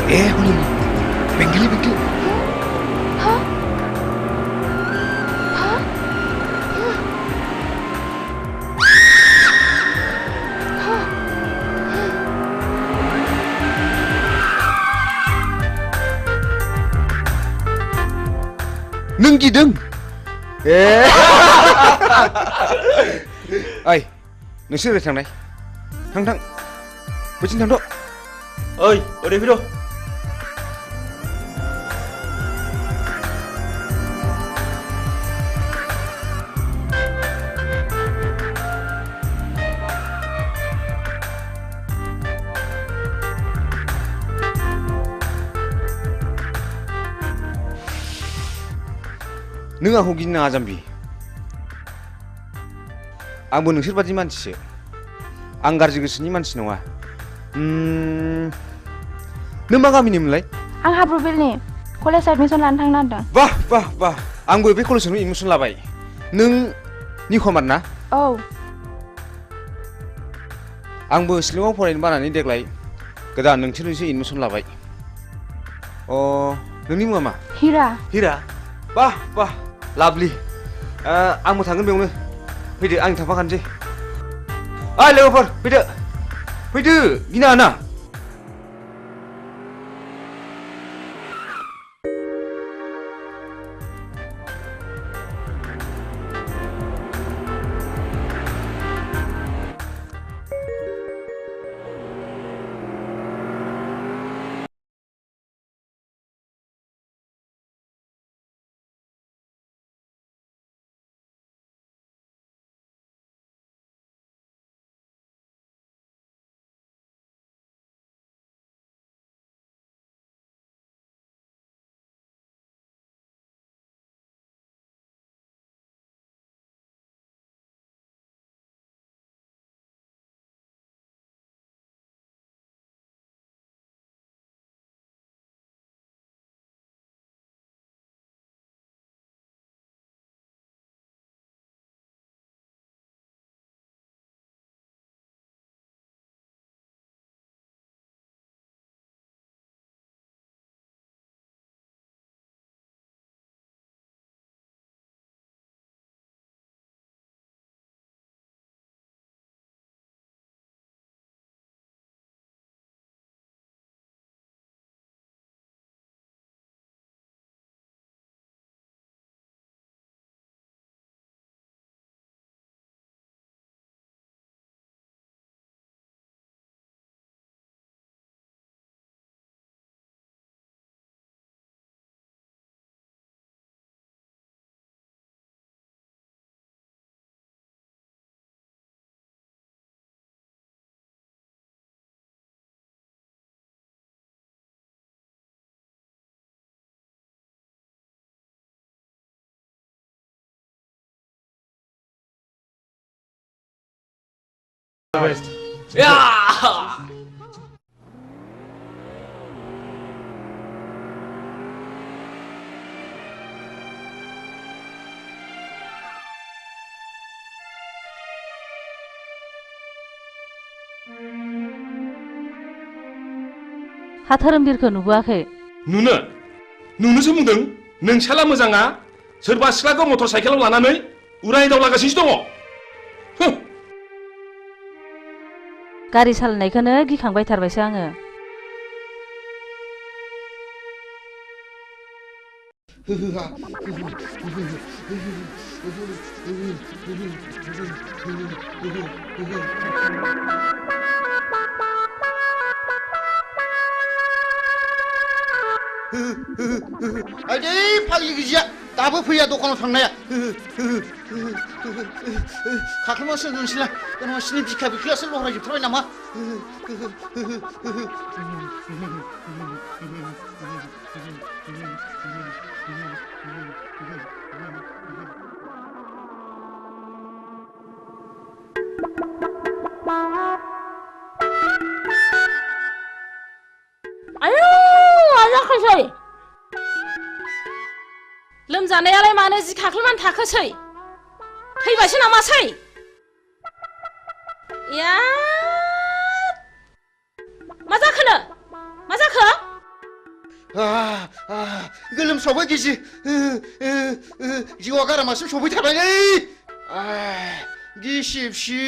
हनै बेंगलि बेंगलि हा हा नों गिदों ओइ नोंसोर ओरै थांनाय थां बैथिं थांद' ओइ ओरै फैद' नों आंखौ गिनो नाङा जाम्बि आंबो नोंसोर बादि मानसिसो आं गाज्रि गोसोनि मानसि नङा नों मा गामिनिमोनलाय आं हाब्रुबिलनि कलेज एडमिशन लानो थांनो नागिरदों बाह बाह बाह आंबो बे कलेजावनो एडमिशन लाबाय नों निखमार ना औ आंबो शिलंआव फरायनो बानानै देग्लाय गोदान नोंसोरनिसो एडमिशन लाबाय नोंनि मुङा मा हिरा हिरा बाह बाह लाभलि आंबो थांगोन बेयावनो फैदो आं थांफाखानोसै ओइ लोगोफोर फैदो गिनाङा ना हा धोरोमदिरखौ नुबोआखै नुनोसो बुंदों नोंसाला मोजाङा सोरबा सिख्लाखौ मटर साइकेलाव लानानै उराय दावलागासिनो दङ गारि सालायनायखौनो गिखांबायथारबायसो आङो आइदै फाग्लि गिजिया दाबो फैया दखानाव थांनाया खाख्लुमासो नोंसोरलाय नोंसिनि बिखा बिख्लायासो लहरायजोबथारबाय नामा आयौ आजाखैसै लोमजानायालाय मानो जि खाख्लुमानो थाखोसै थैबायसो नामासै या मा जाखो गोलोमसावबाय गिजि जिउआ गारामासिम सफैथारबायलै गिसिबसि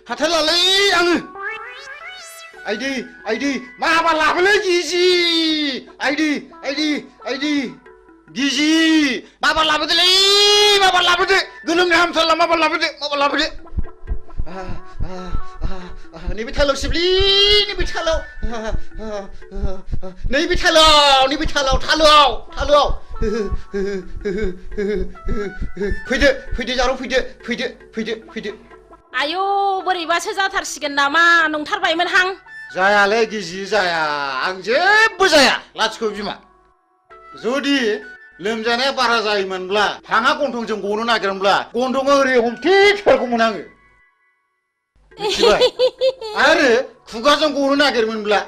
हाथारलालै आङो आइदै माबा लाबोलै गिजि आइदै गिजि माबा लाबोदोलै माबा लाबोदो गोलोमनो हामथारला माबा लाबोदो नैबे थालाव सिबलि नैबे थालाव थालुआव फैदो जारौ फैदो आयौ बोरैबासो जाथारसिगोन नामा नंथारबायमोन हां जायालै गिजि जाया आं जेबो जाया लाथिख' बिमा जुदि लोमजानाया बारा जायोमोनब्ला हाङा गन्थंजों गनो नागिरोमोनब्ला गन्थंआ ओरै हमथेथारगौमोन आङो आरो खुगाजों गनो नागिरमोनब्ला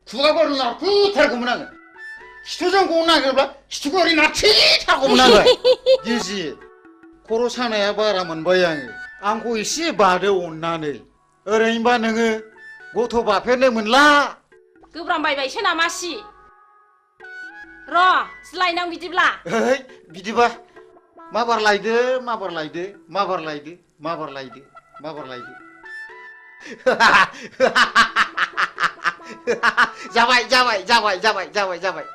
खुगाखौ ओरै नारथेथारगौमोन आङो खिथुजों गनो नागिरब्ला खिथुखौ ओरै नारथेथारगौमोन आङो गिजि खर' सानाया बारा मोनबाय आंखौ एसे बादो अननानै ओरैनोबा नोङो गथ' बाफेरनो मोनला गोब्रामबायबायसो नामासि र' लायनां बिदिब्ला बिदिबा माबार लायदो जाबाय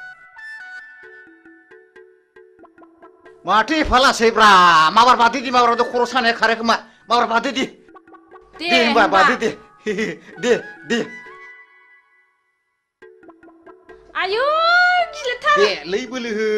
माथो एफा लासैब्रा माबार बादो दि माबार खर' सानाया खारो खोमा माबार बादो दि दे होनबा बादो दे आयु गिलिरथार दे लै बोलो हो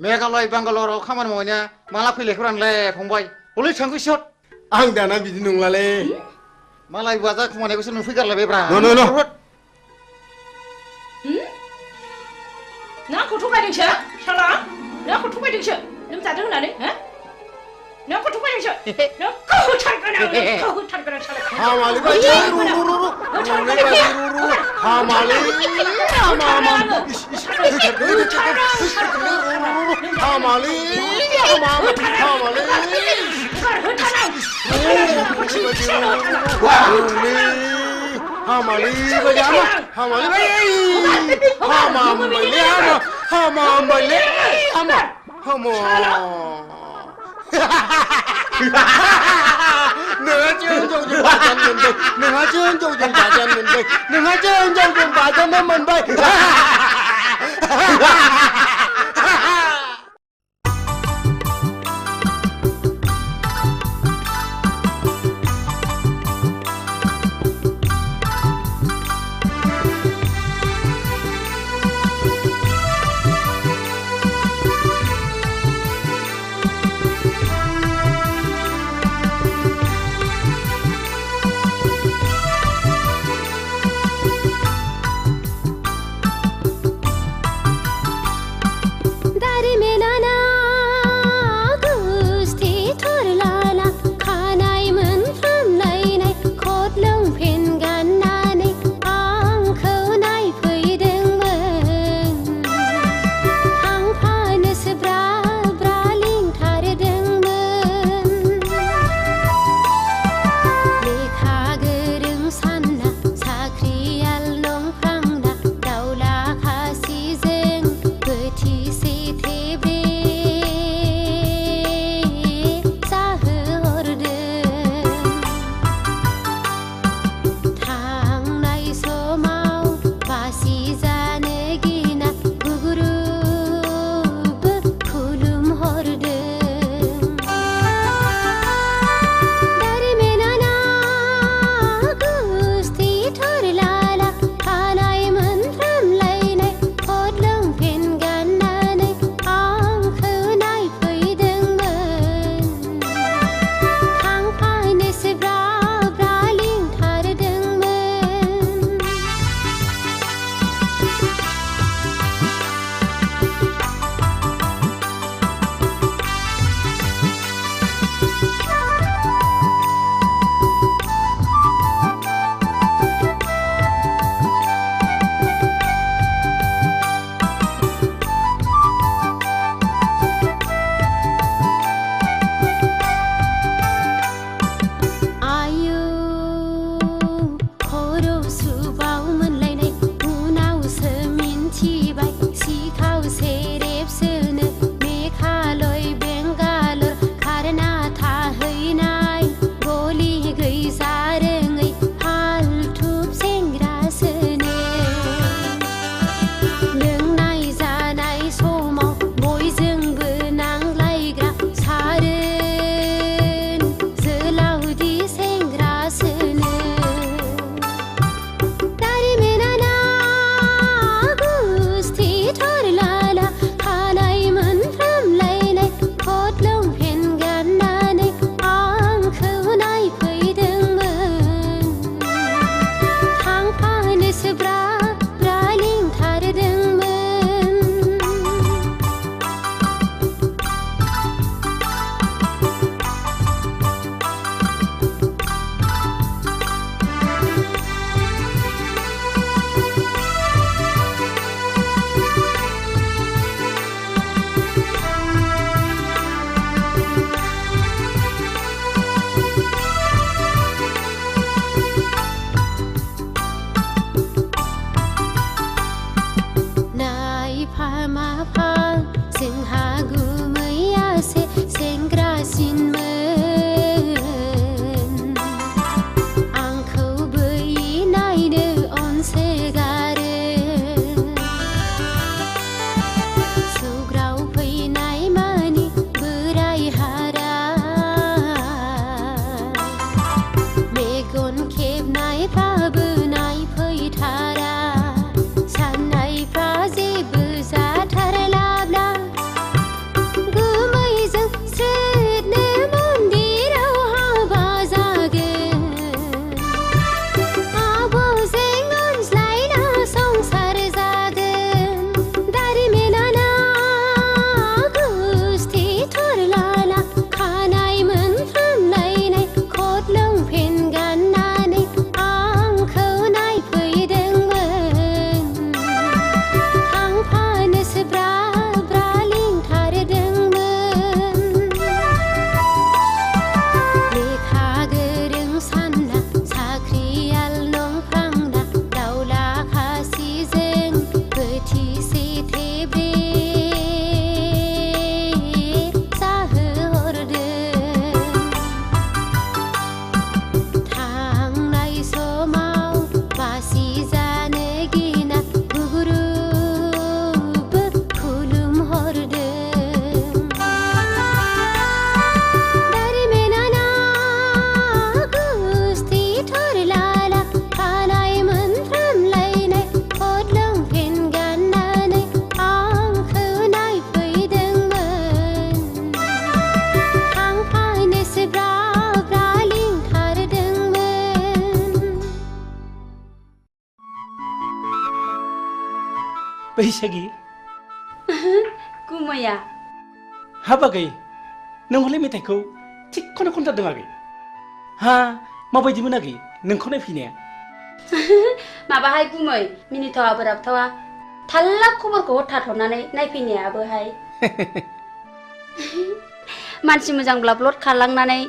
मेघालय बांगालराव खामानि मावनाया माला फैलायखौरानलाय फंबाय हलै थांखो सिहर आं दाना बिदि नंलालै मालाय बाजा खुमानायखौसो नुफैगारलायबायब्रा न' नों आंखौ थगायदोंसो साला नों आंखौ थगायदोंसो लोमजादों होननानै नों आंखौ थगायदोंसो नों होथारगोन आं साला हामालै बायदि हामालै नोंहा जोंजों बाजानो मोनबाय बैसागि गुमैया हाब आगै नों हले मेथाइखौ थिगखौनो खनथारदों आगै हा माबायदिमोन आगै नोंखौ नायफैनाया माबाहाय गुमै मिनिथावा बोराबथावा थाल्ला खबरखौ हरथाथ'नानै नायफैनायाबोहाय मानसि मोजांब्ला ब्लड खारलांनानै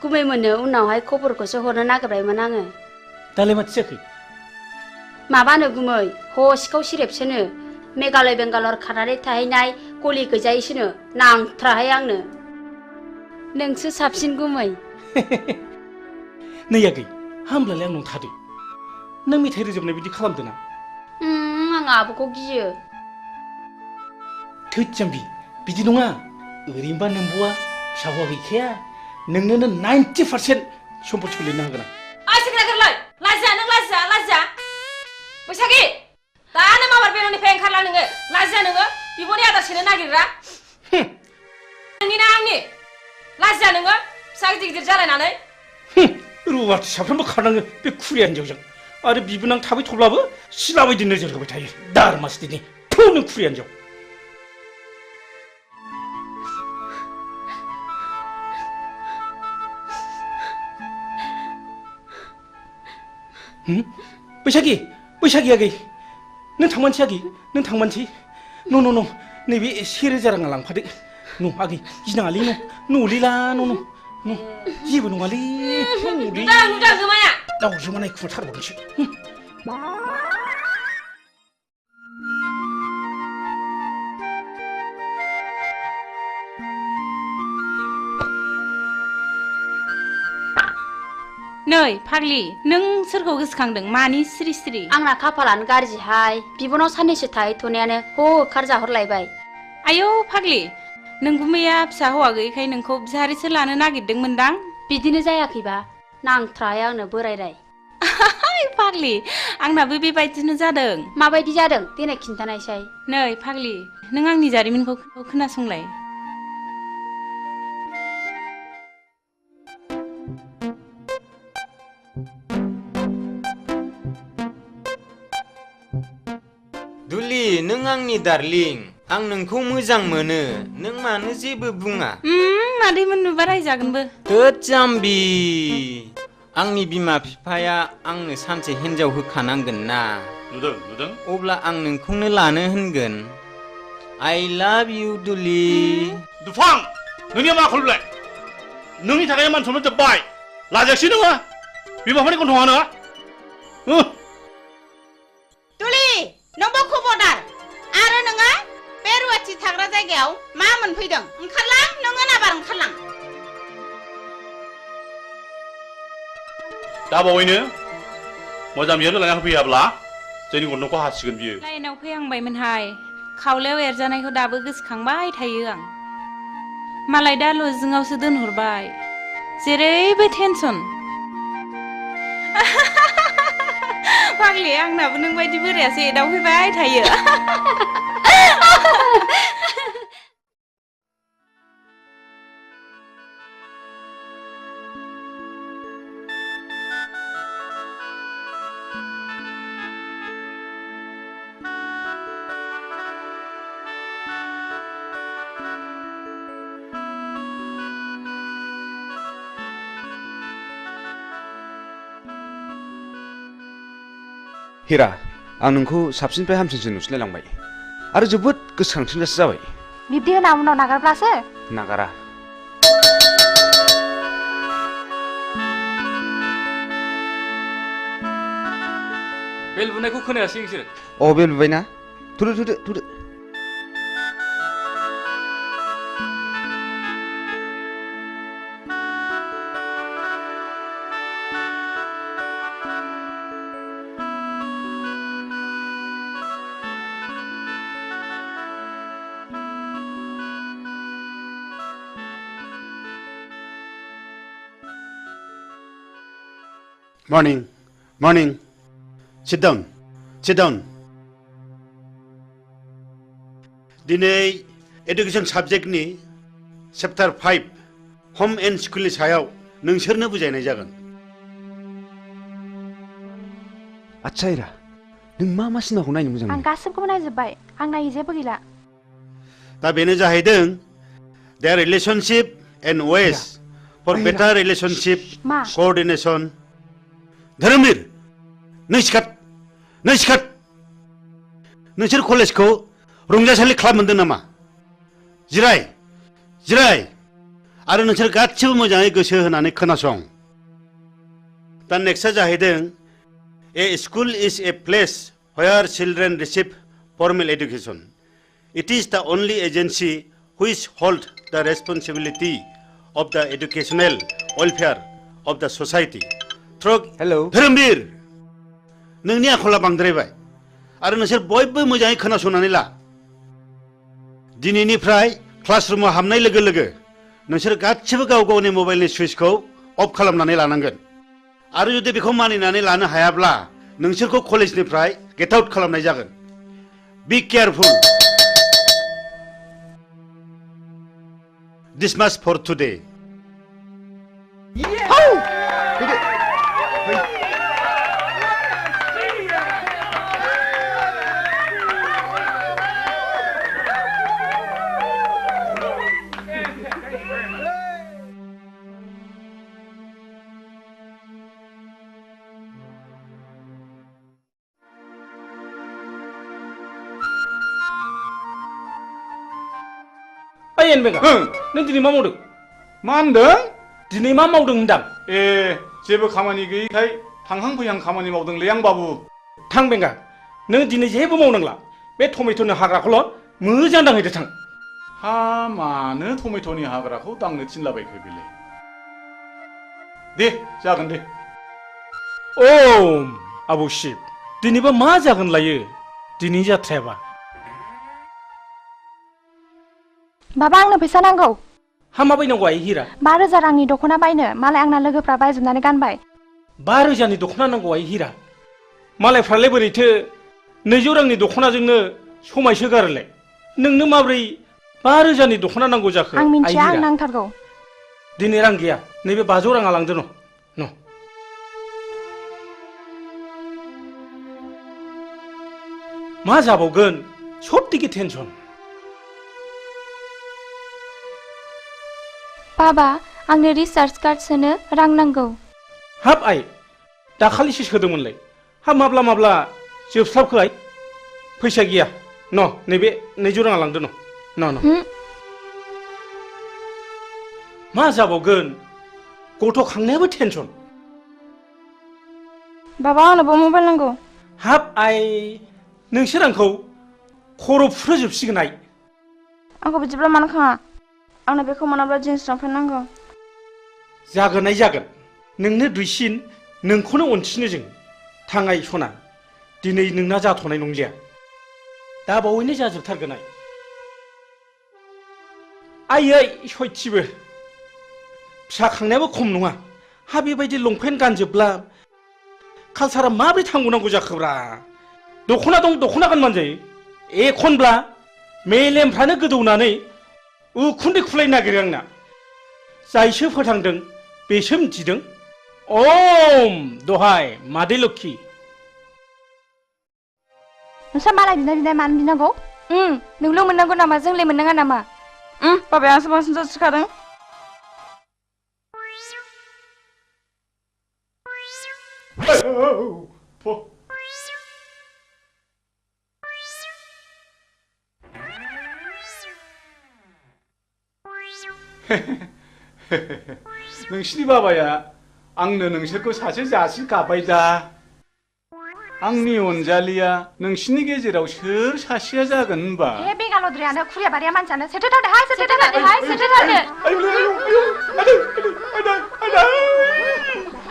गुमै मोननो उनावहाय खबरखौसो हरनो नागिरबायमोन आङो दालाय माथो जाखै माबानो गुमै हसिखाव सिरेबसोनो मेघालय बेंगालर खानानै थाहैनाय गलि गैजायैसोनो नांथ्राहाय आंनो नोंसो साबसिन गुमै नै आगै हामब्लालाय आंनाव थादो नों मेथाइ रोजाबनाय बिदि खालामदो ना आं आब'खौ गियो थोद जाम्बि बिदि नङा ओरैनोबा नोंब'आ फिसा हौवा गैखाया नोंनोनो 90% सम्पथिखौ लिरनो हागोन आं ओइ सेंग्रा गोरलै लाजिया नों लाजिया बैसागि दानो माबार बेरानिफ्राय ओंखारला नोङो लाजिया नोङो बिब'नि आदार सेनो नागिरग्रा नोंनि ना आंनि लाजिया नोङो फिसा गिदिर गिदिर जालायनानै रुवाथि साफ्रोमबो खारनाङो बे खुरिया हिन्जावजों आरो बिबोनां थाबाय थब्लाबो सिला बायदि नोजोर होबाय थायो दारमासदिनि थौ नों खुरिया हिन्जाव बैसागि आगै नों थांमानसै आगै नों थांमानसै न' नैबे 1000 राङा लांफादो न' आगै गिनाङालै न'लिला न' जेबो नङालै नुदों गोमाया दाउजोमा नायखुमाथारबावदोंसो नै फाग्लि नों सोरखौ गोसोखांदों मानि सिरि सिरि आंना खाफालानो गाज्रिहाय बिबनाव साननैसो थाहैथ'नायानो होखार जाहरलायबाय आयौ फाग्लि नों गुमैया फिसा हौवा गैयैखाय नोंखौ बिहारिसो लानो नागिरदोंमोनदां बिदिनो जायाखैबा नांथ्राहाय आंनो बोरायराय फाग्लि आंनाबो बेबायदिनो जादों माबायदि जादों देनाय खिन्थानायसाय नै फाग्लि नों आंनि जारिमिनखौ खोनासंलाय दुलि नों आंनि डार्लिं आं नोंखौ मोजां मोनो नों मानो जेबो बुङा मादैमोन नुबा रायजागोनबो थोद जाम्बि आंनि बिमा बिफाया आंनो सानसे हिन्जाव होखानांगोन ना नुदों अब्ला आं नोंखौनो लानो होनगोन I love you दुलि दुफां नोंनिया मा खलबलाय नोंनि थाखाय मान सनमान जोब्बाय लाजायासै नोङो बिमाफोरनि गन्थङानो दुलि नोंबो खबरदार आरो नोङो बे रुवाथि थाग्रा जायगायाव मा मोनफैदों ओंखारलां नोङो नाबार ओंखारलां दा बावैनो मोजां बिहामजो लाना होफैयाब्ला जोंनि गन्थंखौ हासिगोन बियो लाइनाव फैहांबायमोनहाय खावलायाव एरजानायखौ दाबो गोसोखांबाय थायो आं मालाय दा लजिंआवसो दोनहरबाय जेरैबो टेनसन फाग्लि आंनाबो नों बायदि बोरायासो एदावफैबाय थायो हिरा आं नोंखौ साबसिननिफ्राय हामसिनसो नुसिनलायलांबाय आरो जोबोद गोसोखांसिनजासो जाबाय बिब्दि होना उनाव नागारब्लासो नागारा बेल बुनायखौ खोनायासै नोंसोर बेल बुबायना थुदो Morning. Sit down. दिनै एडुकेशन साबजेक्टनि चैप्टार 5 होम एंड स्कुलनि सायाव नोंसोरनो बुजायनाय जागोन। आच्छा हिरा नों मा सिनेमाखौ नायनो मोजां आं मोनो? गासिबखौबो नायजोब्बाय आं नायै जेबो गैला दा बेनो जाहैदों their relationship and ways for better relationship मा? coordination. धोरोमबीर नों सिखात नोंसोर कलेजखौ रंजासालि क्लाब मोनदों नामा? जिराय आरो नोंसोर गासिबो मोजाङै गोसो होनानै खोनासं। दा नेक्स्टआ जाहैदों A school is a place where children receive formal education. It is the only agency which holds the responsibility of the educational welfare of the society. Hello. धोरोमबीर नोंनि आखला बांद्रायबाय आरो नोंसोर बयबो मोजाङै खोनासंनानै ला। दिनैनिफ्राय क्लासरुमाव हाबनाय लोगो लोगो नोंसोर गासिबो गाव गावनि मबाइलनि सुइचखौ अफ खालामनानै लानांगोन आरो जुदि बेखौ मानिनानै लानो हायाब्ला नोंसोरखौ कलेजनिफ्राय गेट आउट खालामनाय जागोन। बी केयारफुल। Dismiss for today. ओइ एनबेगा नों दिनै मा मावदों? मा होनदों? दिनै मा मावदों होनदां? जेबो खामानि गैयैखाय थांहां फैहां खामानि मावदोंलै आं बाबु। थां बेंगा नों दिनै जेबो मावनांला बे टमेट'नि हाग्राखौल' मोजां दांहैदो थां। हा मानो टमेट'नि हाग्राखौ दांनो थिनलाबायखो बेलाय? दे जागोन दे। ओ आबौ शिब दिनैबा मा जागोन लायो दिनै जाथ्रायाबा? बाबा आंनो फैसा नांगौ। हा मा बायनांगौ आइ हिरा? 5,000 रांनि दख'ना बायनो मालाय आंना लोगोफ्रा बायजोबनानै गानबाय। 5,000नि दख'ना नांगौ आइ हिरा? मालायफ्रालाय बोरैथो 200 रांनि दख'नाजोंनो समायसोगारोलाय? नोंनो माब्रै 5,000नि दख'ना नांगौ जाखो? आं मिन्थिया आं नांथारगौ। दिनै रां गैया नैबे 500 राङा लांदो न'। मा जाबावगोन सबदिके टेनसन। बाबा आंनो रिचार्ज कार्ड सोनो रां नांगौ। हाब आइ दाखालिसो सोदोंमोनलाय हाब माब्ला जोबस्लाबखो आइ? फैसा गैया न' नैबे 200 राङा लांदो न'। मा जाबावगोन गथ' खांनायाबो टेनसन। बाबा आंनोबो मबाइल नांगौ। हाब आइ नोंसोर आंखौ खर' फुरहोजोबसिगोन आइ। आंखौ बिदिब्ला मानो खाङा? आंनो बेखौ मोनाब्ला जिन्स लंपेन्ट नांगौ। जागोन आइ जागोन नोंनो दुइसिन नोंखौनो अनसिनो जों। थाङाय सना दिनै नोंना जाथ'नाय नंलिया दा बावैनो जाजोबथारगोन आइ। आइयै सयथिबो फिसा खांनायाबो खम नङा। हा बेबायदि लंपेन्ट गानजोबब्ला कालसारा माब्रै थांबावनांगौ जाखोब्रा? दख'ना दं दख'ना गानबानो जायो। एखनब्ला मेलेमफ्रानो गोदौनानै उखुन्दै खुलायनो नागिरो आंना। जायसो फोथांदों बेसो मिथिदों। ओम दहाय मादै लोक्षि। नोंस्रा मालाय बिनाय मानो बिनांगौ? नोंल' मोननांगौ नामा जोंलाय मोननाङा नामा? बाबाया आंसो बांसिन जासिखादों। नोंसिनि बाबाया आंनो नोंसोरखौ सासे जासि गाबाय दा। आंनि अनजालिया नोंसिनि गेजेराव सोर सासेया जागोन होनबा? ए बेगालद्रायानो खुरिया बारिया मानसियानो सेथोथारदोहाय सेथोथारदोहाय सेथोथारदो।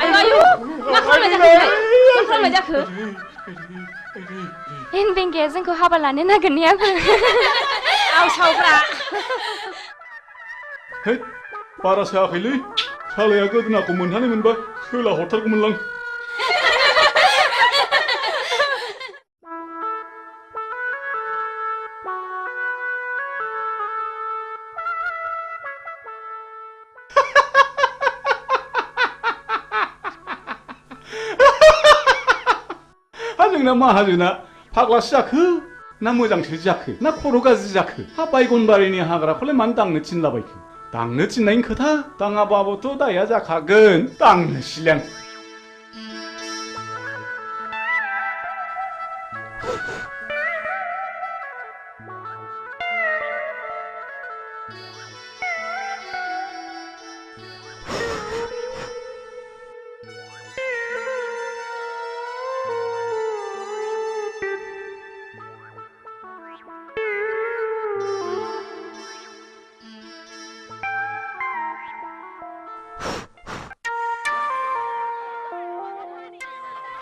आयु मा खालामनाय जाखो? एन बेंगाया जोंखौ हाबा लानो नागिरनायाबो आवसावग्रा। बारा सायाखैलै सालाया गोदोनाखौ मोनहानाय मोनबा सोला हरथारगौमोनलां। नोंना माहाजोना फाग्लासो जाखो ना मोजांसो जाखो ना खर' गाज्रि जाखो हा बायगनबारिनि हाग्राखौलाय मानो दांनो थिनलाबायखो दांनो थिननायनि खोथा दाङाबाबोथ' दाया जाखागोन दांनोसैलां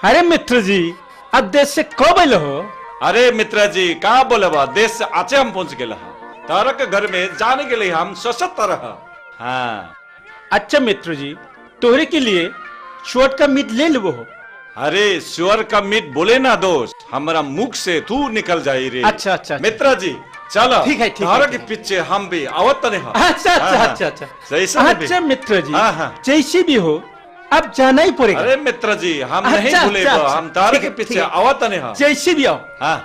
अरे मित्र जी अब देश से कब आइल हो? अरे मित्र जी कहाँ बोले बा देश से आचे हम पहुंच गए तारा के घर में जाने के लिए हम सशक्त रहा हाँ अच्छा मित्र जी तोहरे के लिए शुअर का मीट ले लो हो। अरे शुअर का मीट बोले ना दोस्त हमारा मुख से तू निकल जाए रे अच्छा अच्छा मित्र जी चलो ठीक है तारा के पीछे हम भी आवत नहीं अच्छा अच्छा अच्छा अच्छा सही अच्छा मित्र जी जैसे भी हो अब जाना ही पड़ेगा। अरे मित्र जी हम नहीं भूलेगा हम तारा के पीछे आवत नहीं जैसे भी आओ हाँ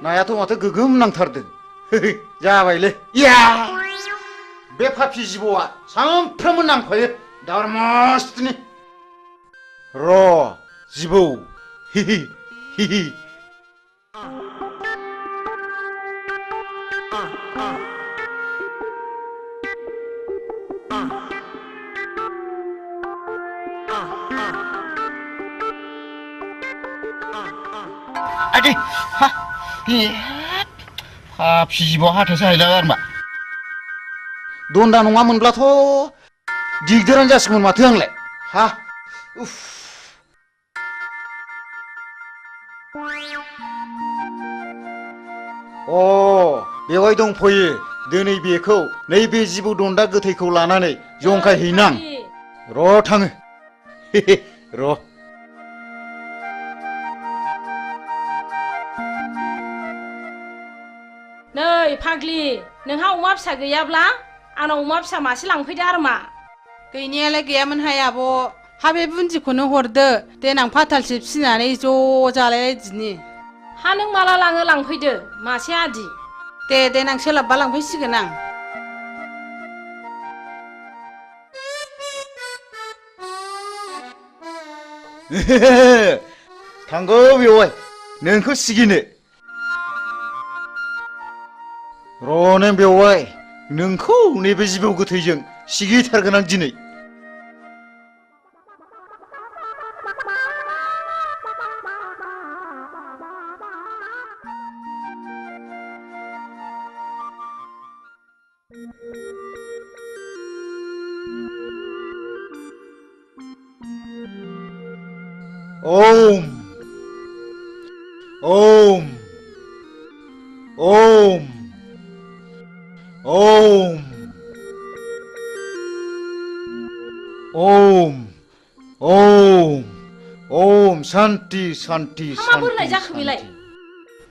नायाथ' माथो गोगोम नांथारदों जाबायलै या बे फाफि जिबौआ सानफ्रोमबो नांफायो दारमासनि र' जिबौ हिहि हिहि आदि हा फाफि जिबौ हाथासो हायलागार मा दन्दा नङामोनब्लाथ' दिगदारानो जासिगौमोन माथो आंलाय हा उफ बेवहाय दंफैयो दिनै बेखौ नैबे जिबौ दन्दा गोथैखौ लानानै जंखायहैनां र' थाङो र' नै फाग्लि नोंहा अमा फिसा गैयाब्ला आंनाव अमा फिसा मासे लांफैदो आरो मा गैनायालाय गैयामोनहाय आब' हा बे बुन्दिखौनो हरदो देनां फाथालसे फिसिनानै ज' जालायलायदिनि हा नों माला लाङो लांफैदो मासे आदि दे देनां सोलाबबा लांफैसिगोन आं थांगौ बेवहाय नोंखौ सिगिनो र' नों बेवहाय नोंखौ नैबे जिबौ गोथैजों सिगिथारगोन आं दिनै ओम ओम ओम ओम ओम ओम ओम शान्ति शान्ति मा बोरलाय जाखो बेलाय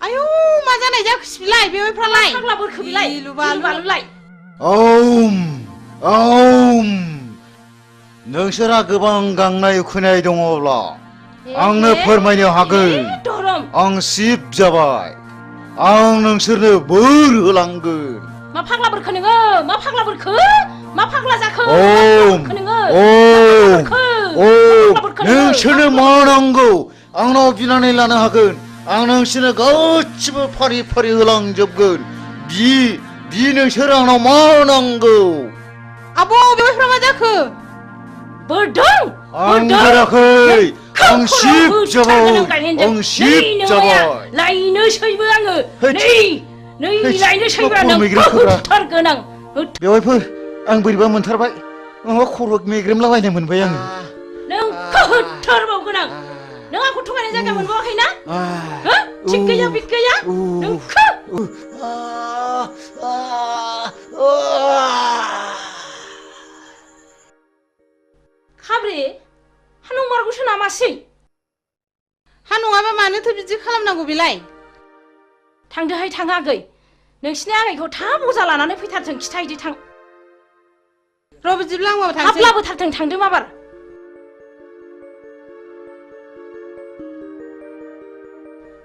आयौ मा जानाय जाखोसै बिलाय बेवहायफ्रालाय फाग्ला बोरखो बिलाय लुबालुलाय ओम ओम नोंसोरा गोबां गांनाय उखैनाय दङब्ला आंनो फोरमायनो हागोन आं शिब जाबाय आं नोंसोरनो बोर होलांगोन मा फाग्ला बोरखो नोङो मा फाग्ला बोरखो मा फाग्ला जाखो ओम ओम नोंसोरनो मा नांगौ आंनाव बिनानै लानो हागोन आं नोंसोरनो गासिबो फारि फारि होलांजोबगोन बि नोंसोर आंनाव मा नांगौ आब' बेवहायफ्रा मा जाखो बोरदों आं बोराखै आं शिब जाबाय आं शिब जाबाय लायनोसैबो आङो नै लायनोसैबो नों होथारगोन आं बेवहायफोर आं बोरैबा मोनथारबाय माबा खर' मेग्रेमलाबायनाय मोनबाय आङो नों होथारबावगोन आं नों आंखौ थगायनाय जायगा मोनबावाखैना थिग गैया बिग गैया नोंखौ हाब्रे हा नंमारगौसो नामासै हा नङाबा मानोथो बिदि खालामनांगौ बेलाय थांदोहाय थां आगै नोंसिनि आगैखौ थाब अजा लानानै फैथारथों खिथाहैदो थां र' बिदिब्ला आंबो थांसै थाब लाबोथारथों थांदो माबार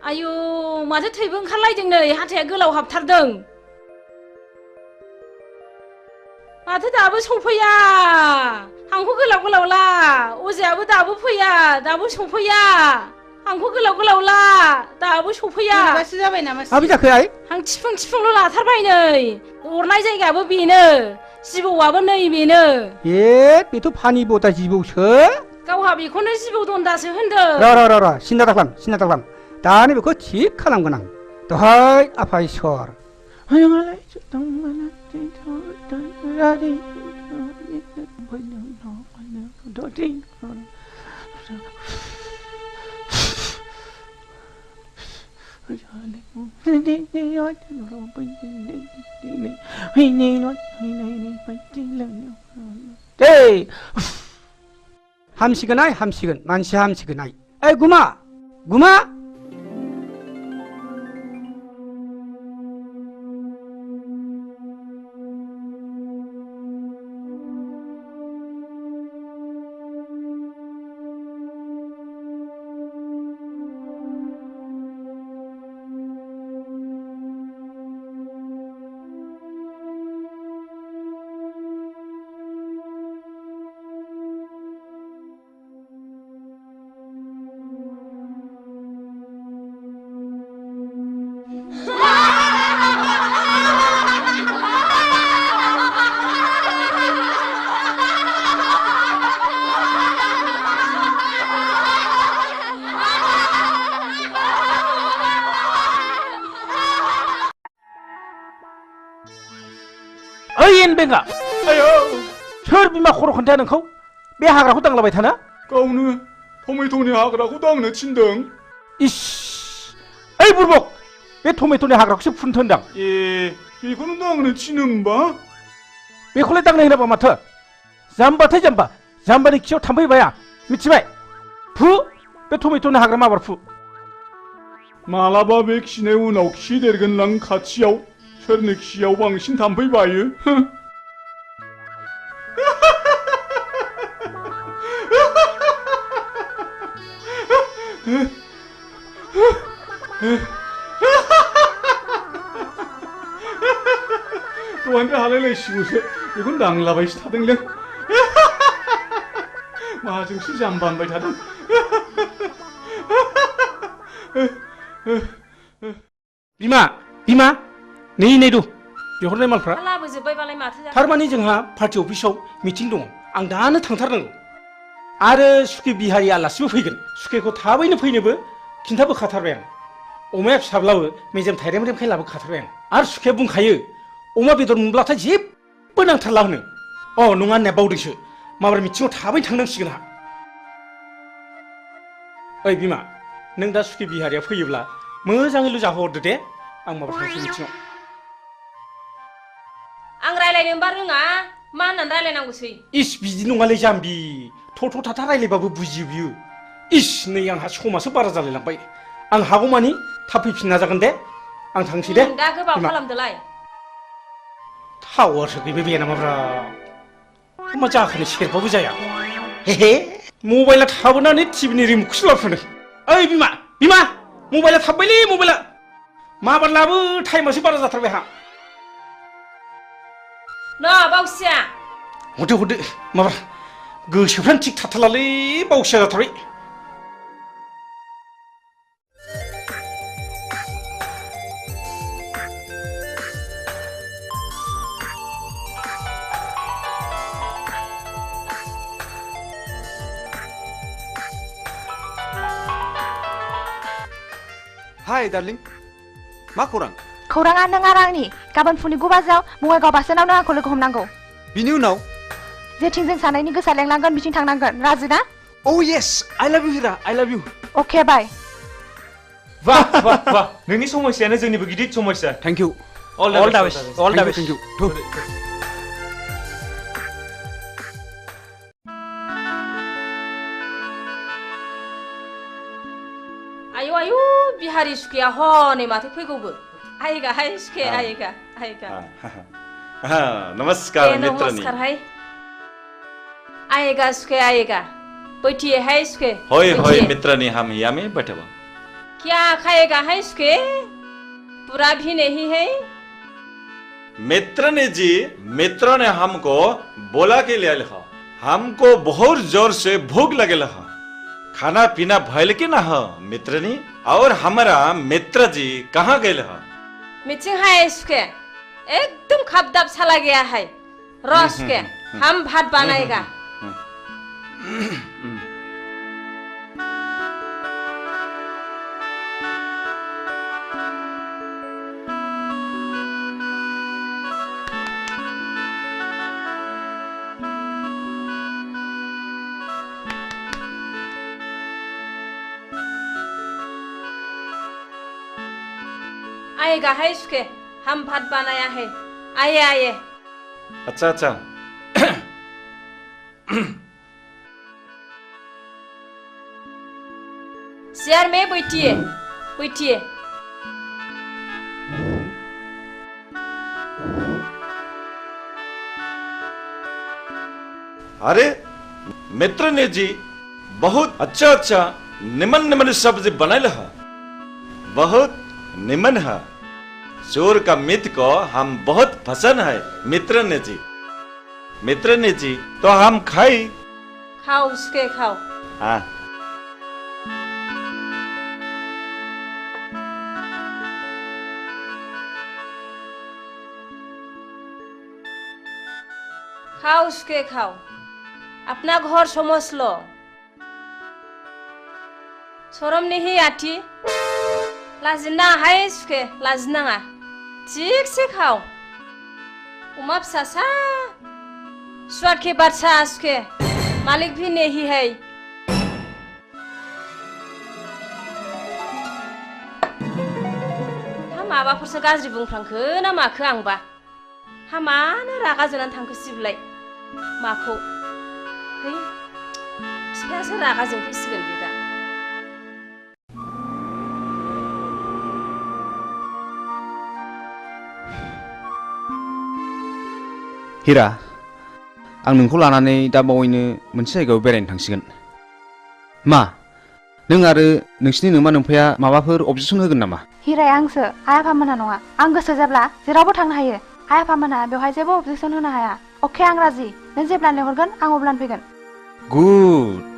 आयु माथो थैबो ओंखारलायदों नै हाथाया गोलाव हाबथारदों माथो दाबो सफैया हांखो गोलाव गोलावला अजायाबो दाबो फैया दाबो सफैया हांखो गोलाव गोलावला दाबो सफैया माबासो जाबाय नामा माबि जाखो आइ हां थिफुं थिफुंल' लाथारबाय नै अरनाय जायगायाबो बेनो जिबौआबो नै बेनो बेथ' फानि बता जिबौसो गावहा बेखौनो जिबौ दन्दासो होनदों र सिन्था दाख्लाम दानो बेखौ थिग खालामगोन आं दहाय आफा इसर हामसिगोन आइ हामसिगोन मानसि हामसिगोन आइ ओइ गुमा बेंगा सोर बिमा खर' खोन्थाया नोंखौ बे हाग्राखौ दांलाबाय थाना गावनो टमेट'नि हाग्राखौ दांनो थिनदों इस ओइ बुरबक बे टमेट'नि हाग्राखौसो फुनथो होनदां बेखौनो दांनो थिनो होमबा बेखौलाय दांनो होनाबा माथो जाम्बाथाय जाम्बानि खियाव थाम्फै बाया मिथिबाय फु बे टमेट'नि हाग्रा माबार फु मालाबा बे खिनाय उनाव खि देरगोनलां खाथियाव सोरनि खियाव बांसिन थाम्फै बायो दहायनिफ्राय हालायलायसिगौसो बेखौनो दांलाबायसो थादोंलै माजोंसो जाम्बा होनबाय थादों बिमा नै दु बिहरनाय मालफ्रा लाबोजोब्बायबालाय माथो जाखो थारमाने जोंहा पार्टि अफिसाव मिटिं दङ आं दानो थांथारनांगौ आरो सुखे बिहारि आलासिबो फैगोन सुखेखौ थाबैनो फैनोबो खिन्थाबोखाथारबाय आं अमाया फिसाब्लाबो मेजेम थाइरेमखाय लाबोखाथारबाय आं आरो सुखेया बुंखायो अमा बेदर मोनब्लाथाय जेबो नांथारला होनो नङा होननाया बावदोंसो माबार मिटिङाव थाबैनो थांनांसिगोन आंहा ओइ बिमा नों दा सुखे बिहारिया फैयोब्ला मोजाङैल' जाहोहरदो दे आं माबा थांसै मिटिङाव आं रायलायनोबा रोङा मा होननानै रायलायनांगौसै इस बिदि नङालै जाम्बि थ' थाथा रायलायबाबो बुजियो बियो इस नै आंहा समासो बारा जालायलांबाय आं हागौमानि थाब फैफिन नाजागोन दे आं थांसै दे दा गोबाव खालामदोलाय टावारसो गैबाय बे नामाब्रा मा जाखोनो सेरबाबो जाया हे मबाइला थाबोनानै टिभिनि रिमटखौसो लाबोफिनदों ओइ बिमा मबाइला थाबबायलै मबाइला माबार लाबो टाइमासो बारा जाथारबाय आंहा बावसिया हरदो माबा गोसोफ्रानो थिग थाथारलालै बावसिया जाथारबाय हाय डार्लिं मा खौरां खौराङा नों आरो आंनि गाबोन फुंनि 9 बाजियाव बङाइगाव बास स्टेन्डआव नों आंखौ लोगो हमनांगौ बिनि उनाव जेथिं जों सानैनि गोसोआ लेंलांगोन बिथिं थांनांगोन राजि ना येस आइ लाभ इउ हिरा आइ लाभ इउ अके बाय वाह नोंनि समस्यानो जोंनिबो गिदिर समस्या थैंक यू ऑल द बेस्ट थैंक यू आयु आयु बिहारी सुखेया हनै माथो फैगौबो आइगा हाय सुखे आइगा आइगा नमस्कार मित्रनी नमस्कार हाय आएगा सुखे आएगा बैठिए है सुखे होय होय मित्रनी हम यहाँ में बैठे हुआ क्या खाएगा है सुखे पूरा भी नहीं है मित्रनी जी मित्रों ने हमको बोला के लिए लिखा हमको बहुत जोर से भूख लगे लहा खाना पीना भयल के ना हो मित्रनी और हमारा मित्र जी कहाँ गए लहा मिचिंग है सुखे एकदम खपदप चला गया है रस के हम भात बनाएगा आएगा है सुखे हम भात बनाया है आइए आइए अच्छा अच्छा चेयर में बैठिए बैठिए अरे मित्रनी जी बहुत अच्छा अच्छा निमन निमन सब्जी बनाए लहा बहुत निमन है चोर का मित को हम बहुत पसंद है मित्रनी जी तो हम खाई खाओ उसके खाओ हाँ खाओ उसके खाओ अपना घर समझ लो शरम नहीं आती लाजिना है सुखे लाजिनाङा ठीक से खाओ उमा फिसासा स्वाद के बादशाह सुखे मालिक भी नहीं है हा माबाफोरसो गाज्रि बुंफ्रांखो ना माखो आंबा हा मानो रागा जोंनानै थांखो सिबलाय माखौ है फिफायासो रागा जोंफैसिगोन बे दा हिरा आं नोंखौ लानानै दा बावैनो मोनसे जायगायाव बेरायनो थांसिगोन मा नों आरो नोंसिनि नोमा नोम्फाया माबाफोर अबजेक्सन होगोन नामा हिराया आंसो आइ आफामोनहा नङा आं गोसो जाब्ला जेरावबो थांनो हायो आइ आफामोनहा बेवहाय जेबो अबजेक्सन होनो हाया अके आं राजि नों जेब्लानो लेंहरगोन आं अब्लानो फैगोन गुड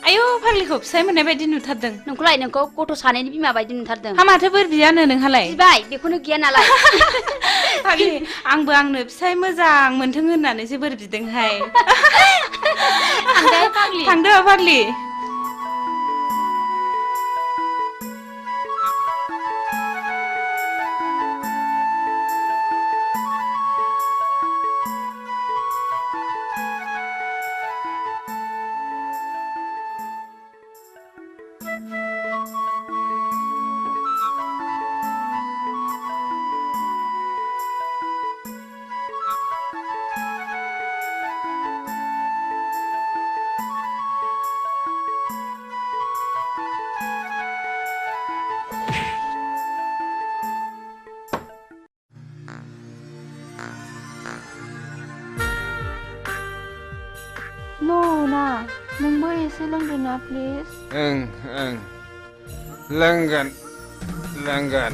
आयौ फाग्लिखौ फिसाय मोननाय बायदि नुथारदों नोंखौलाय नोंखौ गथ' सानैनि बिमा बायदि नुथारदों हा माथो बोर बियानो नोंहालाय बिबाय बेखौनो गैया नालाय फाग्लि आंबो आंनो फिसाय मोजां मोनथों होननानैसो बोर बिदोंहाय थांदो फाग्लि ना नोंबो एसे लोंदो ना प्लिज ओं ओं लोंगोन लोंगोन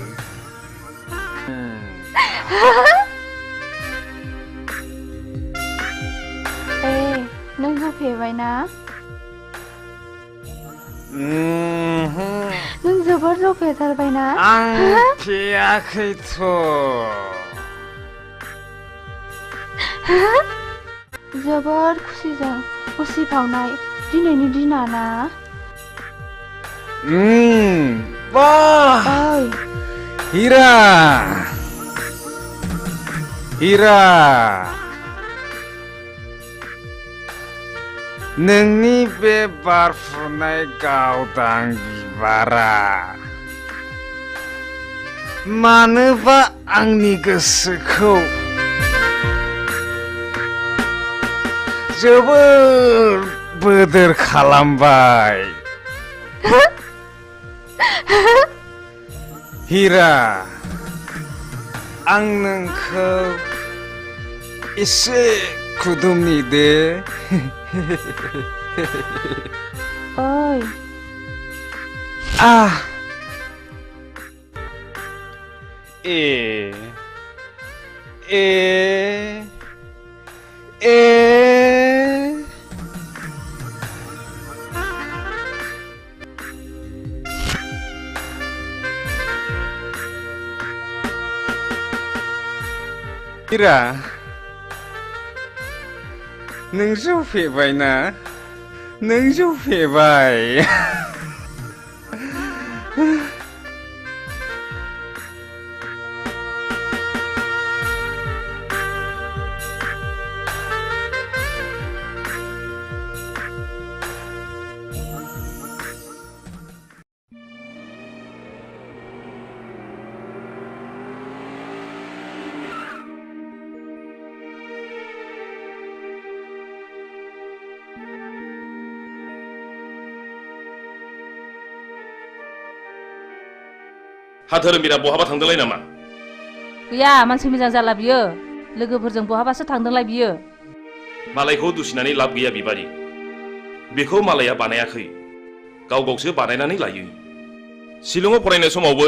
ए नों जौ फेबाय ना नों जोबोद जौ फेथारबाय ना आं फेयाखैथ' जोबोद खुसिजों उसिफावनाय दिनैनि दिना ना वाह ओइ हिरा हिरा नोंनि बे बारफुनाय गावदां बिबारा मानोबा आंनि गोसोखौ जोबोद बोदोर खालामबाय हिरा आं नोंखौ एसे खुदुमनि दे ओइ ए ए ए हिरा नों जौ फेबाय ना नों जौ फेबाय हा धोरोमबिरा बहाबा थांदोंलाय नामा गैया मानसि मोजां जाला बियो लोगोफोरजों बहाबासो थांदोंलाय बियो मालायखौ दुसिनानै लाब गैया बिबारि बेखौ मालाया बानायाखै गाव गावसो बानायनानै लायो शिलंआव फरायनाय समावबो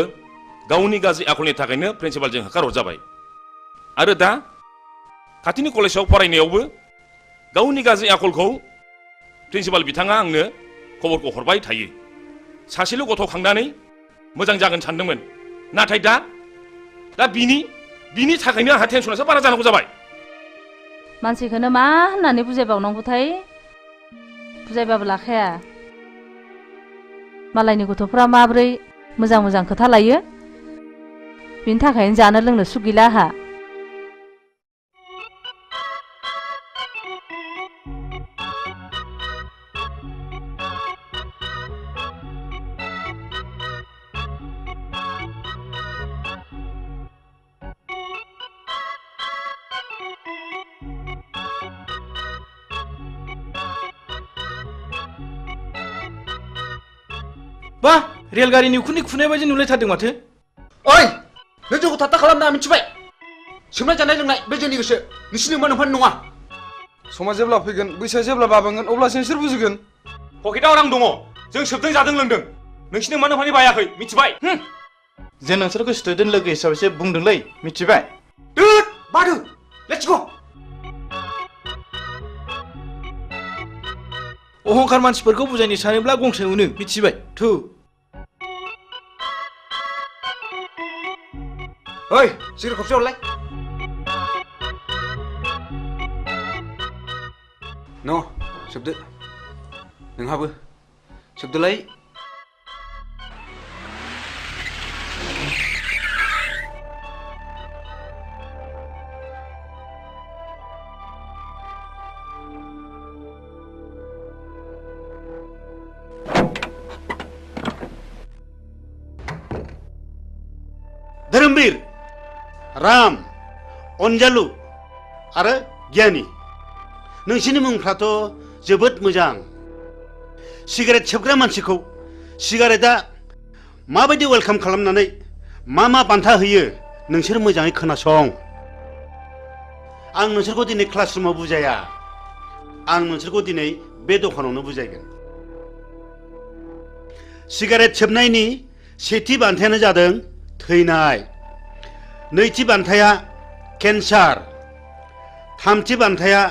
गावनि गाज्रि आखलनि थाखायनो प्रिन्सिपालजों होखारहरजाबाय आरो दा खाथिनि कलेजाव फरायनायावबो गावनि गाज्रि आखलखौ प्रिन्सिपाल बिथाङा आंनो खबरखौ हरबाय थायो सासेल' गथ' खांनानै मोजां जागोन सानदोंमोन नाथाय दा बिनि थाखायनो आंहा टेनसनासो बारा जानांगौ जाबाय मानसिखौनो मा होननानै बुजायबावनांगौथाय बुजायबाबो लाखाया मालायनि गथ'फ्रा माब्रै मोजां मोजां खोथा लायो बिनि थाखायनो जानो लोंनो सुख गैला आहा बा रेलगारिनि उखुन्दै खुनाय बायदि नुलायथारदों माथो ओइ नों जोंखौ थात्ता खालामना मिथिबाय सोमनाय जानाय लोंनाय बे जोंनि गोसो नोंसिनि मोनफानि नङा समा जेब्ला फैगोन बैसोआ जेब्ला बाबेनगोन अब्लासो नोंसोर बुजिगोन पकेटाव रां दङ जों सोबदों जादों लोंदों नोंसिनि मोनफानि बायाखै मिथिबाय जों नोंसोरखौ स्टुडेन्ट लोगो हिसाबैसो बुंदोंलै मिथिबाय दुद बादु लेट्स गो अहंखार मानसिफोरखौ बुजायनो सानोब्ला गंसे उनो मिथिबाय थु ओइ सिगारेट खबसे हरलाय न' सोबदो नोंहाबो सोबदोलाय धोरोमबीर राम अनजालु आरो गियानि नोंसिनि मुंफ्राथ' जोबोद मोजां सिगारेट सोबग्रा मानसिखौ सिगारेटआ माबायदि वेलकाम खालामनानै मा बान्था होयो नोंसोर मोजाङै खोनासं आं नोंसोरखौ दिनै क्लासरुमाव बुजाया आं नोंसोरखौ दिनै बे दखानावनो बुजायगोन सिगारेट सोबनायनि सेथि बान्थायानो जादों थैनाय नैथि बान्थाया केन्सार थामथि बान्थाया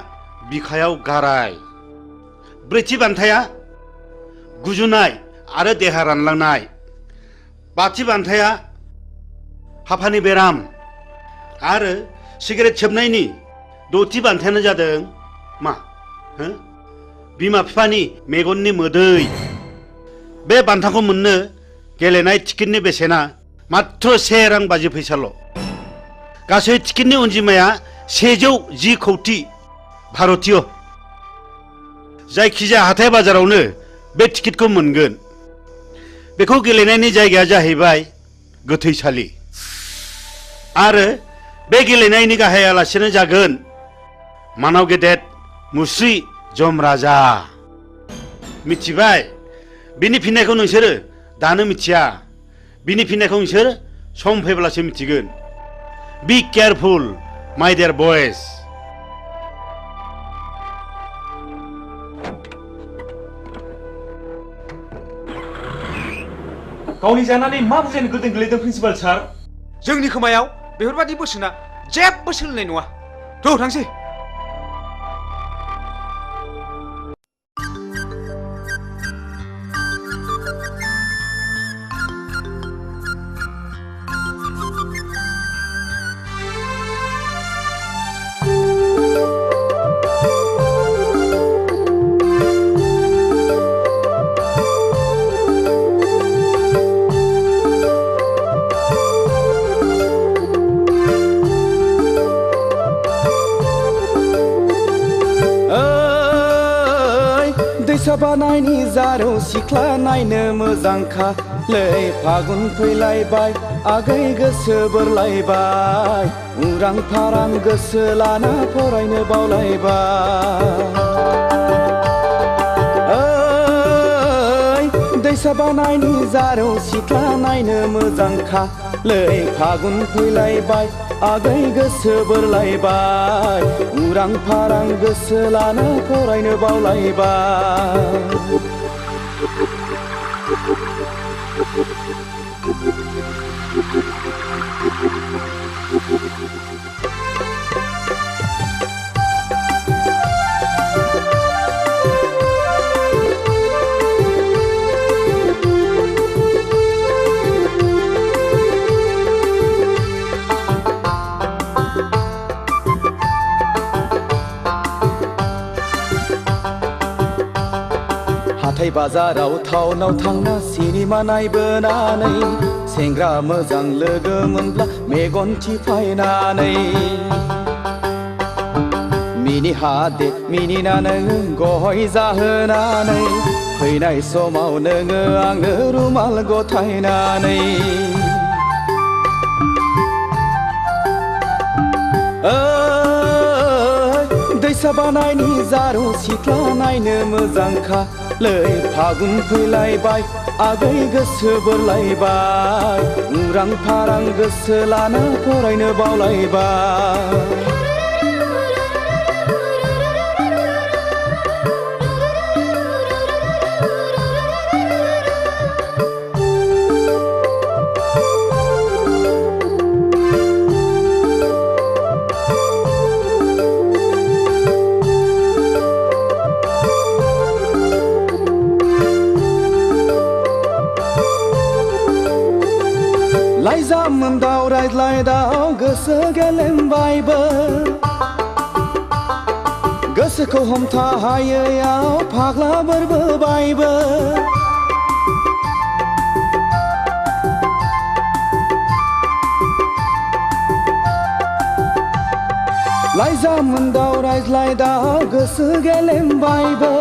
बिखायाव गाराय ब्रैथि बान्थाया गुजुनाय आरो देहा रानलांनाय बाथि बान्थाया हापानि बेराम आरो सिगारेट सोबनायनि दथि बान्थायानो जादों मा बिमा बिफानि मेगननि मोदै बे बान्थाखौ मोननो गेलेनाय टिकेटनि बेसेना मात्र 1 रां 50 फैसाल' गासै टिकेटनि अनजिमाया 110 कौटि भारतीय जायखिजाया हाथाय बाजारावनो बे टिकेटखौ मोनगोन बेखौ गेलेनायनि जायगाया जाहैबाय गोथैसालि आरो बे गेलेनायनि गाहाय आलासियानो जागोन मानाव गेदेर मुस्रि जमराजा मिथिबाय बिनि फिननायखौ नोंसोरो दानो मिथिया बिनि फिननायखौ नोंसोर सम फैब्लासो मिथिगोन बी केयारफुल माय डियर बयज गावनि जानानै मा बुजायनो गोदों गोलैदों प्रिन्सिपाल सार जोंनि खोमायाव बेफोरबादि बोसोना जेबो सोलिनाय नङा थ' थांसै बानायनि जारौ सिख्ला नायनो मोजांखा लै फागुन फैलायबाय आगै गोसो बोरलायबाय उरां फारां गोसो लाना फरायनो बावलायबाय दैसा बानायनि जारौ सिख्ला नायनो मोजांखा लै फागुन फैलायबाय आगै गोसो बोरलायबाय उरां फारां गोसो लाना फरायनो बावलायबाय हाथाय बाजाराव टाउनाव थांना सिनेमा नायबोनानै सेंग्रा मोजां लोगो मोनब्ला मेगन थिफायनानै मिनि हादे मिनिना नोङो गय जाहोनानै फैनाय समाव नोङो आंनो रुमाल गथायनानै दैसा बानायनि जारौ सिख्ला नायनो मोजांखा लै फागुन फैलायबाय आगै गोसो बोरलायबाय उरां फारां गोसो लाना फरायनो बावलायबाय लाइजामोन्दाव रायज्लायदाव गोसो गेलेमबायबो गोसोखौ हमथा हायैयाव फाग्ला बोरबोबायबो लाइजामोन्दाव रायज्लायदाव गोसो गेलेमबायबो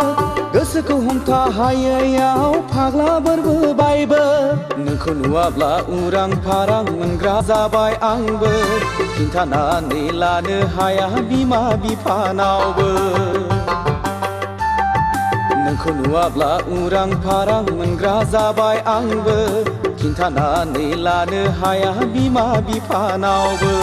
गोसोखौ हमथा हायैयाव फाग्ला बोरबोबायबो नोंखौ नुवाब्ला उरां फारां मोनग्रा जाबाय आंबो खिन्थानानै लानो हाया बिमा बिफानावबो नोंखौ नुवाब्ला उरां फारां मोनग्रा जाबाय आंबो खिन्थानानै लानो हाया बिमा बिफानावबो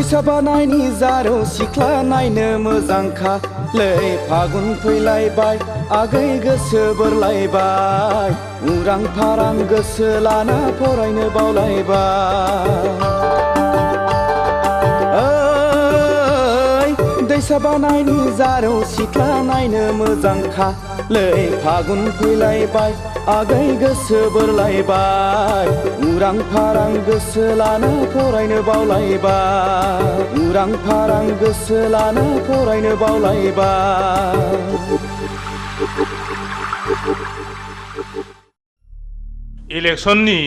दैसा बानायनि जारौ सिख्ला नायनो मोजांखा लै फागुन फैलायबाय आगै गोसो बोरलायबाय उरां फारां गोसो लाना फरायनो बावलायबाय दैसा बानायनि जारौ सिख्ला नायनो मोजांखा लै फागुन फैलायबाय आगै गोसो बोरलायबाय उरां फारां गोसो लाना फरायनो बावलायबाय उरां फारां गोसो लाना फरायनो बावलायबाय इलेक्सननि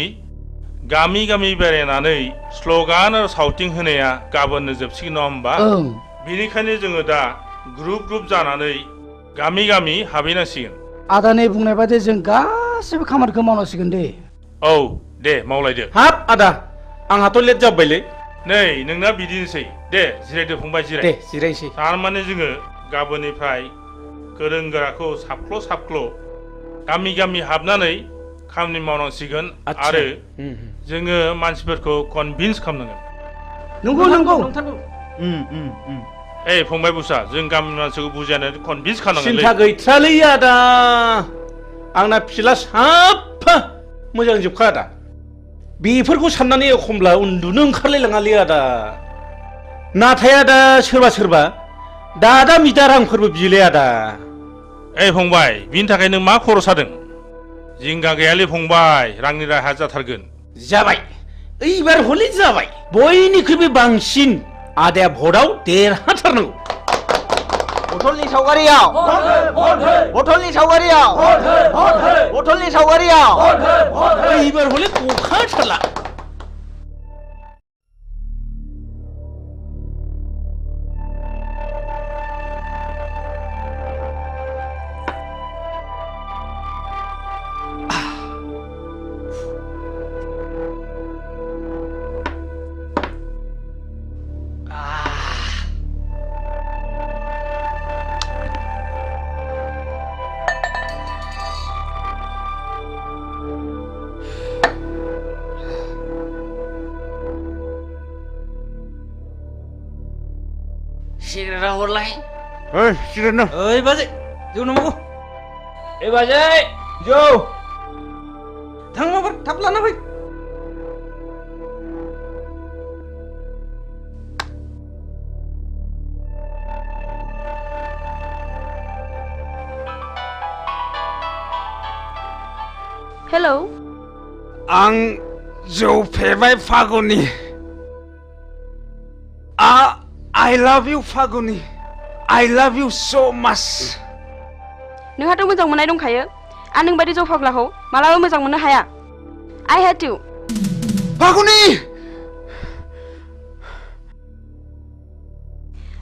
गामि गामि बेरायनानै स्लगान आरो सावथिं होनाया गाबोननो जोबसिगोन नङा होमबा बेनिखायनो जोङो दा ग्रुप ग्रुप जानानै गामि गामि हाबहैनांसिगोन आदानि बुंनाय बादि जों गासिबो खामानिखौ मावनांसिगोन दे औ दे मावलायदो हाब आदा आंहाथ' लेट जाबायलै नै नोंना बिदिनोसै दे जिरायदो फंबाय जिराय दे जिरायसै थारमाने जोङो गाबोननिफ्राय गोरों गोराखौ साफ्ल' साफ्ल' गामि गामि हाबनानै खामानि मावनांसिगोन आरो जोङो मानसिफोरखौ कनभिन्स खालामनांगोन नंगौ नंगौ ए फंबाय बुसा जों गामि मानसिखौ बुजायनानै कनभिन्स खालामनांगोन सिन्था गैथ्रालै आदा आंना फिला साफा मोजां जोबखा आदा बेफोरखौ साननानै एखमब्ला उन्दुनो ओंखारलायलाङालै आदा नाथाय आदा सोरबा सोरबा दादा मिदा रांफोरबो बियोलै आदा ए फंबाय बिनि थाखाय नों मा खर' सादों जिंगा गैयालै फंबाय रांनि राहा जाथारगोन जाबाय एबार हले जाबाय बयनिख्रुइबो बांसिन आदाया भटआव देरहाथारनांगौ बथलनि सावगारियाव बथलनि सावगारियाव बथलनि सावगारियाव एबार हले गखाथारला सिगारेट हरलाय सिगारेट न ओइ बाजै जौ नांगौ ए बाजै जौ थां माबार थाब लाना फै हेलौ आं जौ फेबाय Phaguni I love you Phaguni I love you so much नोंहाथ' मोजां मोननाय दंखायो आं नोंबायदि जौ फाग्लाखौ मालाबा मोजां मोननो हाया I hate you फागुनि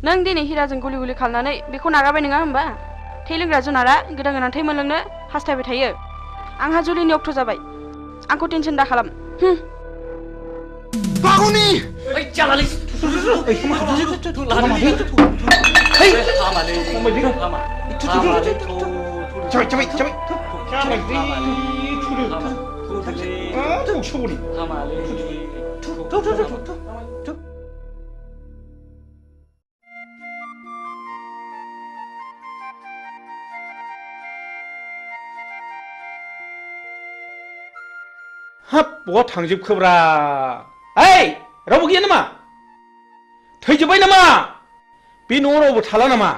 नों दिनै हिराजों गुलि गुलि खालामनानै बेखौ नागारबाय नङा होमबा थै लोंग्रा जुनारा गोदान गोदान थै मोनलोंनो हास्थायबाय थायो आंहा जुलिनि अक्ट' जाबाय आंखौ टेनसन दा खालाम फागुनि ओइ जालालै हाब बहा थांजोबखोब्रा ओइ रावबो गैया नामा थैजोब्बाय नामा बे न'आव रावबो थाला नामा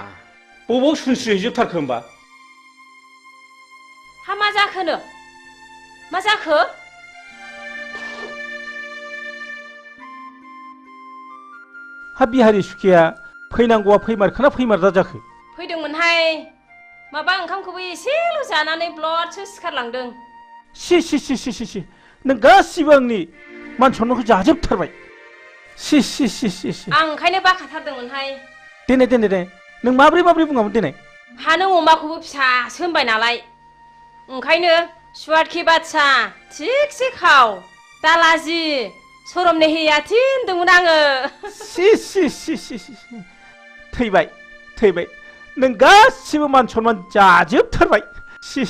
बबाव सुनस्रिहैजोबथारखो होमबा हा मा जाखोनो मा जाखो हा बिहारि सुखिया फैनांगौआ फैमारखोना फैमारदा जाखो फैदोंमोनहाय माबा ओंखामखौबो एसेल' जानानै ब्लडसो सिखारलांदों सि नों गासिबो आंनि मान सन्मानखौ जाजोबथारबाय सि आं ओंखायनो बाखाथारदोंमोनहाय देनाय नों माब्रै बुङामोन देनाय हा नों अमाखौबो फिसासो होनबाय नालाय ओंखायनो सुवादखि बादसा थिगसे खाव दालाजि सरमने हैयाथि होनदोंमोन आङो सि थैबाय नों गासिबो मान सन्मान जाजोबथारबाय सि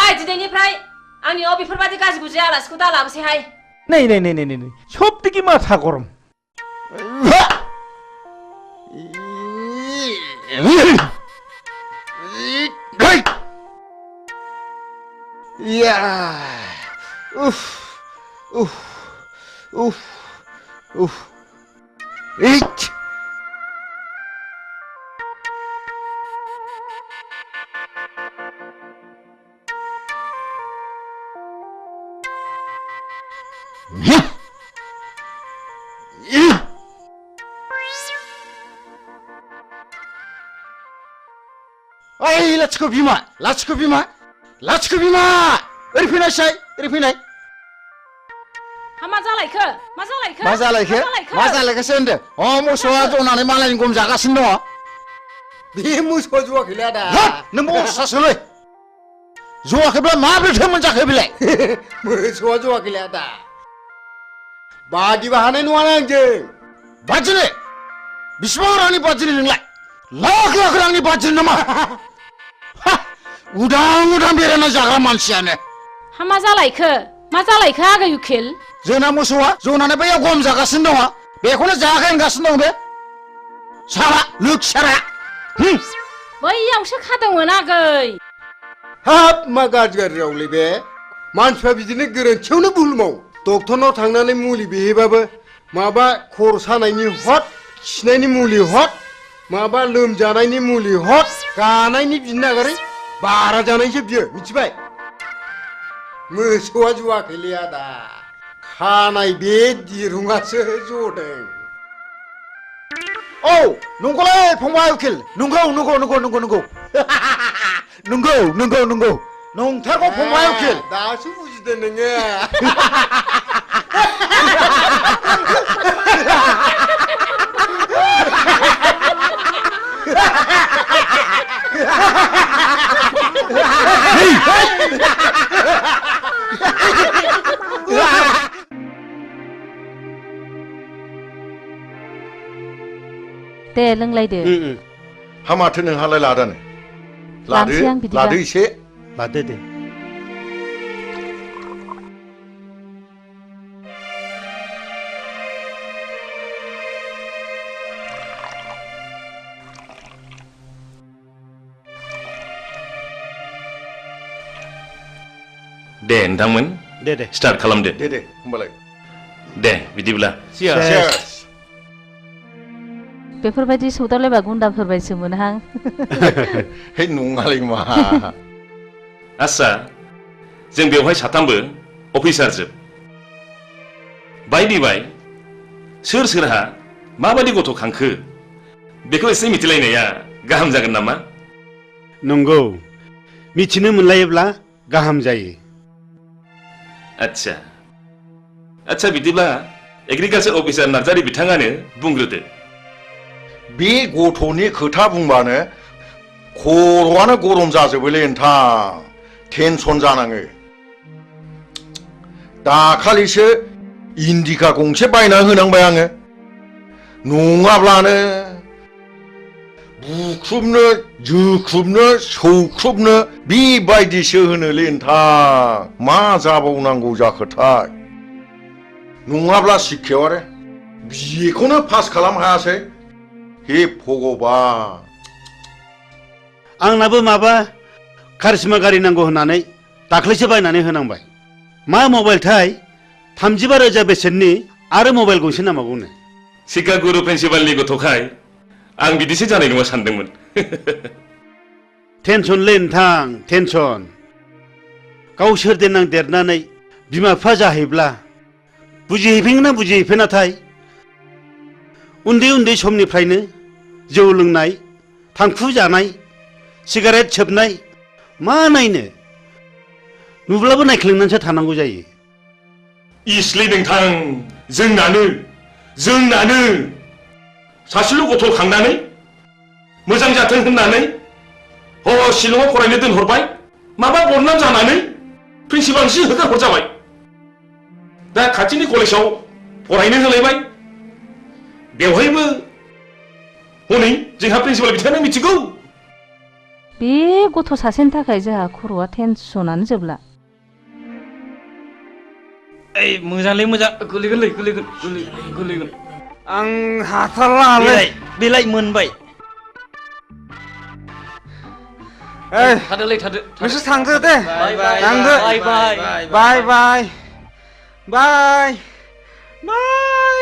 ओइ दिनैनिफ्राय आंनि न'आव बेफोरबादि गाज्रि गुज्रि आलासिखौ दा लाबोसैहाय नै सब दिगि माथा गरम Ya. Uff. Uff. Uff. Uff. Ich. Oi, laथिख' बिमा लाथिख' बिमा लाथिख' बिमा ओरै फैनायसाय ओरै फैनाय हा मा जालायखो मा जालायखो मा जालायखो मा जालायखोसो होनदों अ मोसौआ जनानै मालायनि गम जागासिनो दङ बे मोसौआ जवाखैलै आदा नों बरसासोलै जवाखैब्ला माब्रैथो मोनजाखो बेलाय मोसौआ जवाखैलै आदा बादिबा हानाय नङा आंजों बादिनो बिसिबां रांनि बादिनो नोंलाय लाख लाख रांनि बादिनो नामा उदां उदां बेरायना जाग्रा मानसियानो हा मा जालायखो आगै उखिल जोंना मोसौआ जनानै बैयाव गम जागासिनो दङ बेखौनो जायाखै होनगासिनो दं बे सारा लोखसारा बैयावसो खादोंमोन आगै हाब मा गाज्रि गाज्रियावलै बे मानसिफ्रा बिदिनो गोरोन्थियावनो भुल मावो डक्टरनाव थांनानै मुलि बिहैबाबो माबा खर' सानायनि हट खिनायनि मुलि हट माबा लोमजानायनि मुलि हट गानायनि बिनो नागारै बारा जानायसो बियो मिथिबाय मोसौआ जवाखैलै आदा खानाय बे दिरुङासो जदों औ नंगौलै फंबाय उखिल नंगौ नंगौ नंगौ नंगौ नंगौ नंगौ नंगौ नंगौ नंथारगौ फंबाय उखिल दासो बुजिदों नोङो दे लोंलायदो हा माथो नोंहालाय लादानो लानोसै आं बिदिबा लादो एसे लादो दे दे नोंथांमोन दे दे स्टार्ट खालामदो दे होमबालाय दे बिदिब्ला बेफोरबायदि सौदावलायबा गुन्दाफोर बायदिसो मोनहां हे नङालै मा आस्सा जों बेवहाय साथामबो अफिसार जोब बायदि बाय सोर सोरहा माबायदि गथ' खांखो बेखौ एसे मिथिलायनाया गाहाम जागोन नामा नंगौ मिथिनो मोनलायोब्ला गाहाम जायो आच्छा बिदिब्ला एग्रिकालचार अफिसार नार्जारि बिथाङानो बुंग्रोदो बे गथ'नि खोथा बुंबानो खर'आनो गरम जाजोबोलै नोंथां टेनसन जानाङो दाखालिसो इन्डिका गंसे बायना होनांबाय आङो नङाब्लानो बुख्रुबनो जोख्रुबनो सौख्रुबनो बेबायदिसो होनोलै नोंथां मा जाबावनांगौ जाखोथाय नङाब्ला शिक्षायाव आरो बेखौनो पास खालाम हायासै हे भगबान आंनाबो माबा कारिश्मा गारि नांगौ होननानै दाख्लैसो बायनानै होनांबाय मा मबाइलथाय 35,000 बेसेननि आरो मबाइल गंसे नांबावगौनो सिका गुरु प्रिन्सिपालनि गथ'खाय आं बिदिसो जानाय नङा सानदोंमोन टेनसनलै नोंथां टेनसन गावसोर देनां देरनानै बिमा बिफा जाहैब्ला बुजिहैफिन ना बुजिहैफिनाथाय उन्दै उन्दै समनिफ्रायनो जौ लोंनाय थांखु जानाय सिगारेट सोबनाय मा नायनो नुब्लाबो नायख्लेंनानैसो थानांगौ जायो इसलै नोंथां जोंनानो सासेल' गथ' खांनानै मोजां जाथों होननानै शिलंआव फरायनो दोनहरबाय माबा बदनाम जानानै प्रिन्सिपालसो होखार हरजाबाय दा खाथिनि कलेजाव फरायनो होलायबाय बेवहायबो हनै जोंहा प्रिन्सिपाल बिथाङानो मिथिगौ बे गथ' सासेनि थाखाय जोंहा खर'आ टेनसनानो जोबला ओइ मोजांलै मोजां गोलैगोन आं हाथारला बेलाय मोनबाय थादोलै थादो नोंसोर थांदो दे थांदो बाय बाय बाय बाय बाय बाय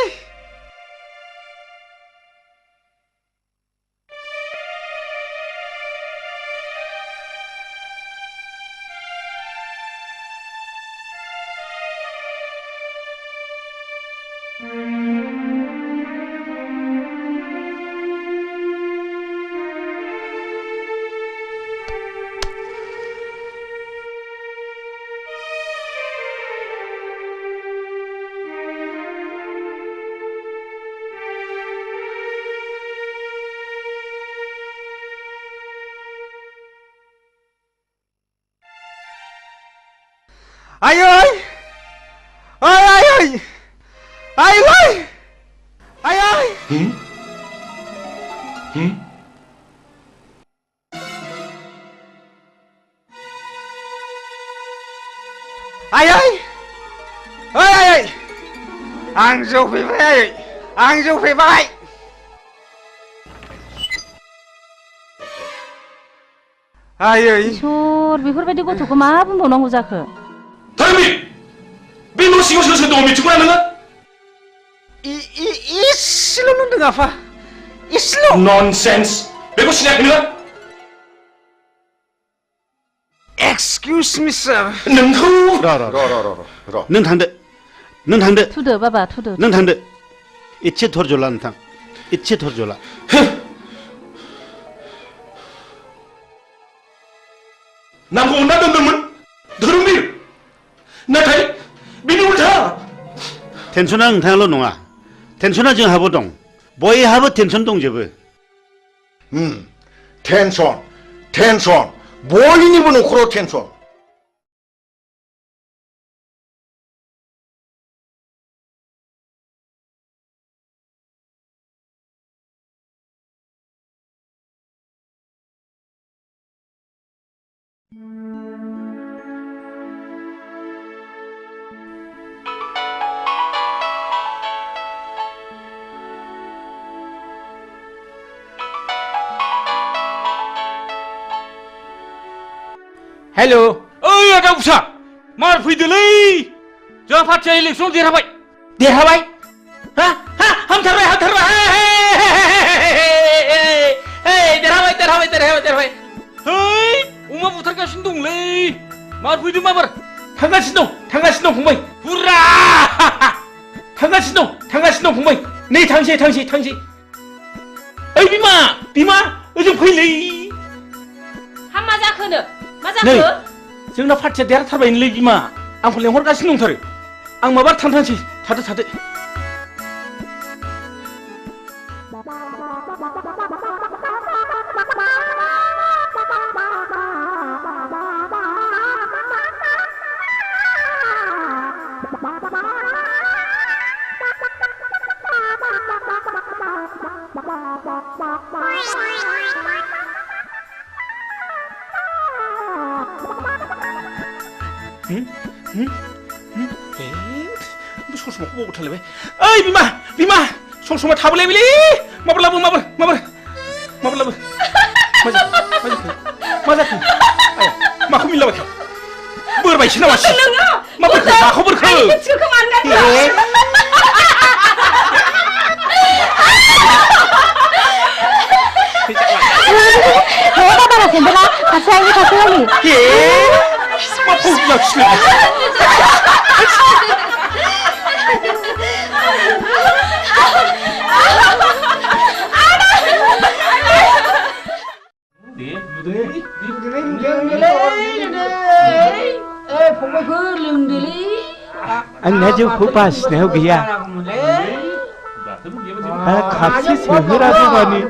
Ai ơi! Ơi ai ơi! Ai ơi! Ai ơi! Ai ơi! Ơi ai ơi! Ang Dâu Phi Vai! Ang Dâu Phi Vai! Ai ơi! इसोर बेफोरबायदि गथ'खौ मा बुंबावनांगौ जाखो? 다름이 बे न' सिङाव सोर सोर दङ मिथिगौना नोङो? इसेल' नुदों आफा इसेल'। ननसेन्स बेखौ सिनायाखै नोङो? एक्सकिउज मि सार। नोंखौ र' नों थांदो थुदो बाबा थुदो। नों थांदो इसे धर्ज ला नोंथां इसे धर्ज ला। नामखौ अनना दोनदोंमोन धोरोमबीर नाथाय बिनि उल्था। टेनसना नोंथाङाल' नङा टेनसना जोंहाबो दं बयहाबो टेनसन दंजोबो। टेनसन टेनसन बयनिबो न'खराव टेनसन। हेलो ओइ आदा उसा मार फैदोलै जोंहा पार्टिया इलेक्सन देरहाबाय देरहाबाय हा हा हामथारबाय हामथारबाय देरहाबाय देरहाबाय देरहाबाय देरहाबाय है अमा बुथारगासिनो दंलै मार फैदों माबार थांगासिनो दं फंबाय हुर्रा थांगासिनो दं फंबाय नै थांसै ओइ बिमा ओजों फैलै मा जाखोनो मा जाखो? जोंना पार्टिया देरहाथारबायलै बिमा आंखौ लेंहरगासिनो दंथारो आं माबा थांथारसै थादो ससमा बावबो थालायबाय ओइ बिमा ससमा थाबोलायबायलै माबोर लाबो मा जाखो आया माखौ मिलाबाय बोरबायसो नामा माखौ बोरखो बारा सेन्देला खाथियावनि मा फौलाखिनो आंना जौखौ बासिनायाव गैया खापसे सोहोराबो माने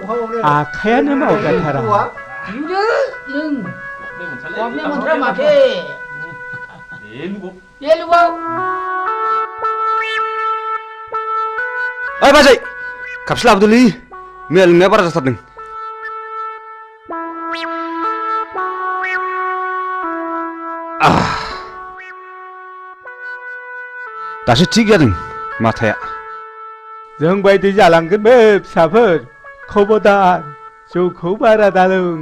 आखायानो मावगाथारा ओइ बाजै खापसे लाबोदोलै मैया लोंनाया बारा जाथारदों। दासो थिग जादों माथाया। जों बायदि जालांगोन बे फिसाफोर खबरदार जौखौ बारा दालों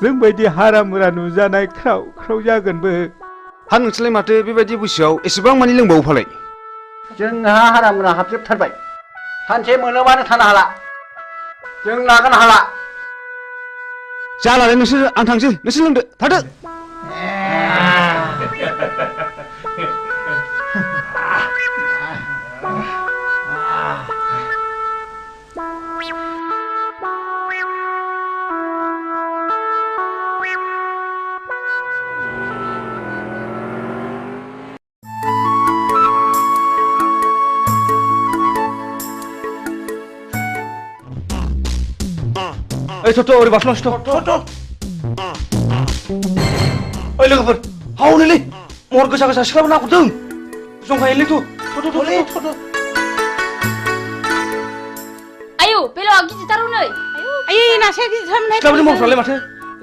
जोंबायदि हारा-मुरा नुजानाय ख्राव ख्राव जागोनबो। हा नोंसोरलाय माथो बेबायदि बैसोआव एसेबां मानि लोंबावो फालाय? जोंहा हारा-मुरा हाबजोबथारबाय। सानसे मोनोबानो थानो हाला। जों लागोन हाला। जालालै नोंसोर, आं थांसै, नोंसोर लोंदो, थादो। ओइ थ'थ' ओरै बाथलांसै थ'थ'। ओइ लोगोफोर, हावनोलै महर गोसा गोसा सिख्लाफोर नाहरदों। जंखायोलै थ'थ'। आयौ बेलावा गिदिरथार हनै। आयै नासाया गिदिरथारमोनहाय। सिख्लाफोरनि महरफ्रालाय माथो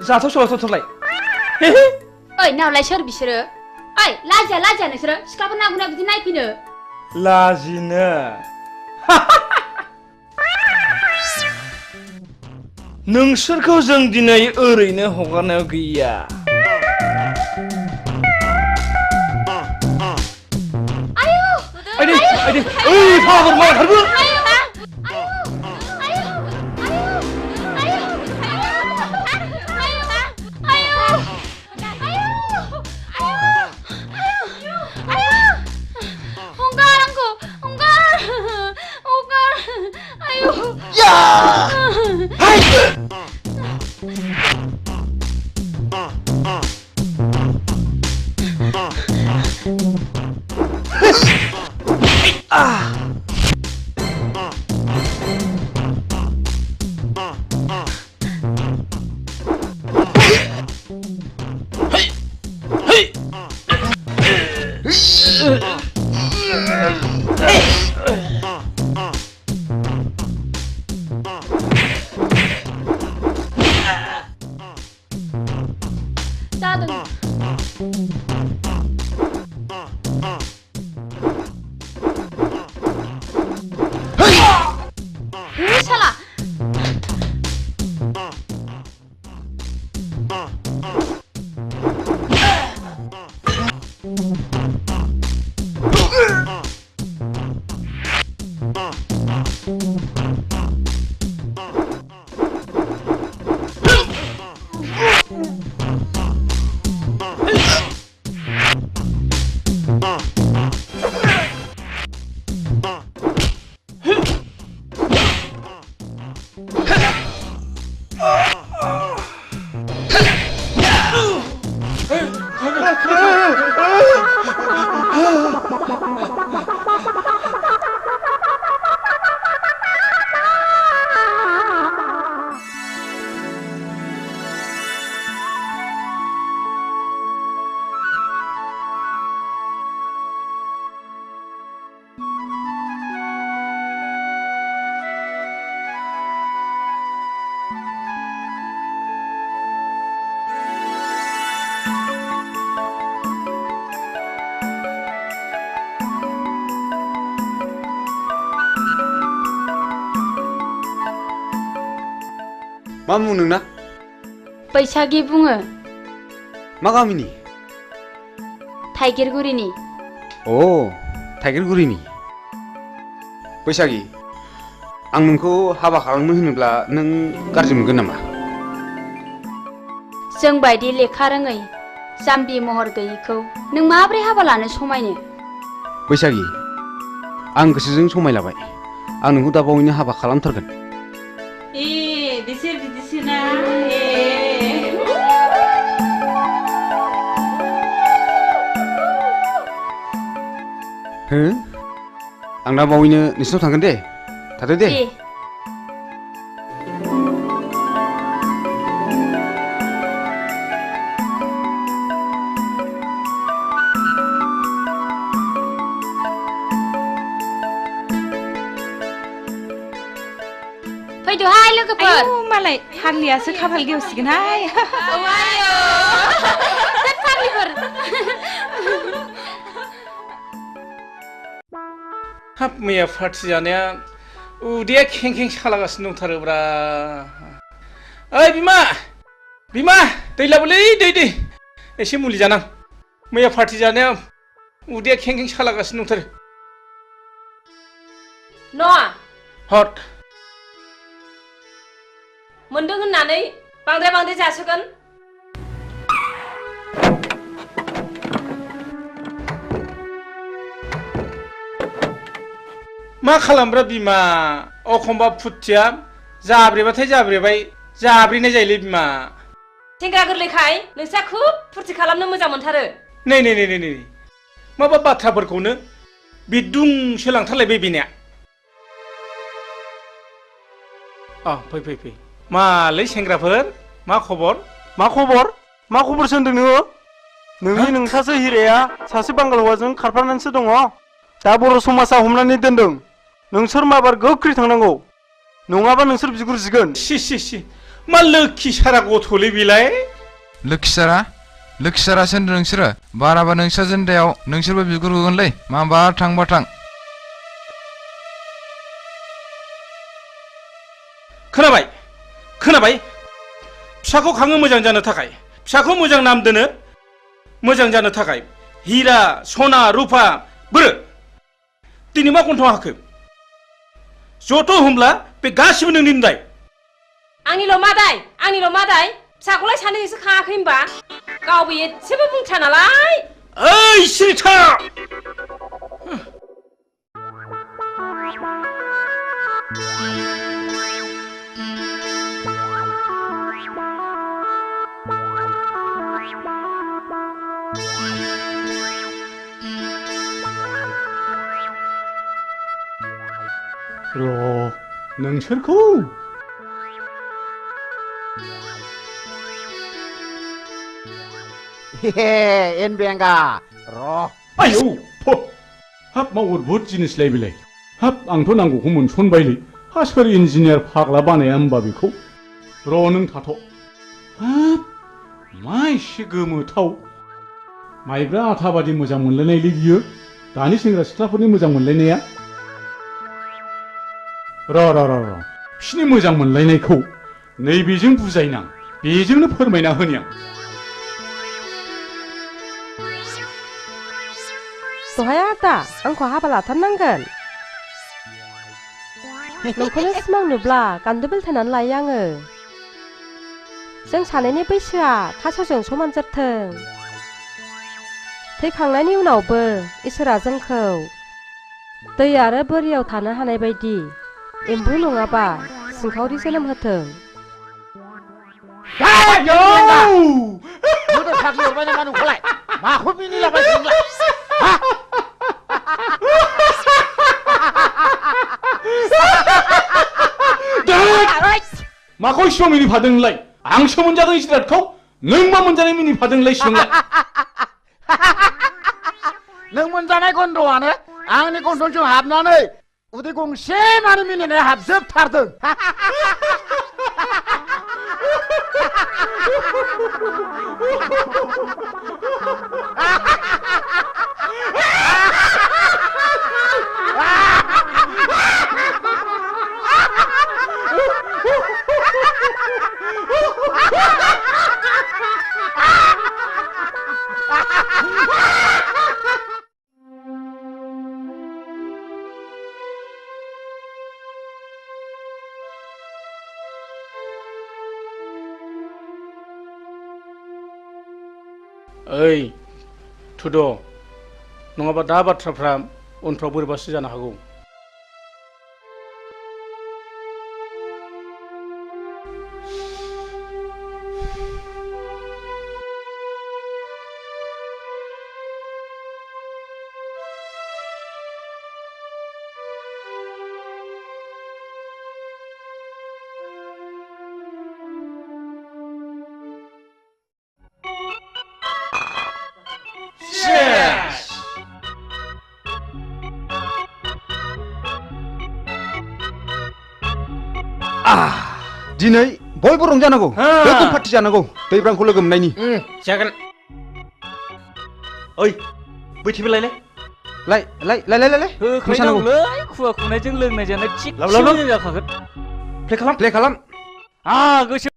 जाथाव सोलाथावथारलाय। ओइ नावलाय सोर बिसोरो? ओइ लाजिया नोंसोरो सिख्लाफोर ना गुना बिदि नायफैनो? लाजिनो नोंसोरखौ जों दिनै ओरैनो हगारनायाव गैया। आयदै ओइ फाग्लाफोर मावथारबो। मा मुं नोंना? बैसागि बुङो। मा गामिनि? थाइगिरगुरिनि। अ थाइगिरगुरिनि। बैसागि, आं नोंखौ हाबा खालामनो होनोब्ला नों गाज्रि मोनगोन नामा? जों बायदि लेखा रोङै जाम्बि महर गैयैखौ नों माब्रै हाबा लानो समायनो? बैसागि, आं गोसोजों समायलाबाय। आं नोंखौ दा बावैनो हाबा खालामथारगोन। बिसोर बिदिसोना। हो? आं दा बावैनो नोंसिनाव थांगोन दे। थादो दे। फैदोहाय लोगोफोर। मालाय फाग्लियासो खाफाल गेवसिगोनहाय। फाग्लिफोर। हाब मैया पार्टि जानाया उदैया खें खें सालागासिनो दंथारोब्रा। ओइ बिमा बिमा दै लाबोलै दै एसे मुलि जानां मैया पार्टि जानाया उदैया खें खें सालागासिनो दंथारो न'आ हट मोनदों होननानै बांद्राय जासोगोन मा खालामब्रा बिमा अखमबा फुथिया जाब्रेबाथाय जाब्रेबाय जाब्रेनाय जायोलै बिमा सेंग्रा गोरलैखाय नोंस्रा खुब फुरथि खालामनो मोजां मोनथारो नै माबा बाथ्राफोरखौनो बिदुंसो लांथारलायबाय बिनिया फै मालै सेंग्राफोर मा खबर मा खबरसो होनदों नोङो नोंनि नोंसासो हिराया सासे बांगाल हौवाजों खारफानानैसो दङ दा बर' समाजा हमनानै दोनदों नोंसोर माबार गोख्रै थांनांगौ नङाबा नोंसोर बिगुर जिगोन सि मा लोखि सारा गथ'लै बेलाय लोखि सारासो होनदों नोंसोरो बाराबा नोंस्रा जेन्दायाव नोंसोरबो बिगुर होगोनलै माबा थांबा थां खोनाबाय फिसाखौ खाङो मोजां जानो थाखाय फिसाखौ मोजां नाम दोनो मोजां जानो थाखाय हिरा सना रुपा बोरो दिनै मा गन्थं हाखो जथ' होमब्ला बे गासिबो नोंनि दाय आंनिल' मा दाय फिसाखौलाय सानैजोंसो खाङाखै होनबा गावबो एसेबो बुंथा नालाय ओइ सिरिथा नोंसोरखौ एन बेंगा आयौ हाब मा अद्भुत जिनिसलाय बेलाय हाब आंथ' नांगौखौ मोनसनबायलै सोर इन्जिनियार फाग्ला बानाया होमबा बेखौ नों थाथ' हाब मा एसे गोमोथाव माइब्रा आथा बादि मोजां मोनलायनायलै बियो दानि सेंग्रा सिख्लाफोरनि मोजां मोनलायनाया बिसिनि मोजां मोनलायनायखौ नैबेजों बुजायनां बेजोंनो फोरमायना होनि आं दहाय आदा आंखौ हाबा लाथारनांगोन नोंखौनो सिमां नुब्ला गान्दो बेलथायनानै लायो आङो जों सानैनि बैसोआ थास'जों समान जाथों थैखांनायनि उनावबो इसोरा जोंखौ दै आरो बोरियाव थानो हानाय बायदि एम्बु नङाबा सिंखावरि जोनोम होथों माखौ मिनिलाबाय नोंलाय माखौ इसिबां मिनिफादों नोंलाय आंसो मोनजादों जिरादखौ नों मा मोनजानाय मिनिफादोंलाय सिगांलाय नों मोनजानाय गन्धआनो आंनि गन्थंजों हाबनानै उदै गंसे मानि मिनिनाय हाबजोबथारदों ओइ थुद' नङाबा दा बाथ्राफ्रा उनफ्राव बोरैबासो जानो हागौ दिनै बयबो रंजानांगौ गोगोम पार्टि जानांगौ दैब्रांखौ लोगो मोननायनि जागोन ओइ बैथिबो लाय होखायनांगौलै खुवा खुनायजों लोंनायजोंनो थिग जाखागोन प्ले खालाम गोसो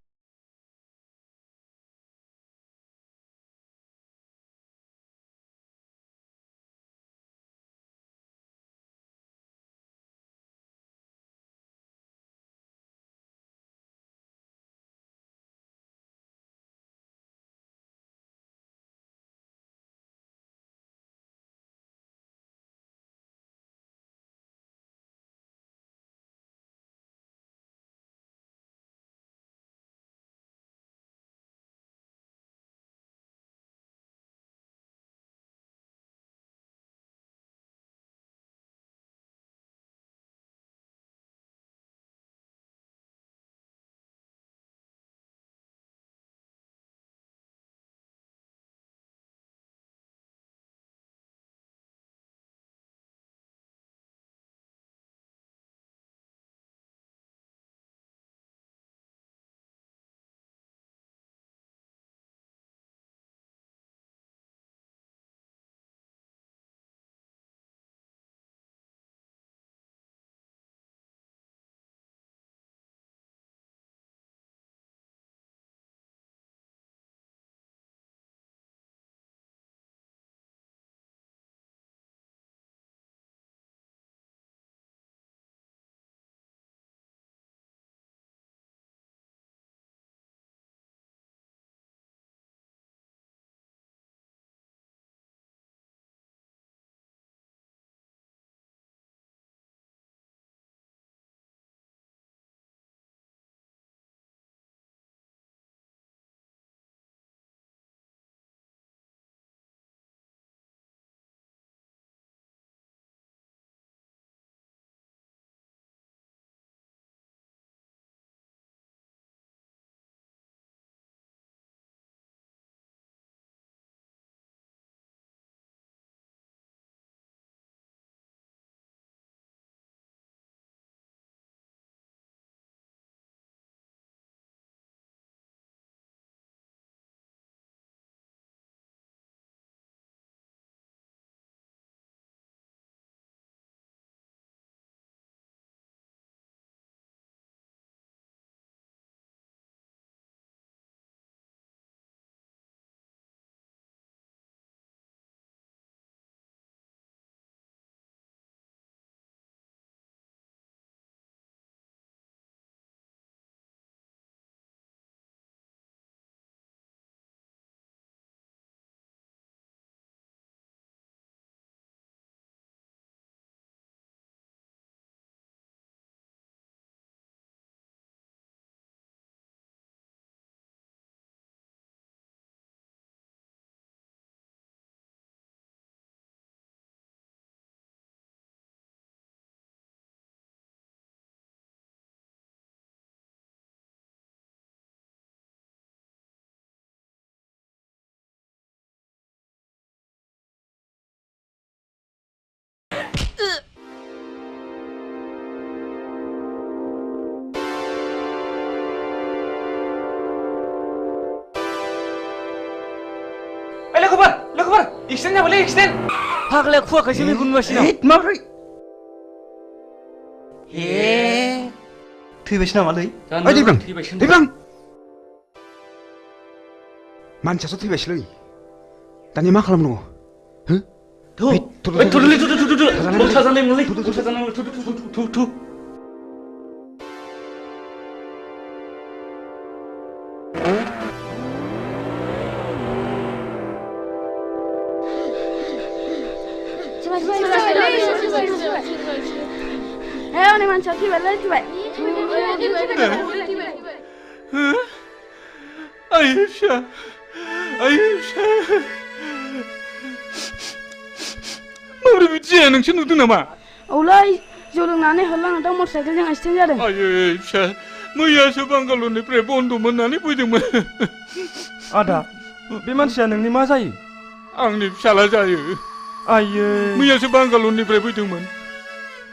लोगोफोर एक्सिडेन्ट जाबायलै एक्सिडेन्ट फाग्लाया खुवाखैसो मेगन नुगासिनो माब्रै हे थैबायसो नामालै ओइ दैब्रां थैबायसो दैब्रां मानसियासो थैबायसोलै दानिया मा खालामनांगौ Hei, man cakap tiba lagi tiba. Ayşe, Ayşe. Mabrur bijiya nोंसो नुदों नामा? औलै जौ लोंनानै होलांदों मटरसाइकेलजों एक्सिडेन्ट जादों। Ayşe, मैयासो बांगालरनिफ्राय बन्द मोननानै फैदोंमोन। आदा बे मानसिया नोंनि मा जायो? आंनि फिसाला जायो। आयै मैयासो बांगालरनिफ्राय फैदोंमोन।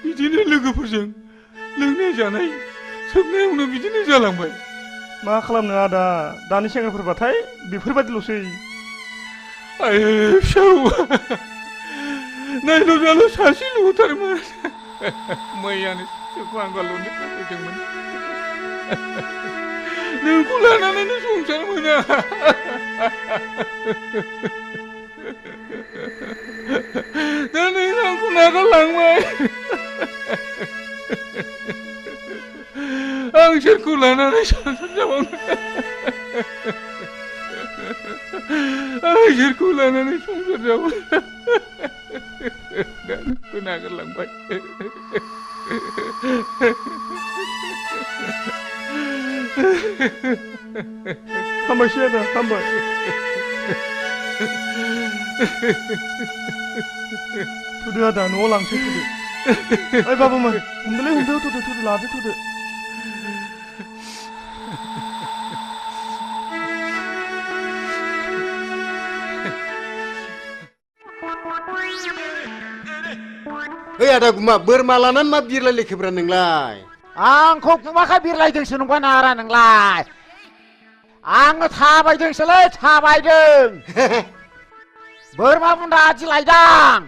बिदिनो लोगोफोरजों लोंनाय जानाय सोबनायावनो बिदिनो जालांबाय। मा खालामनो आदा दानि सेंग्राफोरबाथाय बेफोरबायदिल'सै। आयै फिसौ नायल' जाल' सासेल'थारमोन। मैयानो बांगालरनिफ्राय फैदोंमोन। नोंखौ लानानैनो संसार मोना। दा नै आंखौ नागारलांबाय। आं सोरखौ लानानै संसार जाबावनो? आं सोरखौ लानानै संसार जाबावनो? दा नोंखौ नागारलांबाय। हामबायसै आदा हामबाय। थुदो आदा न'आव लांसै थुदो। ओइ बाबुमोन हमदोलै हमदो थुदो लादो थुदो। ओइ आदा गुमा बोरमा लानानै मा बिरलायलायखोब्रा नोंलाय? आंखौ गुमाखा बिरलायदोंसो नंगौ नारा नोंलाय? आङो थाबायदोंसोलै थाबायदों। बोरमा बुन्दा आदि लायदां।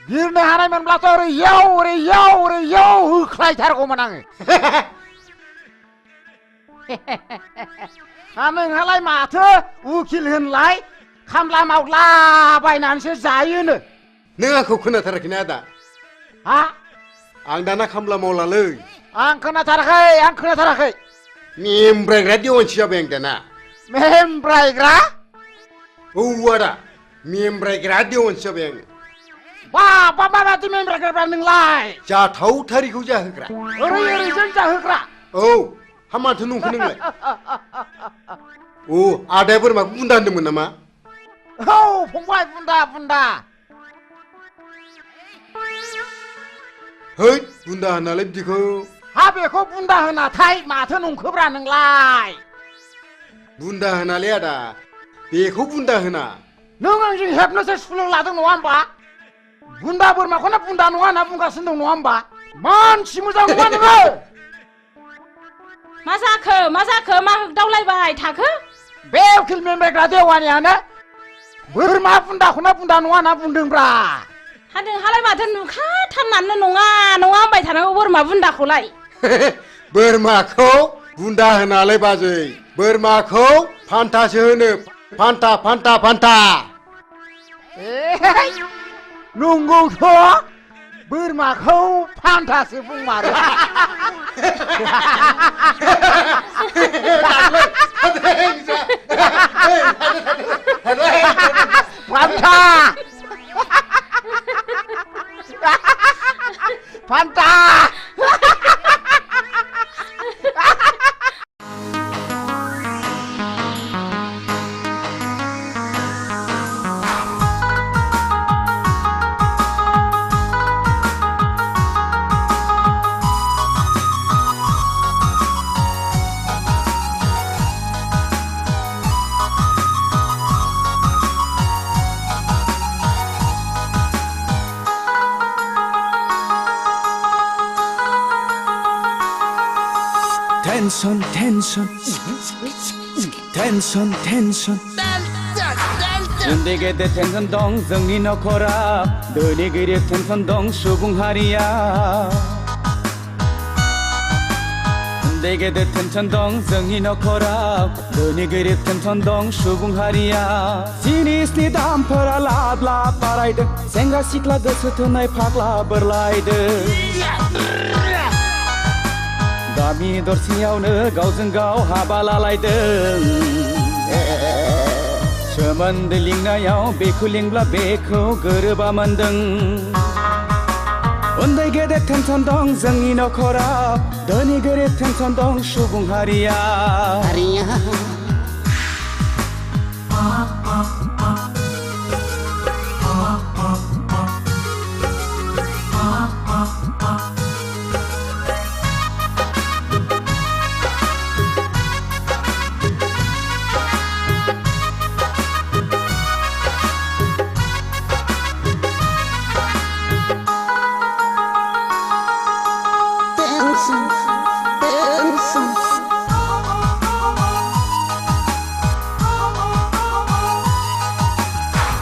बिरनो हानायमोनब्लाथ' ओरैयाव होख्लायथारगौमोन आङो। नोंहालाय माथो उकिल होनलाय खामला मावला बायनानैसो जायोनो। नों आंखौ खोनाथाराखैना आदा? हा? आं दाना खामला मावलालै। आं खोनाथाराखै। मेमब्रायग्रा देवानसि जाबाय आं दाना। मेमब्रायग्रा? औ आदा मेमब्रायग्रा देवानसि जाबाय आङो। माबादि मेमब्रायग्रा नोंलाय? जाथावथारिखौ जाहोग्रा। ओरैजों जाहोग्रा? औ हा माथो नंखो नोंलाय? औ आदाया बोरमाखौ बुन्दा होनदोंमोन नामा? औ फंबाय बुन्दा। है बुन्दा होनालाय बिदिखौ। हा बेखौ बुन्दा होनाथाय माथो नंखोब्रा नोंलाय? बुन्दा होनालै आदा बेखौ बुन्दा होना। नों आंजों हेबनोसो सुलु लादों नङा होमबा? बुन्दा बोरमाखौनो बुन्दा नङा होनना बुंगासिनो दं नङा होमबा? मानसि मोजां नङा नोङो। मा जाखो मा होगदावलायबाय थाखो? बे उकिल मेमब्रायग्रा देवानियानो बोरमा बुन्दाखौनो बुन्दा नङा होनना बुंदोंब्रा। हा नोंहालाय माथो नुखाथारनानै नङा होनबाय थानांगौ बोरमा बुन्दाखौलाय? बोरमाखौ बुन्दा होनालाय बाजै बोरमाखौ फान्थासो होनो। फान्था। नंगौथ' बोरमाखौ फान्थासो बुंमारो। फान्था। 텐션 텐션 텐션 텐션 उन्दै गेदेर टेनसन दं जोंनि नखराव धोनि गोरिब टेनसन दं सुबुं हारिया उन्दै गेदेर टेनसन दं जोंनि नखराव धोनि गोरिब टेनसन दं सुबुं हारिया जिनिसनि दामफोरा लाब लाब बारायदों सेंग्रा सिख्ला गोसो थोनाय फाग्ला बोरलायदों गामि दरसेयावनो गावजों गाव हाबा लालायदों सोमोन्दो लिंनायाव बेखौ लिंब्ला बेखौ गोरोबा मोनदों उन्दै गेदेर टेनसन दं जोंनि नखराव धोनि गोरिब टेनसन दं सुबुं हारिया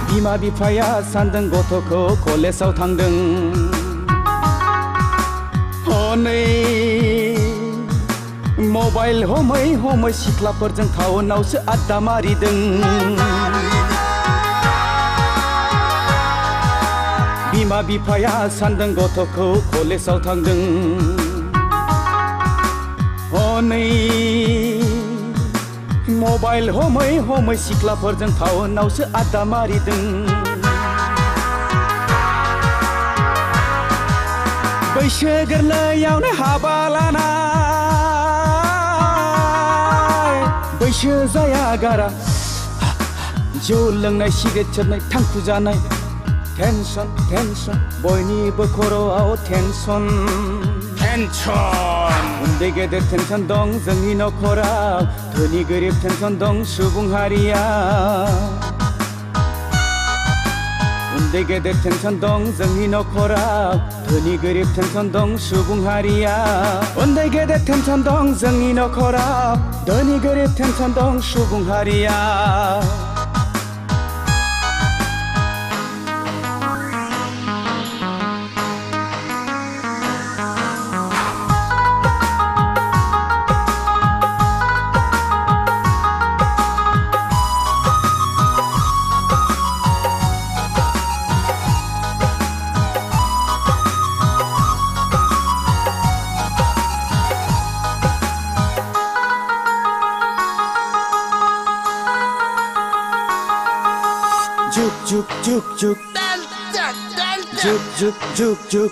बिमा बिफाया सानदों गथ'खौ कलेजाव थांदों हनै मबाइल हमै हमै सिख्लाफोरजों टाउनावसो आड्डा मारिदों बिमा बिफाया सानदों गथ'खौ कलेजाव थांदों हनै मबाइल हमै हमै सिख्लाफोरजों टाउनावसो आड्डा मारिदों बैसो गोरलैयावनो हाबा लानाय बैसो जाया गारा जौ लोंनाय सिगारेट सोबनाय थांखु जानाय टेनसन टेनसन बयनिबो खर'आव टेनसन टेनसन उन्दै गेदेर टेनसन दं जोंनि नखराव धोनि गोरिब टेनसन दं सुबुं हारिया उन्दै गेदेर टेनसन दं जोंनि नखराव धोनि गोरिब टेनसन दं सुबुं हारिया उन्दै गेदेर टेनसन दं जोंनि नखराव धोनि गोरिब टेनसन दं सुबुं हारिया juk juk juk juk juk juk juk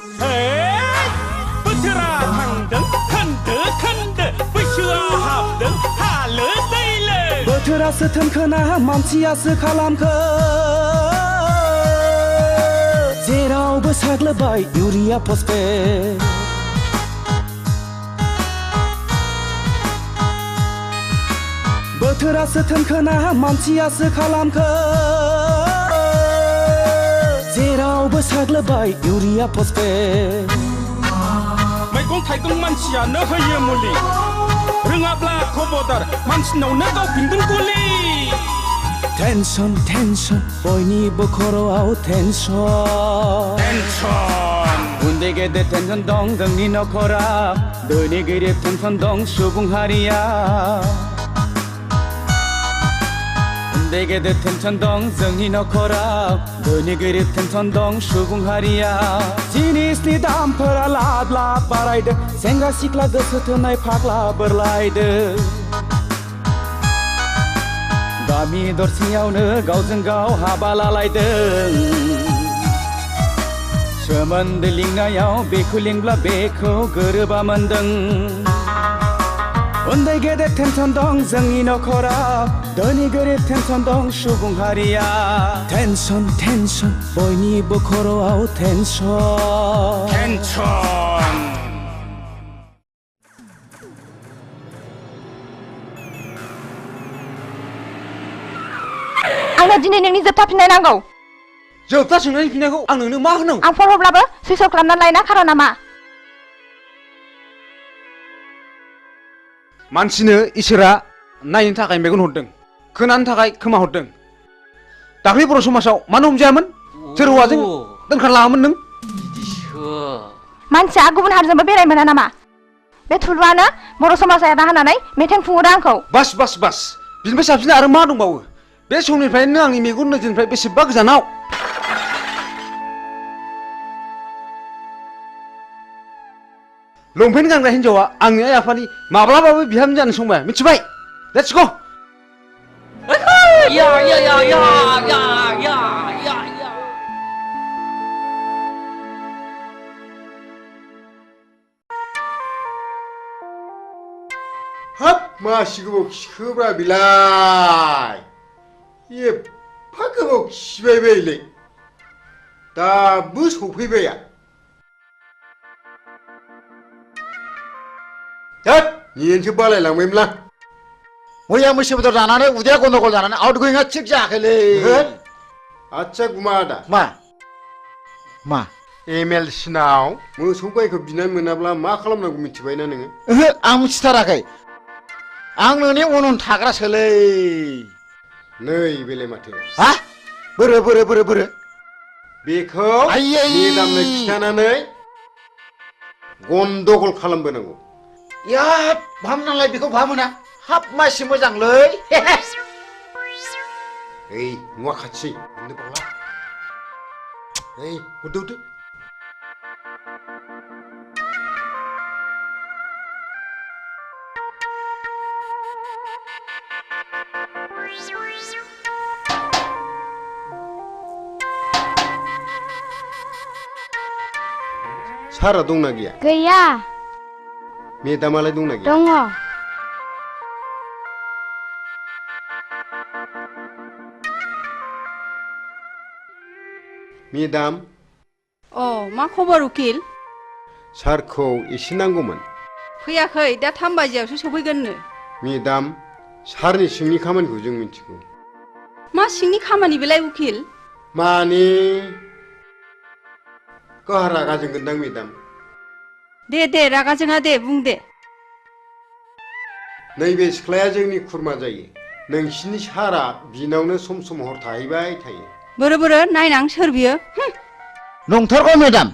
बोथोरा थांदों खोन्दो खोन्दो बैसोआव हाबदों हालो दैलो बोथोरासो थोनखोना मानसियासो खालामखो जेरावबो साग्लोबबाय इउरिया फसफेट बोथोरासो थोनखोना मानसियासो खालामखो जेरावबो साग्लोबबाय इउरिया फसफेट मैगं थाइगं मानसियानो होयो मुलि रोङाब्ला खबरदार मानसिनावनो गावफिनगोन गुलि टेनसन टेनसन बयनिबो खर'आव टेनसन टेनसन उन्दै गेदेर टेनसन दं जोंनि नखराव धोनि गोरिब टेनसन दं सुबुं हारिया उन्दै गेदेर टेनसन दं जोंनि नखराव धोनि गोरिब टेनसन दं सुबुं हारिया जिनिसनि दामफोरा लाब लाब बारायदों सेंग्रा सिख्ला गोसो थोनाय फाग्ला बोरलायदों गामि दरसेयावनो गावजों गाव हाबा लालायदों सोमोन्दो लिंनायाव बेखौ लिंब्ला बेखौ गोरोबा मोनदों उन्दै गेदेर टेनसन दं जोंनि नखराव धोनि गोरिब टेनसन दं सुबुं हारिया टेनसन टेनसन बयनिबो खर'आव टेनसन टेनसन आंनो दिनै नोंनि जोबथा फिननाय नांगौ जोबथा सोंनायनि फिननायखौ आं नोंनो मा होनांगौ आं फन हरब्लाबो सुइच अफ खालामनानै लायना खार'ना मा मानसिनो इसोरा नायनो थाखाय मेगन हरदों खोनानो थाखाय खोमा हरदों दाख्लै बर' समाजाव मानो हमजायामोन सोर हौवाजों दोनखारलाङामोन नों मानसिया गुबुन हारिजोंबो बेराय मोना नामा बे थुलुआनो बर' समाजा एना होनानै मेथाइ खुङोदा आंखौ बास बास बास बिनिफ्राय साबसिन आरो मा दंबावो बे समनिफ्रायनो आंनि मेगन नोजोरनिफ्राय बेसेबा गोजानाव लंपेन्ट गानग्रा हिन्जावा आंनि आइ आफानि माब्लाबाबो बिहामजो जानो संबाय मिथिबाय लेट्स गो या या या या या या या या हाब मासि गोबाव खिखोब्रा बिलाय एफा गोबाव खिबाय बायलै दाबो सफैबाया होद नियेनसो बालायलांबायमोनलां मैया मैसो बेदर जानानै उदैया गन्दगल जानानै आउट गोयिंआ थिग जायाखैलै आदसा गुमा आदा मा एमएल सिनाव मोसौ गायखौ बिनानै मोनाब्ला मा खालामनांगौ मिथिबायना नोङो ओहो आं मिथिथाराखै आं नोंनि उन उन थाग्रासोलै नै बेलाय माथो हा बोरो बेखौ मेदामनो खिथानानै गन्दगल खालामबोनांगौ याद भाम नालाय बेखौ भामोना हाब मासि मोजांलै ओइ नुवा खाथि मोननो बावला ओइ हरदो सारा दंना गैया गैया मेदामालाय दंना गैया दङ मेदाम मा खबर उकिल सारखौ एसे नांगौमोन फैयाखै दा 3 बाजियावसो सफैगोननो मेदाम सारनि सिंनि खामानिखौ जों मिथिगौ मा सिंनि खामानि बेलाय उकिल माने गाहा रागा जोंगोनदां मेदाम दे रागा जोङा दे बुं दे नैबे सिख्लाया जोंनि खुरमा जायो नोंसिनि सारा बिनावनो सम सम हर थाहैबाय थायो बोरो नायनां सोर बियो नंथारगौ मेदाम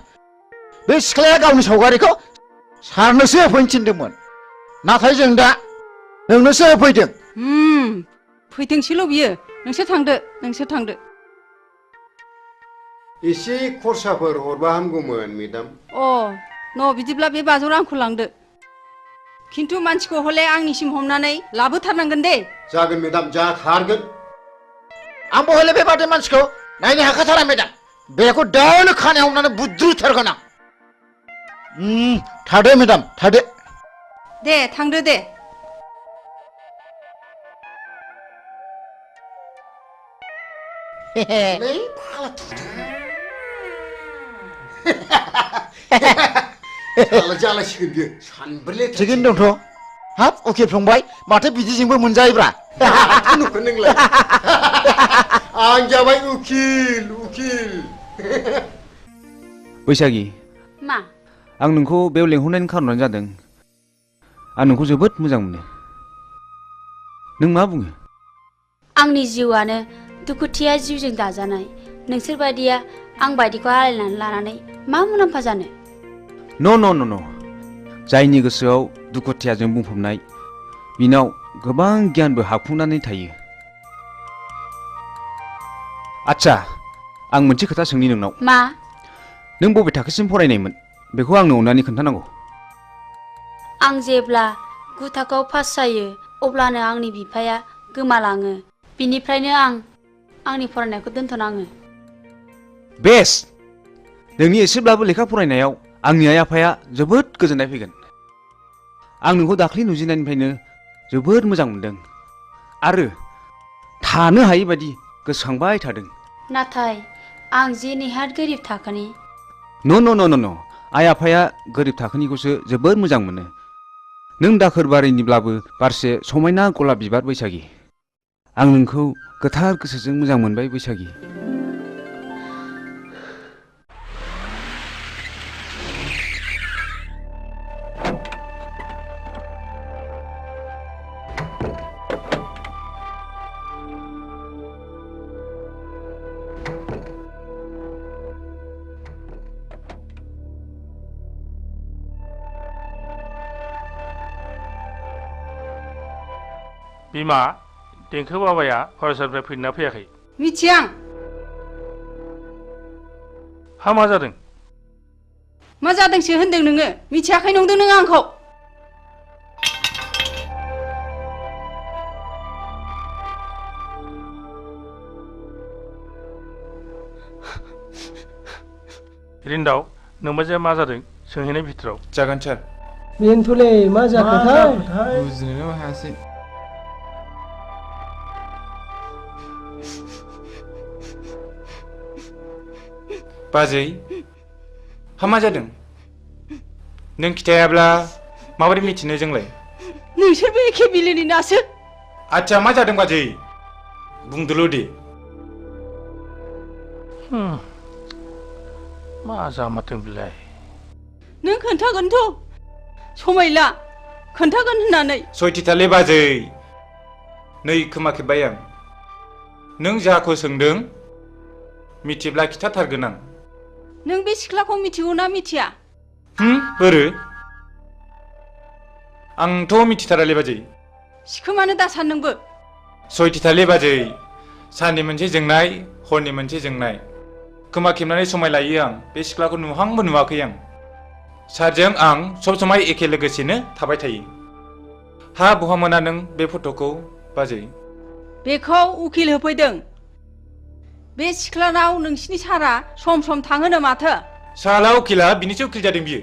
बे सिख्लाया गावनि सावगारिखौ सारनोसो होफैनो थिनदोंमोन नाथाय जों दा नोंनोसो होफैदों फैथोंसैल' बियो नोंसोर थांदो एसे खरसाफोर हरबा हामगौमोन मेदाम बिदिब्ला बे बाजौ रांखौ लांदो खिन्थु मानसिखौ हले आंनिसिम हमनानै लाबोथारनांगोन दे जागोन मेदाम जाथारगोन आंबो हले बेबादि मानसिखौ नायनो हाखाथारा मेदाम बेखौ दानो खानायाव हमनानै बुद्रुथारगोन आं थादो मेदाम थादो दे थांदो दे जालायसिगोन बियो सानब्रैले थिगैनो दंथ' हाब उकिल फंबाय माथो बिदिजोंबो मोनजायोब्रा नुखो नोंलाय आं जाबाय उकिल बैसागि मा आं नोंखौ बेयाव लेंहरनायनि खारनानो जादों आं नोंखौ जोबोद मोजां मोनो नों मा बुङो आंनि जिउआनो दुखुथिया जिउजों दाजानाय नोंसोर बायदिया आं बायदिखौ आलायनानै लानानै मा मुलाम्फा जानो न' जायनि गोसोआव दुखुथियाजों बुंफबनाय बिनाव गोबां गियानबो हाबफुंनानै थायो आच्छा आं मोनसे खोथा सोंनि नोंनाव मा नों बबे थाखोसिम फरायनायमोन बेखौ आंनो अननानै खोन्थानांगौ आं जेब्ला 9 थाखोआव पास जायो अब्लानो आंनि बिफाया गोमालाङो बिनिफ्रायनो आं आंनि फरायनायखौ दोनथ'नाङो बेस्ट नोंनि एसेब्लाबो लेखा फरायनायाव आंनि आइ आफाया जोबोद गोजोननाय फैगोन आं नोंखौ दाख्लै नुजेननायनिफ्रायनो जोबोद मोजां मोनदों आरो थानो हायै बायदि गोसोखांबाय थादों नाथाय आं जे नेहाद गोरिब थाखोनि न' आइ आफाया गोरिब थाखोनिखौसो जोबोद मोजां मोनो नों दाखोर बारिनिब्लाबो बारसे समायना गलाब बिबार बैसागि आं नोंखौ गोथार गोसोजों मोजां मोनबाय बैसागि बिमा देंखो बाबाया फरायसालिनिफ्राय फैदोंना फैयाखै? मिथिया आं। हा मा जादों? मा जादोंसो होनदों नोङो? मिथियाखै नंदों नों आंखौ? रिन्दाव नोंबाजैया मा जादों सोंहैनाय भितराव। जागोन सार। बेनोथ'लै मा जाखोथाय? बुजिनोनो हायासै। बाजै हा मा जादों? नों खिथायाब्ला माबोरै मिथिनो जोंलाय? नोंसोरबो एखे बिलोनि नासो। आच्छा मा जादों बाजै? बुंदोल' दे। मा जामारदों बिलाय? नों खोन्थागोनथ' समायला खोन्थागोन होननानै। सयथिथालै बाजै नै खोमा खेबबाय आं। नों जाखौ सोंदों मिथिब्ला खिथाथारगोन आं। नों बे सिख्लाखौ मिथिगौ ना मिथिया? बोरो? आंथ' मिथिथारालै बाजै। सिखोमानो दासान नोंबो। सयथिथालै बाजै साननि मोनसे जोंनाय हरनि मोनसे जोंनाय। खोमा खेबनानै समाय लायो आं बे सिख्लाखौ नुहांबो नुवाखै आं। सारजों आं सब समाय एखे लोगोसेनो थाबाय थायो। हा बहा मोना नों बे फट'खौ बाजै? बेखौ उकिल होफैदों। बे सिख्लानाव नोंसिनि सारा सम सम थाङोनो माथो। साला उकिला बिनिसो उकिल जादों बियो।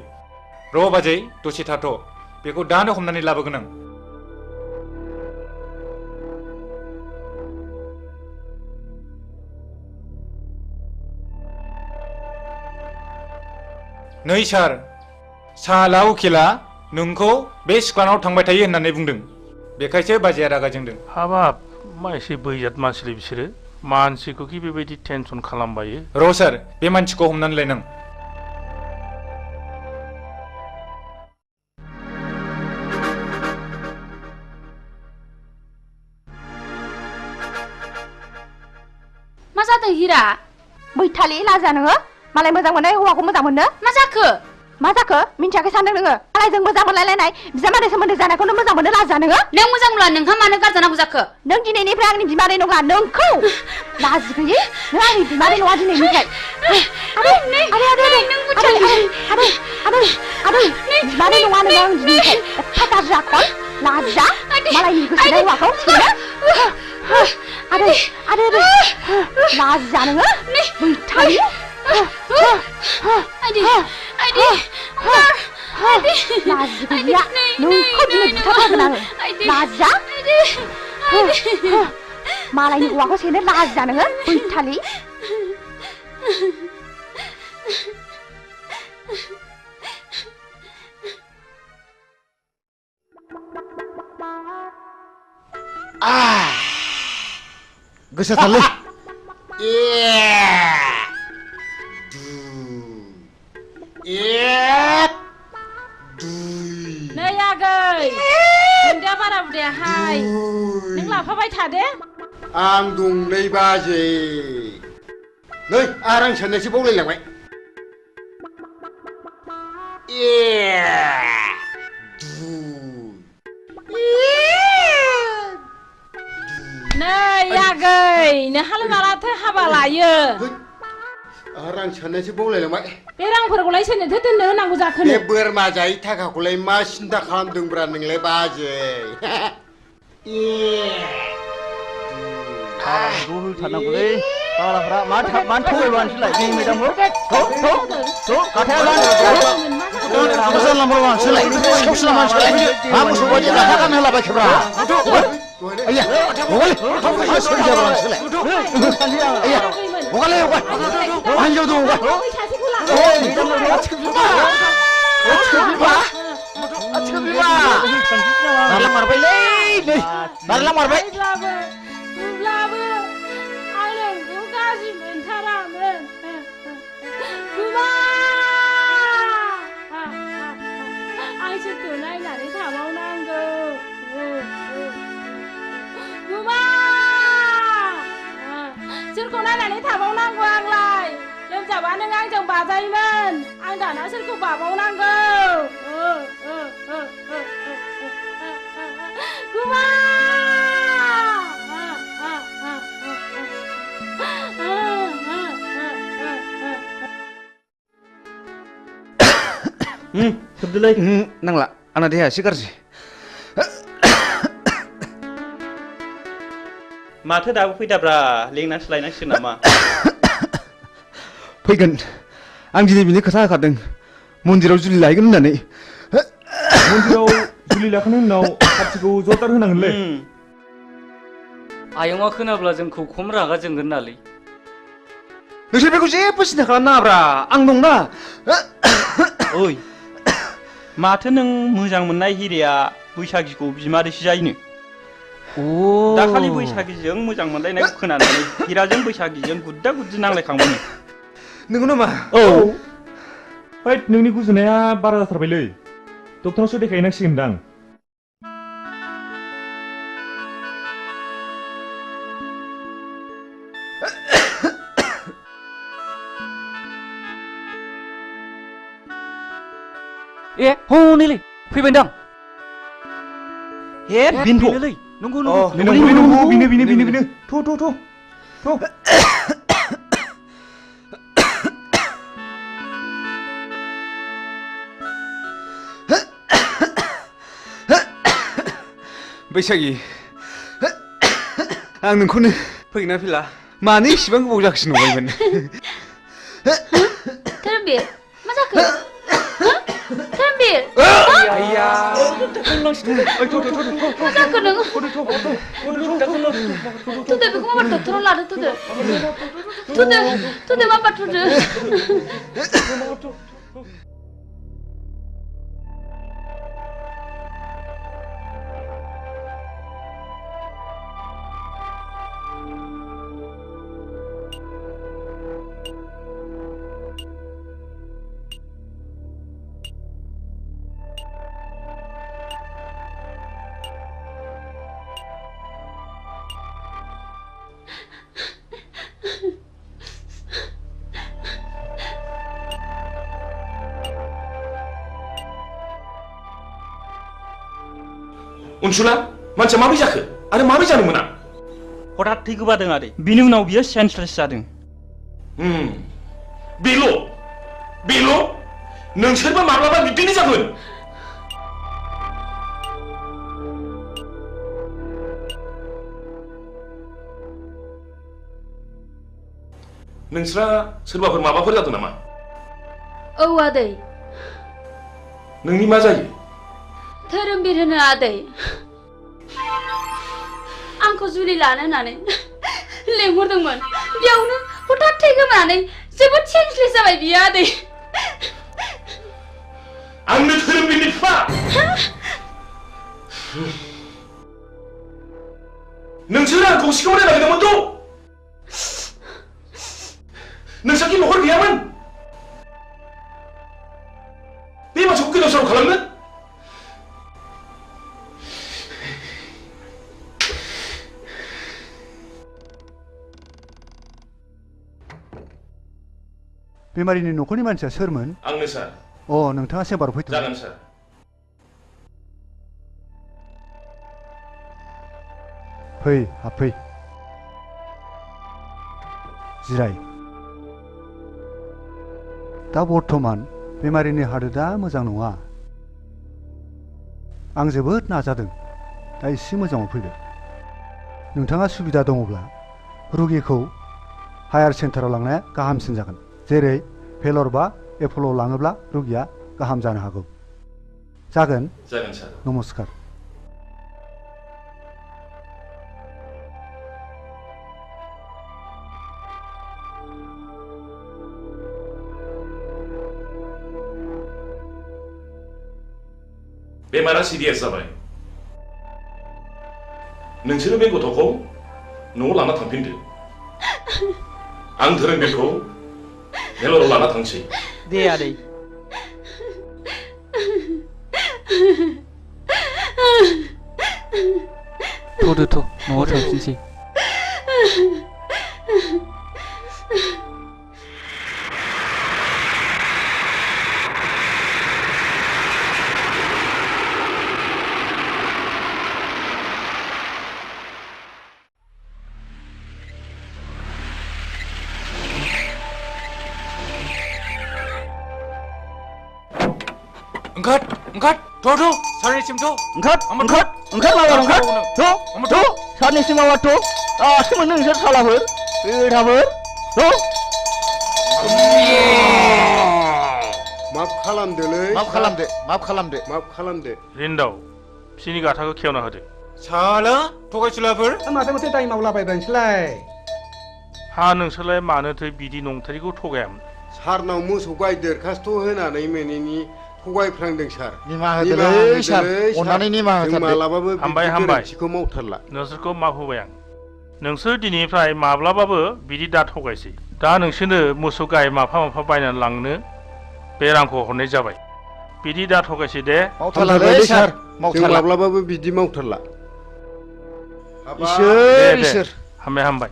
र' बाजै दसे थाथ' बेखौ दानो हमनानै लाबोगोन आं। नै सार साला उकिला नोंखौ बे सिख्लानाव थांबाय थायो होननानै बुंदों। बेखायसो बाजैया रागा जोंदों। हाबाब मा एसे बैजात मानसिलै बिसोरो। मानसिखौ कि बेबायदि टेनसन खालामबायो। र' सार बे मानसिखौ हमनानै लायनां। मा जादों हिरा? बैथालि लाजा नोङो मालाय मोजां मोननाय हौवाखौ मोजां मोननो? मा जाखो? मा जाखो मिन्थियाखै सानदों नोङो? मालायजों मोजां मोनलायलायनाय बिजामादै सोमोन्दो जानायखौनो मोजां मोननो लाजा नोङो? नों मोजां मोनला नोंहा मानो गारजानांगौ जाखो? नों दिनैनिफ्राय आंनि बिमादै नङा नोंखौ लाजि गैयै नों आंनि बिमादै नङा दिनैनिफ्राय। आदै बिमादै नङा नोङो आं दिनैनिफ्राय। एफा गाज्रि आखल लाजा मालायनि गोसोनाय हौवाखौ थिनो। आदै लाजा नोङो बैथालि। लाजि गैया नोंखौ दिनै बुथारथारगोन आङो। लाजा मालायनि हौवाखौ सेनो लाजा नोङो बैथालि। गोसोथारलै। नै आगै नोंदा बारा बुदायाहाय नों लाफाबाय थादे। आं दंलै बाजै। नै आरां साननायसो बावलायलांबाय। नै आगै नोंहालाय मालाथो हाबा लायो? आरां साननायसो बावलायलांबाय। बे रांफोरखौलाय सोरनोथो दोननो होनांगौ जाखो? बे बोरमा जायै थाखाखौलाय मा सिन्था खालामदोंब्रा नोंलाय बाजै? होथारनांगौलै बालाफ्रा मानो थगायबा नोंसोरलाय जोंनि मेदामखौ? जानला मोनला मानसिलाय सिखावसोला मानसिलाय मा मोसौ बायदि लाथा गान होलाबायखोब्रा? आइया हगालै सोरजाबा मानसिलाय। आइया हगालै हगा हिन्जाव दं हगा। नारलां मारबायलै नै नारलां मारबाय। अब्लाबो आं नोंखौ गाज्रि मोनथारामोन। गुमा आं सोरखौ नायनानै थाबावनांगौ? गुमा सोरखौ नायनानै थाबावनांगौ आंलाय? लोमजाबा नों आंजों बाजायोमोन आं दाना सोरखौ बाबावनांगौ? गुमा खुरदोलाय नांला आंना देहाया एसे गाज्रि माथो दाबो फैदाब्रा लेंनासो लायनांसिगोन नामा फैगोन आं दिनै बिनि खोथा होखादों मन्दिराव जुलि लायगोन होननानै मन्दिराव जुलि लाखांनायनि उनाव पार्टिखौ जरदार होनांगोनलै आयंआ खोनाब्ला जोंखौ खम रागा जोंगोन नालै नोंसोर बेखौ जेबो सिन्था खालामनाङाब्रा आं दंना ओइ माथो नों मोजां मोननाय हिरेया बैसागिखौ बिमादैसो जायोनो दाखालि बैसागिजों मोजां मोनलायनायखौ खोनानानै हिराजों बैसागिजों गुद्दा गुद्दि नांलायखांबाय नंगौ नामा औ हैद नोंनि गुजुनाया बारा जाथारबायलै डक्टरनावसो देखायनांसिगोनदां ए हनैलै फैबायदां हे बिनलै नंगौ नंगौ बिनो थ' बैसागि आं नोंखौनो फैगोन ना फैला मानो इसेबां गोबाव जाखोसो नंबायमोन धोरोमबीर मा जाखो धोरोमबीर आइया मा जाखो नों थुदो बेखौ माबा डक्टराव लादो थुदो माबा थुदो उनसुला मानसिया माबोरै जाखो आरो माबोरै जानो मोना हठात थै गोबादों आदै बिनि उनाव बियो सेन्सलेस जादों बेल' नोंसोरबो माब्लाबा बिदिनो जागोन नोंस्रा सोरबाफोर माबाफोर जादों नामा औ आदै नोंनि मा जायो धोरोमबीर होनो आदै आंखौ जुलि लानो होननानै लेंहरदोंमोन बेयावनो हठात थै गोमानानै जोबोद सेन्सलेस जाबाय बियो आदै आंनो धोरोमबीरनि बिफा नोंसोर आंखौ सिखावनो नागिरदोंमोनथ' नोंसाखि न'खर गैयामोन बे मानसिखौ गोदाव सोराव खालामनो बेमारिनि न'खरनि मानसिया सोरमोन आंनो सार नोंथाङा चेम्बाराव फैथ' जागोन सार फै हाबफै जिराय दा बर्थमान बेमारिनि हालोदा मोजां नङा आं जोबोद नाजादों दा एसे मोजाङाव फैबाय नोंथाङा सुबिदा दङब्ला रुगिखौ हायार सेन्टाराव लांनाया गाहामसिन जागोन जेरै भेलर बा एप'ल'आव लाङोब्ला रुगिया गाहाम जानो हागौ जागोन सार नमस्कार बेमारा सिरियास जाबाय नोंसोरो बे गथ'खौ न'आव लाना थांफिनदो आं धोरोमबीरखौ भेलराव लाना थांसै दे आदै थ'दो न'आव थांफिनसै ओंखार ओंखार थ' सारनिसिम थ' ओंखार माबार थ' सारनिसिम माबार थ' दासो मोनो नोंसोर सालाफोर बेराफोर थ' माफ खालामदोलै माफ खालामदो रिन्दाव बिसिनि गाथाखौ खेवना होदो साला थगायसुलाफोर माथो माथो दाय मावलाबायबाय नोंसोरलाय हा नोंसोरलाय मानोथो बिदि नंथारिखौ थगायामोन सारनाव मोसौ गाय दरखास्त' होनानै मोनैनि थगायफ्रांदों सार निमाहा होदोलै सार अननानै निमाहा जों होथारदो मालाबाबो हामबाय बिदि हामबाय गोरोन्थिखौ मावथारला नोंसोरखौ माफ होबाय आं नोंसोर दिनैनिफ्राय माब्लाबाबो बिदि दा थगायसै दा नोंसोरनो मोसौ गाय माफा बायनानै लांनो बे रांखौ हरनाय जाबाय बिदि दा थगायसै दे मावथारलालै सार जों मावथारला माब्लाबाबो बिदि मावथारला इसोर हामबाय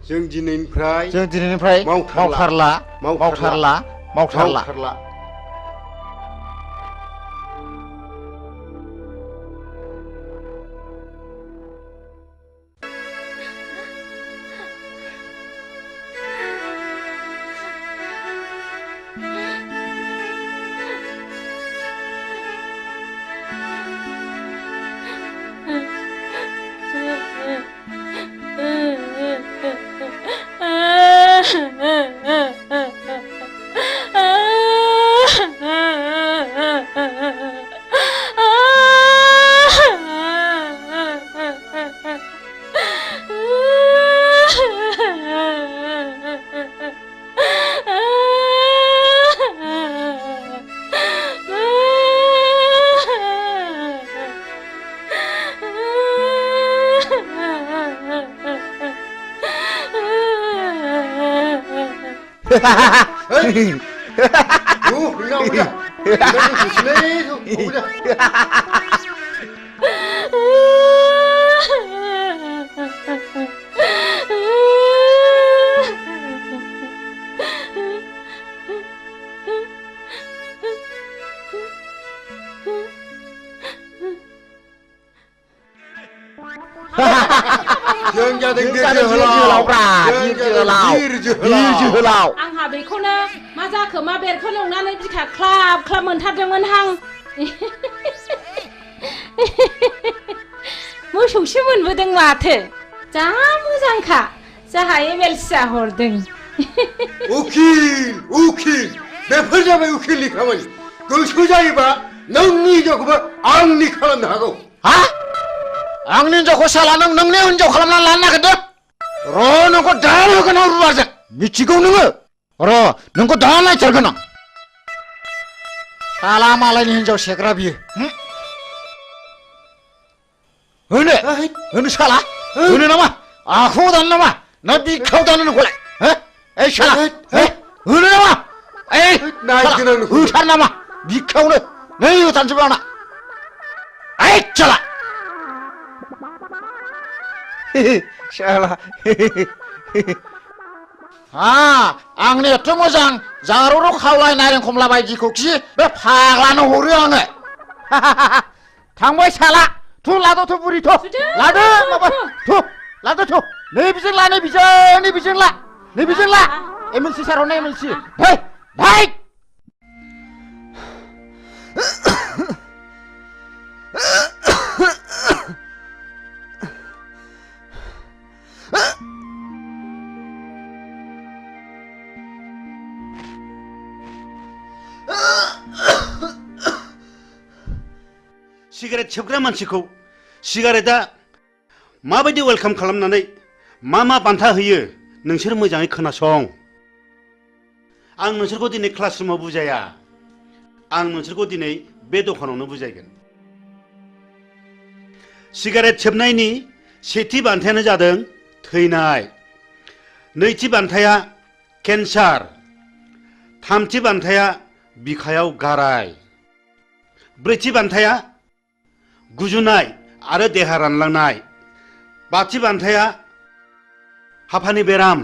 जों दिनैनिफ्राय मावथारला जों जादों जोहोलाव आंहा बेखौनो मा जाखो मा बेरखौ एवनानै बिखा ख्लाब ख्लाब मोनथारदोंमोन हां मोसौसो मोनबोदों माथो जा मोजांखा जाहा एमएलसिया हरदों उखिल बेफोर जाबाय उखिलनि खामानि गोसो जायोबा नोंनि हिनजावखौबो आंनि खालामनो हागौ हा आंनि हिनजावखौ साला नोंनि हिनजाव खालामनानै लानो नागिरदों र' नोंखौ दा होगोन आं रुवाजों मिथिगौ नोङो र' नोंखौ दा नायथारगोन आं साला मालायनि हिनजाव सेग्रा बियो होनो साला होनो नामा आखाव दानो नामा ना बिखाव दानो नोंखौलाय ओइ साला होनो नामा होथार नामा बिखावनो नै होथारनोसै आंना ओइ साला साला आंनि एथ' मोजां जारौ खावलाय नारें खमला बायदिखौ खि बे फाग्लानो हरो आङो थांबाय साला थ' लाद' थ' बुरि थ' लादो माबा थ' लादो थ' नैबिजों ला नैबिजों ला एमएलसि सार हरनाय एमएलसि भाई सिगारेट सोबग्रा मानसिखौ सिगारेटआ माबायदि वेलकाम खालामनानै मा बान्था होयो नोंसोर मोजाङै खोनासं आं नोंसोरखौ दिनै क्लासरुमाव बुजाया आं नोंसोरखौ दिनै बे दखानावनो बुजायगोन सिगारेट सोबनायनि सेथि बान्थायानो जादों थैनाय नैथि बान्थाया केन्सार थामथि बान्थाया बिखायाव गाराय ब्रैथि बान्थाया गुजुनाय आरो देहा रानलांनाय बाथि बान्थाया हापानि बेराम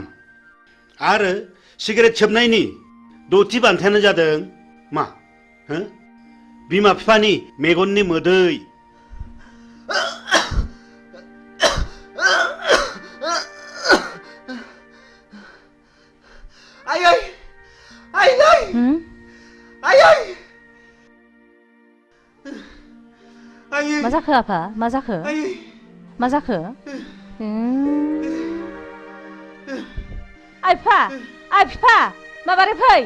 आरो सिगारेट सोबनायनि द'थि बान्थायानो जादों मा बिमा बिफानि मेगननि मोदै जाखो आफा मा जाखो मा जाखो आइ बिफा आइ बिफा माबारै फै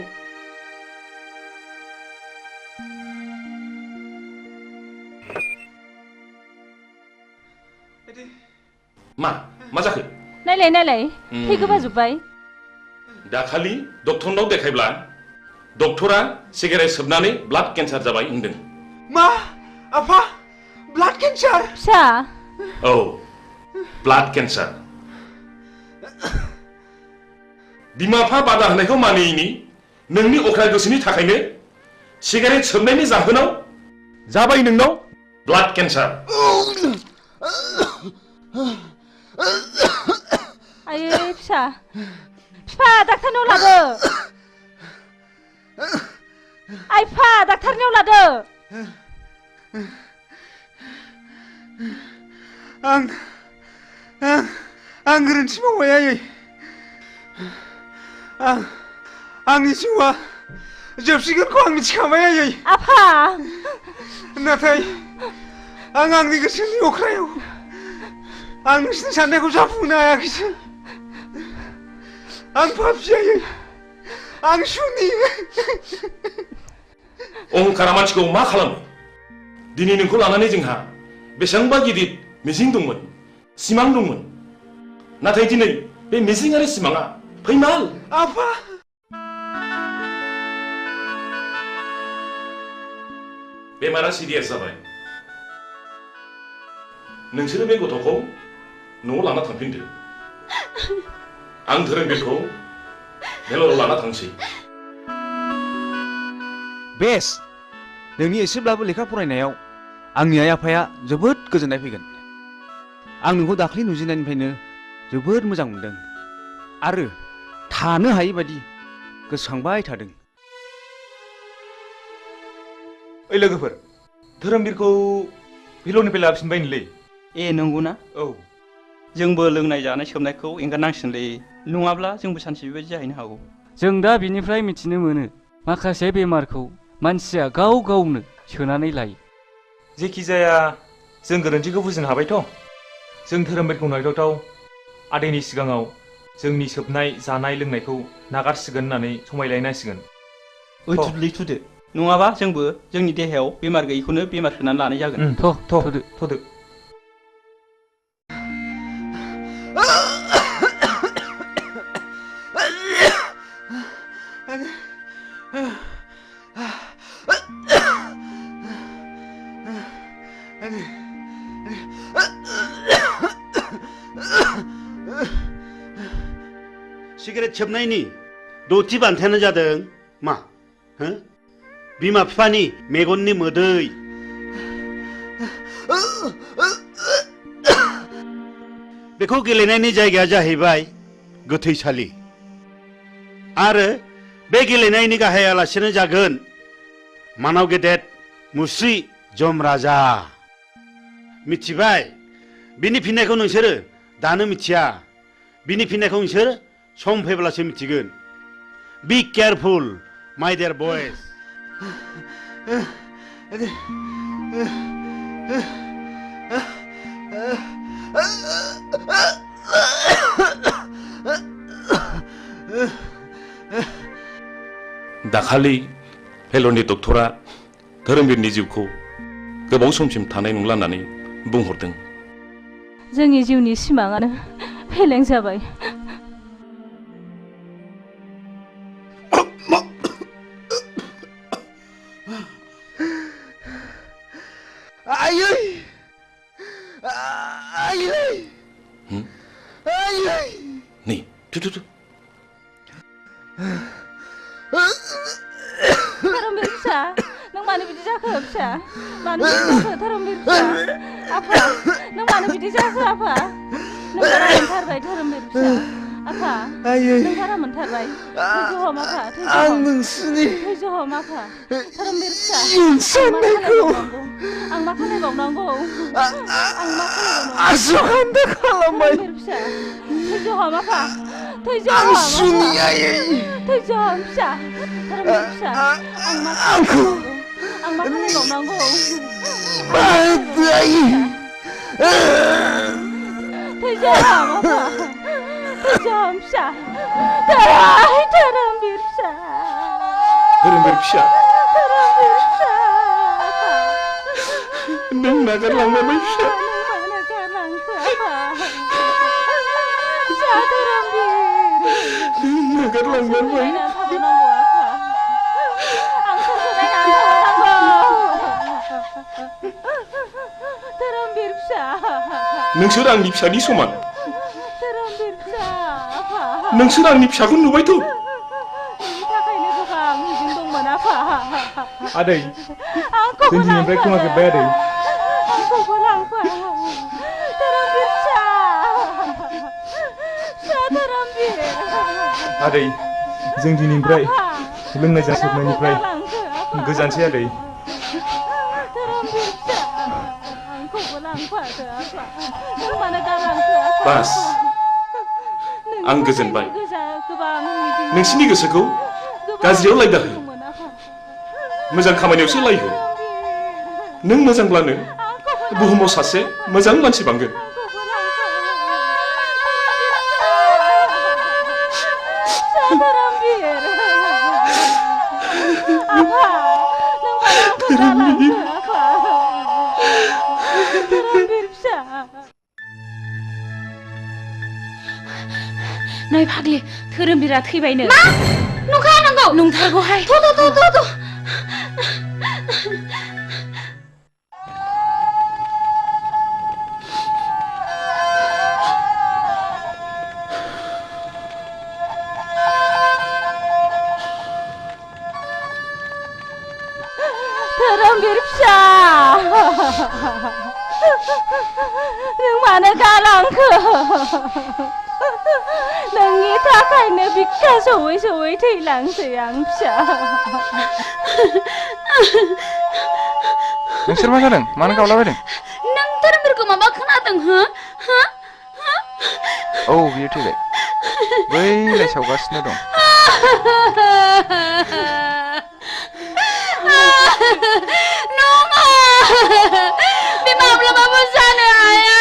मा जाखो नायलाय नायलाय थै गोबाजोब्बाय दाखालि डक्टरनाव देखायब्ला डक्टरा सिगारेट सोबनानै ब्लाड केन्सार जाबाय होनदों मा आफा ब्लाड केन्सार फिसा औ ब्लाड केन्सार बिमा बिफा बादा होनायखौ मानियैनि नोंनि अख्रा गोसोनि थाखायनो सिगारेट सोबनायनि जाहोनाव जाबाय नोंनाव ब्लाड केन्सार आयै फिसा फिफा डाक्टारनाव लादो आइ फिफा डाक्टारनियाव लादो आं गोरोन्थि मावबाय आयै आंनि जिउआ जोबसिगोनखौ आं मिथिखाबाय आयै आफा नाथाय आं आंनि गोसोनि अख्रायाव आं नोंसिनि साननायखौ जाफुंनो हायाखैसै आं पापि आयै आं सुनि अहंकारा मानसिखौ मा खालामो दिनै नोंखौ लानानै जोंहा बेसेबांबा गिदिर मिजिं दंमोन सिमां दंमोन नाथाय दिनै बे मिजिं आरो सिमाङा फैमाल आफा बेमारा सिरियास जाबाय नोंसोरो बे गथ'खौ न'आव लाना थांफिनदो आं धोरोमबीरखौ मेलराव लाना थांसै बेस नोंनि एसेब्लाबो लेखा फरायनायाव आंनि आइ आफाया जोबोद गोजोननाय फैगोन आं नोंखौ दाख्लि नुजेननायनिफ्रायनो जोबोद मोजां मोनदों आरो थानो हायै बायदि गोसोखांबाय थादों ओइ लोगोफोर धोरोमबीरखौ भिलरनिफ्राय लाबोफिनबायनोलै ए नंगौना औ जोंबो लोंनाय जानाय सोबनायखौ एंगारनांसिगोनलै नङाब्ला जोंबो सानसे बेबायदि जाहैनो हागौ जों दा बिनिफ्राय मिथिनो मोनो माखासे बेमारखौ मानसिया गाव गावनो सोनानै लायो जेखि जाया जों गोरोन्थिखौ बुजिनो हाबायथ' जों धोरोमबीरखौ नायदावथाव आदैनि सिगाङाव जोंनि सोबनाय जानाय लोंनायखौ नागारसिगोन होननानै समायलायनांसिगोन ओइ थुदलै थुदो नङाबा जोंबो जोंनि देहायाव बेमार गैयैखौनो बेमार सोनानै लानाय जागोन थ'दो सिगारेट सोबनायनि दथि बान्थायानो जादों मा बिमा बिफानि मेगननि मोदै बेखौ गेलेनायनि जायगाया जाहैबाय गोथैसालि आरो बे गेलेनायनि गाहाय आलासियानो जागोन मानाव गेदेर मुस्रि जम राजा मिथिबाय बिनि फिननायखौ नोंसोरो दानो मिथिया बिनि फिननायखौ नोंसोर सम फैब्लासो मिथिगोन बी केयारफुल माय डियर बयज दाखालि फेलरनि डक्टरा धोरोमबीरनि जिउखौ गोबाव समसिम थानाय नंला होननानै बुंहरदों जोंनि जिउनि सिमाङानो फेलें जाबाय आयै आयै आयै नै थु धोरोमबीर फिसा नों मानो बिदि जाखो फिसा मानो बिदि जाखो धोरोमबीर फिसा आफा नों मानो बिदि जाखो आफा नों बारा मोनथारबाय धोरोमबीर फिसा आफा नों बारा मोनथारबाय थैज' हम आफा आं नोंसिनि थैज' हम आफा धोरोमबीर फिसा साननायखौ आं मा खालामबावनांगौ आसुखान्दा खालामबाय फिसा थैज' हम आफा थैज' आं हम सुनि आयै थैज' हम फिसा धोरोमबीर फिसा आं मा खालामबावनांगौ आं आं मा खालामबावनांगौ थैजाम आफा थैजाम फिसा धोरोमबीर फिसा धोरोमबीर फिसा धोरोमबीर फिसा नों नागारलांनाय फिसा नागारलांखो आफा फिसा धोरोमबीर नागारलांनाय थाबावनांगौ आफा आं सोरखौ नायनानै थाबावनांगौ धोरोमबीर फिसा नोंसोर आंनि फिसानि समान धोरोमबीर फिसा आफा नोंसोर आंनि फिसाखौ नुबायथ' बेनि थाखायनो गोबां मिजिं दंमोन आफा आदै आंखौबो जों दिनैनिफ्राय गोमाजोब्बाय आदै आंखौबो लांफा धोरोमबीर फिसा फिसा धोरोमबीर आदै जों दिनैनिफ्राय लोंनाय जासोबनायनिफ्राय गोजानसै आदै धोरोमबीर फिसा आंखौबो लांफादो आफा नों मानो गालांखो आफा बास आं गोजोनबाय नोंसिनि गोसोखौ गाज्रियाव लायदाहो मोजां खामानियावसो लायहो नों मोजांब्लानो बुहुमाव सासे मोजां मानसि बांगोन नै फाग्लि धोरोमबीरा थैबायनो मा नंखाया नंगौ नंथारगौहाय थ' धोरोमबीर फिसा नों मानो गालांखो नोंनि थाखायनो बिखा सौयै सौयै थैलांसै आं फिसा नोंसोर मा जादों मानो गावलाबायदों नों धोरोमबीरखौ माबा खोनादों हो औ बियो थैबाय बैलाय सावगासिनो दं नङा बे माब्लाबाबो जानो हाया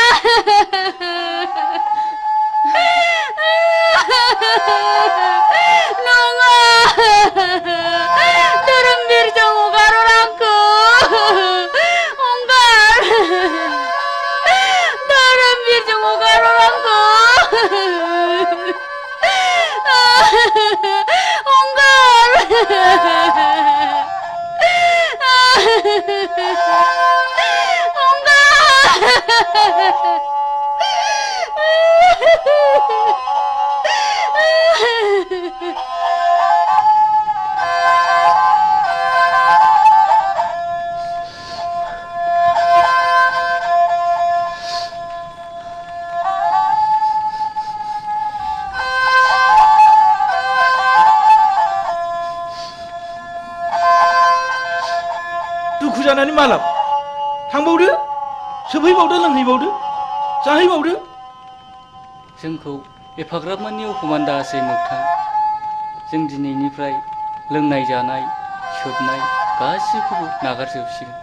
नङा धोरोमबीरजों हगार आंखौ हगार धोरोमबीरजों हगार आंखौ दुखु जानानै मालाब थांबावदो सोबहैबावदो लोंहैबावदो जाहैबावदो जोंखौ एफाग्राब मानि अफमान दासै मोगथां जों दिनैनिफ्राय लोंनाय जानाय सोबनाय गासिखौबो नागारजोबसिगोन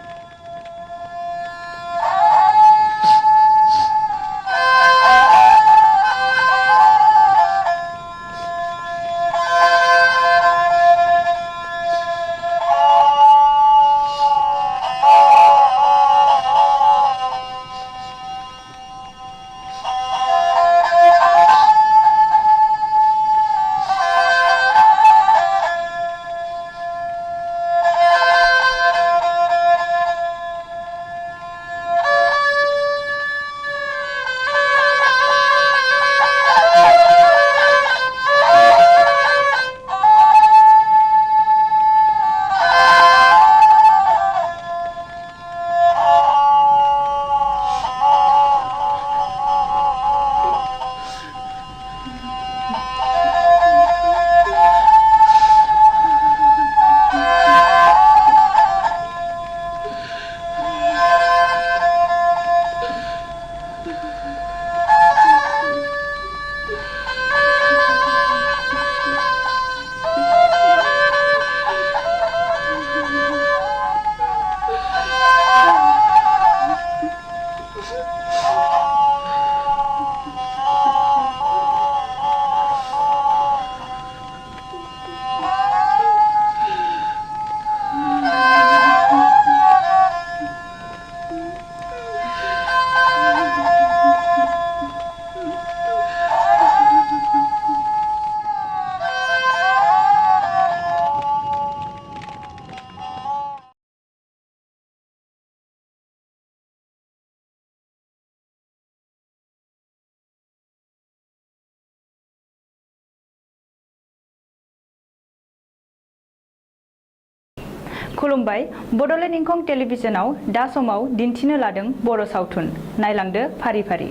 खुलुमबाय बड'लेण्ड इंखं टेलिभिजनाव दा समाव दिन्थिनो लादों बर' सावथुन नायलांदो फारि फारि।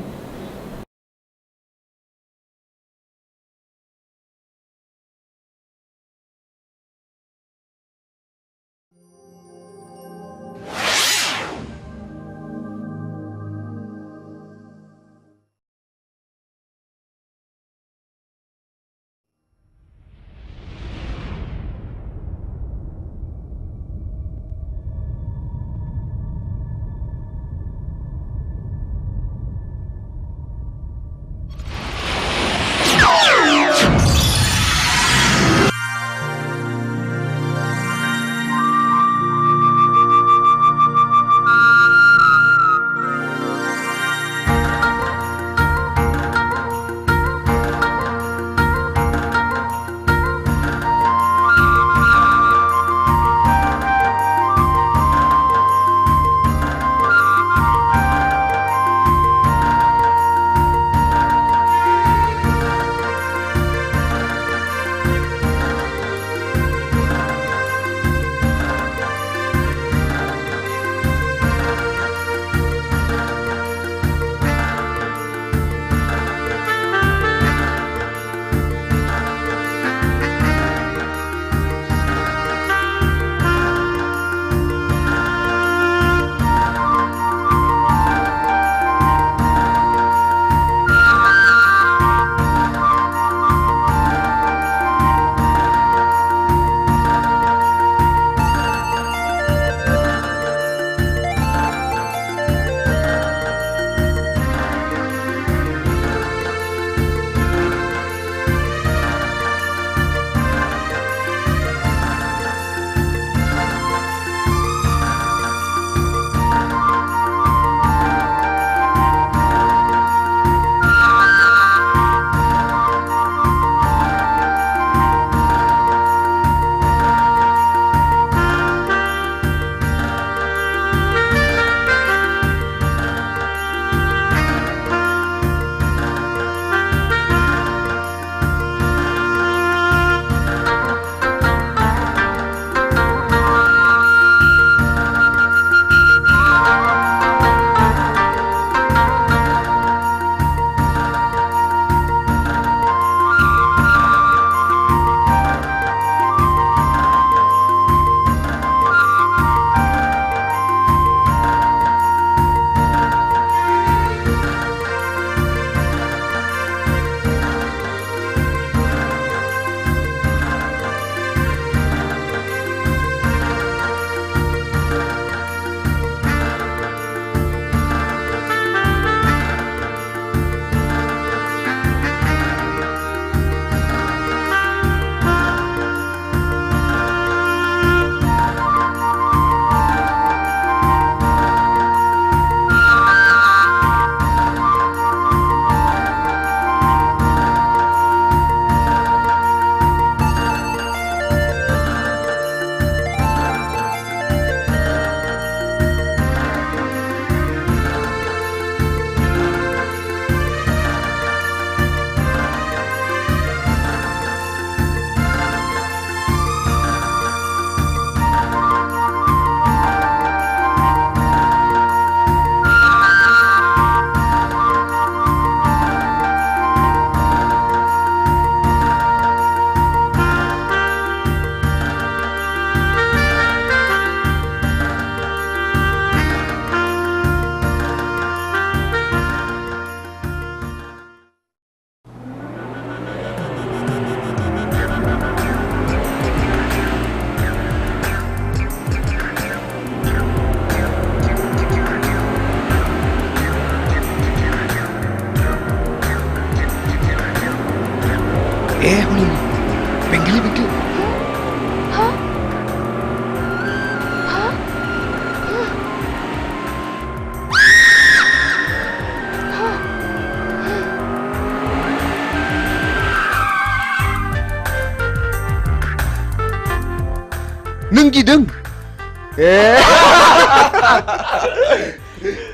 Neng गिदों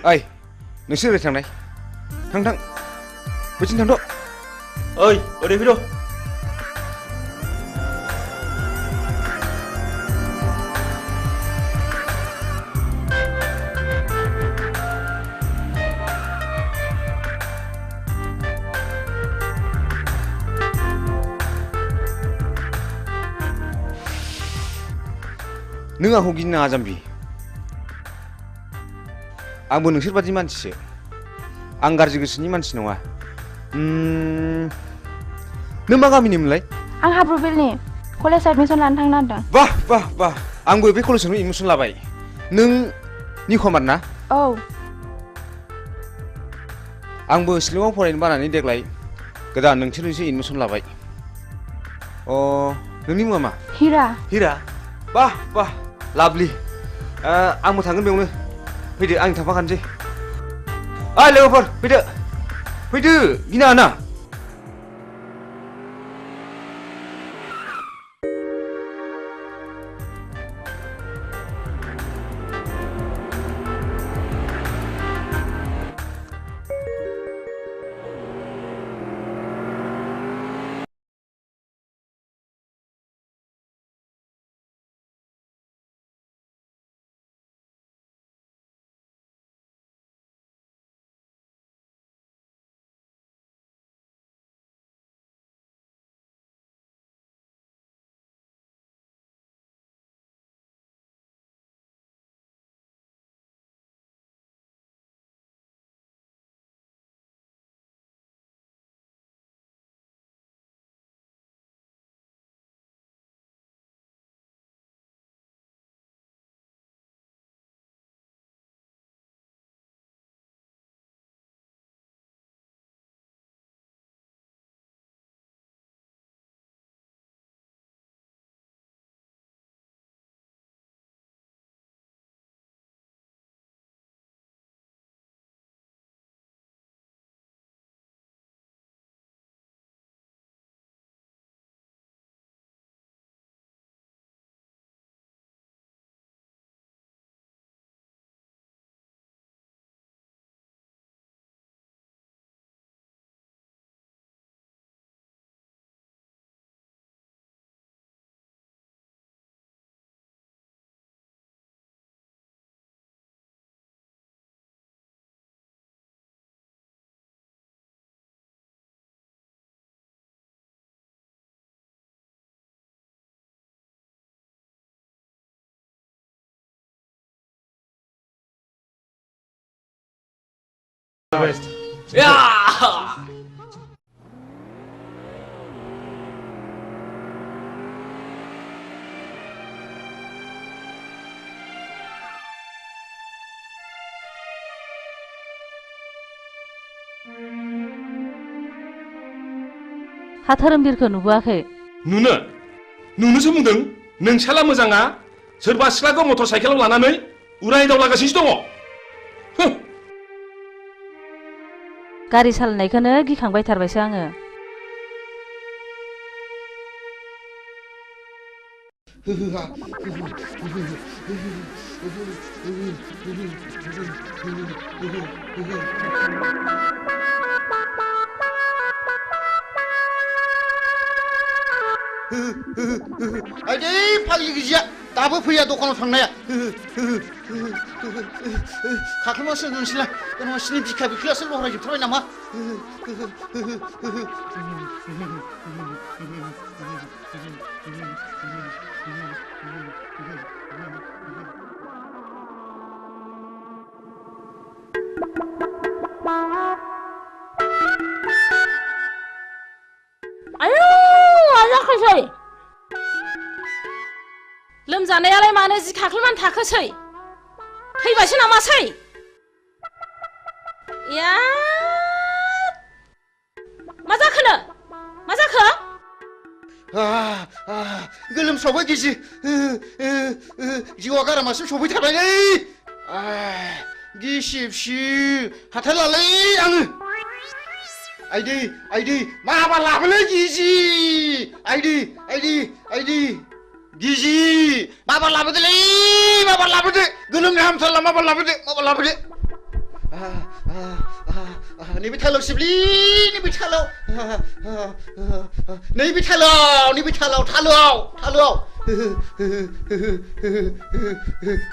ओइ नोंसोर ओरै थांनाय थां बैथिं थांद' ओइ ओरै फैद' नों आंखौ गिनो नाङा जाम्बि आंबो नोंसोर बादि मानसिसो आं गाज्रि गोसोनि मानसि नङा नों मा गामिनिमोनलाय आं हाब्रुबिलनि कलेज एडमिसन लानो थांनो नागिरदों बाह बाह बाह आंबो बे कलेजावनो एडमिसन लाबाय नों निखमार ना औ आंबो शिलंआव फरायनो बानानै देग्लाय गोदान नोंसोरजोंसो एडमिसन लाबाय नोंनि मुङा मा हिरा हिरा बाह बाह लाभलि आंबो थांगोन बेयावनो फैदो आं थांफाखानोसै ओइ लोगोफोर फैदो गिनाङा ना हा धोरोमबिरखौ नुबोआखै नुनोसो बुंदों नोंसाला मोजाङा सोरबा सिख्लाखौ मटर साइकेलाव लानानै उराय दावलागासिनो दङ गारि सालायनायखौनो गिखांबाय थारबायसो आङो आइदै फाग्लि गिजिया दाबो फैया दखानाव थांनाया खाख्लुमासो नोंसोरला नोंसिनि बिखा बिख्लायासो लहरायजोबथारबाय नामा आयौ जाखासै लोमजानायालाय मानो जि खाख्लुमानो थाखोसै थैबायसो नामासै या मा जाखोनो मा जाखो गोलोमसावबाय गिजि जिउआ गारामासिम सफैथारबायलै गिसिबसि हाथारलालै आङो आइदै माबा लाबोलै गिजि आइदै गिजि माबा लाबोदोलै माबा लाबोदो गोलोमनो हामथारला माबा लाबोदो नैबे थालाव सिबलि नैबे थालाव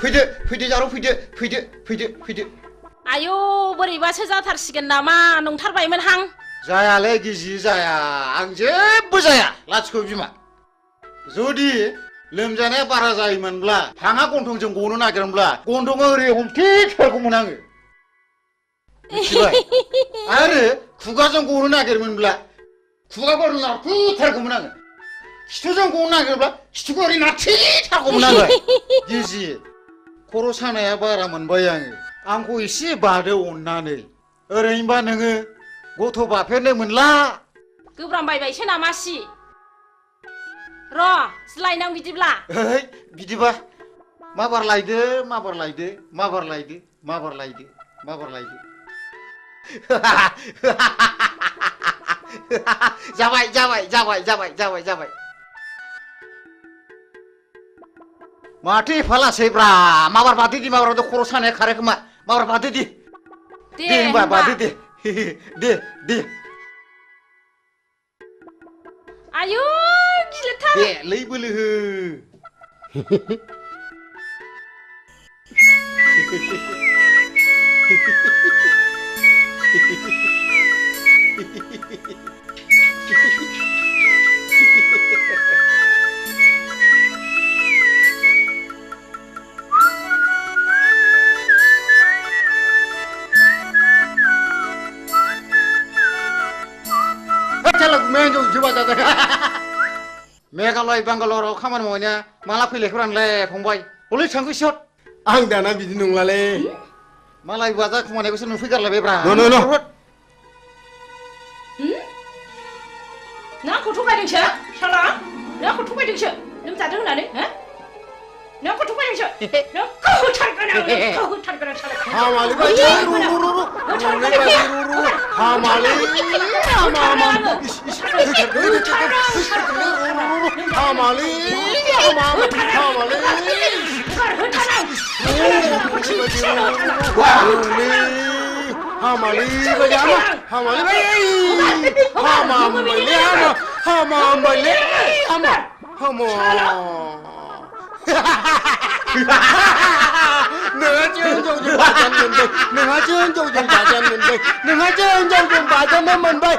फैदो जारौ फैदो आयौ बोरैबासो जाथारसिगोन नामा नंथारबायमोन हां जायालै गिजि जाया आं जेबो जाया लाथिख' बिमा जुदि लोमजानाया बारा जायोमोनब्ला हाङा गन्थंजों गनो नागिरोमोनब्ला गन्थंआ ओरै हमथेथारगौमोन आङो मिथिबाय आरो खुगाजों गनो नागिरोमोनब्ला खुगाखौ ओरै नारथेथारगौमोन आङो खिथुजों गनो नागिरोब्ला खिथुखौ ओरै नारथेथारगौमोन आङो गिजि खर' सानाया बारा मोनबाय आंखौ एसे बादो अननानै ओरैनोबा नोङो गथ' बाफेरनो मोनला गोब्रामबायबायसो नामासि र' लायनां बिदिब्ला बिदिबा माबार लायदो जाबाय माथो एफा लासैब्रा माबार बादो दि माबार खर' सानाया खारो खोमा माबार बादो दि दे होनबा बादो दे आयु गिलिरथार दे लै बोलो हो मेघालय बांगालराव खामानि मावनाया माला फैलायखौरानलाय फंबाय हलै थांखो सट आं दाना बिदि नंलालै मालाय बाजार खमायनायखौसो नुफैगारलायबायब्रा नों आंखौ थगायदोंसो साला नों आंखौ थगायदोंसो लोमजादों होननानै नों आंखौ थगायदोंसो नों होथारगोन आं साला हामालै बायदि हामालै नोंहा जोंजों बाजानो मोनबाय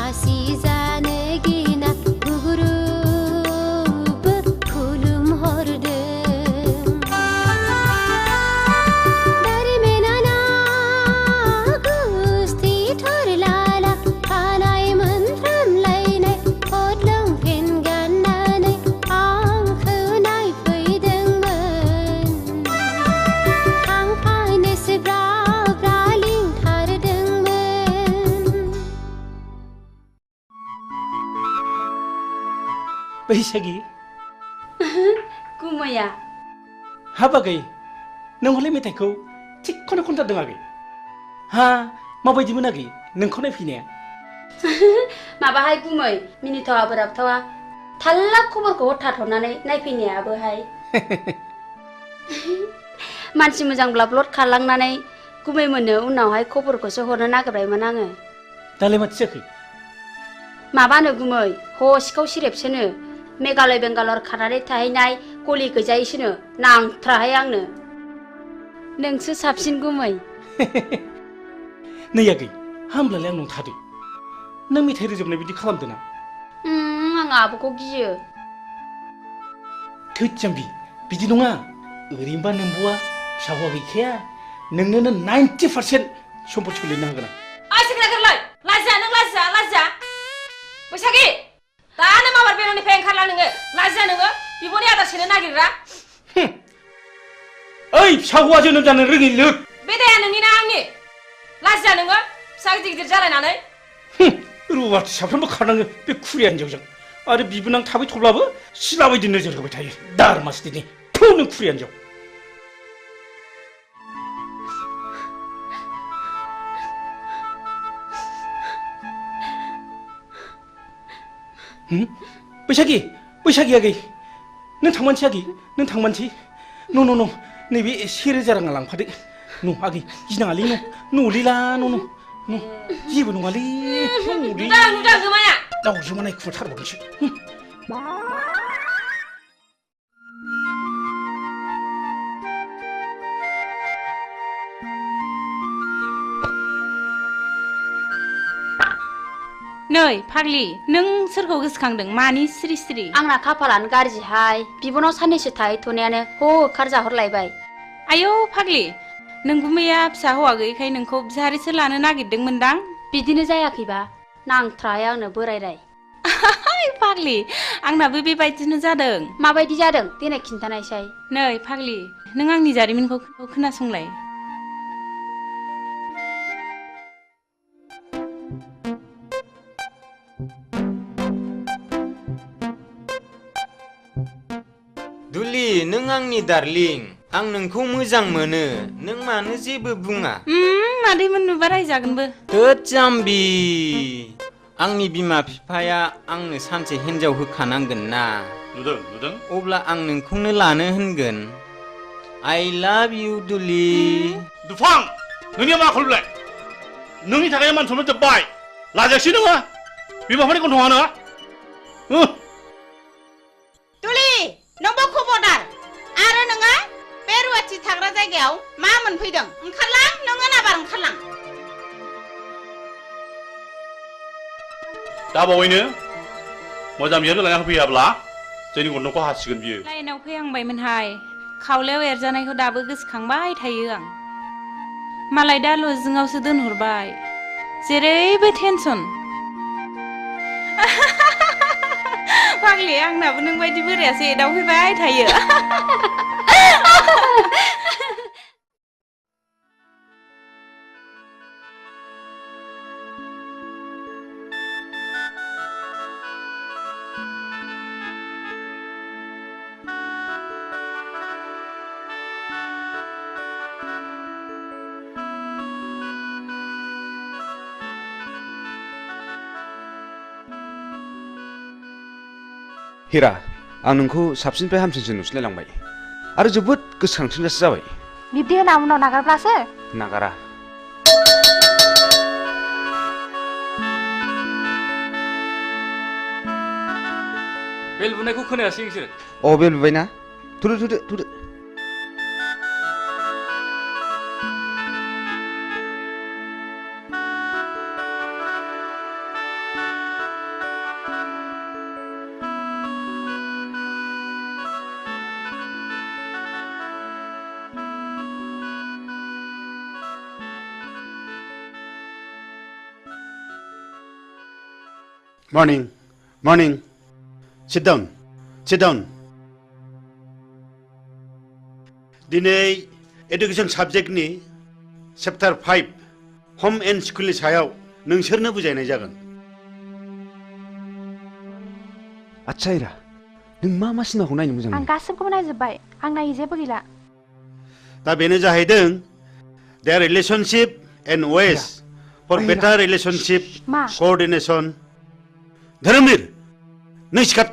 मासि जानो गिना गुगुरुबो खुलुमहरदों दारिमिनाना गुस्थि थरलाला खानाय मोनफ्रामलायनाय कट लंपेन्ट गाननानै आंखौ नायफैदोंमोन थांफानोसो ब्रा ब्रा लिंथारदोंमोन बैसागि गुमैया हाबागै नों हले मेथाइखौ थिगखौनो खनथारदों आगै हा माबायदिमोन आगै नोंखौ नायफैनाया माबाहाय गुमै मिनिथावा बोराबथावा थाल्ला खबरखौ हरथाथ'नानै नायफैनायाबोहाय मानसि मोजांब्ला ब्लड खारलांनानै गुमैमोननो उनावहाय खबरखौसो हरनो नागिरबायमोन आङो दालाय माथो जाखै माबानो गुमै हसिखाव सिरेबसोनो मेघालय बेंगालर खानानै थाहैनाय गलि गैजायैसोनो नांथ्राहाय आंनो नोंसो साबसिन गुमै नै आगै हामब्लालाय आंनाव थादो नों मेथाइ रोजाबनाय बिदि खालामदों ना आं आब'खौ गियो थोद जाम्बि बिदि नङा ओरैनोबा नोंब'आ फिसा हौवा गैखाया नोंनोनो 90% सम्पथिखौ लिरनो हागोन आं सेक्रेटारिलाय लाजिया नों लाजिया बैसागि दानो माबार बेननिफ्राय ओंखारला नोङो लाजिया नोङो बिब'नि आदार सेनो नागिरग्रा ओइ फिसा हौवा जोनोम जानो रोङि लोग बे दाया नोंनि ना आंनि लाजिया नोङो फिसा गिदिर गिदिर जालायनानै रुवाथि साफ्रोमबो खारनाङो बे खुरिया हिन्जावजों आरो बिबोनां थाबाय थब्लाबो सिला बायदि नोजोर होबाय थायो दारमासथिनि थौ नों खुरिया हिन्जाव बैसागि आगै नों थांमानसै आगै नों थांमानसै न' नैबे 1000 राङा लांफादो न' आगै गिनाङालै न'लिला न' जेबो नङालै नुदां गोमाया दावजोमा नायखुमाथारबावदोंसो नै फाग्लि नों सोरखौ गोसोखांदों मानि सिरि सिरि आंना खाफालानो गाज्रिहाय बिबनाव साननैसो थाहैथ'नायानो होखार जाहरलायबाय आयौ फाग्लि नों गुमैया फिसा हौवा गैयैखाय नोंखौ बिहारिसो लानो नागिरदोंमोनदां बिदिनो जायाखैबा नांथ्राहाय आंनो बोरायराय फाग्लि आंनाबो बेबायदिनो जादों माबायदि जादों देनाय खिन्थानायसाय नै फाग्लि नों आंनि जारिमिनखौ खोनासंलाय दुलि नों आंनि डार्लिं आं नोंखौ मोजां मोनो नों मानो जेबो बुङा मादैमोन नुबा रायजागोनबो थोद जाम्बि आंनि बिमा बिफाया आंनो सानसे हिन्जाव होखानांगोन ना नुदों अब्ला आं नोंखौनो लानो होनगोन I love you दुलि दुफां नोंनिया मा खलबलाय नोंनि थाखाय मान सनमान जोब्बाय लाजायासै नोङो बिमाफोरनि गन्थङा नोङो दुलि नोंबो खबरदार आरो नोङो बे रुवाथि थाग्रा जायगायाव मा मोनफैदों ओंखारलां नोङो नाबार ओंखारलां दा बावैनो मोजां बिहामजो लायना होफैयाब्ला जोंनि गन्थंखौ हासिगोन बियो लाइनाव फैहांबायमोनहाय खावलायाव एरजानायखौ दाबो गोसोखांबाय थायो आं मालाय दा लजिंआवसो दोनहरबाय जेरैबो टेनसन फाग्लि आंनाबो नों बायदि बोरायासो एदावफैबाय थायो हिरा आं नोंखौ साबसिननिफ्राय हामसिनसो नुसिनलायलांबाय आरो जोबोद गोसोखांसिनगासो जाबाय बिब्दि होना उनाव नागारब्लासो नागारा बेल बुनायखौ खोनायासै नोंसोर बेल बुबायना थुदो Morning. Morning. Sit down. Sit down. दिनै एडुकेशन साबजेक्टनि चैप्टार 5 होम एन्ड स्कुलनि सायाव नोंसोरनो बुजायनाय जागोन। आच्छा इरा नों मा सिनेमाखौ नायनो मोजां आं गासिबखौबो नायजोब्बाय आं नायै जेबो गैला। दा बेनो जाहैदों their relationship and ways for better relationship coordination. धोरोमबीर नों सिखात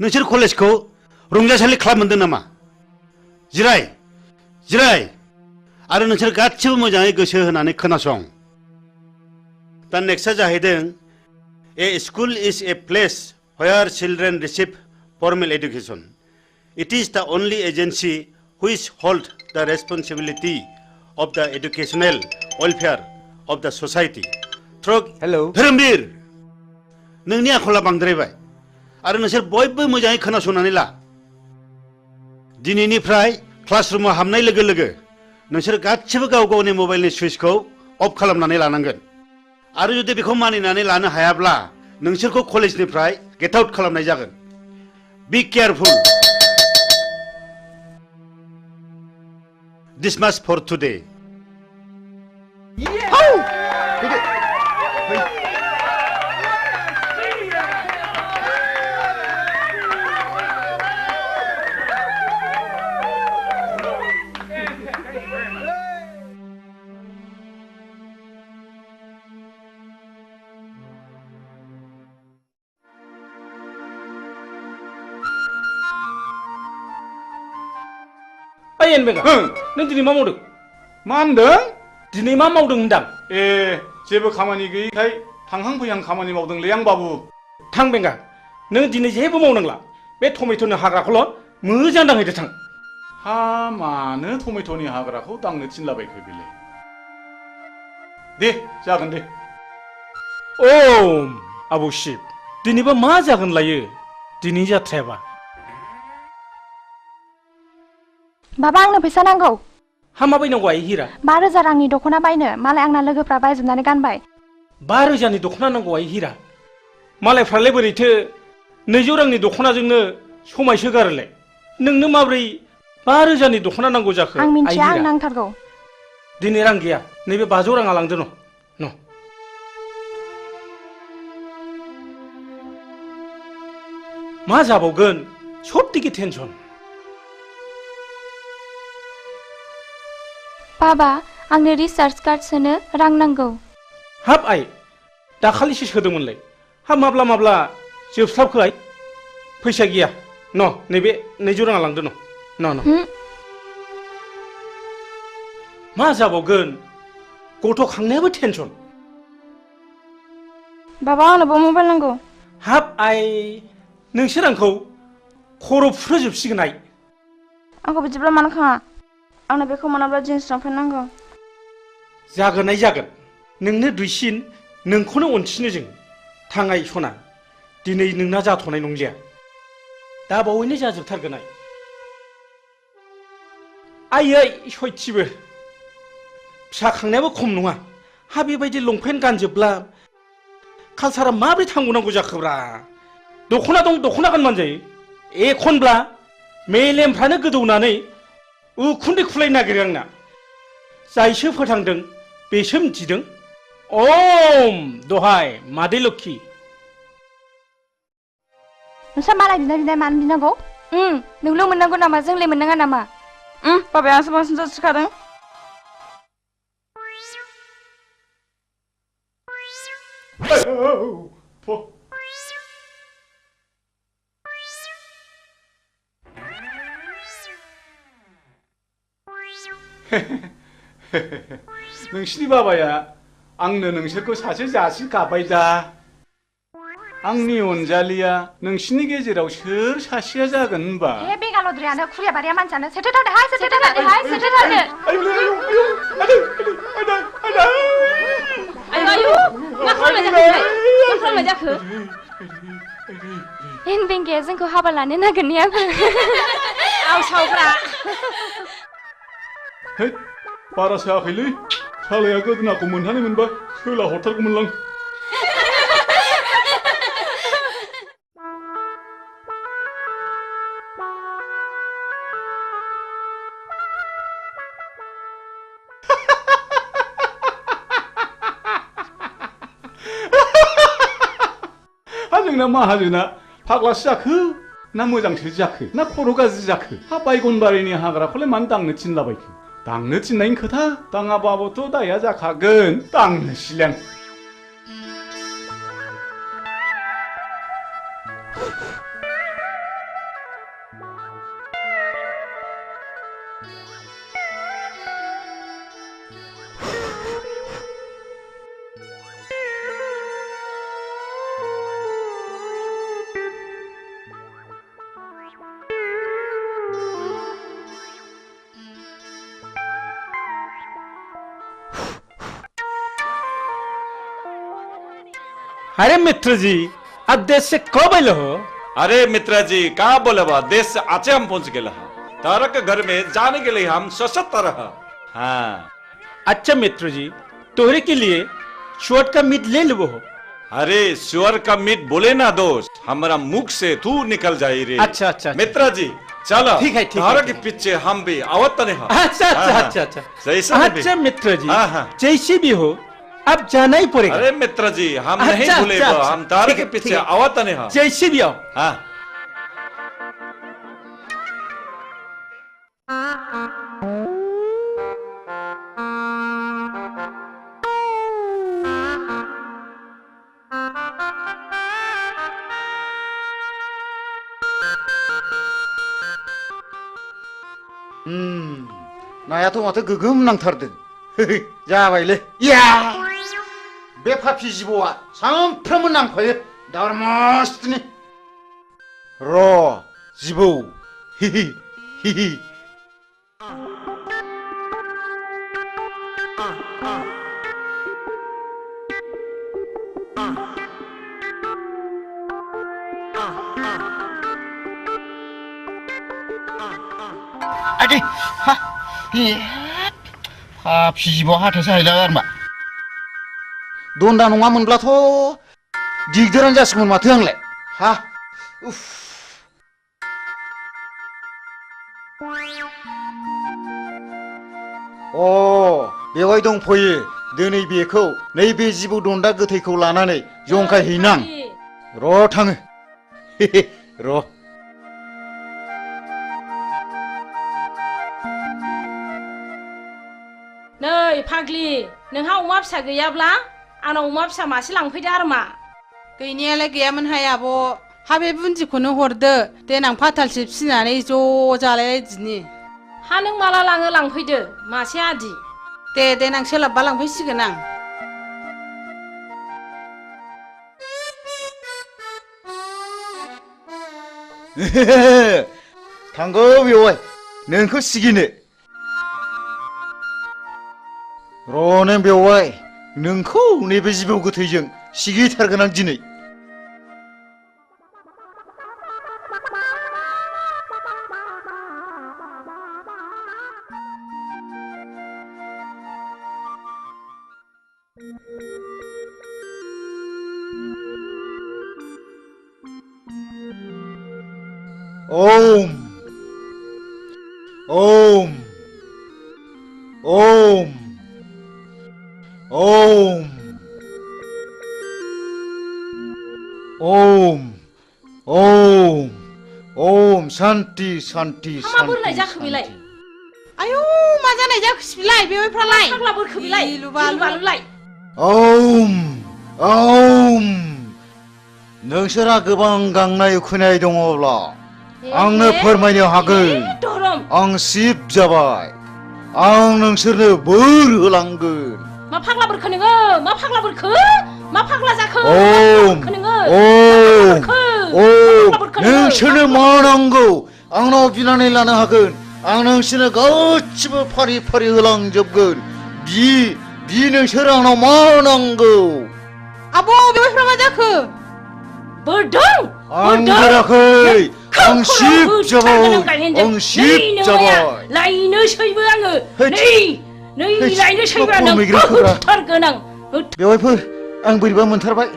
नोंसोर कलेजखौ रंजासालि क्लाब मोनदों नामा? जिराय आरो नोंसोर गासिबो मोजाङै गोसो होनानै खोनासं। दा नेक्स्टआ जाहैदों A school is a place where children receive formal education. It is the only agency which holds the responsibility of the educational welfare of the society. धोरोमबीर नोंनि आखला बांद्रायबाय आरो नोंसोर बयबो मोजाङै खोनासंनानै ला। दिनैनिफ्राय क्लासरुमाव हाबनाय लोगो लोगो नोंसोर गासिबो गाव गावनि मबाइलनि सुइचखौ अफ खालामनानै लानांगोन आरो जुदि बेखौ मानिनानै लानो हायाब्ला नोंसोरखौ कलेजनिफ्राय गेट आउट खालामनाय जागोन। बी careful. Dismiss for today. Ayen bega. Neng dini मा मावदों? मा होनदों? दिनै मा मावदों होनदां? जेबो खामानि गैयैखाय थांहां फैहां खामानि मावदोंलै आं बाबु। थां बेंगा नों दिनै जेबो मावनांला बे टमेट'नि हाग्राखौल' मोजां दांहैदो थां। हा मानो टमेट'नि हाग्राखौ दांनो थिनलाबायखो बेलाय? दे जागोन दे। आबौ शिब दिनैबा मा जागोन लायो दिनै जाथ्रायाबा? बाबा आंनो फैसा नांगौ। हा मा बायनांगौ आइ हिरा? 5,000 रांनि दख'ना बायनो मालाय आंना लोगोफ्रा बायजोबनानै गानबाय। 5,000नि दख'ना नांगौ आइ हिरा? मालायफ्रालाय बोरैथो 200 रांनि दख'नाजोंनो समायसोगारोलाय? नोंनो माब्रै 5,000नि दख'ना नांगौ जाखो? आं मिन्थिया आं नांथारगौ। दिनै रां गैया नैबे 500 राङा लांदो न'। मा जाबावगोन सबदिके टेनसन। बाबा आंनो रिचार्ज कार्ड सोनो रां नांगौ। हाब आइ दाखालिसो सोदोंमोनलाय हा माब्ला जोबस्लाबखो आइ? फैसा गैया न' नैबे 200 राङा लांदो न'। मा जाबावगोन गथ' खांनायाबो टेनसन। बाबा आंनोबो मबाइल नांगौ। हाब आइ नोंसोर आंखौ खर' फुरहोजोबसिगोन आइ। आंखौ बिदिब्ला मानो खाङा? आंनो बेखौ मोनाब्ला जिन्स लंपेन्ट नांगौ। जागोन आइ जागोन नोंनो दुइसिन नोंखौनो अनसिनो जों। थाङाय सना दिनै नोंना जाथ'नाय नंलिया दा बावैनो जाजोबथारगोन आइ। आयै सयथिबो फिसा खांनायाबो खम नङा हा बेबायदि लंपेन्ट गानजोबब्ला कालसारा माबोरै थांगौनांगौ जाखोब्रा? दख'ना दं दख'ना गानबानो जायो एखनब्ला मेलेमफ्रानो गोदौनानै उखुन्दै खुलायनो नागिरो आंना। जायसो फोथांदों बेसो मिथिदों। दहाय मादै लोक्षि नोंस्रा मालाय बिनाय मानो बिनांगौ? नोंल' मोननांगौ नामा जोंलाय मोननाङा नामा? बाबाया आंसो बांसिन जासिखादों। नोंसिनि बाबाया आंनो नोंसोरखौ सासे जासिगाबाय दा। आंनि अनजालिया नोंसिनि गेजेराव सोर सासेया जागोन होनबा? हे बेगालद्रायानो खुरिया बारिया मानसियानो सेथेथारदोहाय सेथेथारदो। आयु मा खालामनाय जाखो? एन बेंगाया जोंखौ हाबा लानो नागिरनायाबो आवसावग्रा। बारा सायाखैलै सालाया गोदोनाखौ मोनहानै मोनबा सोला हरथारगौमोनलां। आंना माहाजोना फाग्लासो जाखो ना मोजांसो जाखो ना खर' गाज्रि जाखो हा बायगनबारिनि हाग्राखौलाय मानो दांनो थिनलाबायखो दांनो थिननायनि खोथा दाङाबाबोथ' दाया जाखागोन दांनोसैलाय आं अरे मित्र जी अब देश से कब आए हो? अरे मित्र जी कहाँ बोले बा देश से आचे हम पहुंच गए तारा के घर में जाने के लिए हम सशक्त रहा। हाँ अच्छा मित्र जी तोहरे के लिए शुअर का मीट ले लो। अरे शुअर का मीट बोले ना दोस्त हमारा मुख से तू निकल जाए रे। अच्छा अच्छा मित्र जी चलो ठीक है तारा के पीछे हम भी आवत नहीं। अच्छा अच्छा अच्छा अच्छा अच्छा मित्र जी जैसे भी हो अब जाना ही पड़ेगा। अरे मित्र जी हम नहीं भूलेगा हम तारे के पीछे आवत नहीं। जैसे भी आओ। हाँ नायाथ' माथो गोगोम नांथारदों जाबायलै या बे फाफि जिबौआ सानफ्रोमबो नांफायो दारमासनि र' जिबौ हिहि हिहि आदि हा फाफि जिबौआ हाथायसो हायला आरमा दन्दा नङामोनब्लाथ' दिगदारानो जासिगौमोन माथो आंलाय हा उफ बेवहाय दंफैयो दिनै बेखौ नैबे जिबौ दन्दा गोथैखौ लानानै जंखायहैनां र' थाङो र' नै फाग्लि नोंहा अमा फिसा गैयाब्ला आंनाव अमा फिसा मासे लांफैदो आरोमा गैनायालाय गैयामोनहाय आब' हा बे बुन्दिखौनो हरदो देनां फाथालसे फिसिनानै ज' जालायलायदिनि हा नों माला लाङो लांफैदो मासे आदि दे देनां सोलाबबा लांफैसिगोन आं थांगौ बेवहाय नोंखौ सिगिनो र' नों बेवहाय नोंखौ नैबे जिबौ गोथैजों सिगिथारगोन आं दिनै ओम ओम ओम ओम ओम ओम ओम शान्ति शान्ति मा बोरलाय जाखो बेलाय आयौ मा जानाय जाखोसै बेलाय बेवहायफ्रालाय फाग्ला बोरखो बेलाय लुबालुलाय ओम ओम नोंसोरा गोबां गांनाय उखैनाय दङब्ला आंनो फोरमायनो हागोन आं शिब जाबाय आं नोंसोरनो बोर होलांगोन मा फाग्ला बोरखो नोङो मा फाग्ला बोरखो मा फाग्ला जाखो ओम ओम ओम नोंसोरनो मा नांगौ आंनाव बिनानै लानो हागोन आं नोंसोरनो गासिबो फारि फारि होलांजोबगोन बि नोंसोर आंनाव मा नांगौ आब' बेवहायफ्रा मा जाखो बोरदों आं बोराखै आं शिब जाबाय आं शिब जाबाय लायनोसैबो आङो नै लायनोसैबो आं होथारगोन आं बेवहायफोर आं बोरैबा मोनथारबाय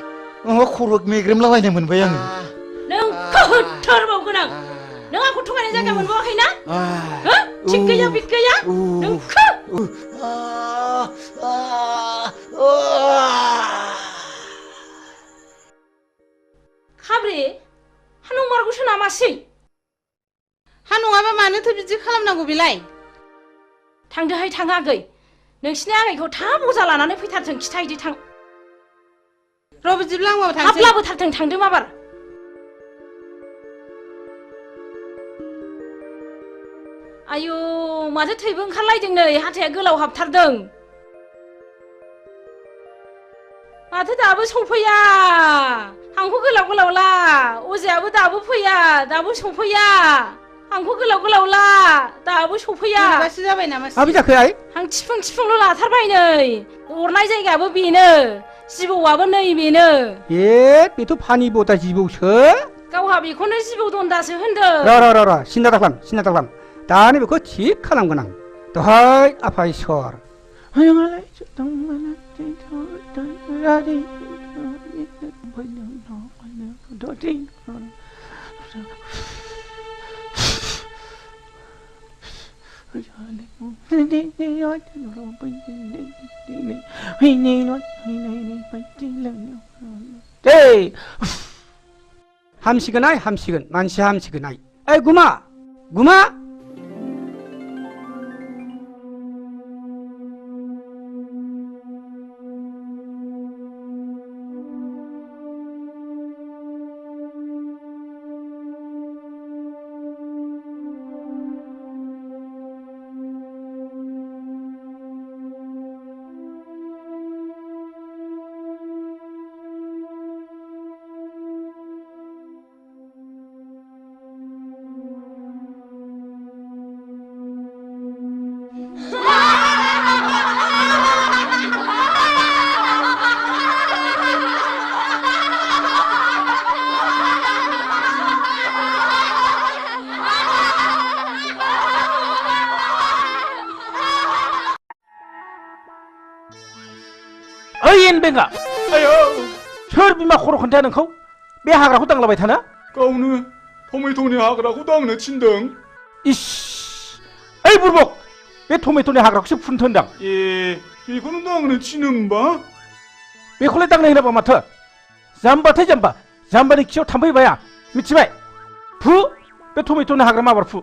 माबा खर' मेग्रेमलाबायनो मोनबाय आङो नोंखौ होथारबावगोन आं नों आंखौ थगायनाय जायगा मोनबावाखै ना थिग गैया बिद गैया नोंखौ माथो नामासै हा नङाबा मानोथो बिदि खालामनांगौ बेलाय थांदोहाय थाङा आगै नोंसिनि आगैखौ थाब अजा लानानै फैथारथों खिथाहैदो थां र' बिदिब्ला आंबो थांसै थाब लाबोथारथों थांदो माबार आयु माथो थैबो ओंखारलायदों नै हाथाया गोलाव हाबथारदों माथो दाबो सफैया हांखो गोलाव गोलाव ला अजायाबो दाबो फैया दाबो सफैया हांखो गोलाव गोलाव ला दाबो सफैया बोरैबासो जाबाय नामा माबि जाखो आइ हां थिफुं थिफुंल' लाथारबाय नै अरनाय जायगायाबो बेनो जिबौआबो नै बेनो बेथ' फानि बता जिबौसो गावहा बेखौनो जिबौ दन्दासो होनदों र सिन्था दाखालाम दानो बेखौ थिग खालामगोन आं दहाय आफा इसर हामसिगोन आइ हामसिगोन मानसिया हामसिगोन आइ ओइ गुमा बेंगा आयो सोर बिमा खर' खोन्थाया नोंखौ बे हाग्राखौ दांलाबाय थाना गावनो टमेट'नि हाग्राखौ दांनो थिनदों इस ओइ बुरबक बे टमेट'नि हाग्राखौसो फुनथो होनदां बेखौनो दांनो थिनो होमबा बेखौलाय दांनाय होनाबा माथो जाम्बाथाय जाम्बानि खियाव थाम्फै बाया मिथिबाय फु बे टमेट'नि हाग्रा माबार फु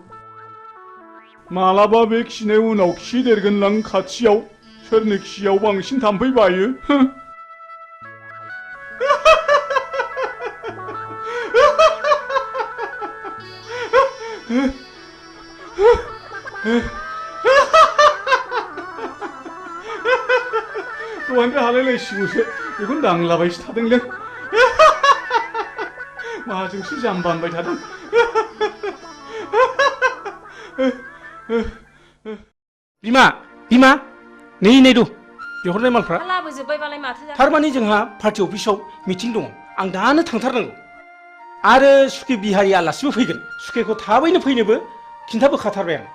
मालाबा बे खिनाय उनाव खि देरगोनलां खाथियाव सोरनि खियाव बांसिन थाम्फै बायो दहायनिफ्राय हालायलायसिगौसो बेखौनो दांलाबायसो थादोंलै माजोंसो जाम्बा होनबाय थादों बिमा नै दु बिहरनाय मालफ्रा लाबोजोब्बायबालाय माथो थारमाने जोंहा पार्टि अफिसाव मिटिं दङ आं दानो थांथारनांगौ आरो सुखे बिहारि आलासिबो फैगोन सुखेखौ थाबैनो फैनोबो खिन्थाबोखाथारबाय आं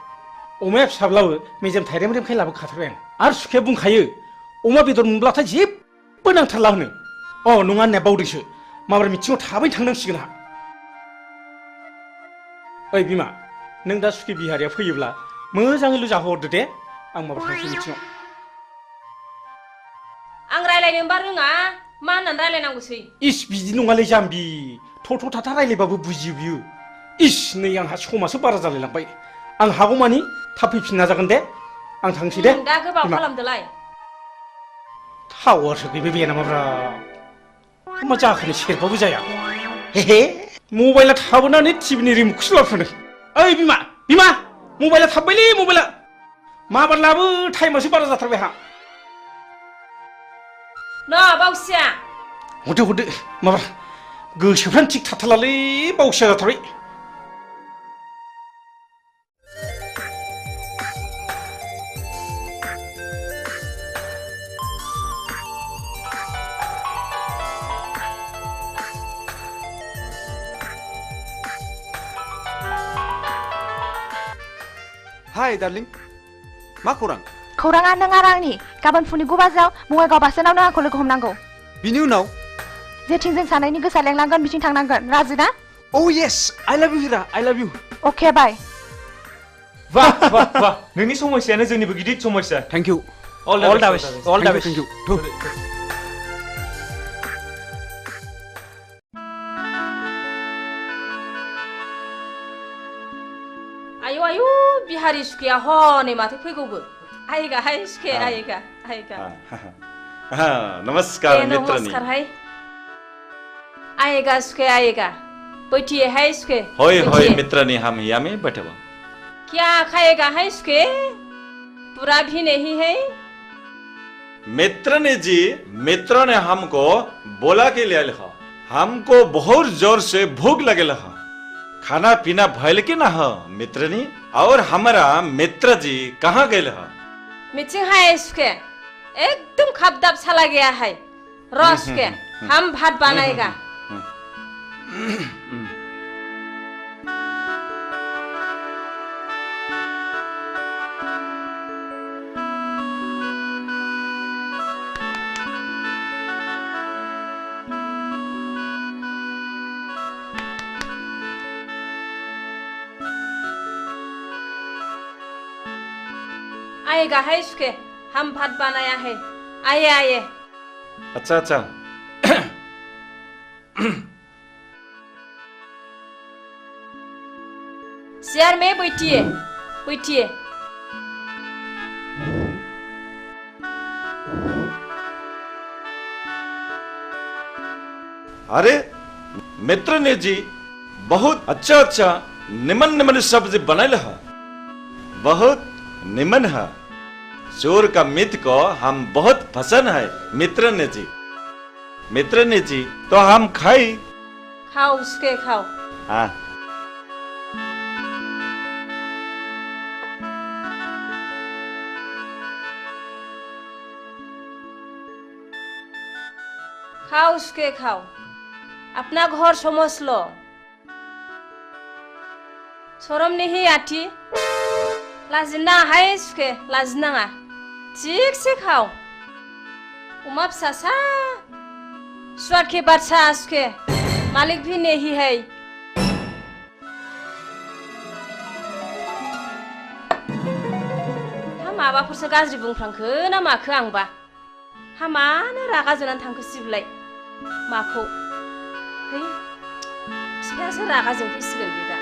अमाया फिसाब्लाबो मेजेम थाइरेमरेमखाय लाबोखाथारबाय आं आरो सुखेया बुंखायो अमा बेदर मोनब्लाथाय जेबो नांथारला होनो नङा होननाया बावदोंसो माबार मिटिङाव थाबैनो थांनांसिगोन आंहा ओइ बिमा नों दा सुखे बिहारिया फैयोब्ला मोजाङैल' जाहोहरदो दे आं माबा थांसै मिटिङाव आं रायलायनोबा रोङा मा होननानै रायलायनांगौसै इस बिदि नङालै जाम्बि थ' थाथा रायलायबाबो बुजियो बियो इस नै आंहा समासो बारा जालायलांबाय आं हागौमानि थाब फैफिन नाजागोन दे आं थांसै दे दा गोबाव खालामदोलाय टावारसो गैबाय बाया नामाब्रा मा जाखोनो सेरबाबो जाया हे मबाइला थाबोनानै टिभिनि रिमटखौसो लाबोफिनदों ओइ बिमा मबाइला थाबबायलै मबाइला माबार लाबो टाइमासो बारा जाथारबाय आंहा बावसिया हरदो माबा गोसोफ्रानो थिग थाथारलालै बावसिया जाथारबाय हाय डार्लिं मा खौरां खौराङा नों आरो आंनि गाबोन फुंनि 9 बाजियाव बङाइगाव बासस्टेन्डआव नों आंखौ लोगो हमनांगौ बिनि उनाव जेथिं जों सानैनि गोसोआ लेंलांगोन बिथिं थांनांगोन राजि ना येस आइ लाभ इउ हिरा आइ लाभ इउ अके बाय वाह नोंनि समस्यानो जोंनिबो गिदिर समस्या थैंक यू ऑल द बेस्ट थैंक यू आयु बिहारि सुखेया हनै माथो फैगौबो आयगा हाय सुखे आयगा आयगा नमस्कार मित्रनी नमस्कार हाय आएगा सुखे आएगा बैठिए है सुखे होय होय मित्रनी हम यहाँ में बैठे हुए क्या खाएगा है सुखे पूरा भी नहीं है मित्रनी जी मित्र ने हमको बोला के लिए लिखा हमको बहुत जोर से भूख लगे लहा खाना पीना भयल के ना हो मित्रनी और हमारा मित्र जी कहाँ गए लहा मीटिंग है सुखे एकदम खपदाप चला गया है रस के हम भात बनाएगा आएगा है सुखे हम भात बनाया है आइए आइए अच्छा अच्छा शेयर में बैठिए बैठिए अरे मित्र ने जी बहुत अच्छा अच्छा निमन निमन सब्जी बनाए है बहुत निमन है चोर का मित्र को हम बहुत पसंद है मित्र ने जी तो हम खाई खाओ उसके खाओ हाँ खाओ उसके खाओ अपना घर समझ लो शरम नहीं आती लाजिना है उसके लाजिना ठीक से खाओ उमा फिसासा स्वाद के बादशाह उसके मालिक भी नहीं है हम माबाफोरसो गाज्रि बुंफ्लांखो ना माखो आंबा हामानो रागा जोंनानै थांखो सिबलाय माखौ है बिफायासो रागा जोंफैसिगोन बे दा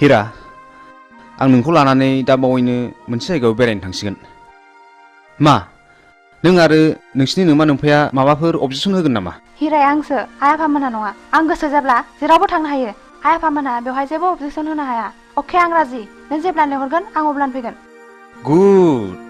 हिरा आं नोंखौ लानानै दा बावैनो मोनसे जायगायाव बेरायनो थांसिगोन मा नों आरो नोंसिनि नोमा नोम्फाया माबाफोर अबजेक्सन होगोन नामा हिराया आंसो आइ आफामोनहा नङा आं गोसो जाब्ला जेरावबो थांनो हायो आइ आफामोनहा बेवहाय जेबो अबजेक्सन होनो हाया अके आं राजि नों जेब्ला लेंहरगोन आं अब्लानो फैगोन गुड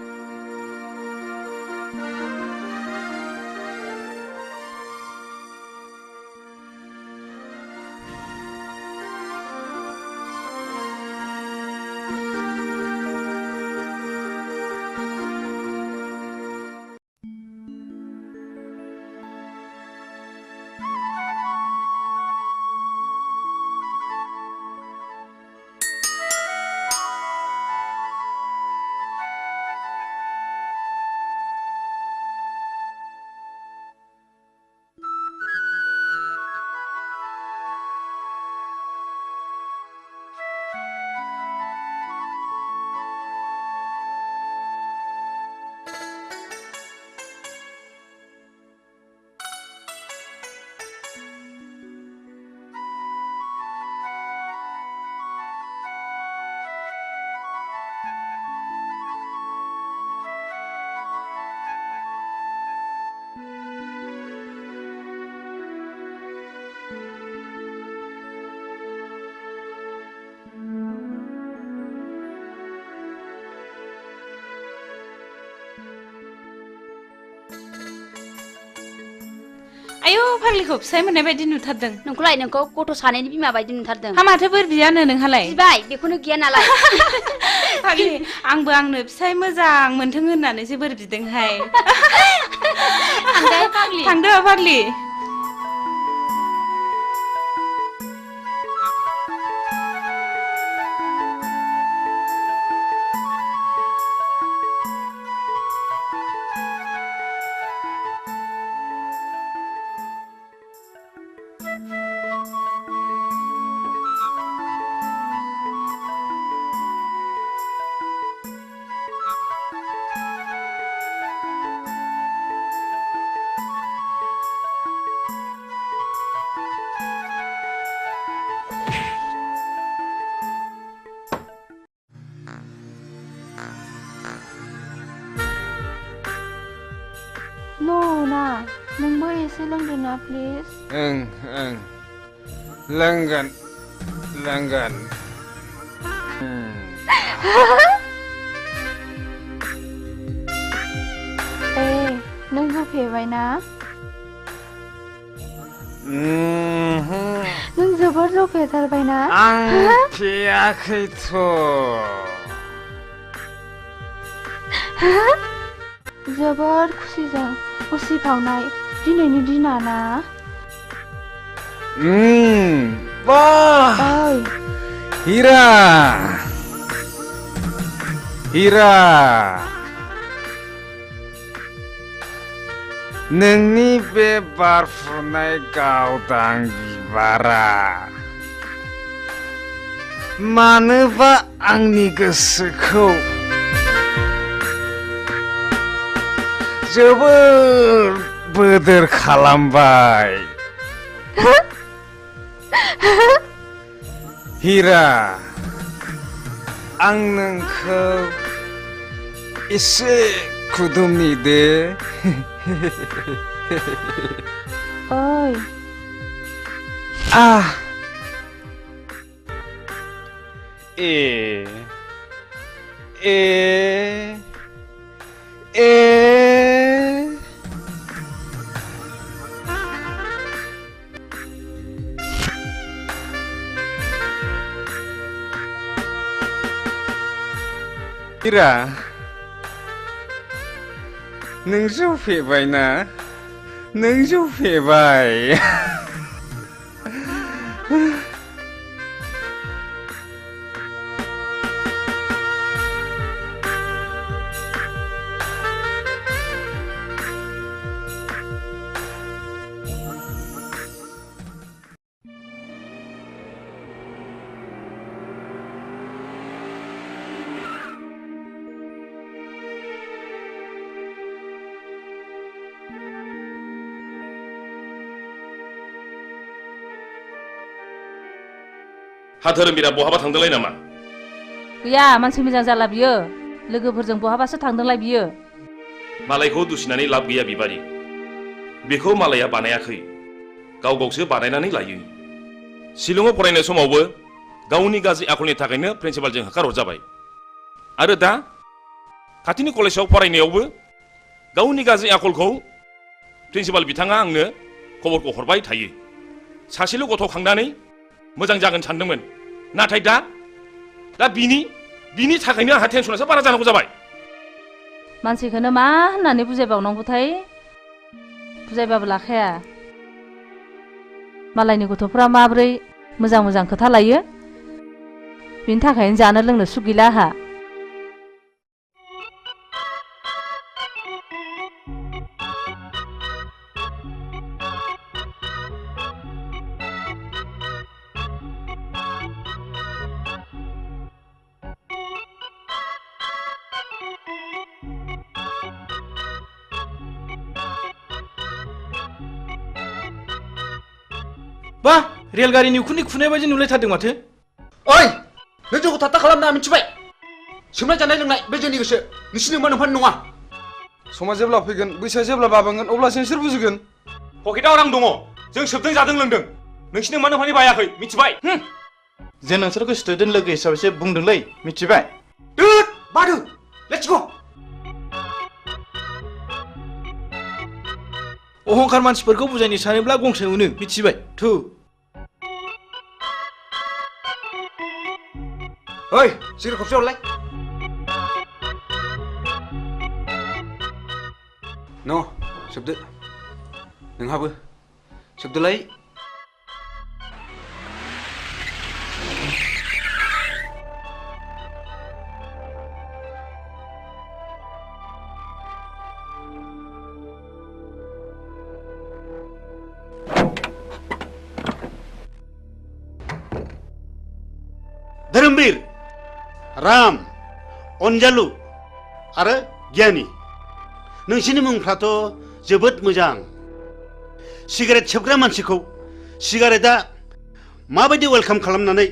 आयौ फाग्लिखौ फिसाय मोननाय बायदि नुथारदों नोंखौलाय नोंखौ गथ' सानैनि बिमा बायदि नुथारदों हा माथो बोर बियानो नोंहालाय बिबाय बेखौनो गिया नालाय फाग्लि आंबो आंनो फिसाय मोजां मोनथों होननानैसो बोर बिदोंहाय थांदो फाग्लि ना नोंबो एसे लोंदो ना प्लिज ओं ओं लोंगोन लोंगोन नों जौ फेबाय ना नों जोबोर जौ फेथारबाय ना आं फेयाखैथ' जोबोर खुसिजों उसिफावनाय दिनैनि दिना ना वाह हीरा हीरा नोंनि बे बारफुनाय गावदां बिबारा मानोबा आंनि गोसोखौ जोबोर बोदोर खालामबाय हीरा आं नोंखौ एसे खुदुमनि दे ओइ हीरा नों जौ फेबाय ना नों जौ फेबाय हाधोरोमबिरा बहाबा थांदोंलाय नामा गैया मानसि मोजां जाला बियो लोगोफोरजों बहाबासो थांदोंलाय बियो मालायखौ दुसिनानै लाब गैया बिबारि बेखौ मालाया बानायाखै गाव गावसो बानायनानै लायो शिलंआव फरायनाय समावबो गावनि गाज्रि आखलनि थाखायनो प्रिन्सिपालजों होखारहरजाबाय आरो दा खाथिनि कलेजाव फरायनायावबो गावनि गाज्रि आखलखौ प्रिन्सिपाल बिथाङा आंनो खबरखौ हरबाय थायो सासेल' गथ' खांनानै मोजां जागोन सानदोंमोन नाथाय दा बिनि थाखायनो आंहा टेनसनासो बारा जानांगौ जाबाय मानसिखौनो मा होननानै बुजायबावनांगौथाय बुजायबाबो लाखाया मालायनि गथ'फ्रा माब्रै मोजां मोजां खोथा लायो बिनि थाखायनो जानो लोंनो सुख गैला आहा बा रेलगारिनि उखुन्दै खुनाय बायदि नुलायथारदों माथो ओइ नों जोंखौ थाथा खालामना मिथिबाय सोमनाय जानाय लोंनाय बे जोंनि गोसो नोंसिनि मोनफान नङा समा जेब्ला फैगोन बैसोआ जेब्ला बाबेंगोन अब्लासो नोंसोर बुजिगोन पकेटाव रां दङ जों सोबदों जादों लोंदों नोंसिनि मोनफानि बायाखै मिथिबाय जों नोंसोरखौ स्टुडेन्ट लोगो हिसाबैसो बुंदोंलै मिथिबाय बादो लेट्स गो अहंखार मानसिफोरखौ बुजायनो सानोब्ला गंसे मोनो मिथिबाय थु ओइ सिगारेट खबसे हरलाय न' सोबदो नोंहाबो सोबदोलाय धोरोमबीर राम अनजालु आरो गियानि नोंसिनि मुंफ्राथ' जोबोद मोजां सिगारेट सोबग्रा मानसिखौ सिगारेटआ माबायदि वेलकाम खालामनानै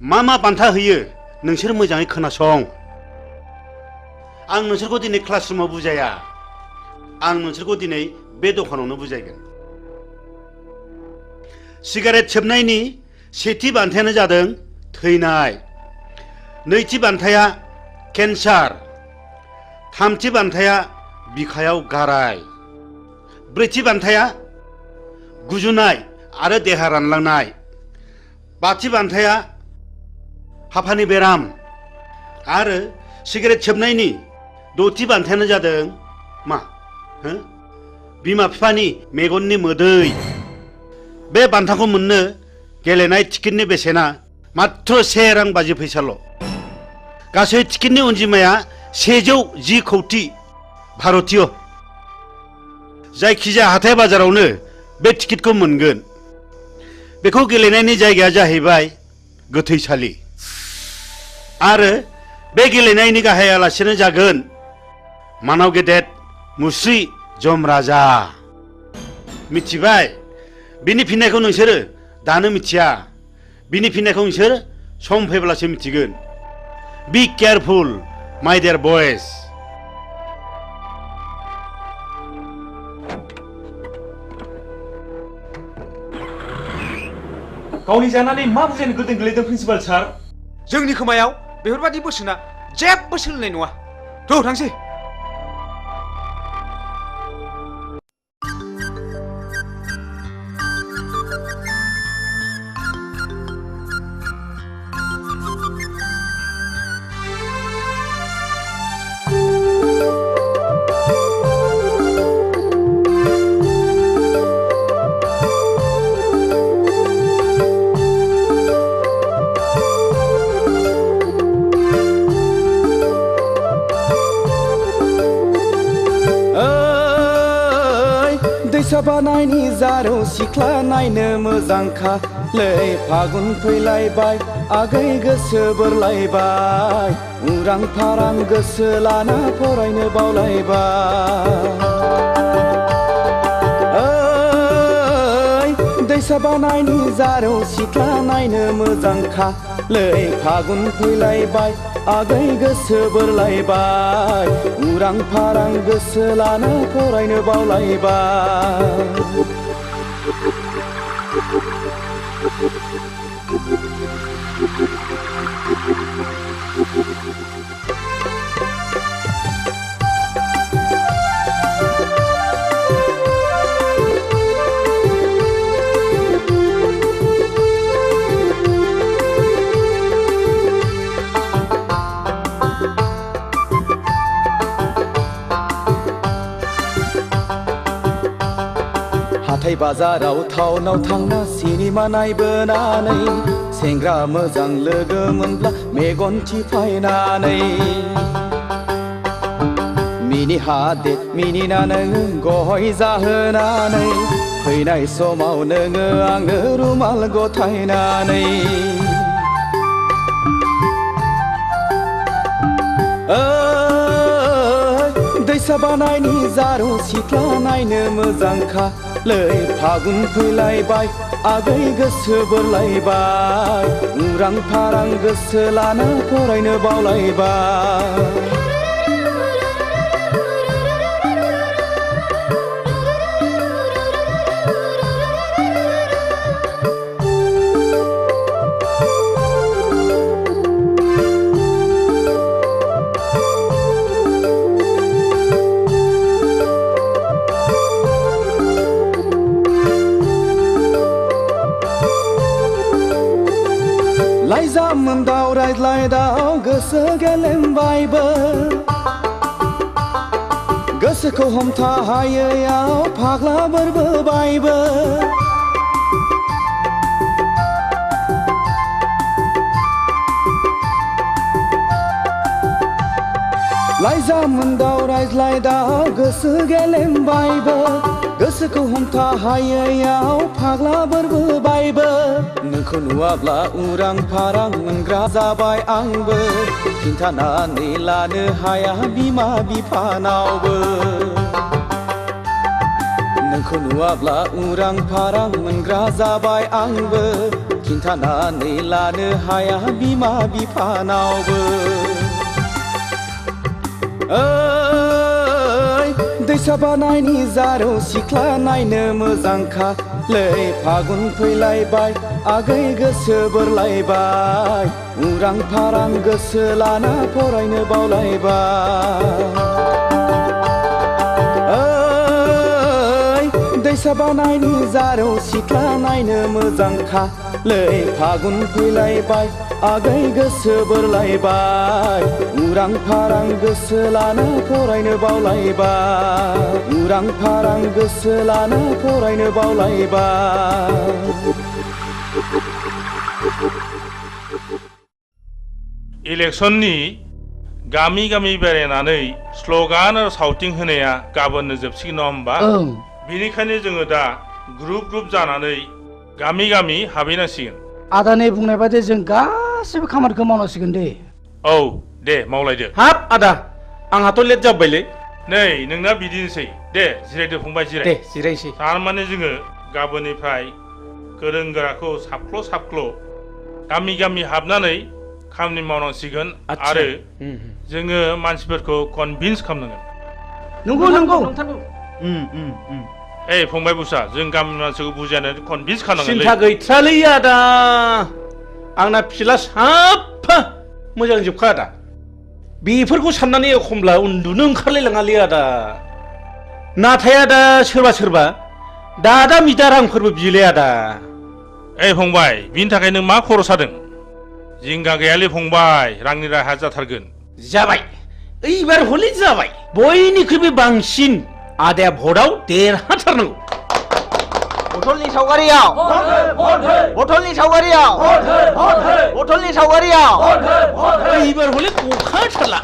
मा बान्था होयो नोंसोर मोजाङै खोनासं आं नोंसोरखौ दिनै क्लासरुमाव बुजाया आं नोंसोरखौ दिनै बे दखानावनो बुजायगोन सिगारेट सोबनायनि सेथि बान्थायानो जादों थैनाय नैथि बान्थाया केन्सार थामथि बान्थाया बिखायाव गाराय ब्रैथि बान्थाया गुजुनाय आरो देहा रानलांनाय बाथि बान्थाया हापानि बेराम आरो सिगारेट सोबनायनि दथि बान्थायानो जादों मा बिमा बिफानि मेगननि मोदै बे बान्थाखौ मोननो गेलेनाय टिकेटनि बेसेना मात्र 1 रां 50 फैसाल' गासै टिकेटनि अनजिमाया 110 कौटि भारतीय जायखिजाया हाथाय बाजारावनो बे टिकेटखौ मोनगोन बेखौ गेलेनायनि जायगाया जाहैबाय गोथैसालि आरो बे गेलेनायनि गाहाय आलासियानो जागोन मानाव गेदेर मुस्रि जमराजा मिथिबाय बिनि फिननायखौ नोंसोरो दानो मिथिया बिनि फिननायखौ नोंसोर सम फैब्लासो मिथिगोन बी केयारफुल माय डियर बयज गावनि जानानै मा बुजायनो गोदों गोलैदों प्रिन्सिपाल सार जोंनि खोमायाव बेफोरबादि बोसोना जेबो सोलिनाय नङा थ' थांसै बानायनि जारौ सिख्ला नायनो मोजांखा लै फागुन फैलायबाय आगै गोसो बोरलायबाय उरां फारां गोसो लाना फरायनो बावलायबाय दैसा बानायनि जारौ सिख्ला नायनो मोजांखा लै फागुन फैलायबाय आगै गोसो बोरलायबाय उरां फारां गोसो लाना फरायनो बावलायबाय हाथाय बाजाराव टाउनाव थांना सिनेमा नायबोनानै सेंग्रा मोजां लोगो मोनब्ला मेगन थिफायनानै मिनि हादे मिनिना नोङो गय जाहोनानै फैनाय समाव नोङो आंनो रुमाल गथायनानै दैसा बानायनि जारौ सिख्ला नायनो मोजांखा लै फागुन फैलायबाय आगै गोसो बोरलायबाय उरां फारां गोसो लाना फरायनो बावलायबाय लाइजामोन्दाव रायज्लायदाव गोसो गेलेमबायबो गोसोखौ हमथा हायैयाव फाग्ला बोरबोबायबो लाइजामोन्दाव रायज्लायदाव गोसो गेलेमबायबो गोसोखौ हमथा हायैयाव फाग्ला बोरबोबायबो नोंखौ नुवाब्ला उरां फारां मोनग्रा जाबाय आंबो खिन्थानानै लानो हाया बिमा बिफानावबो नोंखौ नुवाब्ला उरां फारां मोनग्रा जाबाय आंबो खिन्थानानै लानो हाया बिमा बिफानावबो दैसा बानायनि जारौ सिख्ला नायनो मोजांखालै फागुन फैलायबाय आगै गोसो बोरलायबाय उरां फारां गोसो लाना फरायनो बावलायबाय दैसा बानायनि जारौ सिख्ला नायनो मोजांखालै फागुन फैलायबाय आगै गोसो बोरलायबाय उरां फारां गोसो लाना फरायनो बावलायबाय उरां फारां गोसो लाना फरायनो बावलायबाय इलेक्सननि गामि गामि बेरायनानै स्ल'गान आरो सावथिं होनाया गाबोननो जोबसिगोन नङा होमबा बेनिखायनो जोङो दा ग्रुप ग्रुप जानानै गामि गामि हाबहैनांसिगोन आदानि बुंनाय बायदि जों गासिबो खामानिखौ मावनांसिगोन दे औ दे मावलायदो हाब आदा आंहाथ' लेट जाबायलै नै नोंना बिदिनोसै दे जिरायदो फंबाय जिराय दे जिरायसै थारमाने जोङो गाबोननिफ्राय गोरों गोराखौ साबख्ल' साबख्ल' गामि गामि हाबनानै खामानि मावनांसिगोन आरो जोङो मानसिफोरखौ कनभिन्स खालामनांगोन नंगौ नंगौ ए फंबाय बुसा जों गामिनि मानसिखौ बुजायनानै कनभिन्स खालामनांगोन सिन्था गैथ्रालै आदा आंना फिला साफा मोजां जोबखा आदा बेफोरखौ साननानै एखमब्ला उन्दुनो ओंखारलायलाङालै आदा नाथाय आदा सोरबा सोरबा दादा मिदा रांफोरबो बियोलै आदा ए फंबाय बिनि थाखाय नों मा खर' सादों जिंगा गैयालै फंबाय रांनि राहा जाथारगोन जाबाय एबार हले जाबाय बयनिख्रुइबो बांसिन आदाया भटआव देरहाथारनांगौ बथलनि सावगारियाव बथलनि सावगारियाव बथलनि सावगारियाव एबार हले गखाथारला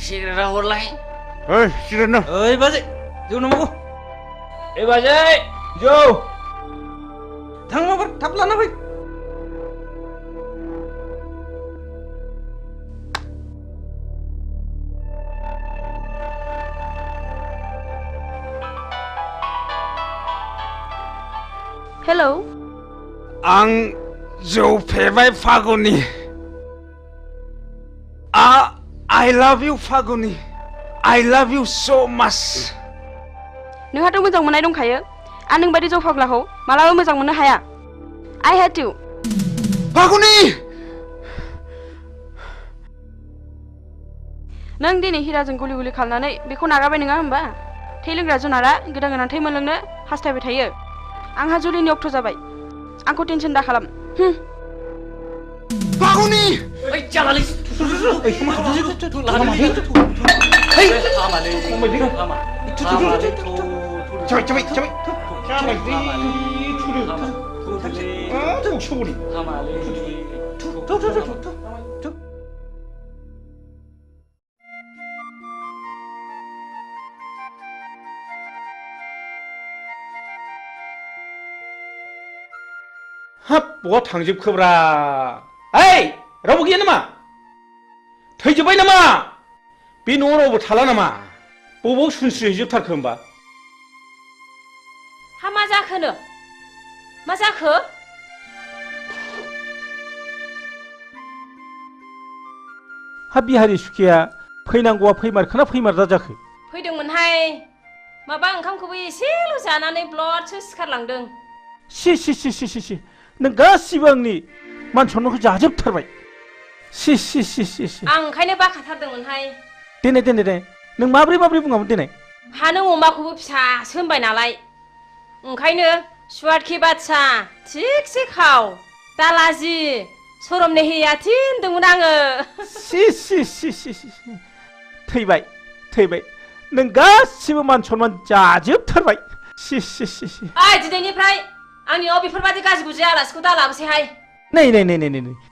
सिगारेटआ हरलाय ओइ सिगारेट न ओइ बाजै जौ नांगौ ए बाजै जौ थां माबार थाब लाना फै हेलौ आं जौ फेबाय Phaguni I love you Phaguni I love you so much नोंहाथ' मोजां मोननाय दंखायो आं नों बायदि जौ फाग्लाखौ मालाबा मोजां मोननो हाया I hate you फागुनि नों दिनै हिराजों गुलि गुलि खालामनानै बेखौ नागारबाय नङा होमबा थै लोंग्रा जुनारा गोदान गोदान थै मोनलोंनो हास्थायबाय थायो आंहा जुलिनि अक्ट' जाबाय आंखौ टेनसन दा खालाम फागुनि ओइ जालालै हाब बहा थांजोबखोब्रा ओइ रावबो गैया नामा थैजोब्बाय नामा बे न'आव रावबो थाला नामा बबाव सुनस्रिहैजोबथारखो होमबा हा मा जाखोनो मा जाखो हा बिहारि सुखिया फैनांगौआ फैमारखोना फैमारदा जाखो फैदोंमोनहाय माबा ओंखामखौबो एसेल' जानानै ब्लडसो सिखारलांदों सि नों गासिबो आंनि मान सन्मानखौ जाजोबथारबाय सि आं ओंखायनो बाखाथारदोंमोनहाय देनाय नों माब्रै बुङामोन देनाय हा नों अमाखौबो फिसासो होनबाय नालाय ओंखायनो सुवादखि बादसा थिगसे खाव दालाजि सरमने हैया थिनदोंमोन आङो सि थैबाय नों गासिबो मान सन्मान जाजोबथारबाय सि ओइ दिनैनिफ्राय आंनियाव बेफोरबादि गाज्रि गुज्रि आलासिखौ दा लाबोसैहाय नै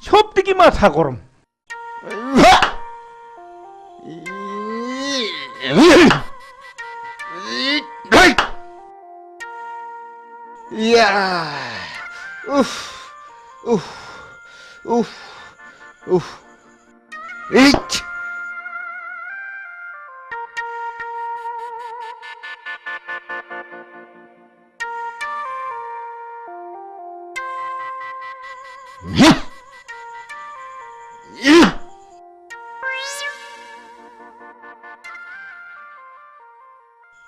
सबदिखि माथा गरम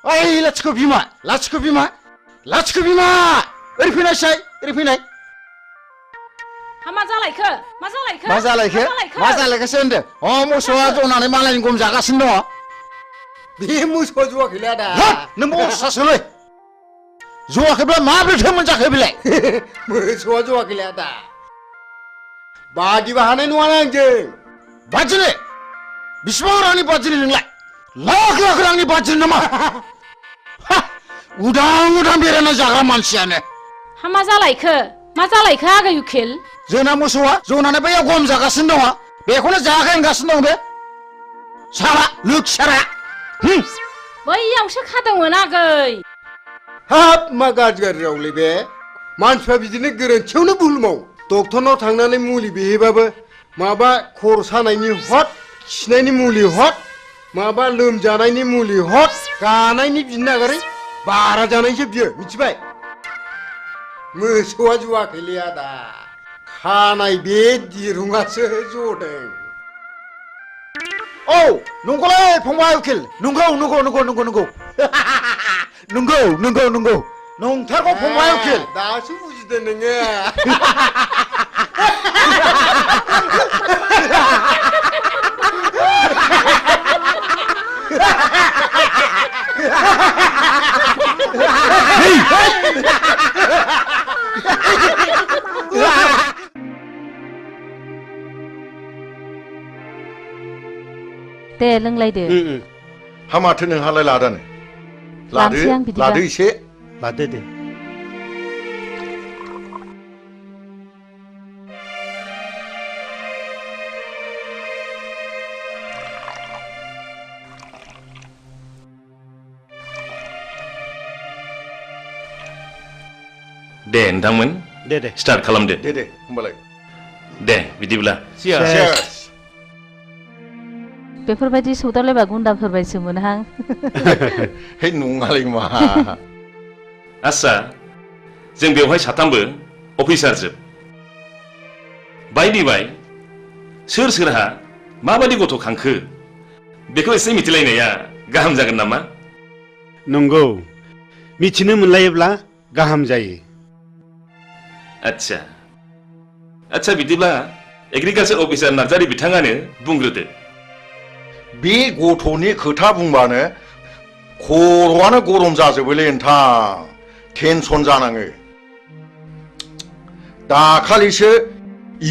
ओइ लाथिख' बिमा लाथिख' बिमा लाथिख' बिमा ओरै फैनायसाय ओरै फैनाय मा जालायखो मा जालायखो मा जालायखो मा जालायखोसो होनदो अ मोसौआ जनानै मालायनि गम जागासिनो दङ बे मोसौआ जवाखैलै आदा नों बरसासोलै जवाखैब्ला माब्रैथो मोनजाखो बेलाय मोसौआ जवाखैलै आदा बादिबा हानाय नङाना आंजों बादिनो बिसिबां रांनि बादिनो नोंलाय लाख लाख रांनि बादिनो नामा उदां उदां बेरायना जाग्रा मानसियानो मा जालायखो आगै उखिल जोंना मोसौआ जनानै बैयाव गम जागासिनो दङ बेखौनो जायाखै होनगासिनो दं बे सारा लोखसारा बैयावसो खादोंमोन आगै हाब मा गाज्रि रावलै बे मानसिफ्रा बिदिनो गोरोन्थियावनो भुल मावो डक्टरनाव थांनानै मुलि बिहैबाबो माबा खर' सानायनि हट खिनायनि मुलि हट माबा लोमजानायनि मुलि हट गानायनि बिनो नागारै बारा जानायसो बियो मिथिबाय मोसौआ जवाखैलै आदा खानाय बे दिरुङासो जदों औ नंगौलै फंबाय उकिल नंगौ नंगौ नंगौ नंगौ नंगौ नंगौ नंगौ नंगौ नंथारगौ फंबाय उकिल दासो बुजिदों नोङो दे लोंलायदो हामाथो नोंहालाय लादानो लादो लादो एसे लादो दे दे नोंथांमोन दे दे स्टार्ट खालामदो दे दे होमबालाय दे बिदिब्ला Cheers. बेफोरबायदि सौदावलायबा गुन्दाफोरबायसो मोनहां हे नङालै मा आस्सा जों बेवहाय साथामबो अफिसार जोब बायदि बाय सोर सोरहा माबायदि गथ' खांखो बेखौ एसे मिथिलायनाया गाहाम जागोन नामा नंगौ मिथिनो मोनलायोब्ला गाहाम जायो आच्छा आच्छा बिदिब्ला एग्रिकालचार अफिसार नार्जारी बिथाङानो बुंग्रोदो बे गथ'नि खोथा बुंबानो खर'आनो गरम जाजोबोलै नोंथां टेनसन जानाङो दाखालिसो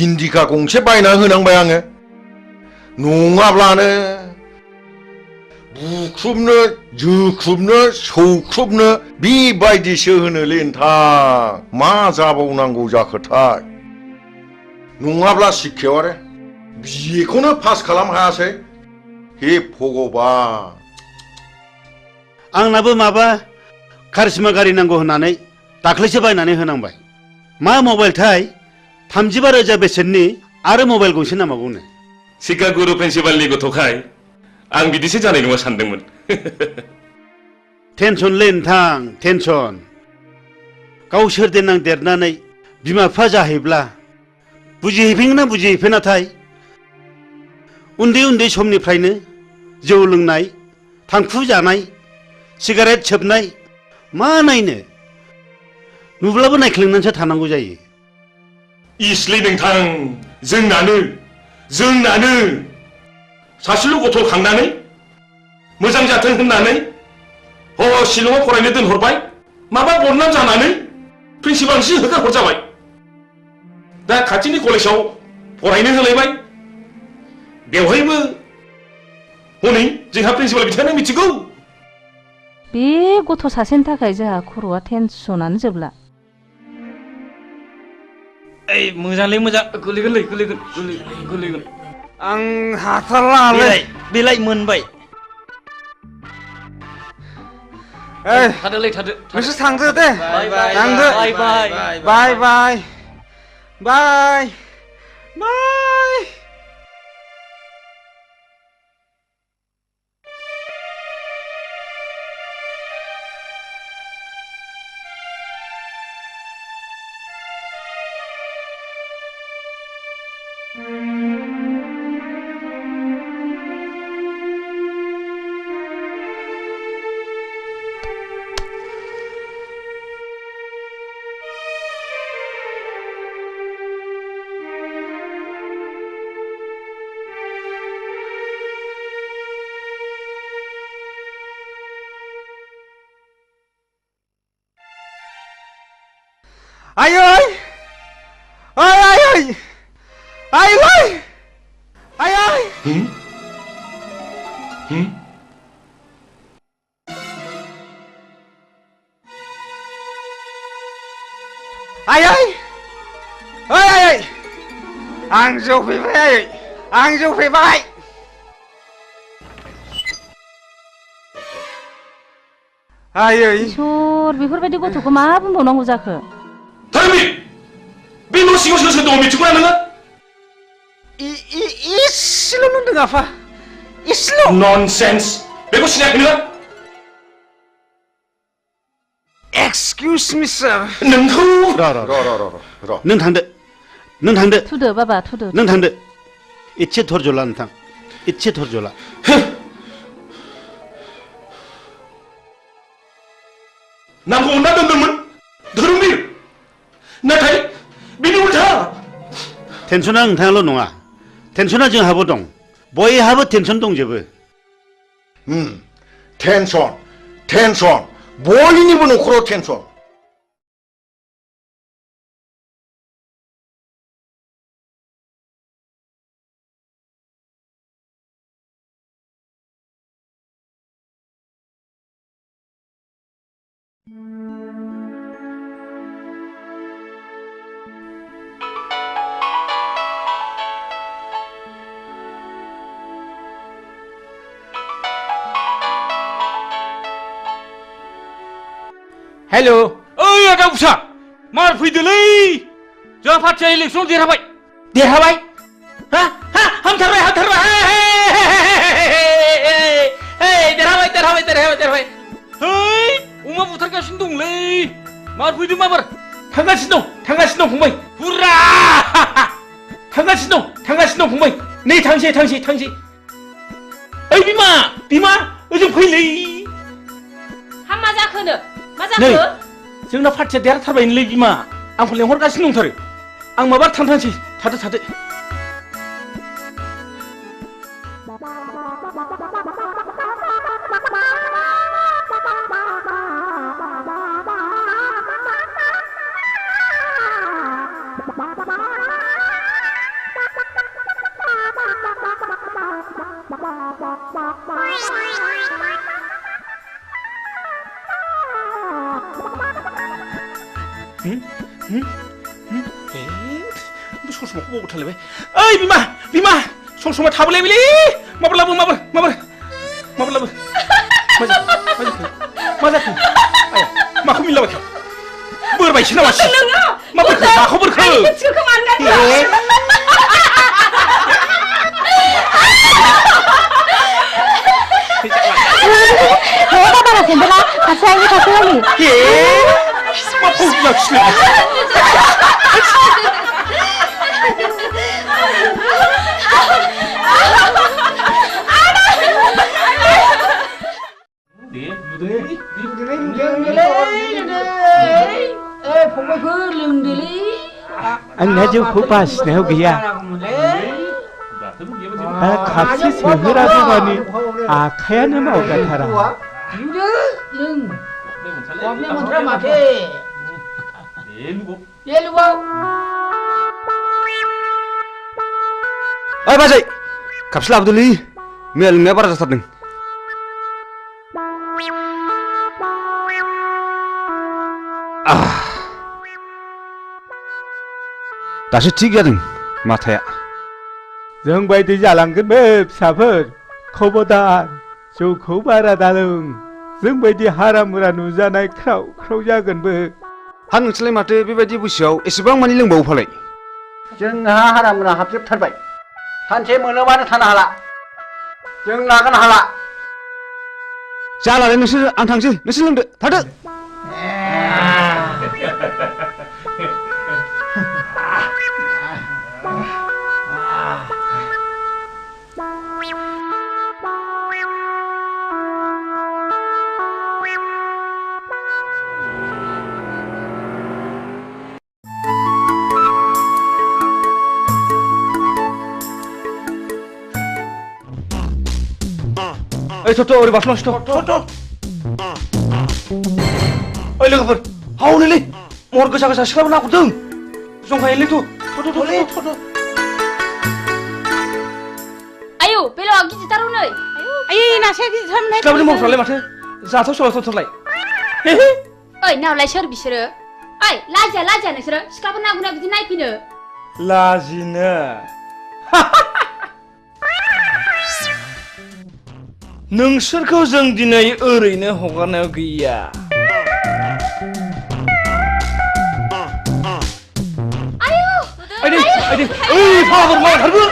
इन्डिका गंसे बायना होनांबाय आङो नङाब्लानो बुख्रुबनो जोख्रुबनो सौख्रुबनो बेबायदिसो होनोलै नोंथां मा जाबावनांगौ जाखोथाय नङाब्ला शिक्षायाव आरो बेखौनो पास खालाम हायासै हे भगबान आंनाबो माबा कारिश्मा गारि नांगौ होननानै दाख्लैसो बायनानै होनांबाय मा मबाइलथाय 35,000 बेसेननि आरो मबाइल गंसे नांबावगौनो सिकागुरु प्रिन्सिपालनि गथ'खाय आं बिदिसो जानाय नङा सानदोंमोन टेनसनलै नोंथां टेनसन गावसोर देनां देरनानै बिमा बिफा जाहैब्ला बुजिहैफिनगोन ना बुजिहैफिनाथाय उन्दै उन्दै समनिफ्रायनो जौ लोंनाय थांखु जानाय सिगारेट सोबनाय मा नायनो नुब्लाबो नायख्लेंनानैसो थानांगौ जायो इसलै नोंथां जोंनानो सासेल' गथ' खांनानै मोजां जाथों होननानै शिलंआव फरायनो दोनहरबाय माबा बदनाम जानानै प्रिन्सिपालसो होखारहरजाबाय दा खाथिनि कलेजाव फरायनो होलायबाय बेवहायबो हनै जोंहा प्रिन्सिपाल बिथाङानो मिथिगौ बे गथ' सासेनि थाखाय जोंहा खर'आ टेनसनानो जोबला ओइ मोजांलै मोजां गोलैगोन आं हाथारलालै बेलाय मोनबाय थादोलै थादो नोंसोर थांदो दे थांदो बाय बाय बाय बाय बाय Ai ơi! Ai ai ơi! Ai ơi! Ai ơi! Ai ơi! Ơi ai ơi! Ang dù phi vai! Ang dù phi vai! Ai ơi! इसोर बेफोरबायदि गथ'खौ मा बुंबावनांगौ जाखो? थारमी बे न' सिङाव सोर सोर दङ मिथिगौना नोङो? इसेल' नुदों आफा इसेल'। ननसेन्स बेखौ सिनायाखै नोङो? एक्सकिउज मी सार। नोंखौ र' नों थांदो थुदो बाबा थुदो। नों थांदो इसे धर्ज ला नोंथां इसे धर्ज ला। नामखौ हमना दोनदोंमोन धोरोमबीर नाथाय बिनि उल्था। टेनसना नोंथाङाल' नङा टेनसना जोंहाबो दं बयहाबो टेनसन दंजोबो। टेनसन बयनिबो न'खराव टेनसन। हेलो ओइ आदा उसा मार फैदोलै जोंहा पार्टिया इलेक्सन देरहाबाय हा हा हामथारबाय देरहाबाय है अमा बुथारगासिनो दंलै मार फैदों माबार थांगासिनो दं फंबाय हुर्रा थांगासिनो दं फंबाय नै थांसै ओइ बिमा ओजों फैलै हा मा जाखोनो मा जाखो? जोंना पार्टिया देरहाथारबायलै बिमा आंखौ लेंहरगासिनो दंथारो आं माबा थांसै थादो ससमाखौ बावबो थालायबाय ओइ बिमा ससमा थाबोलायबायलै माबार लाबो मा जाखो आया माखौ मिलाबायखो बोरबायसो नामा माखौ बोरखो आंना जौखौ बासिनायाव गैया खापसे सोहोरागौ मानि आखायानो मावगाथारा ओइ बाजै खापसे लाबोदोलै मैया लोंनाया बारा जाथारदों। दासो थिग जादों माथाया जों बायदि जालांगोन बे फिसाफोर खबरदार जौखौ बारा दालों जों बायदि हारा मुरा नुजानाय ख्राव ख्राव जागोनबो हा नोंसोरलाय माथो बेबायदि बैसोआव एसेबां मानि लोंबावो फालाय जोंहा हारा मुरा हाबजोबथारबाय सानसे मोनोबानो थानो हाला जों लागोन हाला जालालै नोंसोर आं थांसै नोंसोर लोंदो थादो ओइ थ'थ' ओरै बाथलांसै थ'थ' ओइ लोगोफोर हावनोलै महर गोसा गोसा सिख्लाबो नाहरदों जंखायोलै थ'थ' आयौ बेलावा गिदिरथार नै आयै नासेया गिदिरथारमोनहाय सिख्लाफोरनि महरफ्रालाय माथो जाथाव सलाथावथारलाय ओइ नावलाय सोर बिसोरो ओइ लाजिया नोंसोरो सिख्लाफोर नागुना बिदि नायफैनो लाजिनो नोंसोरखौ जों दिनै ओरैनो हगारनायाव गैया आइदै ओइ फाग्लाफोर मा ओंखारबो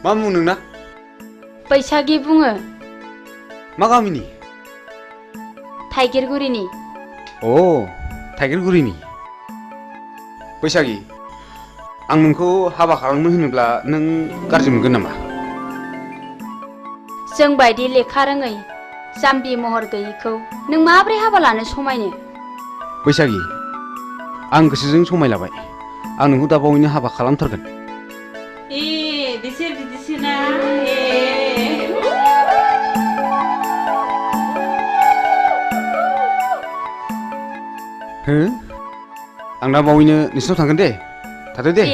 मा मुं नोंना बैसागि बुङो मा गामिनि थाइगिरगुरिनि अ थाइगिरगुरिनि बैसागि आं नोंखौ हाबा खालामनो होनोब्ला नों गाज्रि मोनगोन नामा जों बायदि लेखा रोङै जाम्बि महर गैयैखौ नों माब्रै हाबा लानो समायनो बैसागि आं गोसोजों समायलाबाय आं नोंखौ दा बावैनो हाबा खालामथारगोन बिसोर बिदिसोना हो आं दा बावैनो नोंसिनाव थांगोन दे थादो दे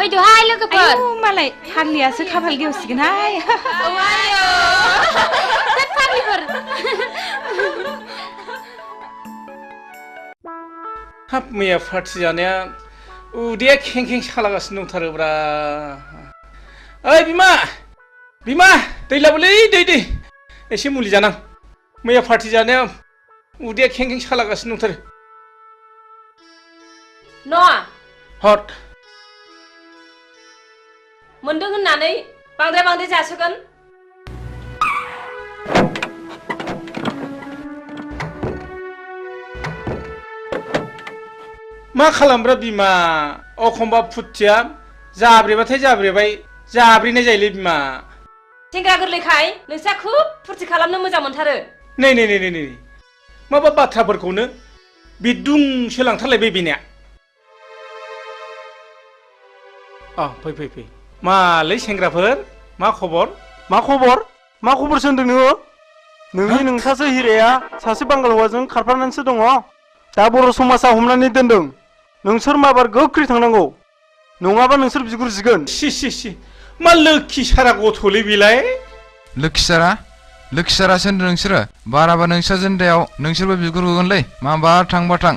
फैदोहाय लोगोफोर मालाय फाग्लियासो खाफाल गेवसिगोनहाय फाग्लिफोर हाब मैया पार्टि जानाया उदैया खें खें सालागासिनो दंथारोब्रा ओइ बिमा बिमा दै लाबोलै दै एसे मुलि जानां मैया पार्टि जानाया उदैया खें खें सालागासिनो दंथारो न'आ हट मोनदों होननानै बांद्राय जासोगोन मा खालामब्रा बिमा अखमबा फुथिया जाब्रेबाथाय जाब्रेबाय जाब्रेनाय जायोलै बिमा सेंग्रा गोरलैखाय नोंस्रा खुब फुरथि खालामनो मोजां मोनथारो नै माबा बाथ्राफोरखौनो बिदुंसो लांथारलायबाय बेनिया फै मालै सेंग्राफोर मा खबर मा खबरसो होनदों नोङो नोंनि नोंसासो हिराया सासे बांगाल हौवाजों खारफानानैसो दङ दा बर' समाजा हमनानै दोनदों नोंसोर माबार गोख्रै थांनांगौ नङाबा नोंसोर बिगुर जिगोन सि मा लोखि सारा गथ'लै बेलाय लोखि सारासो होनदों नोंसोरो बाराबा नोंस्रा जेन्दायाव नोंसोरबो बिगुर गुगोनलै माबा थांबा थां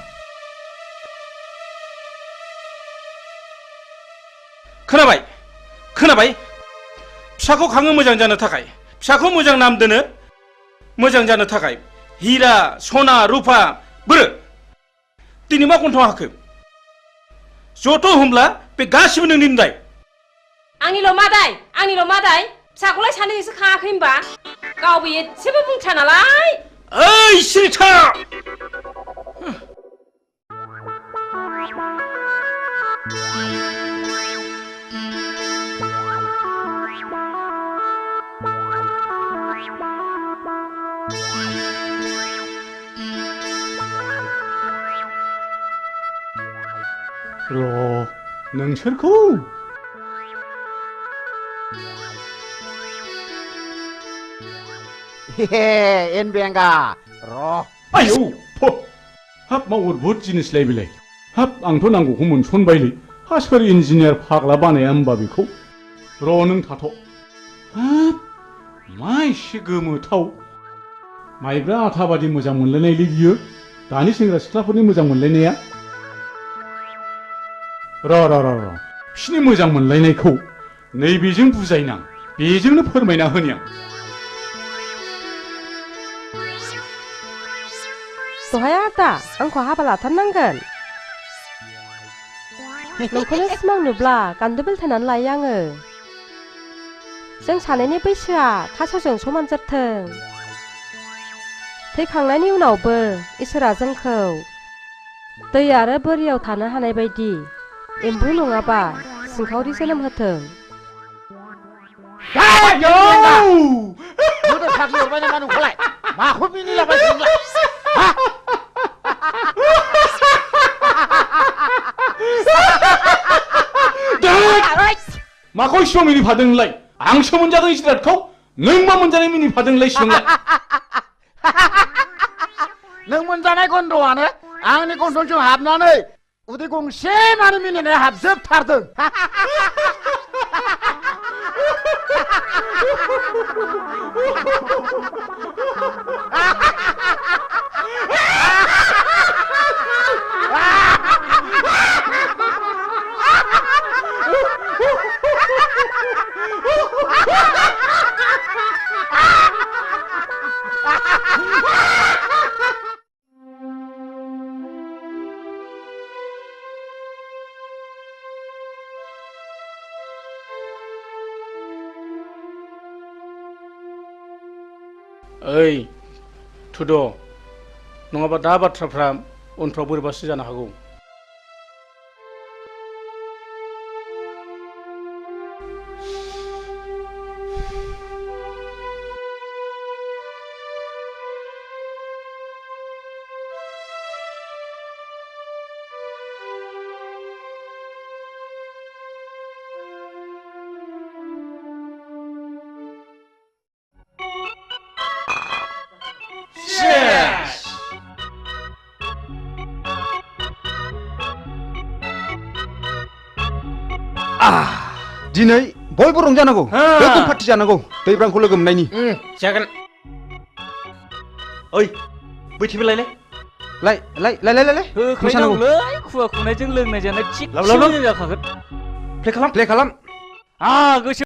खोनाबाय फिसाखौ खाङो मोजां जानो थाखाय फिसाखौ मोजां नाम दोनो मोजां जानो थाखाय हिरा सना रुपा बोरो दिनै मा गन्थं हाखो जथ' होमब्ला बे गासिबो नोंनि दाय आंनिल' मा दाय फिसाखौलाय सानैजोंसो खाङाखै होनबा गावबो एसेबो बुंथ्रा नालाय ओइ सिरिथा नोंसोरखौ एन बेंगा आयौ हाब मा अद्भुत जिनिसलाय बेलाय हाब आंथ' नांगौखौ मोनसनबायलै हा सोर इन्जिनियार फाग्ला बानाया होमबा बेखौ नों थाथ' हाब मा एसे गोमोथाव माइब्रा आथा बादि मोजां मोनलायनायलै बियो दानि सेंग्रा सिख्लाफोरनि मोजां मोनलायनाया बिसिनि मोजां मोनलायनायखौ नैबेजों बुजायनां बेजोंनो फोरमायना होनि आं दहाय आदा आंखौ हाबा लाथारनांगोन नोंखौनो सिमां नुब्ला गान्दो बेलथायनानै लायो आङो जों सानैनि बैसोआ थास'जों समान जाथों थैखांनायनि उनावबो इसोरा जोंखौ दै आरो बोरियाव थानो हानाय बायदि एम्बु नङाबा सिंखावरि जोनोम होथों माखौ मिनिलाबाय माखौ इसिबां मिनिफादों नोंलाय आंसो मोनजादों जिरादखौ नों मा मोनजानाय मिनिफादों सिबांलाय नों मोनजानाय गन्धआनो आंनि गन्थंजों हाबनानै उदै गंसे मानि मिनिनाया हाबजोबथारदों ओइ थुद' नङाबा दा बाथ्राफ्रा उनफ्राव बोरैबासो जानो हागौ दिनै बयबो रंजानांगौ गोगोम पार्टि जानांगौ दैब्रांखौ लोगो मोननायनि जागोन ओइ बैथिबो लायलाय लाय होख्लायनांगौलै खुवा खुनायजों लोंनाय जानाय थिग जाखागोन प्ले खालाम गोसो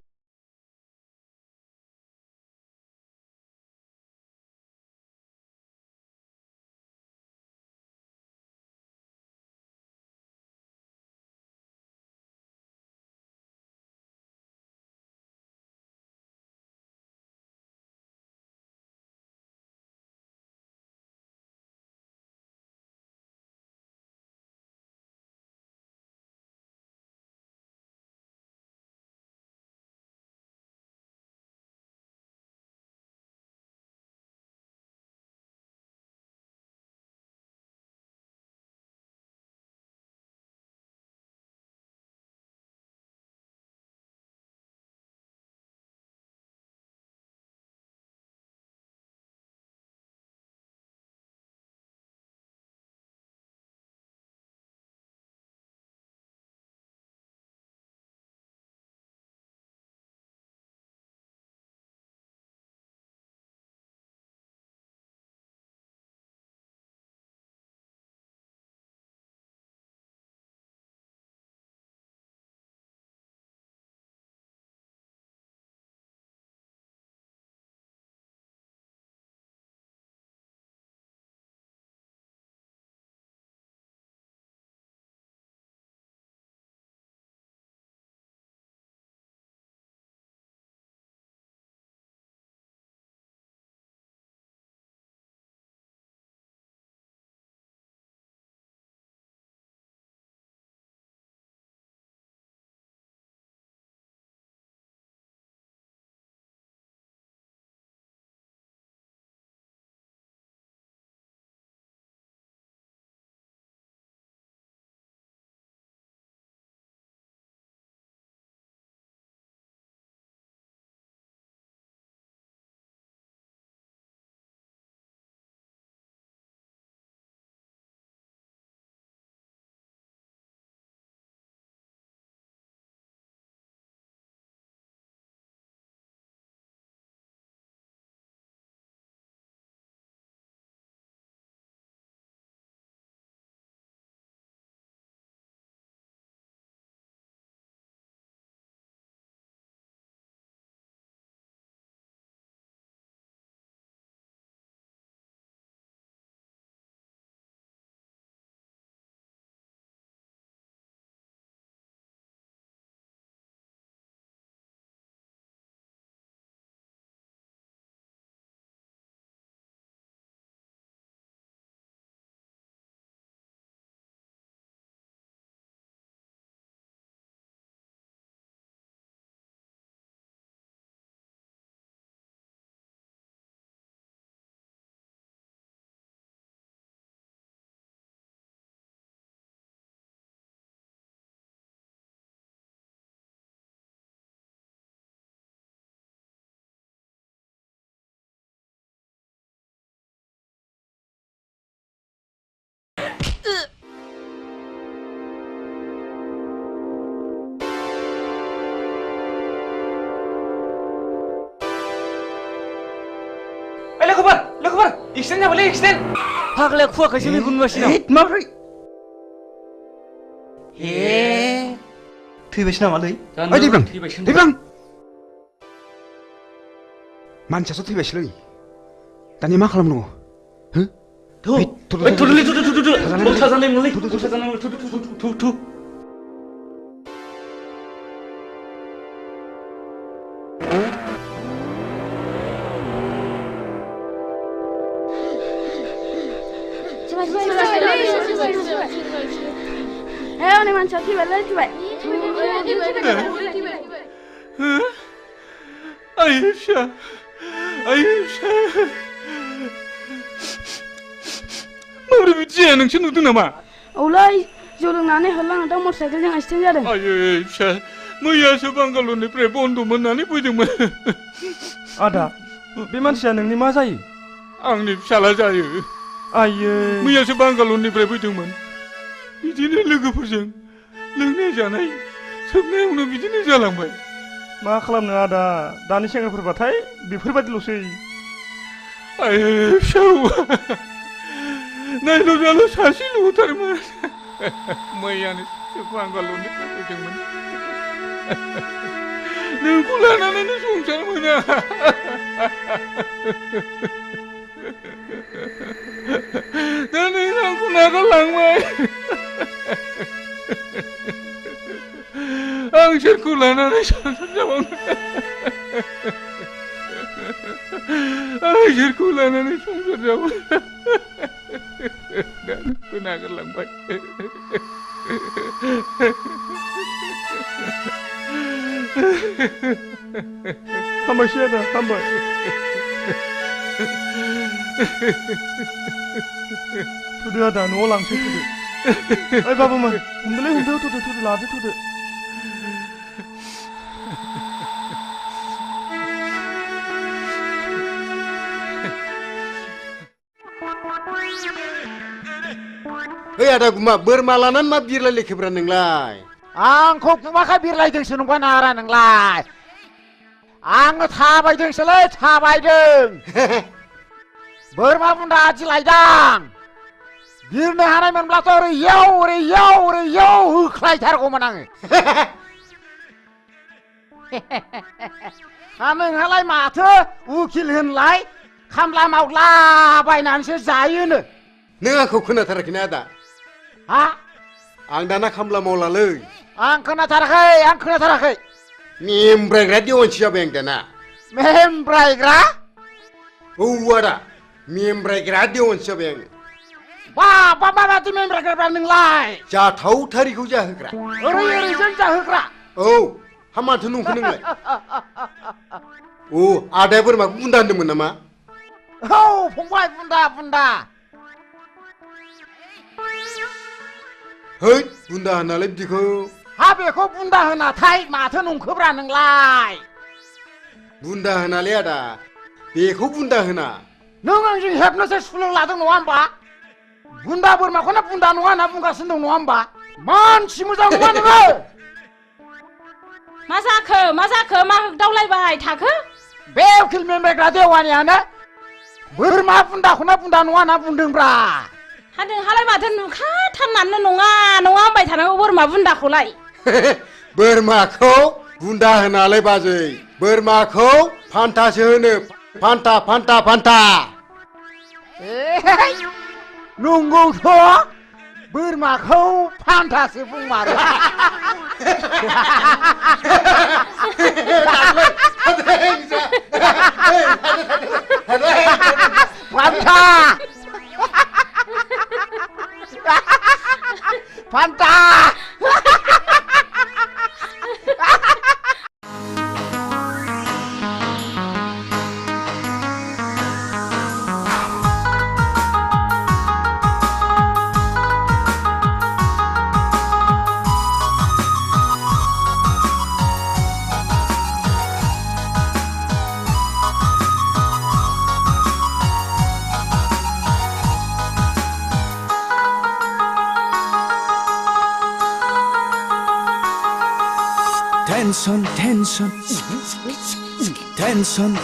लोगोफोर एक्सिडेन्ट जाबायलै एक्सिडेन्ट फाग्लाया खुवाखैसो मेगन नुवासै माब्रै थैबायसो नामालै दैब्रां मानसियासो थैबायसोलै दानिया मा खालामनांगौ Hei, manusia tiba lagi tiba. Ayşe, Ayşe. Mabrur bijiya nोंसो नुदों नामा? औलै जौ लोंनानै होलांदों मटरसाइकेलजों एक्सिडेन्ट जादों। आयेशा, मैयासो बांगालरनिफ्राय बन्द मोननानै फैदोंमोन। आदा, बे मानसिया नोंनि मा जायो? आंनि फिसाला जायो। आयै। मैयासो बांगालरनिफ्राय फैदोंमोन। बिदिनो लोगोफोरजों लोंनाय जानाय सोबनायावनो बिदिनो जालांबाय। मा खालामनो आदा, दानि सेंग्राफोरबाथाय बेफोरबायदिल'सै। आयेशा, नायल' सासे लुथारमोन मैयानो बांगालरनि फैदोंमोन नोंखौ लानानैनो संसार मोना दा नै आंखौ नागारलांबाय आं सोरखौ लानानै संसार जाबावनो आं सोरखौ लानानै संसार जाबावनो दा नोंखौ नागारलांबाय हामबायसै आदा हामबाय थुदो आदा न'आव लांसै थुदो ओइ बाबुमोन हमदोलै हमदो थुदो लादो थुदो ओइ आदा गुमा बोरमा लानानै मा बिरलाय लेखेब्रा नोंलाय आंखौ गुमाखा बिरलायदोंसो नंबाय नारा नोंलाय आङो थाबायदोंसोलै थाबायदों बोरमा बुन्दा आदि लायदां बिरनो हानायमोनब्लाथ' ओरै याव होख्लायथारगौमोन आङो नोंहालाय माथो उकिल होनलाय खामला मावला बायनानैसो जायोनो नों आंखौ खोनाथाराखैना आदा हा आं दाना खामला मावलालै आं खोनाथाराखै मेमब्रायग्रा देवानसि जाबाय आं दाना मेमब्रायग्रा औ आदा मेमब्रायग्रा देवानसि जाबाय आङो माबादि मेमब्रायग्रा नोंलाय जाथावथारिखौ जाहोग्रा ओरैजों जाहोग्रा औ हा माथो नंखो नोंलाय औ आदाया बोरमाखौ बुन्दा होनदोंमोन नामा औ फंबाय बुन्दा है बुन्दा होनालाय बिदिखौ हा बेखौ बुन्दा होनाथाय माथो नंखोब्रा नोंलाय बुन्दा होनालै आदा बेखौ बुन्दा होना नों आंजों हेबनोसो सुलुं लादों नङा होमबा बुन्दा बोरमाखौनो बुन्दा नङा होनना बुंगासिनो दं नङा होमबा मानसि मोजां नङा नोङो मा जाखो मा होगदावलायबाय थाखो बे उकिल मेमब्रायग्रा देवानियानो बोरमा बुन्दाखौनो बुन्दा नङा होनना बुंदोंब्रा नोंहालाय माथो नुखाथारनानै नङा होनबाय थानांगौ बोरमा बुन्दाखौलाय बोरमाखौ बुन्दा होनालाय बाजै बोरमाखौ फान्थासो होनो फान्था नंगौथ' बोरमाखौ फान्थासो बुंमारो फान्था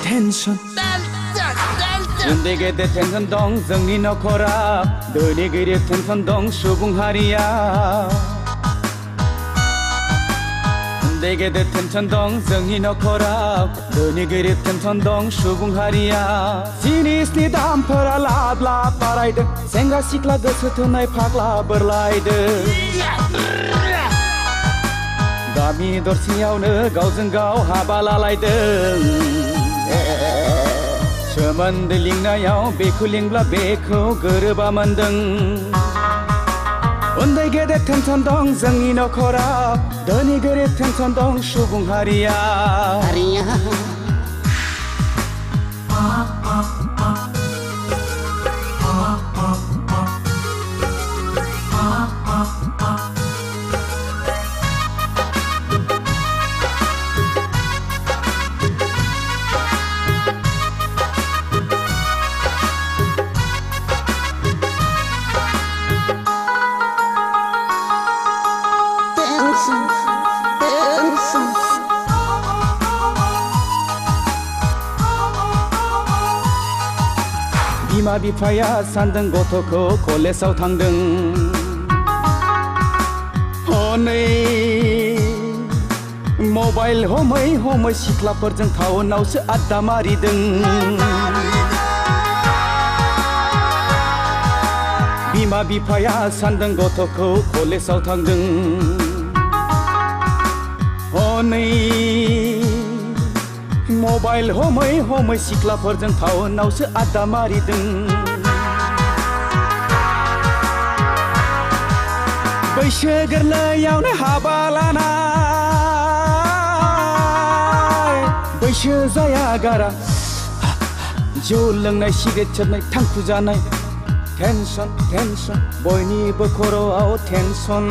टेनसन उन्दै गेदेर टेनसन दं जोंनि न'खराव धोनि गिरिब टेनसन दं सुबुं हारिया उन्दै गेदेर टेनसन दं जोंनि न'खराव धोनि गिरिब टेनसन दं सुबुं हारिया जिनिसनि दामफोरा लाब बारायदों सेंग्रा सिख्ला गोसो थोनाय फाग्ला बोरलायदों गामि दरसेयावनो गावजों गाव हाबा लालायदों सोमोन्दो लिंनायाव बेखौ लिंब्ला बेखौ गोरोबा मोनदों उन्दै गेदेर टेनसन दं जोंनि न'खराव धोनि गोरिब टेनसन दं सुबुं हारिया बिमा बिफाया सानदों गथ'खौ कलेजाव थांदों हनै मबाइल हमै हमै सिख्लाफोरजों टाउनावसो आड्डा मारिदों बिमा बिफाया सानदों गथ'खौ कलेजाव थांदों हनै मबाइल हमै हमै सिख्लाफोरजों टाउनावसो आड्डा मारिदों बैसो गोरलैयावनो हाबा लानाय बैसो जाया गारा जौ लोंनाय सिगारेट सोबनाय थांखु जानाय टेनसन टेनसन बयनिबो खर'आव टेनसन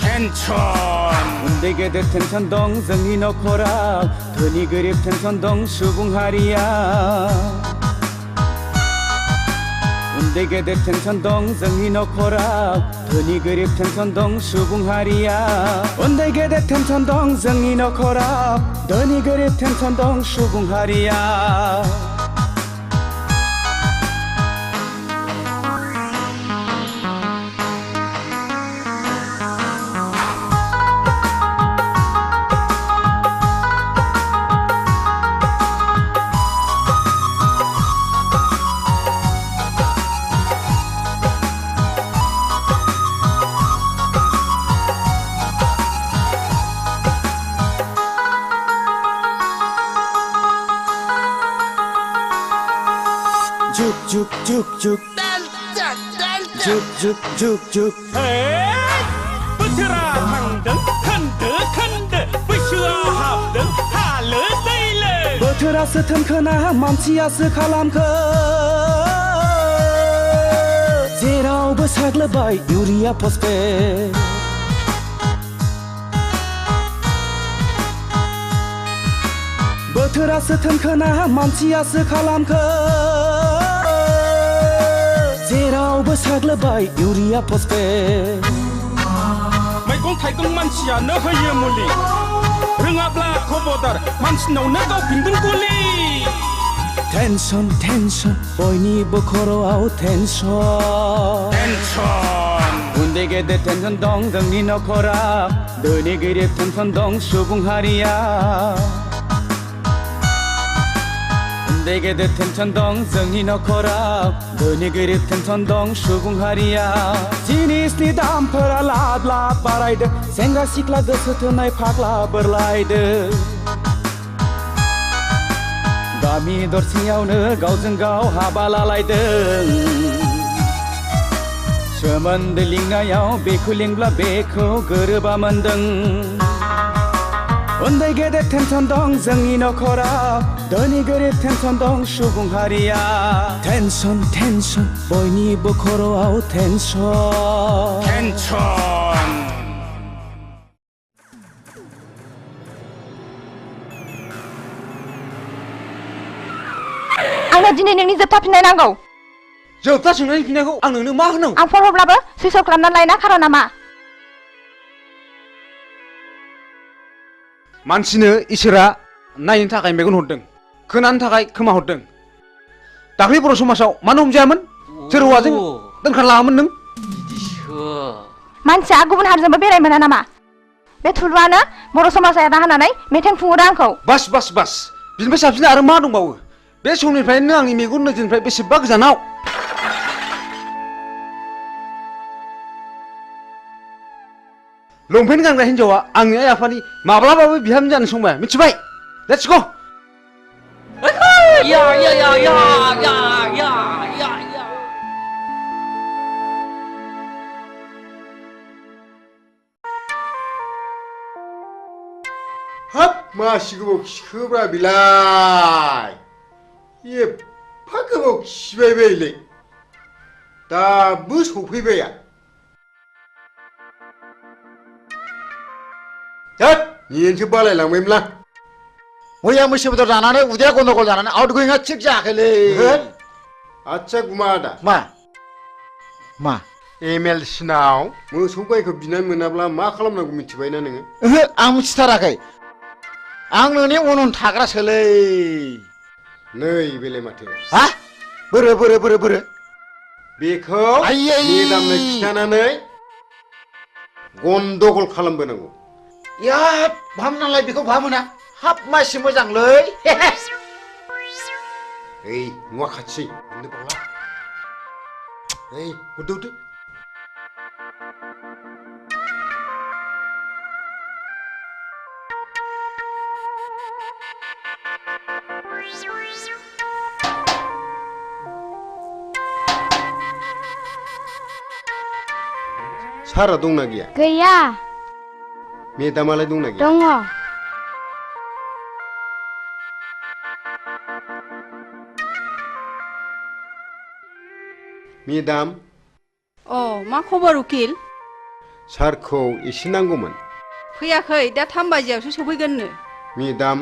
टेनसन उन्दै गेदेर टेनसन दं जोंनि न'खराव धोनि गोरिब टेनसन दं सुबुं हारिया उन्दै गेदेर टेनसन दं जोंनि न'खराव धोनि गोरिब टेनसन दं सुबुं हारिया उन्दै गेदेर टेनसन दं जोंनि न'खराव धोनि गोरिब टेनसन दं सुबुं हारिया juk juk juk juk juk juk juk बोथोरा थांदों खोन्दो खोन्दो बैसोआव हाबदों हालो दैलो बोथोरासो थोनखोना मानसियासो खालामखो जेरावबो साग्लोबबाय इउरिया फस्फेट बोथोरासो थोनखोना मानसियासो खालामखो जेरावबो साग्लोबबाय इउरिया फस्फेट मैगं थाइगं मानसियानो होयो मुलि रोङाब्ला खबरदार मानसिनावनो गावफिनगोन गुलि टेनसन टेनसन बयनिबो खर'आव टेनसन टेनसन उन्दै गेदेर टेनसन दं जोंनि न'खराव धोनि गोरिब टेनसन दं सुबुं हारिया उन्दै गेदेर टेनसन दं जोंनि न'खराव धोनि गोरिब टेनसन दं सुबुं हारिया जिनिसनि दामफोरा लाब लाब बारायदों सेंग्रा सिख्ला गोसो थोनाय फाग्ला बोरलायदो गामि दरसेयावनो गावजों गाव हाबा लालायदों सोमोन्दो लिंनायाव बेखौ लिंब्ला बेखौ गोरोबा मोनदों उन्दै गेदेर टेनसन दं जोंनि न'खराव धोनि गोरिब टेनसन दं सुबुं हारिया टेनसन टेनसन बयनिबो खर'आव टेनसन टेनसन आंनो दिनै नोंनि जोबथा फिननाय नांगौ जोबथा सोंनायनि फिननायखौ आं नोंनो मा होनांगौ आं फन हरब्लाबो सुइच अफ खालामनानै लायना खार'ना मा मानसिनो इसोरा नायनो थाखाय मेगन हरदों खोनानो थाखाय खोमा हरदों दाख्लै बर' समाजाव मानो हमजायामोन सोर हौवाजों दोनखारलाङामोन नों मानसिया गुबुन हारिजोंबो बेराय मोना नामा बे थुलुआनो बर' समाजा एदा होनानै मेथाइ खुङो आंखौ बास बास बास बिनिफ्राय साबसिन आरो मा दंबावो बे समनिफ्रायनो आंनि मेगन नोजोरनिफ्राय बेसेबा गोजानाव लंपेन्ट गानग्रा हिन्जावा आंनि आइ आफानि माब्लाबाबो बिहामजो जानो संबाय मिथिबाय लेट्स गो या या या या या या या हाब मासि गोबाव खिखोब्रा बिलाय एफा गोबाव खिबाय बायलै दाबो सफैबाया होद नियेनसो बालायलांबायमोनलां मैया मैसो बेदर जानानै उदैया गन्दगल जानानै आउट गोयिंआ थिग जायाखैलै आच्छा गुमा आदा मा एमएल सिनाव मोसौ गायखौ बिनानै मोनाब्ला मा खालामनांगौ मिथिबायना नोङो ओहो आं मिथिथाराखै आं नोंनि उन उन थाग्रासोलै नै बेलाय माथो हा बोरो बेखौ मेदामनो खिन्थानानै गन्दगल खालामबोनांगौ। या भामनालाय बेखौ भामोना हाब मासि मोजांलै। ओइ नुवा खाथि मोननो बावला। ओइ हरदो सारा दंना गैया? गैया। मेदामालाय दंना गैया? दङ। मेदाम। मा खबर उकिल? सारखौ एसे नांगौमोन। फैयाखै, दा 3 बाजियावसो सफैगोननो। मेदाम,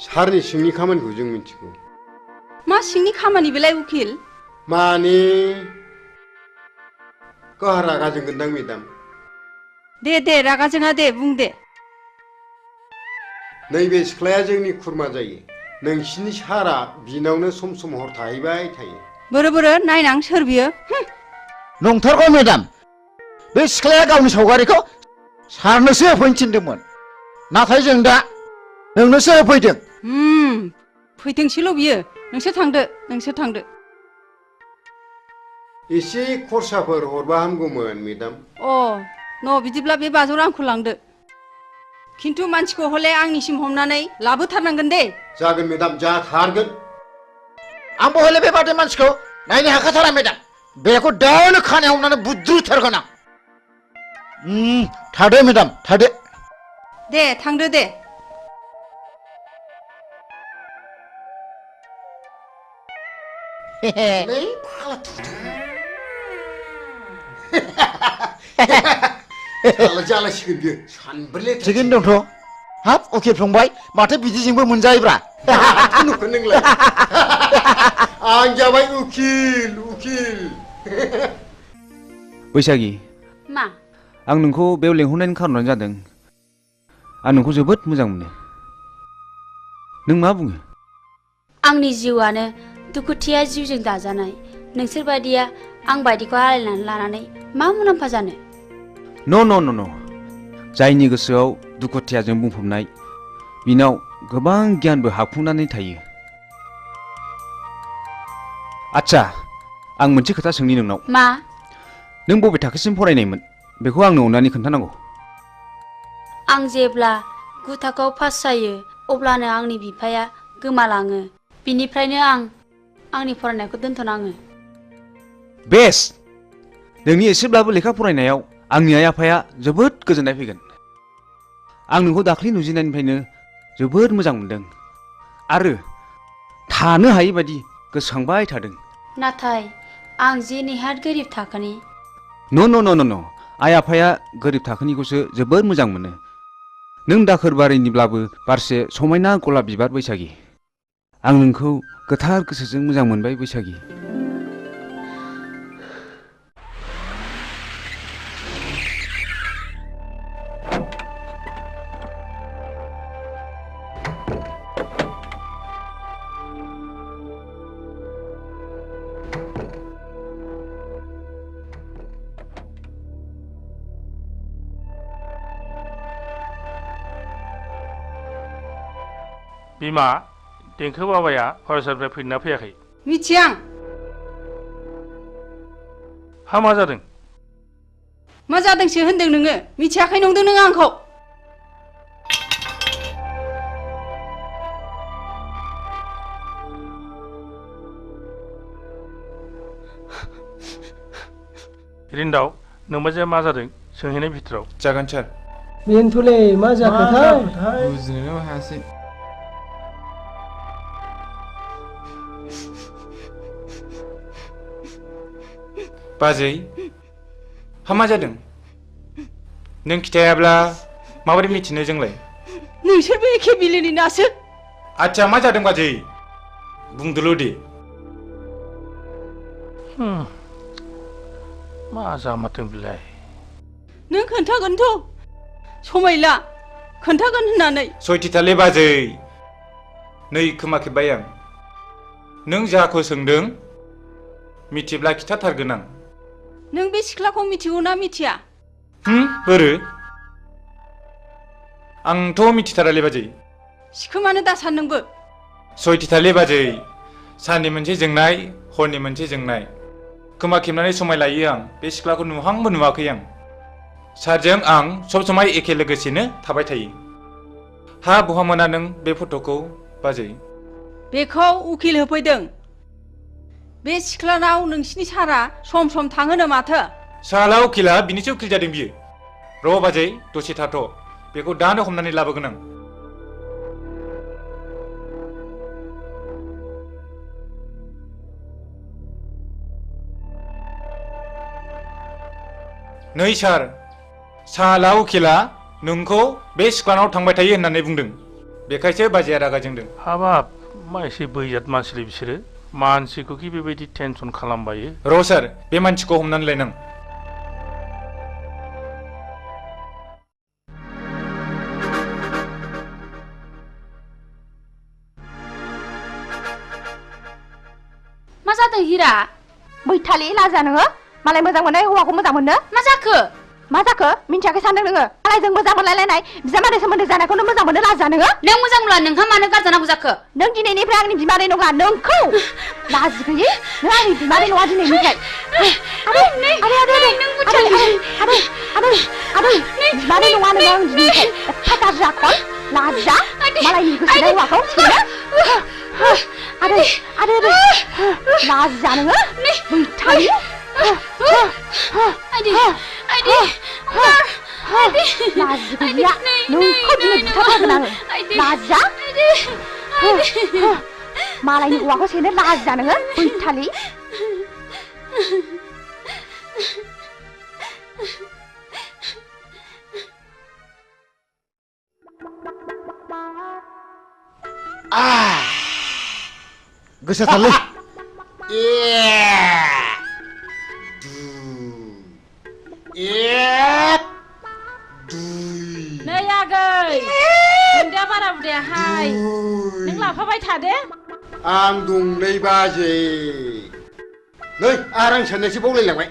सारनि सिंनि खामानिखौ जों मिथिगौ। मा सिंनि खामानि बेलाय उकिल? माने गावहा रागा जोंगोनदां मेदाम। दे रागा जोङा दे, बुं दे। नैबे सिख्लाया जोंनि खुरमा जायो। नोंसिनि सारा बिनावनो सम सम हर थाहैबाय थायो। बोरो नायनां सोर बियो? नंथारगौ मेदाम, बे सिख्लाया गावनि सावगारिखौ सारनोसो होफैनो थिनदोंमोन, नाथाय जों दा नोंनोसो होफैदों। फैथोंसैल' बियो। नोंसोर थांदो। एसे खरसाफोर हरबा हामगौमोन मेदाम। बिदिब्ला बे 500 रांखौ लांदो। खिन्थु मानसिखौ हले आंनिसिम हमनानै लाबोथारनांगोन दे। जागोन मेदाम, जाथारगोन। आंबो हले बेबादि मानसिखौ नायनो हाखाथारा मेदाम। बेखौ दानो खानायाव हमनानै बुद्रुथारगोन आं। थादो मेदाम, थादो। दे थांदो दे। जालायसिगोन बियो सानब्रै थिगैनो दंथ'। हाब उकिल फंबाय, माथो बिदिजोंबो मोनजायोब्रा। नुखो नोंलाय? आं जाबाय उकिल। बैसागि, मा? आं नोंखौ बेयाव लेंहरनायनि खारनानो जादों आं नोंखौ जोबोद मोजां मोनो। नों मा बुङो? आंनि जिउआनो दुखुथिया जिउजों दाजानाय। नोंसोर बायदिया आं बायदिखौ आलायनानै लानानै मा मुलाम्फा जानो? न' जायनि गोसोआव दुखुथियाजों बुंफबनाय बिनाव गोबां गियानबो हाबफुंनानै थायो। आच्छा, आं मोनसे खोथा सोंनि नोंनाव। मा? नों बबे थाखोसिम फरायनायमोन बेखौ आंनो अननानै खोन्थानांगौ। आं जेब्ला 9 थाखोआव पास जायो अब्लानो आंनि बिफाया गोमालाङो। बिनिफ्रायनो आं आंनि फरायनायखौ दोनथ'नाङो। बेस! नोंनि एसेब्लाबो लेखा फरायनायाव आंनि आइ आफाया जोबोद गोजोननाय फैगोन। आं नोंखौ दाख्लै नुजेननायनिफ्रायनो जोबोद मोजां मोनदों आरो थानो हायै बायदि गोसोखांबाय थादों। नाथाय आं जे नेहाद गोरिब थाखोनि। न' आइ आफाया गोरिब थाखोनिखौसो जोबोद मोजां मोनो। नों दाखोर बारिनिब्लाबो बारसे समायना गलाब बिबार बैसागि। आं नोंखौ गोथार गोसोजों मोजां मोनबाय बैसागि। बिमा, देंखो बाबाया फरायसालिनिफ्राय फैदोंना फैयाखै? मिथियां। मा जादों? मा जादोंसो होनदों नोङो? मिथियाखै नंदों नों आंखौ? रिन्दाव, नोंबाजैया मा जादों सोंहैनाय भितराव। जागोन सार। बेनोथ'लै मा जाखोथाय? बुजिनोनो हायासै। बाजै, मा जादों? नों खिथायाब्ला माबोरै मिथिनो जोंलाय? नोंसोरबो एखे बिलोनि नासो। आच्छा, मा जादों बाजै? बुंदोल' दे। मा जामारदों बिलाय? नों खोन्थागोनथ'। समायला खोन्थागोन होननानै। सयथिथालै बाजै, 2 खोमा खेब्बाय आं। नों जाखौ सोंदों मिथिब्ला खिथाथारगोन आं। नों बे सिख्लाखौ मिथिगौ ना मिथिया? बोरो? आंथ' मिथिथारालै बाजै। सिखोमानो दासान नोंबो। सयथिथालै बाजै। साननि मोनसे जोंनाय, हरनि मोनसे जोंनाय। खोमा खेबनानै समाय लायो आं, बे सिख्लाखौ नुहांबो नुवाखै आं। सारजों आं सब समाय एखे लोगोसेनो थाबाय थायो। हा बहा मोना नों बे फट'खौ बाजै? बेखौ उकिल होफैदों। बे सिख्लानाव नोंसिनि सारा सम सम थाङोनो माथो। साला उकिला बिनिसो उकिल जादों बियो। र' बाजै दसे थाथ', बेखौ दानो हमनानै लाबोगोन आं। नै सार, साला उकिला नोंखौ बे सिख्लानाव थांबाय थायो होननानै बुंदों। बेखायसो बाजैया रागा जोंदों। हाबाब मा एसे बैजात मानसिलै बिसोरो, मानसिखौ कि बेबायदि टेनसन खालामबायो। र' सार, बे मानसिखौ हमनानै लायनां। मा जादों हिरा? बैथालि लाजा नोङो? मालाय मोजां मोननाय हौवाखौ मोजां मोननो? मा जाखो? मा जाखो? मिन्थियाखै सानदों नोङो? मालायजों मोजां मोनलायलायनाय बिजामादै सोमोन्दो जानायखौनो मोजां मोननो लाजा नोङो? नों मोजां मोनला नोंहा मानो गारजानांगौ जाखो? नों दिनैनिफ्राय आंनि बिमादै नङा, नोंखौ लाजि गैयै नों आंनि बिमादै नङा दिनैनिफ्राय। आदै बिमादै नङा नोङो आं दिनैनिफ्राय। एफा गाज्रि आखल, लाजा मालायनि गोसोनाय हौवाखौ सेनो। आदै लाजा नोङो बैथालि। लाजि गैया नोंखौ दिनै बुथारथारगोन आङो। लाजा मालायनि हौवाखौ सेनो लाजा नोङो बैथालि। गोसाथारलै। नै आगै, दुन्दिया बारा बुदायाहाय, नों लाफाबाय थादे। आं दं नै बाजै। नै आरो आं साननायसो बावलायलांबाय।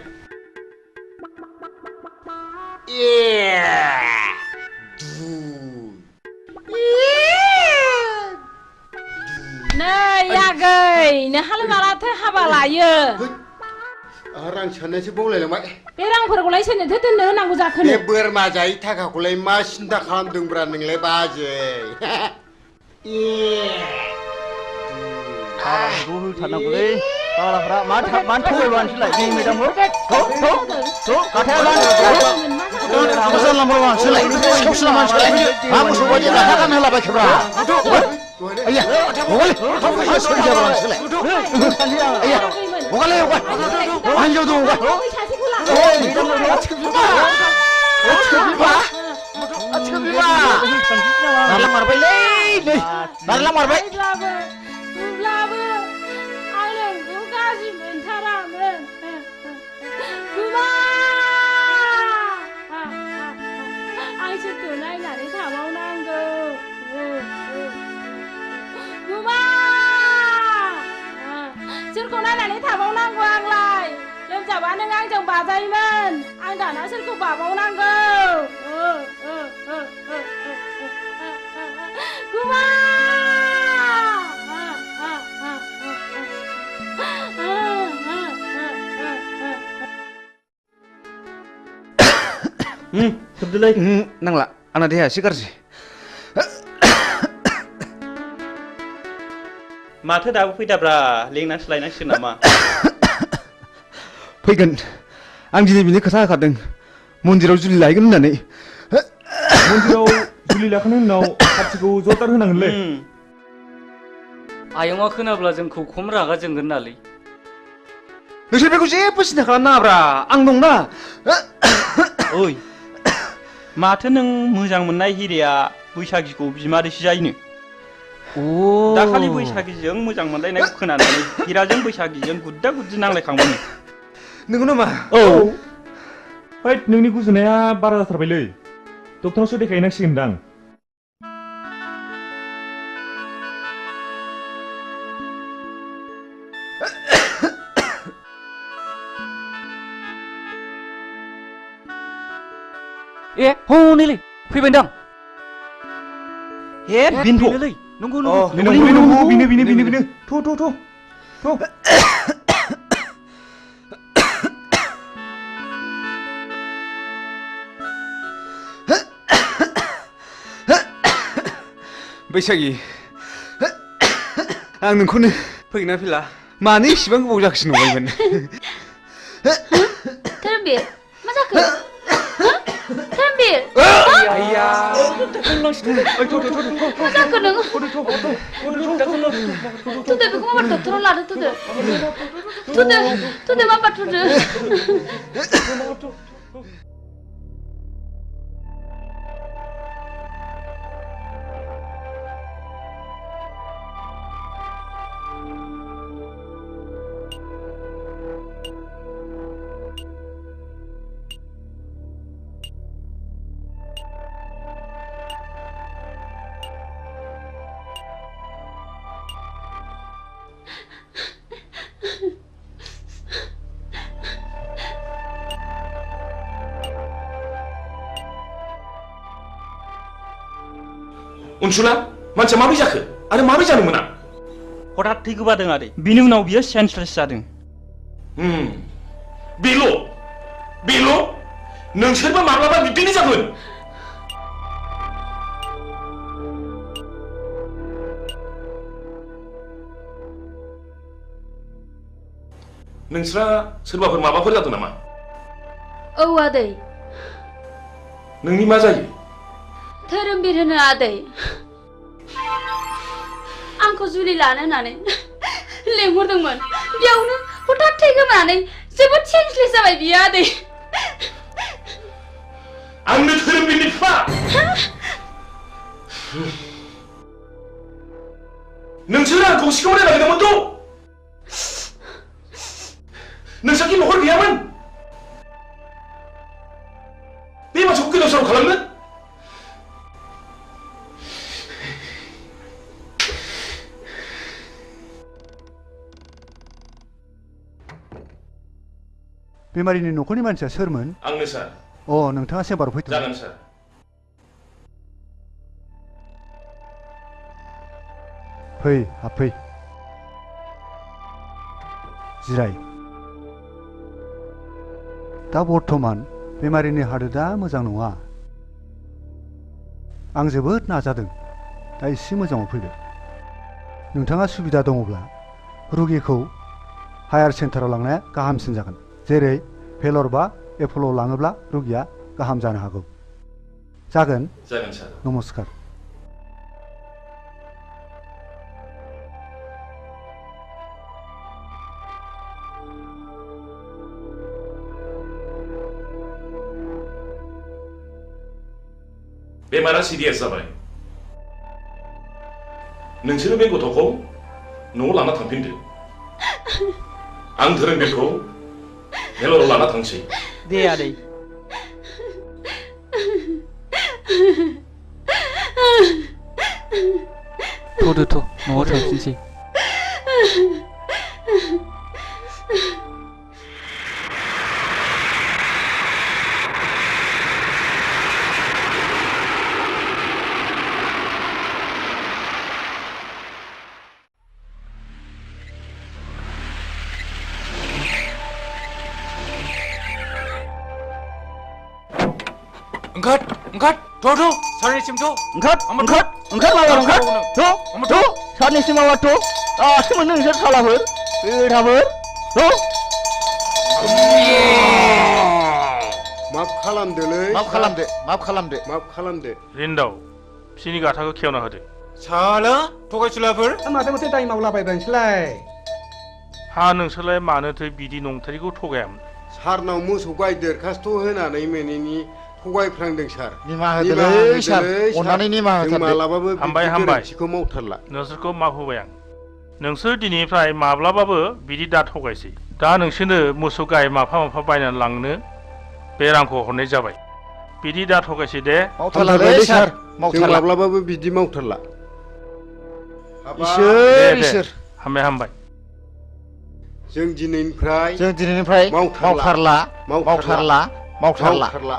नै आगै, नोंहालाय मालाथो हाबा लायो? आरो आं साननायसो बावलायलांबाय। बे रांफोरखौलाय सोरनोथो दोननो होनांगौ जाखोनो? बे बोरमा जायै थाखाखौलाय मा सिन्था खालामदोंब्रा नोंलाय बाजै? हाबाखौ होथारनांगौलै फाग्लाफ्रा मानो थगायबाय नोंसोरलाय जोंनि मेदामखौ? अब्लाबो आं नोंखौ गाज्रि मोनथारामोन। गुमा! आं सोरखौ नायनानै थाबावनांगौ? गुमा! सोरखौ नायनानै थाबावनांगौ आंलाय? लोमजाबा नों आंजों बाजायोमोन, आं दाना सोरखौ बाबावनांगौ? गुमा! सोबदोलै। नांला, आंना देहाया एसे गाज्रि। माथो दाबो फैदाब्रा, लेंनानैसो लायनांसिगोन नामा? फैगोन, आं दिनै बिनि खोथा होखादों, मन्दिराव जुलि लायगोन होननानै। मन्दिराव जुलि लाखांनायनि उनाव पार्टिखौ जरदार होनांगोनलै। आयंआ खोनाब्ला जोंखौ खम रागा जोंगोन नालै। नोंसोर बेखौ जेबो सिन्था खालामनाङाब्रा, आं दंना। ओइ, माथो नों मोजां मोननाय हिराया बैसागिखौ बिमादैसो जायोनो? दाखालि बैसागिजों मोजां मोनलायनायखौ खोनानानै हिराजों बैसागिजों गुद्दा गुद्दि नांलायखांबायनो। नंगौ नामा? औ। हैद, नोंनि गुजुनाया बारा जाथारबायलै, डक्टरनावसो देखायहैनांसिगोनदां। ए हनैलै फैबायदां हे बिनथ' बेनोलै नंगौ नंगौ बिनो थ' बैसागि आं नोंखौनो फैगोना फैला मानो इसिबां गोबाव जाखोसो नंबायमोन धोरोमबीर मा जाखो धोरोमबीर आइया मा जाखो नों थुदो बेखौ माबा डक्टराव लादो थुदो माबा थुदो अनसुला मानसिया माबोरै जाखो आरो माबोरै जानो मोना हठात थै गोबादों आदै बिनि उनाव बियो सेन्सलेस जादों बेल' नोंसोरबो माब्लाबा बिब्दिनो जागोन नोंस्रा सोरबाफोर माबाफोर जादों नामा औ आदै नोंनि मा जायो धोरोमबीर होनो आदै आंखौ जुलि लानो होननानै लेंहरदोंमोन बेयावनो हठात थै गोमानानै जोबोद सेन्सलेस जाबाय बियो आदै आंनो धोरोमबीरनि बिफा नोंसोर आंखौ सिखाव रायलायदोंमोनथ' नोंस्रा कि न'खर गैयामोन बे मानसिखौ गोदाव सोराव खालामनो बेमारिनि न'खरनि मानसिया सोरमोन आंनो सार अ नोंथाङा सेम्बाराव फैथ' जागोन सार फै हाबफै जिराय दा बर्थमान बेमारिनि हालोदा मोजां नङा आं जोबोद नाजादों दा एसे मोजाङाव फैबाय नोंथाङा सुबिदा दङब्ला रुगिखौ हायार सेन्टाराव लांनाया गाहामसिन जागोन जेरै भेलर बा एप'ल'आव लाङोब्ला रुगिया गाहाम जानो हागौ जागोन सार नमस्कार बेमारा सिरियास जाबाय नोंसोरो बे गथ'खौ न'आव लाना थांफिनदो आं धोरोमबीरखौ भेलराव लाना थांसै दे आदै थ'दो न'आव थांफिनसै ओंखार थ' सारनिसिम थ' ओंखार माबार थ' सारनिसिम माबार थ' दासो मोनो नोंसोर सालाफोर बेथाफोर थ' माफ खालामदोलै माफ खालामदो रिन्दाव बिसिनि गाथाखौ खेवना होदो साला थगायसुलाफोर माथो दाय मावलाबायबाय नोंसोरलाय हा नोंसोरलाय मानोथो बिदि नंथारिखौ थगायामोन सारनाव मोसौ गाय दरखास्त' होनानै मोनैनि थगायफ्रांदों सार निमाहा होदोलै सार अननानै निमाहा होथारदो मालाबाबो हामबाय गोरोन्थिखौ मावथारला नोंसोरखौ माफ होबाय आं नोंसोर दिनैनिफ्राय माब्लाबाबो बिदि दा थगायसै दा नोंसोरनो मोसौ गाय माफा बायनानै लांनो बे रांखौ हरनाय जाबाय बिदि दा थगायसै दे मावथारलालै सार जों माब्लाबाबो बिदि मावथारला इसोर हामबाय जों दिनैनिफ्राय मावथारला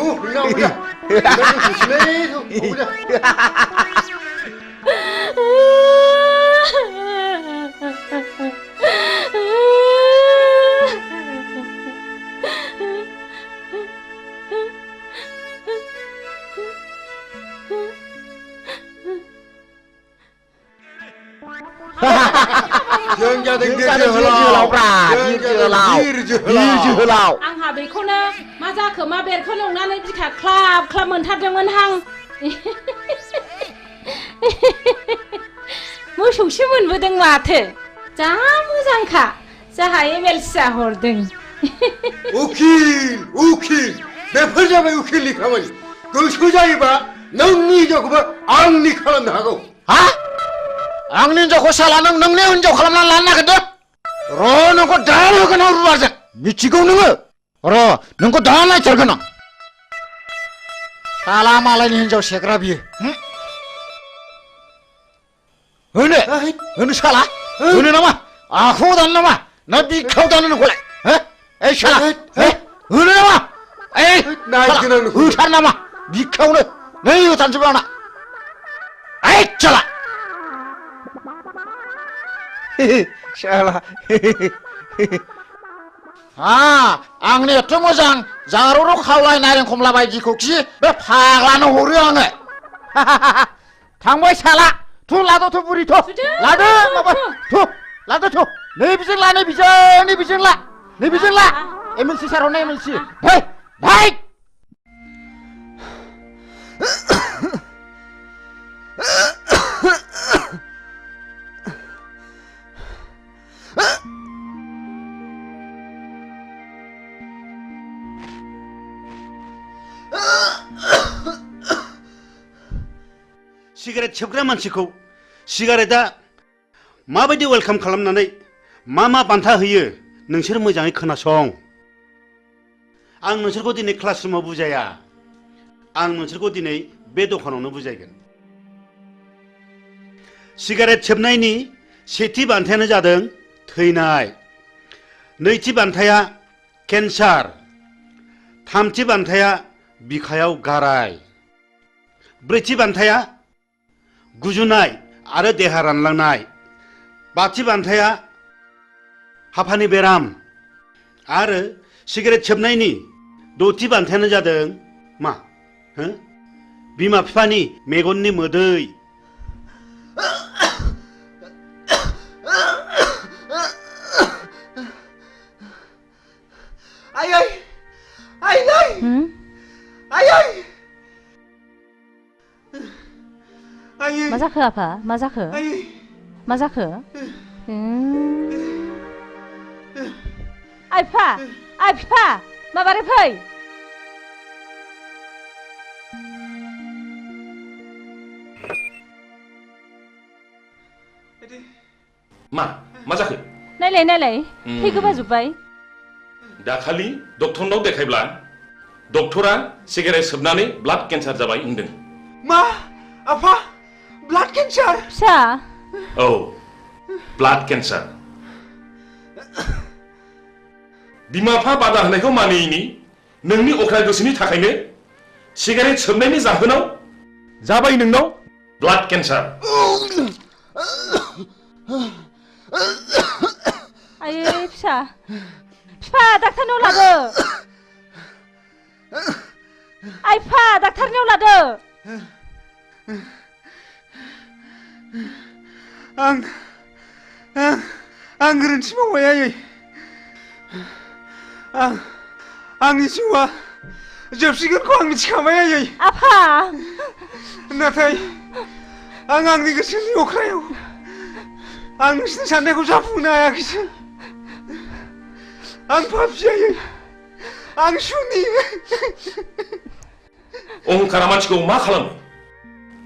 Udah, udah. Udah sini tuh. Udah. Jangan jadi जोहोलाव आंहा बेखौनो मा जाखो मा बेरखौ नुनानै बिखा ख्लाब ख्लाब मोनथारदोंमोन हां मोसौसो मोनबोदों माथो जा मोजांखा जाहा एमएलसिया हरदों उखिल बेफोर जाबाय उखिलनि खामानि गोसो जायोबा नोंनि हिनजावखौबो आंनि खालामनो हागौ हा आंनि हिनजावखौ साला नों नोंनि हिनजाव खालामना लानो नागिरदों र' नोंखौ दा होगोन आं रुवाजों मिथिगौ नोङो र' नोंखौ दा नायथारगोन आं साला मालायनि हिनजाव सेग्रा बियो होनो साला होनो नामा आखायाव दानो नामा ना बिखायाव दानो नोंखौलाय ओइ साला होनो नामा ओइ होथार नामा बिखायावनो नै होथारनोसै आंना ओइ साला साला आंनि एथ' मोजां जारौ खावलाय नारें खमला बायदिखौ खि बे फाग्लानो हरो आङो थांबाय साला थु लादोथ' बुरि थ' लादो माबा थु लादो थ' नैबिजों ला नैबिजों ला एमएलसि सार हरनाय एमएलसि है है सिगारेट सोबग्रा मानसिखौ सिगारेटआ माबायदि वेलकाम खालामनानै मा बान्था होयो नोंसोर मोजाङै खोनासं आं नोंसोरखौ दिनै क्लासरुमाव बुजाया आं नोंसोरखौ दिनै बे दखानावनो बुजायगोन सिगारेट सोबनायनि सेथि बान्थायानो जादों थैनाय नैथि बान्थाया केन्सार थामथि बान्थाया बिखायाव गाराय ब्रैथि बान्थाया गुजुनाय आरो देहा रानलांनाय बाथि बान्थाया हापानि बेराम आरो सिगारेट सोबनायनि दथि बान्थायानो जादों मा बिमा बिफानि मेगननि मोदै मा जाखो आफा मा जाखो मा जाखो आइ फिफा माबारै फै मा जाखो नायलाय थै गोबाजोब्बाय दाखालि डक्टरनाव देखायब्ला डक्टरा सिगारेट सोबनानै ब्लाड केन्सार जाबाय होनदों मा आफा ब्लाड केन्सार फिसा औ ब्लाड केन्सार बिमा बिफा बादा होनायखौ मानियैनि नोंनि अख्रा गोसोनि थाखायनो सिगारेट सोबनायनि जाहोनाव जाबाय नोंनाव ब्लाड केन्सार आयै फिसा डाक्टारनाव लाबो आइ फिफा डाक्टारनाव लादो आं गोरोन्थि मावबाय आयै आंनि जिउआ जोबसिगोनखौ आं मिथिखाबाय आयै आफा नाथाय आं आंनि गोसोनि अख्रायाव आं नोंसिनि साननायखौ जाफुंनो हायाखैसै आं पापि आयै आं सुनि अहंकारा मानसिखौ मा खालामो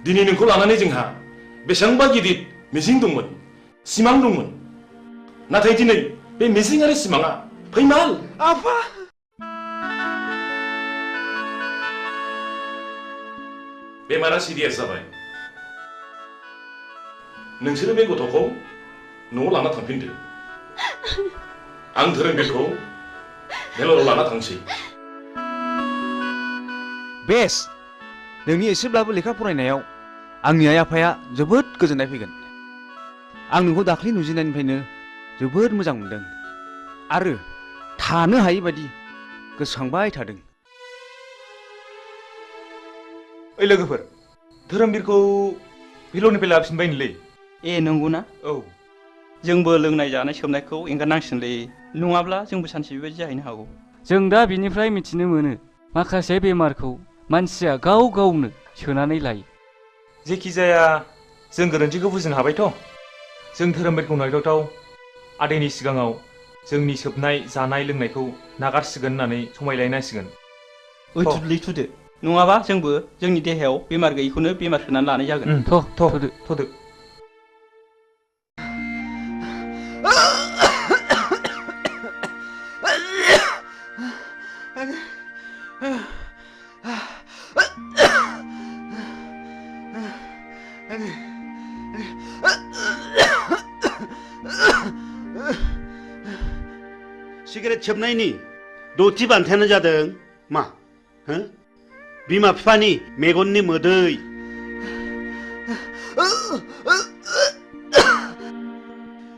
दिनै नोंखौ लानानै जोंहा बेसेबांबा गिदिर मिजिं दंमोन सिमां दंमोन नाथाय दिनै बे मिजिं आरो सिमाङा फैमाल आफा बेमारा सिरियास जाबाय नोंसोरो बे गथ'खौ न'आव लाना थांफिनदो आं धोरोंगिरखौ मेलराव लाना थांसै बेस नोंनि एसेब्लाबो लेखा फरायनायाव आंनि आइ आफाया जोबोद गोजोननाय फैगोन आं नोंखौ दाख्लै नुजेननायनिफ्रायनो जोबोद मोजां मोनदों आरो थानो हायै बायदि गोसोखांबाय थादों ओइ लोगोफोर धोरोमबीरखौ भिलरनिफ्राय लाबोफिनबायनोलै ए नंगौना औ जोंबो लोंनाय जानाय सोबनायखौ एंगारनांसिगोनलै नङाब्ला जोंबो सानसे बेबायदि जाहैनो हागौ जों दा बिनिफ्राय मिथिनो मोनो माखासे बेमारखौ मानसिया गाव गावनो सोनानै लायो जेखि जाया जों गोरोन्थिखौ बुजिनो हाबायथ' जों धोरोमबीरखौ नायथावथाव आदैनि सिगाङाव जोंनि सोबनाय जानाय लोंनायखौ नागारसिगोन होननानै समायलायनांसिगोन ओइ थुदलै थुदो नङाबा जोंबो जोंनि देहायाव बेमार गैयैखौनो बेमार सोनानै लानाय जागोन थ'दो सिगारेट सोबनायनि दथि बान्थायानो जादों मा बिमा बिफानि मेगननि मोदै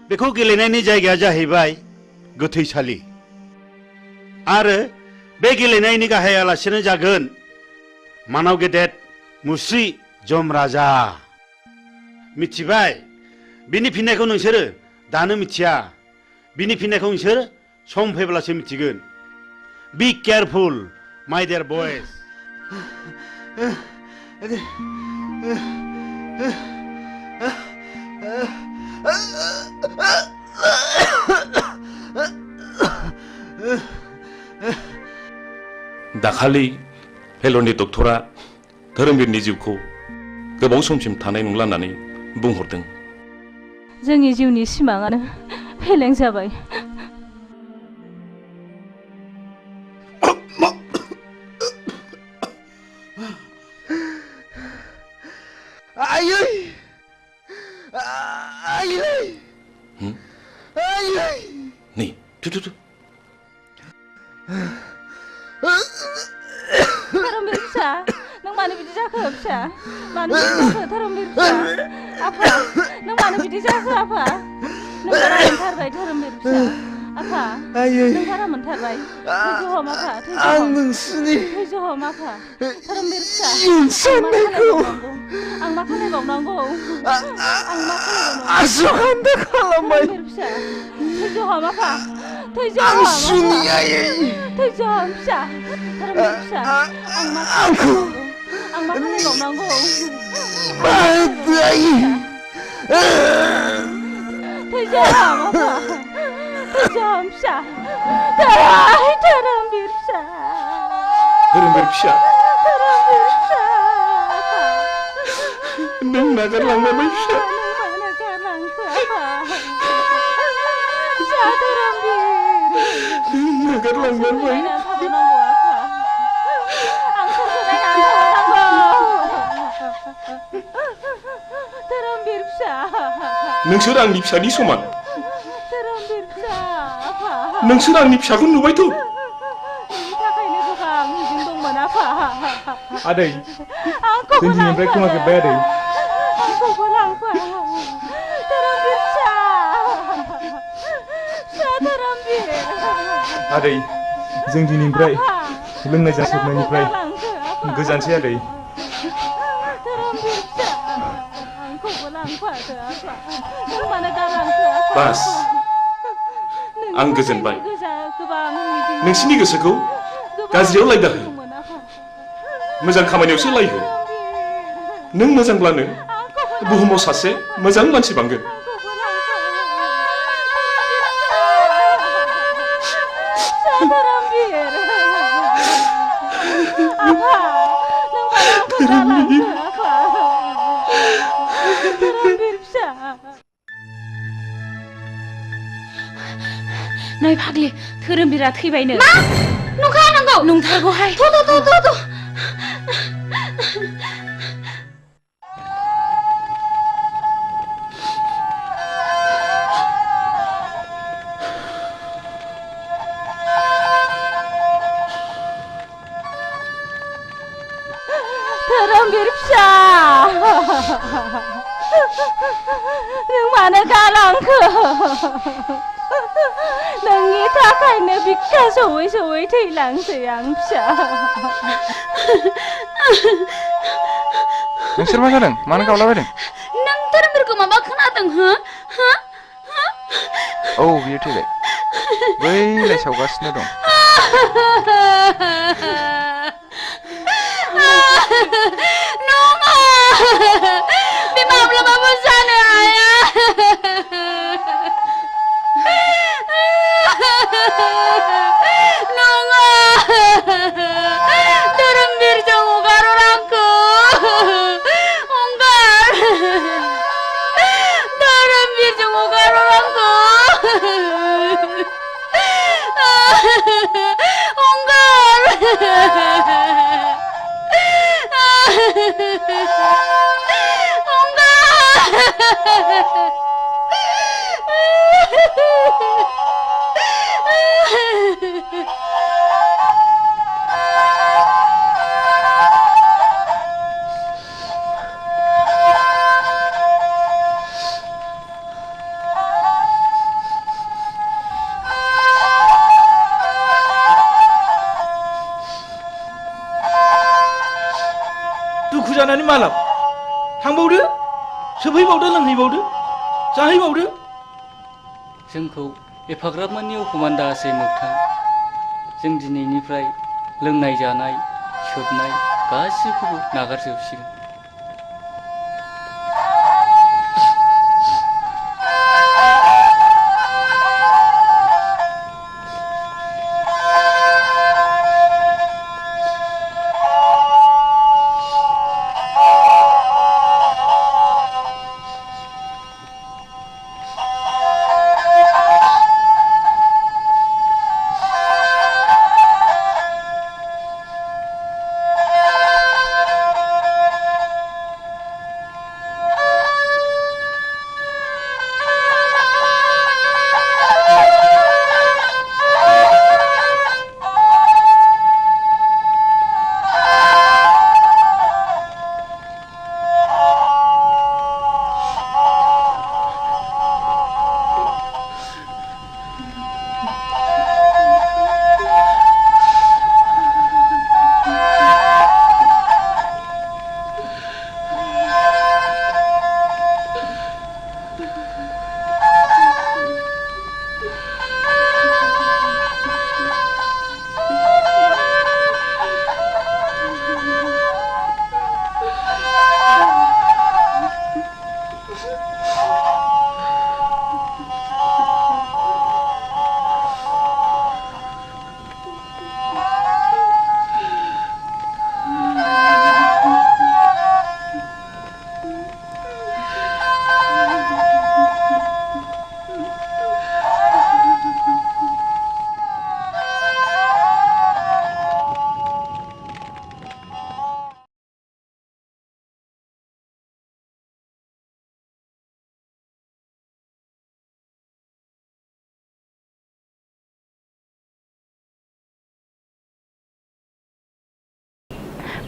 बेखौ गेलेनायनि जायगाया जाहैबाय गोथैसालि आरो बे गेलेनायनि गाहाय आलासियानो जागोन मानाव गेदेर मुस्रि जमराजा मिथिबाय बिनि फिननायखौ नोंसोरो दानो मिथिया बिनि फिननायखौ नोंसोर सम फैब्लासो मिथिगोन बी केयारफुल माय डियर बयज दाखालि फेलरनि डक्टरा धोरोमबीरनि जिउखौ गोबाव समसिम थानाय नंला होननानै बुंहरदों जोंनि जिउनि सिमाङानो फेलें जाबाय आयै आयै आयै नै थु धोरोमबीर फिसा नों मानो बिदि जाखो फिसा मानो बिदि जाखो धोरोमबीर फिसा आफा नों मानो बिदि जाखो आफा नों बारा मोनथारबाय धोरोमबीर फिसा आफा नों बारा मोनथारबाय थैज' हम आफा आं नोंसिनि थैज' हम आफा धोरोमबीर फिसा आं मा खालायबावनांगौ आं मा खालायबावनांगौ आसुखान्दा खालामबाय धोरोमबीर फिसा थैज' हम आफा थैज' हम थैज' हम फिसा धोरोमबीर फिसा आं मा खालायबावनांगौ थैज' हम आफा थैज' हम फिसा धोरोमबीर फिसा धोरोमबीर फिसा धोरोमबीर फिसा नों नागारलांबाय फिसा नागारलांखो आफा फिसा धोरोमबीर नागारलांबाय थाबावनांगौ आफा आं सोरखौ नायनानै थाबावनांगौ धोरोमबीर फिसा नोंसोर आंनि फिसानि समान धोरोमबीर फिसा आफा नोंसोर आंनि फिसाखौ नुबायथ' बेनि थाखायनो गोबां मिजिं दंमोन आफा आदै आंखौबो जों दिनैनिफ्राय खोमाजोब्बाय आदै आंखौबो लांफा धोरोमबीर फिसा फिसा धोरोमबीर आदै जों दिनैनिफ्राय लोंनाय जासोबनायनिफ्राय गोजानसै आदै धोरोमबीर फिसा आंखौबो लांफादो आफा नों मानो गालांखो आफा बास आं गोजोनबाय गोबां नोंसिनि गोसोखौ गाज्रियाव लायदाहो मोजां खामानियावसो लायहो नों मोजांब्लानो बुहुमाव सासे मोजां मानसि बांगोन धोरोमबीर आफा नों मानो आंखौ गालांखो आफा धोरोमबीर फिसा नै फाग्लि धोरोमबीरा थैबायनो मा नंखाया नंगौ नंथारगौहाय थ' फिसा नों मानो गालांखो नोंनि थाखायनो बिखा सौयै सौयै थैलांसै आं फिसा नोंसोर मा जादों मानो गावलाबायदों नों धोरोमफोरखौ माबा खोनादों हो हो औ बियो थैबाय बैलाय सावगासिनो दं नङा बे माब्लाबाबो जानो हाया नङा धोरोमबीरजों हगार आंखौ हगार धोरोमबीरजों हगार आंखौ दुखु जानानै मालाब थांबावदो सोबहैबावदो लोंहैबावदो जाहैबावदो जोंखौ एफाग्राब मानि अफमान दासै मोगथां जों दिनैनिफ्राय लोंनाय जानाय सोबनाय गासिखौबो नागारजोबसिगोन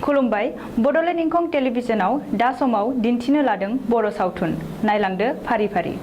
खुलुमबाय बड'लेण्ड इंखं टेलिभिजनाव दा समाव दिन्थिनो लादों बर' सावथुन नायलांदो फारि फारि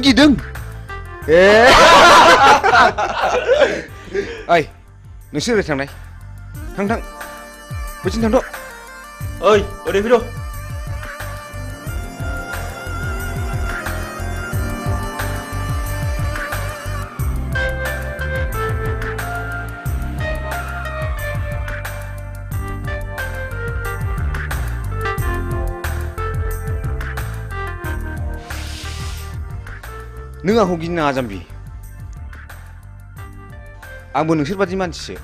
गिदों ए ओइ नोंसोर ओरै थांनाय थां बैथिं थांद' ओइ ओरै फैद' नों आंखौ गिनो नाङा जाम्बि आंबो नोंसोर बादि मानसिसो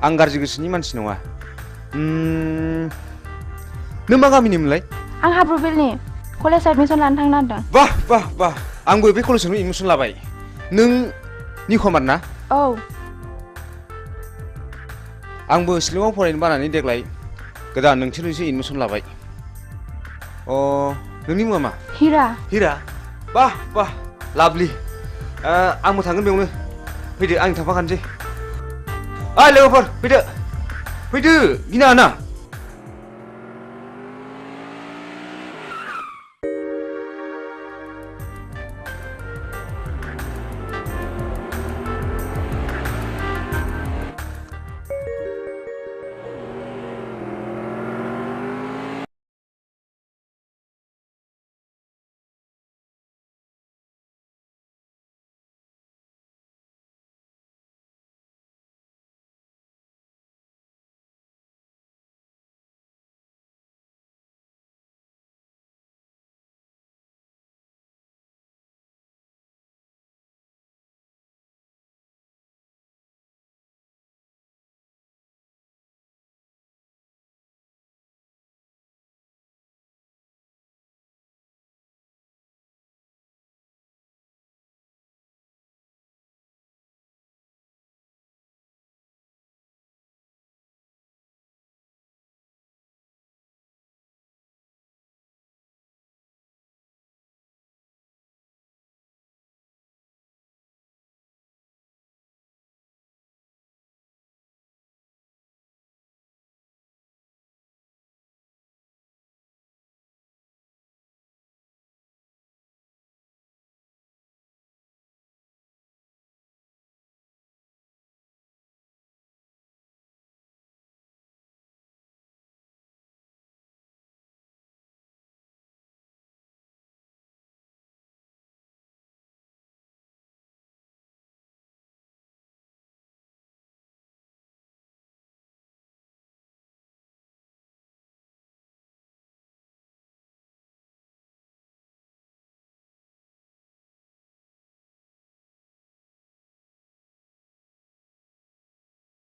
आं गाज्रि गोसोनि मानसि नङा नों मा गामिनिमोनलाय आं हाब्रुबिलनि कलेज एडमिसन लानो थांनो नागिरदों बाह बाह बाह आंबो बे कलेजावनो एडमिसन लाबाय नों निउकमार ना औ आंबो शिलंआव फरायनो बानानै देग्लाय गोदान नोंसोरनिसो एडमिसन लाबाय अ नोंनि मुङा मा हिरा हिरा बाह बाह लाभलि आंबो थांगोन बेयावनो फैदो आं थांफाखानोसै ओइ लोगोफोर फैदो गिनाङा ना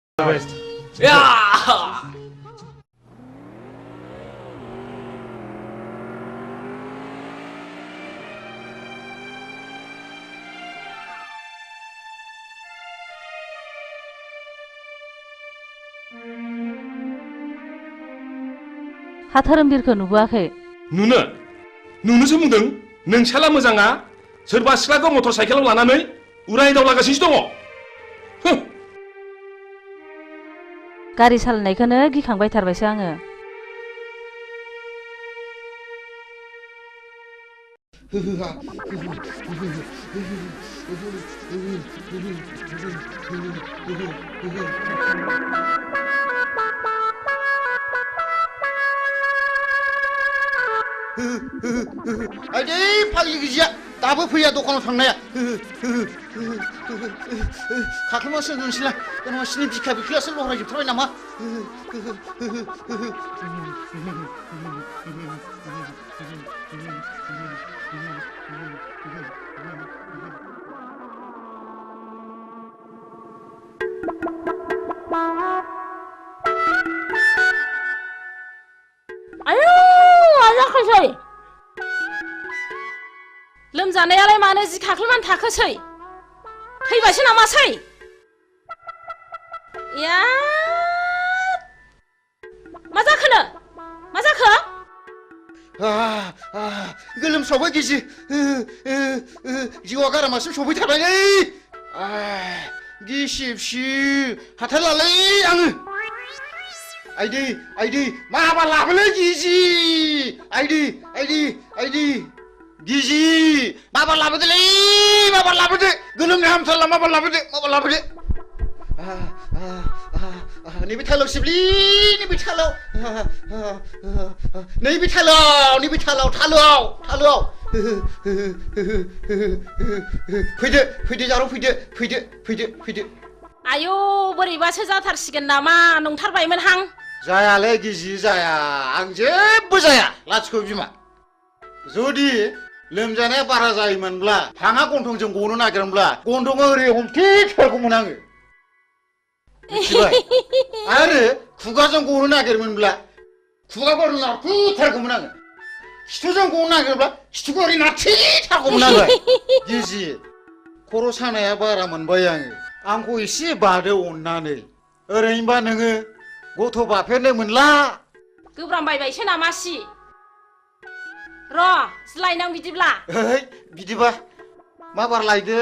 हा धोरोमबिरखौ नुबोआखै नुनोसो बुंदों नोंसाला मोजाङा सोरबा सिख्लाखौ मटर साइकेलाव लानानै उराय दावलागासिनो दङ गारि सालायनायखौनो गिखांबाय थारबायसो आङो आइदै फाग्लि गिजिया दाबो फैया दखानाव थांनाया खाख्लुमासो नोंसोरलाय नोंसिनि बिखा बिख्लायासो लहरायजोबथारबाय नामा आयौ आजाखोसै लोमजानायालाय मानो जि खाख्लुमान थाखोसै थैबायसो नामासै या मा जाखोनो मा जाखो गोलोमसावबाय गिजि जिउआ गारामासिम सफैथारबायलै गिसिबसि हाथारलालै आङो आइदै माबा लाबोलै गिजि आइदै गिजि माबार लाबोदोलै माबार लाबोदो गोलोमनो हामथारला माबार लाबोदो नैबे थालाव सिबलि नैबे थालाव थालोआव फैदो जारौ फैदो आयौ बोरैबासो जाथारसिगोन नामा नंथारबायमोन हां जायालै गिजि जाया आं जेबो जाया लाथिख' बिमा जुदि लोमजानाया बारा जायोमोनब्ला हाङा गन्थंजों गनो नागिरमोनब्ला गन्थंआ ओरै हमथेथारगौमोन आङो मिथिबाय आरो खुगाजों गनो नागिरमोनब्ला खुगाखौ ओरै नारथेथारगौमोन आङो खिथुजों गनो नागिरब्ला खिथुखौ ओरै नारथेथारगौमोन आङो गिजि खर' सानाया बारा मोनबाय आंखौ एसे बादो अननानै ओरैनोबा नोङो गथ' बाफेरनो मोनला गोब्रामबायबायसो नामासि र' लायनां बिदिब्ला बिदिबा माबार लायदो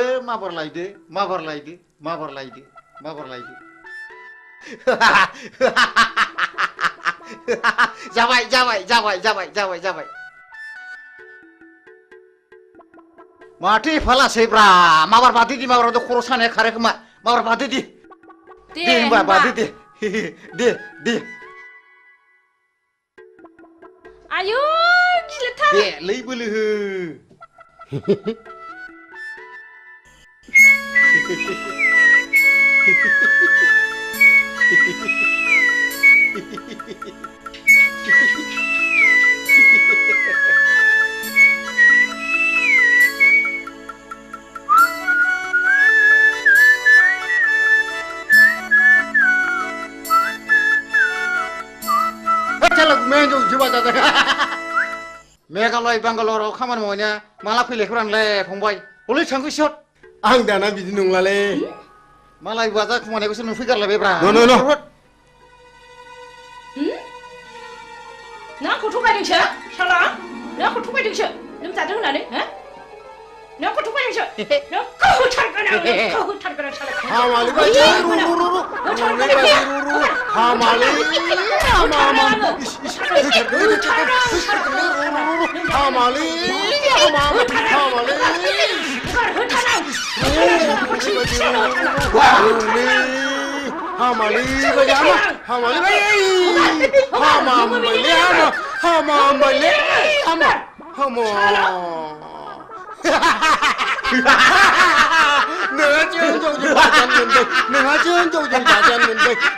जाबाय माथो एफा लासैब्रा माबार बादो दि माबार खर' सानाया खारो खोमा माबार बादो दि होनबा बादो दे आयु गिलिरथार दे लै बोलो हो मेघालय बांगालराव खामानि मावनाया माला फैलायखौ रानलाय फंबाय हलै थांखो सिहर आं दाना बिदि नंलालै मालाय बाजार खमायनायखौसो नुफैगारलायबायब्रा न' नों आंखौ थगायदोंसो शाला नों आंखौ थगायदोंसो लोमजादों होननानै नों आंखौ थगायदोंसो नोंखौ होथारगोन आं शाला हामालै बायदि हामालै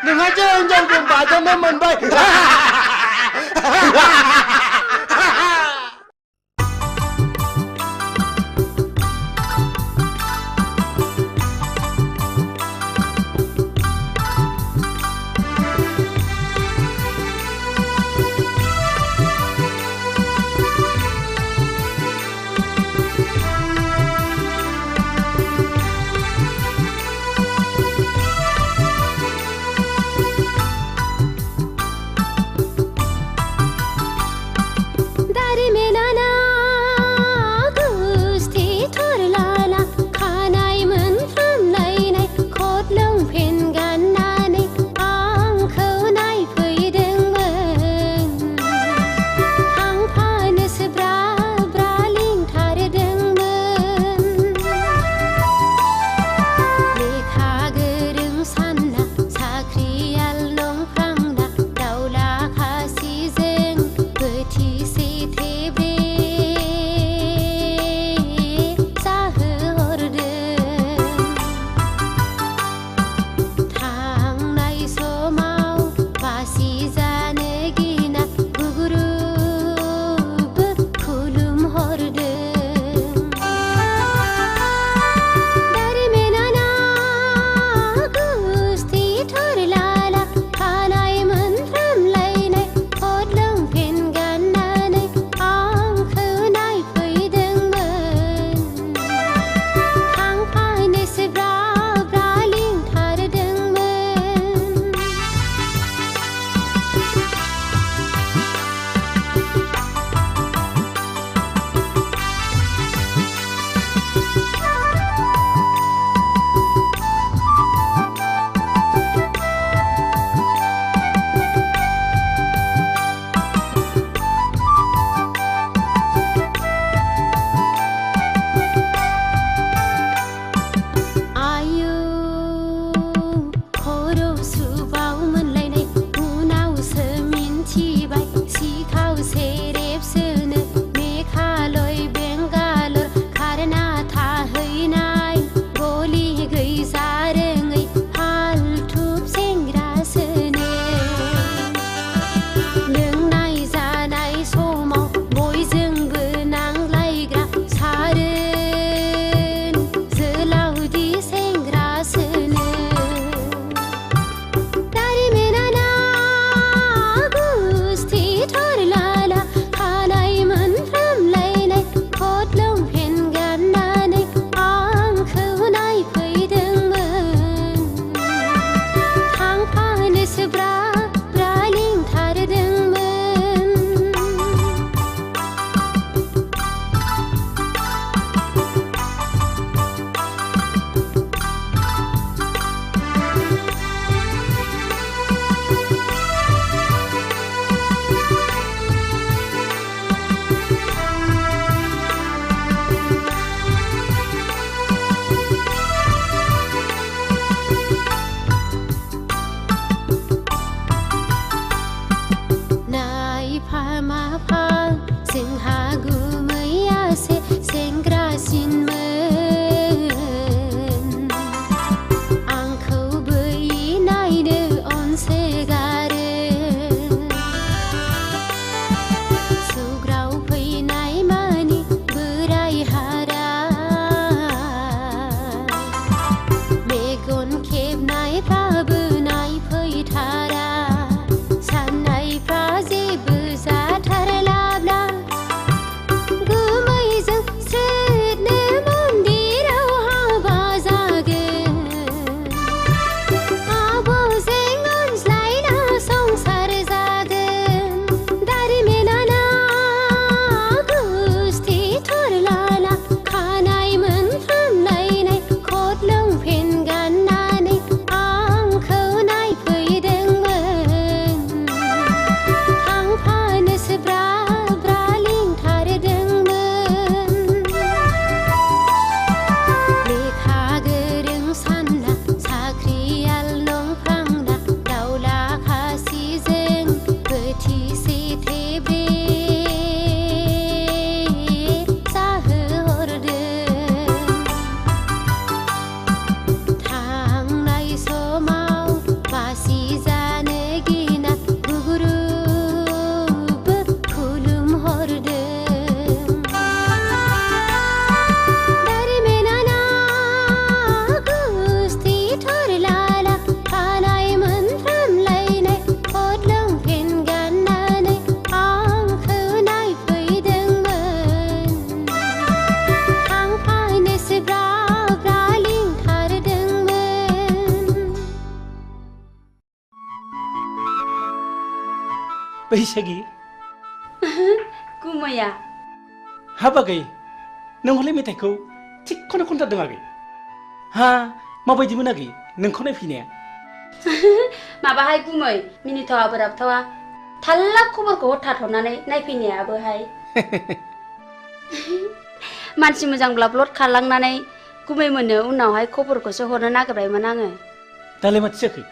नोंहा जों जौजों बाजानो मोनबाय बैसागि गुमैया हाब आगै नों हले मेथाइखौ थिगखौनो खनथारदों आगै हा माबायदिमोन आगै नोंखौ नायफैनाया माबाहाय गुमै मिनिथावा बोराबथावा थाल्ला खबरखौ हरथाथ'नानै नायफैनायाबोहाय मानसि मोजांब्ला ब्लड खारलांनानै गुमै मोननो उनावहाय खबरखौसो हरनो नागिरबायमोन आङो दालाय माथो जाखो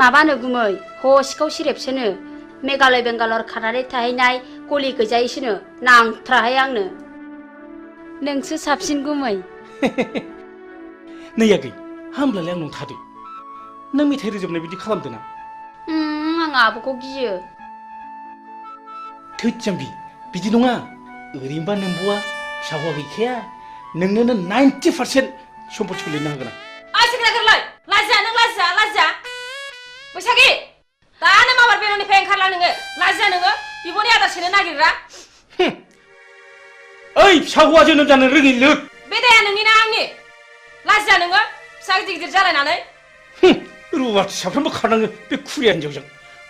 माबानो गुमै हसिखाव सिरेबसोनो मेघालय बेंगालर खानानै थाहैनाय गलि गैजायैसोनो नांथ्राहाय आंनो नोंसो साबसिन गुमै नै आगै हामब्लालाय आंनाव थादो नों मेथाइ रोजाबनाय बिदि खालामदों ना आं आब'खौ गियो थोद जाम्बि बिदि नङा ओरैनोबा नोंब'आ फिसा हौवा गैखाया नोंनोनो 90% सम्पथिखौ लिरनो हागोन आं सेक्रेटारिलाय लाजिया नों लाजिया लाजिया बैसागि दानो माबार बेननिफ्राय ओंखारला नोङो लाजिया नोङो बिब'नि आदार सेनो नागिरग्रा ओइ फिसा हौवा जोनोम जानो रोङि लोद बे दाया नोंनि ना आंनि लाजिया नोङो फिसा गिदिर गिदिर जालायनानै रुवाथि साफ्रोमबो खारनाङो बे खुरिया हिन्जावजों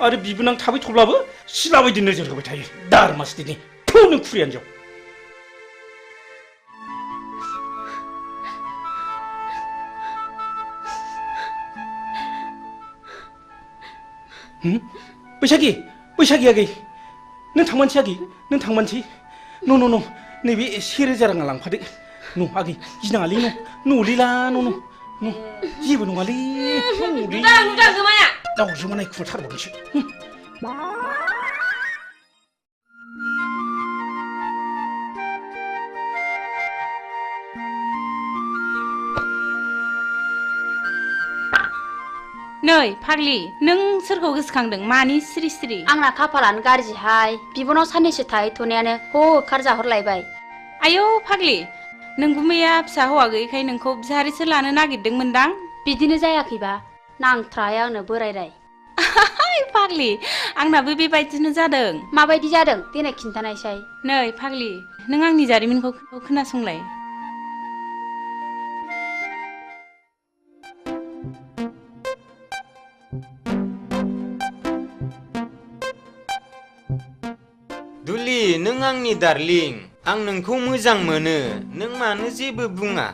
आरो बिबोनां थाबाय थब्लाबो सिला बायदि नोजोर होबाय थायो दारमासदिनि थौ नों खुरिया हिन्जाव बैसागि बैसागि आगै नों थांमानसै आगै नों थांमानसै न' न' न' नैबे 1000 राङा लांफादो न' आगै गिनाङालै न'लिला न' जेबो नङालै नुदों गोमाया दावजोमानाय खुरथारबावनोसै नै फाग्लि नों सोरखौ गोसोखांदों मानि सिरि सिरि आंना खाफालानो गाज्रिहाय बिबनाव साननैसो थाहैथ'नायानो होखार जाहरलायबाय आयौ फाग्लि नों गुमैया फिसा हौवा गैयैखाय नोंखौ बिहारिसो लानो नागिरदोंमोनदां बिदिनो जायाखैबा नांथ्राहाय आंनो बोरायराय फाग्लि आंनाबो बेबायदिनो जादों माबायदि जादों देनाय खिन्थानायसाय नै फाग्लि नों आंनि जारिमिनखौ खोनासंलाय दुलि नों आंनि डार्लिं आं नोंखौ मोजां मोनो नों मानो जेबो बुङा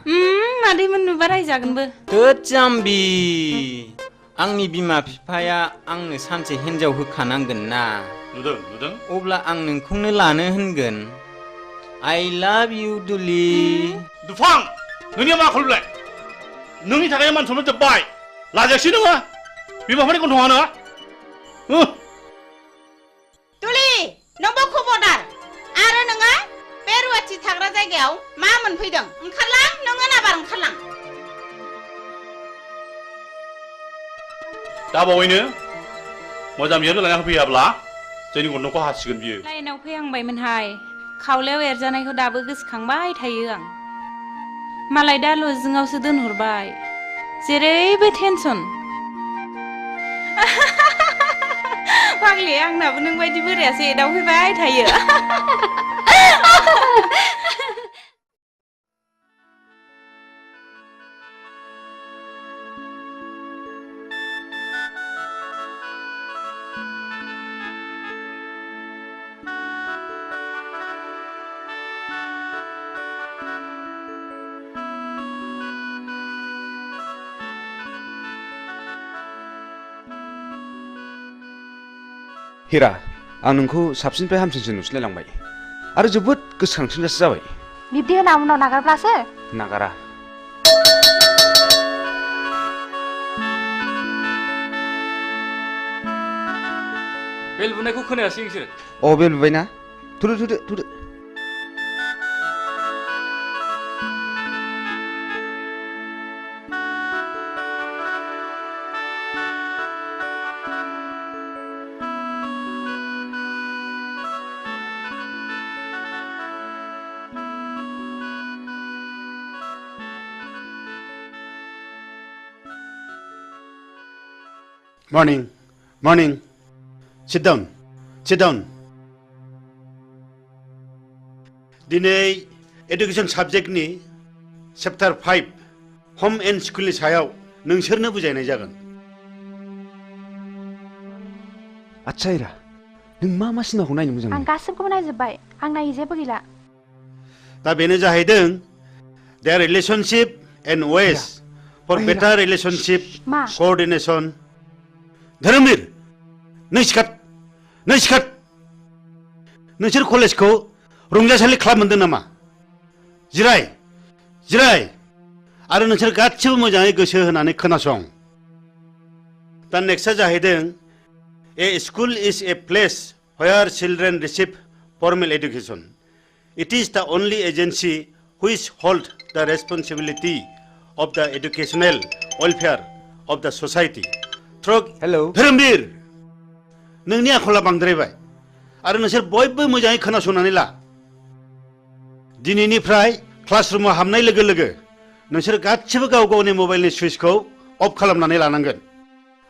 मादैमोन नुबा रायजागोनबो थोद जाम्बि आंनि बिमा बिफाया आंनो सानसे हिन्जाव होखानांगोन ना नुदों अब्ला आं नोंखौनो लानो होनगोन I love you दुलि दुफां नोंनिया मा खालामलाय नोंनि थाखाय मान सनमान जोब्बाय लाजायासै नोङो बिमाफोरनि गन्थङा नोङा दुलि नोंबो खबरदार आरो नोङो बे रुवाथि थाग्रा जायगायाव मा मोनफैदों ओंखारलां नोङो नाबार ओंखारलां दा बावैनो मोजां बिहामजो लाना होफैयाब्ला जोंनि गन्थंखौ हासिगोन बियो लाइनाव फैहांबायमोनहाय खावलायाव एरजानायखौ दाबो गोसोखांबाय थायो आं मालाय दा लजिंआवसो दोनहरबाय जेरैबो टेनसन फाग्लि आंनाबो नों बायदि बोरायासो एदावफैबाय थायो हिरा आं नोंखौ साबसिननिफ्राय हामसिनसो नुसिनलायलांबाय आरो जोबोद गोसोखांसिनगासो जाबाय बिब्दि होना उनाव नागारब्लासो नागारा बेल बुनायखौ खोनायासै नोंसोर बेल बुबायना थुदो Morning. Sit down. दिनै एडुकेशन साबजेक्टनि चैप्टार 5 होम एंड स्कुलनि सायाव नोंसोरनो बुजायनाय जागोन। आच्छा हिरा नों मा सिनेमाखौ नायनो मोजां आं मोनो? गासिबखौबो नायजोब्बाय आं नायै जेबो गैला दा बेनो जाहैदों their relationship and ways for better relationship मा coordination. धोरोमबीर नों सिखात नोंसोर कलेजखौ रंजासालि क्लाब मोनदों नामा? जिराय आरो नोंसोर गासिबो मोजाङै गोसो होनानै खोनासं। दा नेक्स्टआ जाहैदों A school is a place where children receive formal education. It is the only agency which holds the responsibility of the educational welfare of the society. धोरोमबीर नोंनि आखला बांद्रायबाय आरो नोंसोर बयबो मोजाङै खोनासंनानै ला। दिनैनिफ्राय क्लासरुमाव हाबनाय लोगो लोगो नोंसोर गासिबो गाव गावनि मबाइलनि सुइचखौ अफ खालामनानै लानांगोन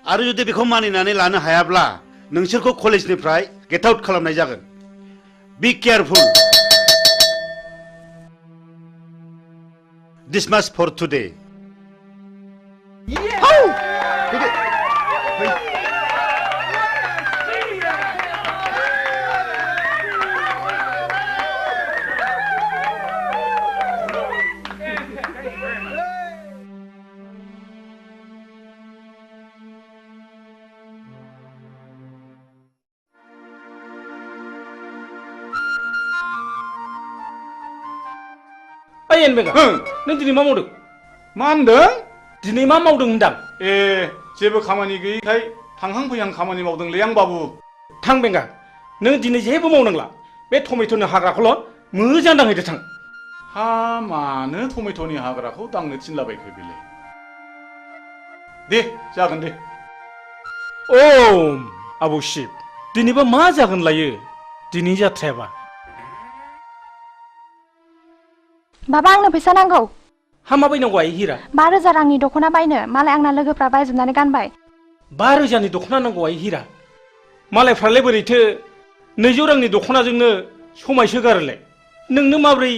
आरो जुदि बेखौ मानिनानै लानो हायाब्ला नोंसोरखौ कलेजनिफ्राय गेट आउट खालामनाय जागोन। बी केयारफुल। Dismiss for today. एनबेगा नों दिनै मा मावदों? मा होनदों? दिनै मा मावदों होनदां? जेबो खामानि गैयैखाय थांहां फैहां खामानि मावदोंलै आं बाबु। थां बेंगा नों दिनै जेबो मावनांला बे टमेट'नि हाग्राखौल' मोजां दांहैदो थां। हा मानो टमेट'नि हाग्राखौ दांनो थिनलाबायखो बेलाय? दे जागोन दे। आबौ शिब दिनैबा मा जागोन लायो दिनै जाथ्रायाबा? बाबा आंनो फैसा नांगौ। हा मा बायनांगौ आइ हिरा? 5,000 रांनि दख'ना बायनो मालाय आंना लोगोफ्रा बायजोबनानै गानबाय। 5,000नि दख'ना नांगौ आइ हिरा? मालायफ्रालाय बोरैथो 200 रांनि दख'नाजोंनो समायसोगारोलाय? नोंनो माब्रै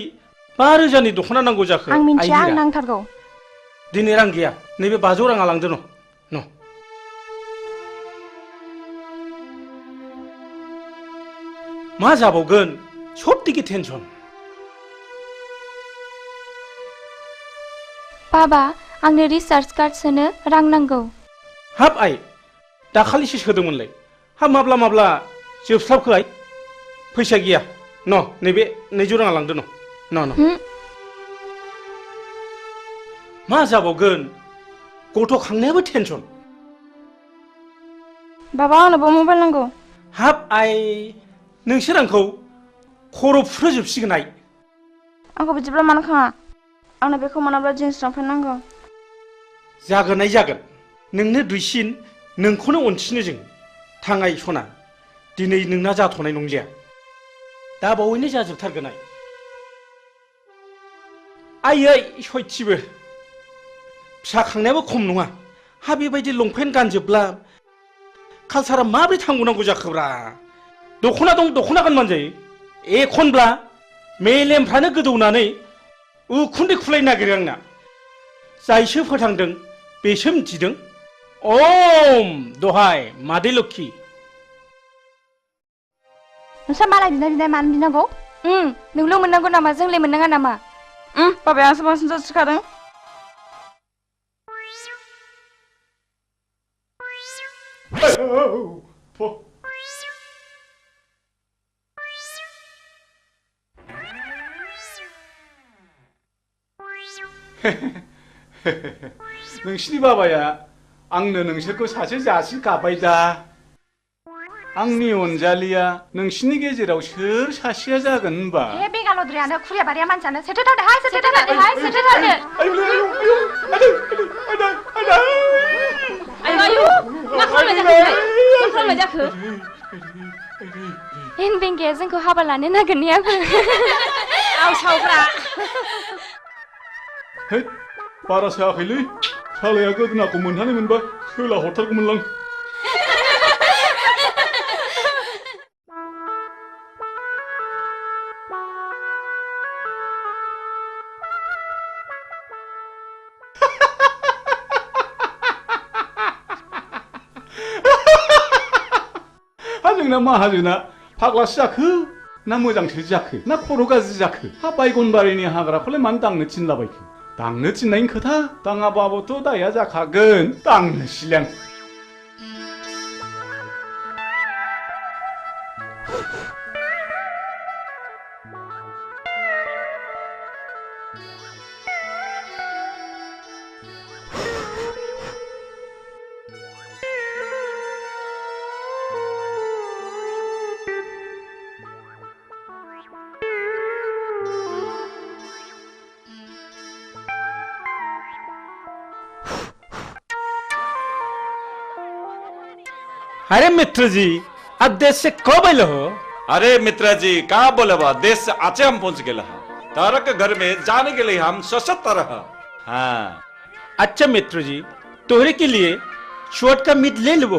5,000नि दख'ना नांगौ जाखो? आं मिन्थिया आं नांथारगौ। दिनै रां गैया नैबे 500 राङा लांदो न'। मा जाबावगोन सबथिके टेनसन। बाबा आंनो रिचार्ज कार्ड सोनो रां नांगौ। हाब आइ दाखालिसो सोदोंमोनलाय हाब माब्ला जोबस्लाबखो आइ? फैसा गैया न' नैबे 200 राङा लांदो न'। मा जाबावगोन गथ' खांनायाबो टेनसन। बाबा आंनोबो मबाइल नांगौ। हाब आइ नोंसोर आंखौ खर' फुरहोजोबसिगोन आइ। आंखौ बिदिब्ला मानो खाङा? आंनो बेखौ मोनाब्ला जिन्स लंपेन्ट नांगौ। जागोन आइ जागोन नोंनो दुइसिन नोंखौनो अनसिनो जों। थाङाइ सना दिनै नोंना जाथ'नाय नंलिया दा बावैनो जाजोबथारगोन आइ। आइयै सयथिबो फिसा खांनायाबो खम नङा। हा बेबायदि लंपेन्ट गानजोबब्ला कालसारा माबोरै थांबावनांगौ जाखोब्रा? दख'ना दं दख'ना गानबानो जायो। एखनब्ला मेलेमफ्रानो गोदौनानै उखुन्दै खुलायनो नागिरो आंना। जायसो फोथांदों बेसो मिथिदों। दहाय मादै लोक्षि। नोंस्रा मालाय बिनाय मानो बिनांगौ? नोंल' मोननांगौ नामा जोंलाय मोननाङा नामा? बाबाया आंसो बांसिन जासिखादों। नोंसिनि बाबाया आंनो नोंसोरखौ सासे जासि गाबाय दा। आंनि अनजालिया नोंसिनि गेजेराव सोर सासेया जागोन होनबा? ए बेगालद्रायानो खुरियाबारिया मानसियानो सेथोथारदोहाय सेथोथारदो। मा खालामनाय जाखो? एन बेंगाया जोंखौ हाबा लानो नागिरनायाबो आवसावग्रा। बारा सायाखैलै सालाया गोदोनाखौ मोनहानाय मोनबा सोला हरथारगौमोनलां। नोंना माहाजोना फाग्लासो जाखो ना मोजांसो जाखो ना खर' गाज्रि जाखो हा बायगनबारिनि हाग्राखौलाय मानो दांनो थिनलाबायखो दांनो थिननायनि खोथा दाङाबाबोथ' दाया जाखागोन दांनोसैलां अरे मित्र जी अब देश से कब आइल हो? अरे मित्र जी कहाँ बोले बा देश से आचे हम पहुंच गए तारा के घर में जाने के लिए हम सशक्त रहा। हाँ अच्छा मित्र जी तोहरे के लिए शुअर का मीट ले लो।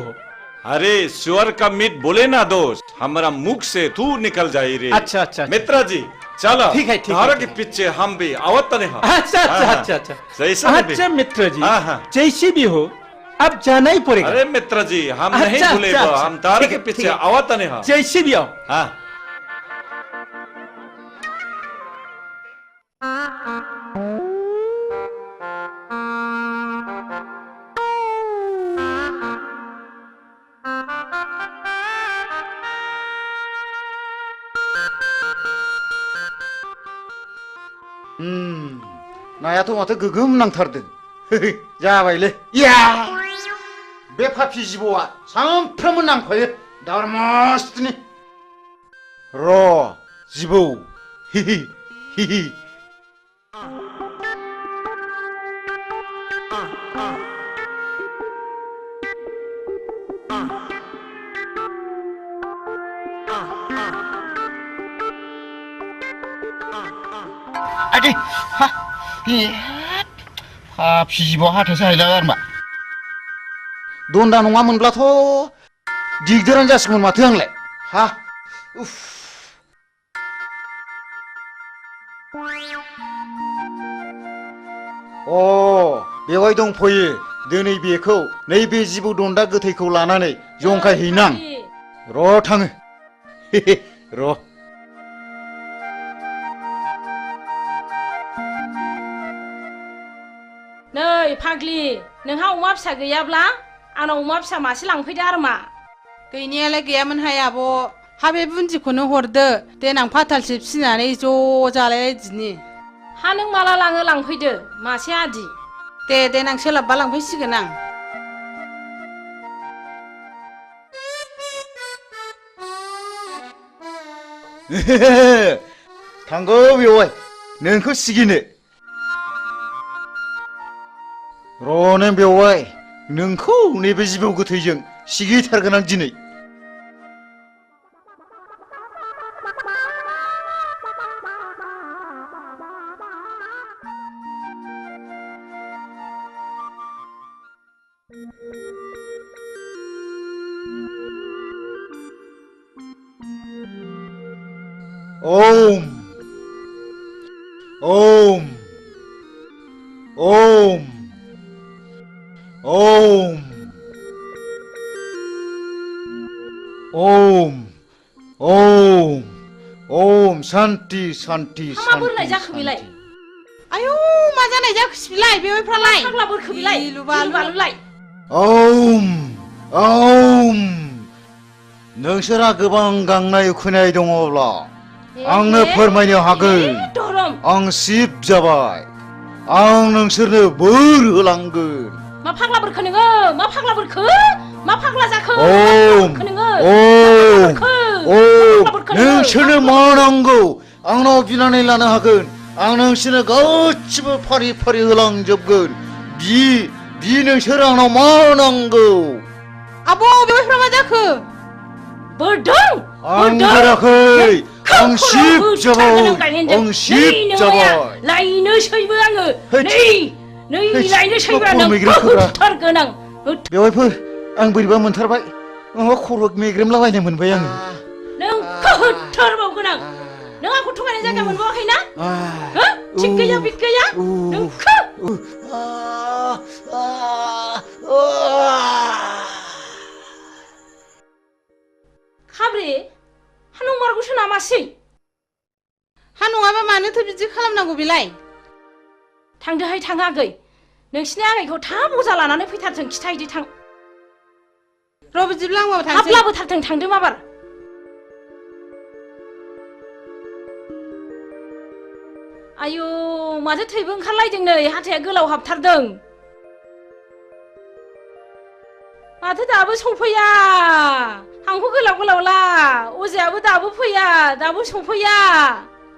अरे शुअर का मीट बोले ना दोस्त हमारा मुख से तू निकल जाए रे। अच्छा अच्छा मित्र जी चलो ठीक है तारा के पीछे हम भी आवत नहीं। अच्छा अच्छा अच्छा अच्छा सही अच्छा मित्र जी जैसे भी हो अब जाना ही पड़ेगा। अरे मित्र जी हम नहीं भूले हम तारा के पीछे आवत नहीं। जैसे भी आओ। हाँ नायाथ' माथो गोगोम नांथारदों जाबायलै या बे फाफि जिबौआ सानफ्रामबो नांफायो दावरामासनि र' जिबौ हिहि हिहि आदि हा फाफि जिबौ हाथायसो हायला आरमा दन्दा नङामोनब्लाथ' दिगदारानो जासिगौमोन माथो आंलाय हा उफ बेवहाय दंफैयो दिनै बेखौ नैबे जिबौ दन्दा गोथैखौ लानानै जंखायहैनां र' थाङो र' नै फाग्लि नोंहा अमा फिसा गैयाब्ला आंनाव अमा फिसा मासे लांफैदो आरो मा गैनायालाय गैयामोनहाय आब' हा बे बुन्दिखौनो हरदो देनां फाथालसे फिसिनानै ज' जालायलायदिनि हा नों माला लाङो लांफैदो मासे आदि दे देनां सोलाबबा लांफैसिगोन आं थांगौ बेवहाय नोंखौ सिगिनो र' नों बेवहाय नोंखौ नैबे जिबौ गोथैजों सिगिथारगोन आं दिनै ओम ओम ओम ओम ओम ओम ओम शान्ति शान्ति माबोरै जाखो बेलाय आयौ मा जानाय जाखोसै बिलाय बेवहायफ्रालाय फाग्ला बोरखो बिलाय गिलुबालुलाय ओम ओम नोंसोरा गोबां गांनाय उखैनाय दङब्ला आंनो फोरमायनो हागोन आं शिब जाबाय आं नोंसोरनो बोर होलांगोन मा फाग्ला बोरखो नोङो मा फाग्ला बोरखो मा फाग्ला जाखो ओम ओम ओम नोंसोरनो मा नांगौ आंनाव बिनानै लानो हागोन आं नोंसोरनो गासिबो फारि फारि होलांजोबगोन बि नोंसोर आंनाव मा नांगौ आब' बेवहायफ्रा मा जाखो बोरदों आं बोराखै आं शिब जाबाय आं शिब जाबाय लायनोसैबो आङो नै लायनोसैब्रा नों होथारगोन आं बेवहायफोर आं बोरैबा मोनथारबाय माबा खर' मेग्रेमलाबायनो मोनबाय आङो नों होथारबावगोन आं नों आंखौ थगायनाय जायगा मोनबावाखै ना थिग गैया बिग गैया नोंखौ बिदि खालामनांगौ बेलाय थांदोहाय थां आगै नोंसिनि आगैखौ थाब अजा लानानै फैथारथों खिथाहैदो थां र' बिदिब्ला आंबो थांसै थाब लाबोथारथों थांदो माबार आयु माथो थैबो ओंखारलायदों नै हाथाया गोलाव हाबथारदों माथो दाबो सफैया हांखो गोलाव गोलाव ला अजायाबो दाबो फैया दाबो सफैया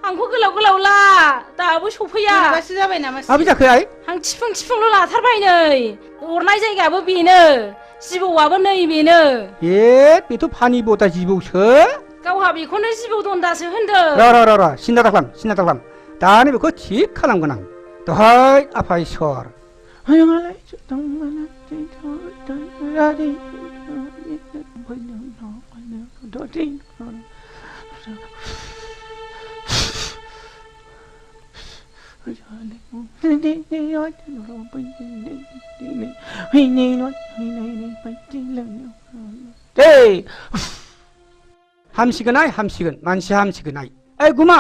हांखो गोलाव गोलाव ला दाबो सफैया माबासो जाबाय नामा माबि जाखो आइ हां थिफुं थिफुंल' लाथारबाय नै अरनाय जायगायाबो बेनो जिबौआबो नै बेनो बेथ' फानि बता जिबौसो गावहा बेखौनो जिबौ दन्दासो होनदों र सिन्था दाखालाम दानो बेखौ थिग खालामगोन आं दहाय आफा इसर हामसिगोन आइ हामसिगोन मानसि हामसिगोन आइ ओइ गुमा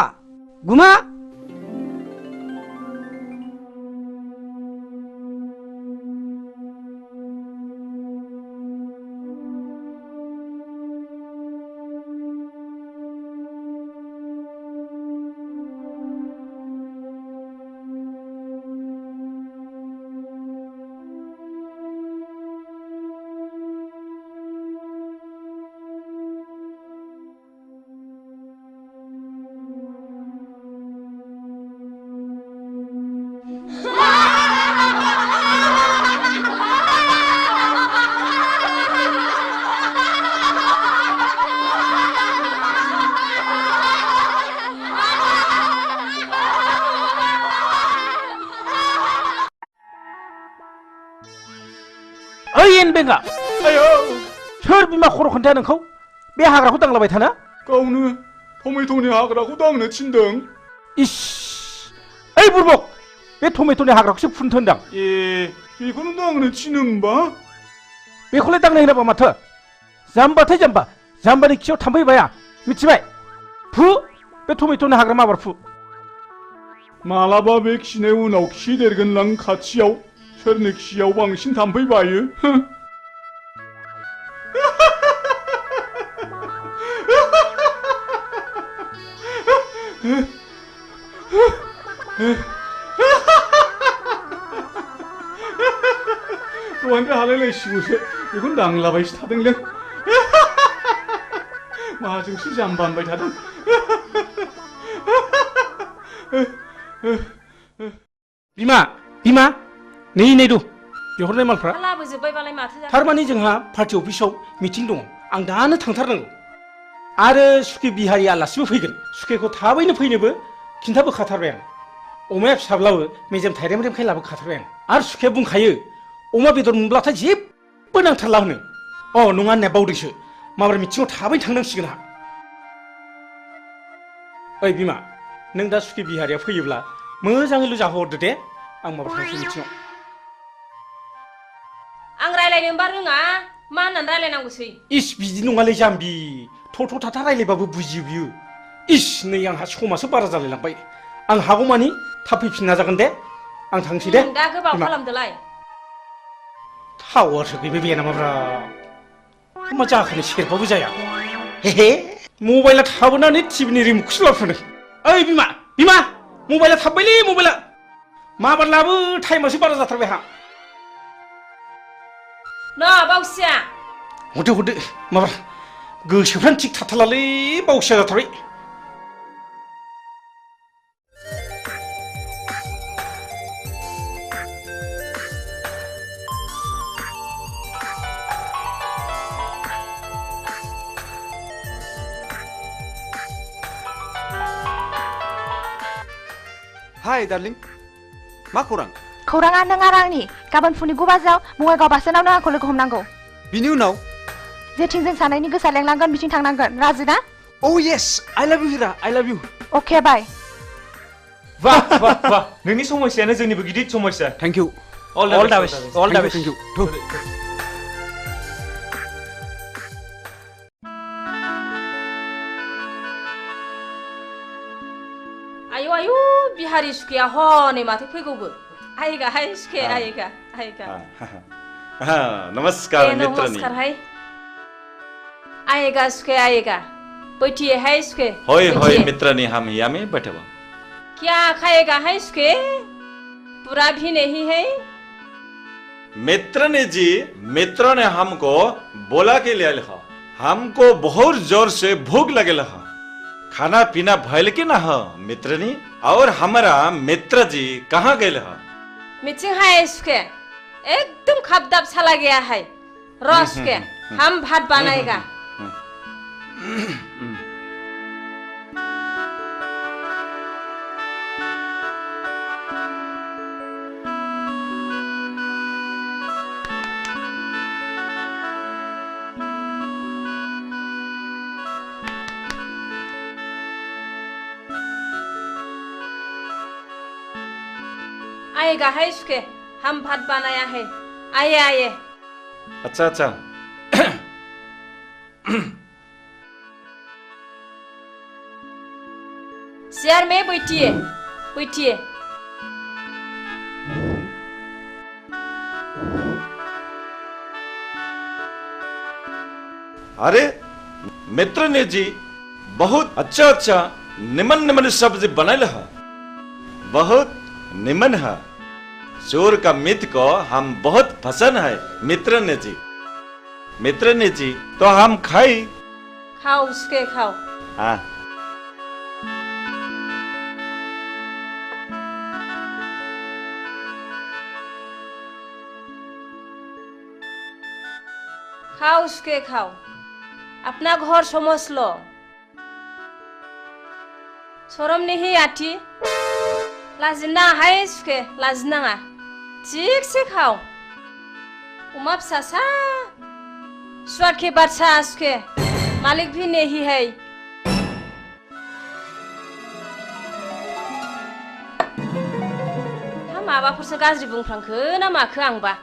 बेंगा आयो सोर बिमा खर' खोन्थाया नोंखौ बे हाग्राखौ दांलाबाय थानो गावनो टमेट'नि हाग्राखौ दांनो थिनदों इस ओइ बुरबक बे टमेट'नि हाग्राखौसो फुननो होनदां बेखौनो दांनो थिनो होमबा बेखौलाय दांनो होनाबा माथो जाम्बाथाय जाम्बानि खियाव थाम्फै बाया मिथिबाय फु बे टमेट'नि हाग्रा माबार फु मालाबा बे खिनाय उनाव खि देरगोनलां खाथियाव सोरनि खियाव बांसिन थाम्फै बायो दहायनिफ्राय हालायलायसिगौसो बेखौनो दांलाबायसो थादोंलै माजोंसो जाम्बा होनबाय थादों बिमा नै दु बिहरनाय मालफ्रा लाबोजोब्बायबालाय माथो जाखो थारमाने जोंहा पार्टि अफिसाव मिटिं दङ आं दानो थांथारनांगौ आरो सुखे बिहारि आलासिबो फैगोन सुखेखौ थाबैनो फैनोबो खिन्थाबोखाथारबाय आं अमाया फिसाब्लाबो मेजेम थाइरेमखाय लाबोखाथारबाय आं आरो सुखेया बुंखायो अमा बेदर मोनब्लाथाय जेबो नांथारला होनो नङा होननाया बावदोंसो माबोरै मिटिङाव थाबैनो थांनांसिगोन आंहा ओइ बिमा नों दा सुखे बिहारिया फैयोब्ला मोजाङैल' जाहोहरदो दे आं माबा थांसै मिटिङाव आं रायलायनो होनबा रोङा मा होननानै रायलायनांगौसै इस बिदि नङालै जाम्बि थथ' थाथा रायलायबाबो बुजियो बियो इस नै आंहा समासो बारा जालायलांबाय आं हागौमानि थाब फैफिन नाजागोन दे आं थांसै दे दा गोबाव खालामदोलाय टावारसो गैबाय बे नामाब्रा मा जाखोनो सेरबाबो जाया हे मबाइला थाबोनानै टिभिनि रिमटखौसो लाबोफादों ओइ बिमा मबाइला थाबबायलै मबाइला माबार लाबो टाइमासो बारा जाथारबाय आंहा बावसिया हरदो माबा गोसोफ्रानो थिग थाथारलालै बावसिया जाथारबाय हाय डार्लिं मा खौरां खौराङा नों आरो आंनि गाबोन फुंनि 9 बाजियाव बङाइगाव बासस्टेन्डआव नों आंखौ लोगो हमनांगौ बिनि उनाव जेथिं जों सानैनि गोसोआ लेंलांगोन बिथिं थांनांगोन राजि ना येस आई लाभ यू हिरा आई लाभ यू अके बाय वाह नोंनि समस्यायानो जोंनिबो गिदिर समस्या थैंक यू ऑल द बेस्ट थैंक यू आयु सारि सुखिया हनै माथो फैगौबो आयगा हाय सुखे आयगा आयगा नमस्कार मित्रनी नमस्कार हाय आएगा सुखे आएगा बैठिए है सुखे होय होय मित्रनी हम यहाँ में बैठे हुए क्या खाएगा है सुखे पूरा भी नहीं है मित्रनी जी मित्र ने हमको बोला के लिए लिखा हमको बहुत जोर से भूख लगे लहा खाना पीना भयल के ना हो मित्रनी और हमारा मित्र जी कहाँ गए लहा मिचिंग है सुखे एकदम खबदब चला गया है रस के हम भात बनाएगा आएगा है सुखे हम भात बनाया है आइए आइए अच्छा अच्छा शेयर में बैठिए बैठिए अरे मित्र ने जी बहुत अच्छा अच्छा निमन निमन सब्जी बनाए लहा बहुत निमन है चोर का मित को हम बहुत पसंद है मित्र ने जी तो हम खाई खाओ उसके खाओ हाँ खाओ उसके खाओ अपना घर समझ लो शरम नहीं आती लाजना है सुखे लाजना ठीक से खाओ उमा फिसासा स्वाद के बादशाह सुखे मालिक भी नहीं है हा माबाफोरसो गाज्रि बुंफ्रांखो ना माखो आंबा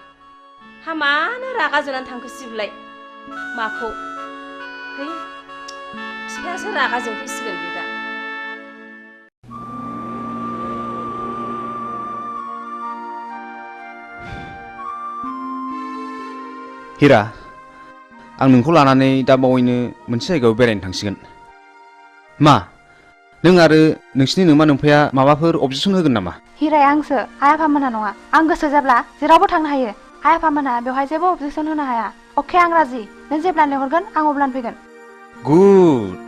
हा मानो रागा जोंनानै थांखो सिबलाय माखौ है बिफायासो रागा जोंफैसिगोन बे दा हिरा आं नोंखौ लानानै दा बावैनो मोनसे जायगायाव बेरायनो थांसिगोन मा नों आरो नोंसिनि नोमा नोमफाया माबाफोर अबजेक्सन होगोन नामा हिराया आंसो आइ आफामोनहा नङा आं गोसो जाब्ला जेरावबो थांनो हायो आइ आफामोनहा बेवहाय जेबो अबजेक्सन होनो हाया अके आं राजि नों जेब्ला लेंहरगोन आं अब्लानो फैगोन गुड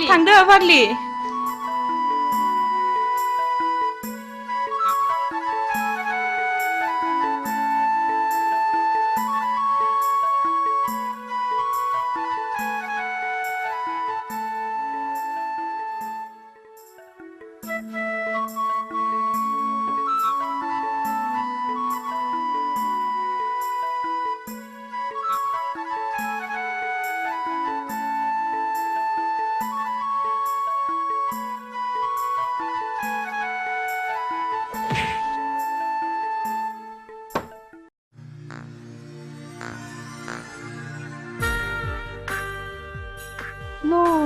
थांदो फाग्लि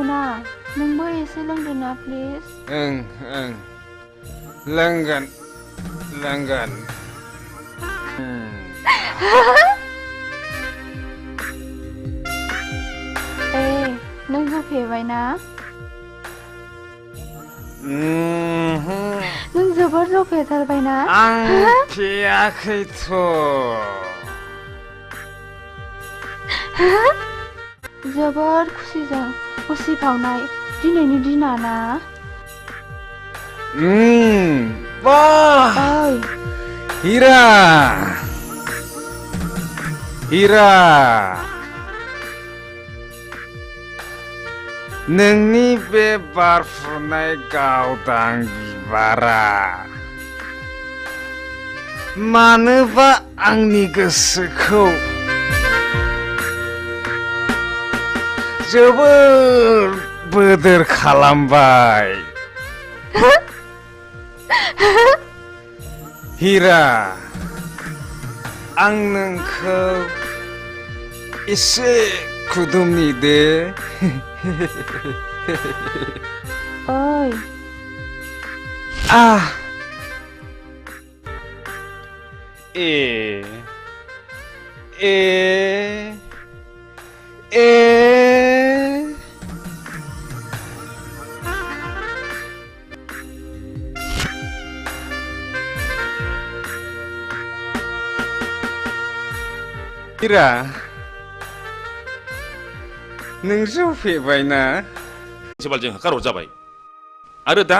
ना नोंबो एसे लोंदो ना प्लिज ओं लोंगोन नों होफेबाय ना नों जोबोर जफेथारबाय ना आं फेयाखैथ' जोबोर खुसिजों उसिफावनाय दिनैनि दिना ना वाह हिरा हिरा नोंनि बे बारफुनाय गावदां बिबारा मानोबा आंनि गोसोखौ जोबोर बोदोर खालामबाय हिरा आं नोंखौ एसे खुदुमनि दे ओइ हिरा नों जौ फेबायना प्रिन्सिपालजों होखारहरजाबाय आरो दा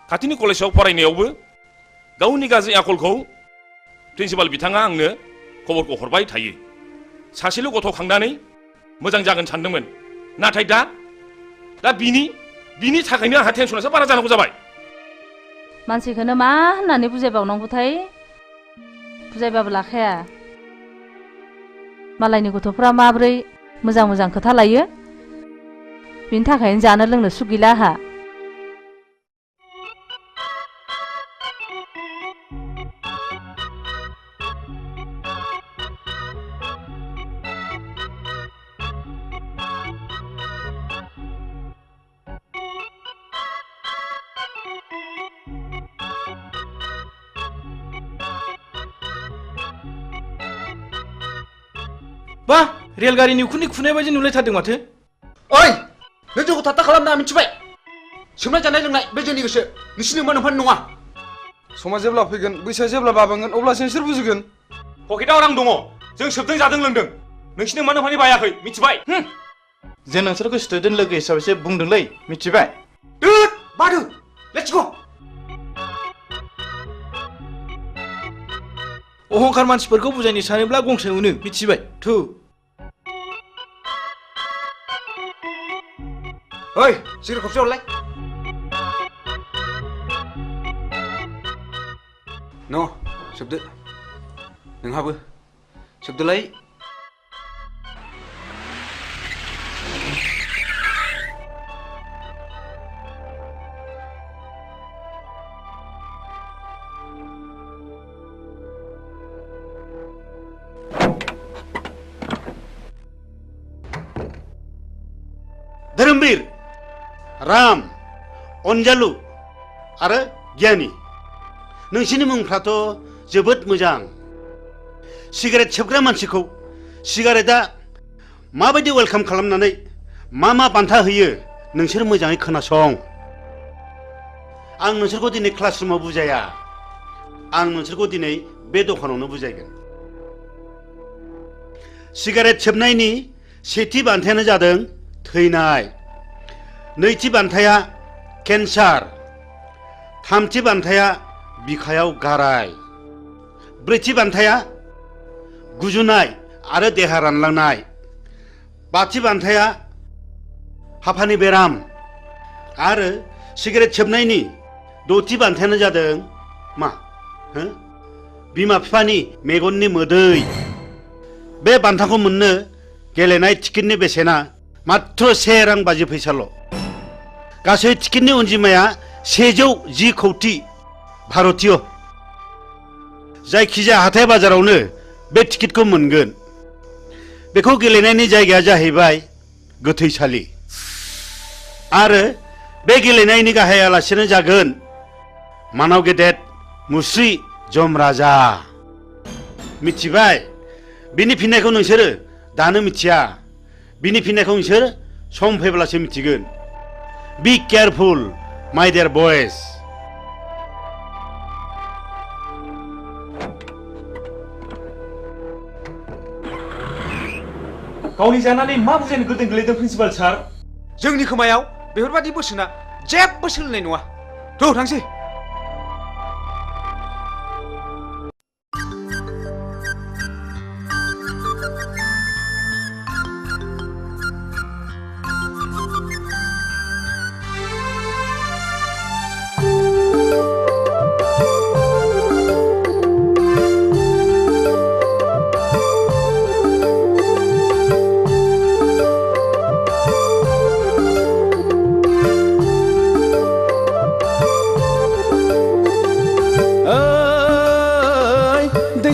खाथिनि कलेजाव फरायनायावबो गावनि गाज्रि आखलखौ प्रिन्सिपाल बिथाङा आंनो खबरखौ हरबाय थायो सासेल' गथ' खांनानै मोजां जागोन सानदोंमोन नाथाय दा बिनि थाखायनो आंहा टेनसनासो बारा जानांगौ जाबाय मानसिखौनो मा होननानै बुजायबावनांगौथाय बुजायबाबो लाखाया मालायनि गथ'फ्रा माब्रै मोजां मोजां खोथा लायो बिनि थाखायनो जानो लोंनो सुख गैला आहा बा रेलगारिनि उखुन्दै खुनाय बायदि नुलायथारदों माथो ओइ नों जोंखौ थाट्टा खालामना मिथिबाय सोमनाय जानाय लोंनाय बे जोंनि गोसो नोंसिनि मोनफान नङा समा जेब्ला फैगोन बैसोआ जेब्ला बाबेंगोन अब्लासो नोंसोर बुजिगोन पकेटाव रां दङ जों सोबदों जादों लोंदों नोंसिनि मोनफानि बायाखै मिथिबाय जों नोंसोरखौ स्टुडेन्ट लोगो हिसाबैसो बुंदोंलै मिथिबाय बादु लेट्स गो अहंखार मानसिफोरखौ बुजायनो सानोब्ला गंसे मोनो मिथिबाय थु ओइ सिगारेट खबसे हरलाय न' सोबदो नोंहाबो सोबदोलाय धोरोमबीर राम अनजालु आरो गियानि नोंसिनि मुंफ्राथ' जोबोद मोजां सिगारेट सोबग्रा मानसिखौ सिगारेटआ माबायदि वेलकाम खालामनानै मा बान्था होयो नोंसोर मोजाङै खोनासं आं नोंसोरखौ दिनै क्लासरुमाव बुजाया आं नोंसोरखौ दिनै बे दखानावनो बुजायगोन सिगारेट सोबनायनि सेथि बान्थायानो जादों थैनाय नैथि बान्थाया केन्सार थामथि बान्थाया बिखायाव गाराय ब्रैथि बान्थाया गुजुनाय आरो देहा रानलांनाय बाथि बान्थाया हापानि बेराम आरो सिगारेट सोबनायनि द'थि बान्थायानो जादों मा बिमा बिफानि मेगननि मोदै बे बान्थाखौ मोननो गेलेनाय टिकेटनि बेसेना मात्र 1 रां बाजि फैसाल' गासै टिकेटनि अनजिमाया 110 कौटि भारतीय जायखिजाया हाथाय बाजारावनो बे टिकेटखौ मोनगोन बेखौ गेलेनायनि जायगाया जाहैबाय गोथैसालि आरो बे गेलेनायनि गाहाय आलासियानो जागोन मानाव गेदेर मुस्रि जमराजा मिथिबाय बिनि फिननायखौ नोंसोरो दानो मिथिया बिनि फिननायखौ नोंसोर सम फैब्लासो मिथिगोन बी केयारफुल माय डियर बयज गावनि जानानै मा बुजायनो गोदों गोलैदों प्रिन्सिपाल सार जोंनि खोमायाव बेफोरबादि बोसोना जेबो सोलिनाय नङा थ' थांसै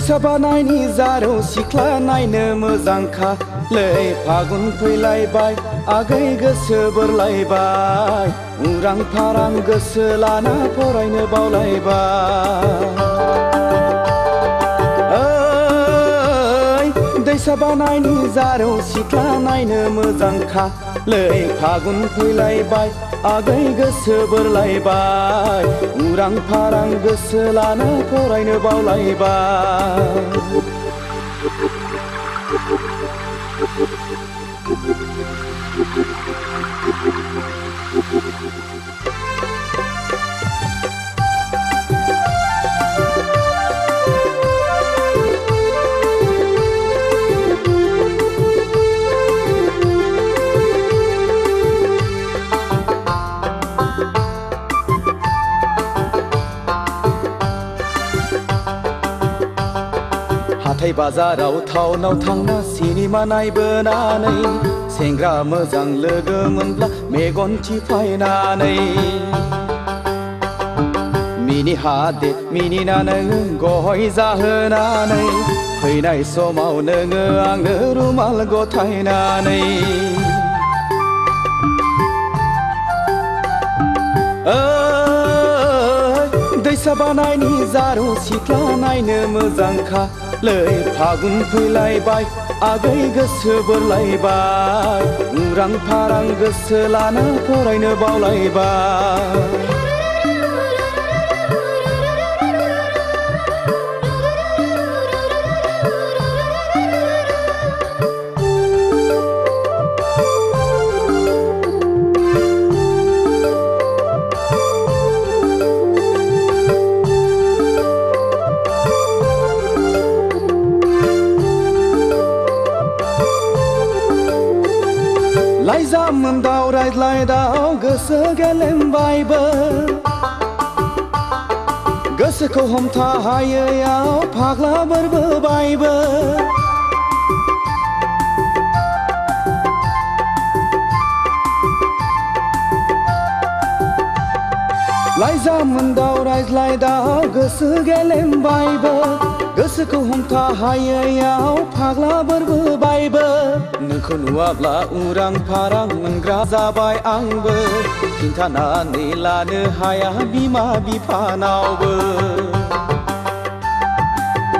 दैसा बानायनि जारौ सिख्ला नायनो मोजांखा लै फागुन फैलायबाय आगै गोसो बोरलायबाय उरां फारां गोसो लाना फरायनो बावलायबाय दैसा बानायनि जारौ सिख्ला नायनो मोजांखा लै फागुन फैलायबाय आगै गोसो बोरलायबाय उरां फारां गोसो लाना फरायनो बावलायबाय हाथाय बाजाराव टाउनाव थांना सिनेमा नायबोनानै सेंग्रा मोजां लोगो मोनब्ला मेगन थिफायनानै मिनि हादे मिनिना नोङो गय जाहोनानै फैनाय समाव नोङो आंनो रुमाल गथायनानै दैसा बानायनि जारौ सिख्ला नायनो मोजांखा लै फागुन फैलायबाय आगै गोसो बोरलायबाय उरां फारां गोसो लाना फरायनो बावलायबाय लाइजामोन्दाव रायज्लायदाव गोसो गेलेमबायबो गोसोखौ हमथा हायैयाव फाग्ला बोरबोबायबो लाइजामोन्दाव रायज्लायदाव गोसो गेलेमबायबो गोसोखौ हमथा हायैयाव फाग्ला बोरबोबायबो नोंखौ नुवाब्ला उरां फारां मोनग्रा जाबाय आंबो खिन्थानानै लानो हाया बिमा बिफानावबो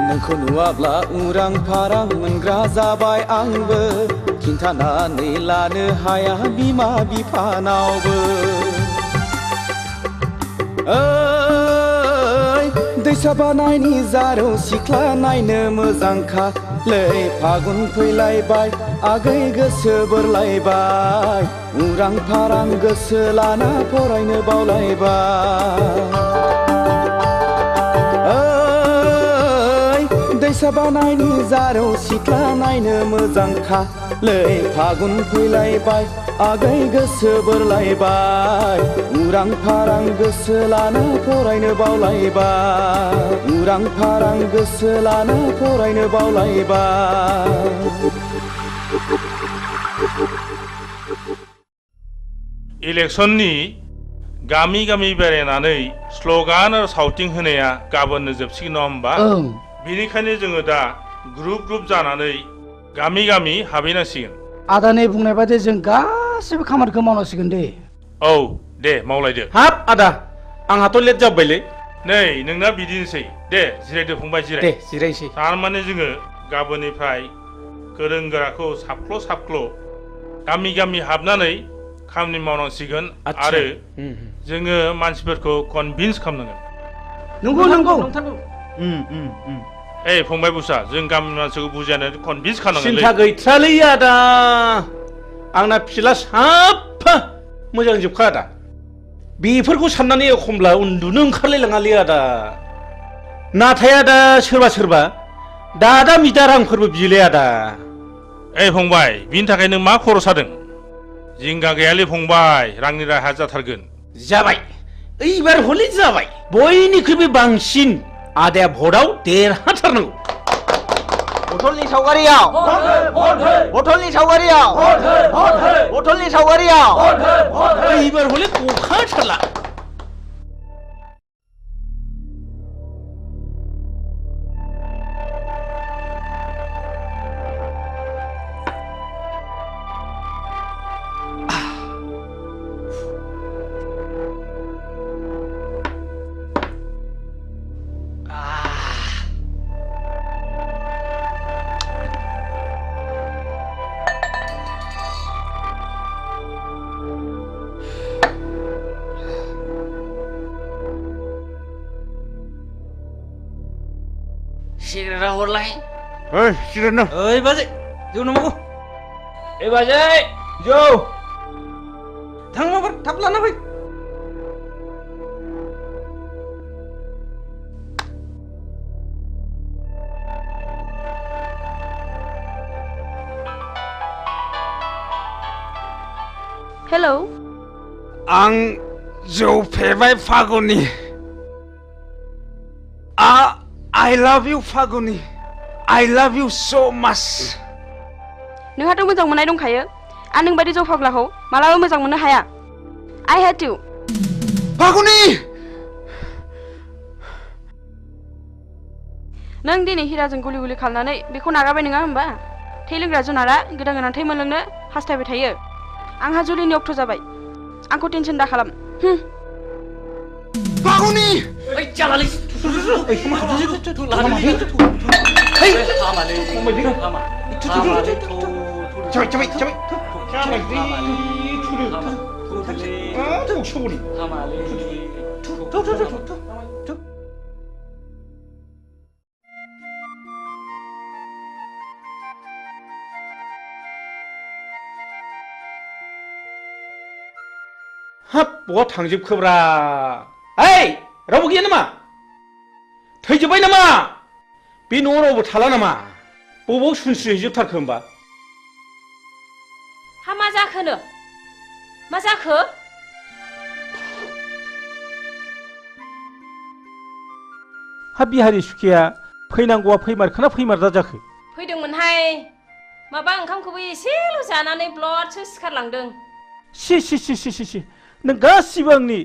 नोंखौ नुवाब्ला उरां फारां मोनग्रा जाबाय आंबो खिन्थानानै लानो हाया बिमा बिफानावबो दैसा बानायनि जारौ सिख्ला नायनो मोजांखा लै फागुन फैलायबाय आगै गोसो बोरलायबाय उरां फारां गोसो लाना फरायनो बावलायबाय दैसा बानायनि जारौ सिख्ला नायनो मोजांखा लै फागुन फैलायबाय आगै गोसो बोरलायबाय उरां फारां गोसो लाना फरायनो बावलायबाय उरां फारां गोसो लाना फरायनो बावलायबाय इलेक्सननि गामि गामि बेरायनानै स्लगान आरो साउटिं होनाया गाबोननो जोबसिगोन नङा होमबा बेनिखायनो जोङो दा ग्रुप ग्रुप जानानै गामि गामि हाबहैनांसिगोन आदानि बुंनाय बायदि जों गासिबो खामानिखौ मावनांसिगोन दे औ दे मावलायदो हाब आदा आंहाथ' लेट जाबायलै नै नोंना बिदिनोसै दे जिरायदो फंबाय जिराय दे जिरायसै थारमाने जोङो गाबोननिफ्राय गोरों गोराखौ साबख्ल' साबख्ल' गामि गामि हाबनानै खामानि मावनांसिगोन आरो जोङो मानसिफोरखौ कनभिन्स खालामनांगोन नंगौ नंगौ ए फंबाय बुसा जों गामिनि मानसिखौ बुजायनानै कनभिन्स खालामनांगोन सिन्था गैथ्रालै आदा आंना फिला साफा मोजां जोबखा आदा बेफोरखौ साननानै एखमब्ला उन्दुनो ओंखारलायलाङालै आदा नाथाय आदा सोरबा सोरबा दादा मिदा रांफोरबो बियोलै आदा ए फंबाय बिनि थाखाय नों मा खर' सादों जिंगा गैयालै फंबाय रांनि राहा जाथारगोन जाबाय এইবার হলে जाबाय बयनिख्रुइबो बांसिन आदाया भटआव देरहाथारनांगौ बथलनि सावगारियाव बथलनि सावगारियाव बथलनि सावगारियाव এইবার হলে गखाथारला सिगारेटा हरलाय ओइ सिगारेट नो ओइ बाजै जौ नांगौ ओइ बाजै जौ थां माबार थाब लाना फै हेलौ आं जौ फेबाय Phaguni I love you Phaguni I love you so much नोंहाथ' मोजां मोननाय दंखायो आं नोंबायदि जौ फाग्लाखौ मालाबा मोजां मोननो हाया I hate you फागुनि नों दिनै हिराजों गुलि गुलि खालामनानै बेखौ नागारबाय नङा होमबा थै लोंग्रा जुनारा गोदान गोदान थै मोनलोंनो हास्थायबाय थायो आंहा जुलिनि अक्ट' जाबाय आंखौ टेनसन दा खालाम फागुनि ओइ जालालै हाब बहा थांजोबखोब्रा ओइ रावबो गैया नामा थैजोब्बाय नामा बे न'आव रावबो थाला नामा बबाव सुनस्रिहैजोबथारखो होमबा हा मा जाखोनो मा जाखो हा बिहारि सुखिया फैनांगौआ फैमारखोना फैमारदा जाखो फैदोंमोनहाय माबा ओंखामखौबो एसेल' जानानै ब्लडसो सिखारलांदों सि नों गासिबो आंनि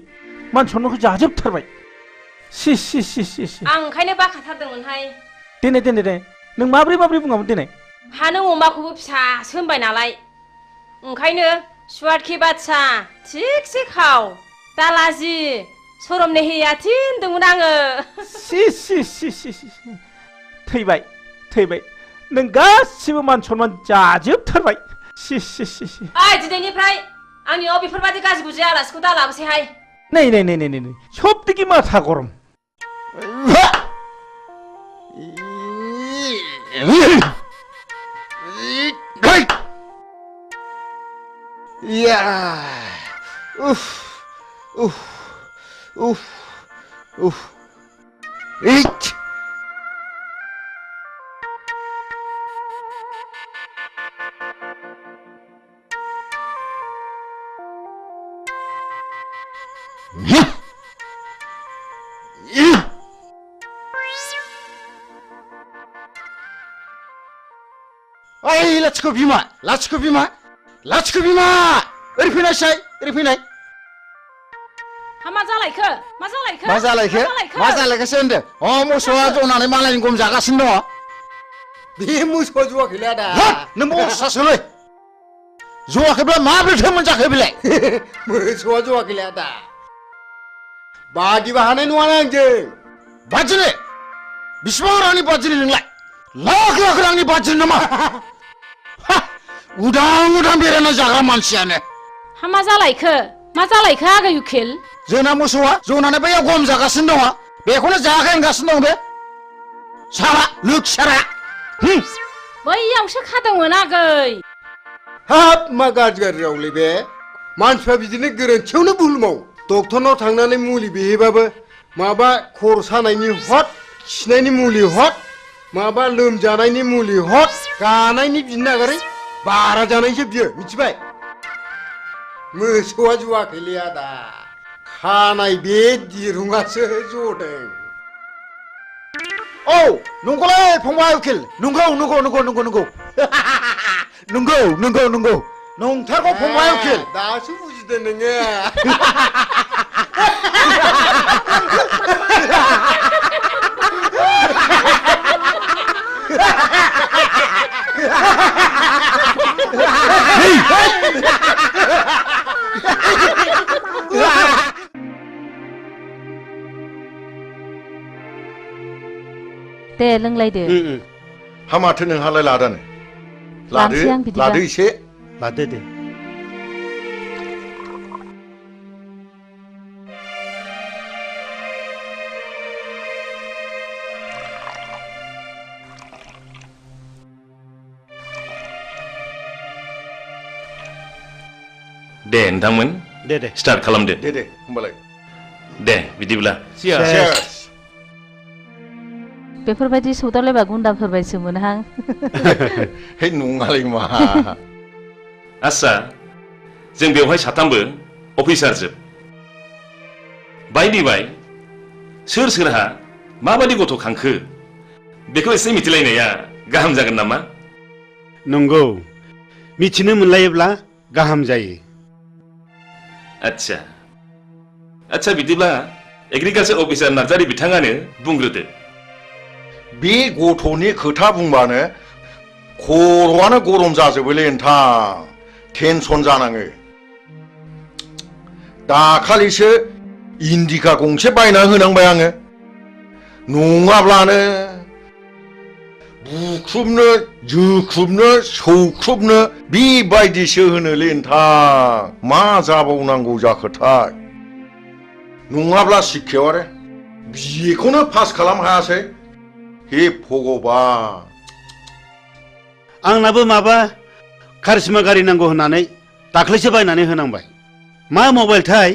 मान सन्मानखौ जाजोबथारबाय सि आं ओंखायनो बाखाथारदोंमोनहाय देनाय नों माब्रै बुङामोन देनाय हा नों अमाखौबो फिसासो होनबाय नालाय ओंखायनो सुवादखि बादसा थिगसे खाव दालाजि सरमने हैया थिनदोंमोन आङो सि थैबाय नों गासिबो मान सन्मान जाजोबथारबाय सि ओइ दिनैनिफ्राय आंनियाव बेफोरबायदि गाज्रि गुज्रि आलासिखौ दा लाबोसैहाय नै सबदिके माथा गरम ओइ लाथिख' बिमा ओरै फैनाय हा मा जालायखो जालायखोसो होनदो मोसौआ जनानै मालायनि गम जागासिनो दङ बे मोसौआ जवाखैलै आदा नों बसासोलै जवाखैब्ला माब्रैथो मोनजाखो बेलाय मोसौआ जवाखैलै आदा बादिबा हानाय नङा आंजों बादिनो बिसिबां रांनि बादिनो नोंलाय लाख रांनि बादिनो नामा उदां बेरायना जाग्रा मानसियानो हा मा जालायखो आगै उखिल जोंना मोसौआ जनानै बैयाव गम जागासिनो दङ बेखौनो जायाखै होनगासिनो दं बे साला लोखसारा बैयावसो खादोंमोन आगै हाब मा गाज्रि रावलै बे मानसिफ्रा बिदिनो गोरोन्थियावनो भुल मावो डक्टरनाव थांनानै मुलि बिहैबाबो माबा खर' सानायनि हट खिनायनि मुलि हट माबा लोमजानायनि मुलि हट गानायनि बिनो नागारै बारा जानायसो बियो मिथिबाय मोसौआ जवाखैलै आदा खानाय बे दिरुङासो जदों औ नंगौलै फंबाय उकिल नंगौ नंथारगौ फंबाय उकिल दासो बुजिदों नोङो दे लोंलायदो हा माथो नोंहालाय लादानो लादो एसे लादो दे दे नोंथांमोन दे दे स्टार्ट खालामदो दे होमबालाय दे बिदिब्ला Cheers. बेफोरबायदि सौदावलायबा गुन्दाफोरबायसो मोनहां हे नङालै मा आस्सा जों बेवहाय साथामबो अफिसार जोब बायदि बाय सोर सोरहा माबायदि गथ' खांखो बेखौ एसे मिथिलायनाया गाहाम जागोन नामा नंगौ मिथिनो मोनलायोब्ला गाहाम जायो आच्छा आच्छा बिदिब्ला एग्रिकालचार अफिसार नार्जारी बिथाङानो बुंग्रोदो बे गथ'नि खोथा बुंबानो खर'आनो गरम जाजोबोलै नोंथां टेनसन जानाङो दाखालिसो इन्डिका गंसे बायना होनांबाय आङो नङाब्लानो बुख्रुबनो जोख्रुबनो सौख्रुबनो बेबायदिसो होनोलै नोंथां मा जाबावनांगौ जाखोथाय नङाब्ला शिक्षायाव आरो बिखौनो पास खालाम हायासै हे भगबान आंनाबो माबा कारिश्मा गारि नांगौ होननानै दाख्लैसो बायनानै होनांबाय मा मबाइलथाय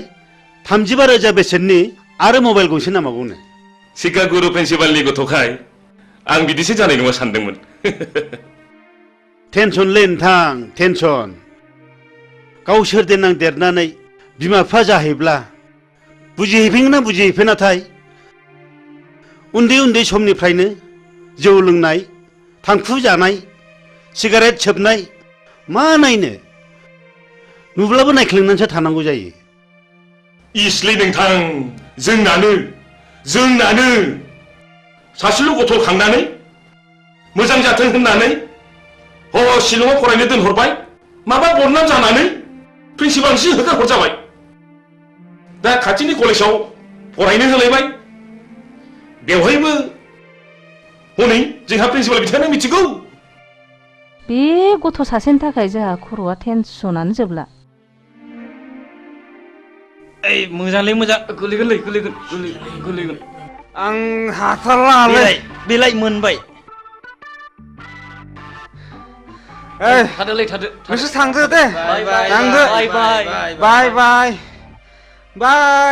35,000 बेसेननि आरो मबाइल गंसे नांबावगौनो शिक्षा गुरु प्रिन्सिपालनि गथ'खाय आं बिदिसो जानाय नङा सानदोंमोन टेनसनलै नोंथां टेनसन गावसोर देनां देरनानै बिमा बिफा जाहैब्ला बुजिहैफिनगोन ना बुजिहैफिनाथाय उन्दै उन्दै समनिफ्रायनो जौ लोंनाय थांखु जानाय सिगारेट सोबनाय मा नायनो नुब्लाबो नायख्लेंनानैसो थानांगौ जायो इसलै नोंथां जोंनानो सासेल' गथ' खांनानै मोजां जाथों होननानै शिलंआव फरायनो दोनहरबाय माबा बदनाम जानानै प्रिन्सिपालसिम होखारहरजाबाय दा खाथिनि कलेजाव फरायनो होलायबाय बेवहायबो हनै जोंहा प्रिन्सिपाल बिथाङानो मिथिगौ बे गथ' सासेनि थाखाय जोंहा खर'आ टेनसनानो जोबला ओइ मोजांलै मोजां गोलैगोन आं हाथारलालै बेलाय मोनबाय थादोलै नोंसोर थांदो दे थांदो बाय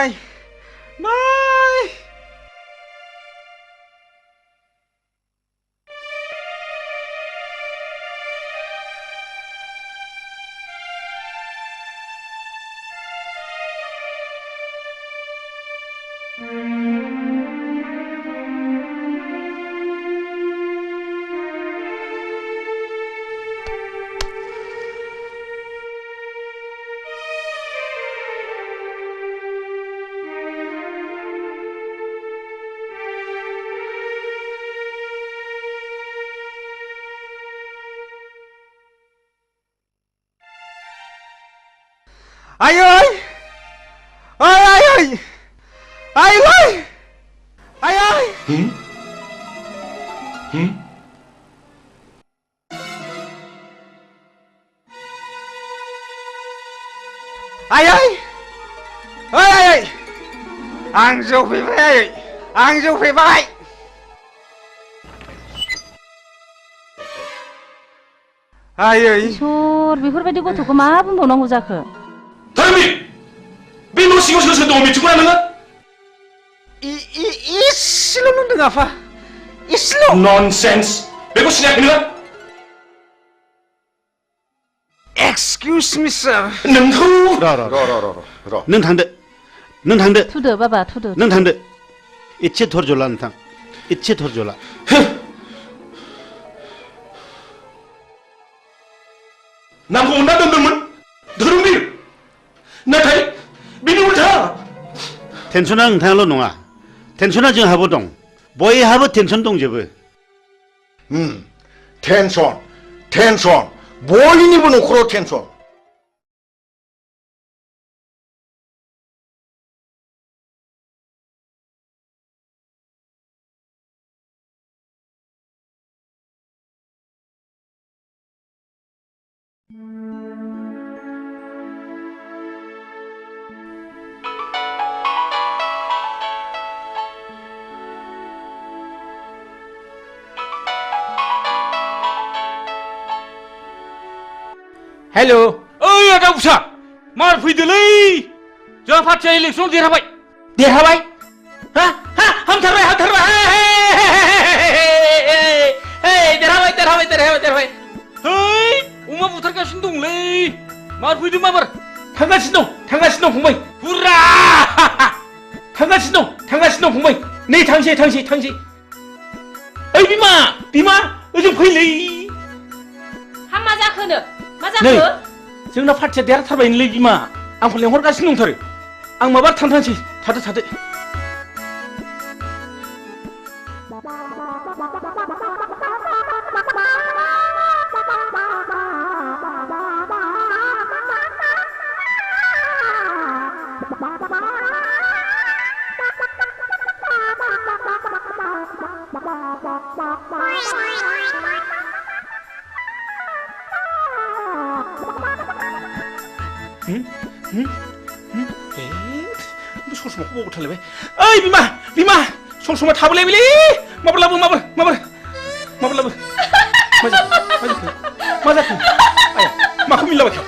आं जौ फैबाय इसोर बेफोरबायदि गथ'खौ मा बुंबावनांगौ जाखो बे न' सिङाव सोर सोर दङ मिथिगौना नोङो इसेल' नुदों आफा इसेल' ननसेन्स बेखौ सिनायाखै नोङो एक्सकिउज मि सार नोंखौ र' नों थांदो थुदो बाबा थुदो नों थांदो इसे धर्ज ला नोंथां इसे धर्ज ला नामखौ हमना दोनदोंमोन धोरोमबीर नाथाय बिनि उल्था टेनसना नोंथाङाल' नङा टेनसना जोंहाबो दं बयहाबो टेनसन दंजोबो टेनसन बयनिबो न'खराव टेनसन हेलो ओइ आदा उषा मार फैदोलै जोंहा पार्टिया इलेक्सन देरहाबाय देरहाबाय हा हा हामथारबाय हामथारबाय देरहाबाय देरहाबाय देरहाबाय देरहाबाय है अमा बुथारगासिनो दंलै मार फैदों माबार थांगासिनो दं फंबाय हुर्रा थांगासिनो दं फंबाय नै थांसै ओइ बिमा ओजों फैलै हा मा जाखोनो मा नै जाखो जोंना पार्टिया देरहाथारबायनोलै बिमा आंखौ लेंहरगासिनो दंथारो आं माबा थांसै थादो सलसमाखौ बावबो थालायबाय ओइ बिमा सलसमा थाबोलायबायलै माबोर लाबो मा जाखो आया माखौ मिलाबायखो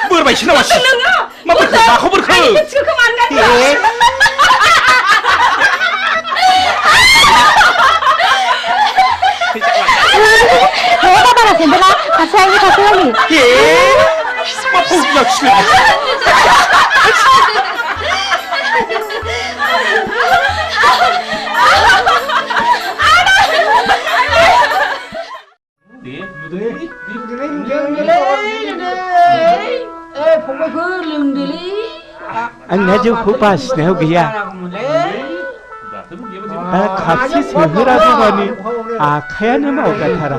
बोरबायसो नामा माखौ बोरखो Para sendela, kasih lagi. मा फौजी लाखिनो आंना जौखौ बासिनायाव गैया खापसे सोहोरागौ मानि आखायानो मावगाथारा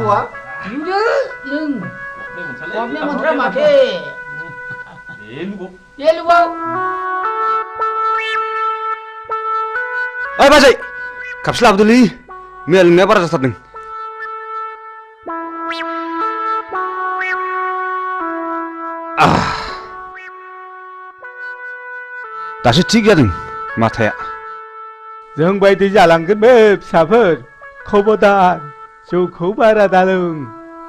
ओइ बाजै खापसे लाबोदोलै मैया लोंनाया बारा जाथारदों दासो थिग जादों माथाया जों बायदि जालांगोन बे फिसाफोर खबरदार जौखौ बारा दालों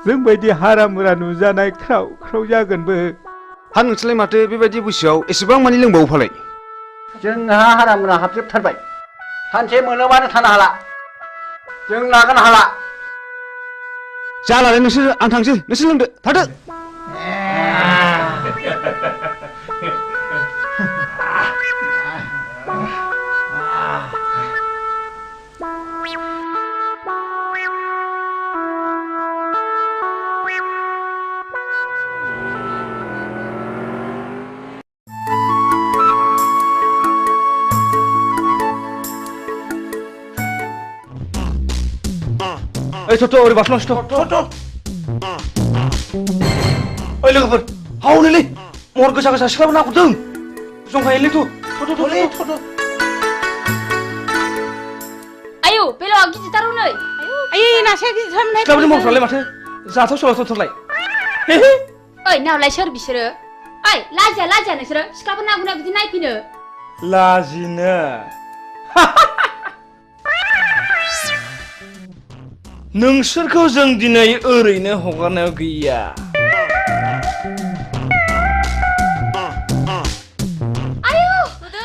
जों बायदि हारा मुरा नुजानाय ख्राव जागोनबो हा नोंसोरलाय माथो बेबायदि बैसोआव एसेबां मानि लोंबावो फालाय जोंहा हारा मुरा हाबजोबथारबाय सानसे मोनोबानो थानो हाला जों लागोन हाला जालालै नोंसोर आं थांसै नोंसोर लोंदो थादो ओइ थ'थ' ओरै बास्लांसै थ' ओइ लोगोफोर हावनोलै महर गोसा सिख्लाबो नाहरदों जंखायोलै थ' आयौ बेलावा गिदिरथार हनै आयै नासो गिदिरथारमोनहाय सिख्लाफोरनि महरफ्रालाय माथो जाथाव सलाथावथारलाय ओइ नावलाय सोर बिसोरो ओइ लाजिया नोंसोरो सिख्लाफोर नागुना बिदि नायफैनो लाजिनो नोंसोरखौ जों दिनै ओरैनो हगारनायाव गैया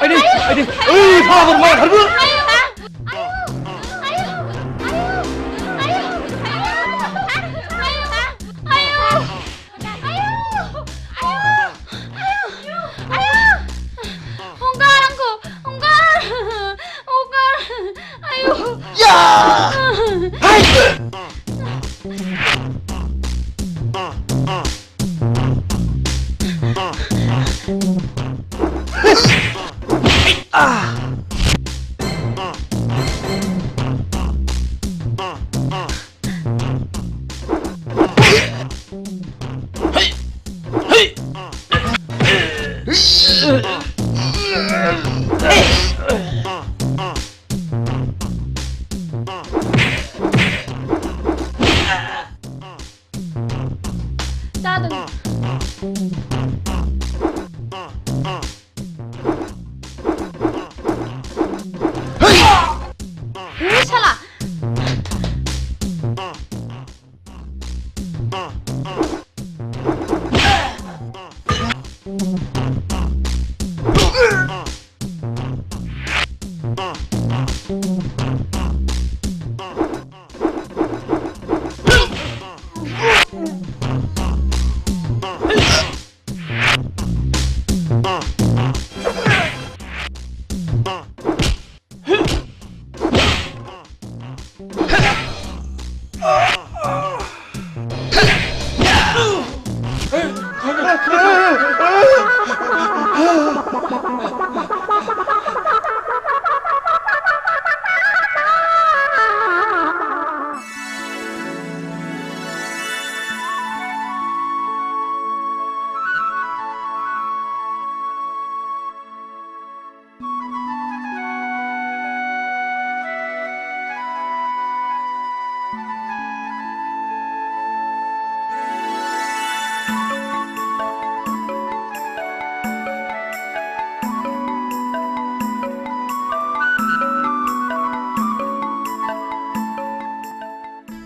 आयदै ओइ फाग्ला मा ओंखारगोन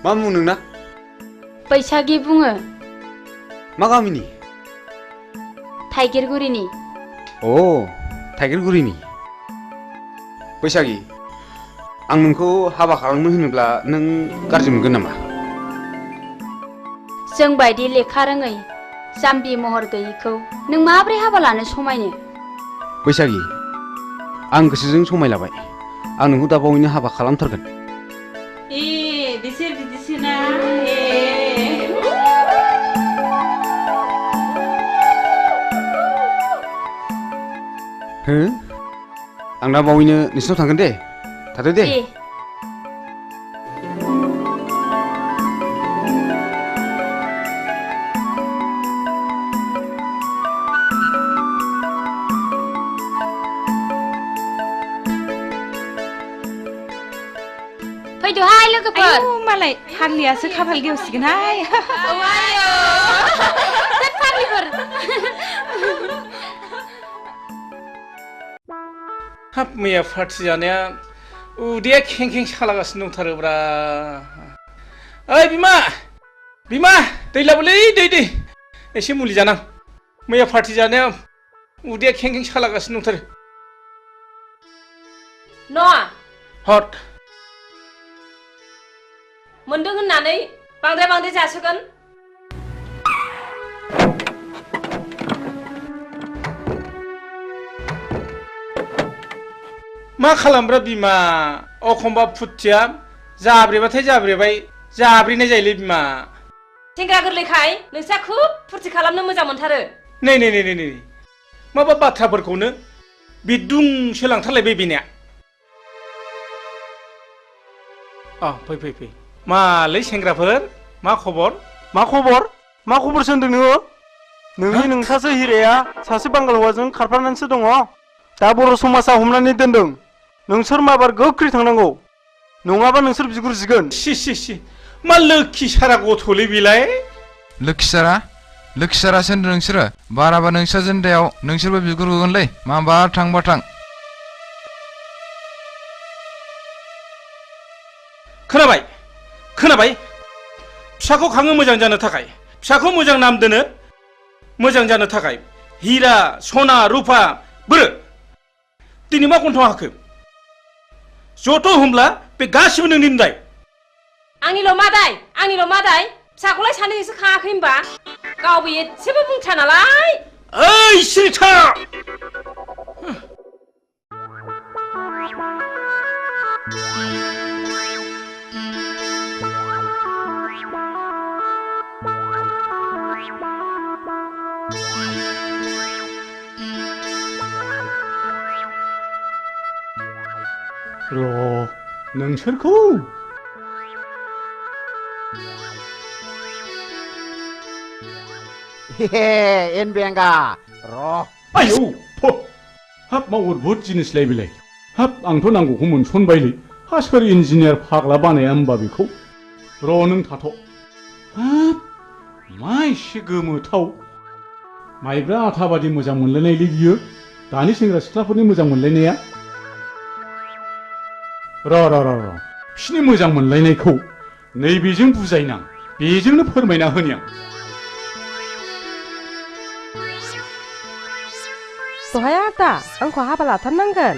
मा मुं नोंना? बैसागि बुङो। मा गामिनि? थाइगिरगुरिनि। अ थाइगिरगुरिनि। बैसागि आं नोंखौ हाबा खालामनो होनोब्ला नों गाज्रि मोनगोन नामा? जों बायदि लेखा रोङै जाम्बि महर गैयैखौ नों माब्रै हाबा लानो समायनो? बैसागि आं गोसोजों समायलाबाय। आं नोंखौ दा बावैनो हाबा खालामथारगोन। बिसोर बिदिसोना हो आं दा बावैनो नोंसिनाव थांगोन दे। थादो दे। फैदोहाय लोगोफोर। मालाय फाग्लियासो खाफाल गेवसिगोनहाय। फाग्लिफोर। हाब मैया पार्टि जानाया उदैया खें खें सालागासिनो दंथारोब्रा। ओइ बिमा बिमा दै लाबोलै दै एसे मुलि जानां। मैया पार्टि जानाया उदैया खें खें सालागासिनो दंथारो। न'आ हट मोनदों होननानै बांद्राय जासोगोन। मा खालामब्रा बिमा अखमबा फुथिया जाब्रेबाथाय जाब्रेबाय जाब्रेनाय जायोलै बिमा। सेंग्रा गोरलैखाय नोंस्रा खुब फुरथि खालामनो मोजां मोनथारो। नै माबा बाथ्राफोरखौनो बिदुंसो लांथारलायबाय बेनिया। फै मालै सेंग्राफोर मा खबर? मा खबर सोंदों नोङो? नोंनि नोंसासो हिराया सासे बांगाल हौवाजों खारफानानैसो दङ। दा बर' समाजा हमनानै दोनदों। नोंसोर माबार गोख्रै थांनांगौ नङाबा नोंसोर बिगुर जिगोन। सि मा लोखि सारा गथ'लै बेलाय? लोखि सारासो होनदों नोंसोरो? बाराबा नोंसोर जेन्दायाव नोंसोरबो बिगुर गुगोनलै। माबा थांबा थां। खोनाबाय फिसाखौ खाङो मोजां जानो थाखाय, फिसाखौ मोजां नाम दोनो मोजां जानो थाखाय। हिरा सना रुपा बोरो दिनै मा गन्थं हाखो? जथ' होमब्ला बे गासिबो नोंनि दाय। आंनिल' मा दाय? फिसाखौलाय सानैसो खाङाखै होनबा? गावबो एसेबो बुंथ्रा नालाय। ओइ सिरिथा! नोंसोरखौ एनबेंगा आयौ हाब मा अद्भुत जिनिसलाय बेलाय। हाब आंथ' नांगौखौ मोनसनबायलै। हा सोर इन्जिनियार फाग्ला बानाया होमबा बेखौ? नों थाथ'। हाब मा एसे गोमोथाव। माइब्रा आथा बादि मोजां मोनलायनायलै बियो। दानि सेंग्रा सिख्लाफोरनि मोजां मोनलायनाया। र' बिसिनि मोजां मोनलायनायखौ नैबेजों बुजायनां, बेजोंनो फोरमायना होनि आं। दहाय आदा आंखौ हाबा लाथारनांगोन।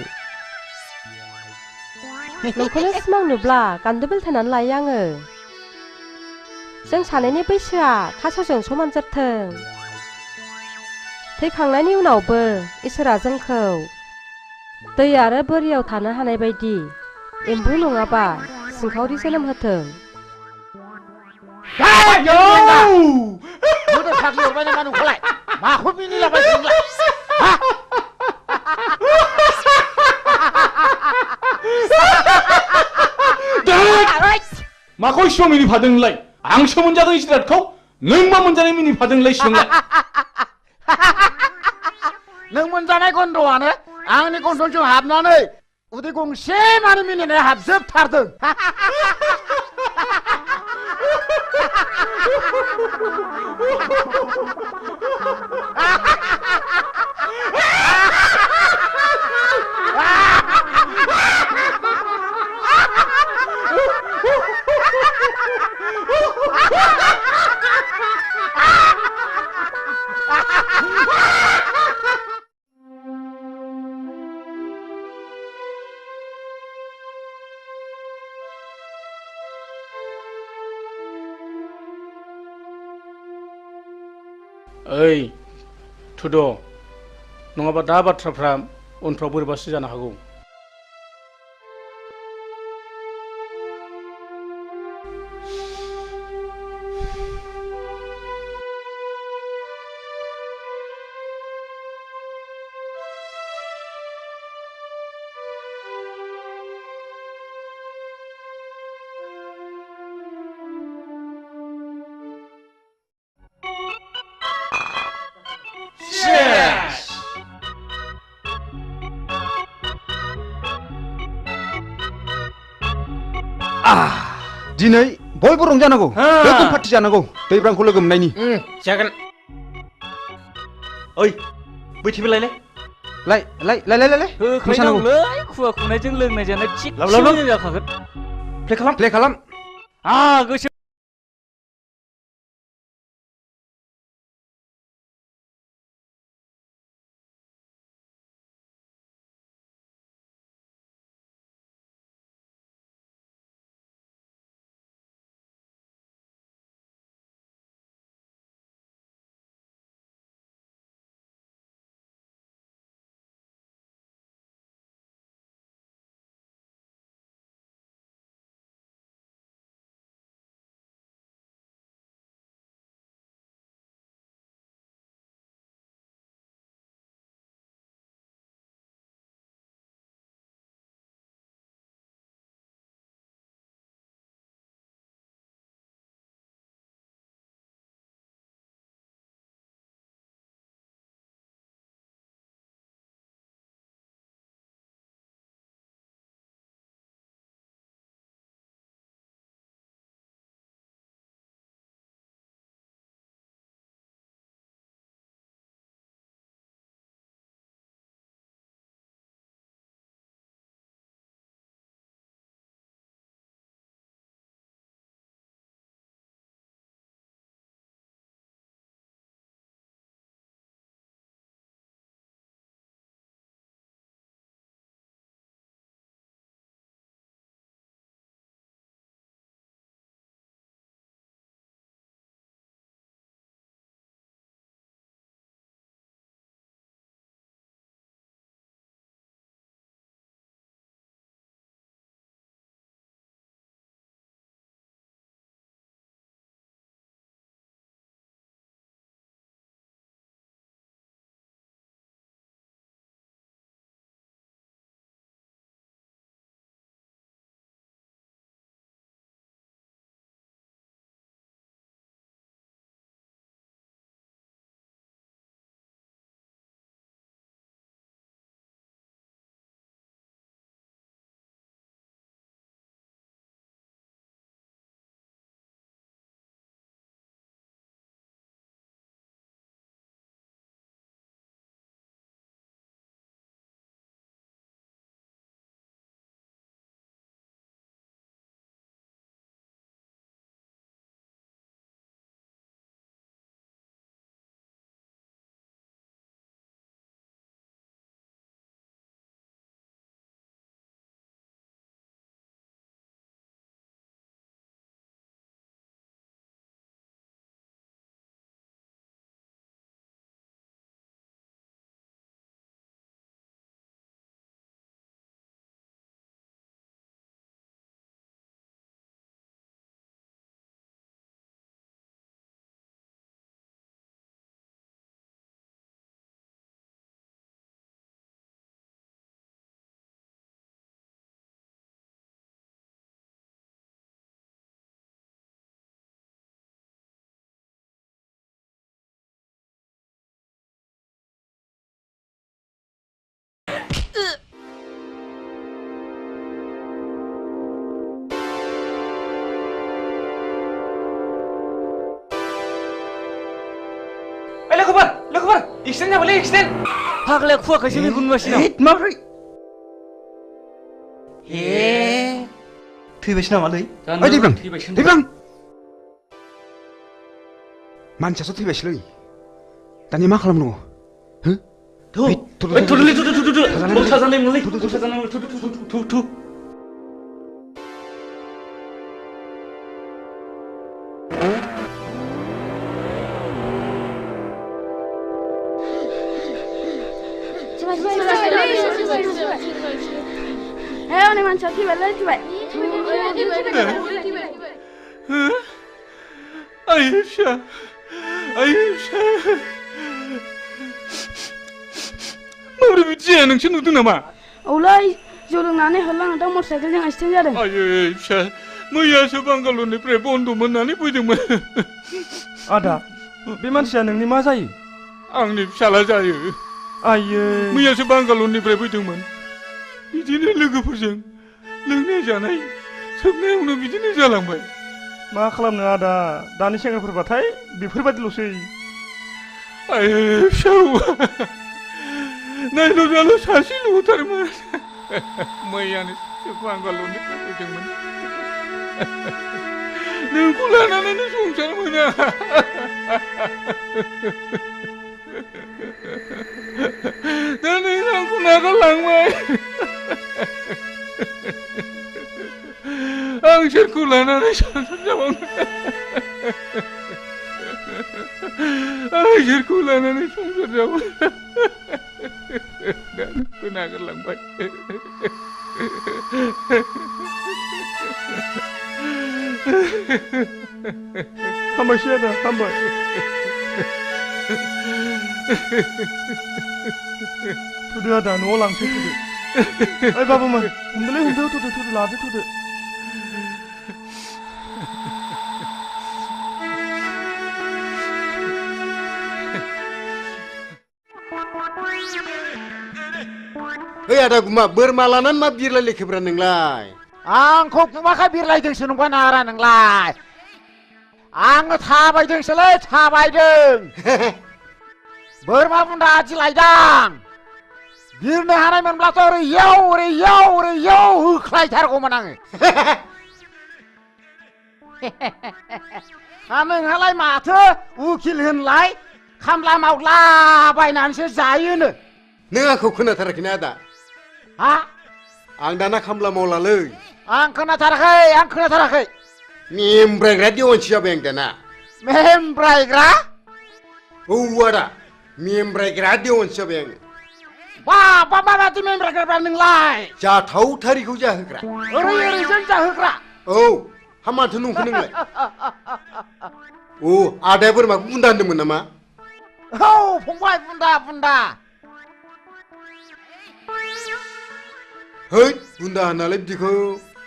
नोंखौनो सिमां नुब्ला गान्दो बेलथायनानै लायो आङो। जों सानैनि बैसोआ खासेवजों समान जाथों। थैखांनायनि उनावबो इसोरा जोंखौ दै आरो बोरियाव थानो हानाय बायदि एम्बु नङाबा सिंखावरि जोनोम होथों। फाग्लि हरबाय नामा नोंखौलाय? माखौ मिनिलाबाय नोंलाय? माखौ इसिबां मिनिफादों नोंलाय आंसो मोनजादों जिरादखौ नों मा मोनजानाय मिनिफादों नोंलाय इसिबांलाय नों मोनजानाय गन्धआनो आंनि गन्थंजों हाबनानै उदै गंसे मानि मिनिनाया हाबजोबथारदों ओइ थुद' नङाबा दा बाथ्राफ्रा उनफ्राव बोरैबासो जानो हागौ दिनै बयबो रंजानांगौ गोगोम पार्टि जानांगौ दैब्रांखौ लोगो मोननायनि जागोन ओइ बैथिबो लायलाय लाय होखायनांगौलै खुवा खुनायजों लोंनाय जानाय थिग जाखागोन प्ले खालाम गोसो एक्सिडेन्ट जाबायलै एक्सिडेन्ट फाग्लाया खुवाखैसो मेगन नुवासै माब्रै थैबायसो नामालै ओइ दैब्रां दैब्रां मानसियासो थैबायसोलै दानिया मा खालामनांगौ हो थुदुलै थाजानाय मोनलै थु Hei, manusia tiba lagi tiba. Ayşe. Mabrur bici nोंसो नुदों नामा? औलै जौ लोंनानै होलांदों मटरसाइकेलजों एक्सिडेन्ट जादों। Ayşe. मैयासो बांगालरनिफ्राय बन्द मोननानै फैदोंमोन। आदा बे मानसिया नोंनि मा जायो? आंनि फिसाला जायो। आयै मैयासो बांगालरनिफ्राय फैदोंमोन। बिदिनो लोगोफोरजों लोंनाय जानाय सोबनायावनो बिदिनो जालांबाय। मा खालामनो आदा दानि सेंग्राफोरबाथाय बेफोरबायदिल'सै। आयै फिसौ नायल' जाल' सासेल'थारमोन। मैयानो बांगालरनिफ्राय फैदोंमोन। नोंखौ लानानैनो संसार मोना। दा नों आंखौ नागारलांबाय। आं सोरखौ लानानै संसार जाबावनो? आं सोरखौ लानानै संसार जाबावनो? दा नोंखौ नागारलांबाय। हामबायसै आदा हामबाय। थुदो आदा न'आव लांसै थुदो। ओइ बाबुमोन हमदोलै थुदो लादो थुदो। ओइ आदा गुमा बोरमा लानानै मा बिरलायलेखोब्रा नोंलाय? आंखौ गुमाखा बिरलायदोंसो नंगौ नारा नोंलाय? आङो थाबायदोंसोलै थाबायदों। बोरमा बुन्दा आदि लायदां। बिरनो हानायमोनब्लाथ' ओरै याव होख्लायथारगौमोन आङो। नोंहालाय माथो उकिल होनलाय खामला मावला बायनानैसो जायोनो। नों आंखौ खोनाथाराखैना आदा? हा? आं दाना खामला मावलालै। आं खोनाथाराखै। मेमब्रायग्रा देवानसि जाबाय आं दाना। मेमब्रायग्रा? औ आदा मेमब्रायग्रा देवानसि जाबाय आङो। माबादि मेमब्रायग्रा नोंलाय? जाथावथारिखौ जाहोग्रा। ओरैजों जाहोग्रा? औ हामाथो नंखो नोंलाय? औ आदाया बोरमाखौ बुन्दा होनदोंमोन नामा? औ फंबाय बुन्दा। है बुन्दा होनालाय बिदिखौ।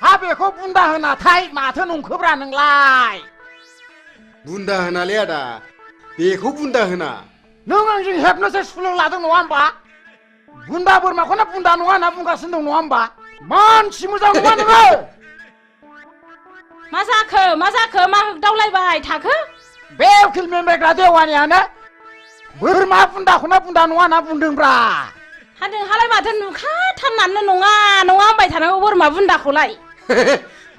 हा बेखौ बुन्दा होनाथाय माथो नंखोब्रा नोंलाय? बुन्दा होनालै आदा बेखौ बुन्दा होना। नों आंजों हेबनोसो सुलुं लादों नङा होमबा? बुन्दा बोरमाखौनो बुन्दा नङा होनना बुंगासिनो दं नङा होमबा? मानसि मोजां नङा नोङो। मा जाखो मा होगदावलायबाय थाखो? बे उकिल मेमब्रायग्रा देवानियानो बोरमा बुन्दाखौनो बुन्दा नङा होनना बुंदोंब्रा। नोंहालाय माथो नुखाथारनानै नङा होनबाय थानांगौ बोरमा बुन्दाखौलाय?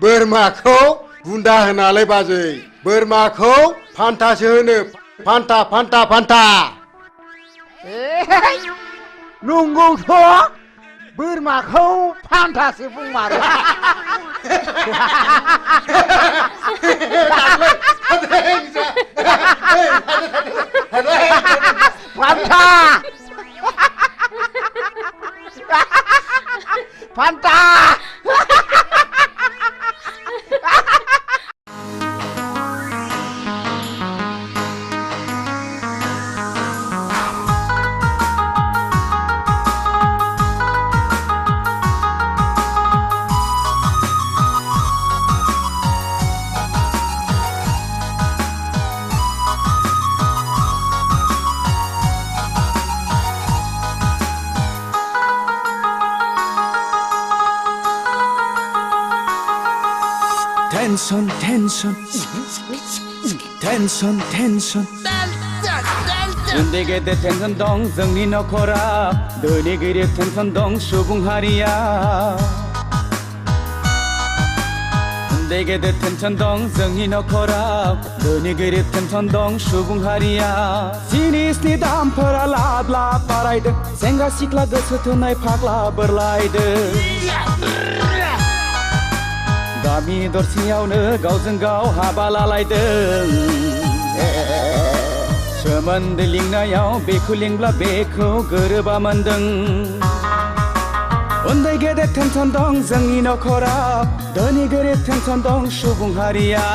बोरमाखौ बुन्दा होनालाय बाजै बोरमाखौ फान्थासो होनो। फान्था। नंगौथ' बोरमाखौ फान्थासो बुंमारो। फान्था Tension. उन्दै गेदेर टेनसन दं जोंनि नखराव धोनि गोरिब टेनसन दं सुबुं हारिया उन्दै गेदेर टेनसन दं जोंनि नखराव धोनि गोरिब टेनसन दं सुबुं हारिया जिनिसनि दामफोरा लाब लाब बारायदों सेंग्रा सिख्ला गोसो थोनाय फाग्ला बोरलायदों गामि दरसेयावनो गावजों गाव हाबा लालायदों सोमोन्दो लिंनायाव बेखौ लिंब्ला बेखौ गोरोबा मोनदों उन्दै गेदेर टेनसन दं जोंनि नखराव धोनि गोरिब टेनसन दं सुबुं हारिया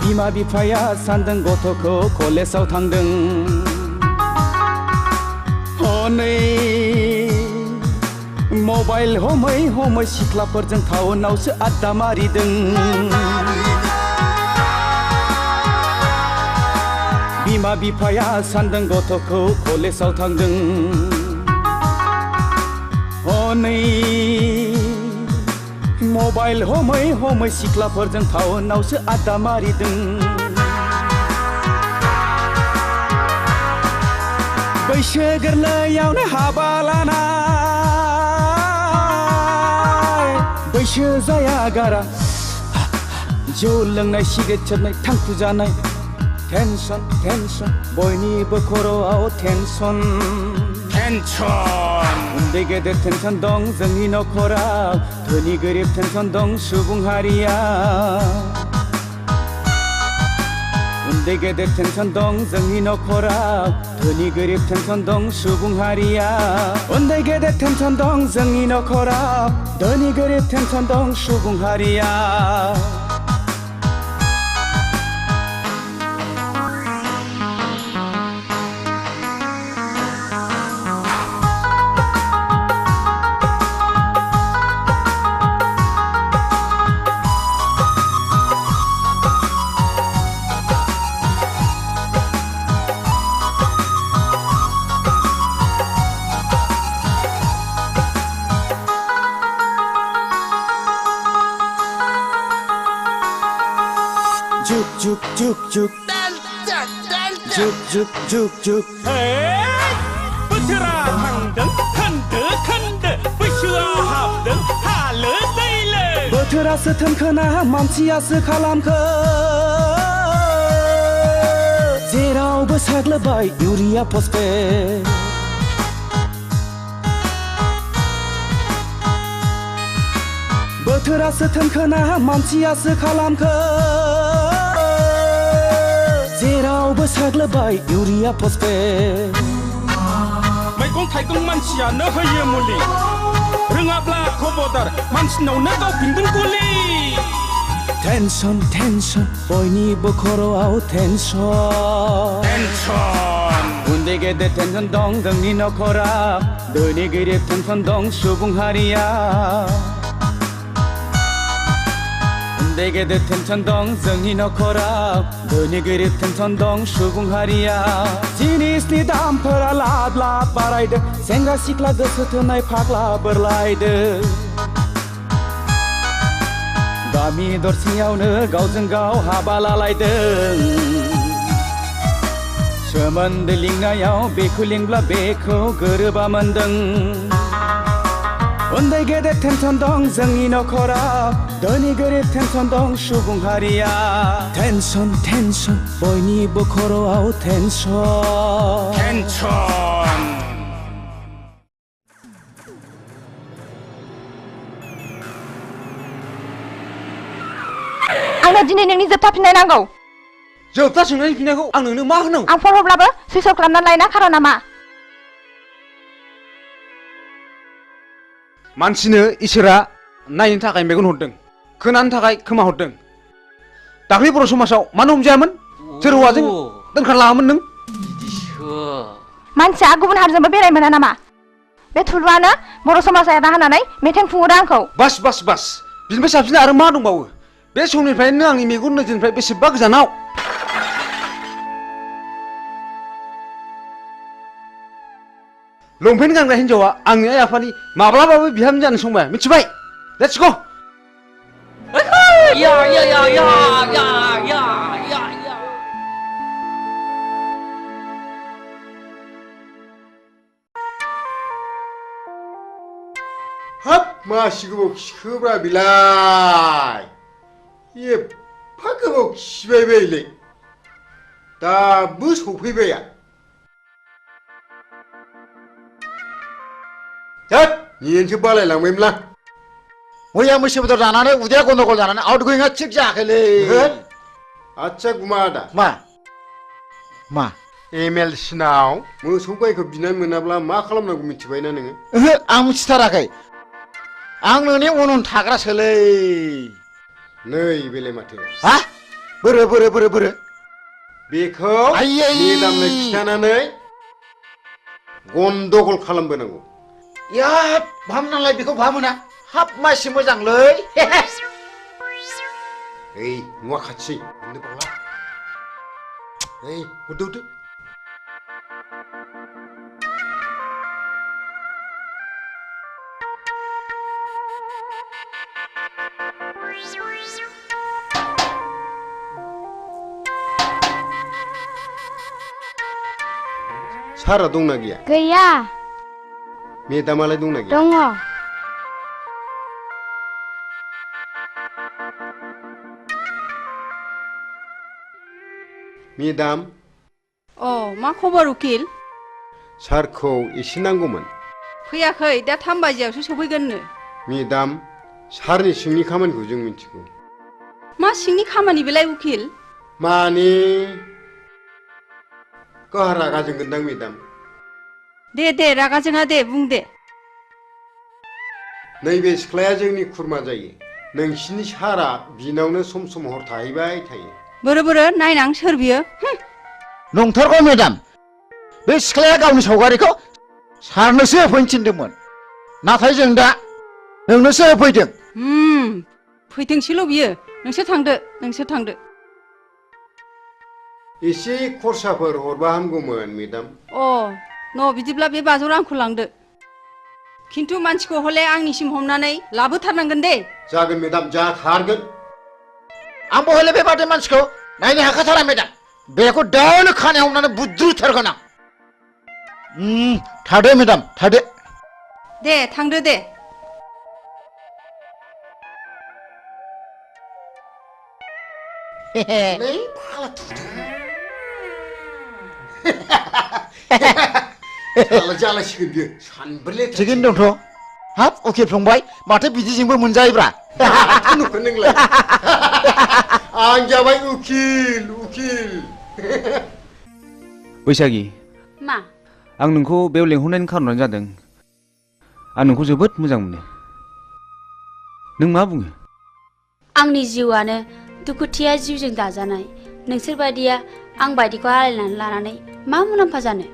बिमा बिफाया सानदों गथ'खौ कलेजाव थांदों हनै मबाइल हमै हमै सिख्लाफोरजों टाउनावसो आड्डा मारिदों बिमा बिफाया सानदों गथ'खौ कलेजाव थांदों हनै मबाइल हमै हमै सिख्लाफोरजों टाउनावसो आड्डा मारिदों बैसो गोरलैयावनो हाबा लानाय बैसो जाया गारा जौ लोंनाय सिगारेट सोबनाय थांखु जानाय टेनसन टेनसन बयनिबो खर'आव टेनसन उन्दै गेदेर टेनसन दं जोंनि नखराव धोनि गोरिब टेनसन दं सुबुं हारिया उन्दै गेदेर टेनसन दं जोंनि नखराव धोनि गोरिब टेनसन दं सुबुं हारिया उन्दै गेदेर टेनसन दं जोंनि नखराव धोनि गोरिब टेनसन दं सुबुं हारिया juk juk juk juk juk juk juk बोथोरा थांदों खोन्दो खोन्दो बैसोआव हाबदों हालो दैलो बोथोरासो थोनखोना मानसियासो खालामखो जेरावबो साग्लोबबाय इउरिया फस्फेट बोथोरासो थोनखोना मानसियासो खालामखो जेरावबो साग्लोबबाय इउरिया फस्फेट मैगं थाइगं मानसियानो होयो मुलि रोङाब्ला खबरदार मानसिनावनो गावफिनगोन गुलि टेनसन टेनसन बयनिबो खर'आव टेनसन उन्दै गेदेर टेनसन दं जोंनि नखराव धोनि गोरिब टेनसन दं सुबुं हारिया उन्दै गेदेर टेनसन दं जोंनि नखराव धोनि गोरिब टेनसन दं सुबुं हारिया जिनिसनि दामफोरा लाब लाब बारायदों सेंग्रा सिख्ला गोसो थोनाय फाग्ला बोरलायदों गामि दरसेयावनो गावजों गाव हाबा लालायदों सोमोन्दो लिंनायाव बेखौ लिंब्ला बेखौ गोरोबा मोनदों उन्दै गेदेर टेनसन दं जोंनि नखराव धोनि गोरिब टेनसन दं सुबुं हारिया टेनसन टेनसन बयनिबो खर'आव टेनसन आंनो दिनै नोंनि जोबथा फिननाय नांगौ जोबथा सोंनायनि फिननायखौ आं नोंनो मा होनांगौ आं फन हरब्लाबो सुइच अफ खालामनानै लायना खार'ना मा मानसिनो इसोरा नायनो थाखाय मेगन हरदों खोनानो थाखाय खोमा हरदों दाख्लै बर' समाजाव मानो हमजायामोन सोर हौवाजों दोनखारलाङामोन नों मानसिया गुबुन हारिजोंबो बेराय मोना नामा बे थुलुआनो बर' समाजा एदा होनानै मेथाइ खुङोदा आंखौ बास बास बास बिनिफ्राय साबसिन आरो मा दंबावो बे समनिफ्रायनो आंनि मेगन नोजोरनिफ्राय बेसेबा गोजानाव लंपेन्ट गानग्रा हिन्जावा आंनि आइ आफानि माब्लाबाबो बिहामजो जानो संबाय मिथिबाय लेट्स गो या या या या या या या या हाब मासि गोबाव खिखोब्रा बिलाय एफा गोबाव खिबाय बायलै दाबो सफैबाया होद नियेनसो बालायलांबायमोनलां मैया मैसो बेदर जानानै उदैया गन्दगल जानानै आउट गोयिंआ थिग जायाखैलै आदसा गुमा आदा मा एमएल सिनाव मोसौ गायखौ बिनानै मोनाब्ला मा खालामनांगौ मिथिबायना नोङो ओहो आं मिथिथाराखै आं नोंनि उन उन थाग्रासोलै नै बेलाय माथो हा बोरो बेखौ मेदामनो खिथानानै गन्दगल खालामबोनांगौ या भाम नालाय बेखौ भामोना हाब मासि मोजांलै ओइ नुवा खाथि मोननो बावला ओइ हरदो सारा दंना गैया गैया मेदामालाय दंना गैया दङ मेदाम मा खबर उकिल सारखौ एसे नांगौमोन फैयाखै दा 3 बाजियावसो सफैगोननो मेदाम सारनि सिंनि खामानिखौ जों मिथिगौ मा सिंनि खामानि बेलाय उकिल माने गाहा रागा जोंगोनदां मेदाम दे रागा जोङा दे बुं दे नैबे सिख्लाया जोंनि खुरमा जायो नोंसिनि सारा बिनावनो सम सम हर थाहैबाय थायो बोरो नायनां सोर बियो नंथारगौ मेदाम बे सिख्लाया गावनि सावगारिखौ सारनोसो होफैनो थिनदोंमोन नाथाय जों दा नोंनोसो होफैदों फैथोंसैल' बियो नोंसोर थांदो एसे खरसाफोर हरबा हामगौमोन मेदाम न बिदिब्ला बे 500 रांखौ लांदो खिन्थु मानसिखौ हले आंनिसिम हमनानै लाबोथारनांगोन दे जागोन मेदाम जाथारगोन आंबो हले बेबादि मानसिखौ नायनो हाखाथारा मेदाम बेखौ दानो खानायाव हमनानै बुद्रुथारगोन आं थादो मेदाम थादो दे थांदो दे जालासिगोन बियो सानब्रैले थिगैनो दंथ' हाब उकिल फंबाय माथो बिदिजोंबो मोनजायोब्रा नुखो नोंलाय आं जाबाय उकिल बैसागि मा आं नोंखौ बेयाव लेंहरनायनि खारनानो जादों आं नोंखौ जोबोद मोजां मोनो नों मा बुङो आंनि जिउआनो दुखुथिया जिउजों दाजानाय नोंसोर बायदिया आं बायदिखौ आलायनानै लानानै मा मुलाम्फा जानो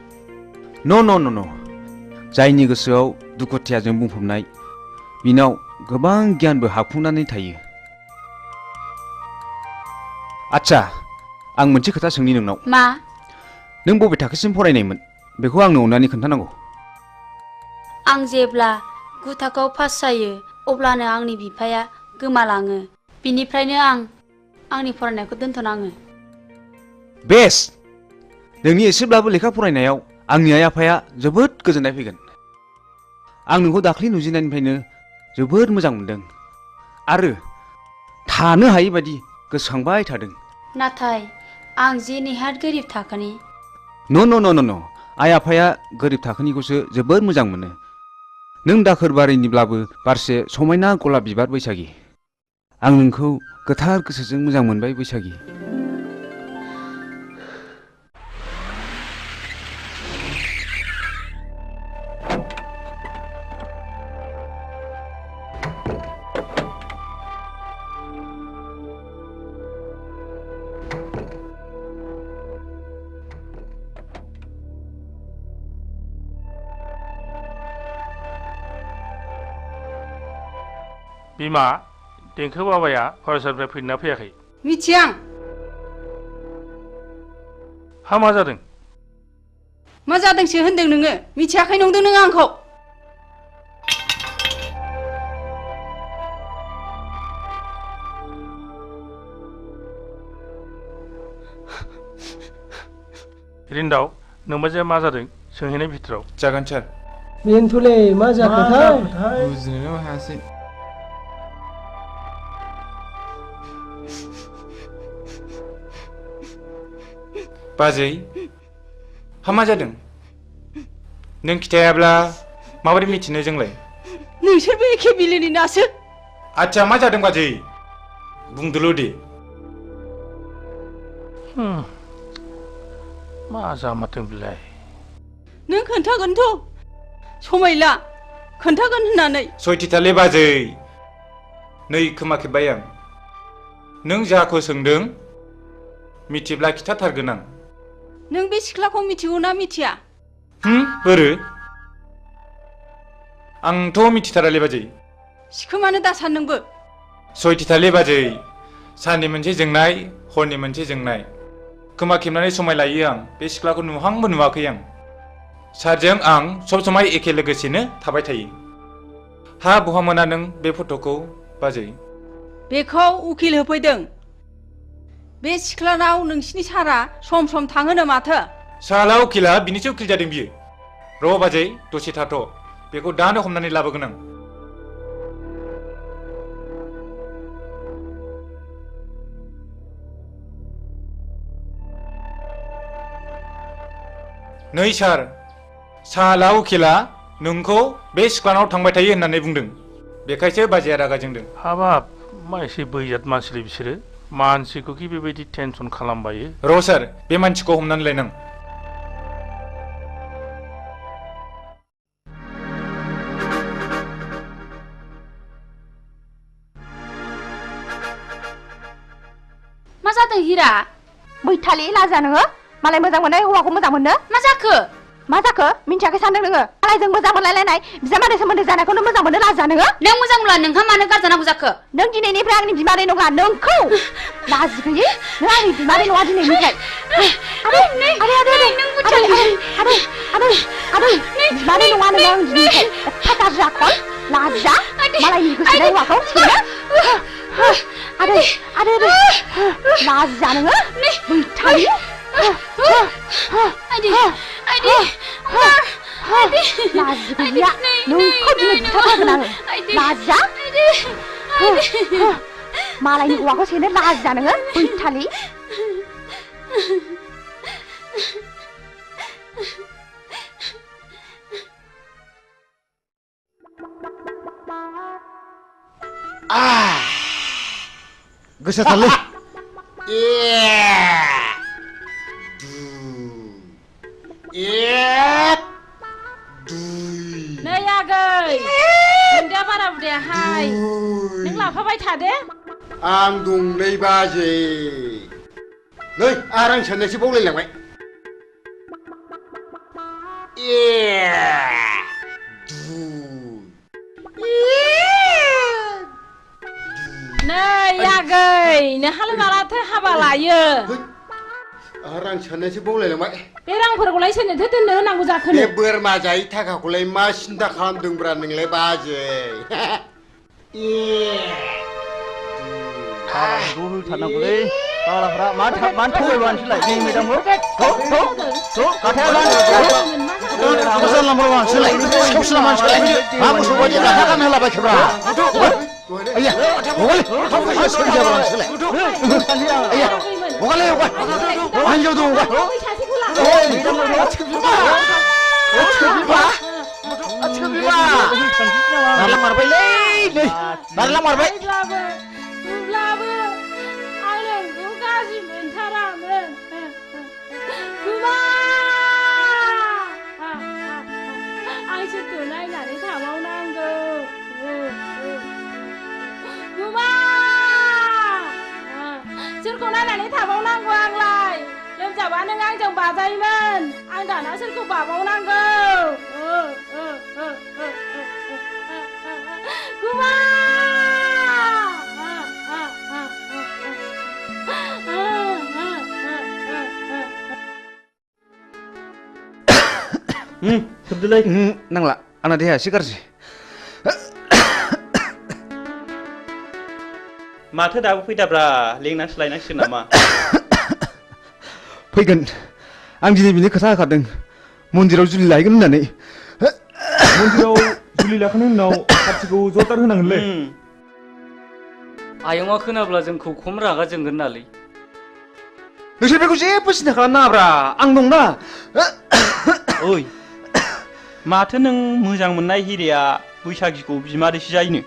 न' जायनि गोसोआव दुखुथियाजों बुंफबनाय बिनाव गोबां गियानबो हाबफुंनानै थायो आच्छा आं मोनसे खोथा सोंनि नोंनाव मा नों बबे थाखोसिम फरायनायमोन बेखौ आंनो अननानै खोन्थानांगौ आं जेब्ला 9 थाखोआव पास जायो अब्लानो आंनि बिफाया गोमालाङो बिनिफ्रायनो आं आंनि फरायनायखौ दोनथ'नाङो बेस नोंनि एसेब्लाबो लेखा फरायनायाव आंनि आइ आफाया जोबोद गोजोननाय फैगोन आं नोंखौ दाख्लै नुजेननायनिफ्रायनो जोबोद मोजां मोनदों आरो थानो हायै बायदि गोसोखांबाय थादों नाथाय आं जे नेहाद गोरिब थाखोनि न' आइ आफाया गोरिब थाखोनिखौसो जोबोद मोजां मोनो नों दाखोर बारिनिब्लाबो बारसे समायना गलाब बिबार बैसागि आं नोंखौ गोथार गोसोजों मोजां मोनबाय बैसागि बिमा देंखो बाबाया फरायसालिनिफ्राय फैदोंना फैयाखै? मिथिया आं। हा मा जादों? मा जादोंसो होनदों नोङो? मिथियाखै नंदों नों आंखौ? रिन्दाव नोंबाजैया मा जादों सोंहैनाय भितराव। जागोन सार। बेनोथ'लै मा जाखोथाय? बुजिनोनो हायासै। बाजै हा मा जादों? नों खिथायाब्ला माबोरै मिथिनो जोंलाय? नोंसोरबो एखे बिलोनि नासो। आच्छा मा जादों बाजै? बुंदोल' दे। मा जामारदों बिलाय? नों खोन्थागोनथ' समायला खोन्थागोन होननानै। सयथिथालै बाजै नै खोमा खेबबाय आं। नों जाखौ सोंदों मिथिब्ला खिथाथारगोन आं। नों बे सिख्लाखौ मिथिगौ ना मिथिया? बोरो? आंथ' मिथिथारालै बाजै। सिखोमानो दासान नोंबो। सयथिथालै बाजै साननि मोनसे जोंनाय हरनि मोनसे जोंनाय। खोमा खेबनानै समाय लायो आं बे सिख्लाखौ नुहांबो नुवाखै आं। सारजों आं सब समाय एखे लोगोसेनो थाबाय थायो। हा बहा मोना नों बे फट'खौ बाजै? बेखौ उकिल होफैदों। बे सिख्लानाव नोंसिनि सारा सम सम थाङोनो माथो। साला उकिला बिनिसो उकिल जादों बियो। र' बाजै दसे थाथ' बेखौ दानो हमनानै लाबोगोन आं। नै सार साला उकिला नोंखौ बे सिख्लानाव थांबाय थायो होननानै बुंदों। बेखायसो बाजैया रागा जोंदों। हाबाब मा एसे बैजात मानसिलै बिसोरो। मानसिखौ कि बेबायदि टेनसन खालामबायो। र' सार बे मानसिखौ हमनानै लायनां। मा जादों हिरा? बैथालि लाजा नोङो? मालाय मोजां मोननाय हौवाखौ मोजां मोननो? मा जाखो? मा जाखो? मिन्थियाखै सानदों नोङो? मालायजों मोजां मोनलायलायनाय बिजामादै सोमोन्दो जानायखौनो मोजां मोननो लाजा नोङो? नों मोजां मोनला नोंहा मानो गारजानांगौ जाखो? नों दिनैनिफ्राय आंनि बिमादै नंला नोंखौ लाजि गैयै नों आंनि बिमादै नङा दिनैनिफ्राय। आदै बिमादै नङा नोङो आं दिनैनिफ्राय। एफा गाज्रि आखल लाजिया मालायनि गोसोनाय हौवाखौ सेनो। आदै लाजिया नोङो बैथालि। लाजि गैया नोंखौ दिनै बुथारथारगोन आङो। लाजिया मालायनि हौवाखौ सेनो लाजिया नोङो बैथालि। गोसाथारलै। नै आगै नोंदा बारा बुदायाहाय नों लाफाबाय थादे। आं दंलै बाजै। नै आरो आं साननायसो बावलायलांबाय। नै आगै नोंहालाय मालाथो हाबा लायो? आरो आं साननायसो बावलायलांबाय। बे रांफोरखौलाय सोरनोथो दोननो होनांगौ जाखोनो? बे बोरमा जायै थाखाखौलाय मा सिन्था खालामदोंब्रा नोंलाय बाजै? हाबाखौ होथारनांगौलै फाग्लाफ्रा मानो थगायबानोसैलाय जोंनि मेदामखौ। मा मोसौ बायदि गाथा गान होलाबायखोब्रा? आइया हगाले सोरजाबानोसैलाय। आइया हगाले हगार मा हिन्जाव दं हगार। नारलांमारबायलै नै नारलांमारबाय। अब्लाबो आं नोंखौ गाज्रि मोनथारामोन। गुमा आं सोरखौ नायनानै थाबावनांगौ? गुमा सोरखौ नायनानै थाबावनांगौ आंलाय? लोमजाबा नों आंजों बाजायोमोन। आं दाना सोरखौ बाबावनांगौ? गुमा सोबदोलाय नांला आंना देहाया एसे गाज्रि माथो दाबो फैदाब्रा लेंनासो लायनांसिगोन नामा फैगोन आं दिनै बिनि खोथा होखादों मन्दिराव जुलि लायगोन होननानै मन्दिराव जुलि लाखांनायनि उनाव पार्टिखौ जरदार होनांगोनलै आयंआ खोनाब्ला जोंखौ खम रागा जोंगोन नालै नोंसोर बेखौ जेबो सिन्था खालामनाङाब्रा आं दंना ओइ माथो नों मोजां मोननाय हिरेया बैसागिखौ बिमादैसो जायोनो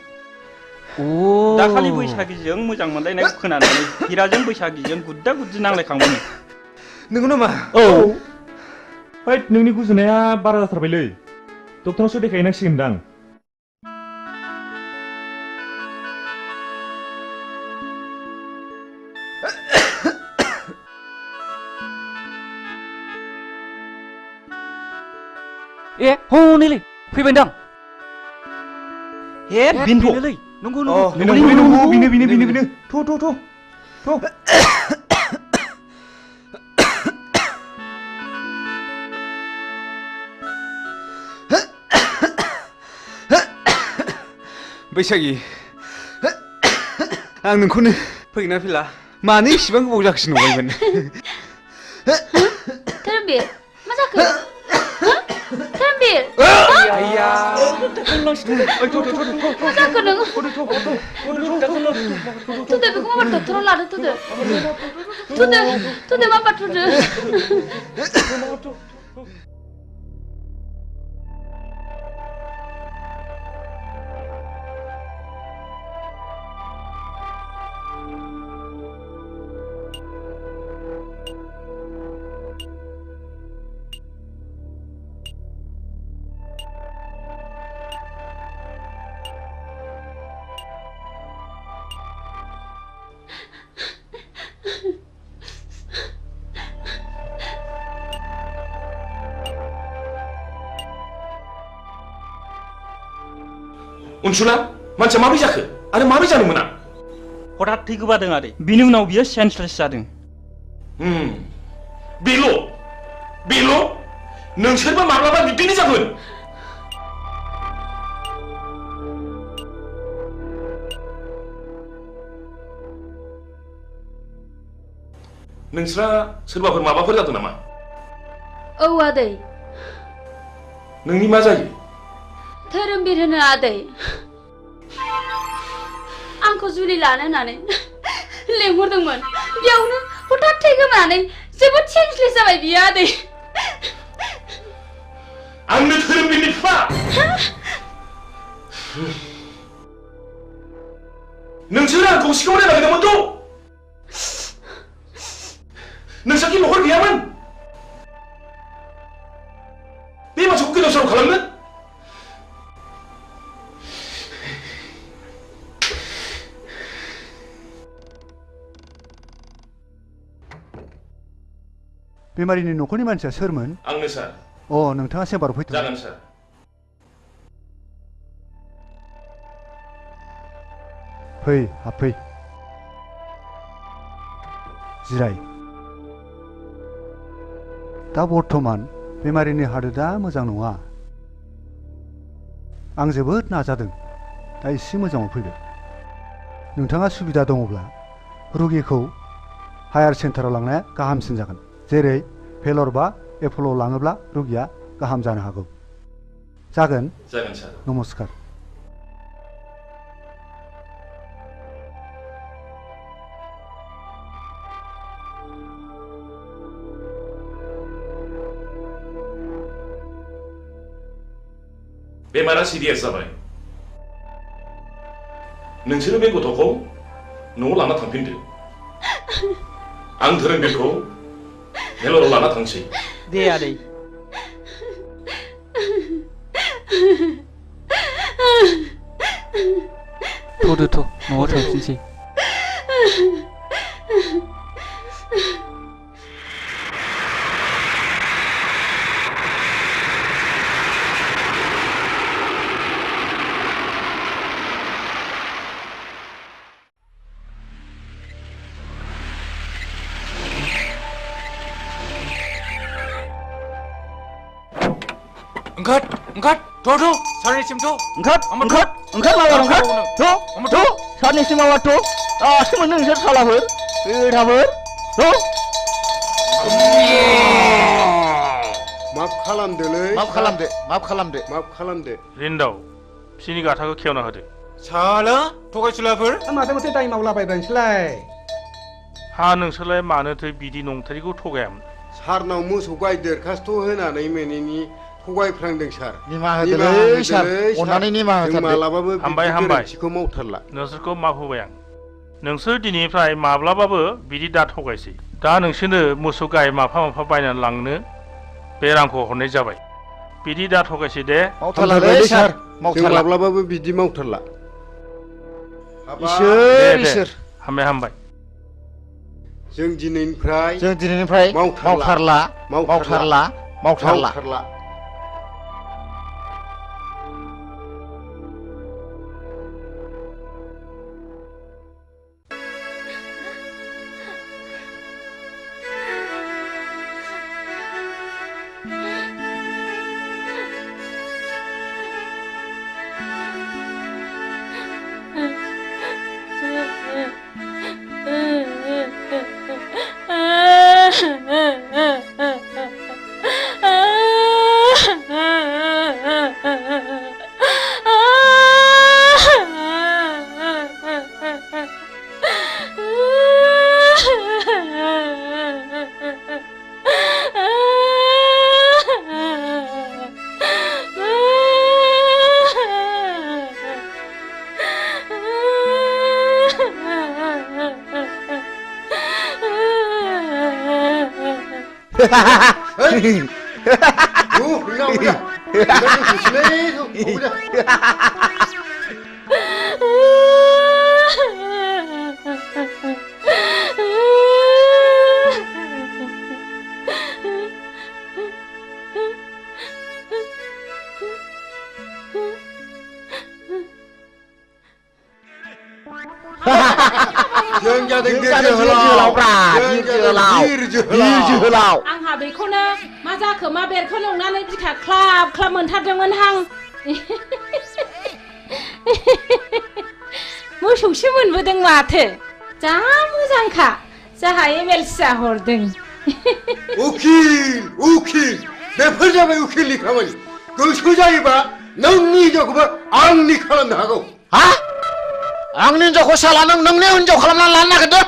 दाखालि बैसागिजों मोजां मोनलायनायखौ खोनानानै हिराजों बैसागिजों गुद्दा गुद्दि नांलायखांबायनो नंगौ नामा औ हैद नोंनि गुजुनाया बारा जाथारबायलै डक्टरनावसो देखायहैनांसिगोनदां ए हनैलै फैबायदां ए बेनोलै नंगौ बेनो थ' बैसागि आं नोंखौनो फैगोना फैला मानो इसिबां गोबाव जाखोसो नंबायमोन धोरोमबीर मा जाखो धोरोमबीर आइया मा जाखो नों थुदो बेखौ माबा डक्टराव लादो थुदो माबा थुदो अनसुला मानसिया माबोरै जाखो आरो माबोरै जानो मोना हठात थै गोबादों आरो बिनि उनाव बियो सेन्सलेस जादों बेल' नोंसोरबो माब्लाबा बिब्दिनो जागोन नोंस्रा सोरबाफोर माबाफोर जादों नामा औ आदै नोंनि मा जायो धोरोमबीर होनो आदै आंखौ जुलि लानो होननानै लेंहरदोंमोन बेयावनो हठात थै गोमानानै जोबोद सेन्सलेस जाबाय बियो आदै आंनो धोरोमबीरनि बिफा नोंसोर आंखौ सिखावनो नागिरदोंमोनथ' नोंसोरखि न'खर गैयामोन बे मानसिखौ गोदाव सोराव खालामनो बेमारिनि न'खरनि मानसिया सोरमोन आंनो सार नोंथाङा चेम्बाराव फैथ' जागोन सार फै हाबफै जिराय दा बर्थमान बेमारिनि हालोदा मोजां नङा आं जोबोद नाजादों दा एसे मोजाङाव फैबाय नोंथाङा सुबिदा दङब्ला रुगिखौ हायार सेन्टाराव लांनाया गाहामसिन जागोन जेरै भेलर बा एप'ल'आव लाङोब्ला रुगिया गाहाम जानो हागौ जागोन सार नमस्कार बेमारा सिरियास जाबाय नोंसोरो बे गथ'खौ न'आव लाना थांफिनदो आं धोरोमबीरखौ भेलराव लाना थांसै दे आदै थ'दो न'आव थांफिनसै ओंखार ओंखार थ' सारनिसिम थ' ओंखार माबार ओंखार थ' सारनिसिम माबार थ' दासो मोनो नोंसोर सालाफोर गोथाफोर थ' माफ खालामदोलै माफ खालामदो रिन्दाव बिसिनि गाथाखौ खेवना होदो साला थगायसुलाफोर माथो दाय मावलाबायबाय नोंसोरलाय हा नोंसोरलाय मानोथो बिदि नंथारिखौ थगायामोन सारनाव मोसौ गाय देरखास्थ' होनानै मोनैनि थगायफ्रांदों सार निमाहा होदोलै सार अननानै निमाहा जों होथारदो मालाबाबो हामबाय बिदि हामबाय गोरोन्थिखौ मावथारला नोंसोरखौ माफ होबाय आं नोंसोर दिनैनिफ्राय माब्लाबाबो बिदि दा थगायसै दा नोंसोरनो मोसौ गाय माफा माफा बायनानै लांनो बे रांखौ हरनाय जाबाय बिदि दा थगायसै दे मावथारलालै सार जों माब्लाबाबो बिदि मावथारला इसोर हामबाय जों दिनैनिफ्राय मावथारला जों जादों जोहोलाव आंहा बेखौनो मा जाखो मा बेरखौ नुनानै बिखा ख्लाब ख्लाब मोनथारदोंमोन हां मोसौसो मोनबोदों माथो जा मोजांखा जाहा एमएलसिया हरदों उखिल बेफोर जाबाय उखिलनि खामानि गोसो जायोबा नोंनि हिनजावखौबो आंनि खालामनो हागौ हा आंनि हिनजावखौ साला नोंनि हिनजाव खालामनानै लानो नागिरदों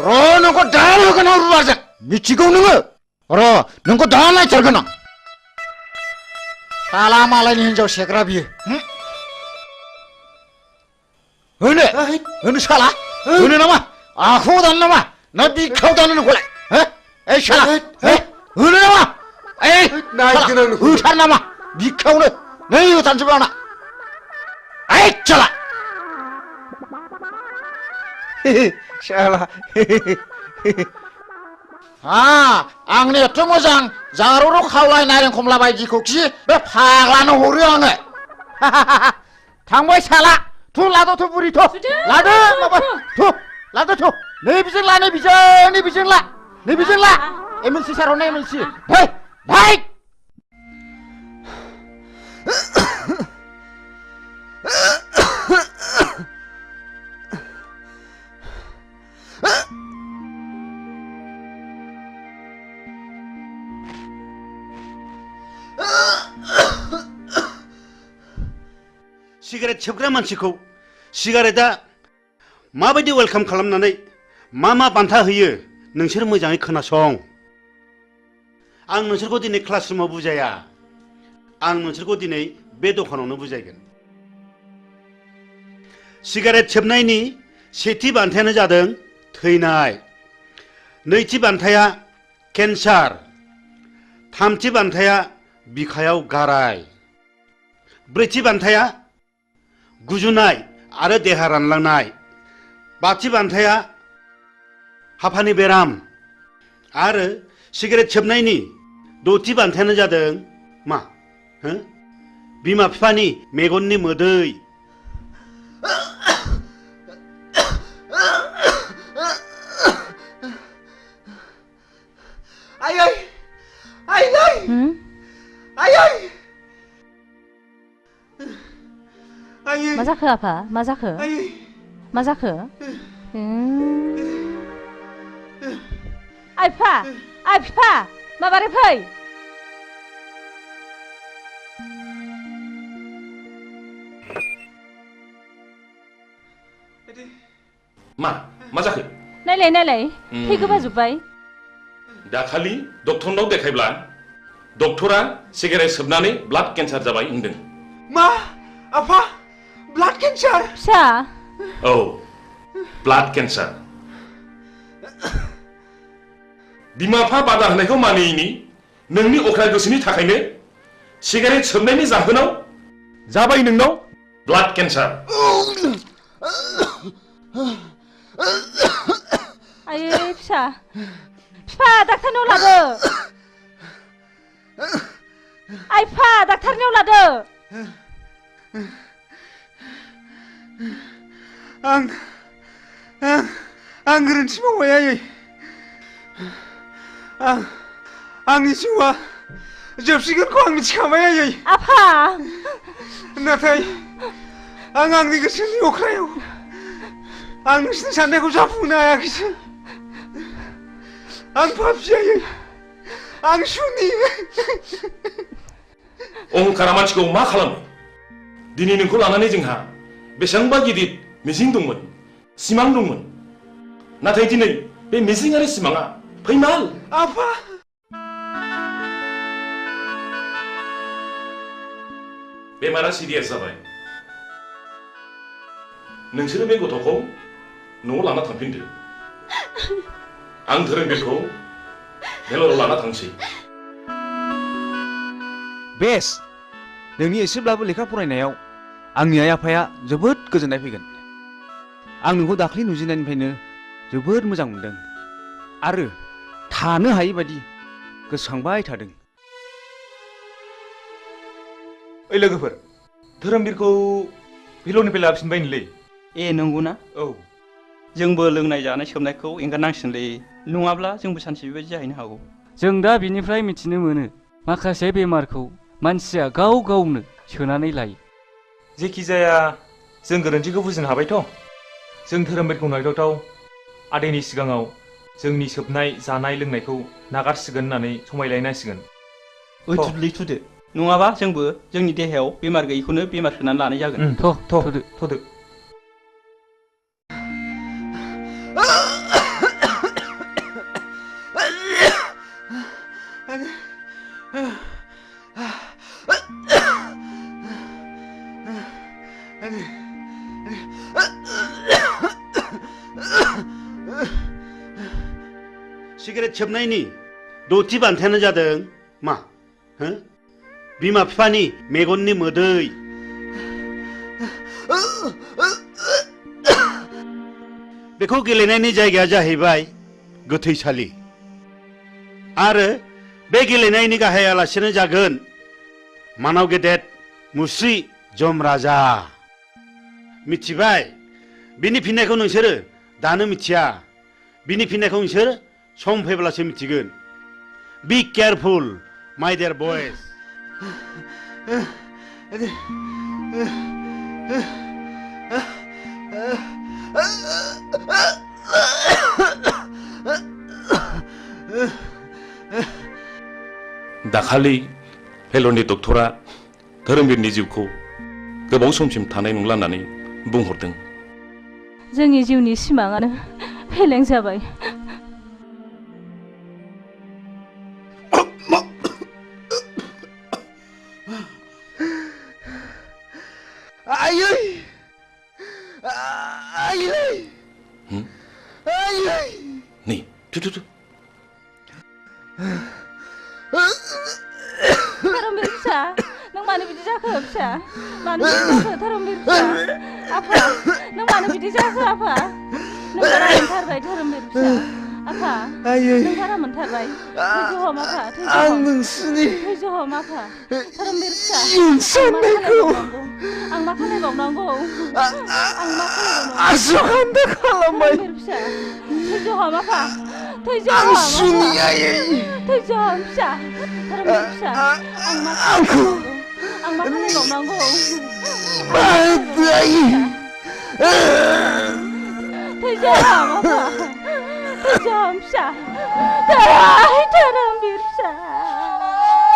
र' नोंखौ दा होगोन आं रुवाजों मिथिगौ नोङो र' नोंखौ दा नायथारगोन आं साला मालायनि हिनजाव सेग्रा बियो होनो साला होनो नामा आखायाव दानो नामा ना बिखायाव दानो नोंखौलाय ओइ साला होनो नामा होथार नामा बिखायावनो नै होथारनोसै आंना ओइ साला साला आंनि एथ' मोजां जारौ खावलाय नारें खमला बायदिखौ खि बे फाग्लानो हरो आङो थांबाय साला थ' लादोथ' बुरि थ' लादो माबा थ' लादो थ' नैबिजों ला नैबिजों ला एमएलसि सार हरनाय एमएलसि भाई सिगारेट सोबग्रा मानसिखौ सिगारेटआ माबायदि वेलकाम खालामनानै मा बान्था होयो नोंसोर मोजाङै खोनासं आं नोंसोरखौ दिनै क्लासरुमाव बुजाया आं नोंसोरखौ दिनै बे दखानावनो बुजायगोन सिगारेट सोबनायनि सेथि बान्थायानो जादों थैनाय नैथि बान्थाया केन्सार थामथि बान्थाया बिखायाव गाराय ब्रैथि बान्थाया गुजुनाय आरो देहा रानलांनाय बाथि बान्थाया हापानि बेराम आरो सिगारेट सोबनायनि द'थि बान्थायानो जादों मा बिमा बिफानि मेगननि मोदै मा जाखो आफा मा जाखो मा जाखो आइफा आइ फिफा माबारै फै मा जाखो नायलाय नायलाय थै गोबाजोब्बाय दाखालि डक्टरनाव देखायब्ला डक्टरा सिगारेट सोबनानै ब्लाड केन्सार जाबाय होनदों मा आफा ब्लाड केन्सार फिसा औ ब्लाड केन्सार बिमा बिफा बादा होनायखौ मानियैनि नोंनि अख्रा गोसोनि थाखायनो सिगारेट सोबनायनि जाहोनाव जाबाय नोंनाव ब्लाड केन्सार आयै फिसा फिफा डाक्टारनाव लादो आइफा डाक्टारनाव लादो आं गोरोन्थि मावबाय आयै आंनि जिउआ जोबसिगोनखौ आं मिथिखाबाय आयै आफा नाथाय आं आंनि गोसोनि अख्रायाव आं नोंसिनि साननायखौ जाफुंनो हायाखैसो आं पापि आयै आं सुनि अहंकारा मानसिखौ मा खालामो दिनै नोंखौ लानानै जोंहा बेसेबांबा गिदिर मिजिं दंमोन सिमां दंमोन नाथाय दिनै बे मिजिं आरो सिमाङा फैमाल आफा बेमारा सिरियास जाबाय नोंसोरो बे गथ'खौ न'आव लाना थांफिनदो आं धोरोमबिरखौ बेलराव लाना थांसै बेस नोंनि एसेब्लाबो लेखा फरायनायाव आंनि आइ आफाया जोबोद गोजोननाय फैगोन आं नोंखौ दाख्लि नुजेननायनिफ्रायनो जोबोद मोजां मोनदों आरो थानो हायै बायदि गोसोखांबाय थादों ओइ लोगोफोर धोरोमबिरखौ भेलरनिफ्राय लाबोफिनबायनोलै ए नंगौना औ जोंबो लोंनाय जानाय सोबनायखौ एंगारनांसिगोनलै नङाब्ला जोंबो सानसे बेबायदि जाहैनो हागौ जों दा बिनिफ्राय मिथिनो मोनो माखासे बेमारखौ मानसिया गाव गावनो सोनानै लायो जेखि जाया जों गोरोन्थिखौ बुजिनो हाबायथ' जों धोरोमबिरखौ नायदावथाव आदैनि सिगाङाव जोंनि सोबनाय जानाय लोंनायखौ नागारसिगोन होननानै समायलायनांसिगोन ओइ थुदलै थुदो नङाबा जोंबो जोंनि देहायाव बेमार गैयैखौनो बेमार सोनानै लानाय जागोन थ'दो सिगारेट सोबनायनि दथि बान्थायानो जादों मा बिमा बिफानि मेगननि मोदै बेखौ गेलेनायनि जायगाया जाहैबाय गोथैसालि आरो बे गेलेनायनि गाहाय आलासियानो जागोन मानाव गेदेर मुस्रि जम राजा मिथिबाय बिनि फिननायखौ नोंसोरो दानो मिथिया बिनि फिननायखौ नोंसोर सम फैब्लासो मिथिगोन बी केयारफुल माय डियर बयज दाखालि भेलरनि डक्टरा धोरोमबिरनि जिउखौ गोबाव समसिम थानाय नंला होननानै बुंहरदों जोंनि जिउनि सिमाङानो फेलें जाबाय आयै आयै आयै नै थु धोरोमबिर फिसा नों मानो बिदि जाखो फिसा मानो बिदि जाखो धोरोमबिर फिसा आफा नों मानो बिदि जाखो आफा नों बारा मोनथारबाय धोरोमबिर फिसा आफा नों बारा मोनथारबाय थैज' हम आफा आं नोंसिनि थैज' हम आफा धोरोमबिर फिसा साननायखौ आं मा खालामबावनांगौ आं मा खालामबावनांगौ आसुखान्दा खालामबाय फिसा थैज' हम आफा थैज' आं हम सुनि आयै थैज' हम फिसा धोरोमबिर फिसा आं मा खालामबावनांगौ आं मा खालामबावनांगौ थैजाम आफा थैजाम फिसा धोरोमबीर फिसा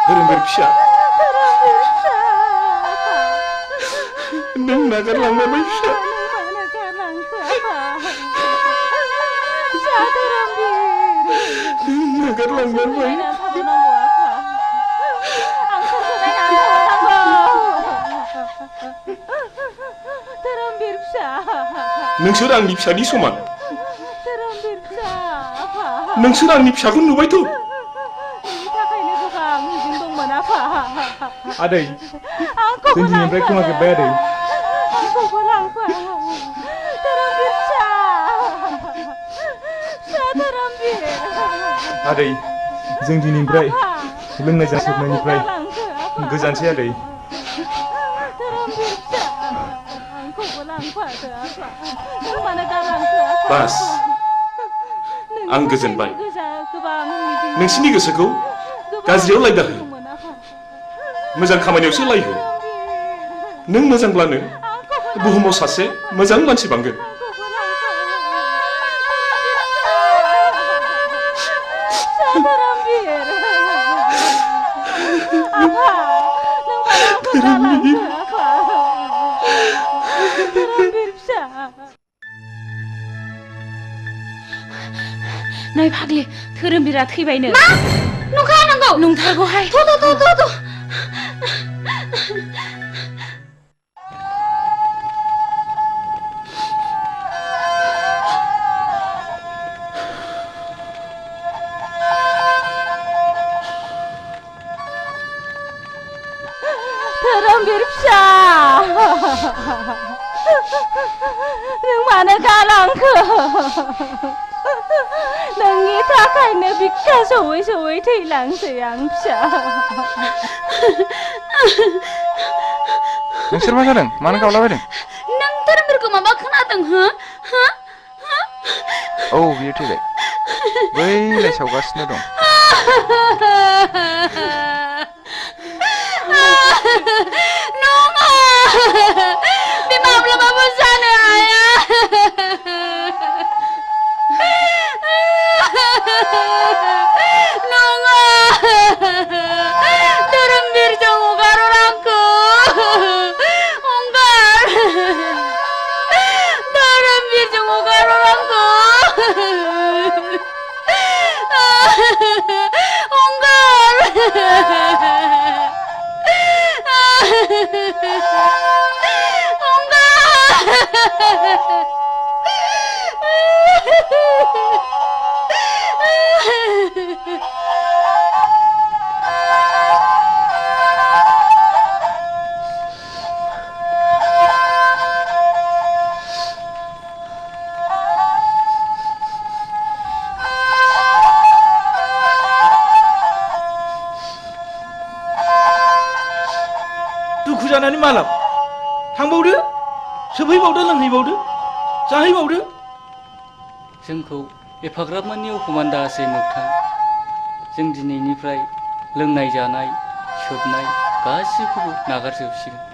धोरोमबीर फिसा धोरोमबीर फिसा आफा नों नागारलांबाय फिसा नागारलांखो आफा फिसा धोरोमबीर नागारलांबाय थाबावनांगौ आफा आं सोरखौ नायनानै थाबावनांगौ धोरोमबीर फिसा नोंसोर आंनि फिसानि समान धोरोमबीर फिसा आफा नोंसोर आंनि फिसाखौ नुबायथ' बेनि थाखायनो गोबां मिजिं दंमोन आफा आदै आंखौबो जों दिनैनिफ्राय खोमाजोब्बाय आदै आंखौबो लांफा धोरोमबीर फिसा फिसा धोरोमबीर आदै जों दिनैनिफ्राय लोंनाय जासोबनायनिफ्राय गोजानसै आदै धोरोमबीर फिसा आंखौबो लांफादो आफा नों मानो गालांखो आफा बास आं गोजोनबाय गोबां नोंसिनि गोसोखौ गाज्रियाव लायदाहो मोजां खामानियावसो लायहो नों मोजांब्लानो बुहुमाव सासे मोजां मानसि बांगोन धोरोमबीर आफा नों मानो आंखौ गालांखो आफा धोरोमबीर फिसा नै फाग्लि धोरोमबीरा थैबायनो मा नंखा नांगौ नंथारगौहाय थ' धोरोमबीर फिसा नों मानो गालांखो नोंनि थाखायनो बिखा सौयै सौयै थैलांसै आं फिसा नोंसोर मा जादों मानो गावलाबायदों नों धोरोमबीरखौ माबा खोनादों हो औ बियो थैबाय बैलाय सावगासिनो दं नङा बे माब्लाबाबो जानो हाया नङा धोरोमबीरजों हगार आंखौ हगार धोरोमबीरजों हगार आंखौ दुखु जानानै मालाब थांबावदो सोबहैबावदो लोंहैबावदो जाहैबावदो जोंखौ एफाग्राब मानि अफमान दासै मोगथां जों दिनैनिफ्राय लोंनाय जानाय सोबनाय गासिखौबो नागारजोबसिगोन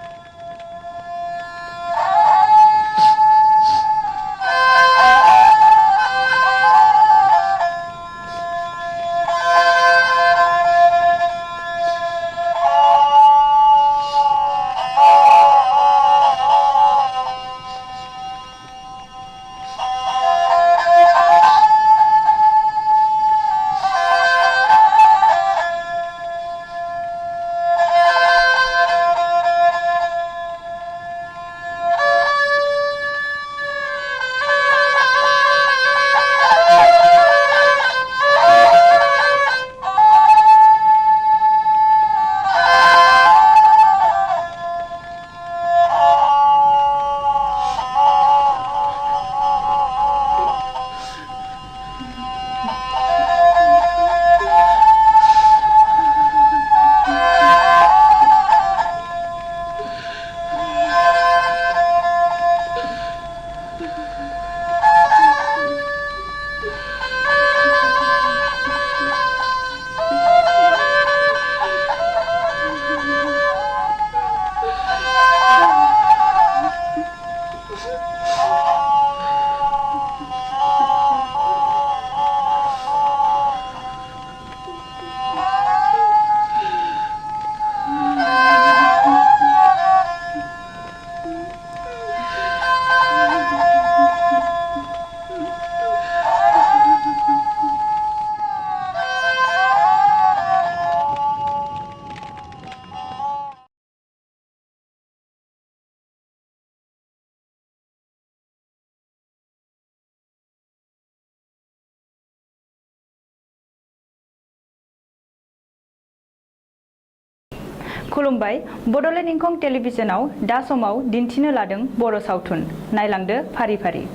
खुलुमबाय बड'लेण्ड इंखं टेलिभिजनाव दा समाव दिन्थिनो लादों बर' सावथुन नायलांदो फारि फारि।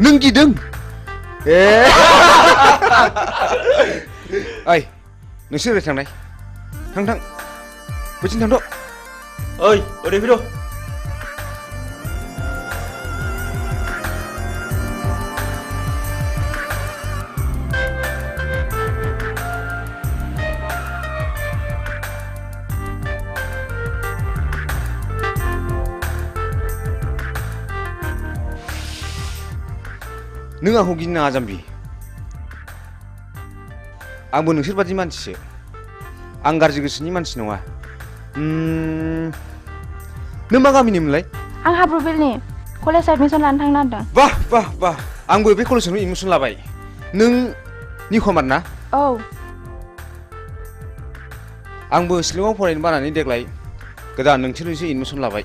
Nâng gì đừng Ơi Nâng rồi thằng này Thằng Với chính thằng đó Ơi ở đây với đâu नों आंखौ गिनो नाङा जाम्बि आंबो नोंसोर बादि मानसिसो आं गाज्रि गोसोनि मानसि नङा नों मा गामिनिमोनलाय आं हाब्रुबिलनि कलेज एडमिसन लानो थांनो नागिरदों बाह बाह बाह आंबो बे कलेजावनो एडमिसन लाबाय नों निखमार ना औ आंबो शिलंआव फरायनो बानानै देग्लाय गोदान नोंसोरनिसो एडमिसन लाबाय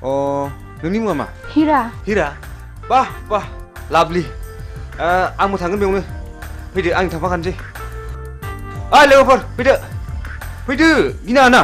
नोंनि मुङा मा हिरा हिरा बाह बाह लाभलि आंबो थांगोन बेयावनो फैदो आं थांफाखानोसै लोगोफोर फैदो फैदो गिनाङा ना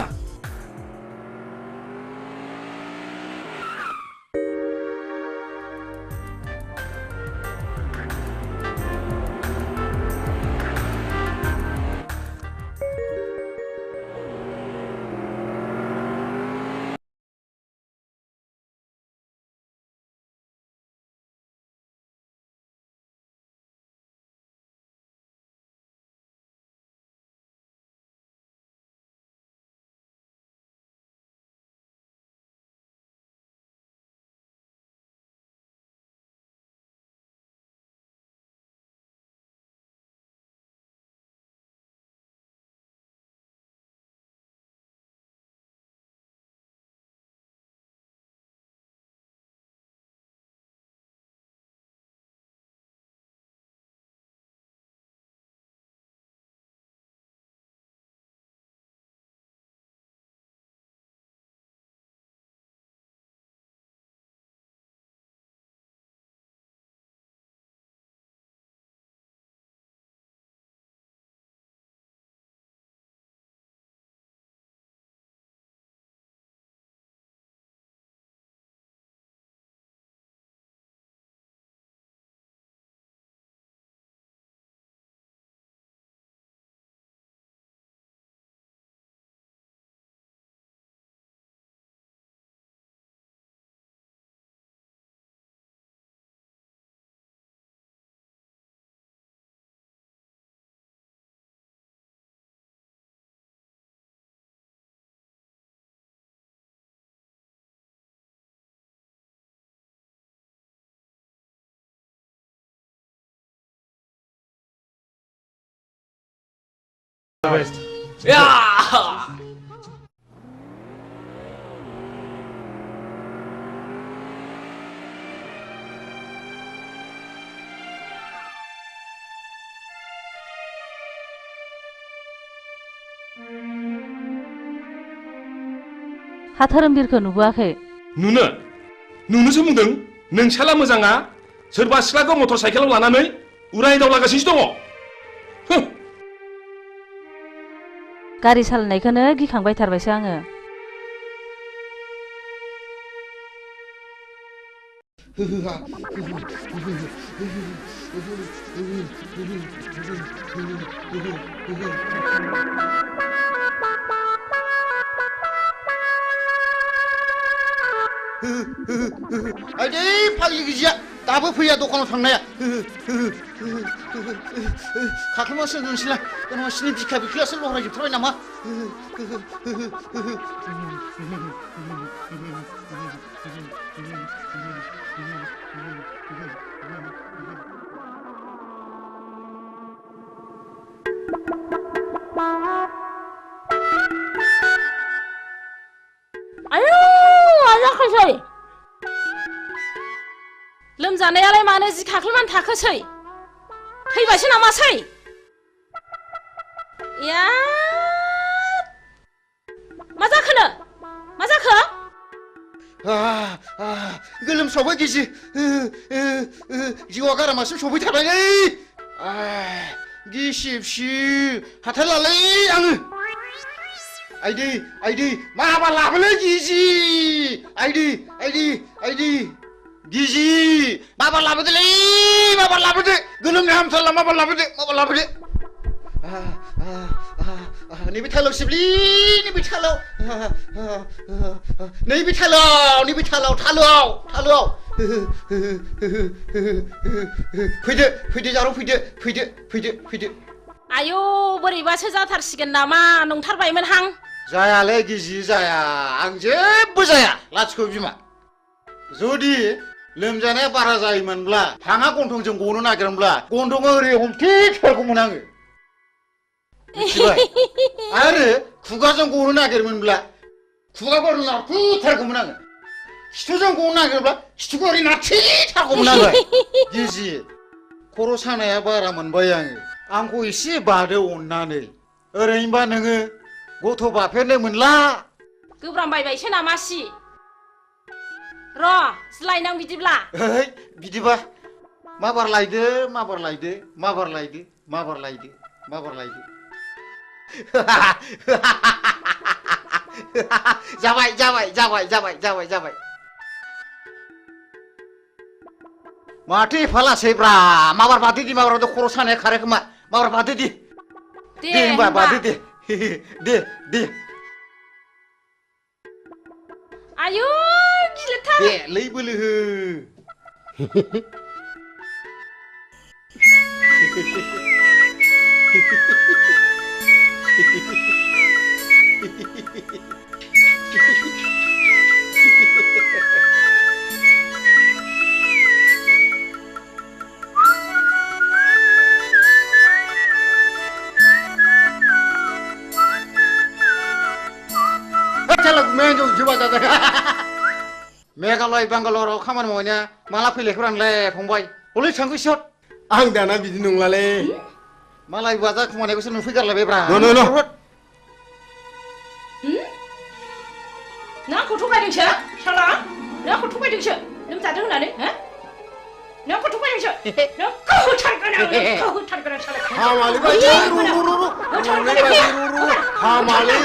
हा धोरोमबिरखौ नुबोआखै नुनोसो बुंदों नोंसाला मोजाङा सोरबा सिख्लाखौ मटर साइकेलाव लानानै उराय दावलागासिनो दङ गारि सालायनायखौनो गिखांबाय थारबायसो आङो आइदै फाग्लि गिजिया दाबो फैया दखानाव थांनाया खाख्लुमासो नोंसोरलाय नोंसिनि बिखा बिख्लायासो लहरायजोबथारबाय नामा आयौ आजाखोसै लोमजानायालाय मानो जि खाख्लुमान थाखोसै थैबायसो नामासै या मा जाखोनो मा जाखो गोलोमसावबाय गिजि जिउआ गारामासिम सफैथारबायलै गिसिबसि हाथारलालै आङो आइदै माबा लाबोलै गिजि आइदै गिजि माबा लाबोदोलै माबा लाबोदो गोलोमनो हामथारला माबा लाबोदो नैबे थालाव सिबलि नैबे थालाव थालुआव फैदो जारौ फैदो आयौ बोरैबासो जाथारसिगोन नामा नंथारबायमोन हां जायालै गिजि जाया आं जेबो जाया लाथिख' बिमा जुदि लोमजानाया बारा जायोमोनब्ला हाङा गन्थंजों गनो नागिरोमोनब्ला गन्थंआ ओरै हमथेथारगौमोन आङो मिथिबाय आरो खुगाजों गनो नागिरोमोनब्ला खुगाखौ ओरै नारथेथारगौमोन आङो खिथुजों गनो नागिरोब्ला खिथुखौ ओरै नारथेथारगौमोन आङो गिजि खर' सानाया बारा मोनबाय आंखौ एसे बादो अननानै ओरैनोबा नोङो गथ' बाफेरनो मोनला गोब्रामबायबायसो नामासि र' लायनां बिदिब्ला बिदिबा माबार लायदो जाबाय माथो एफालासैब्रा माबार बादो दि माबारावथ' खर' सानाया खारो खोमा माबार बादो दि दे होमबा बादो दे आयु गिलिरथार दे लै बोलो हो मेघालय बांगालराव खामानि मावनाया माला फैलायखौरानलाय फंबाय हलै थांखो सिहर आं दाना बिदि नंलालै मालाय बाजा खुमानायखौसो नुफैगारलायबायब्रा नों आंखौ थगायदोंसो साला नों आंखौ थगायदोंसो लोमजादों होननानै नों आंखौ थगायदोंसो नोंखौ होथारगोन आं साला हामालै बायदि हामालै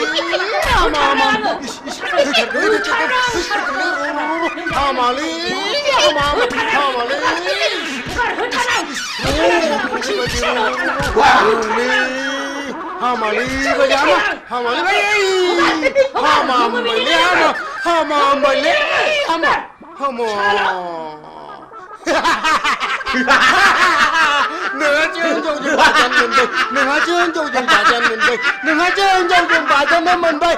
नोंहा जोंजों बाजानो मोनबाय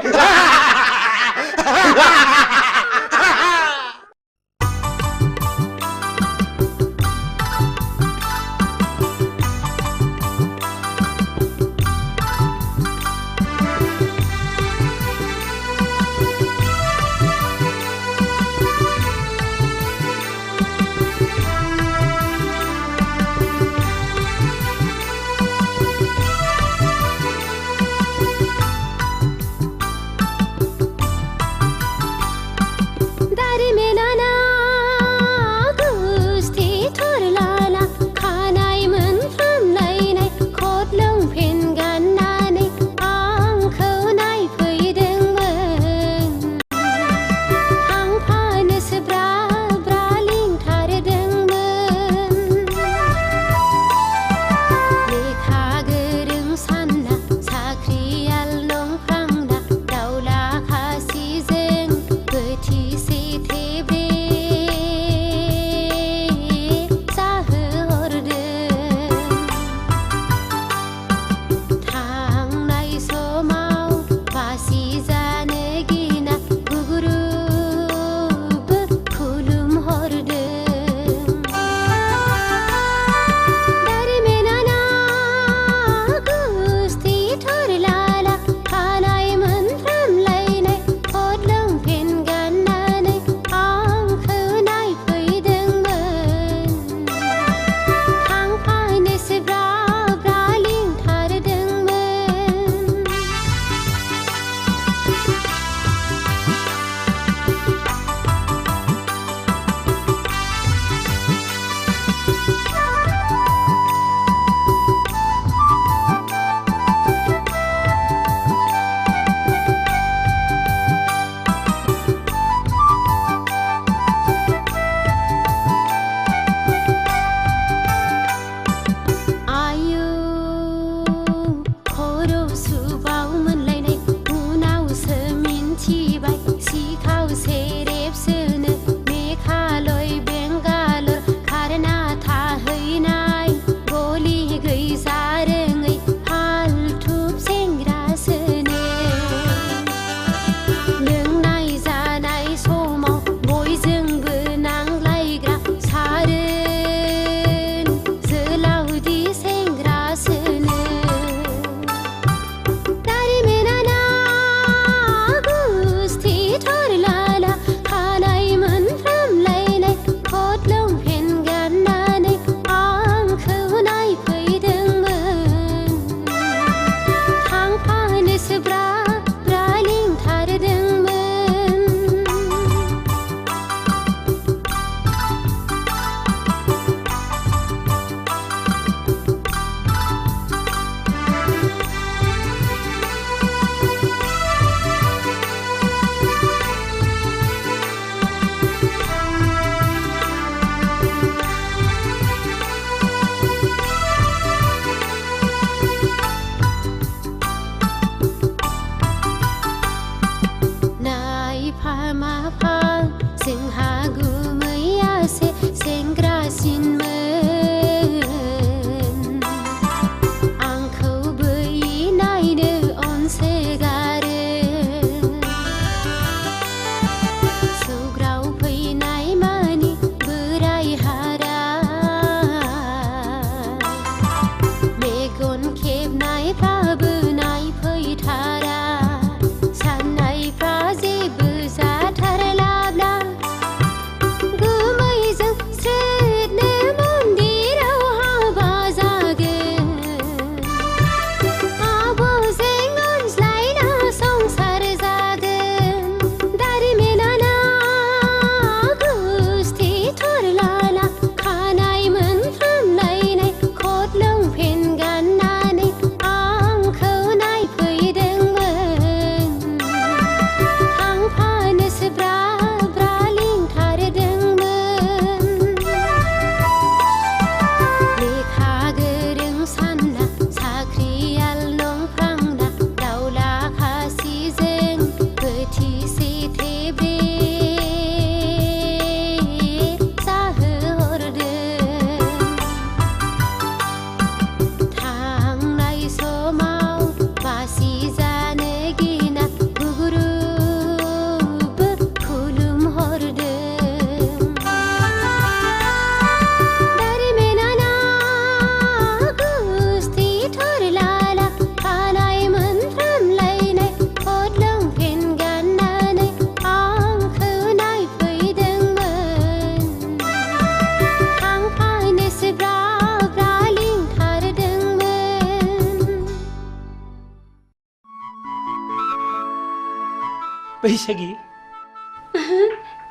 बैसागि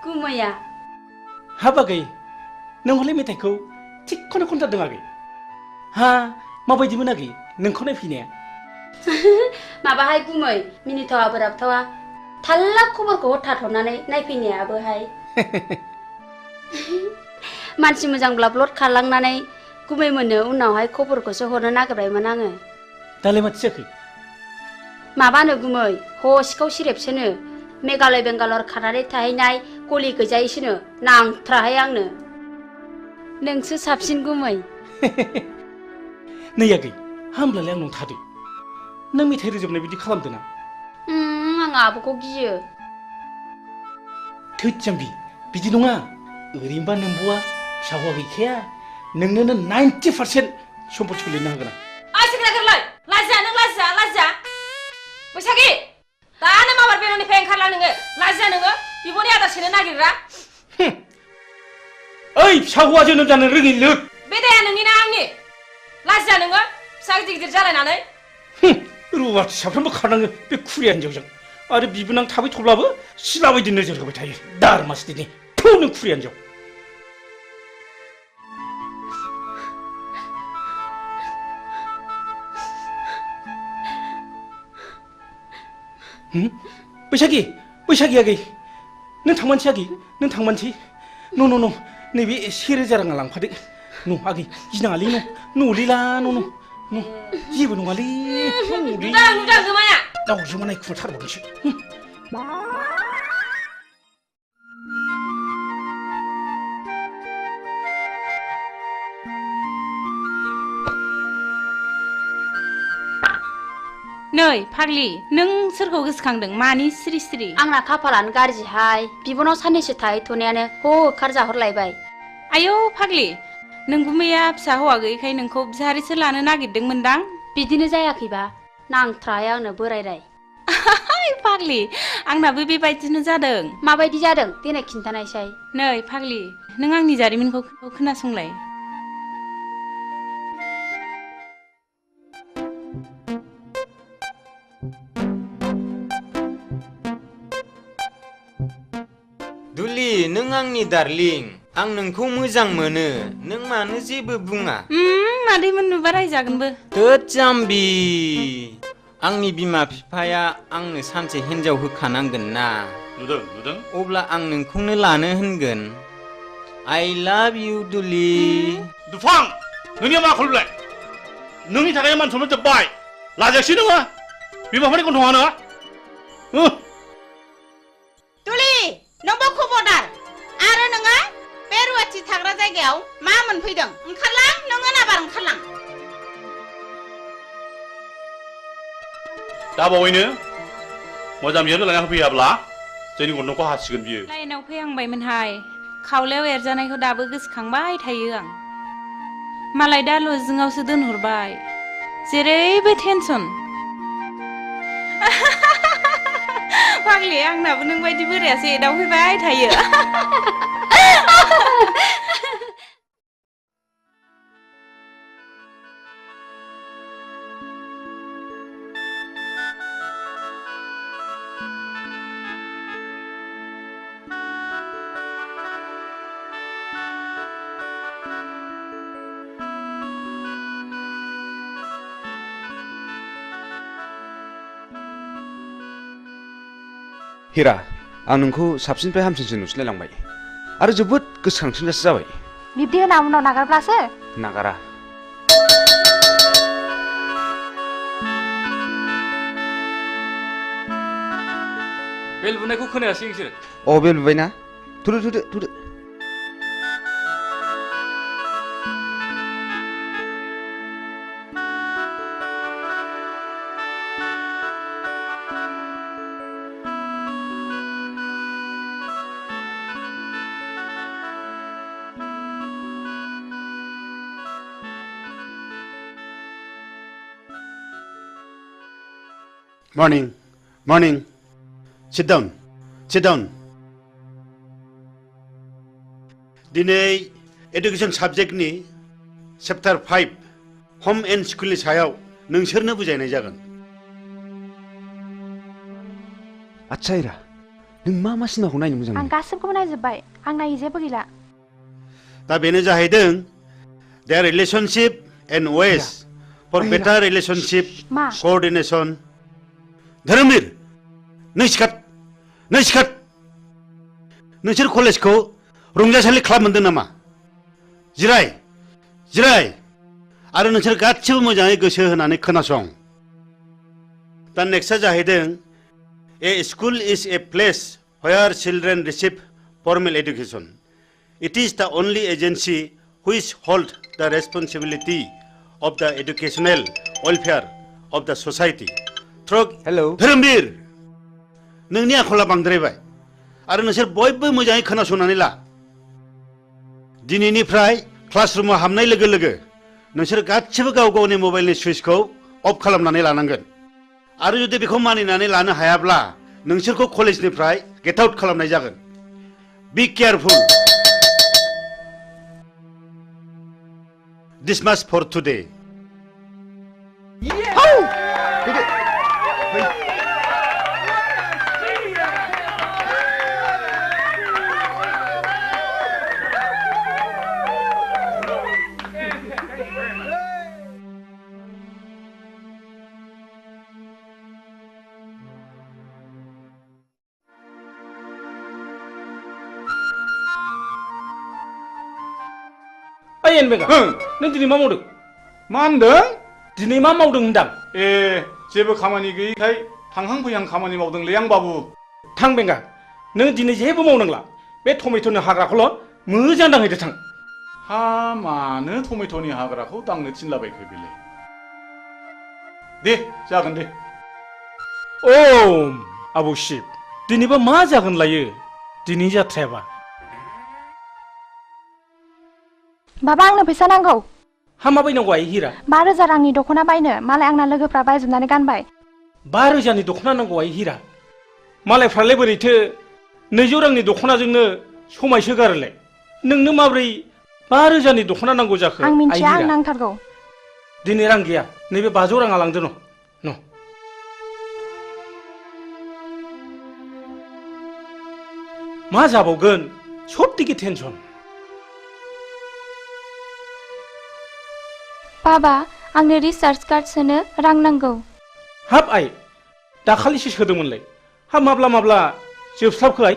गुमैया हाब आगै नों हले मेथाइखौ थिगखौनो खनथारदों आगै हा माबायदिमोन आगै नोंखौ नायफैनाया माबाहाय गुमै मिनिथावा बोराबथावा थाल्ला खबरखौ हथाथ'नानै नायफैनायाबोहाय मानसि मोजांब्ला ब्लड खारलांनानै गुमै मोननो उनावहाय खबरखौसो हरनो नागिरबायमोन आङो दालाय माथो जाखो माबानो गुमै हसिखाव सिरेबसोनो मेघालय बेंगालर खानानै थाहैनाय गलि गैजायैसोनो नांथ्राहाय आंनो नोंसो साबसिन गुमै नै आगै हामब्लालाय आंनाव थादो नों मेथाइ रोजाबनाय बिदि खालामदों ना आं आब'खौ गियो थोद जाम्बि बिदि नङा ओरैनोबा नोंब'आ फिसा हौवा गैखाया नोंनोनो 90% सम्पथिखौ लिरनो हागोन आं सेक्रेटारिलाय लाजिया नों लाजिया लाजिया बैसागि दानो माबार बेननिफ्राय ओंखारला नोङो लाजिया नोङो बिब'नि आदार सेनो नागिरग्रा ओइ फिसा हौवा जोनोम जानो रोङि लोद बे दाया नोंनि ना आंनि लाजिया नोङो फिसा गिदिर गिदिर जालायनानै रुवाथि साफ्रोमबो खारनाङो बे खुरिया हिन्जावजों आरो बिबोनां थाबाय थब्लाबो सिला बायदि नोजोर होबाय थायो दारमासदिनि थौ नों खुरिया हिन्जाव बैसागि बैसागि आगै नों थांमानसै आगै नों थांमानसै न' न' न' नैबे सेरोजा राङा लांफादो न' आगै गिनाङालै न'लिला न' जेबो नङालै नुदों गोमाया दाउजोमा नायखुमाथारबावदोंसो नै फाग्लि नों सोरखौ गोसोखांदों मानि सिरि सिरि आंना खाफालानो गाज्रिहाय बिबनाव साननैसो थाहैथ'नायानो होखार जाहरलायबाय आयौ फाग्लि नों गुमैया फिसा हौवा गैयैखाय नोंखौ बिहारिसो लानो नागिरदोंमोनदां बिदिनो जायाखैबा नांथ्राहाय आंनो बोरायराय फाग्लि आंनाबो बेबायदिनो जादों माबायदि जादों देनाय खिन्थानायसाय नै फाग्लि नों आंनि जारिमिनखौ खोनासंलाय दुलि नों आंनि डार्लिं आं नोंखौ मोजां मोनो नों मानो जेबो बुङा मादैमोन नुबा रायजागोनबो थोद जाम्बि आंनि बिमा बिफाया आंनो सानसे हिन्जाव होखानांगोन ना नुदों अब्ला आं नोंखौनो लानो होनगोन आइ लाभ इउ दुलि दुफां नोंनिया मा खलबलाय नोंनि थाखाय मान सनमान जोब्बाय लाजायासै नोङो बिमाफोरनि गन्थङा नोङा दुलि नोंबो खबरदार आरो नोङो बे रुवाथि थाग्रा जायगायाव मा मोनफैदों ओंखारलां नोङो नाबार ओंखारलां दा बावैनो मोजां बिहामजो लाना होफैयाब्ला जोंनि गन्थंखौ हासिगोन बियो लाइनाव फैहांबायमोनहाय खावलायाव एरजानायखौ दाबो गोसोखांबाय थायो आं मालाय दा लजिंआवसो दोनहरबाय जेरैबो टेनसन फाग्लि आंनाबो नों बायदि बोरायासो एदावफैबाय थायो हिरा आं नोंखौ साबसिननिफ्राय हामसिनसो नुसिनलायलांबाय आरो जोबोद गोसोखांसिनगासो जाबाय बिब्दि होना उनाव नागारब्लासो नागारा बेल बुनायखौ खोनायासै नोंसोर बेल बुबायना थुदो Morning. Sit down. दिनै एडुकेशन साबजेक्टनि चैप्टार 5 होम एंड स्कुलनि सायाव नोंसोरनो बुजायनाय जागोन। आच्छा हिरा नों मा सिनेमाखौ नायनो मोजां आं मोनो? गासिबखौबो नायजोब्बाय आं नायै जेबो गैला दा बेनो जाहैदों their relationship and ways for better relationship मा coordination. धोरोमबीर नों सिखात नोंसोर कलेजखौ रंजासालि क्लाब मोनदों नामा? जिराय आरो नोंसोर गासिबो मोजाङै गोसो होनानै खोनासं। दा नेक्स्टआ जाहैदों A school is a place where children receive formal education. It is the only agency which holds the responsibility of the educational welfare of the society. धोरोमबीर नोंनि आखला बांद्रायबाय आरो नोंसोर बयबो मोजाङै खोनासंनानै ला। दिनैनिफ्राय क्लासरुमाव हाबनाय लोगो लोगो नोंसोर गासिबो गाव गावनि मबाइलनि सुइचखौ अफ खालामनानै लानांगोन आरो जुदि बेखौ मानिनानै लानो हायाब्ला नोंसोरखौ कलेजनिफ्राय गेट आउट खालामनाय जागोन। बी केयारफुल। Dismiss for today. ओइ एनबेगा नों दिनै मा मावदों? मा होनदों? दिनै मा मावदों होनदां? जेबो खामानि गैयैखाय थांहां फैहां खामानि मावदोंलै आं बाबु। थां बेंगा नों दिनै जेबो मावनांला बे टमेट'नि हाग्राखौल' मोजां दांहैदो थां। हा मानो टमेट'नि हाग्राखौ दांनो थिनलाबायखो बेलाय? दे जागोन दे। आबौ शिब दिनैबा मा जागोन लायो दिनै जाथ्रायाबा? बाबा आंनो फैसा नांगौ। हा मा बायनांगौ आइ हिरा? 5,000 रांनि दख'ना बायनो मालाय आंना लोगोफ्रा बायजोबनानै गानबाय। 5,000नि दख'ना नांगौ आइ हिरा? मालायफ्रालाय बोरैथो 200 रांनि दख'नाजोंनो समायसोगारोलाय? नोंनो माब्रै 5,000नि दख'ना नांगौ जाखो? आं मिन्थिया आं नांथारगौ। दिनै रां गैया नैबे 500 राङा लांदो न'। मा जाबावगोन सबदिके टेनसन। बाबा आंनो रिचार्ज कार्ड सोनो रां नांगौ। हाब आइ दाखालिसो सोदोंमोनलाय हाब माब्ला माब्ला जोबस्लाबखो आइ?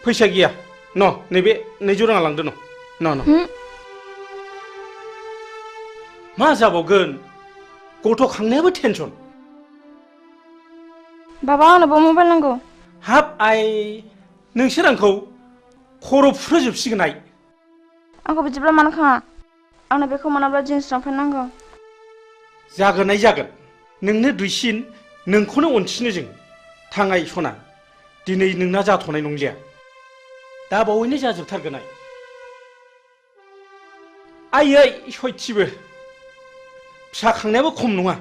फैसा गैया न' नैबे 200 राङा लांदो न'। मा जाबावगोन गथ' खांनायाबो टेनसन। बाबा आंनोबो मबाइल नांगौ। हाब आइ नोंसोर आंखौ खर' फुरहोजोबसिगोन आइ। आंखौ बिदिब्ला मानो खाङा? आंनो बेखौ मोनाब्ला जिन्स लंपेन्ट नांगौ। जागोन आइ जागोन नोंनो दुइसिन नोंखौनो अनसिनो जों। थाङाय सना दिनै नोंना जाथ'नाय नंलिया दा बावैनो जाजोबथारगोन आइ। आइयै सयथिबो फिसा खांनायाबो खम नङा।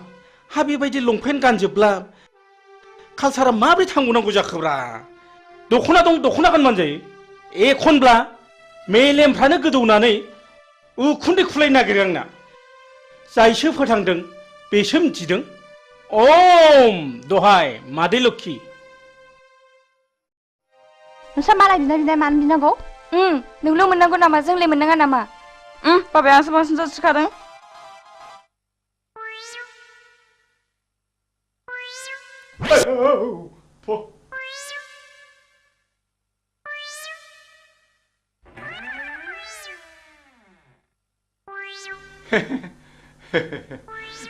हा बेबायदि लंपेन्ट गानजोबब्ला कालसारा माबोरै थांबावनांगौ जाखोब्रा? दख'ना दं दख'ना गानबानो जायो। एखनब्ला मेलेमफ्रानो गोदौनानै उखुन्दै खुलायनो नागिरो आंना। जायसो फोथांदों बेसो मिथिदों। दहाय मादै लोक्षि। नोंस्रा मालाय बिनाय मानो बिनांगौ? नोंल' मोननांगौ नामा जोंलाय मोननाङा नामा? बाबाया आंसो बांसिन जासिखादों।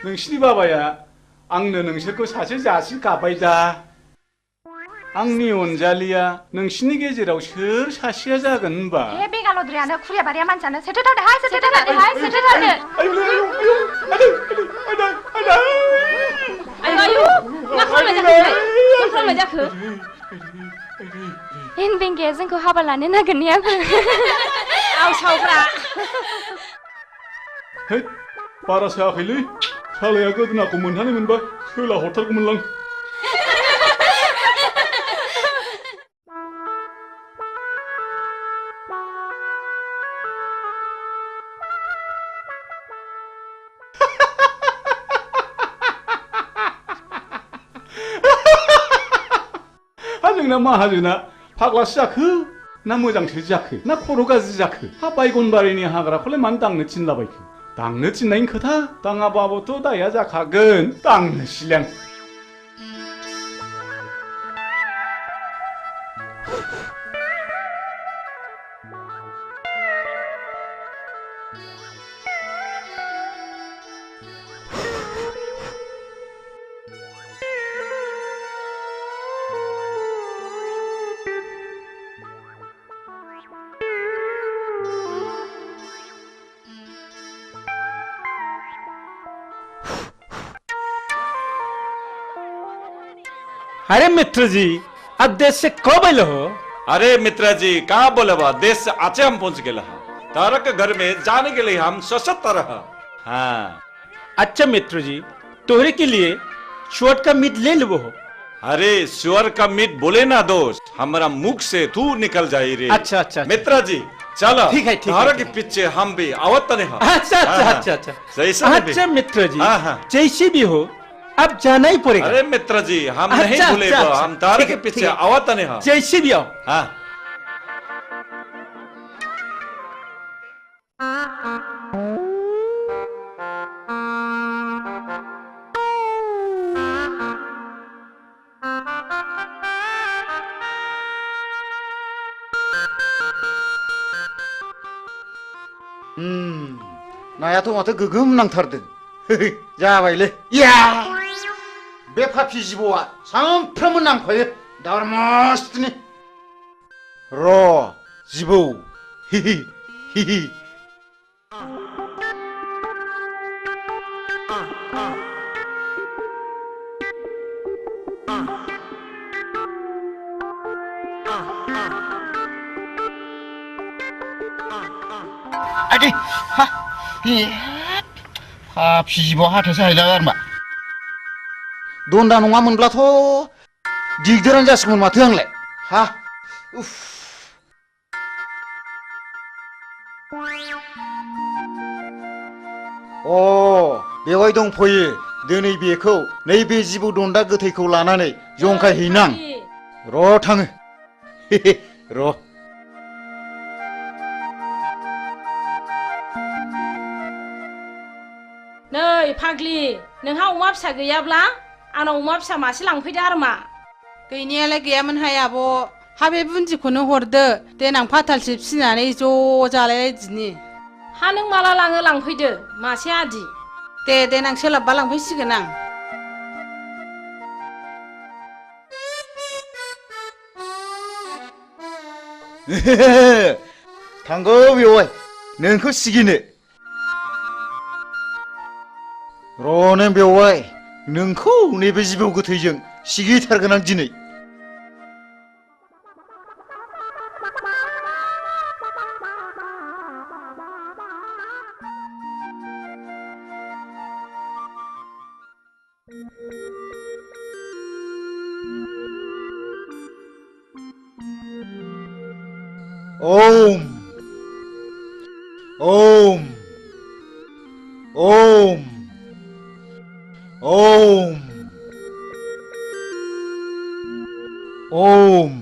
नोंसिनि बाबाया आंनो नोंसोरखौ सासे जासि गाबाय दा। आंनि अनजालिया नोंसिनि गेजेराव सोर सासेया जागोन होनबा? ए बेगालद्रायानो खुरिया बारिया मानसियानो सेथोथारदोहाय सेथोथारदोहाय सेथोथारदो। आयु मा खालामनाय जाखो? एन बेंगाया जोंखौ हाबा लानो नागिरनायाबो आवसावग्रा। बारा सायाखैलै सालाया गोदोनाखौ मोनहानाय मोनबा सोला हरथारगौमोनलां। नोंना माहाजोना फाग्लासो जाखो ना मोजांसो जाखो ना खर' गाज्रि जाखो हा बायगनबारिनि हाग्राखौलाय मानो दांनो थिनलाबायखो दांनो थिननायनि खोथा दाङाबाबोथ' दाया जाखागोन दांनोसैलां अरे मित्र जी अब देश से कब आइल हो? अरे मित्र जी कहा बोले बा देश से आचे हम पहुंच गए तारा के घर में जाने के लिए हम सशक्त रहा। हाँ अच्छा मित्र जी तोहरे के लिए शुअर का मीट ले लो। अरे शुअर का मीट बोले ना दोस्त हमारा मुख से तू निकल जाए रे। अच्छा अच्छा मित्र जी चलो ठीक है तारा के पीछे हम भी आवत नहीं। अच्छा अच्छा अच्छा अच्छा सही से अच्छा मित्र जी जैसे भी हो अब जाना ही पड़ेगा। अरे मित्र जी हम नहीं भूले हम तारा के पीछे आवत नहीं। जैसे भी आओ। हाँ नायाथ' माथो गोगोम नांथारदों जाबायलै या बे फाफि जिबौआ सानफ्रोमबो नांफायो दावर मस्तनि र' जिबौ हिहि हिहि आदि हा फाफि जिबौ हाथासो हायलागार मा दन्दा नङामोनब्लाथ' दिगदारानो जासिगौमोन माथो आंलाय हा उफ बेवहाय दंफैयो दिनै बेखौ नैबे जिबौ दन्दा गोथैखौ लानानै जंखायहैनां र' थाङो र' नै फाग्लि नोंहा अमा फिसा गैयाब्ला आंनाव अमा फिसा मासे लांफैदो आरो मा गैनायालाय गैयामोन हाय आब' हा बे बुन्दिखौनो हरदो देनां फाथालसे फिसिनानै ज' जालायलायदिनि हा नों माला लाङो लांफैदो मासे आदि दे देनां सोलाबबा लांफैसिगोन आं थांगौ बेवहाय नोंखौ सिगिनो र' नों बेवहाय नोंखौ नैबे जिबौ गोथैजों सिगिथारगोन आं दिनै ओम ओम ओम ओम ओम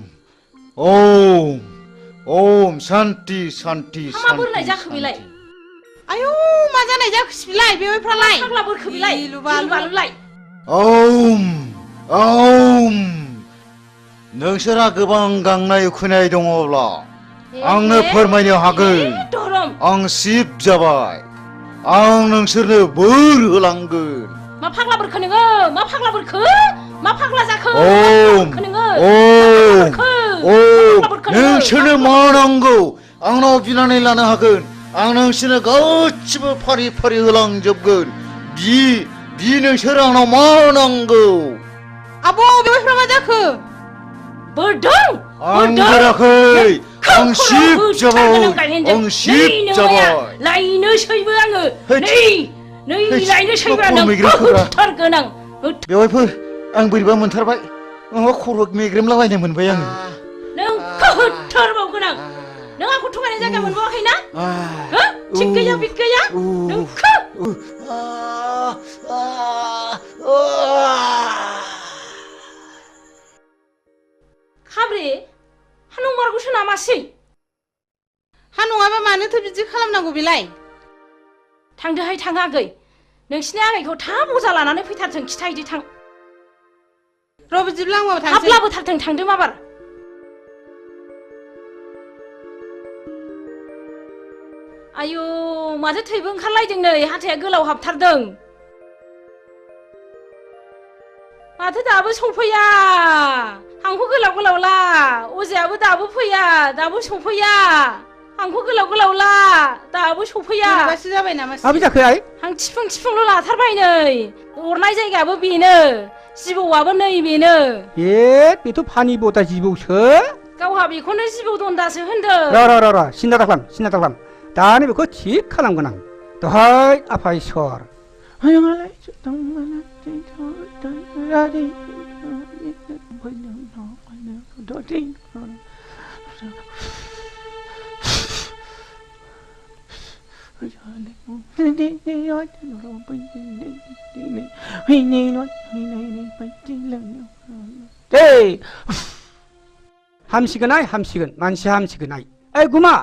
ओम ओम शान्ति शान्ति मा बोरलाय जाखो बेलाय आयौ मा जानाय जाखोसै बिलाय बेवहायफ्रालाय फाग्ला बोरखो बिलाय लुबालुलाय ओम ओम नोंसोरा गोबां गांनाय उखैनाय दङब्ला आंनो फोरमायनो हागोन आं शिब जाबाय आं नोंसोरनो बोर होलांगोन मा फाग्ला बोरखो नोङो मा फाग्ला बोरखो मा फाग्ला जाखो ओम ओम नोंसोरनो मा नांगौ आंनाव बिनानै लानो हागोन आं नोंसोरनो गासिबो फारि फारि होलांजोबगोन बि नोंसोर आंनाव मा नांगौ आब' बेवहायफ्रा मा जाखो बोरदों आं बोराखै आं शिब जाबाय आं शिब जाबाय लायनोसैबो आङो नै लायनोसैबो नों होथारगोन आं बेवहायफोर आं बोरैबा मोनथारबाय माबा खर' मेग्रेमलाबायनाय मोनबाय आङो नों होथारबावगोन आं नों आंखौ थगायनाय जायगा मोनबावाखै ना थिग गैया बिग गैया नोंखौ खालामनांगौ बेलाय थांदोहाय थां आगै नोंसिनि आगैखौ थाब अजा लानानै फैथारथों खिथाहैदो थां र' बिदिब्ला आंबो थांसै थाब लाबोथारथों थांदो माबार आयु माथो थैबो ओंखारलायदों नै हाथाया गोलाव हाबथारदों माथो दाबो सफैया हांखो गोलाव गोलावला अजायाबो दाबो फैया दाबो सफैया हांखो गोलाव गोलावला दाबो सफैया माबासो जाबाय नामा माबि जाखो आइ हां थिफुं थिफुंल' लाथारबाय नै अरनाय जायगायाबो बेनो जिबौआबो नै बेनो बेथ' फानि बता जिबौसो गावहा बेखौनो जिबौ दन्दासो होनदों र' सिन्था दाखालाम दानो बेखौ थिग खालामगोन आं दहाय आफा इसर हामसिगोन आइ हामसिगोन मानसि हामसिगोन आइ ओइ गुमा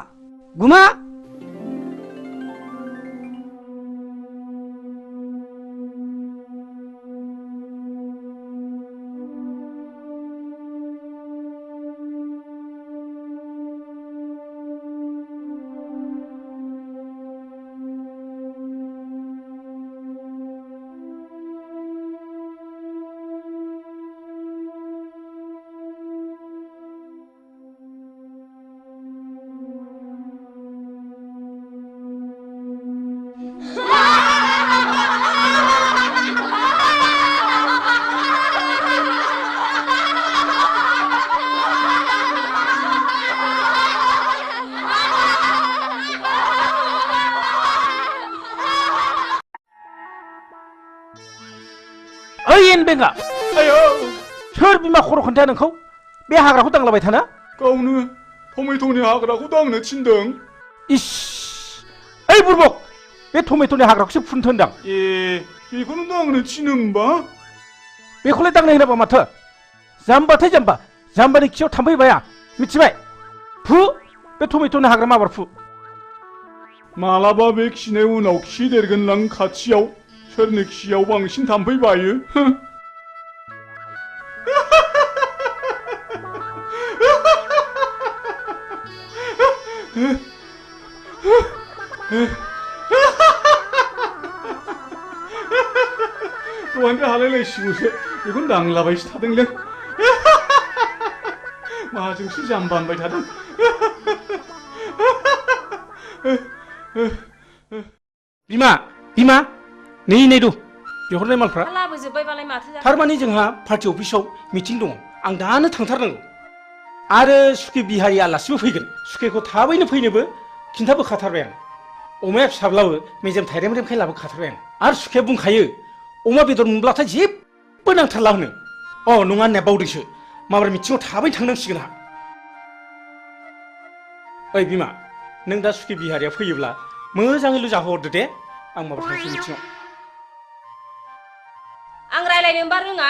बेंगा आयो सोर बिमा खर' खोन्थाया नोंखौ बे हाग्राखौ दांलाबाय थानो गावनो टमेट'नि हाग्राखौ दांनो थिनदों इस ओइ बुरबक बे टमेट'नि हाग्राखौसो फुनथो होनदां बेखौनो दांनो थिनो होमबा बेखौलाय दांनो होनाबा माथो जाम्बाथाय जाम्बानि खियाव थाम्फै बाया मिथिबाय फु बे टमेट'नि हाग्रा माबार फु मालाबा बे खिनाय उनाव खि देरगोनलां खाथियाव सोरनि खियाव बांसिन थाम्फै बायो दहायनिफ्राय हालायलायसिगौसो बेखौनो दांलाबायसो थादोंलै माजोंसो जाम्बा होनबाय थादों बिमा नै दु बेहरनाय मालफ्रा लाबोजोब्बायबालाय माथो जाखो थारमाने जोंहा पार्टि अफिसाव मिटिं दङ आं दानो थांथारनांगौ आरो सुखे बिहारि आलासिबो फैगोन सुखेखौ थाबैनो फैनोबो खिन्थाबोखाथारबाय आं अमाया फिसाब्लाबो मेजेम थाइरेमरेमखाय लाबोखाथारबाय आं आरो सुखेया बुंखायो अमा बेदर मोनब्लाथाय जेबो नांथारला होनो नङा होननाया बावदोंसो माबार मिटिङाव थाबैनो थांनांसिगोन आंहा ओइ बिमा नों दा सुखे बिहारिया फैयोब्ला मोजाङैल' जाहोहरदो दे आं माबा थांसै मिटिङाव आं रायलायनोबा रोङा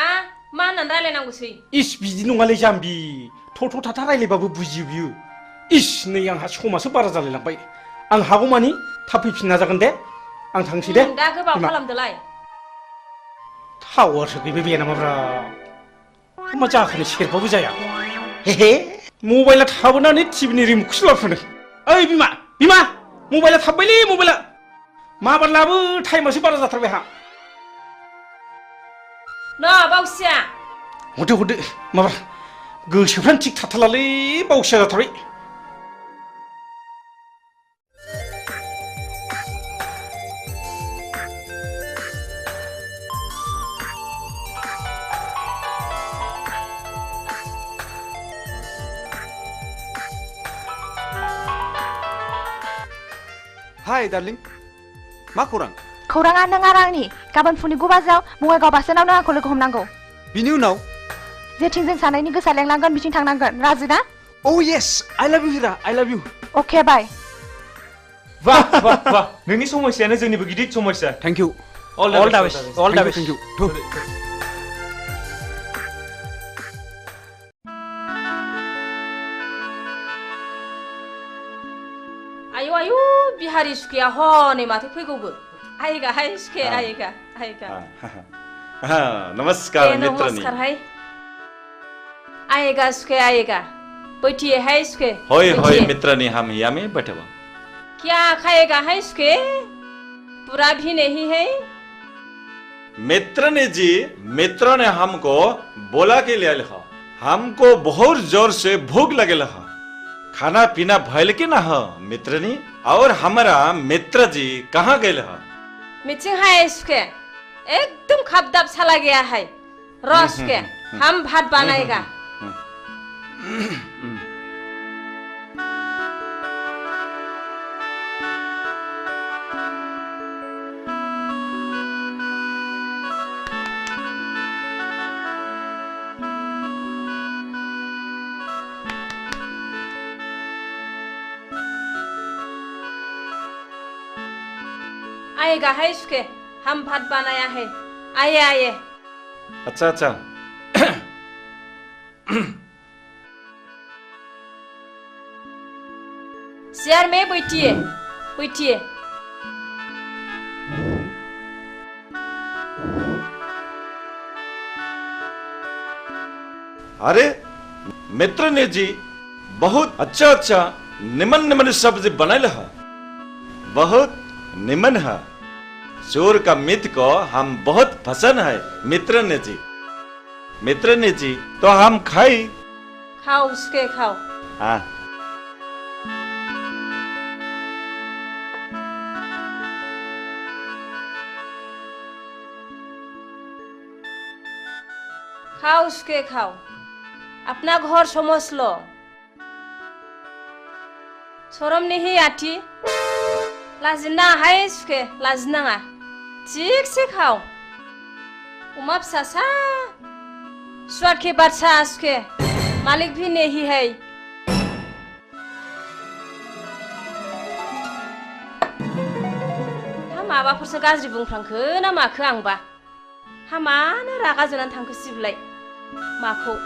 मा होननानै रायलायनांगौसै इस बिदि नङालै जाम्बि थथ' थाथा रायलायबाबो बुजियो बियो इस नै आंहा समासो बारा जालायलांबाय आं हागौमानि थाब फैफिन नाजागोन दे आं थांसै दे दा गोबाव खालामदोलाय टावारसो गैबाय बे नामाब्रा मा जाखोनो सेरबाबो जाया हे मबाइला थाबोनानै टिभिनि रिमटखौसो लाबोफिनदों ओइ बिमा मबाइला थाबबायलै मबाइला माबार लाबो टाइमासो बारा जाथारबाय आंहा बावसिया हरदो माबा गोसोफ्रानो थिग थाथारलालै बावसिया जाथारबाय हाय डार्लिं मा खौरां खौराङा नों आरो आंनि गाबोन फुंनि 9 बाजियाव बङाइगाव बास स्टेन्डआव नों आंखौ लोगो हमनांगौ बिनि उनाव जेथिं जों सानैनि गोसोआ लेंलांगोन बिथिं थांनांगोन राजि ना येस आई लाभ यू हिरा आई लाभ यू अके बाय वाह नोंनि समस्यानो जोंनिबो गिदिर समस्या थैंक यू ऑल द बेस्ट थैंक यू आयु हारि सुखेया हनै माथो फैगौबो आइगा हाय सुखे आइगा आइगा नमस्कार मित्रनी नमस्कार हाय आएगा सुखे आएगा बैठिए है सुखे होय होय मित्रनी हम यहाँ में बैठे हुआ क्या खाएगा है सुखे पूरा भी नहीं है मित्रनी जी मित्र ने हमको बोला के लिए लिखा हमको बहुत जोर से भूख लगे लहा खाना पीना भयल के ना हो मित्रनी और हमारा मित्र जी कहाँ गए लहा मिचिंग है सुखे एकदम खबदब चला गया है रस के हम भात बनाएगा आएगा है सुखे हम भात बनाया है आइए आइए अच्छा अच्छा चेयर में बैठिए बैठिए अरे मित्र ने जी बहुत अच्छा अच्छा निमन निमन सब्जी बनाए लहा बहुत निमन है चोर का मित को हम बहुत पसंद है मित्र ने जी तो हम खाई खाओ उसके खाओ हाँ खाओ उसके खाओ अपना घर समझ लो शरम नहीं आती लाजिना है सुखे लाजिनाङा ठीक से खाओ उमा फिसासा स्वाद के बादशाह सुखे मालिक भी नहीं है हा माबाफोरसो गाज्रि बुंफ्रांखो ना माखो आंबा हा मानो रागा जोंनानै थांखो सिबिलाय माखौ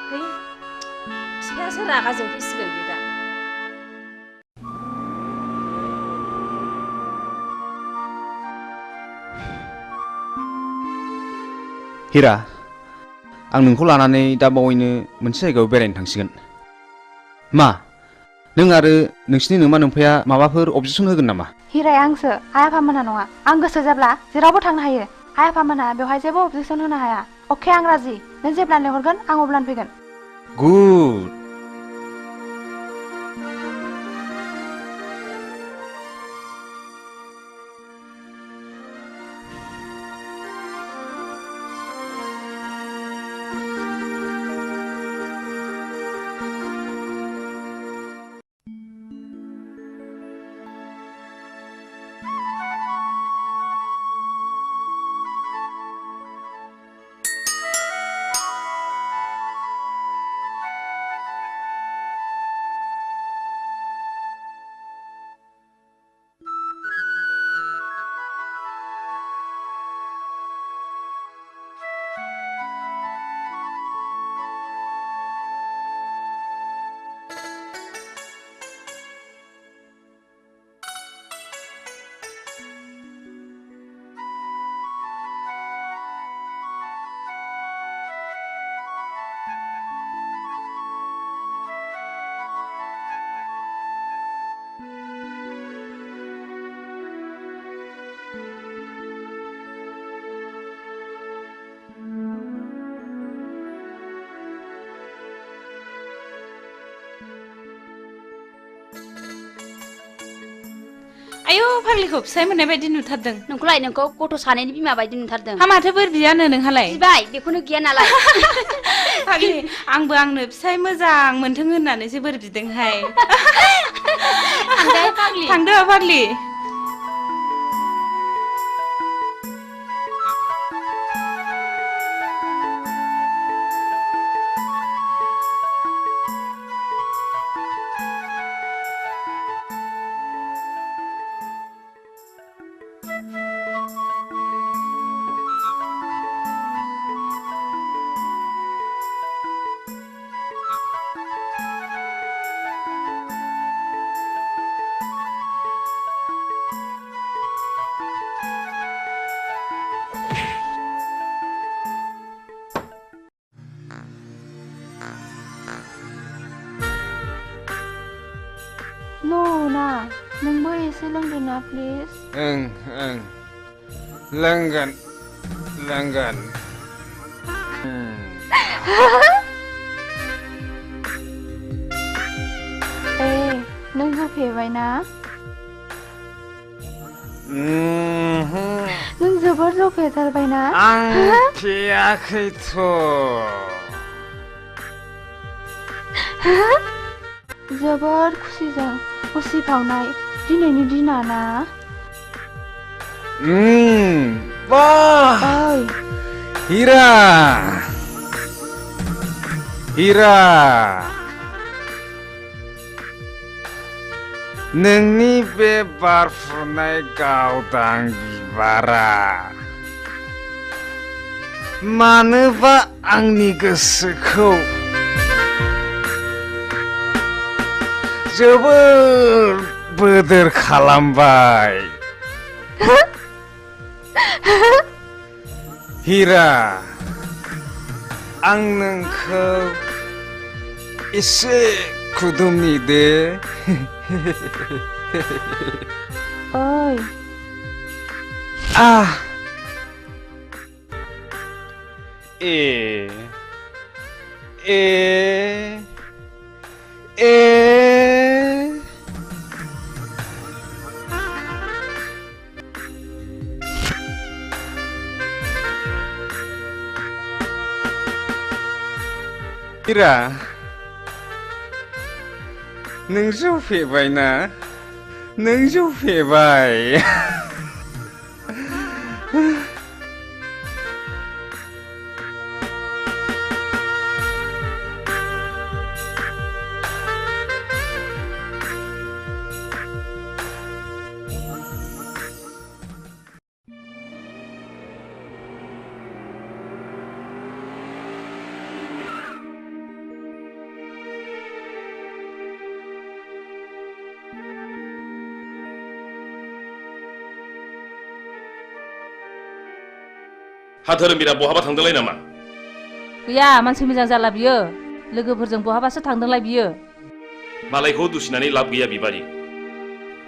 है फिफायासो रागा जोंफैसिगोन बे दा हिरा आं नोंखौ लानानै दा बावैनो मोनसे जायगायाव बेरायनो थांसिगोन मा नों आरो नोंसिनि नोमा नोम्फाया माबाफोर अबजेक्सन होगोन नामा हिराया आंसो आइ आफामोनहा नङा आं गोसो जाब्ला जेरावबो थांनो हायो आइ आफामोनहा बेवहाय जेबो अबजेक्सन होनो हाया अके आं राजि नों जेब्लानो लेंहरगोन आं अब्लानो फैगोन गुड आयौ फाग्लिखौ फिसाय मोननाय बायदि नुथारदों नोंखौलाय नोंखौ गथ' सानैनि बिमा बायदि नुथारदों हा माथो बोर बियानो नोंहालाय बिबाय बेखौनो गैया नालाय फाग्लि आंबो आंनो फिसाय मोजां मोनथों होननानैसो बोर बिदोंहाय थांदो फाग्लि एसे लोंदो ना प्लिज ओं ओं लोंगोन लोंगोन ए नों जौ फेबाय ना नों जोबोर जौ फेथारबाय ना आं फेयाखैथ' जोबोर खुसिजों उसिफावनाय दिनैनि दिना ना वाह हीरा हीरा नोंनि बे बारफुनाय गावदां बिबारा मानोबा आंनि गोसोखौ जोबोर बोदोर खालामबाय हीरा आं नोंखौ एसे खुदुमनि दे ओइ ए हीरा नों जौ फेबाय ना नों जौ फेबाय हा धोरोमबिरा बहाबा थांदोंलाय नामा गैया मानसि मोजां जाला बियो लोगोफोरजों बहाबासो थांदोंलाय बियो मालायखौ दुसिनानै लाब गैया बिबारि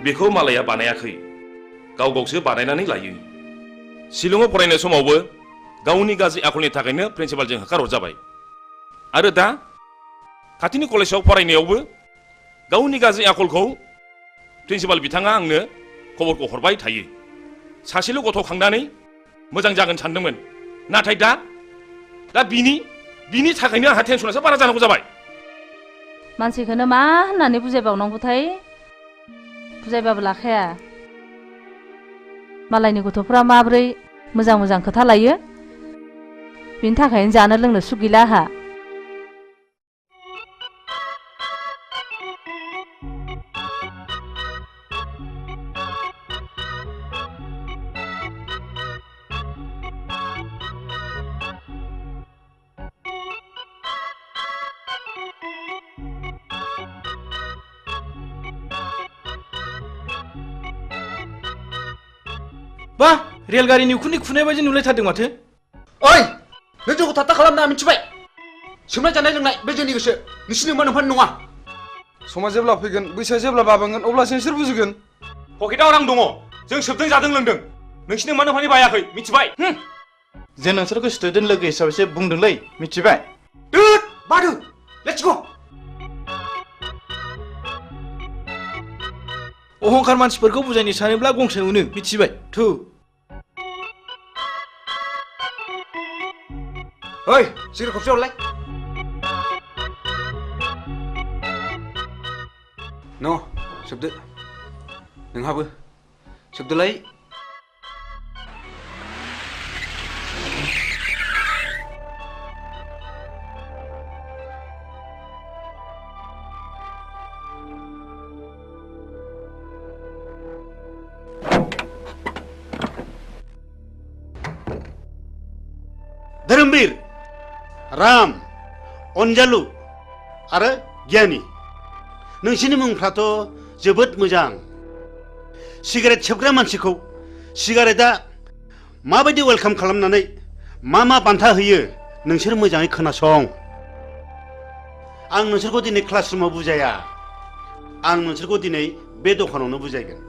बेखौ मालाया बानायाखै गाव गावसो बानायनानै लायो शिलंआव फरायनाय समावबो गावनि गाज्रि आखलनि थाखायनो प्रिन्सिपालजों होखारहरजाबाय आरो दा खाथिनि कलेजाव फरायनायावबो गावनि गाज्रि आखलखौ प्रिन्सिपाल बिथाङा आंनो खबरखौ हरबाय थायो सासेल' गथ' खांनानै मोजां जागोन सानदोंमोन नाथाय दा बिनि थाखायनो आंहा टेनसनासो बारा जानांगौ जाबाय मानसिखौनो मा होननानै बुजायबावनांगौथाय बुजायबाबो लाखाया मालायनि गथ'फ्रा माब्रै मोजां मोजां खोथा लायो बिनि थाखायनो जानो लोंनो सुख गैला आहा बा रेलगारिनि उखुन्दै खुनाय बायदि नुलायथारदों माथो ओइ नों जोंखौ थाथा खालामना मिथिबाय सोमनाय जानाय लोंनाय बे जोंनि गोसो नोंसिनि मोनफान नङा समा जेब्ला फैगोन बैसोआ जेब्ला बाबेनगोन अब्लासो नोंसोर बुजिगोन पकेटाव रां दङ जों सोबदों जादों लोंदों नोंसिनि मोनफानि बायाखै मिथिबाय जों नोंसोरखौ स्टुडेन्ट लोगो हिसाबैसो बुंदोंलै मिथिबाय दुद बादु लेट्स गो अहंखार मानसिफोरखौ बुजायनो सानोब्ला गंसे उनो मिथिबाय थु ओइ सिगारेट खबसे हरलाय न' सोबदो नोंहाबो सोबदोलाय धोरोमबीर राम अनजालु आरो गियानि नोंसिनि मुंफ्राथ' जोबोद मोजां सिगारेट सोबग्रा मानसिखौ सिगारेटआ माबायदि वेलकाम खालामनानै मा बान्था होयो नोंसोर मोजाङै खोनासं आं नोंसोरखौ दिनै क्लासरुमाव बुजाया आं नोंसोरखौ दिनै बे दखानावनो बुजायगोन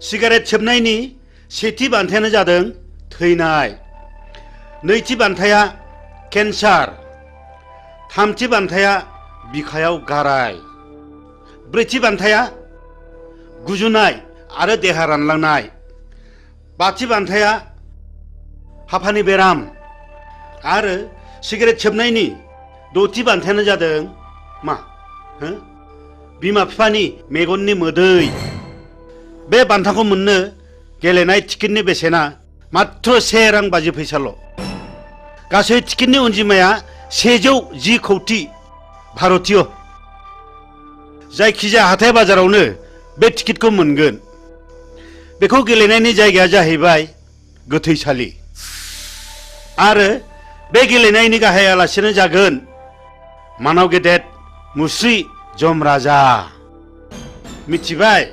सिगारेट सोबनायनि सेथि बान्थायानो जादों थैनाय, नैथि बान्थाया केन्सार, थामथि बान्थाया बिखायाव गाराय, ब्रैथि बान्थाया गुजुनाय आरो देहा रानलांनाय, बाथि बान्थाया हापानि बेराम आरो सिगारेट सोबनायनि दथि बान्थायानो जादों मा बिमा बिफानि मेगननि मोदै। बे बान्थाखौ मोननो गेलेनाय टिकेटनि बेसेना मात्र 1 रां 50 फैसाल'। गासै टिकेटनि अनजिमाया 110 कौटि भारतीय। जायखिजाया हाथाय बाजारावनो बे टिकेटखौ मोनगोन। बेखौ गेलेनायनि जायगाया जाहैबाय गोथैसालि आरो बे गेलेनायनि गाहाय आलासियानो जागोन मानाव गेदेर मुस्रि जमराजा। मिथिबाय?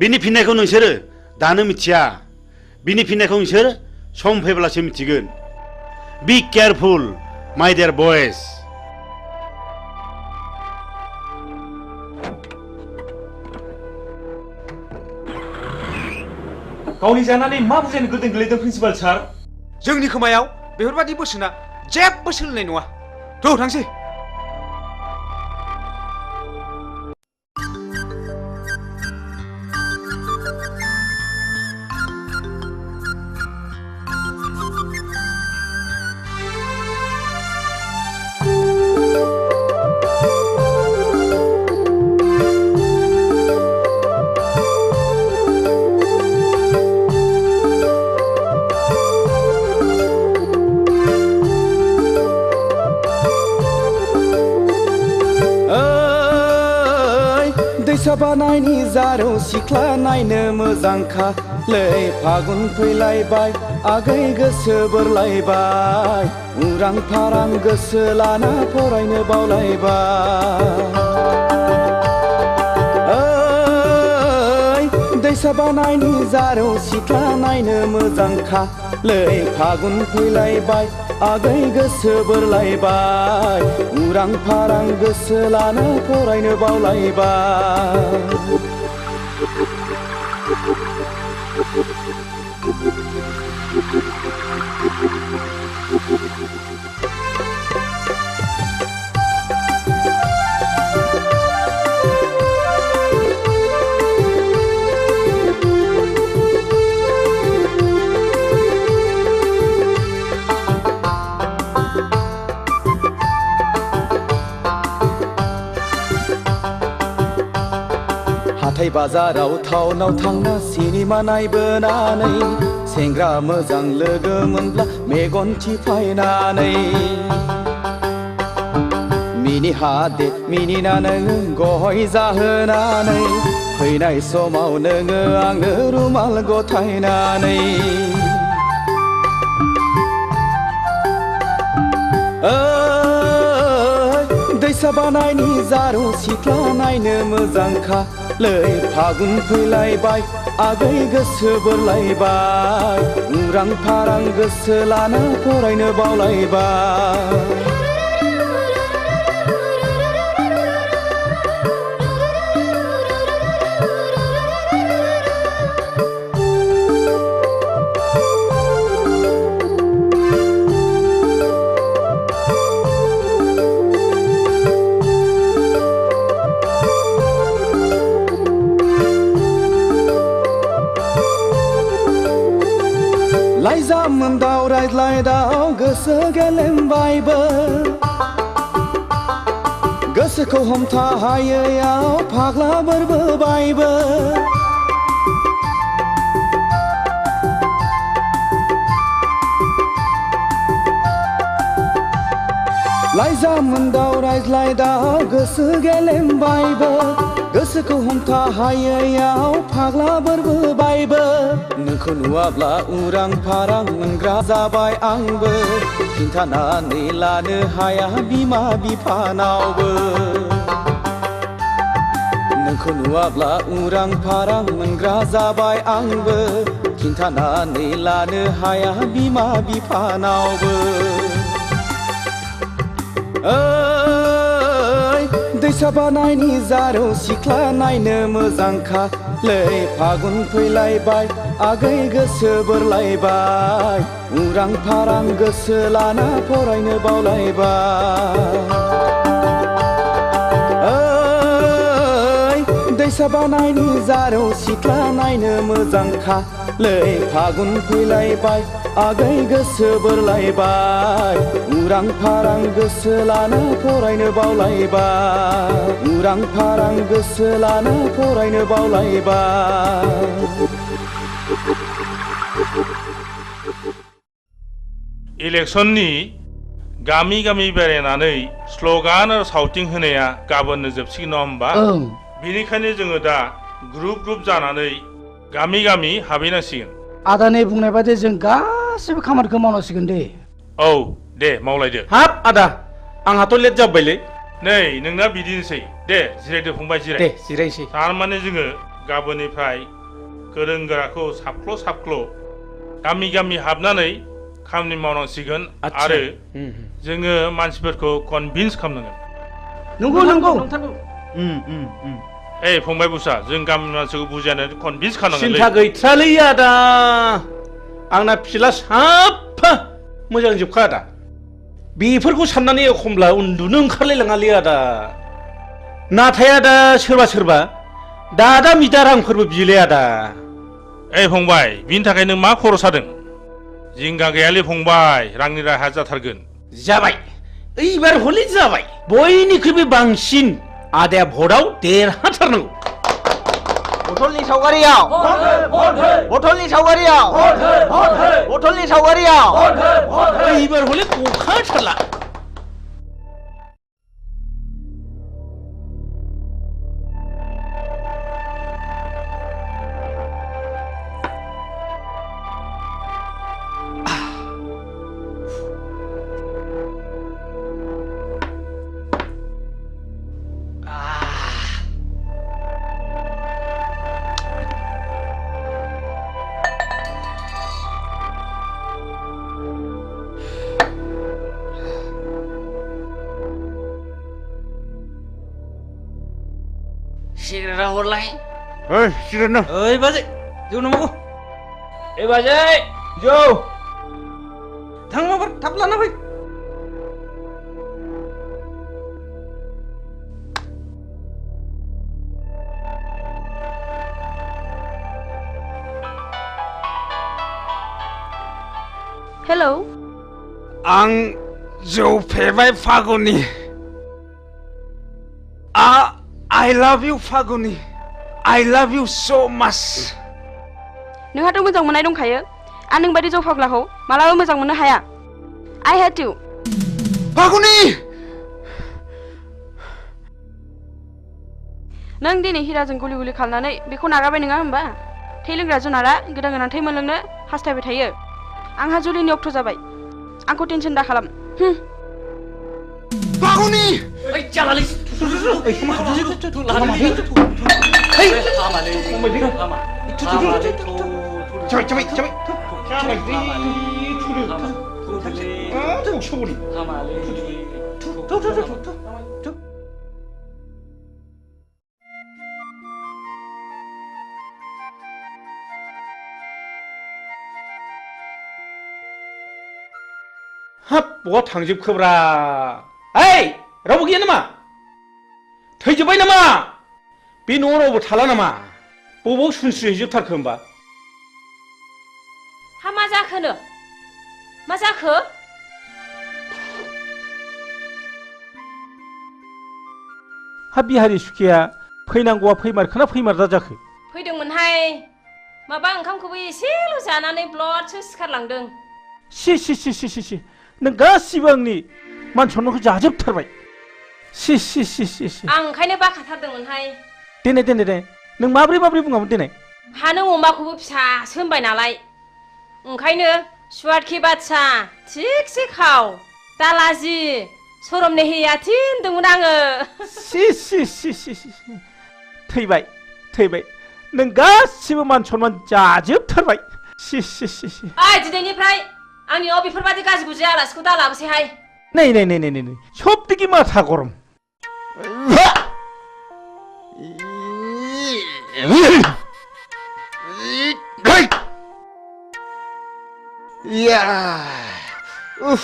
बिनि फिननायखौ नोंसोरो दानो मिथिया, बिनि फिननायखौ नोंसोर सम फैब्लासो मिथिगोन। बी केयारफुल माय डियर बयज। गावनि जानानै मा बुजायनो गोदों गोलैदों प्रिन्सिपाल सार? जोंनि खोमायाव बेफोरबादि बोसोना जेबो सोलिनाय नङा। थ' थांसै। बानायनि जारौ सिख्ला नायनो मोजांखा लै फागुन फैलायबाय आगै गोसो बोरलायबाय उरां फारां गोसो लाना फरायनो बावलायबाय दैसा बानायनि जारौ सिख्ला नायनो मोजांखा लै फागुन फैलायबाय आगै गोसो बोरलायबाय उरां फारां गोसो लाना फरायनो बावलायबाय। हाथाय बाजाराव टाउनाव थांना सिनेमा नायबोनानै सेंग्रा मोजां लोगो मोनब्ला मेगन थिफायनानै मिनि हादे मिनिना नोङो गय जाहोनानै फैनाय समाव नोङो आंनो रुमाल गथायनानै दैसा बानायनि जारौ सिख्ला नायनो मोजांखा लै फागुन फैलायबाय आगै गोसो बोरलायबाय उरां फारां गोसो लाना फरायनो बावलायबाय। लाइजाम दाव रायज्लायदाव गोसो गेलेमबायबो गोसोखौ हमथा हायैयाव फाग्ला बोरबोबायबो लाइजाम दाव रायज्लायदाव गोसो गेलेमबायबो गोसोखौ हमथा हायैयाव फाग्ला बोरबोबायबो नोंखौ नुवाब्ला उरां फारां मोनग्रा जाबाय आंबो खिन्थानानै लानो हाया बिमा बिफानावबो नोंखौ नुवाब्ला उरां फारां मोनग्रा जाबाय आंबो खिन्थानानै लानो हाया बिमा बिफानावबो। दैसा बानायनि जारौ सिख्ला नायनो मोजांखा लै फागुन फैलायबाय आगै गोसो बोरलायबाय उरां फारां गोसो लाना फरायनो बावलायबाय दैसा बानायनि जारौ सिख्ला नायनो मोजांखा लै फागुन फैलायबाय आगै गोसो बोरलायबाय उरां फारां गोसो लाना फरायनो बावलायबाय उरां फारां गोसो लाना फरायनो बावलायबाय इलेक्सननि गामि गामि बेरायनानै स्लगान आरो सावथिं होनाया गाबोननो जोबसिगोन नङा होमबा बेनिखायनो जोङो दा ग्रुप ग्रुप जानानै गामि गामि हाबहैनांसिगोन आदानि बुंनाय बादि जों गासिबो खामानिखौ मावनांसिगोन दे औ दे मावलायदो हाब आदा आंहाथ' लेट जाबायलै नै नोंना बिदिनोसै दे जिरायदो फंबाय जिराय दे जिरायसै थारमाने जोङो गाबोननिफ्राय गोरों गोराखौ साफ्ल' साफ्ल' गामि गामि हाबनानै खामानि मावनांसिगोन आरो जोङो मानसिफोरखौ कनभिन्स खालामनांगोन नंगौ नंगौ ए फंबाय बुसा जों गामिनि मानसिखौ बुजायनानै कनभिन्स खालामनांगोन सिन्था गैथ्रालै आदा आंना फिसाला साफा मोजां जोबखा आदा बेफोरखौ साननानै एखमब्ला उन्दुनो ओंखारलायलाङालै आदा नाथाय आदा सोरबा सोरबा दादा मिदा रांफोरबो बियोलै आदा ए फंबाय बिनि थाखाय नों मा खर' सादों जिंगा गैयालै फंबाय रांनि राहा जाथारगोन जाबाय एबार हले जाबाय बयनिख्रुइबो बांसिन आदाया भटआव देरहाथारनांगौ बथलनि सावगारियाव बथलनि सावगारियाव बथलनि सावगारियाव एबार हले गखाथारला सिगारेटा हरलाय सिगारेट ना ओइ बाजै जौ नांगौ ए बाजै जौ थां माबार थाब लाना फै हेलौ आं जौ फेबाय Phaguni I love you Phaguni I love you so much नोंहाथ' मोजां मोननाय दंखायो आं नोंबायदि जौ फाग्लाखौ मालाबा मोजां मोननो हाया I hate you फागुनि नों दिनै हिराजों गुलि गुलि खालामनानै बेखौ नागारबाय नङा होमबा थै लोंग्रा जुनारा गोदान गोदान थै मोनलोंनो हास्थायबाय थायो आंहा जुलिनि अक्ट' जाबाय आंखौ टेनसन दा खालाम फागुनि ओइ जालालै हाब बहा थांजोबखोब्रा ओइ रावबो गैया नामा थैजोब्बाय नामा बे न'आव रावबो थाला नामा बबाव सुनस्रिहैजोबथारखो होमबा हा मा जाखोनो मा जाखो हा बिहारि सुखिया फैनांगौआ फैमारखोना फैमारदा जाखो फैदोंमोनहाय माबा ओंखामखौबो एसेल' जानानै ब्लडसो सिखारलांदों सि नों गासिबो आंनि मान सन्मानखौ जाजोबथारबाय सि आं ओंखायनो बाखाथारदोंमोनहाय देनाय नों माब्रै बुङामोन देनाय हा नों अमाखौबो फिसासो होनबाय नालाय ओंखायनो सुवादखि बादसा थिगसे खाव दालाजि सरमने हैयाथि होनदोंमोन आङो सि थैबाय नों गासिबो मान सन्मान जाजोबथारबाय सि ओइ दिनैनिफ्राय आंनि न'आव बेफोरबादि गाज्रि गुज्रि आलासिखौ दा लाबोसैहाय नै सबदिके माथा गरम Iya. Ich.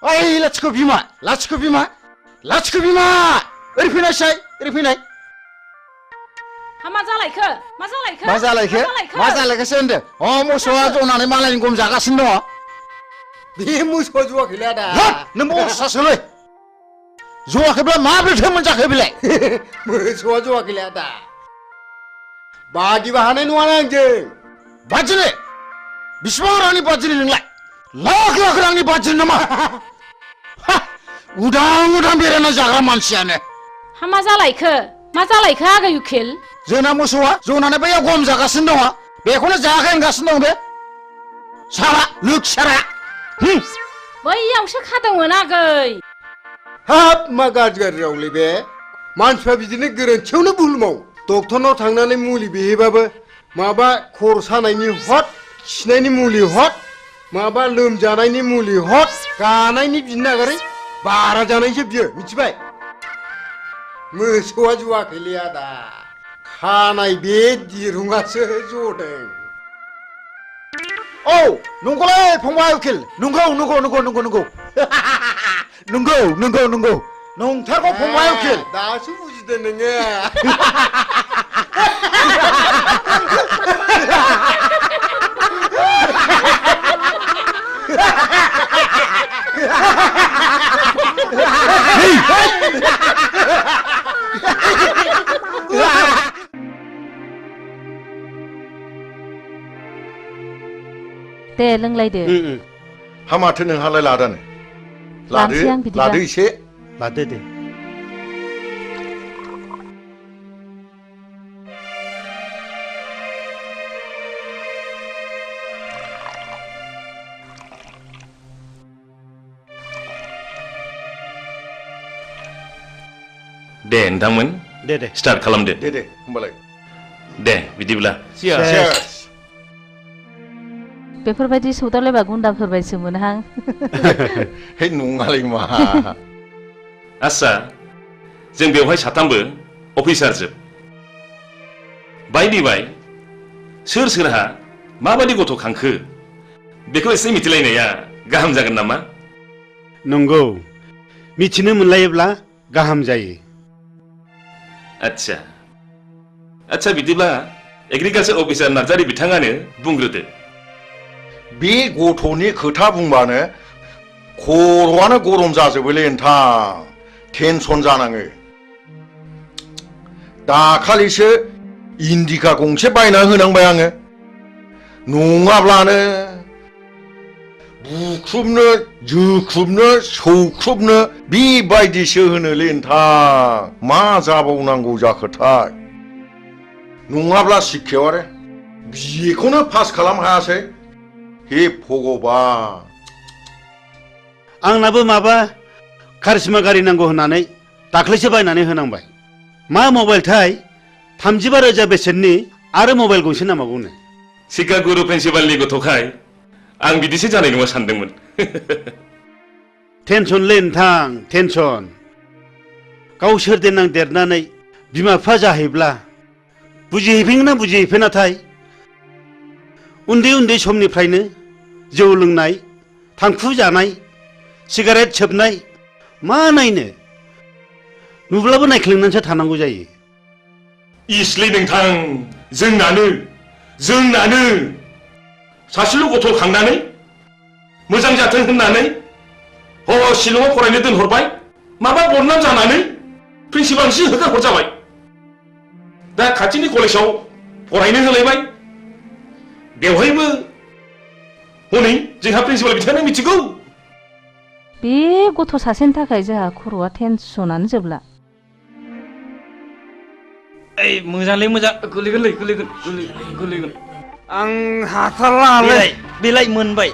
Oi, lachiख' बिमा lachiख' बिमा lachiख' बिमा ओरै फैनायसाय ओरै फैनाय हा मा जालायखो मा जालायखो मा जालायखो मा जालायखोसो होनदों अ मोसौआ जनानै मालायनि गम जागासिनो दङ बे मोसौआ जवाखैलै आदा नों बरसासोलै जवाखैब्ला माब्रैथो मोनजाखो बेलाय मोसौआ जवाखैलै आदा बादिबा हानाय नङाना आंजों बादिनो बिसिबां रांनि बादिनो नोंलाय लाख लाख रांनि बादिनो नामा उदां उदां बेरायना जाग्रा मानसियानो हा मा जालायखो आगै उखिल जोंना मोसौआ जनानै बैयाव गम जागासिनो दङ बेखौनो जायाखै होनगासिनो दं बे सारा लोखसारा बैयावसो खादोंमोन आगै हाब मा गाज्रि बे मानसिफ्रा बिदिनो गोरोन्थियावनो भुल मावो डक्टरनाव थांनानै मुलि बिहैबाबो माबा खर' सानायनि हट खिनायनि मुलि हट माबा लोमजानायनि मुलि हट गानायनि बिनो नागारै बारा जानायसो बियो मिथिबाय मोसौआ जवाखैलै आदा खानाय बे दिरुङासो जदों औ नंगौलै फंबाय उकिल नंगौ नंथारगौ फंबाय उकिल दासो बुजिदों नोङो दे लोंलायदो हा माथो नोंहालाय लादानो लानोसै आं बिदिबा। लादो एसे लादो दे दे नोंथांमोन दे स्टार्ट खालामदो दे होमबालाय दे बिदिब्ला बेफोरबायदि सौदावलायबा गुन्दाफोर बायसो मोनहां हे नङालै मा आस्सा जों बेवहाय साथामबो अफिसार जोब बायदि बाय सोर सोरहा माबायदि गथ' खांखो बेखौ एसे मिथिलायनाया गाहाम जागोन नामा नंगौ मिथिनो मोनलायोब्ला गाहाम जायो आच्छा बिदिब्ला एग्रिकालचार अफिसार नार्जारि बिथाङानो बुंग्रोदो बे गथ'नि खोथा बुंबानो खर'आनो गरम जाजोबोलै नोंथां टेनसन जानाङो दाखालिसो इन्डिका गंसे बायना होनांबाय आङो नङाब्लानो बुख्रुबनो जोख्रुबनो सौख्रुबनो बेबायदिसो होनोलै नोंथां मा जाबावनांगौ जाखोथाय नङाब्ला शिक्षायाव आरो बेखौनो पास खालाम हायासै हे भगबान आंनाबो माबा कारिश्मा गारि नांगौ होननानै दाख्लैसो बायनानै होनांबाय मा मबाइलथाय 35,000 बेसेननि आरो मबाइल गंसे नांबावगौनो सिकागुरु प्रिन्सिपालनि गथ'खाय आं बिदिसो जानाय नङा सानदोंमोन टेनसनलै नोंथां टेनसन गावसोर देनां देरनानै बिमा बिफा जाहैब्ला बुजिहैफिन ना बुजिहैफिनाथाय उन्दै उन्दै समनिफ्रायनो जौ लोंनाय थांखु जानाय सिगारेट सोबनाय मा नायनो नुब्लाबो नायख्लेंनानैसो थानांगौ जायो इसलै नोंथां जोंनानो सासेल' गथ' खांनानै मोजां जाथों होननानै शिलंआव फरायनो दोनहरबाय माबा बदनाम जानानै प्रिन्सिपालसो होखार हरजाबाय दा खाथिनि कलेजाव फरायनो होलायबाय बेवहायबो हनै जोंहा प्रिन्सिपाल बिथाङानो मिथिगौ बे गथ' सासेनि थाखाय जोंहा खर'आ टेनसनानो जोबला ओइ मोजांलै मोजां गोलैगोन आं हाथारला बेलाय मोनबाय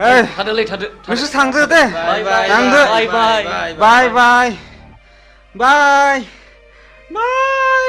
थादोलै थादो नोंसोर थांदो दे थांदो बाय बाय बाय बाय बाय बाय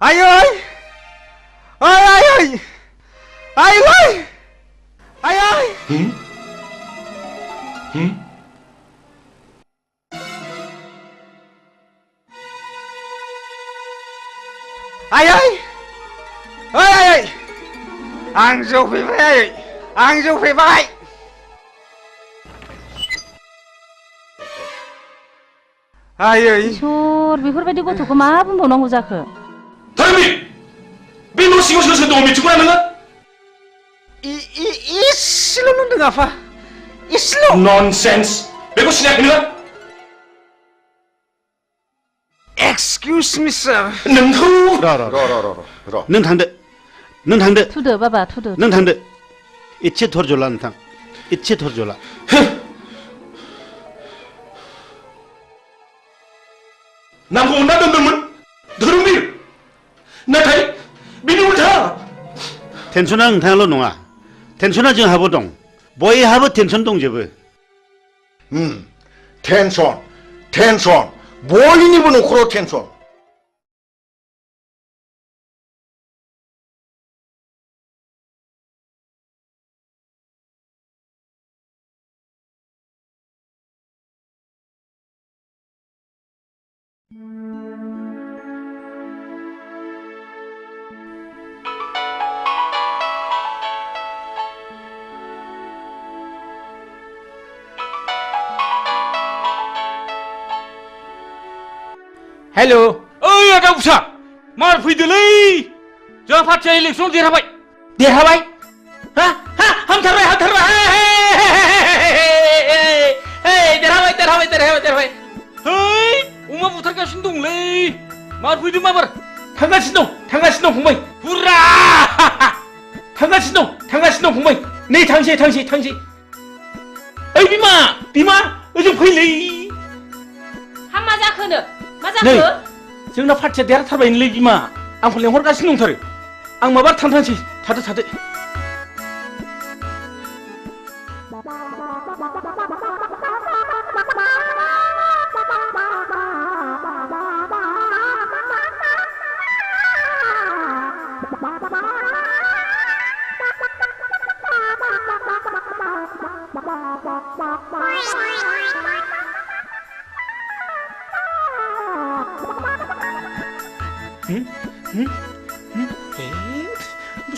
Ai ơi! Ơi ai ơi! Ai ơi! Ai ơi! Ai ơi! Ơi ai ơi! Ang dâu phê vai! Ang dâu phê vai! Ai ơi! इसोर बेफोरबायदि गथ'खौ मा बुंबावनांगौ जाखो धर्मी बे न' सिङाव सोर सोर दङ मिथिगौना नोङो इसेल' नुदों आफा इसेल' ननसेन्स बेखौ सिनायाखै नोङो एक्सकिउज मि सार नोंखौ र' नों थांदो थुदो बाबा थुदो नों थांदो इसे धर्ज ला नोंथां इसे धर्ज ला नामखौ अनना दोनदोंमोन धर्मबीर नाथाय बिनि उल्था टेनसना नोंथाङाल' नङा टेनसना जोंहाबो दं बयहाबो टेनसन दंजोबो टेनसन बयनिबो न'खराव टेनसन हेलो ओइ आदा उसा मार फैदोलै जोंहा पार्टिया इलेक्सन देरहाबाय देरहाबाय हा हा हामथारबाय देरहाबाय है अमा बुथारगासिनो दंलै मार फैदों माबार थांगासिनो दं फंबाय हुर्रा थांगासिनो दं फंबाय नै थांसै ओइ बिमा ओजों फैलै मा जाखोनो मा नै जाखो जोंना पार्टिया देरहाथारबायलै बिमा आंखौ लेंहरगासिनो दंथारो आं माबा थांसै थादो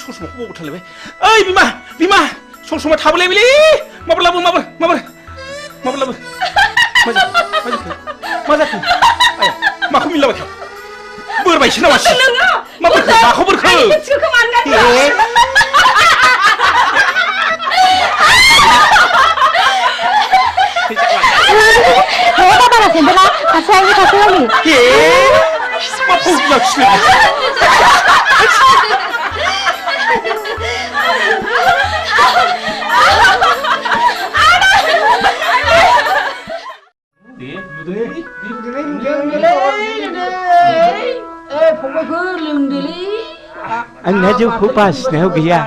ससमाखौ बावबो थालायबाय ओइ बिमा ससमा थाबोलायबायलै माबार लाबो मा जाखो आया माखौ मिलाबायखो बोरबायसो नामा माखौ बोरखो आंना जौखौ बासिनायाव गैया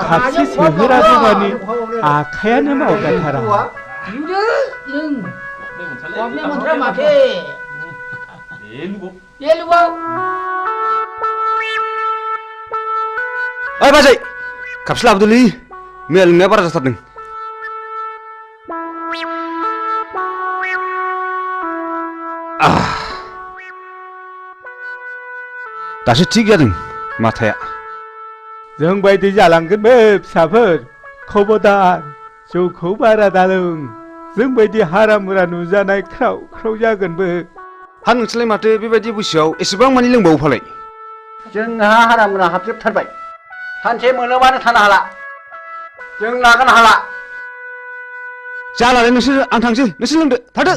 खापसे सोहोराबो माने आखायानो मावगाथारा ओइ बाजै खापसे लाबोदोलै मैया लोंनाया बारा जाथारदों दासो थिग जादों माथाया जों बायदि जालांगोन बे फिसाफोर खबरदार जौखौ बारा दालों जोंबायदि हारामुरा नुजानाय ख्राव ख्राव जागोनबो। हा नोंसोरलाय माथो बेबायदि बैसोआव एसेबां मानि लोंबावो फालाय? जोंहा हारामुरा हाबजोबथारबाय। सानसे मोनोबानो थानो हाला। जों लागोन हाला। जालालै नोंसोर, आं थांसै, नोंसोर लोंदो, थादो।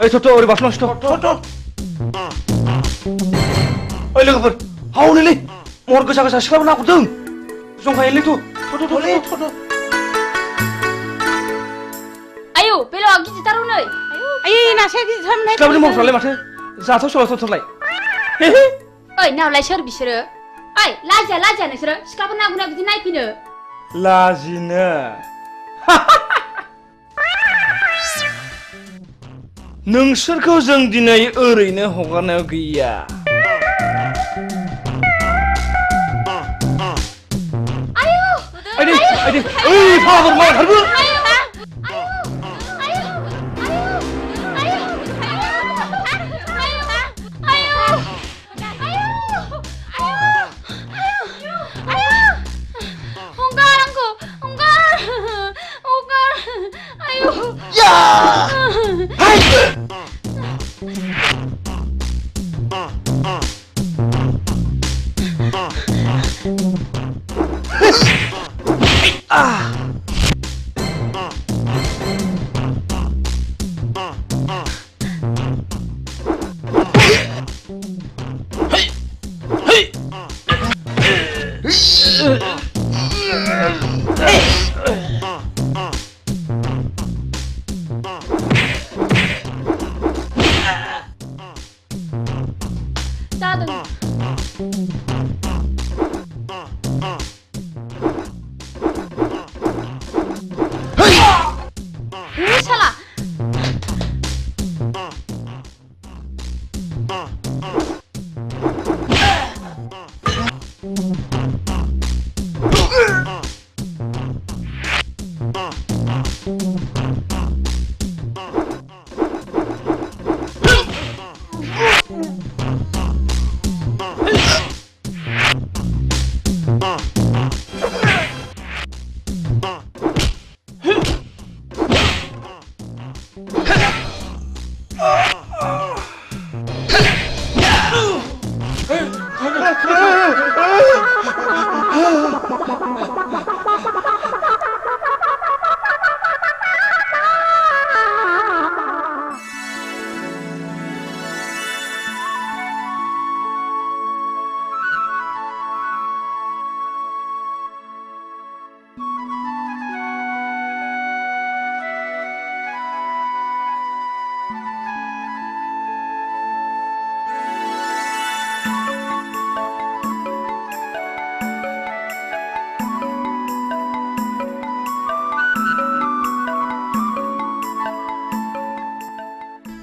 ओइ थ'थ' ओरै बास्लांसै थ'। ओइ लोगोफोर, हावनोलै महर गोसा गोसा सिख्लाबो नाहरदों। जंखायोलै थ'। आयौ बेलावा गिदिरथार हनै। आयै नासाया गिदिरथारमोनहाय। सिख्लाफोरनि महरफ्रालाय माथो जाथाव-सोलाथावथारलाय। ओइ नावलाय सोर बिसोरो? ओइ लाजिया नोंसोरो सिख्लाफोर नागुना बिदि नायफैनो? लाजिनो नोंसोरखौ जों दिनै ओरैनो हगारनायाव गैया। आयदै ओइ फाग्ला माया खारबो।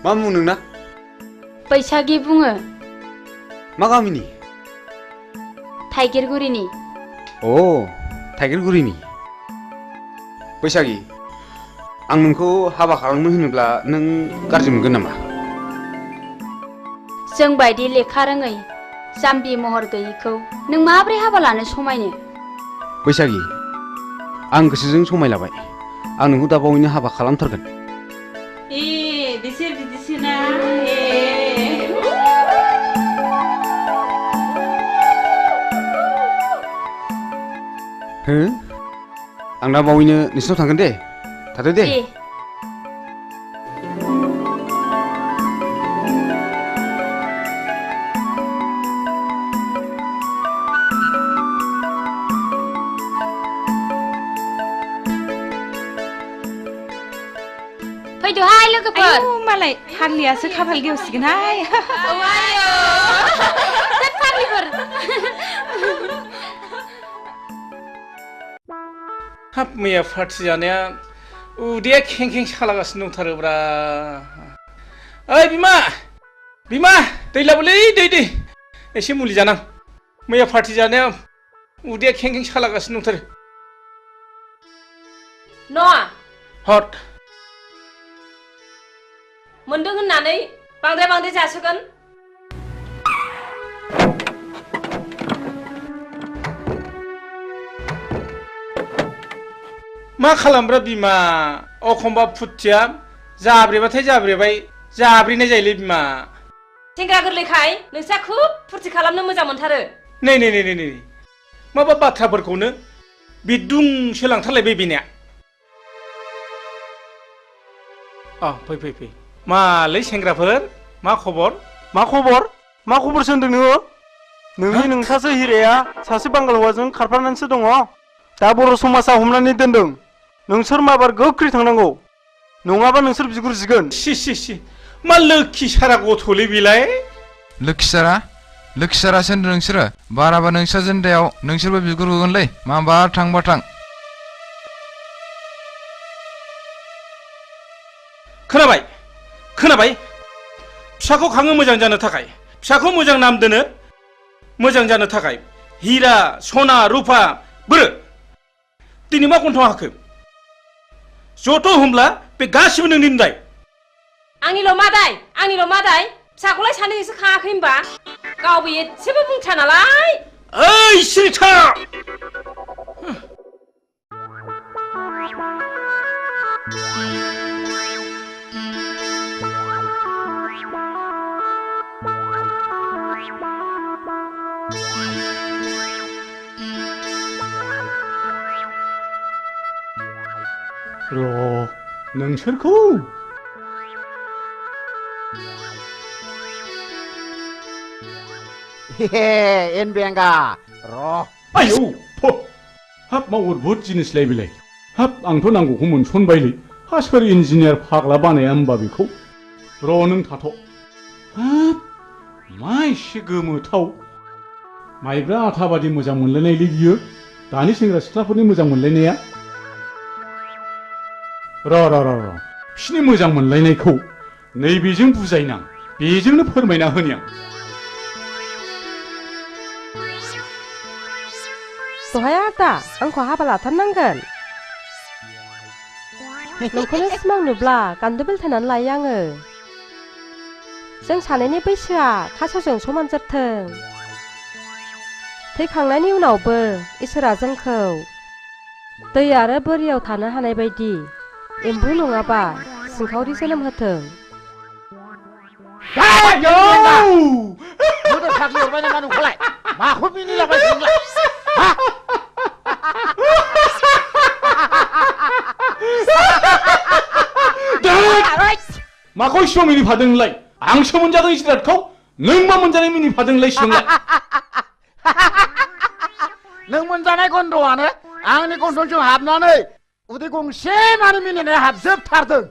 मा मुं नोंना? बैसागि बुङो। मा गामिनि? थाइगिरगुरिनि। अ थाइगिरगुरिनि। बैसागि, आं नोंखौ हाबा खालामनो होनोब्ला नों गाज्रि मोनगोन नामा? जों बायदि लेखा रोङै जाम्बि महर गैयैखौ नों माब्रै हाबा लानो समायनो? बैसागि, आं गोसोजों समायलाबाय। आं नोंखौ दा बावैनो हाबा खालामथारगोन। बिसोर बिदिसोना। हो? आं दा बावैनो नोंसिनाव थांगोन दे। थादो दे। फैदोहाय लोगोफोर। मालाय फाग्लियासो खाफाल गेवसिगोनहाय। फाग्लिफोर। हाब मैया पार्टि जानाया उदैया खें खें सालागासिनो दंथारोब्रा। ओइ बिमा, बिमा दै लाबोलै दै एसे मुलि जानां मैया पार्टि जानाया उदैया खें खें सालागासिनो दंथारो न'आ हट मोनदों होननानै बांद्राय जासोगोन मा खालामब्रा बिमा अखमबा फुथिया जाब्रेबाथाय जाब्रेनाय जायोलै बिमा सेंग्रा गोरलैखाय नोंस्रा खुब फुरथि खालामनो मोजां मोनथारो नै माबा बाथ्राफोरखौनो बिदुंसो लांथारलायबाय बेनिया फै मालै सेंग्राफोर मा खबर मा खबर सोंदों नोङो नोंनि नोंसासो हिराया सासे बांगाल हौवाजों खारफानानैसो दङ दा बर' समाजा हमनानै दोनदों नोंसोर माबार गोख्रै थांनांगौ नङाबा नोंसोर बिगुर जिगोन सि मा लोखि सारा गथ'लै बेलाय लोखि सारासो होनदों नोंसोरो बाराबा नोंसा जेन्दायाव नोंसोरबो बिगुर होगोनलै माबा थांबा थां खोनाबाय फिसाखौ खाङो मोजां जानो थाखाय फिसाखौ मोजां नाम दोनो मोजां जानो थाखाय हिरा सना रुफा बोरो दिनै मा गन्थं हाखो जथ' होमब्ला बे गासिबो नोंनि दाय आंनिल' मादाय फिसाखौलाय सानैजोंसो खाङाखै होनबा गावबो एसेबो बुंथा नालाय ओइ सिरिथा नोंसोरखौ एन बेंगा आयौ हाब मा अद्भुत जिनिसलाय बेलाय हाब आंथ' नांगौखौ मोनसनबायलै हा सोर इन्जिनियार फाग्ला बानाया होमबा बेखौ नों थाथ' हाब मा एसे गोमोथाव माइब्रा आथा बादि मोजां मोनलायनायलै बियो दानि सेंग्रा सिख्लाफोरनि मोजां मोनलायनाया बिसिनि मोजां मोनलायनायखौ नैबेजों बुजायनां बेजोंनो फोरमायना होनि आं दहाय आदा आंखौ हाबा लाथारनांगोन नोंखौनो सिमां नुब्ला गान्दो बेलथायनानै लायो आङो जों सानैनि बैसोआ खासेवजों समान जाथों थैखांनायनि उनावबो इसोरा जोंखौ दै आरो बोरियाव थानो हानाय बायदि एम्बु नङाबा सिंखावरि जोनोम होथों माखौ मिनिलाबाय माखौ इसिबां मिनिफादों नोंलाय आंसो मोनजादों जिरादखौ नों मा मोनजानाय मिनिफादोंलाय सिगांलाय नों मोनजानाय गन्धआनो आंनि गन्थंजों हाबनानै उदै गंसे मानि मिनिनाय हाबजोबथारदों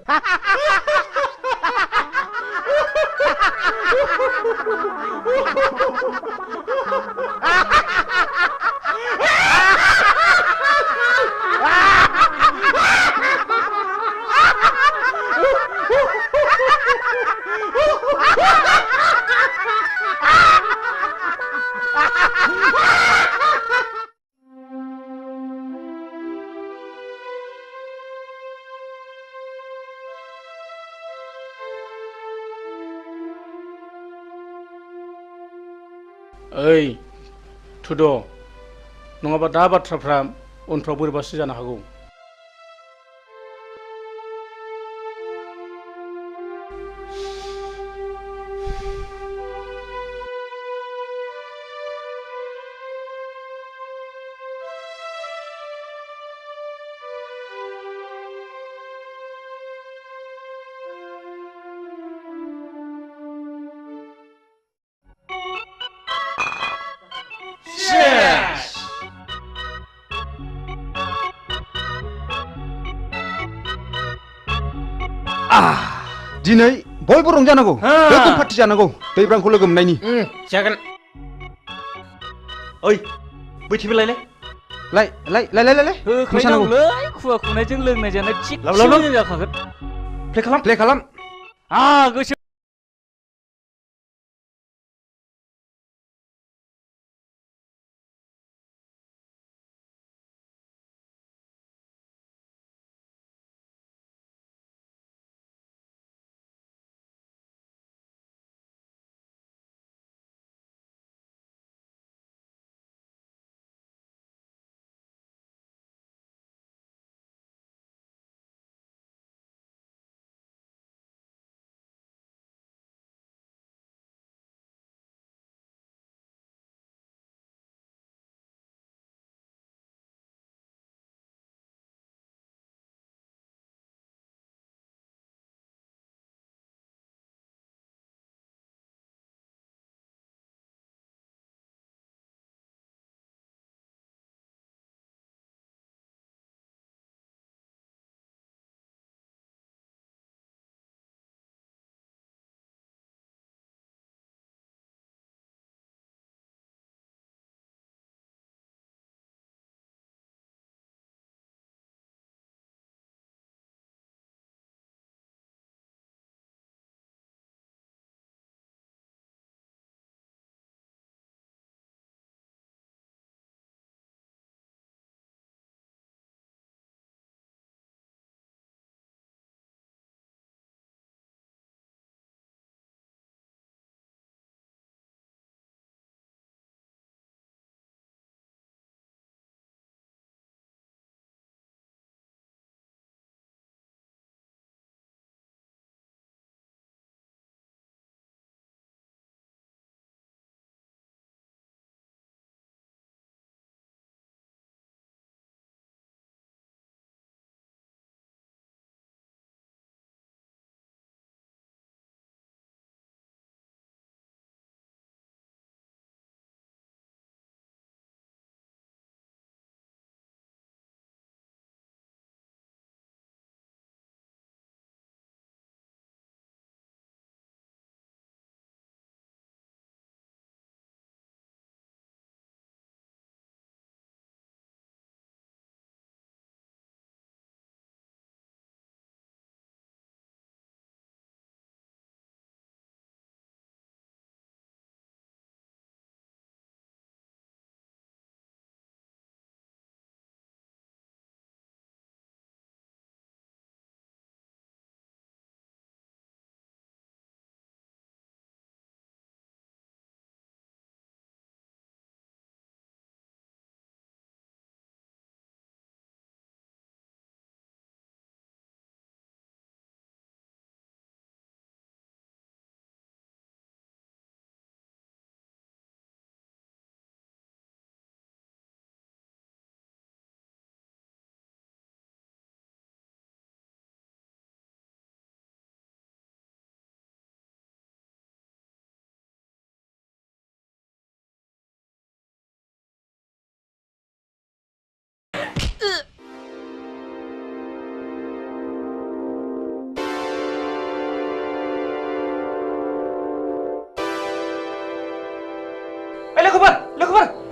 ओइ थुद' नङाबा दा बाथ्राफ्रा उनफ्राव बोरैबासो जानो हागौ दिनै बयबो रंजानांगौ गोगोम पार्टि जानांगौ दैब्रांखौ लोगो मोननायनि जागोन ओइ बैथिबो लाय होखायनांगौलै खुवा खुनायजों लोंनाय जानाय थिग जाखागोन प्ले खालाम गोसो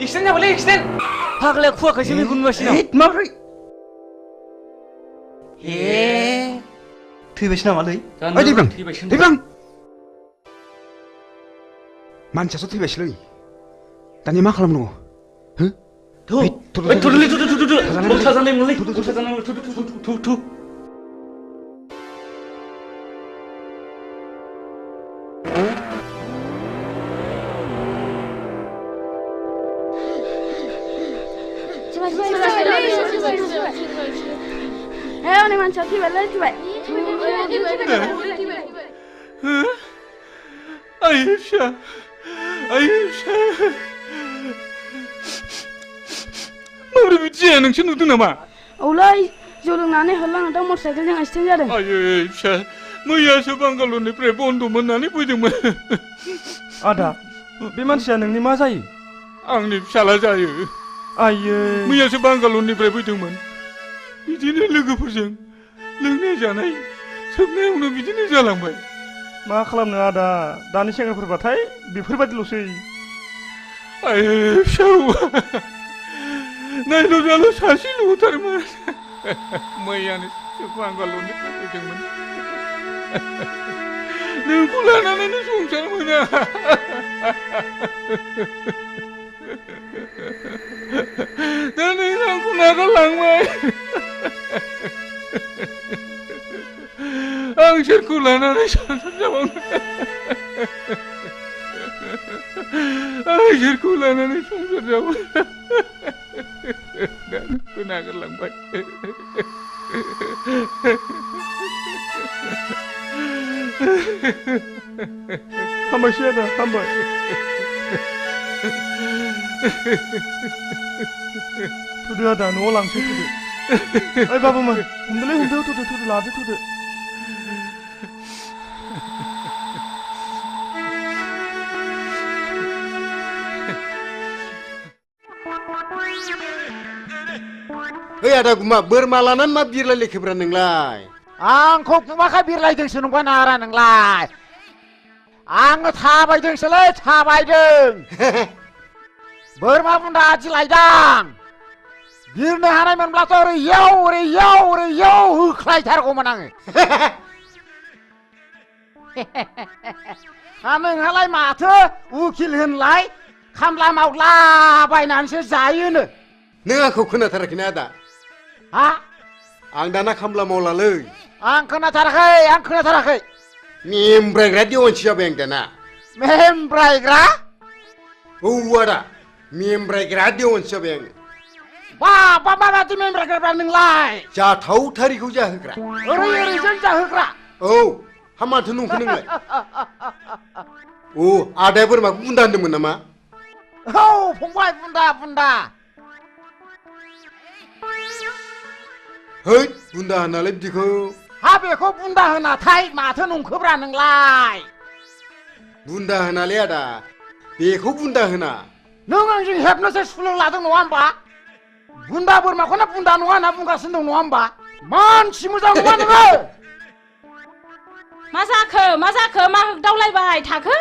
एक्सिडेन्ट जाबायलै एक्सिडेन्ट फाग्लाया खुवाखैसो मेगन नुगासिनो माब्रै ए थैबायसो नामालै ओइ दैब्रां मानसियासो थैबायसोलै दानिया मा खालामनांगौ hei manusia tiba-tiba tiba Aisyah माबोरै बिदि जाया नोंसोर नुदों नामा औलै जौ लोंनानै होलांदों मटरसाइकेलजों एक्सिडेन्ट जादों आयै फिसा मैयासो बांगालरनिफ्राय बन्द मोननानै फैदोंमोन आदा बे मानसिया नोंनि मा जायो आंनि फिसाला जायो आयै मैयासो बांगालरनिफ्राय फैदोंमोन बिदिनो लोगोफोरजों लोंनाय जानाय सोबनायावनो बिदिनो जालांबाय मा खालामनो आदा दानि सेंग्राफोरबाथाय बेफोरबायदिल'सै आयै फिसा नायल' जाल' सासेल'थारमोन मैयानो बांगालरनिफ्राय फैदोंमोन नोंखौ लानानैनो संसार मोना दा नै आंखौ नागारलांबाय आं सोरखौ लानानै संसार जाबावनो आं सोरखौ लानानै संसार जाबावनो दा नोंखौ नागारलांबाय हामबायसै आदा हामबाय थुदो आदा न'आव लांसै थुदो ओइ बाबुमोन हमदोलै हमदो थुदो लादो थुदो ओइ आदा गुमा बोरमा लानानै मा बिरलायलेखोब्रा नोंलाय आंखौ गुमाखा बिरलायदोंसो नंबा नारा नोंलाय आङो थाबायदोंसोलै थाबायदों बोरमा बुन्दा आदि लायदां बिरनो हानायमोनब्लाथ' ओरैयाव होख्लायथारगौमोन आङो नोंहालाय माथो उकिल होनलाय खामला मावला बायनानैसो जायोनो नों आंखौ खोनाथाराखैना आदा हा आं दाना खामला मावलालै आं खोनाथाराखै मेमब्रायग्रा देवानसि जाबाय आं दाना मेमब्रायग्रा औ आदा मेमब्रायग्रा देवानसि जाबाय आङो बाबा माबादि मेमब्रायग्रा नोंलाय जाथावथारिखौ जाहोग्रा ओरैजों जाहोग्रा औ हा माथो नंखो नोंलाय औ आदाया बोरमाखौ बुन्दा होनदोंमोन नामा औ फंबाय बुन्दा है बुन्दा होनालाय बिदिखौ हा बेखौ बुन्दा होनाथाय माथो नंखोब्रा नोंलाय बुन्दा होनालै आदा बेखौ बुन्दा होना नों आंजों हेबनोसो सुलु लादों नङा होमबा बुन्दा बोरमाखौनो बुन्दा नङा होनना बुंगासिनो दं नङा होमबा मानसि मोजां नङा नोङो मा जाखो मा होगदावलायबाय थाखो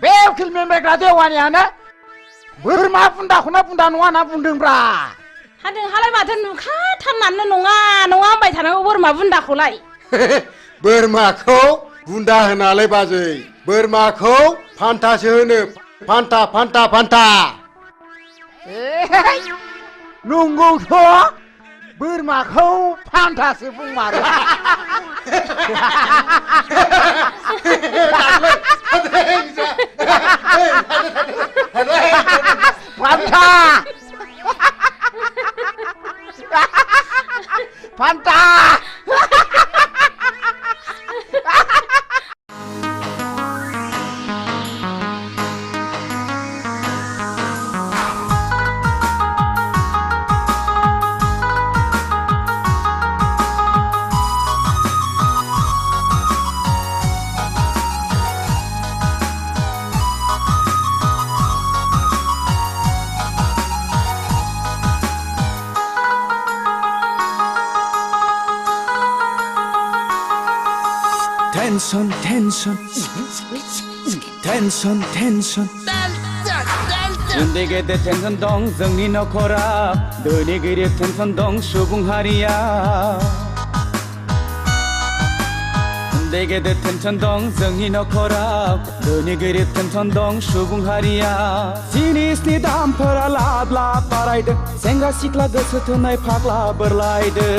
बे उकिल मेमब्रायग्रा देवानियानो बोरमा बुन्दाखौनो बुन्दा नङा होनना बुंदोंब्रा नोंहालाय माथो नुखाथारनानै नङा होनबाय थानांगौ बोरमा बुन्दाखौलाय बोरमाखौ बुन्दा होनालाय बाजै बोरमाखौ फान्थासो होनो फान्था नंगौथ' बोरमाखौ फान्थासो बुंमारो फान्था Tension उन्दै गेदेर टेनसन दं जोंनि नखरा धोनि गोरिब टेनसन दं सुबुं हारिया उन्दै गेदेर टेनसन दं जोंनि नखरा धोनि गोरिब टेनसन दं सुबुं हारिया जिनिसनि दामफोरा लाब लाब बारायदों सेंग्रा सिख्ला गोसो थोनाय फाग्ला बोरलायदों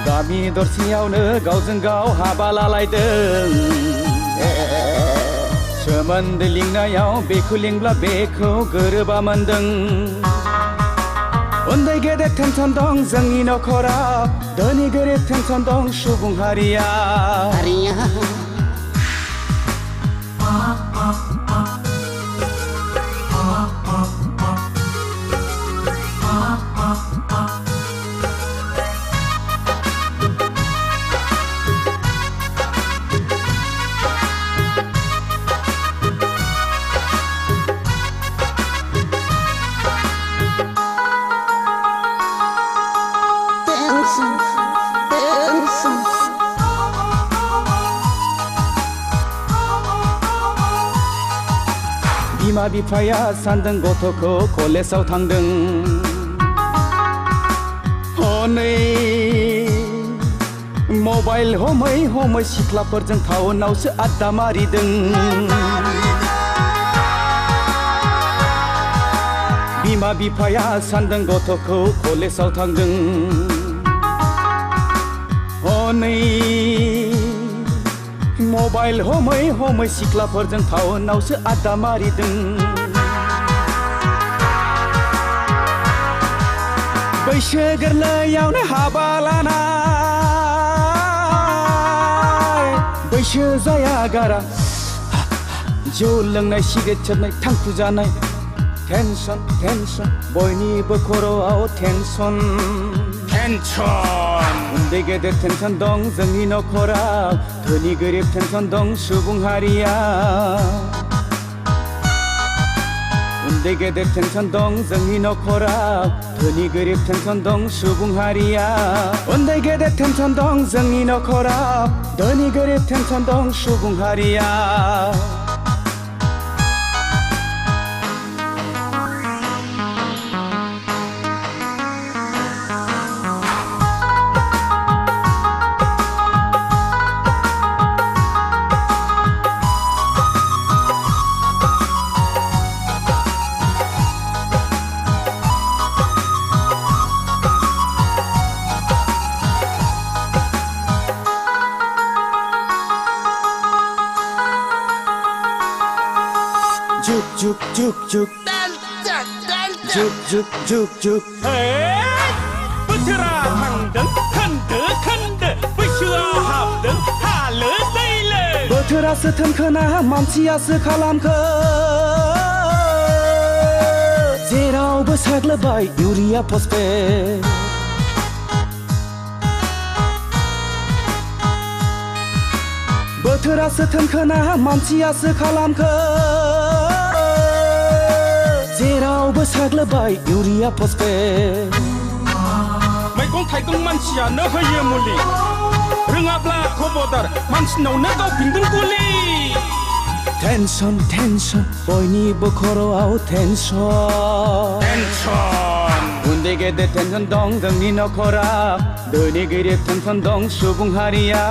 गामि दरसेयावनो गावजों गाव हाबा लालायदों सोमोन्दो लिंनायाव बेखौ लिंब्ला बेखौ गोरोबा मोनदों उन्दै गेदेर टेनसन दं जोंनि नखराव धोनि गोरिब टेनसन दं सुबुं हारिया बिमा बिफाया सानदों गथ'खौ कलेजाव थांदों हनै मबाइल हमै हमै सिख्लाफोरजों टाउनावसो आड्डा मारिदों बिमा बिफाया सानदों गथ'खौ कलेजाव थांदों हनै मबाइल हमै हमै सिख्लाफोरजों टाउनावसो आड्डा मारिदों बैसो गोरलैयावनो हाबा लानाय बैसो जाया गारा जौ लोंनाय सिगारेट सोबनाय थांखु जानाय टेनसन टेनसन बयनिबो खर'आव टेनसन उन्दै गेदेर टेनसन दं जोंनि नखराव धोनि गोरिब टेनसन दं सुबुं हारिया उन्दै गेदेर टेनसन दं जोंनि नखराव धोनि गोरिब टेनसन दं सुबुं हारिया उन्दै गेदेर टेनसन दं जोंनि नखराव धोनि गोरिब टेनसन दं सुबुं हारिया juk juk juk juk juk juk juk बोथोरा थांदों खोन्दो खोन्दो बैसोआव हाबदों हालो दैलो बोथोरासो थोनखोना मानसियासो खालामखो जेरावबो साग्लोबबाय इउरिया फसफेट बोथोरासो थोनखोना मानसियासो खालामखो जेरावबो साग्लोबबाय इउरिया फसफेट मैगं थाइगं मानसियानो होयो मुलि रोङाब्ला खबरदार मानसिनावनो गावफिनदों गुलि टेनसन टेनसन बयनिबो खर'आव टेनसन उन्दै गेदेर टेनसन दं जोंनि नखराव धोनि गोरिब टेनसन दं सुबुं हारिया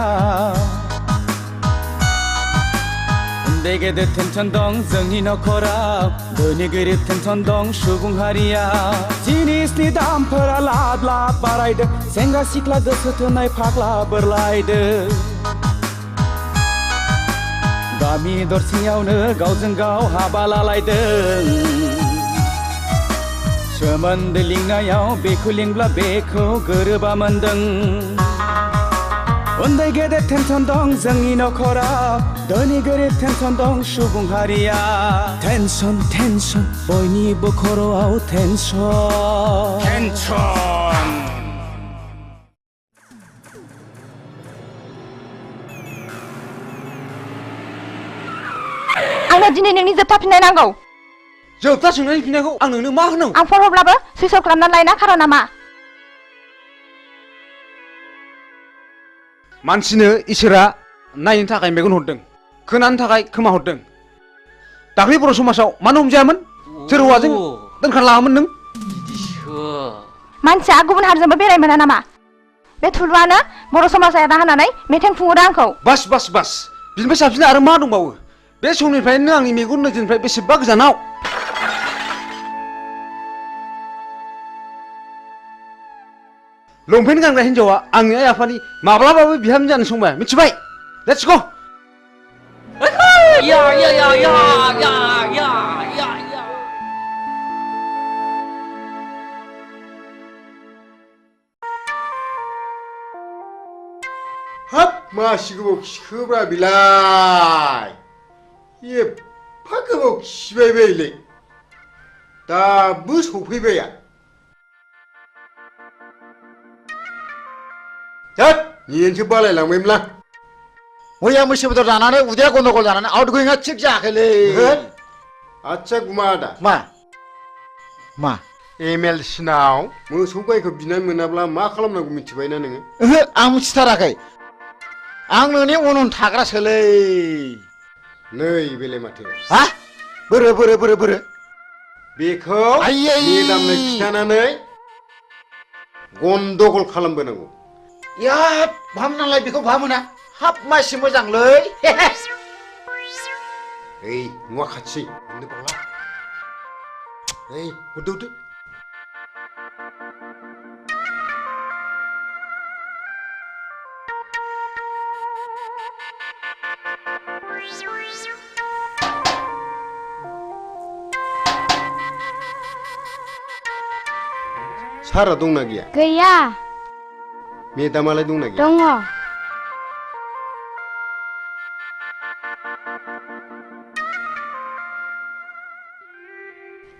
उन्दै गेदेर टेनसन दं जोंनि नखराव धोनि गोरिब टेनसन दं सुबुं हारिया जिनिसनि दामफोरा लाब लाब बारायदों सेंग्रा सिख्ला गोसो थोनाय फाग्ला बोरलायदों गामि दरसेयावनो गावजों गाव हाबा लालायदों सोमोन्दो लिंनायाव बेखौ लिंब्ला बेखौ गोरोबा मोनदों उन्दै गेदेर टेनसन दं जोंनि नखराव धोनि गोरिब टेनसन दं सुबुं हारिया टेनसन टेनसन बयनिबो खर'आव टेनसन आंनो दिनै नोंनि जोबथा फिननाय नांगौ जोबथा सोंनायनि फिननायखौ आं नोंनो मा होनांगौ आं फन हरब्लाबो सुइच अफ खालामनानै लायना खारना मा मानसिनो इसोरा नायनो थाखाय मेगन हरदों खोनानो थाखाय खोमा हरदों दाख्लै बर' समाजाव मानो हमजायामोन सोर हौवाजों दोनखारलाङामोन नों मानसिया गुबुन हारिजोंबो बेराय मोना नामा बे थुलुआनो बर' समाजा एना होनानै मेथाइ खुङोदा आंखौ बास बास बास बिनिफ्राय साबसिन आरो मा दंबावो बे समनिफ्रायनो आंनि मेगन नोजोरनिफ्राय बेसेबा गोजानाव लंपेन्ट गानग्रा हिन्जावा आंनि आइ आफानि माब्लाबाबो बिहामजो जानो संबाय मिथिबाय लेट्स गो या या या या या या या या हाब मासि गोबाव खिखोब्रा बिलाय एफा गोबाव खिबाय बायलै दाबो सफैबाया होद नियेनसो बालायलांबायमोनलां मैया मैसो बेदर जानानै उदैया गन्दगल जानानै आउट गोयिंआ थिग जायाखैलै आदसा गुमा आदा मा एमएल सिनाव मोसौ गायखौ बिनानै मोनाब्ला मा खालामनांगौ मिथिबायना नोङो ओहो आं मिथिथाराखै आं नोंनि उन उन थाग्रासोलै नै बेलाय माथो हा बोरो बेखौ मेदामनो खिन्थानानै गन्दगल खालामबोनांगौ याब भाम नालाय बेखौ भामोना हाब मासि मोजांलै ओइ नुवा खाथि मोननो बावला ओइ हरदो सारा दंना गैया गैया मेदामालाय दंना गैया दङ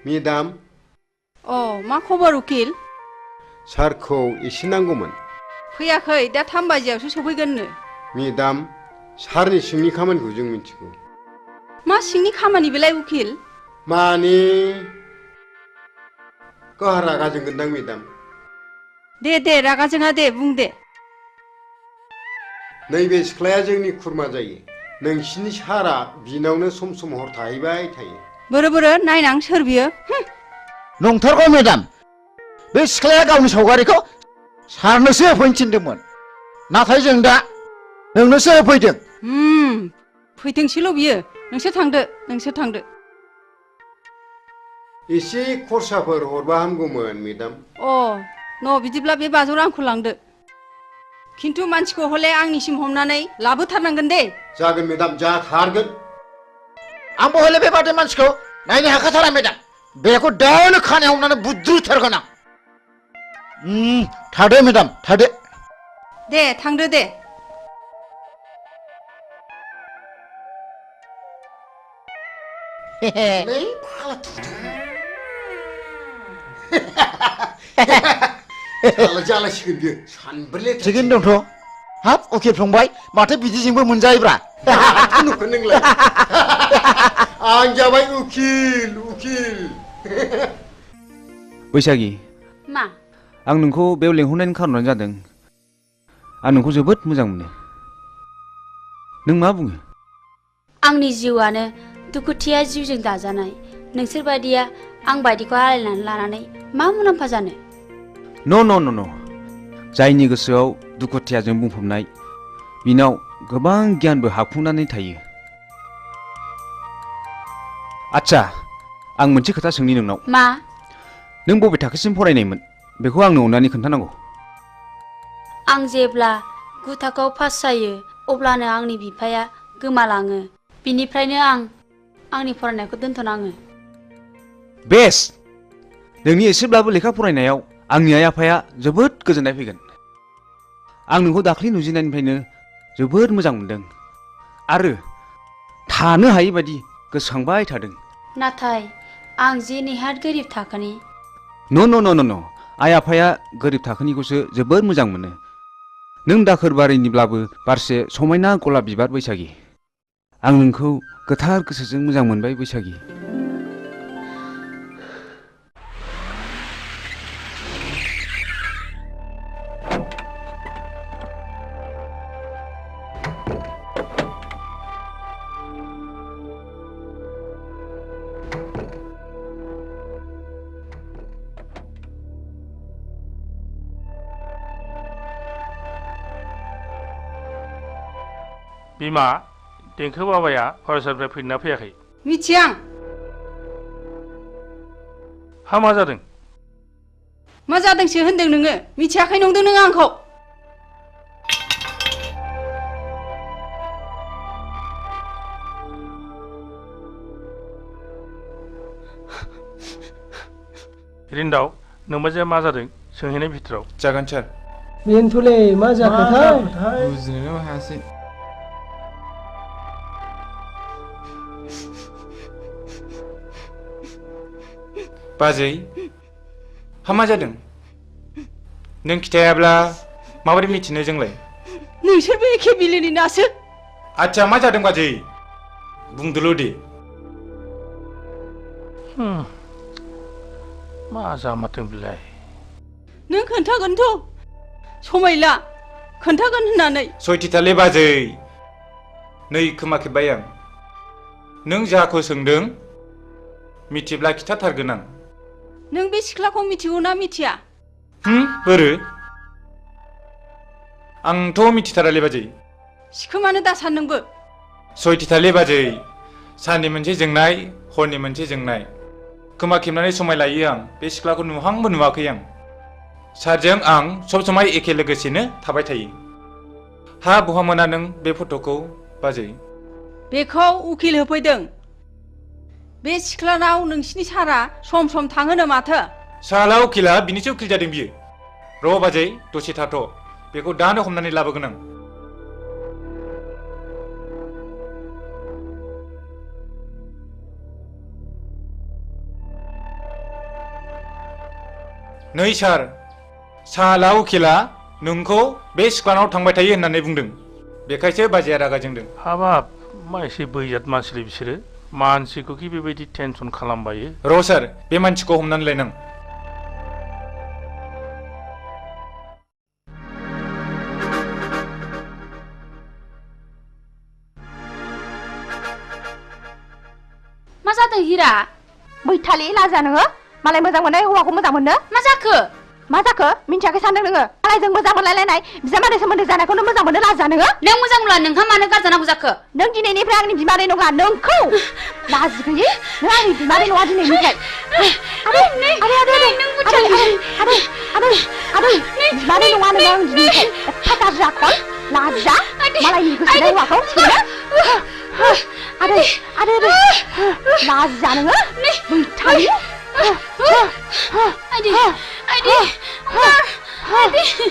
मेदाम मा खबर उकिल सारखौ एसे नांगौमोन फैयाखै दा 3 बाजियावसो सफैगोननो मेदाम सारनि सिंनि खामानिखौ जों मिथिगौ मा सिंनि खामानि बेलाय उकिल माने गाहा रागा जोंगोनदां मेदाम दे रागा जोङा दे बुं दे नैबे सिख्लाया जोंनि खुरमा जायो नोंसिनि सारा बिनावनो सम सम हर थाहैबाय थायो बोरो नायनां सोर बियो नंथारगौ मेदाम बे सिख्लाया गावनि सावगारिखौ सारनोसो होफैनो थिनदोंमोन नाथाय जों दा नोंनोसो होफैदों फैथोंसैल' बियो नोंसोर थांदो एसे खरसाफोर हरबा हामगौमोन मेदाम बिदिब्ला बे बाजौ रांखौ लांदो खिन्थु मानसिखौ हले आंनिसिम हमनानै लाबोथारनांगोन दे जागोन मेदाम जाथारगोन आंबो हले बेबादि मानसिखौ नायनो हाखाथारा मेदाम बेखौ दानो खानायाव हमनानै बुद्रुथारगोन आं थादो मेदाम थादो दे थांदो दे जालायसिगोन बियो सानब्रै थिगैनो दंथ' हाब उकिल फंबाय माथो बिदिजोंबो मोनजायोब्रा नुखो नोंलाय आं जाबाय उकिल बैसागि मा आं नोंखौ बेयाव लेंहरनायनि खारनानो जादों आं नोंखौ जोबोद मोजां मोनो नों मा बुङो आंनि जिउआनो दुखुथिया जिउजों दाजानाय नोंसोर बायदिया आं बायदिखौ आलायनानै लानानै मा मुलाम्फा जानो न' जायनि गोसोआव दुखुथियाजों बुंफबनाय बिनाव गोबां गियानबो हाबफुंनानै थायो आच्छा आं मोनसे खोथा सोंनि नोंनाव मा नों बबे थाखोसिम फरायनायमोन बेखौ आंनो अननानै खोन्थानांगौ आं जेब्ला 9 थाखोआव पास जायो अब्लानो आंनि बिफाया गोमालाङो बिनिफ्रायनो आं आंनि फरायनायखौ दोनथ'नाङो बेस्ट नोंनि एसेब्लाबो लेखा फरायनायाव आंनि आइ आफाया जोबोद गोजोननाय फैगोन आं नोंखौ दाख्लै नुजेननायनिफ्रायनो जोबोद मोजां मोनदों आरो थानो हायै बायदि गोसोखांबाय थादों नाथाय आं जे नेहाद गोरिब थाखोनि न' आइ आफाया गोरिब थाखोनिखौसो जोबोद मोजां मोनो नों दाखोर बारिनिब्लाबो बारसे समायना गलाब बिबार बैसागि आं नोंखौ गोथार गोसोजों मोजां मोनबाय बैसागि बिमा देंखो बाबाया फरायसालिनिफ्राय फैदोंना फैयाखै? मिथिया आं। हा मा जादों? मा जादोंसो होनदों नोङो? मिथियाखै नंदों नों आंखौ? रिन्दाव नोंबाजैया मा जादों सोंहैनाय भितराव। जागोन सार। बेनोथ'लै मा जाखोथाय? बुजिनोनो हायासै। बाजै हा मा जादों? नों खिथायाब्ला माबोरै मिथिनो जोंलाय? नोंसोरबो एखे बिलोनि नासो। आच्छा मा जादों बाजै? बुंदोल' दे। मा जामारदों बिलाय? नों खोन्थागोनथ' समायला खोन्थागोन होननानै। सयथिथालै बाजै नै खोमा खेबबाय आं। नों जाखौ सोंदों मिथिब्ला खिथाथारगोन आं। नों बे सिख्लाखौ मिथिगौ ना मिथिया? बोरो? आंथ' मिथिथारालै बाजै। सिखोमानो दासान नोंबो। सयथिथालै बाजै साननि मोनसे जोंनाय हरनि मोनसे जोंनाय। खोमा खेबनानै समाय लायो आं बे सिख्लाखौ नुहांबो नुवाखै आं। सारजों आं सब समाय एखे लोगोसेनो थाबाय थायो। हा बहा मोना नों बे फट'खौ बाजै? बेखौ उकिल होफैदों। बे सिख्लानाव नोंसिनि सारा सम सम थाङोनो माथो। साला उकिला बिनिसो उकिल जादों बियो। र' बाजै दसे थाथ' बेखौ दानो हमनानै लाबोगोन आं। नै सार साला उकिला नोंखौ बे सिख्लानाव थांबाय थायो होननानै बुंदों। बेखायसो बाजैया रागा जोंदों। हाबाब मा एसे बैजात मानसिलै बिसोरो। मानसिखौ कि बेबायदि टेनसन खालामबायो। र' सार बे मानसिखौ हमनानै लायनां। मा जादों हिरा? बैथालि लाजा नोङो? मालाय मोजां मोननाय हौवाखौ मोजां मोननो? मा जाखो? मा जाखो? मिन्थियाखै सानदों नोङो? मालायजों मोजां मोनलायलायनाय बिजामादै सोमोन्दो जानायखौनो मोजां मोननो लाजा नोङो? नों मोजां मोनला नोंहा मानो गारजानांगौ जाखो? नों दिनैनिफ्राय आंनि बिमादै नङा नोंखौ लाजि गैयै नों आंनि बिमादै नङा दिनैनिफ्राय। आदै बिमादै नङा नोङो आं दिनैनिफ्राय। एफा गाज्रि आखल लाजा मालायनि गोसोनाय हौवाखौ सेनो। आदै लाजा नोङो बैथालि।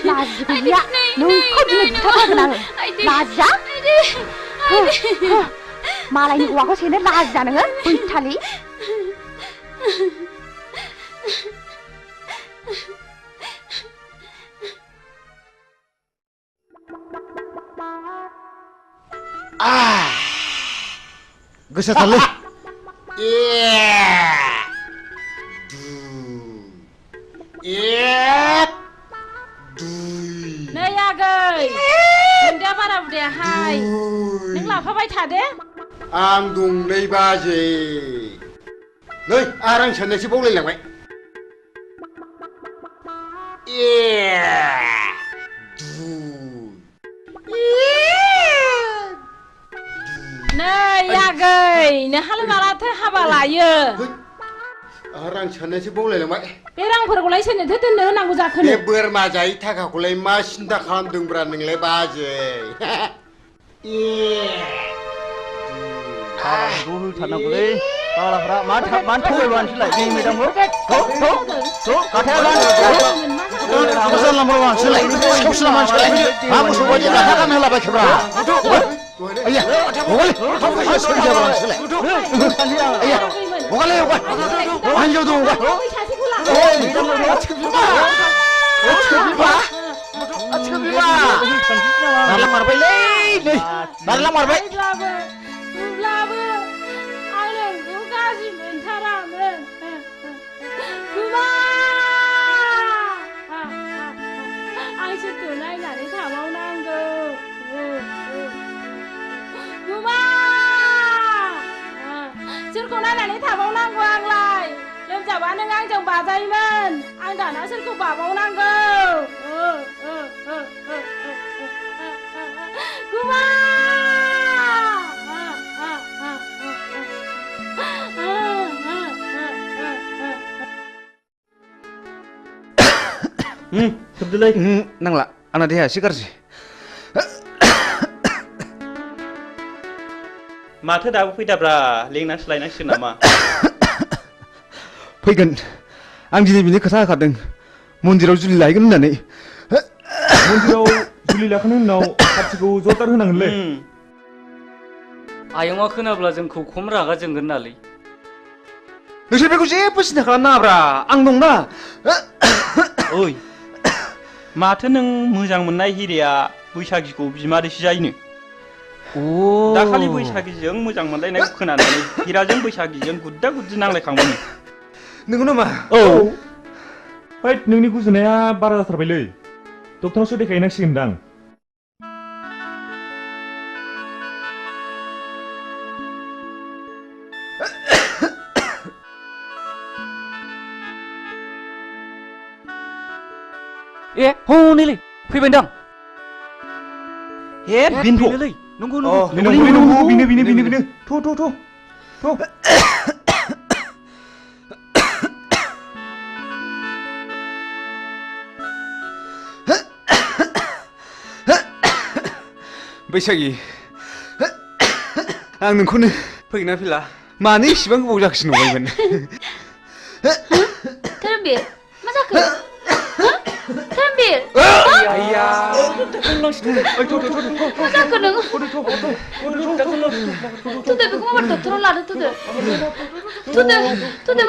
लाजि गैया नोंखौ दिनै बुथारथारगोन आङो। लाजा मालायनि हौवाखौ सेनो लाजा नोङो बैथालि। गोसाथारलै। नै आगै नोंदा बारा बुदायाहाय नों लाफाबाय थादे। आं दंलै बाजै। नै आरां साननायसो बावलायलांबाय। नै आगै नोंहालाय मालाथो हाबा लायो? रां साननायसो बावलायलांबाय। बे रांफोरखौलाय सोरनोथो दोननो होनांगौ जाखो? बे बोरमा जायै थाखाखौलाय मा सिन्था खालामदोंब्रा नोंलाय बाजै? हाबाखौ होथारनांगौलै फाग्लाफ्रा मानो थगायबा नोंसोरलाय जोंनि मेदामखौ? गाथाया जानला मोनला मानसिलाय सिखावसोला मानसिलाय मा मोसौ बायदि गाथा गान होलाबायखोब्रा? आइया हगालै सोरजाब्रा नोंसोरलाय? आइया हगालै हगार हिन्जाव दं हगार। बारलां मारबायलै नै बारलां मारबाय। अब्लाबो आं नोंखौ गाज्रि मोनथारामोन। गुमा आं सोरखौ नायनानै थाबावनांगौ? गुमा सोरखौ नायनानै थाबावनांगौ आंलाय? लोमजाबा नों आंजों बाजायोमोन आं दाना सोरखौ बाबावनांगौ? गुमा खोबदोलाय नांला आंना देहाया एसे गाज्रि माथो दाबो फैदाब्रा लेंनासो लायनांसिगोन नामा फैगोन आं दिनै बिनि खोथा होखादों मन्दिराव जुलि लायगोन होननानै मन्दिराव जुलि लाखांनायनि उनाव पार्टिखौ जरदार होनांगोनलै आयंआ खोनाब्ला जोंखौ खम रागा जोंगोन नालै नोंसोर बेखौ जेबो सिन्था खालामनाङाब्रा आं दंना ओइ माथो नों मोजां मोननाय हिरेया बैसागिखौ बिमादैसो जायोनो दाखालि बैसागिजों मोजां मोनलायनायखौ खोनानानै हिराजों बैसागिजों गुद्दा गुद्दि नांलायखांबाय नंगौ नामा औ हैद नोंनि गुजुनाया बारा जाथारबायलै डक्टरनावसो देखायनांसिगोनदां ए हनैलै फैबायदां हे बेनोलै नंगौ नंगौ बिनो थ' बैसागि आं नोंखौनो फैगोन ना फैला मानो इसेबां गोबाव जाखोसो नंबायमोन धोरोमबीर मा जाखो धोरोमबीर आइया मा जाखो नों थुदो बेखौ माबा डक्टराव लादो थुदो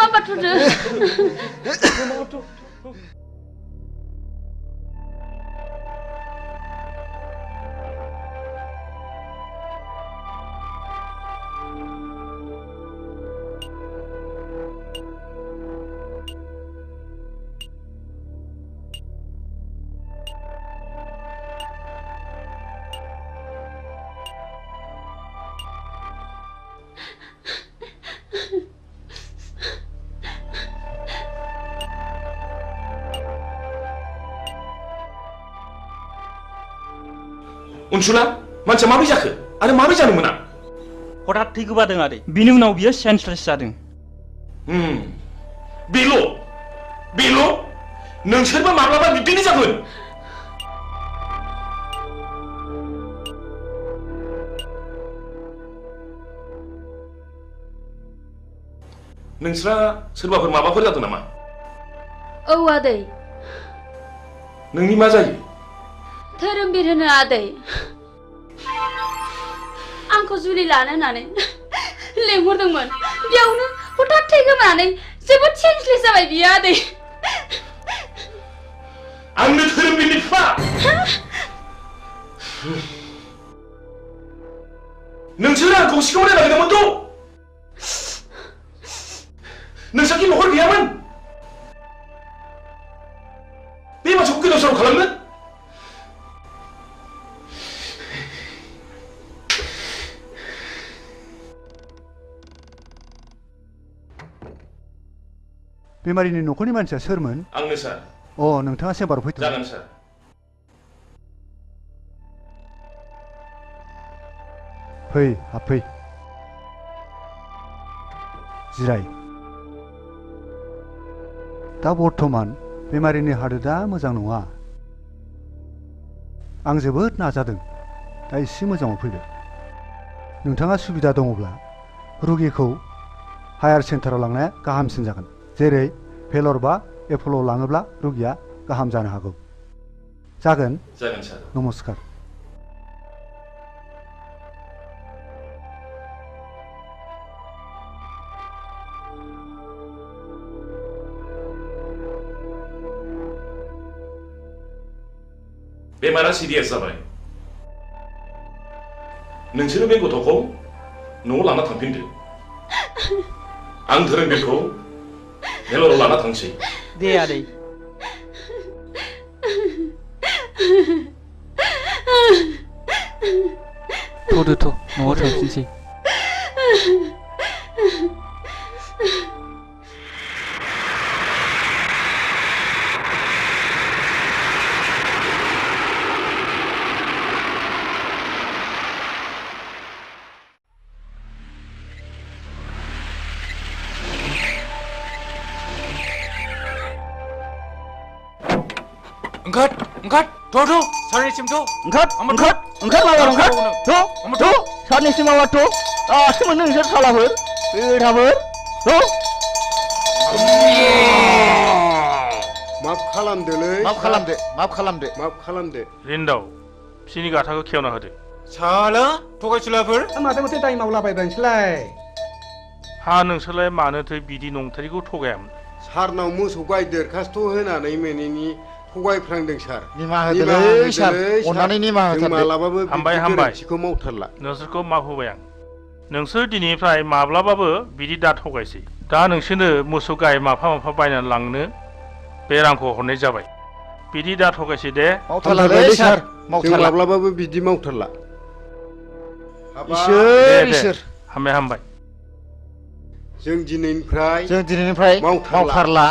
माबा थुदो उनसुला मानसिया माबोरै जाखो आरो माबोरै जानो मोना हठात थै गोबादों आदै बिनि उनाव बियो सेन्सलेस जादों बेल' नोंसोरबो माब्लाबा बिब्दिनो जागोन नोंस्रा सोरबाफोर माबाफोर जादों नामा औ आदै नोंनि मा जायो धोरोमबीर होनो आदै आंखौ जुलि लानो होननानै लेंहरदोंमोन बेयावनो हठात थै गोमानानै जोबोद सेन्सलेस जाबाय बियो आदै आंनो धोरोमबीरनि बिफा नोंसोर आंखौ सिखावनो नागिरदोंमोनथ' नोंसाखि न'खर गैयामोन बे मानसिखौ गोदाव सोराव खालामनो बेमारिनि न'खरनि मानसिया सोरमोन आंनो सार नोंथाङा चेम्बाराव फैथ' जागोन सार फै हाबफै जिराय दा बर्थमान बेमारिनि हालोदा मोजां नङा आं जोबोद नाजादों दा एसे मोजाङाव फैबाय नोंथाङा सुबिदा दङब्ला रुगिखौ हायार सेन्टाराव लांनाया गाहामसिन जागोन जेरै भेलर बा एप'ल'आव लाङोब्ला रुगिया गाहाम जानो हागौ जागोन सार नमस्कार बेमारा सिरियास जाबाय नोंसोरो बे गथ'खौ न'आव लाना थांफिनदो आं धोरोमबीरखौ भेलराव लाना थांसै दे आदै थ'दो न'आव थांफिनसै Angkat, tuh, saatnya tuh. Angkat, lawan angkat. Tuh, saatnya mawa tuh. Semeneng nang salahur. Berhabar. Tuh. माफ खालामदोलै माफ खालामदो रिन्दाव बिसिनि गाथाखौ खेवना होदो साला थगायसुलाफोर माथो माथो दाय मावलाबायबाय नोंसोरलाय हा नोंसोरलाय मानोथो बिदि नंथारिखौ थगायामोन सारनाव मोसौ गाय देरखास्त होनानै मोनैनि थगायफ्रांदों सार निमाहा होदोलै सार अननानै निमाहा होथारदो मालाबाबो हामबाय गोरोन्थिखौ मावथारला नोंसोरखौ माफ होबाय आं नोंसोर दिनैनिफ्राय माब्लाबाबो बिदि दा थगायसै दा नोंसोरनो मोसौ गाय माफा बायनानै लांनो बे रांखौ हरनाय जाबाय बिदि दा थगायसै दे मावथारलालै सार जों माब्लाबाबो बिदि मावथारला इसोर हामबाय जों दिनैनिफ्राय मावथारला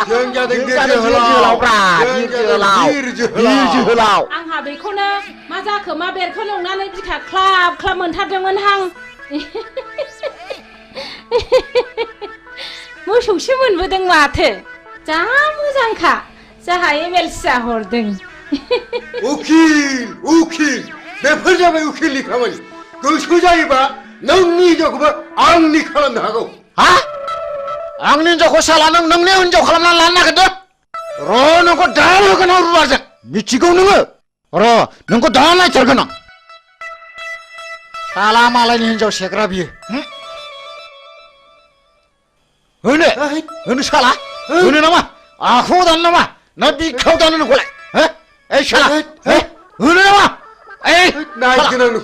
जों जादों जोहोलाव आंहा बेखौनो मा जाखो मा बेरखौ एवनानै बिखा ख्लाब ख्लाब मोनथारदोंमोन हां मोसौसो मोनबोदों माथो जा मोजांखा जाहा एमएलसिया हरदों उखिल बेफोर जाबाय उखिलनि खामानि गोसो जायोबा नोंनि हिनजावखौबो आंनि खालामनो हागौ हा आंनि हिनजावखौ साला नोंनि हिनजाव खालामनानै लानो नागिरदों र' नोंखौ दा होगोन आं रुवाजों मिथिगौ नोङो र' नोंखौ दा नायथारगोन आं साला मालायनि हिनजाव सेग्रा बियो होनो साला होनो नामा आखायाव दानो नामा ना बिखायाव दानो नोंखौलाय ओइ साला होनो नामा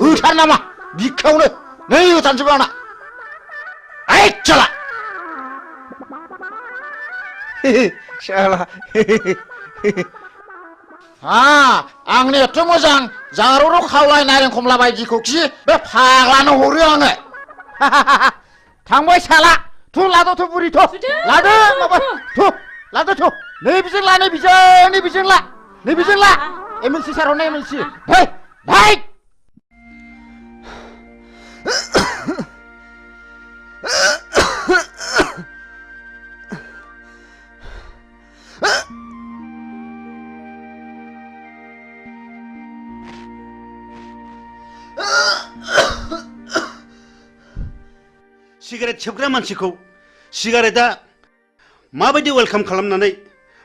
होथार नामा बिखायावनो नै होथारनोसै आंना ओइ साला साला आंनि एथ' मोजां जारौ खावलाय नारें खमला बायदिखौ खि बे फाग्लानो हरो आङो थांबाय साला थु लादो थु बुरि थु लादो माबा थु लादो थु नैबिजों ला नैबिजों ला एमएलसि सार हरनाय एमएलसि भाई सिगारेट सोबग्रा मानसिखौ सिगारेटआ माबायदि वेलकाम खालामनानै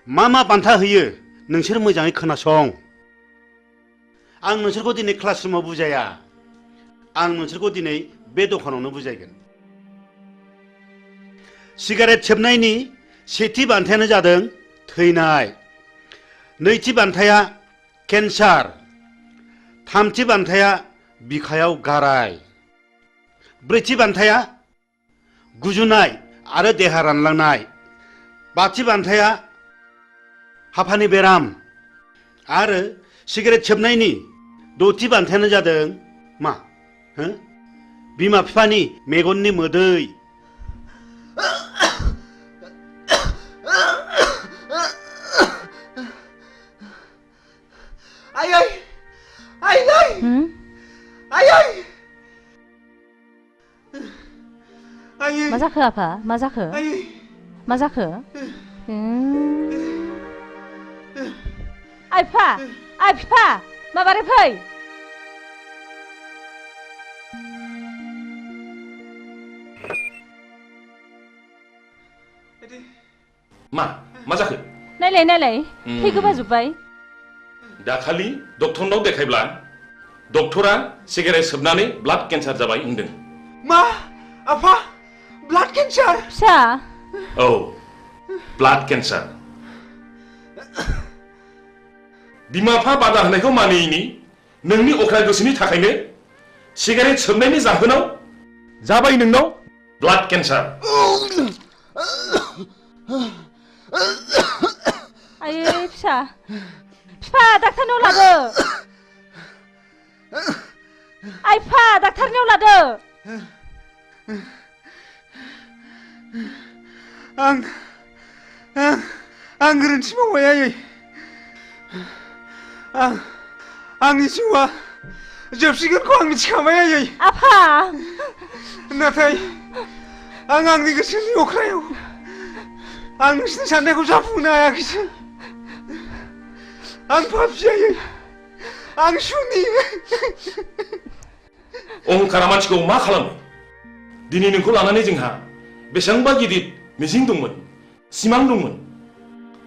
मा बान्था होयो नोंसोर मोजाङै खोनासं आं नोंसोरखौ दिनै क्लासरुमाव बुजाया आं नोंसोरखौ दिनै बे दखानावनो बुजायगोन सिगारेट सोबनायनि सेथि बान्थायानो जादों थैनाय नैथि बान्थाया केन्सार थामथि बान्थाया बिखायाव गाराय ब्रैथि बान्थाया गुजुनाय आरो देहा रानलांनाय बाथि बान्थाया हापानि बेराम आरो सिगारेट सोबनायनि दथि बान्थायानो जादों मा बिमा बिफानि मेगननि मोदै मा जाखो आफा मा जाखो मा जाखो आइ बिफा माबारै फै मा जाखो नायलाय थै गोबाजोब्बाय दाखालि डक्टरनाव देखायब्ला डक्टरा सिगारेट सोबनानै ब्लाड केन्सार जाबाय होनदों मा आफा ब्लाड केन्सार फिसा औ ब्लाड केन्सार बिमा बिफा बादा होनायखौ मानियैनि नोंनि अख्रा गोसोनि थाखायनो सिगारेट सोबनायनि जाहोनाव जाबाय नोंनाव ब्लाड केन्सार आयै फिसा डाक्टारनाव लादो आइ बिफा डाक्टारनाव लादो आं गोरोन्थि मावबाय आयै आंनि जिउआ जोबसिगोनखौ आं मिथिखाबाय आयै आफा नाथाय आं आंनि गोसोनि अख्रायाव आं नोंसिनि साननायखौ जाफुंनो हायाखैसै आं पापि आयै आं सुनि अहंकारा मानसिखौ मा खालामो दिनै नोंखौ लानानै जोंहा बेसेबांबा गिदिर मिजिं दंमोन सिमां दंमोन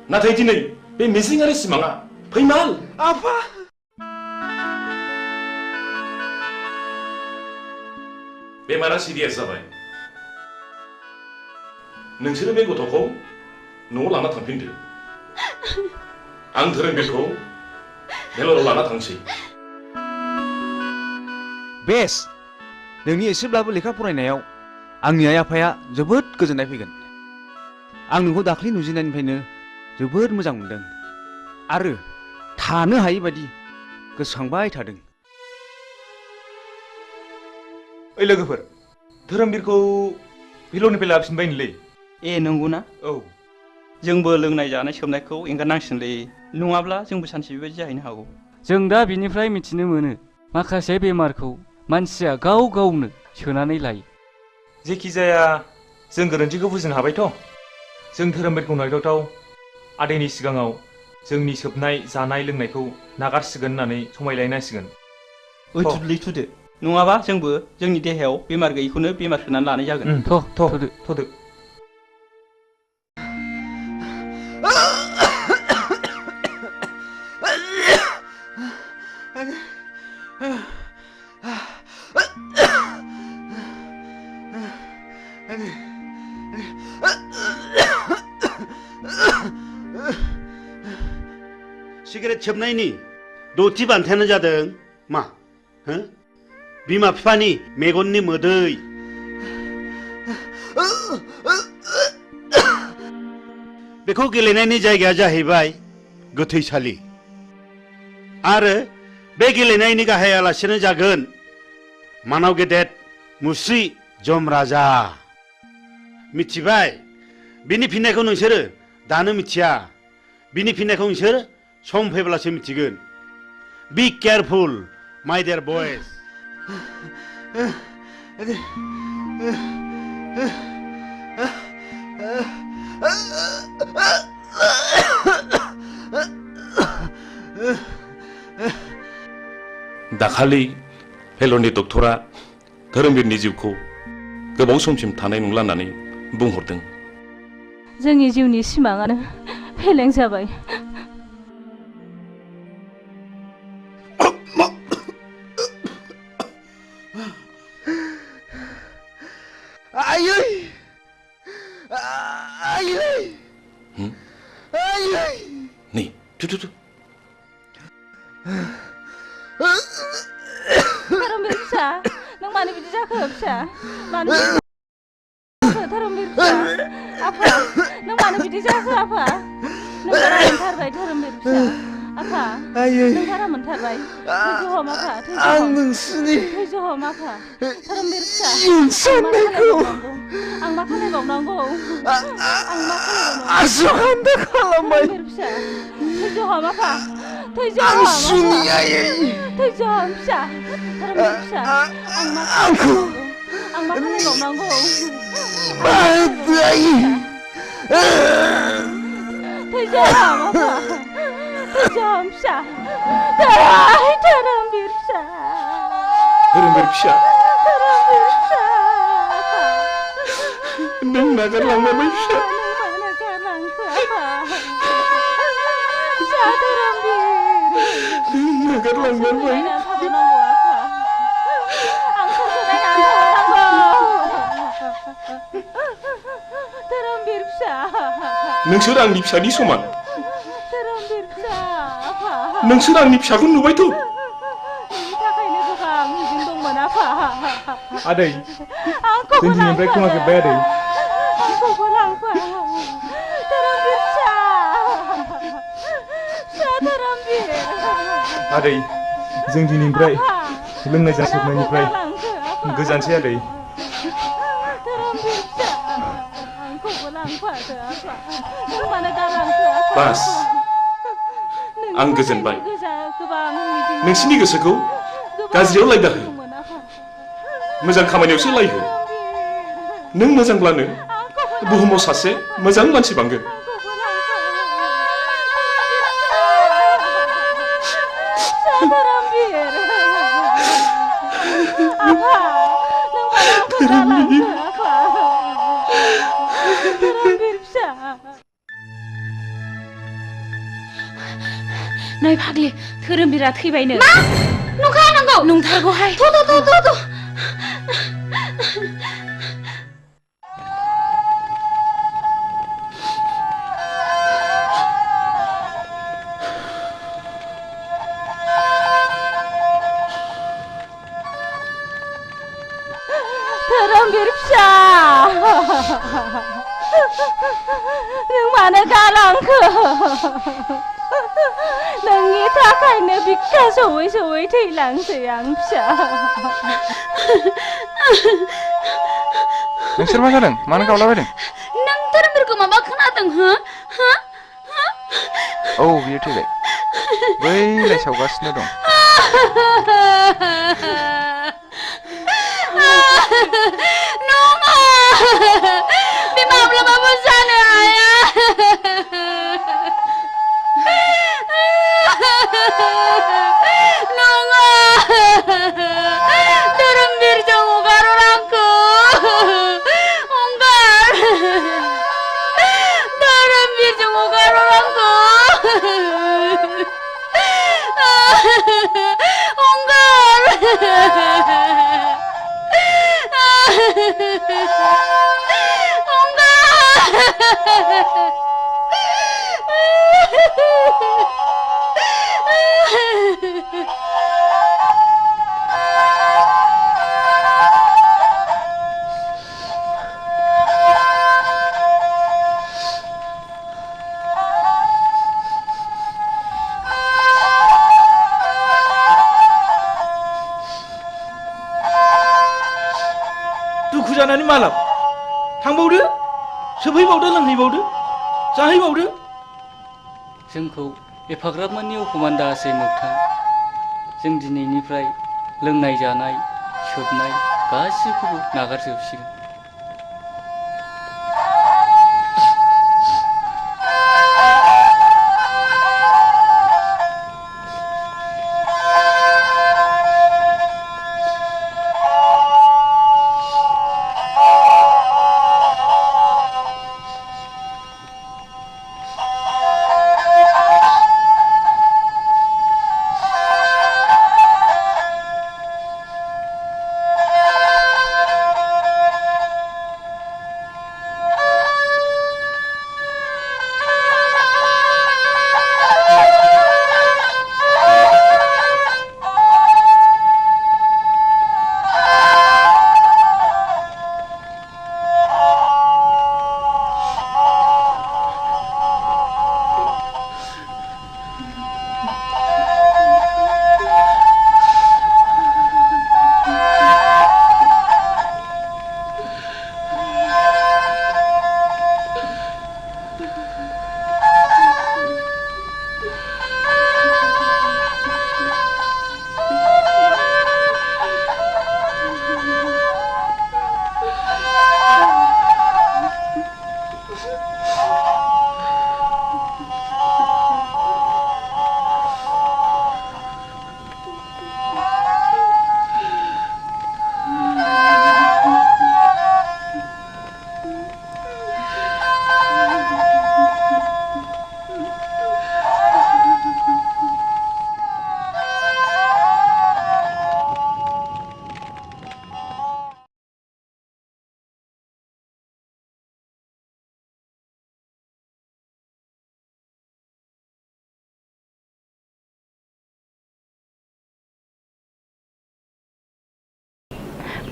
नाथाय दिनै बे मिजिं आरो सिमाङा फैमाल आफा बेमारा सिरियास जाबाय नोंसोरो बे गथ'खौ न'आव लाना थांफिनदो आं धोरोमबीरखौ भेलराव लाना थांसै बेस नोंनि एसेब्लाबो लेखा फरायनायाव आंनि आइ आफाया जोबोद गोजोननाय फैगोन आं नोंखौ दाख्लि नुजेननायनिफ्रायनो जोबोद मोजां मोनदों आरो थानो हायै बायदि गोसोखांबाय थादों ओइ लोगोफोर धोरोमबीरखौ भेलरनिफ्राय लाबोफिनबायनोलै ए नंगौना औ जोंबो लोंनाय जानाय सोबनायखौ एंगारनांसिगोनलै नङाब्ला जोंबो सानसे बेबायदि जाहैनो हागौ जों दा बिनिफ्राय मिथिनो मोनो माखासे बेमारखौ मानसिया गाव गावनो सोनानै लायो जेखि जाया जों गोरोन्थिखौ बुजिनो हाबायथ' जों धोरोमबीरखौ नायथावथाव आदैनि सिगाङाव जोंनि सोबनाय जानाय लोंनायखौ नागारसिगोन होननानै समायलायनांसिगोन ओइ थुदलै थुदो नङाबा जोंबो जोंनि देहायाव बेमार गैयैखौनो बेमार सोनानै लानाय जागोन थ'दो सिगारेट सोबनायनि दथि बान्थायानो जादों मा बिमा बिफानि मेगननि मोदै बेखौ गेलेनायनि जायगाया जाहैबाय गोथैसालि आरो बे गेलेनायनि गाहाय आलासियानो जागोन मानाव गेदेर मुस्रि जम राजा मिथिबाय बिनि फिननायखौ नोंसोरो दानो मिथिया बिनि फिननायखौ नोंसोर सम फैब्लासो मिथिगोन बी केयारफुल माय डियर बयज दाखालि भेलरनि डक्टरा धोरोमबीरनि जिउखौ गोबाव समसिम थानाय नंला होननानै बुंहरदों जोंनि जिउनि सिमाङानो फेलें जाबाय आयै आयै आयै नै थु धोरोमबीर फिसा नों मानो बिदि जाखो फिसा मानो धोरोमबीर फिसा आफा नों मानो बिदि जाखो आफा नों बारा मोनथारबाय धोरोमबीर फिसा आफा नों बारा मोनथारबाय थैज' हम आफा आं नोंसिनि थैज' हम आफा धोरोमबीर फिसा आं मा खालायबावनांगौ आसुखान्दा खालामबाय धोरोमबीर फिसा थैज' हम आफा थैज' आं हम सुनि आयै थैज' हम फिसा धोरोमबीर फिसा आं मा खालायबावनांगौ थैजाम आफा थैजाम फिसा धोरोमबीर फिसा धोरोमबीर फिसा धोरोमबीर फिसा नों नागारलांबाय फिसा नों मानो गारलांखो आफा फिसा धोरोमबीर नागारलांबाय थाबावनांगौ आफा आं सोरखौ नायनानै थाबावनांगौ धोरोमबीर फिसा नोंसोर आंनि फिसानि समान धोरोमबीर फिसा आफा नोंसोर आंनि फिसाखौ नुबायथ' बेनि थाखायनो गोबां मिजिं दंमोन आफा आदै आंखौबो जों दिनैनिफ्राय खोमाजोब्बाय आदै आंखौबो लांफा धोरोमबीर फिसा फिसा धोरोमबीर आदै जों दिनैनिफ्राय लोंनाय जासोबनायनिफ्राय गोजानसै आदै धोरोमबीर फिसा आंखौबो लांफादो आफा नों मानो गालांखो आफा बास आं गोजोनबाय गोबां मिजिं नोंसिनि गोसोखौ गाज्रियाव लायदाहो मोजां खामानियावसो लायहो नों मोजांब्लानो बुहुमाव सासे मोजां मानसि बांगोन धोरोमबीर आफा नों मानो आंखौ गालांखो आफा धोरोमबीर फिसा नै फाग्लि धोरोमबीरा थैबायनो मा नंखा नंगौ नंथारगौहाय थ' धोरोमबीर फिसा नों मानो गालांखो नोंनि थाखायनो बिखा सौयै सौयै थैलांसै आं फिसा नोंसोर मा जादों मानो गावलाबायदों नों धोरोमबीरखौ माबा खोनादों हो औ बियो थैबाय बैलाय सावगासिनो दं नङा बे माब्लाबाबो जानो हाया नङा धोरोमबीरजों हगार आंखौ हगार धोरोमबीरजों हगार आंखौ दुखु जानानै मालाब थांबावदो सोफैबावदो लोंहैबावदो जाहैबावदो जोंखौ एफाग्राब मानि अफमान दासै मोगथां जों दिनैनिफ्राय लोंनाय जानाय सोबनाय गासिखौबो नागारजोबसिगोन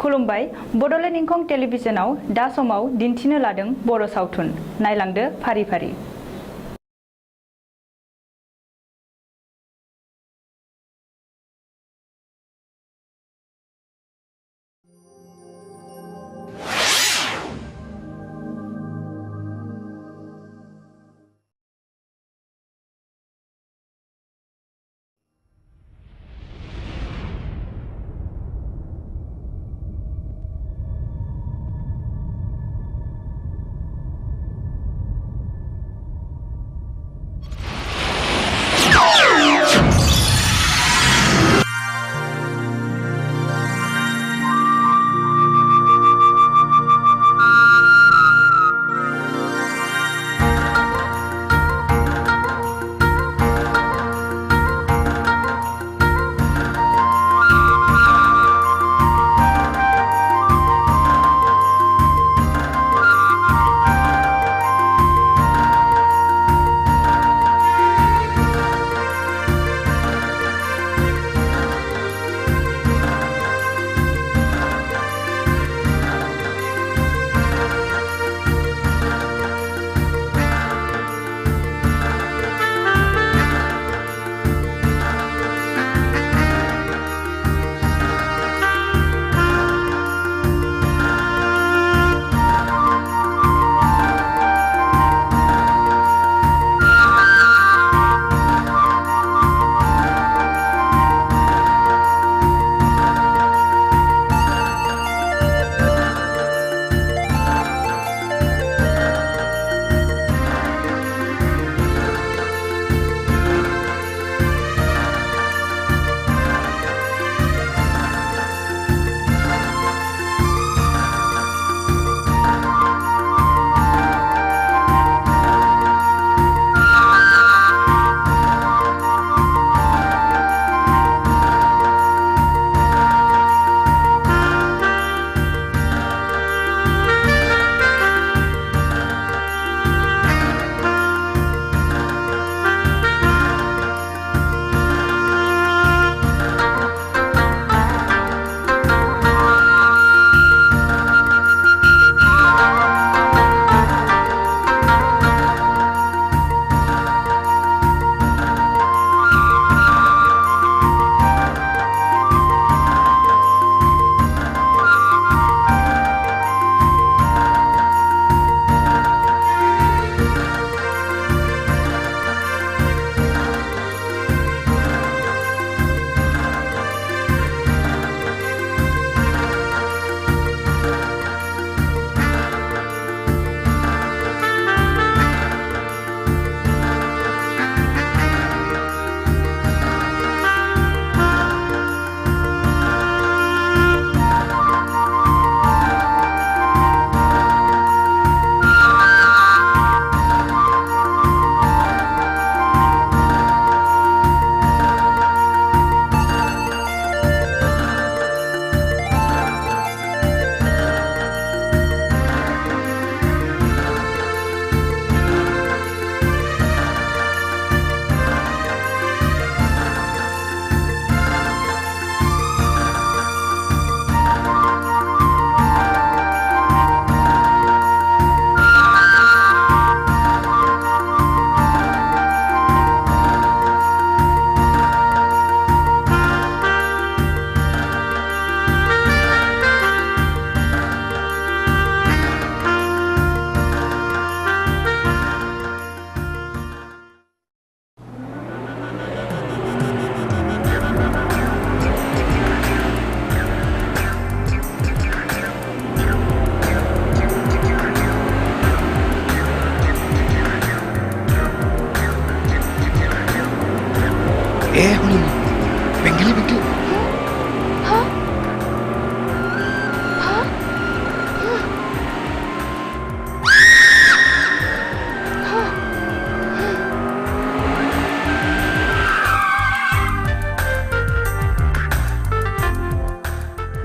खुलुमबाय बड'लेण्ड इंखं टेलिभिजनाव दा समाव दिन्थिनो लादों बर' सावथुन नायलांदो फारि फारि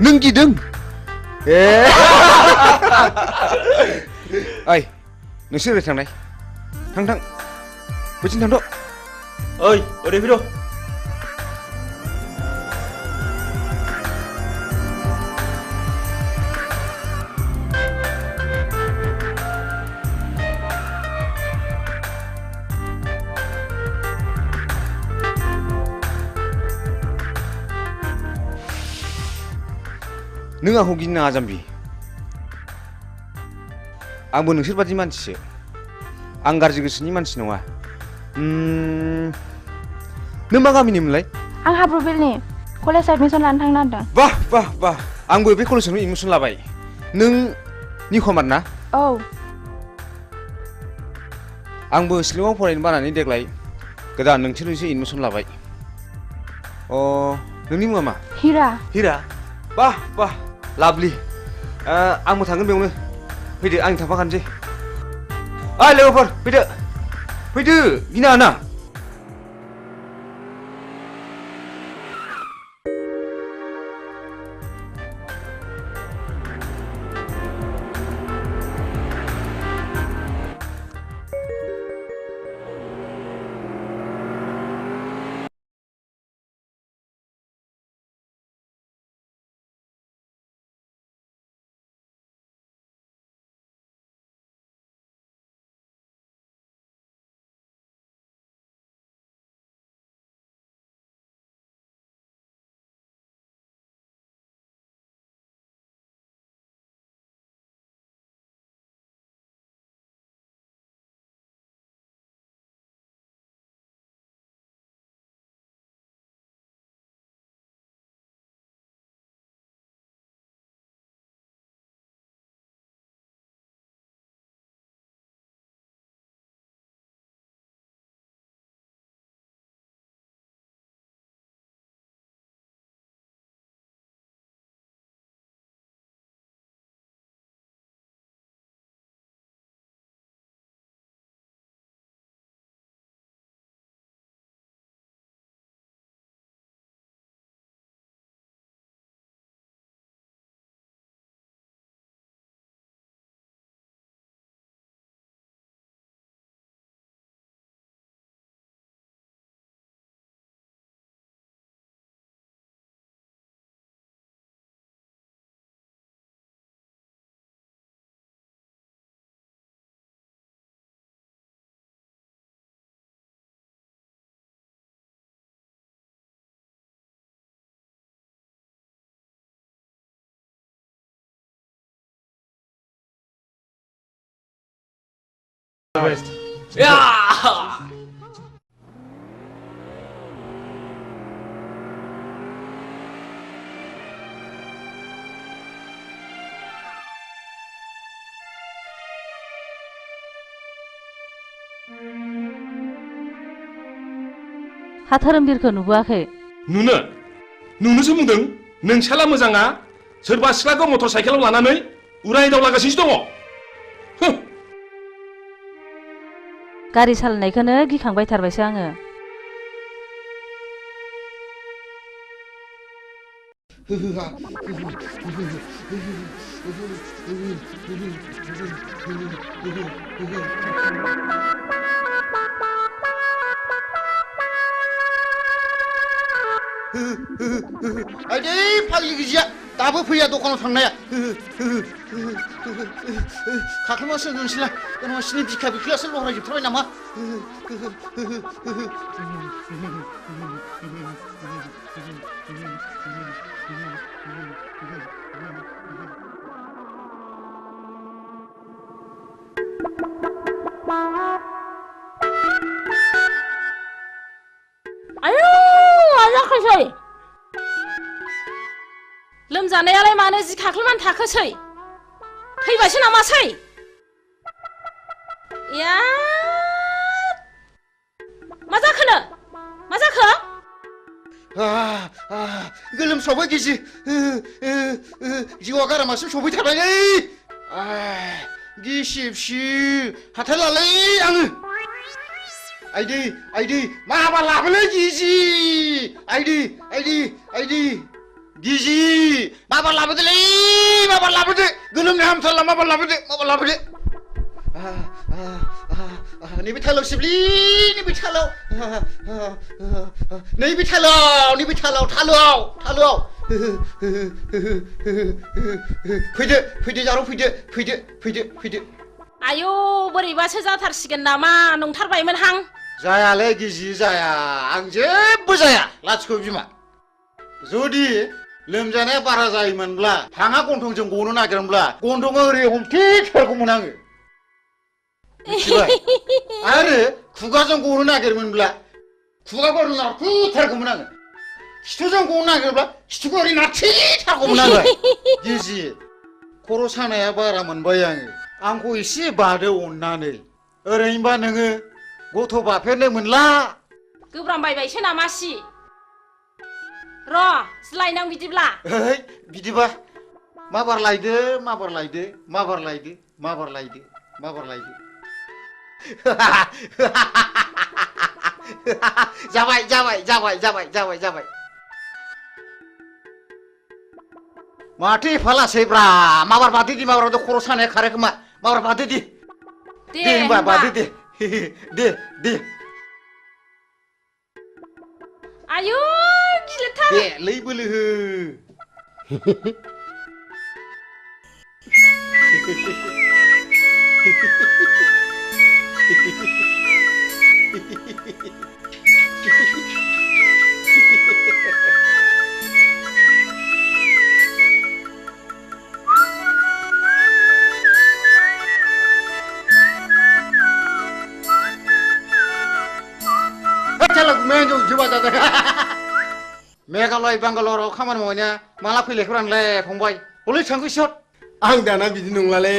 nâng gì đừng ơi nोंसोर ओरै थांनाय थां बैथिं थांद' ओइ ओरै फैद' नों आंखौ गिनो नाङा जाम्बि आंबो नोंसोर बादि मानसिसो आं गाज्रि गोसोनि मानसि नङा नों मा गामिनिमोनलाय आं हाब्रुबिलनि कलेज एडमिसन लानो थांनो नागिरदों बाह बाह बाह आंबो बे कलेजावनो एडमिसन लाबाय नों निखमार ना औ आंबो शिलंआव फरायनो बानानै देग्लाय गोदान नोंसोरनिसो एडमिसन लाबाय नोंनि मुङा मा हिरा हिरा बाह बाह लाभलि आंबो थांगोन बेयावनो फैदो आं थांफाखानोसै ओइ लोगोफोर फैदो फैदो गिनाङा ना हा धोरोमबिरखौ नुबोआखै नुनोसो बुंदों नोंसाला मोजाङा सोरबा सिख्लाखौ मटर साइकेलाव लानानै उराय दावलागासिनो दङ गारि सालायनायखौनो गिखांबाय थारबायसो आङो आइदै फाग्लि गिजिया दाबो फैया दखानाव थांनाया खाख्लुमासो नोंसोरलाय नोंसिनि बिखा बिख्लायासो लहरायजोबथारबाय नामा आयौ जाखासै लोमजानायालाय मानो जि खाख्लुमान थाखोसै थैबायसो नामासै या मा जाखोनो मा जाखो गोलोमसावबाय गिजि जिउआ गारामासिम सफैथारबायलै गिसिबसि हाथारलालै आङो आइदै माबा लाबोलै गिजि आइदै गिजि माबा लाबोदोलै माबा लाबोदो गोलोमनो हामथारला माबा लाबोदो नैबे थालाव सिबलि नैबे थालाव थालोआव फैदो जारौ फैदो आयौ बोरैबासो जाथारसिगोन नामा नंथारबायमोनहां जायालै गिजि जाया आं जेबो जाया लाथिख' बिमा जुदि लोमजानाया बारा जायोमोनब्ला हाङा गन्थंजों गनो नागिरोमोनब्ला गन्थंआ ओरै हमथेथारगौमोन आङो मिथिबाय आरो खुगाजों गनो नागिरोमोनब्ला खुगाखौ ओरै नारथेथारगौमोन आङो खिथुजों गनो नागिरोब्ला खिथुखौ ओरै नारथेथारगौमोन आङो गिजि खर' सानाया बारा मोनबाय आङो आंखौ एसे बादो अननानै ओरैनोबा नोङो गथ' बाफेरनो मोनला गोब्रामबायबायसो नामासि र' लायनां बिदिब्ला ओइ बिदिबा माबार लायदो माबार लायदो माबार लायदो माबार लायदो माबार लायदो जाबाय जाबाय जाबाय जाबाय जाबाय जाबाय माथो एफा लासैब्रा माबार बादो दि माबार खर' सानाया खारो खोमा माबार बादो दि दे होनबा बादो दे दे दे आयु गिलिरथार दे लै बोलो हो मेघालय बांगालराव खामानि मावनाया माला फैलायखौरानलाय फंबाय हलै थांखो सट आं दाना बिदि नंलालै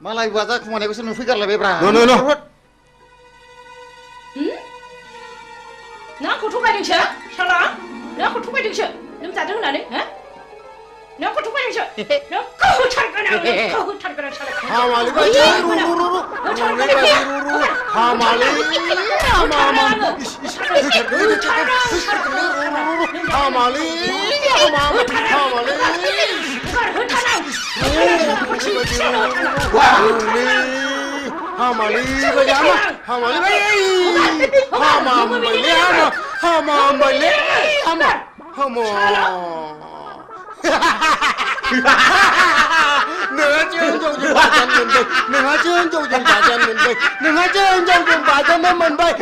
मालाय बाजार खुमानायखौसो नुफैगारलायबायब्रा न' नों आंखौ थगायदोंसो साला नों आंखौ थगायदोंसो लोमजादों होननानै नों आंखौ थगायदोंसो नोंखौ होथारगोन आं नोंखौ होथारगोन आं साला हामालै बायदि हामालै नोंहा जोंजों बाजानो मोनबाय नोंहा जोंजों बाजानो मोनबाय नोंहा जोंजों बाजानो मोनबाय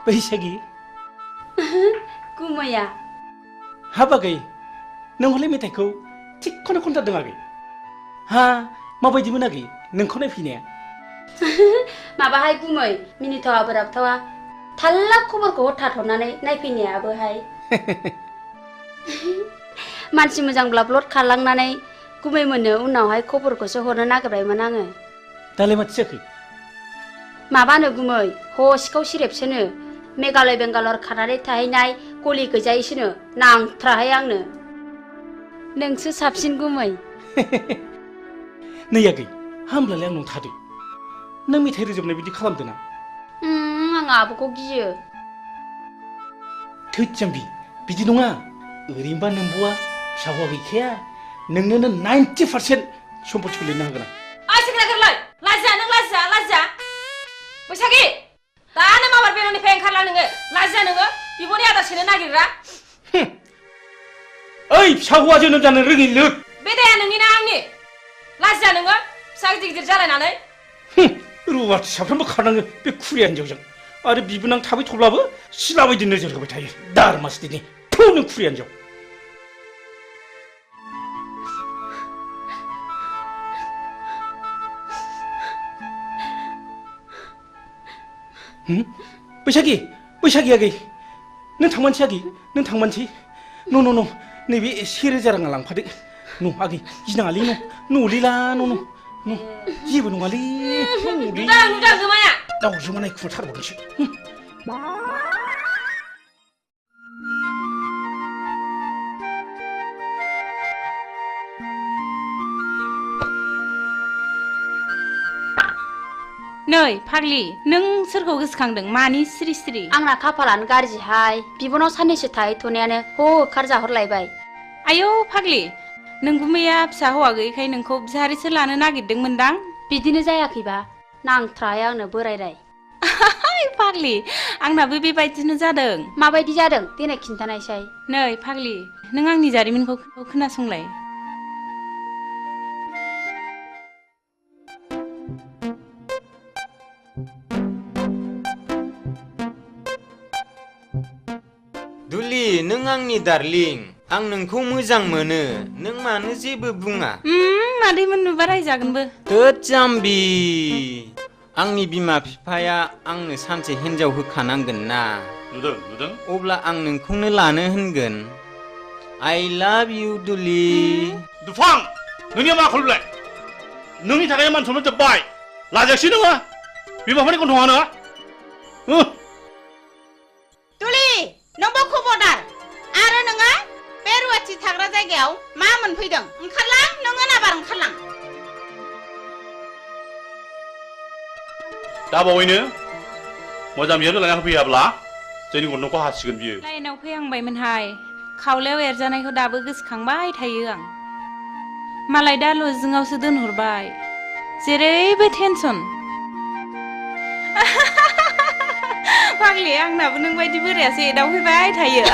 बैसागि गुमैया हाब आगै नों हले मेथाइखौ थिगखौनो खनथारदों आगै हा माबायदिमोन आगै नोंखौ नायफैनाया माबाहाय गुमै मिनिथावा बोराबथावा थाल्ला खबरखौ हरथाथ'नानै नायफैनायाबोहाय मानसि मोजांब्ला ब्लड खारलांनानै गुमै मोननो उनावहाय खबरखौसो हरनो नागिरबायमोन आङो दालाय माथो जाखो माबानो गुमै हसिखाव सिरेबसोनो मेघालय बेंगालर खारनानै थाहैनाय गलि गैजायैसोनो नांथ्राहाय आंनो नोंसो साबसिन गुमै नै आगै हामब्लालाय आंनाव थादो नों मेथाइ रोजाबनाय बिदि खालामदों ना आं आब'खौ गियो थोद जाम्बि बिदि नङा ओरैनोबा नोंब'आ फिसा हौवा गैखाया नोंनोनो 90% सम्पथिखौ लिरनो हागोन आं सेक्रेटारिलाय लाजिया नों लाजिया बैसागि दानो माबार बेननिफ्राय ओंखारला नोङो लाजिया नोङो बिब'नि आदार सेनो नागिरग्रा ओइ फिसा हौवा जोनोम जानो रोङै लोद बे दाया नोंनि ना आंनि लाजिया नोङो फिसा गिदिर गिदिर जालायनानै रुवाथि साफ्रोमबो खारनाङो बे खुरिया हिन्जावजों आरो बिबोनां थाबाय थब्लाबो सिला बायदि नोजोर होबाय थायो दारमासदिनि थौ नों खुरिया हिन्जाव बैसागि आगै नों थांमानसै आगै नों थांमानसै न' नैबे 1000 राङा लांफादो न' आगै गिनाङालै न'लिला न' जेबो नङालै नुदों गोमाया दावजोमानाय खुरथारबावनोसै नै फाग्लि नों सोरखौ गोसोखांदों मानि सिरि सिरि आंना खाफालानो गाज्रिहाय बिबनाव साननैसो थाहैथ'नायानो होखार जाहरलायबाय आयौ फाग्लि नों गुमैया फिसा हौवा गैयैखाय नोंखौ बिहारिसो लानो नागिरदोंमोनदां बिदिनो जायाखैबा नांथ्राहाय आंनो बोरायराय फाग्लि आंनाबो बेबायदिनो जादों माबायदि जादों देनाय खिन्थानायसाय नै फाग्लि नों आंनि जारिमिनखौ खोनासंलाय दुलि नों आंनि डार्लिं आं नोंखौ मोजां मोनो नों मानो जेबो बुङा मादैमोन नुबा रायजागोनबो थोद जाम्बि आंनि बिमा बिफाया आंनो सानसे हिन्जाव होखानांगोन ना नुदों अब्ला आं नोंखौनो लानो होनगोन I love you दुलि दुफां नोंनिया मा खलबलाय नोंनि थाखाय मान सनमान जोब्बाय लाजायासै नोङो बिमाफोरनि गन्थङानो दुलि नोंबो खबरदार आरो नोङो बे रुवाथि थाग्रा जायगायाव मा मोनफैदों ओंखारलां नोङो नाबार ओंखारलां दा बावैनो मोजां बिहामजो लाना होफैयाब्ला जोंनि गन्थंखौ हासिगोन बियो लाइनाव फैहांबायमोनहाय खावलायाव एरजानायखौ दाबो गोसोखांबाय थायो आं मालाय दा लजिंआवसो दोनहरबाय जेरैबो टेनसन फाग्लि आंनाबो नों बायदि बोरायासो एदावफैबाय थायो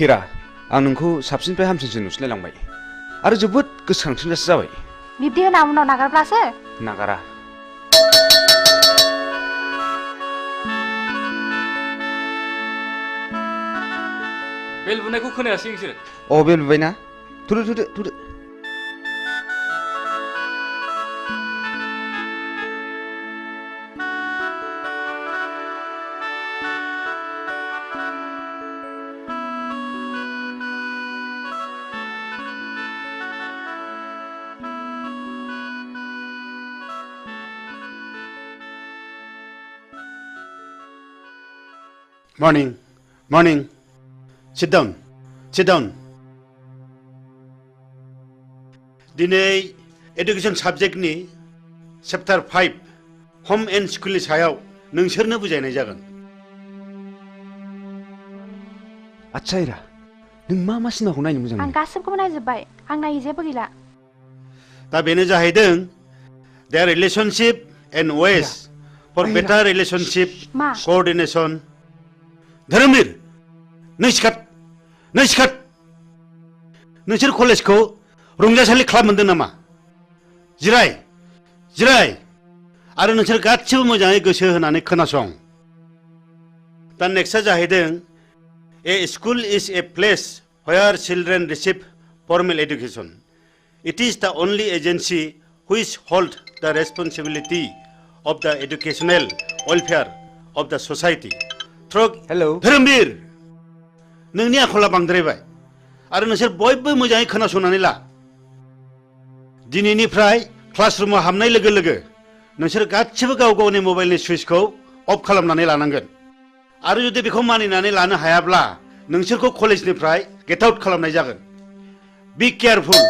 हिरा आं नोंखौ साबसिननिफ्राय हामसिनसो नुसिनलायलांबाय आरो जोबोद गोसोखांसिनजासो जाबाय बिब्दि होना उनाव नागारब्लासो नागारा बेल बुनायखौ खोनायासै नोंसोर बेल बुबायना थुदो Morning. Sit down. दिनै एडुकेशन साबजेक्टनि चैप्टार 5 होम एंड स्कुलनि सायाव नोंसोरनो बुजायनाय जागोन। आच्छा हिरा नों मा सिनेमाखौ नायनो मोजां आं मोनो? गासिबखौबो नायजोब्बाय आं नायै जेबो गैला दा बेनो जाहैदों their relationship and ways for better relationship coordination. धोरोमबीर नों सिखात नोंसोर कलेजखौ रंजासालि क्लाब मोनदों नामा? जिराय आरो नोंसोर गासिबो मोजाङै गोसो होनानै खोनासं। दा नेक्स्टआ जाहैदों A school is a place where children receive formal education. It is the only agency which holds the responsibility of the educational welfare of the society. धोरोमबीर नोंनि आखला बांद्रायबाय आरो नोंसोर बयबो मोजाङै खोनासंनानै ला। दिनैनिफ्राय क्लासरुमाव हाबनाय लोगो लोगो नोंसोर गासिबो गाव गावनि मबाइलनि सुइचखौ अफ खालामनानै लानांगोन आरो जुदि बेखौ मानिनानै लानो हायाब्ला नोंसोरखौ कलेजनिफ्राय गेट आउट खालामनाय जागोन। बी केयारफुल।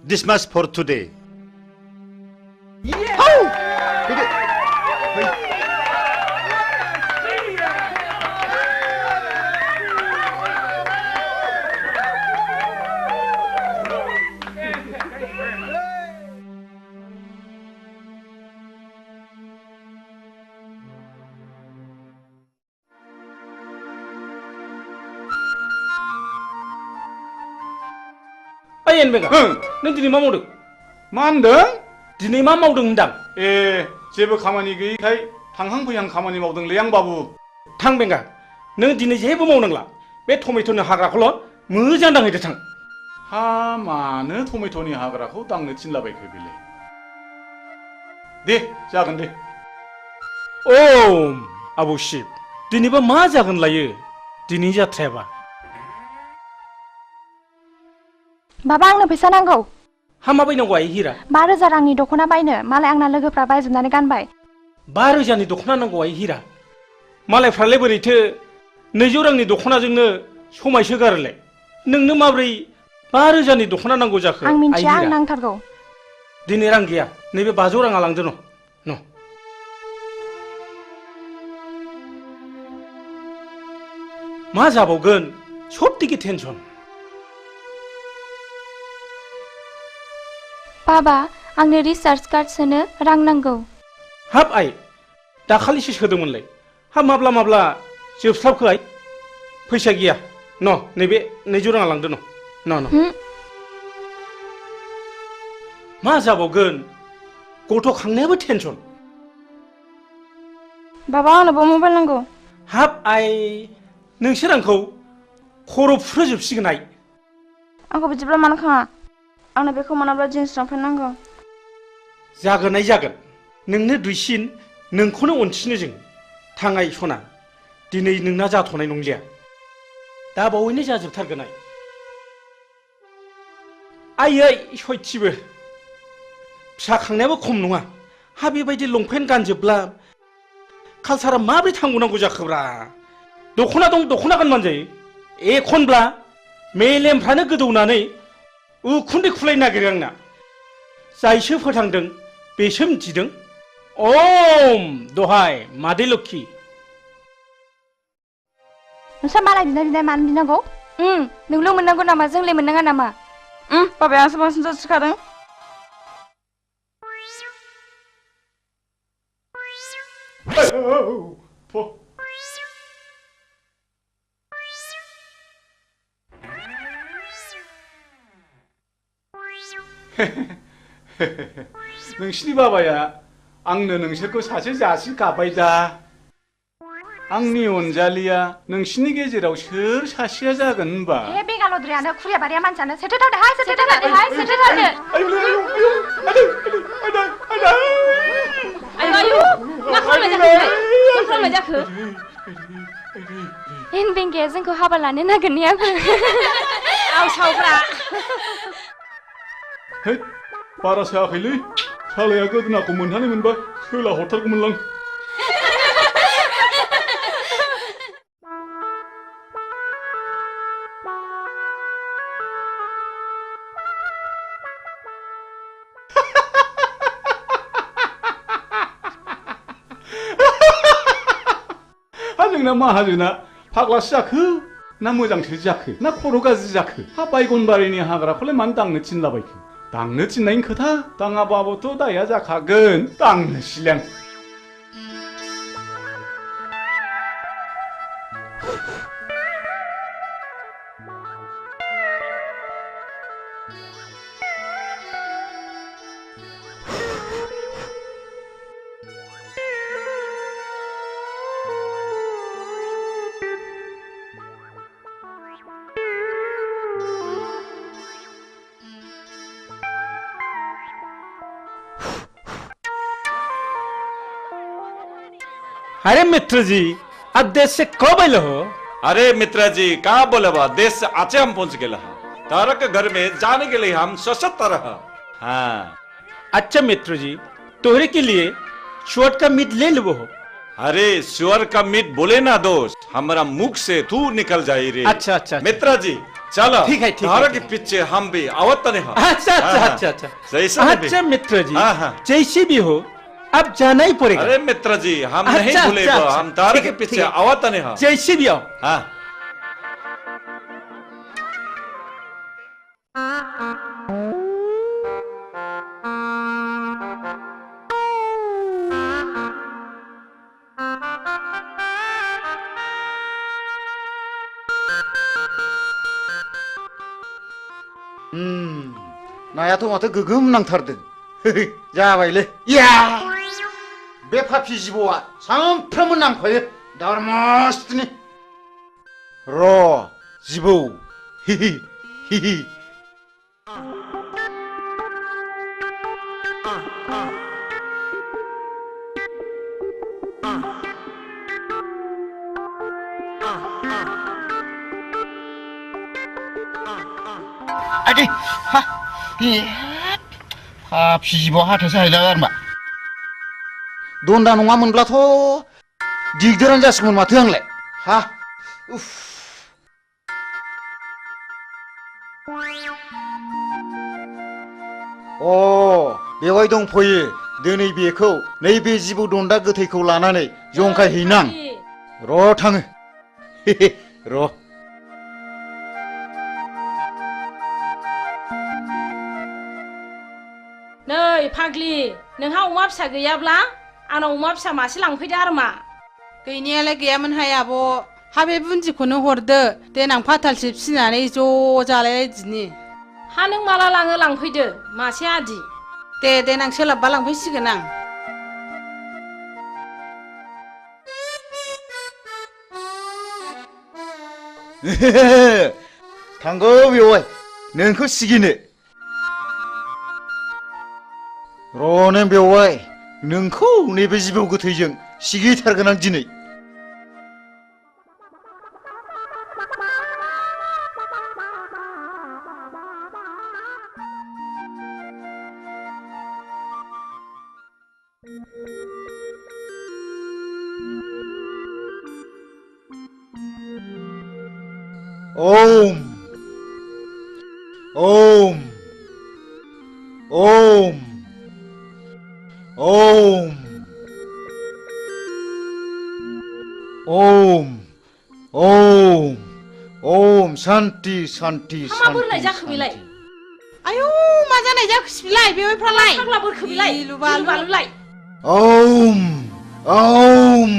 Dismiss for today. एनबेगा नों दिनै मा मावदों? मा होनदों? दिनै मा मावदों होनदां? जेबो खामानि गैयैखाय थांहां फैहां खामानि मावदोंलै आं बाबु। थां बेंगा नों दिनै जेबो मावनांला बे टमेट'नि हाग्राखौल' मोजां दांहैदो थां। हा मानो टमेट'नि हाग्राखौ दांनो थिनलाबायखो बेलाय? दे जागोन दे। आबौ शिब दिनैबा मा जागोन लायो दिनै जाथ्रायाबा? बाबा आंनो फैसा नांगौ। हा मा बायनांगौ आइ हिरा? 5,000 रांनि दख'ना बायनो मालाय आंना लोगोफ्रा बायजोबनानै गानबाय। 5,000नि दख'ना नांगौ आइ हिरा? मालायफ्रालाय बोरैथो 200 रांनि दख'नाजोंनो समायसोगारोलाय? नोंनो माब्रै 5,000नि दख'ना नांगौ जाखो? आं मिन्थिया आं नांथारगौ। दिनै रां गैया नैबे 500 राङा लांदो न'। मा जाबावगोन सबथिके टेनसन। बाबा आंनो रिचार्ज कार्ड सोनो रां नांगौ। हाब आइ दाखालिसो सोदोंमोनलाय हाब माब्ला जोबस्लाबखो आइ? फैसा गैया न' नैबे 200 राङा लांदो न'। मा जाबावगोन गथ' खांनायाबो टेनसन। बाबा आंनोबो मबाइल नांगौ। हाब आइ नोंसोर आंखौ खर' फुरहोजोबसिगोन आइ। आंखौ बिदिब्ला मानो खाङा? आंनो बेखौ मोनाब्ला जिन्स लंपेन्ट नांगौ। जागोन आइ जागोन नोंनो दुइसिन नोंखौनो अनसिनो जों। थाङाइ सना दिनै नोंना जाथ'नाय नंलिया दा बावैनो जाजोबथारगोन आइ। आइयै सयथिबो फिसा खांनायाबो खम नङा। हा बेबायदि लंपेन्ट गानजोबब्ला कालसारा माबोरै थांबावनांगौ जाखोब्रा? दख'ना दं दख'ना गानबानो जायो। एखनब्ला मेलेमफ्रानो गोदौनानै उखुन्दै खुलायनो नागिरो आंना। जायसो फोथांदों बेसो मिथिदों। दहाय मादै लोक्षि। नोंस्रा मालाय बिनाय मानो बिनांगौ? नोंल' मोननांगौ नामा जोंलाय मोननाङा नामा? बाबाया आंसो बांसिन जासिखादों। नोंसिनि बाबाया आंनो नोंसोरखौ सासे जासि गाबाय दा। आंनि अनजालिया नोंसिनि गेजेराव सोर सासेया जागोन होनबा? ए बेगालद्रायानो खुरिया बारिया मानसियानो सेथोथारदोहाय सेथोथारदोहाय सेथोथारदो। आयु मा खालामनाय जाखो? एन बेंगाया जोंखौ हाबा लानो नागिरनायाबो आवसावब्रा। बारा सायाखैलै सालाया गोदोनाखौ मोनहानै मोनबा सोला हरथारगौमोनलां। नोंना माहाजोना फाग्लासो जाखो ना मोजांसो जाखो ना खर' गाज्रि जाखो हा बायगनबारिनि हाग्राखौलाय मानो दांनो थिनलाबायखो दांनो थिननायनि खोथा दाङाबाबोथ' दाया जाखागोन दांनोसैलां अरे मित्र जी अब देश से कब आइल हो? अरे मित्र जी कहाँ बोले बा देश से आचे हम पहुंच गए तारा के घर में जाने के लिए हम सशक्त रहा। हाँ अच्छा मित्र जी तोहरे के लिए शुअर का मीट ले लो। अरे शुअर का मीट बोले ना दोस्त हमारा मुख से तू निकल जाए रे। अच्छा अच्छा मित्र जी चलो ठीक है तारा के पीछे हम भी आवत नहीं। अच्छा अच्छा अच्छा अच्छा जैसा अच्छा मित्र जी जैसे भी हो अब जाना ही पड़ेगा। अरे मित्र जी हम नहीं भूले हम तारे के पीछे आवत नहीं। जैसे भी आओ। हाँ नायाथ' माथो गोगोम नांथारदों जाबायलै या बे फाफि जिबौआ सानफ्रामबो नांफायो दारमासनि र' जिबौ हिहि हिहि आदि हा फाफि जिबौ हाथायसो हायला आरमा दन्दा नङामोनब्लाथ' दिगदारानो जासिगौमोन माथो आंलाय हा उफ बेवहाय दंफैयो दिनै बेखौ नैबे जिबौ दन्दा गोथैखौ लानानै जंखायहैनां र' थाङो र' नै फाग्लि नोंहा अमा फिसा गैयाब्ला आंनाव अमा फिसा मासे लांफैदो आरोमा गैनायालाय गैयामोनहाय आब' हा बे बुन्दिखौनो हरदो देनां फाथालसे फिसिनानै ज' जालायलायदिनि हा नों माला लाङो लांफैदो मासे आदि दे देनां सोलाबबा लांफैसिगोन आं थांगौ बेवहाय नोंखौ सिगिनो र' नों बेवहाय नोंखौ नैबे जिबौ गोथैजों सिगिथारगोन आं दिनै ओम ओम ओम ओम ओम ओम ओम शान्ति शान्ति मा बोरलाय जाखो बेलाय आयौ मा जानाय जाखोसै बिलाय बेवहायफ्रालाय फाग्ला बोरखो बिलाय लुबालुलाय ओम ओम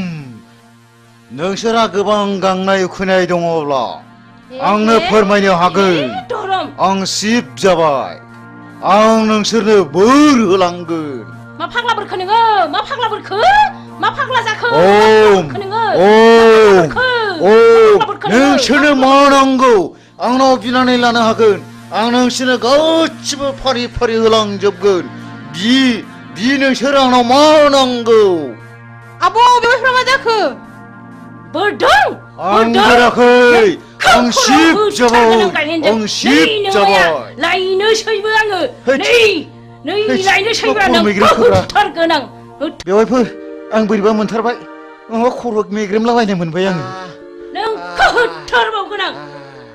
नोंसोरा गोबां गांनाय उखैनाय दङब्ला आंनो फोरमायनो हागोन आं शिब जाबाय आं नोंसोरनो बोर होलांगोन मा फाग्ला बोरखो नोङो मा फाग्ला बोरखो मा फाग्ला जाखो ओम ओम ओम नोंसोरनो मा नांगौ आंनाव बिनानै लानो हागोन आं नोंसोरनो गासिबो फारि फारि होलांजोबगोन बि नोंसोर आंनाव मा नांगौ आब' बेवहायफ्रा मा जाखो बोरदों आं बोराखै आं शिब जाबाय आं शिब जाबाय लायनोसैबो आङो नै लायनोसैबो आं होथारगोन आं बेवहायफोर आं बोरैबा मोनथारबाय माबा खर' मेग्रेमलाबायनो मोनबाय आङो नोंखौ होथारबावगोन आं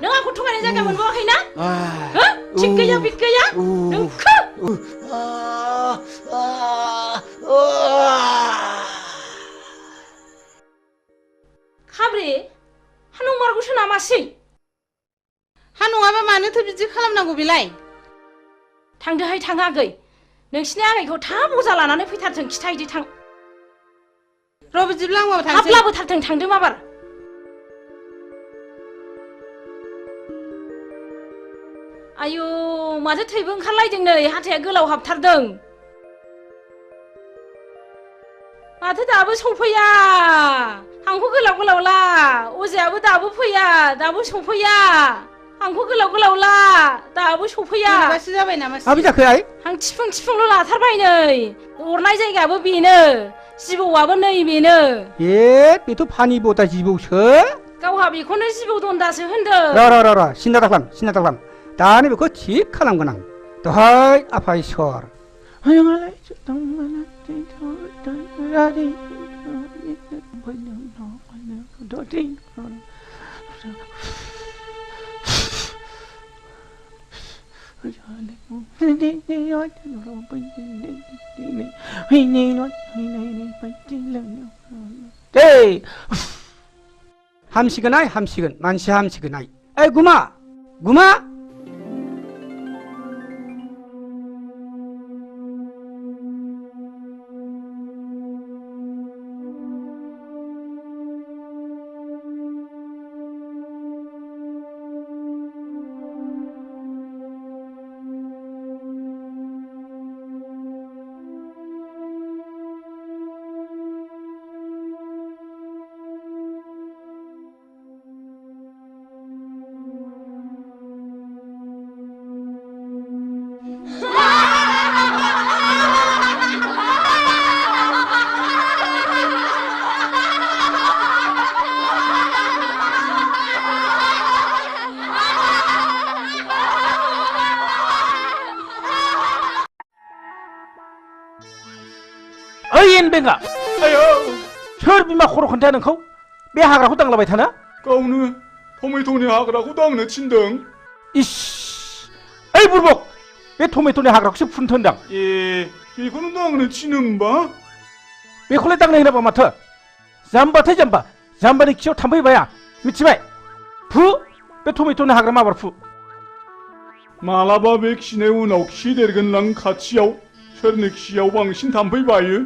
नों आंखौ थगायनाय जायगा मोनबावाखैना थिग गैया बिग गैया नोंखौ मानोथो बिदि खालामनांगौ बेलाय थांदोहाय थां आगै नोंसिनि आगैखौ थाब अजा लानानै फैथारथों खिथाहैदो थां र' बिदिब्ला आंबो थांसै थाब लाबोथारथों थांदो माबार आयु माथो थैबो ओंखारलायदों नै हाथाया गोलाव हाबथारदों माथो दाबो सफैया हांखो गोलाव गोलाव ला अजायाबो दाबो फैया दाबो सफैया हांखो गोलाव गोलाव ला दाबो सफैया माबासो जाबाय नामा माबि जाखो आइ हां थिफुं थिफुंल' लाथारबाय नै अरनाय जायगायाबो बेनो जिबौआबो नै बेनो ए बेथ' फानि बदा जिबौसो गावहा बेखौनो जिबौ दन्दासो होनदों र सिन्था दाखालाम दानो बेखौ थिग खालामगोन आं दहाय आफा इसर हामसिगोन आइ हामसिगोन मानसिया हामसिगोन आइ ओइ गुमा बेंगा आयो सोर बिमा खर' खोन्थाया नोंखौ बे हाग्राखौ दांलाबाय थानो गावनो टमेट'नि हाग्राखौ दांनो थिनदों इस ओइ बुरबक बे टमेट'नि हाग्राखौसो फुननो होनदां ए बेखौनो दांनो थिनो होमबा बेखौलाय दांनो होनाबा माथो जाम्बाथाय जाम्बानि खियाव थाम्फै बाया मिथिबाय फु बे टमेट'नि हाग्रा माबार फु मालाबा बे खिनाय उनाव खि देरगोनलां खाथियाव सोरनि खियाव बांसिन थाम्फै बायो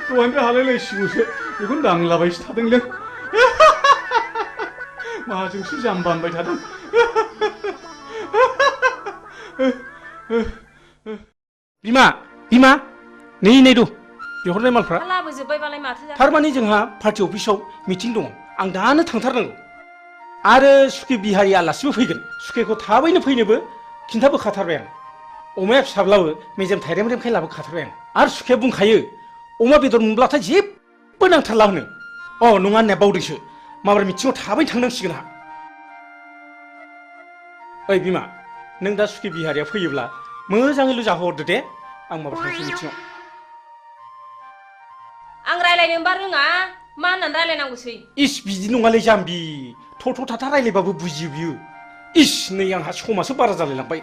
दहायनिफ्राय हालायलायसिगौसो बेखौनो दांलाबायसो थादोंलै माजोंसो जाम्बा होनबाय थादों बिमा नै दु बिहरनाय मालफ्रा लाबोजोब्बायबालाय माथो जाखो थारमाने जोंहा पार्टि अफिसाव मिटिं दङ आं दानो थांथारनांगौ आरो सुखे बिहारि आलासिबो फैगोन सुखेखौ थाबैनो फैनोबो खिन्थाबोखाथारबाय आं अमाया फिसाब्लाबो मेजेम थाइरेमरेमखाय लाबोखाथारबाय आं आरो सुखेया बुंखायो अमा बेदर मोनब्लाथाय जेबो नांथारला होनो अ नङा होननाया बावदोंसो माबार मिटिङाव थाबैनो थांनांसिगोन आंहा ओइ बिमा नों दा सुखे बिहारिया फैयोब्ला मोजाङैल' जाहोहरदो दे आं माबा थांसै मिटिङाव आं रायलायनोबा रोङा मा होननानै रायलायनांगौसै इस बिदि नङालै जाम्बि थ' थाथा रायलायबाबो बुजियो बियो इस नै आंहा समासो बारा जालायलांबाय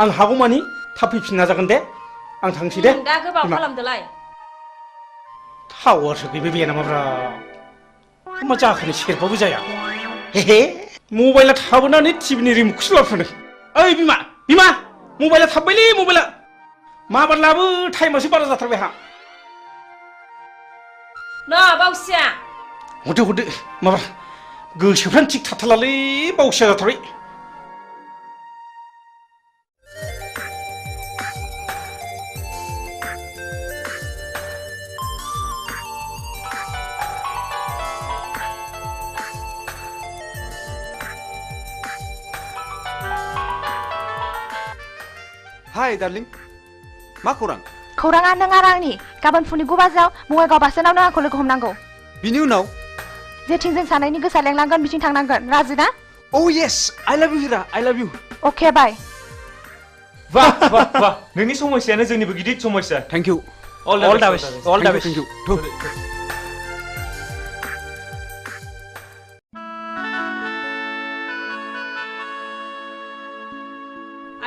आं हागौमानि थाब फैफिन नाजागोन दे आं थांसै दे दा गोबाव खालामदोलाय टावारसो गैबाय बे नामाब्रा मा जाखोनो सेरबाबो जाया हे मबाइला थाबोनानै टिभिनि रिमटखौसो लाबोफानो ओइ बिमा मबाइला थाबबायलै मबाइला माबार लाबो टाइमासो बारा जाथारबाय आंहा न' बावसिया हरदो माबा गोसोफ्रानो थिग थाथारलालै बावसिया जाथारबाय हाय डार्लिं मा खौरां खौराङा नों आरो आंनि गाबोन फुंनि 9 बाजियाव बङाइगाव बासस्टेन्डआव नों आंखौ लोगो हमनांगौ बिनि उनाव जेथिं जों सानैनि गोसोआ लेंलांगोन बिथिं थांनांगोन राजि ना Oh yes, I love you Hira, I love you. Okay, bye. वाह नोंनि समस्यानो जोंनिबो गिदिर समस्या Thank you. All the best. Thank you.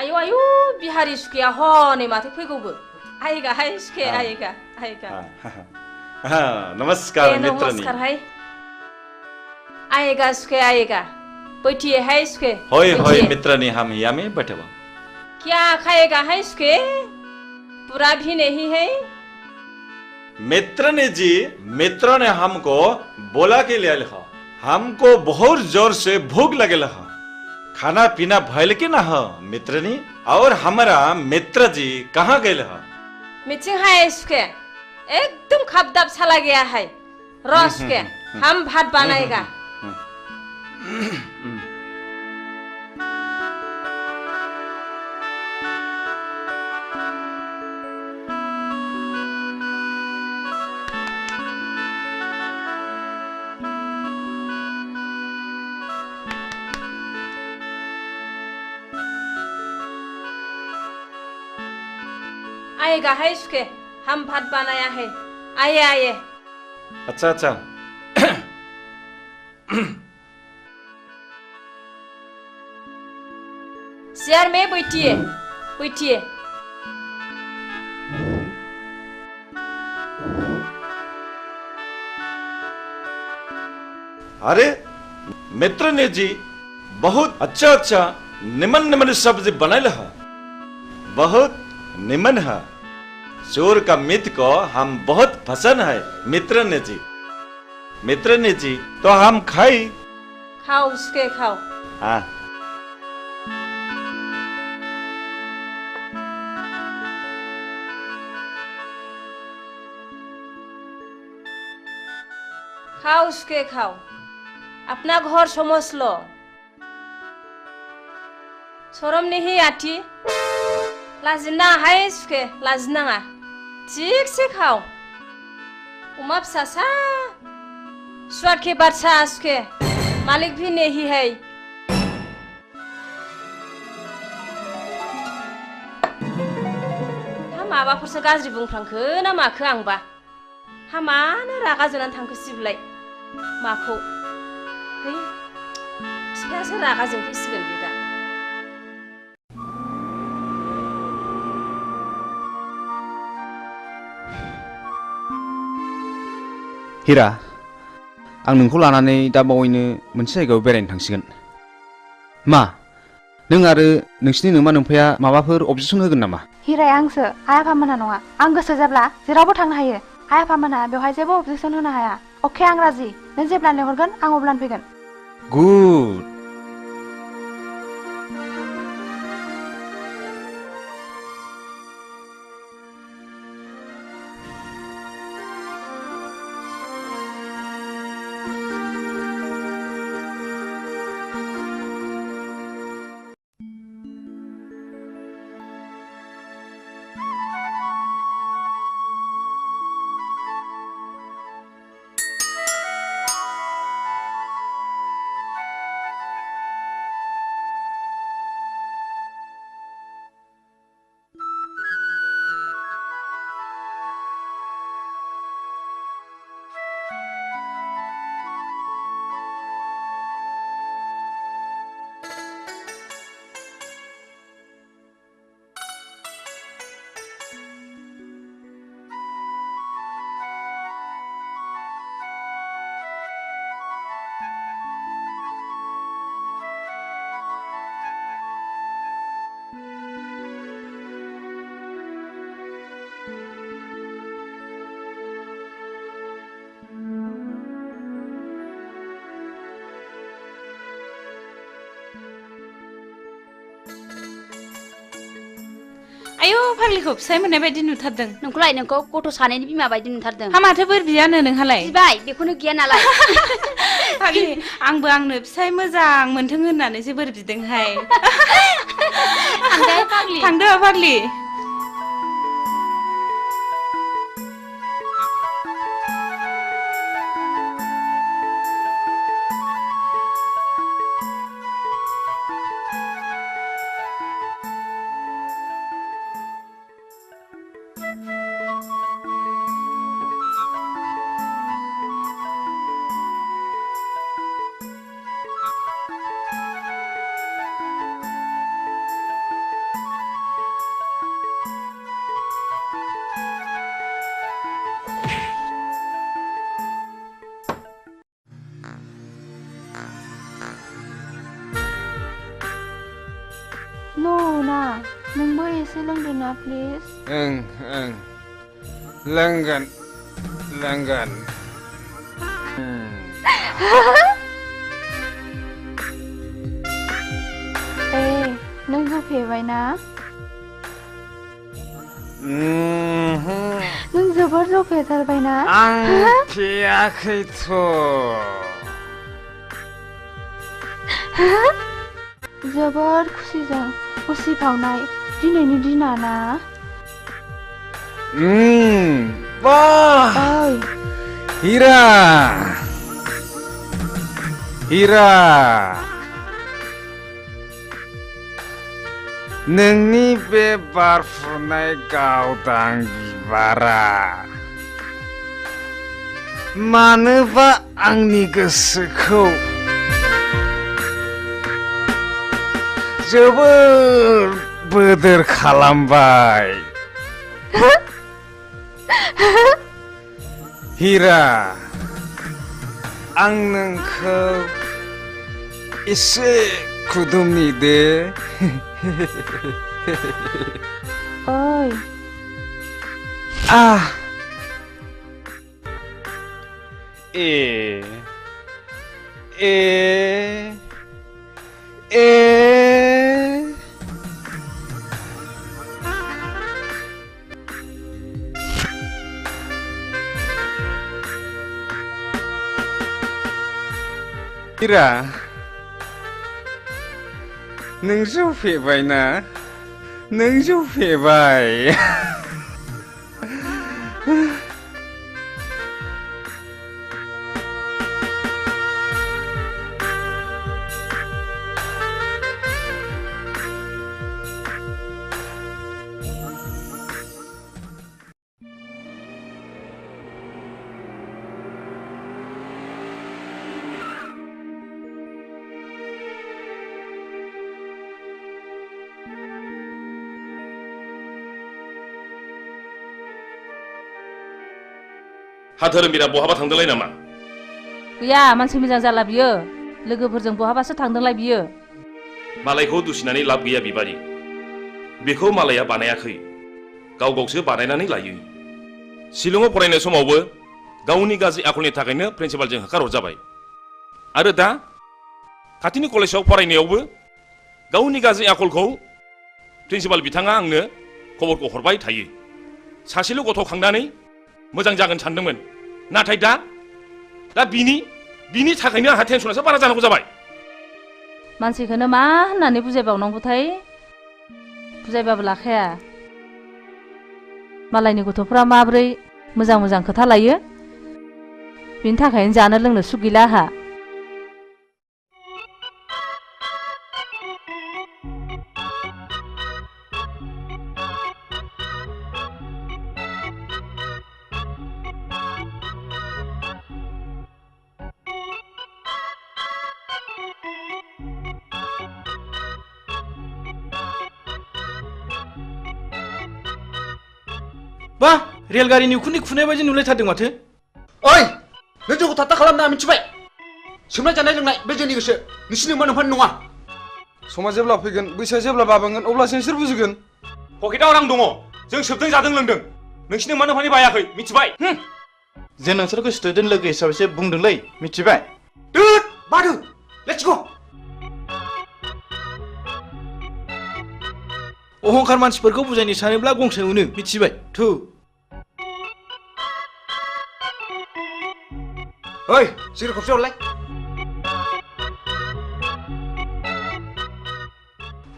आयु आयु बिहारी सुखेया हनै माथो फैगौबो आयगा हाय सुखे आयगा आयगा नमस्कार मित्रनी नमस्कार हाय आयगा सुखे आयगा बैठिए हाय सुखे होय होय मित्रनी हम यहाँ में बैठे हुआ क्या खाएगा है सुखे पूरा भी नहीं है मित्रनी जी मित्र ने हमको बोला के लिए लिखा हमको बहुत जोर से भूख लगे लहा खाना पीना भयल के ना हो मित्रनी और हमारा मित्र जी कहाँ गए लहा मिचिंग है सुखे एकदम खबदब चला गया है रस के हम भात बनाएगा आएगा है सुखे हम भात बनाया है आइए आइए अच्छा अच्छा चेयर में बैठिए बैठिए अरे मित्रनी जी बहुत अच्छा अच्छा निमन निमन सब्जी बनाए लहा बहुत निमन है चोर का मित्र को हम बहुत पसंद है मित्रनी जी तो हम खाई खाओ उसके खाओ हाँ खाओ उसके खाओ अपना घर समझ लो शरम नहीं आती लाजिना है सुखे लाजिनाङा ठीक से खाओ उमा फिसासा स्वाद के बादशाह सुखे मालिक भी नहीं है हा माबाफोरसो गाज्रि बुंफ्रांखो ना माखो आंबा हा मानो रागा जोंनानै थांखो सिबलाय माखौ है फिफायासो रागा जोंफैसिगोन बे दा हिरा आं नोंखौ लानानै दा बावैनो मोनसे जायगायाव बेरायनो थांसिगोन मा नों आरो नोंसिनि नोमा नोमफाया माबाफोर अबजेक्सन होगोन नामा हिराया आंसो आइ आफामोना नङा आं गोसो जाब्ला जेरावबो थांनो हायो आइ आफामोना बेवहाय जेबो अबजेक्सन होनो हाया अके आं राजि नों जेब्ला लेंहरगोन आं अब्लानो फैगोन गुड आयौ फाग्लिखौ फिसाय मोननाय बायदि नुथारदों नोंखौलाय नोंखौ गथ' सानैनि बिमा बायदि नुथारदों हा माथो बोर बियानो नोंहालाय बिबाय बेखौनो गिया नालाय फाग्लि आंबो आंनो फिसाय मोजां मोनथों होननानैसो बोर बिदोंहाय थांदो फाग्लि नोंबो एसे लोंदो ना प्लिज ओं लोंगोन ए नों जौ फेबाय ना नों जोबोर जौ फेथारबाय ना आं फेयाखैथ' जोबोर खुसिजों उसिफावनाय दिनैनि दिना ना वाह हिरा नोंनि बे बारफुनाय गावदां बिबारा मानोबा आंनि गोसोखौ जोबोर बोदोर खालामबाय हिरा आं नोंखौ एसे खुदुमनि दे ओइ हिरा नों जौ फेबाय ना नों जौ फेबाय हा धोरोमबिरा बहाबा थांदोंलाय नामा गैया मानसि मोजां जाला बियो लोगोफोरजों बहाबासो थांदोंलाय बियो मालायखौ दुसिनानै लाब गैया बिबारि बेखौ मालाया बानायाखै गावसो बानायनानै लायो शिलंआव फरायनाय समावबो गावनि गाज्रि आखलनि थाखायनो प्रिन्सिपालजों होखारहरजाबाय आरो दा खाथिनि कलेजाव फरायनायावबो गावनि गाज्रि आखलखौ प्रिन्सिपाल बिथाङा आंनो खबरखौ हरबाय थायो सासेल' गथ' खांनानै मोजां जागोन सानदोंमोन नाथाय दा बिनि थाखायनो आंहा टेनसनासो बारा जानांगौ जाबाय मानसिखौनो मा होननानै बुजायबावनांगौथाय बुजायबाबो लाखाया मालायनि गथ'फ्रा माब्रै मोजां खोथा लायो बिनि थाखायनो जानो लोंनो सुख गैला आहा बा रेलगारिनि उखुन्दै खुनाय बायदि नुलायथारदों माथो ओइ नों जोंखौ थाट्टा खालामना मिथिबाय सोमनाय जानाय लोंनाय बे जोंनि गोसो नोंसिनि मोनफान नङा समा जेब्ला फैगोन बैसोआ जेब्ला बाबेंगोन अब्लासो नोंसोर बुजिगोन पकेटाव रां दङ जों सोबदों जादों लोंदों नोंसिनि मोनफानि बायाखै मिथिबाय जों नोंसोरखौ स्टुडेन्ट लोगो हिसाबैसो बुंदोंलै मिथिबाय दुद बादु लेट्स गो अहंखार मानसिफोरखौ बुजायनो सानोब्ला गंसे उनो मिथिबाय थु ओइ सिगारेट खबसे हरलाय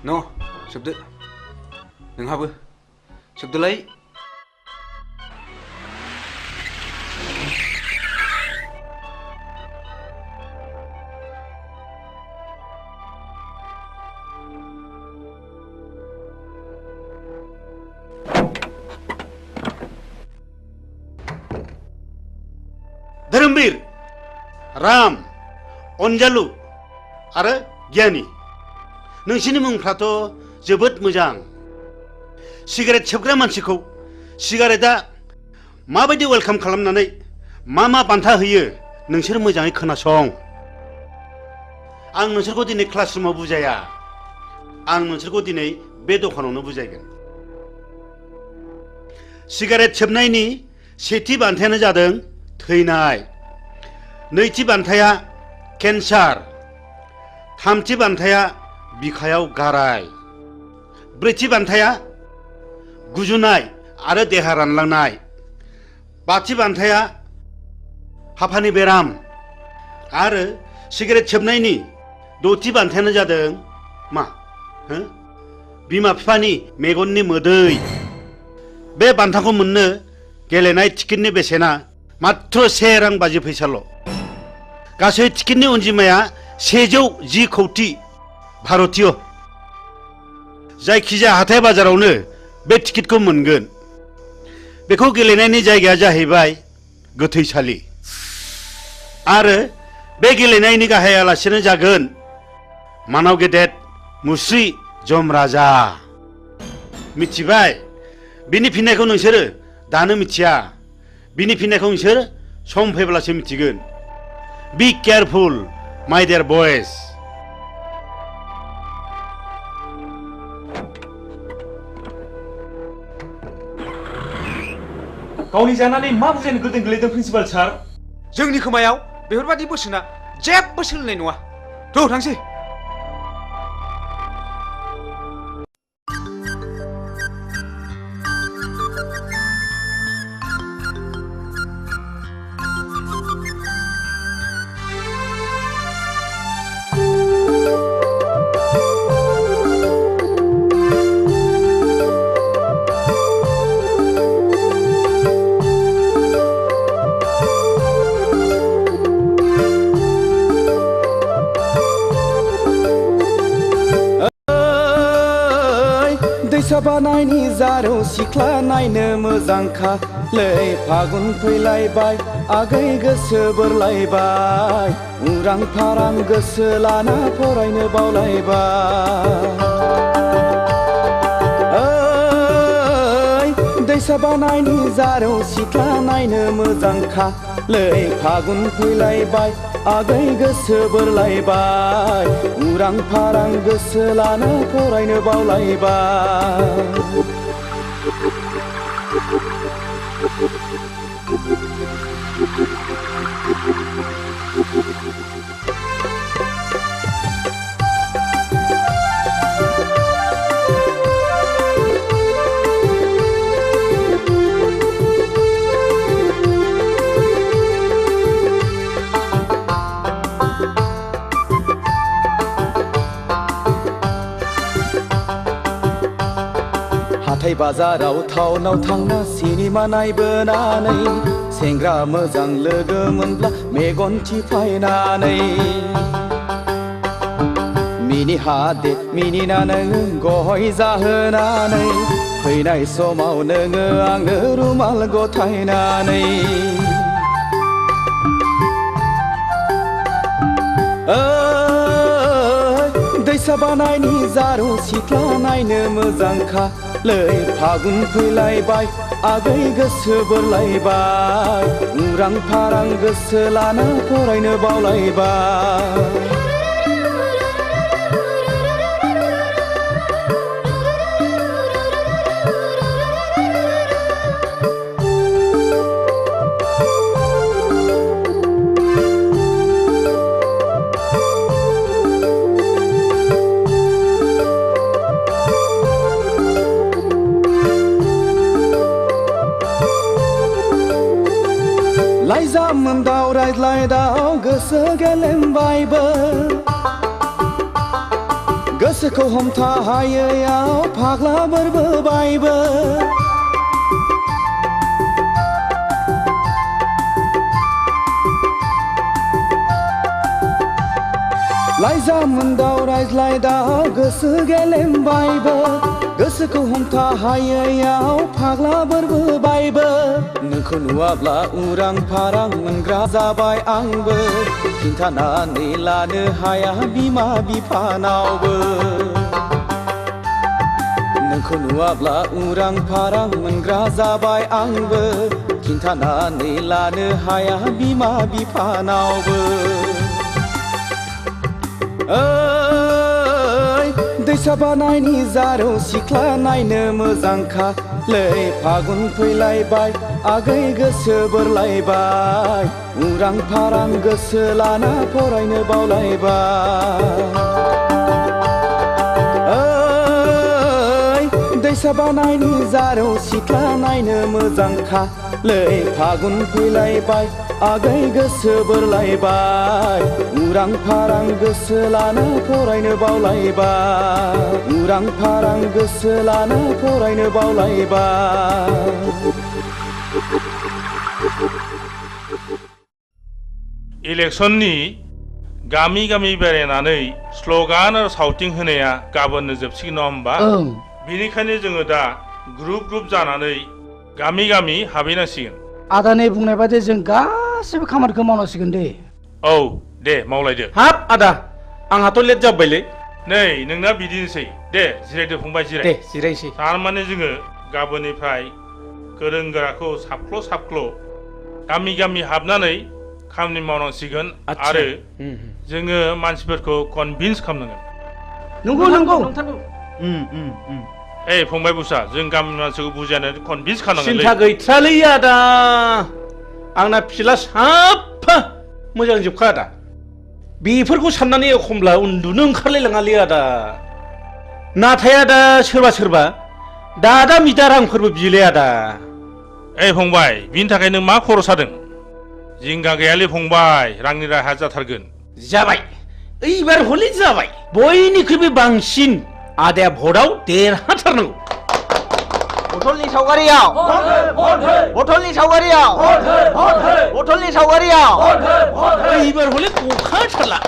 न' सोबदो नोंहाबो सोबदोलाय धोरोमबीर राम अनजालु आरो गियानि नोंसिनि मुंफ्राथ' जोबोद मोजां सिगारेट सोबग्रा मानसिखौ सिगारेटआ माबायदि वेलकाम खालामनानै मा बान्था होयो नोंसोर मोजाङै खोनासं आं नोंसोरखौ दिनै क्लासरुमाव बुजाया आं नोंसोरखौ दिनै बे दखानावनो बुजायगोन सिगारेट सोबनायनि सेथि बान्थायानो जादों थैनाय नैथि बान्थाया केन्सार थामथि बान्थाया बिखायाव गाराय ब्रैथि बान्थाया गुजुनाय आरो देहा रानलांनाय बाथि बान्थाया हापानि बेराम आरो सिगारेट सोबनायनि दथि बान्थायानो जादों मा बिमा बिफानि मेगननि मोदै बे बान्थाखौ मोननो गेलेनाय टिकेटनि बेसेना मात्र 1 रां 50 फैसाल' गासै टिकेटनि अनजिमाया 110 कौटि भारतीय जायखिजाया हाथाय बाजारावनो बे टिकेटखौ मोनगोन बेखौ गेलेनायनि जायगाया जाहैबाय गोथैसालि आरो बे गेलेनायनि गाहाय आलासियानो जागोन मानाव गेदेर मुस्रि जमराजा मिथिबाय बिनि फिननायखौ नोंसोरो दानो मिथिया बिनि फिननायखौ नोंसोर सम फैब्लासो मिथिगोन बी केयारफुल माय डियर बयज गावनि जानानै मा बुजायनो गोदों गोलैदों प्रिन्सिपाल सार जोंनि खोमायाव बेफोरबादि बोसोना जेबो सोलिनाय नङा थ' थांसै बानायनि जारौ सिख्ला नायनो मोजांखालै फागुन फैलायबाय आगै गोसो बोरलायबाय उरां फारां गोसो लाना फरायनो बावलायबाय दैसा बानायनि जारौ सिख्ला नायनो मोजांखालै फागुन फैलायबाय आगै गोसो बोरलायबाय उरां फारां गोसो लाना फरायनो बावलायबाय हाथाय बाजाराव टाउनाव थांना सिनेमा नायबोनानै सेंग्रा मोजां लोगो मोनब्ला मेगन थिफायनानै मिनि हादे मिनिना नोङो गय जाहोनानै फैनाय समाव नोङो आंनो रुमाल गथायनानै दैसा बानायनि जारौ सिख्ला नायनो मोजांखालै फागुन फैलायबाय आगै गोसो बोरलायबाय उरां फारां गोसो लाना फरायनो बावलायबाय लाइजामोन्दाव रायज्लायदाव गोसो गेलेमबायबो गोसोखौ हमथा हायैयाव फाग्ला बोरबोबायबो लाइजामोन्दाव रायज्लायदाव गोसो गेलेमबायबो गोसोखौ हमथा हायैयाव फाग्ला बोरबोबायबो नोंखौ नुवाब्ला उरां फारां मोनग्रा जाबाय आंबो खिन्थानानै लानो हाया बिमा बिफानावबो नोंखौ नुवाब्ला उरां फारां मोनग्रा जाबाय आंबो खिन्थानानै लानो हाया बिमा बिफानावबो दैसा बानायनि जारौ सिख्ला नायनो मोजांखा लै फागुन फैलायबाय आगै गोसो बोरलायबाय उरां फारां गोसो लाना फरायनो बावलायबाय दैसा बानायनि जारौ सिख्ला नायनो मोजांखा लै फागुन फैलायबाय आगै गोसो बोरलायबाय उरां फारां गोसो लाना फरायनो बावलायबाय उरां फारां गोसो लाना फरायनो बावलायबाय इलेक्सननि गामि गामि बेरायनानै स्लगान आरो सावथिं होनाया गाबोननो जोबसिगोन नङा होमबा बेनिखायनो जोङो दा ग्रुप ग्रुप जानानै गामि गामि हाबहैनांसिगोन आदानि बुंनाय बादि जों गासिबो खामानिखौ मावनांसिगोन दे औ दे मावलायदो हाब आदा आंहाथ' लेट जाबायलै नै नोंना बिदिनोसै दे जिरायदो फंबाय जिराय दे जिरायसै थारमाने जोङो गाबोननिफ्राय गोरों गोराखौ साफ्ल' साफ्ल' गामि गामि हाबनानै खामानि मावनांसिगोन आरो जोङो मानसिफोरखौ कनभिन्स खालामनांगोन नंगौ नंगौ ए फंबाय बुसा जों गामि मानसिखौ बुजायनानै कनभिन्स खालामनांगोन सिन्था गैथ्रालै आदा आंना फिला साफा मोजां जोबखा आदा बेफोरखौ साननानै एखमब्ला उन्दुनो ओंखारलायलाङालै आदा नाथाय आदा सोरबा सोरबा दादा मिदा रांफोरबो बियोलै आदा ए फंबाय बिनि थाखाय नों मा खर' सादों जिंगा गैयालै फंबाय रांनि राहा जाथारगोन जाबाय एबार हले जाबाय बयनिख्रुइबो बांसिन आदाया भटआव देरहाथारनांगौ बथलनि सावगारियाव बथलनि सावगारियाव बथलनि सावगारियाव एबार हले गखाथारला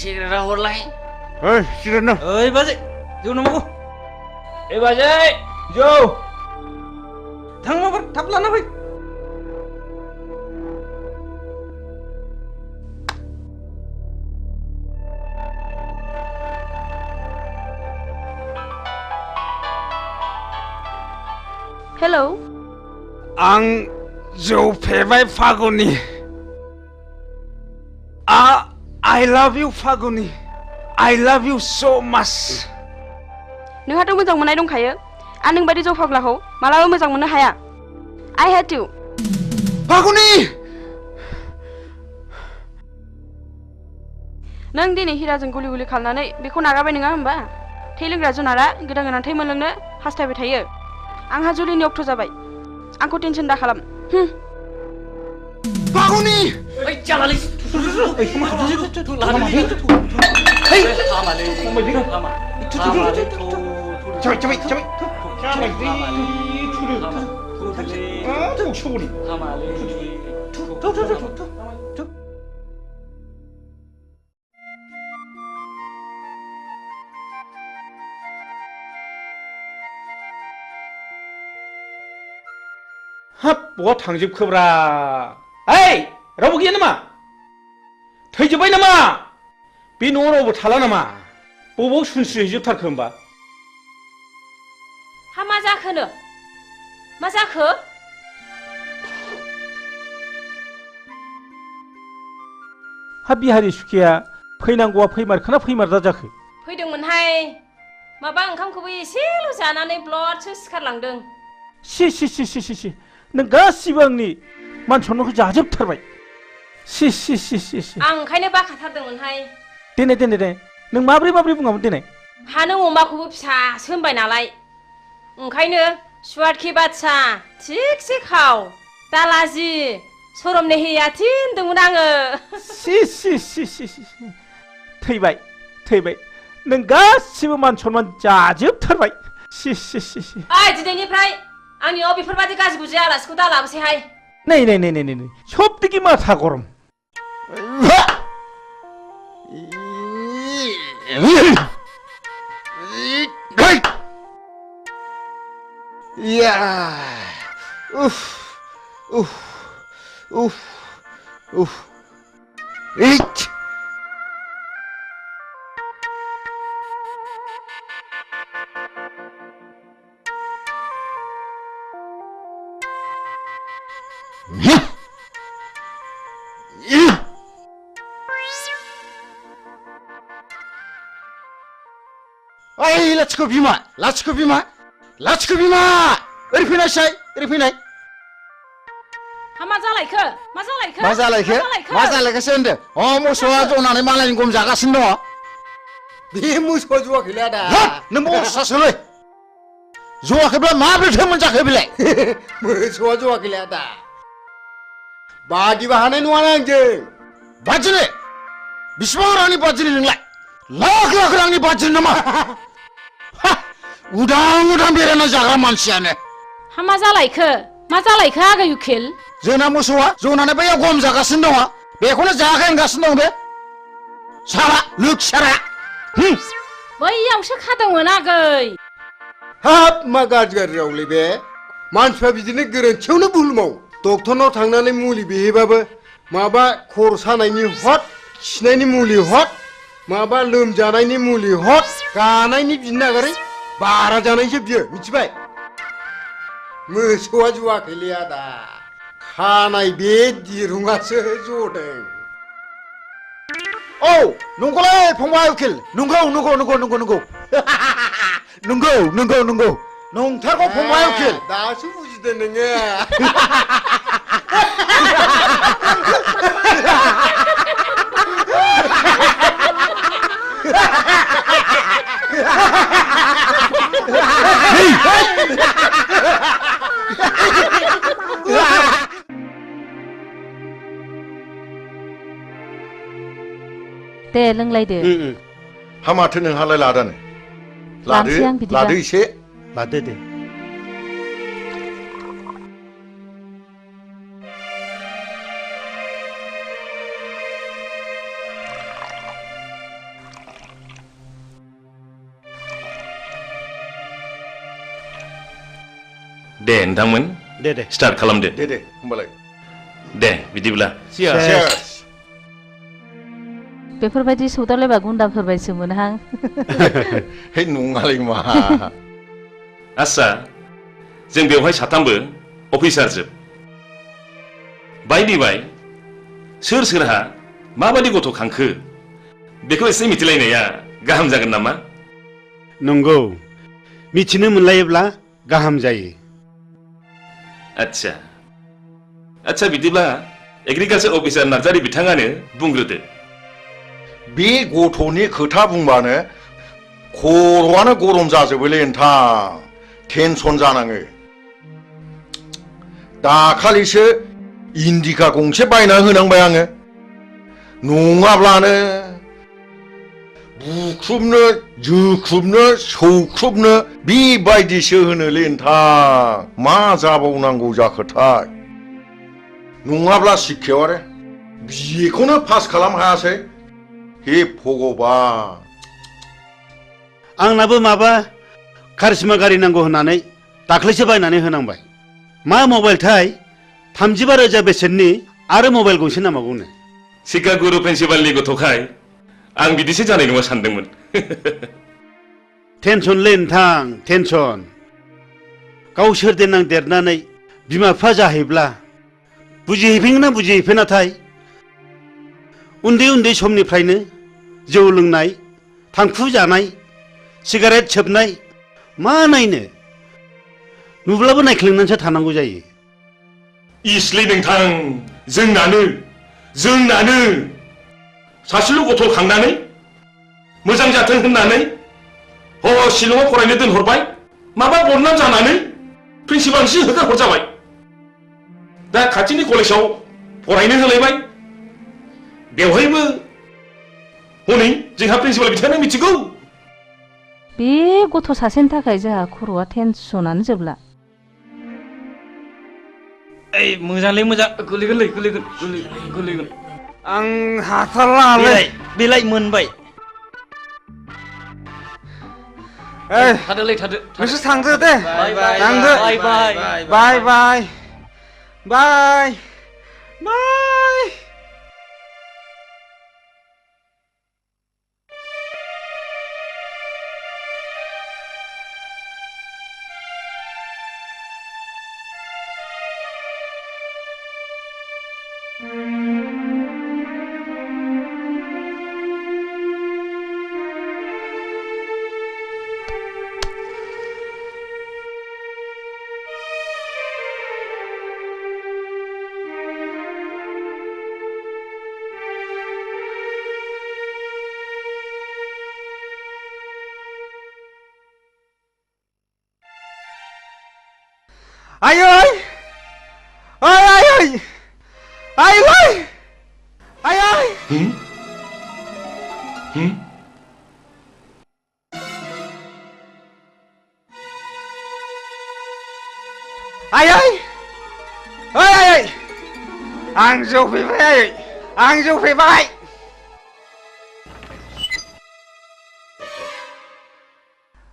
सिगारेटा हरलाय सिगारेट ना ओइ बाजै जौ नांगौ ए बाजै जौ थां माबार थाब लाना फै हेलौ आं जौ फेबाय Phaguni I love you Phaguni I love you so much नोंहाथ' मोजां मोननाय दंखायो आं नोंबायदि जौ फाग्लाखौ मालाबा मोजां मोननो हाया I hate you फागुनि नों दिनै हिराजों गुलि गुलि खालामनानै बेखौ नागारबाय नङा होमबा थै लोंग्रा जुनारा गोदान गोदान थै मोनलोंनो हास्थायबाय थायो आंहा जुलिनि अक्ट' जाबाय आंखौ टेनसन दा खालाम फागुनि ओइ जालालै हाब बहा थांजोबखोब्रा ओइ रावबो गैया नामा थैजोब्बाय नामा बे न'आव रावबो थाला नामा बबाव सुनस्रिहैजोबथारखो होमबा हा मा जाखोनो मा जाखो हा बिहारि सुखिया फैनांगौआ फैमारखोना फैमारदा जाखो फैदोंमोनहाय माबा ओंखामखौबो एसेल' जानानै ब्लडसो सिखारलांदों सि नों गासिबो आंनि मान सन्मानखौ जाजोबथारबाय सि आं ओंखायनो बाखाथारदोंमोनहाय देनाय नों माब्रै बुङामोन देनाय हा नों अमाखौबो फिसासो होनबाय नालाय ओंखायनो सुवादखि बादसा थिगसे खाव दालाजि सरमने हैया थिनदोंमोन आङो सि थैबाय नों गासिबो मान सन्मान जाजोबथारबाय सि ओइ दिनैनिफ्राय आंनि न'आव बेफोरबादि गाज्रि गुज्रि आलासिखौ दा लाबोसैहाय नै सबदिके माथा गरम Ya. Uff. Uff. Uff. Uff. Ich. Ay, laथिख' बिमा लाथिख' बिमा लाथिख' बिमा ओरै फैनायसाय ओरै फैनाय हा मा जालायखो मा जालायखो मा जालायखो मा जालायखोसो होनदों अ मोसौआ जनानै मालायनि गम जागासिनो दङ बे मोसौआ जवाखैलै आदा नों बरसासोलै जवाखैब्ला माब्रैथो मोनजाखो बेलाय मोसौआ जवाखैलै आदा बादिबा हानाय नङा आंजों बादिनो बिसिबां रांनि बादिनो नोंलाय लाख लाख रांनि बादिनो नामा उदां उदां बेरायना जाग्रा मानसियानो हा मा जालायखो आगै उखिल जोंना मोसौआ जनानै बैयाव गम जागासिनो दङ बेखौनो जायाखै होनगासिनो दं बे सारा लोखसारा बैयावसो खादोंमोन आगै हाब मा गाज्रि गाज्रि रावलै बे मानसिफ्रा बिदिनो गोरोन्थियावनो भुल मावो डक्टरनाव थांनानै मुलि बिहैबाबो माबा खर' सानायनि हट खिनायनि मुलि हट माबा लोमजानायनि मुलि हट गानायनि बिनो नागारै बारा जानायसो बियो मिथिबाय मोसौआ जवाखैलै आदा खानाय बे दिरुङासो जदों औ नंगौलै फंबाय उकिल नंगौ नंगौ नंगौ नंगौ नंगौ नंगौ नंगौ नंगौ नंथारगौ फंबाय उकिल दासो बुजिदों नोङो दे लोंलायदो हा माथो नोंहालाय लादानो लानोसै आं बिदिबा लादो एसे लादो दे दे नोंथांमोन दे दे स्टार्ट खालामदो दे दे होमबालाय दे बिदिब्ला Cheers. बेफोरबायदि सौदावलायबा गुन्दाफोर बायदिसो मोनहां हे नङालै मा आस्सा जों बेवहाय साथामबो अफिसार जोब बायदि बाय सोर सोरहा माबायदि गथ' खांखो बेखौ एसे मिथिलायनाया गाहाम जागोन नामा नंगौ मिथिनो मोनलायोब्ला गाहाम जायो आच्छा आच्छा बिदिब्ला एग्रिकालचार अफिसार नार्जारि बिथाङानो बुंग्रोदो बे गथ'नि खोथा बुंबानो खर'आनो गरम जाजोबोलै नोंथां टेनसन जानाङो दाखालिसो इन्डिका गंसे बायना होनांबाय आङो नङाब्लानो बुख्रुबनो जोख्रुबनो सौख्रुबनो बेबायदिसो होनोलै नोंथां मा जाबावनांगौ जाखोथाय नङाब्ला शिक्षायाव आरो बेखौनो पास खालाम हायासै हे भगबान आंनाबो माबा कारिश्मा गारि नांगौ होननानै दाख्लैसो बायनानै होनांबाय मा मबाइलथाय 35,000 बेसेननि आरो मबाइल गंसे नांबावगौनो सिका गुरु प्रिन्सिपालनि गथ'खाय आं बिदिसो जानाय नङा सानदोंमोन टेनसनलै नोंथां टेनसन गावसोर देनां देरनानै बिमा बिफा जाहैब्ला बुजिहैफिनगोन ना बुजिहैफिनाथाय उन्दै उन्दै समनिफ्रायनो जौ लोंनाय थांखु जानाय सिगारेट सोबनाय मा नायनो नुब्लाबो नायख्लेंनानैसो थानांगौ जायो इसलै नोंथां जोंनानो सासेल' गथ' खांनानै मोजां जाथों होननानै शिलंआव फरायनो दोनहरबाय माबा बदनाम जानानै प्रिन्सिपालसो होखार हरजाबाय दा खाथिनि कलेजाव फरायनो होलायबाय बेवहायबो हनै जोंहा प्रिन्सिपाल बिथाङानो मिथिगौ बे गथ' सासेनि थाखाय जोंहा खर'आ टेनसनानो जोबला ओइ मोजांलै मोजां गोलैगोन आं हाथारलालै बेलाय मोनबाय थादोलै थादो नोंसोर थांदो दे थांदो बाय बाय बाय बाय बाय बाय Ai ơi! Ơi ai ơi! Ai ơi! Ai ơi! Ai ơi! Ơi ai ơi! Ang jauh pai! Ang jauh pai!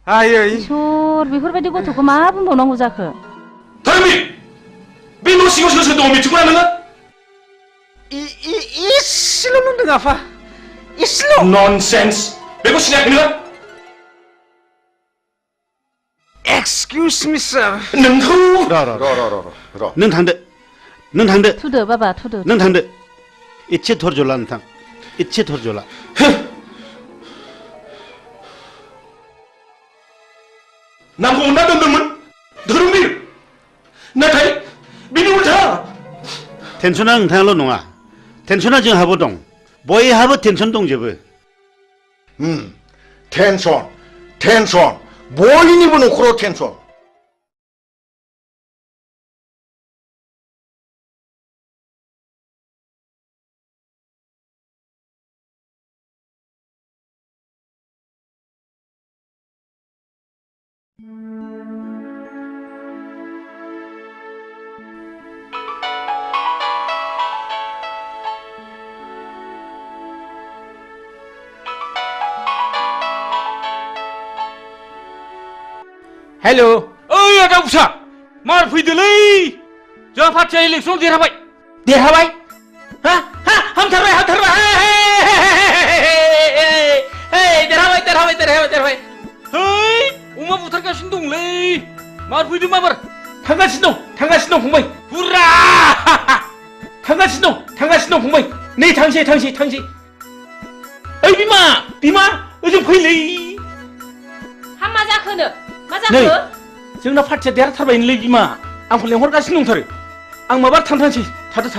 Ai ơi! इसोर बेफोरबायदि गथ'खौ मा बुंबावनांगौ जाखो? धर्मी बे न' सिङाव सोर सोर दङ मिथिगौना नोङो इसेल' नुदों आफा इसेल' ननसेन्स बेखौ सिनायाखै नोङो एक्सकिउज मि सार नोंखौ र' नों थांदो थुदो बाबा थुदो नों थांदो इसे धर्ज ला नोंथां इसे धर्ज ला नामखौ अनना दोनदोंमोन धोरोमबीर नाथाय बिनि उल्था टेनसना नोंथाङाल' नङा टेनसना जोंहाबो दं बयहाबो टेनसन दंजोबो टेनसन बयनिबो न'खराव टेनसन हेलो ओइ आदा उसा मार फैदोलै जोंहा पार्टिया इलेक्सन देरहाबाय देरहाबाय हा हा हामथारबाय देरहाबाय है अमा बुथारगासिनो दंलै मार फैदों माबार थांगासिनो दं फंबाय हुर्रा थांगासिनो दं फंबाय नै थांसै ओइ बिमा ओजों फैलै मा जाखोनो मा नै जाखो जोंना पार्टिया देरहाथारबायलै बिमा आंखौ लेंहरगासिनो दंथारो आं माबा थांसै थादो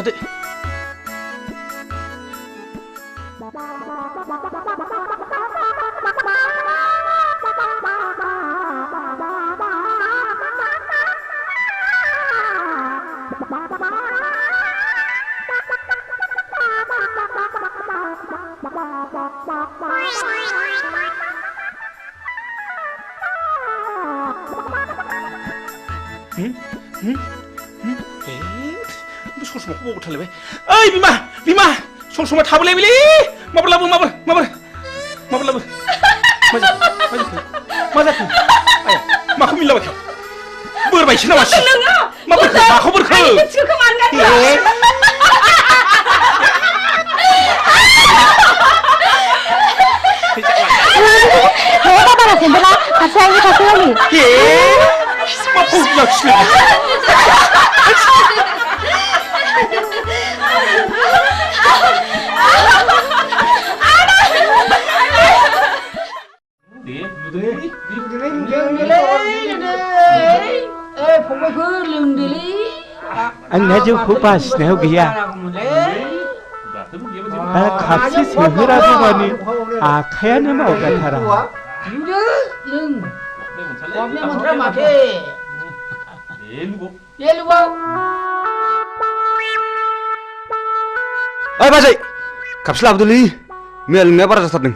ससमाखौ बावबो थालायबाय ओइ बिमा ससमा थाबोलायबायलै माबार लाबो मा जाखो आया माखौ मिलाबायखो बोरबायसो नामा माखौ बोरखो बारा सेन्देला खासे आंनि मा फौलाखिनो आंना जौखौ बासिनायाव गैया खापसे सोहोराबो माने आखायानो मावगाथारा ओइ बाजै खापसे लाबोदोलै मैया लोंनाया बारा जाथारदों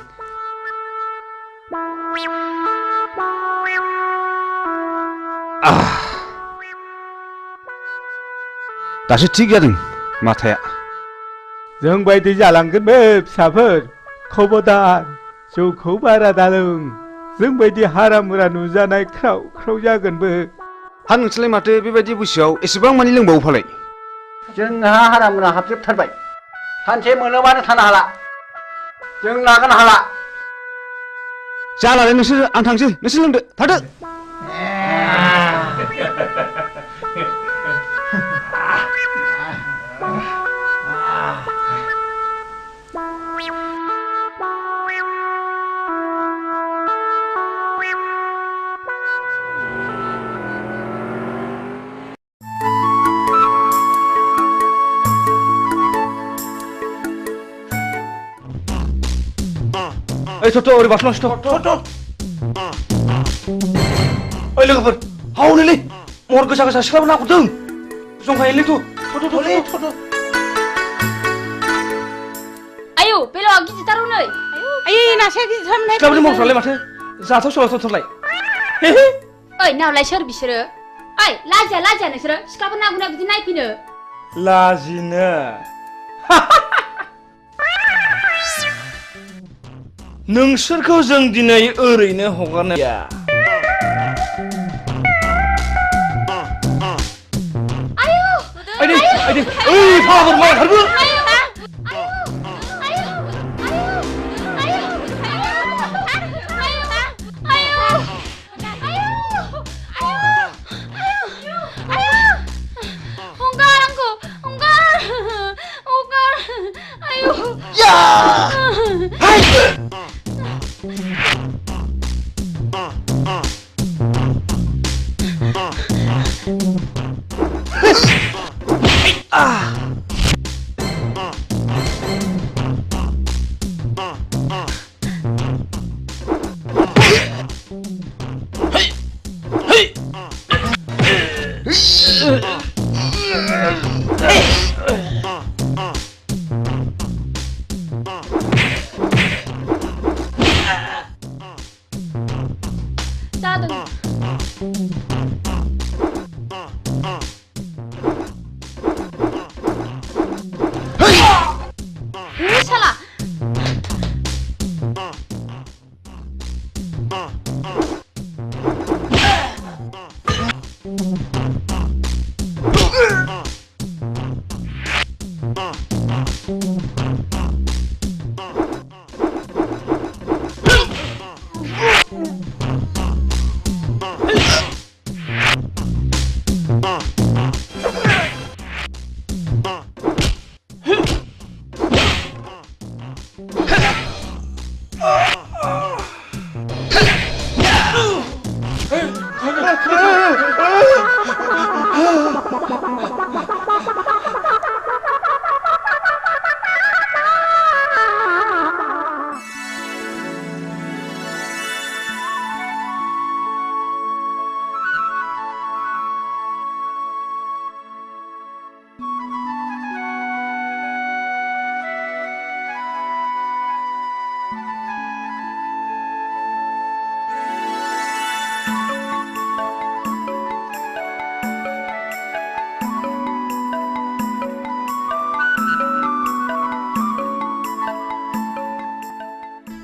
दासो थिग जादों माथाया जों बायदि जालांगोन बे फिसाफोर खबरदार जौखौ बारा दालों जोंबायदि हारामुरा नुजानाय ख्राव ख्राव जागोनबो। हा नोंसोरलाय माथो बेबायदि बैसोआव एसेबां मानि लोंबावो फालाय? जोंहा हारामुरा हाबजोबथारबाय। सानसे मोनोबानो थानो हाला। जों लागोन हाला। जालालै नोंसोर, आं थांसै, नोंसोर लोंदो, थादो। ओइ थ'थ' ओरै बाथलांसै थ'थ'। ओइ लोगोफोर, हावनोलै महर गोसा गोसा सिख्लाबो ना गुरदों। जंखायोलै थ'थ'। आयौ बेलावा गिदिरथार हनै। आयै नासेया गिदिरथारमोनहाय। सिख्लाफोरनि महरफ्रालाय माथो जाथाव सोलाथावथारलाय। ओइ नावलाय सोर बिसोरो? ओइ लाजिया नोंसोरो सिख्लाफोर ना गुरनाय बिदि नायफैनो? लाजिनो नोंसोरखौ जों दिनै ओरैनो हगारनाय जाया। आइदै ओइ फाग्ला मा ओंखारबो।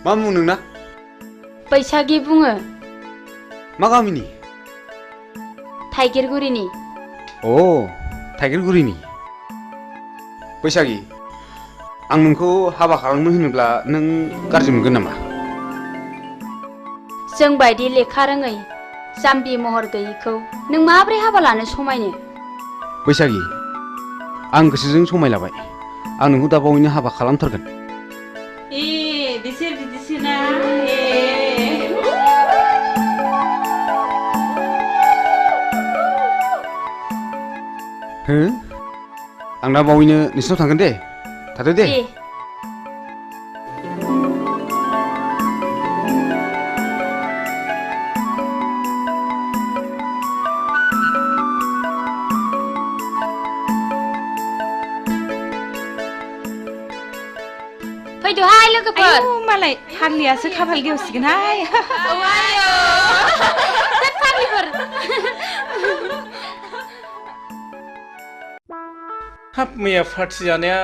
मा मुं नोंना? बैसागि बुङो। मा गामिनि? थाइगिरगुरिनि। अ थाइगिरगुरिनि। बैसागि, आं नोंखौ हाबा खालामनो होनोब्ला नों गाज्रि मोनगोन नामा? जों बायदि लेखा रोङै जाम्बि महर गैयैखौ नों माब्रै हाबा लानो समायनो? बैसागि, आं गोसोजों समायलाबाय। आं नोंखौ दा बावैनो हाबा खालामथारगोन। बिसोर बिदिसोना। हो? आं दा बावैनो नोंसिनाव थांगोन दे। थादो दे। फैदोहाय लोगोफोर। मालाय फाग्लियासो खाफाल गेवसिगोनहाय। फाग्लिफोर। हाब मैया पार्टि जानाया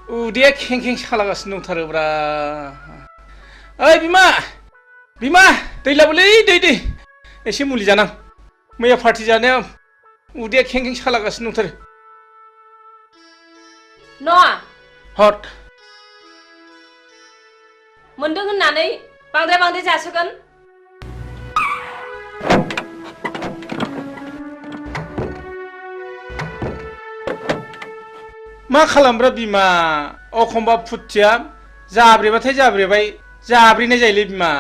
उदैया खें खें सालागासिनो दंथारोब्रा। ओइ बिमा! बिमा! दै लाबोलै दै एसे मुलि जानां मैया पार्टि जानाया उदैया खें खें सालागासिनो दंथारो नङा हट मोनदों होननानै बांद्राय जासोगोन मा खालामब्रा बिमा अखमबा फुथिया जाब्रेबाथाय जाब्रेबाय जाब्रेनाय जायोलै बिमा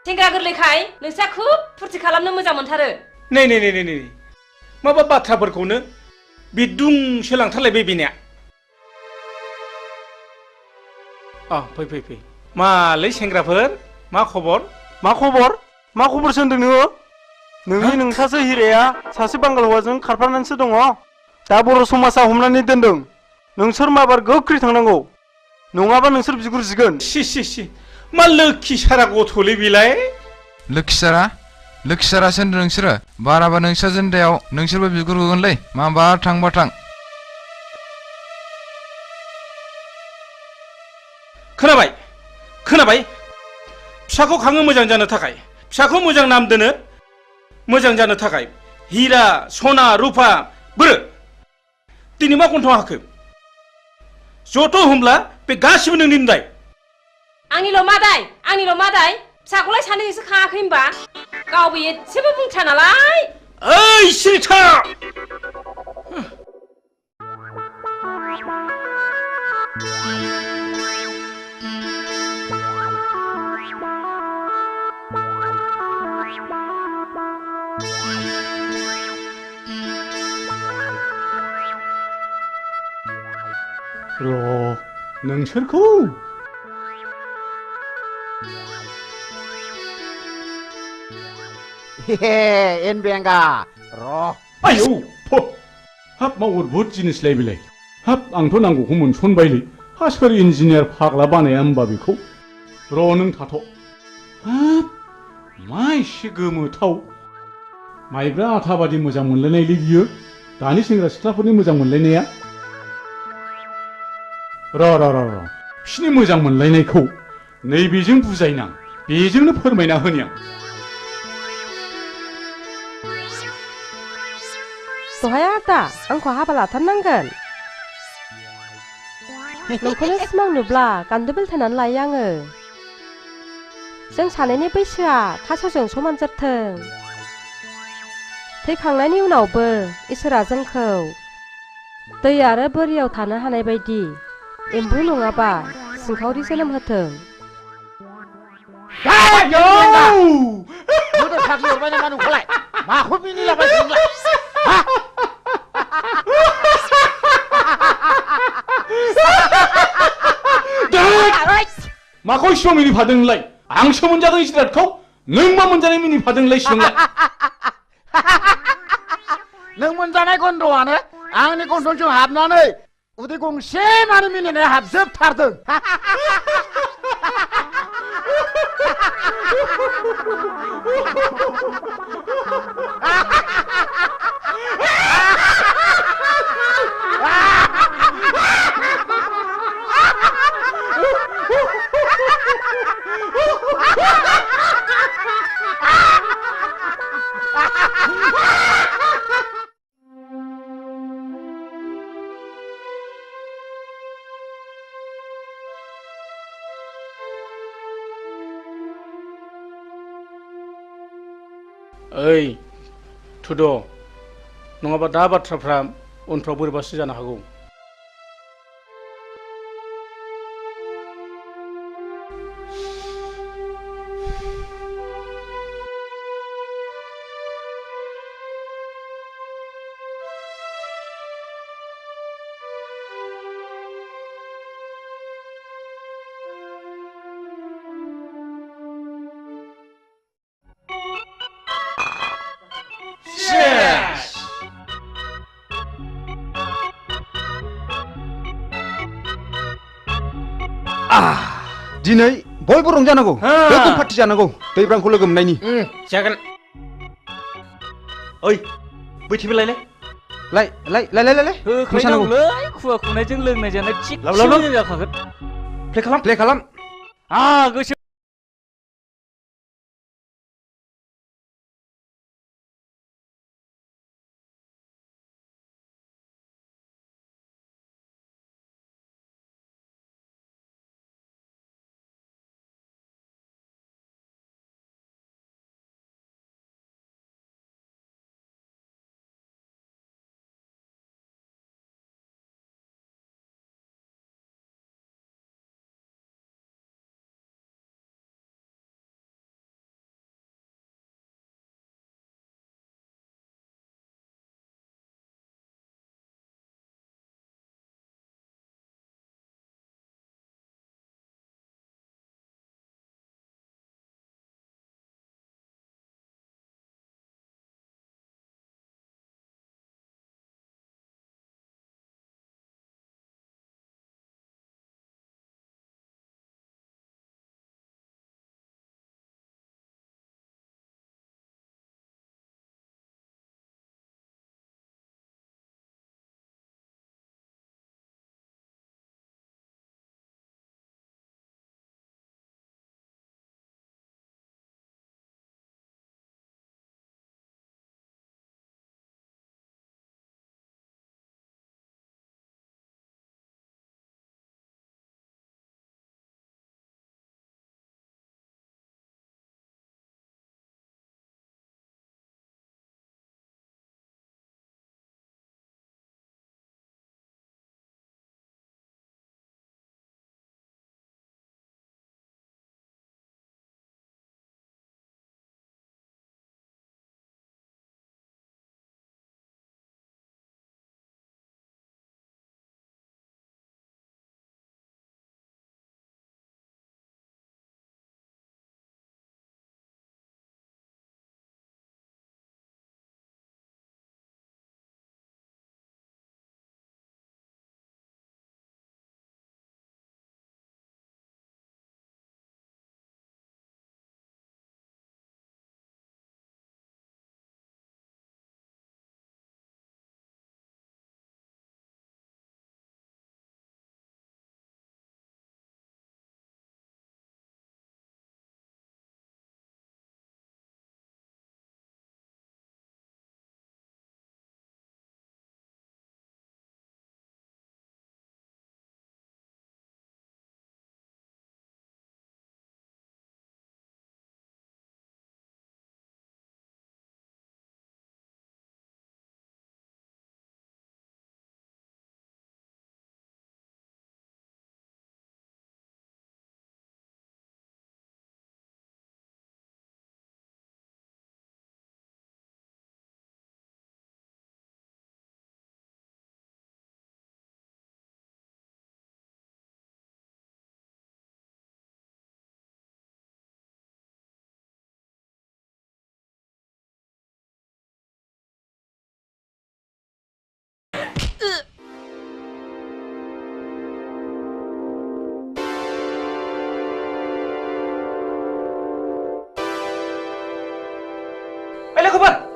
सेंग्रा गोरलैखाय नोंस्रा खुब फुरथि खालामनो मोजां मोनथारो नै माबा बाथ्राफोरखौनो बिदुंसो लांथारलायबाय बेनिया फै मालै सेंग्राफोर मा खबर सोंदों नोङो नोंनि नोंसासो हिराया सासे बांगाल हौवाजों खारफानानैसो दङ दा बर' समाजा हमनानै दोनदों नोंसोर माबार गोख्रै थांनांगौ नङाबा नोंसोर बिगुर जिगोन सि मा लोखि सारा गथ'लै बेलाय लोखि सारासो होनदों नोंसोरो बाराबा नोंस्रा जेन्दायाव नोंसोरबो बिगुर होगोनलै माबा थांबा थां खोनाबाय फिसाखौ खाङो मोजां जानो थाखाय फिसाखौ मोजां नाम दोनो मोजां जानो थाखाय हिरा सना रुपा बोरो दिनै मा गन्थं हाखो जथ' होमब्ला बे गासिबो नोंनि दाय आंनिल' मा दाय फिसाखौलाय सानैजोंसो खाङाखै होनबा गावबो एसेबो बुंथ्रा नालाय ओइ सिरिथा नोंसोरखौ एन बेंगा आयौ हाब मा अद्भुत जिनिसलाय बेलाय हाब आंथ' नांगौखौ मोनसनबायलै सोर इन्जिनियार फाग्ला बानाया होमबा बेखौ नों थाथ' हाब मा एसे गोमोथाव माइब्रा आथा बादि मोजां मोनलायनायलै बियो दानि सेंग्रा सिख्लाफोरनि मोजां मोनलायनाया बिसिनि मोजां मोनलायनायखौ नैबेजों बुजायनां बेजोंनो फोरमायना होनि आं दहाय आदा आंखौ हाबा लाथारनांगोन नोंखौनो सिमां नुब्ला गान्दो बेलथायनानै लायो आङो जों सानैनि बैसोआ थास'जों समान जाथों थैखांनायनि उनावबो इसोरा जोंखौ दै आरो बोरियाव थानो हानाय बायदि एम्बु नङाबा सिंखावरि जोनोम होथों माखौ मिनिलाबाय नोंलाय माखौ इसिबां मिनिफादों नोंलाय आंसो मोनजादों जिरादखौ नों मा मोनजानाय मिनिफादों सिगांलाय नों मोनजानाय गन्धआनो आंनि गन्थंजों हाबनानै उदै गंसे मानि मिनिनाया हाबजोबथारदों ओइ थुद' नङाबा दा बाथ्राफ्रा उनफ्राव बोरैबासो जानो हागौ दिनै बयबो रंजानांगौ गोगोम पार्टि जानांगौ दैब्रांखौ लोगो मोननायनि जागोन ओइ बैथिबो लाय होख्लायनांगौलै खुवा खुनायजों लोंनाय जानाय थिग जाखागोन प्ले खालाम गोसो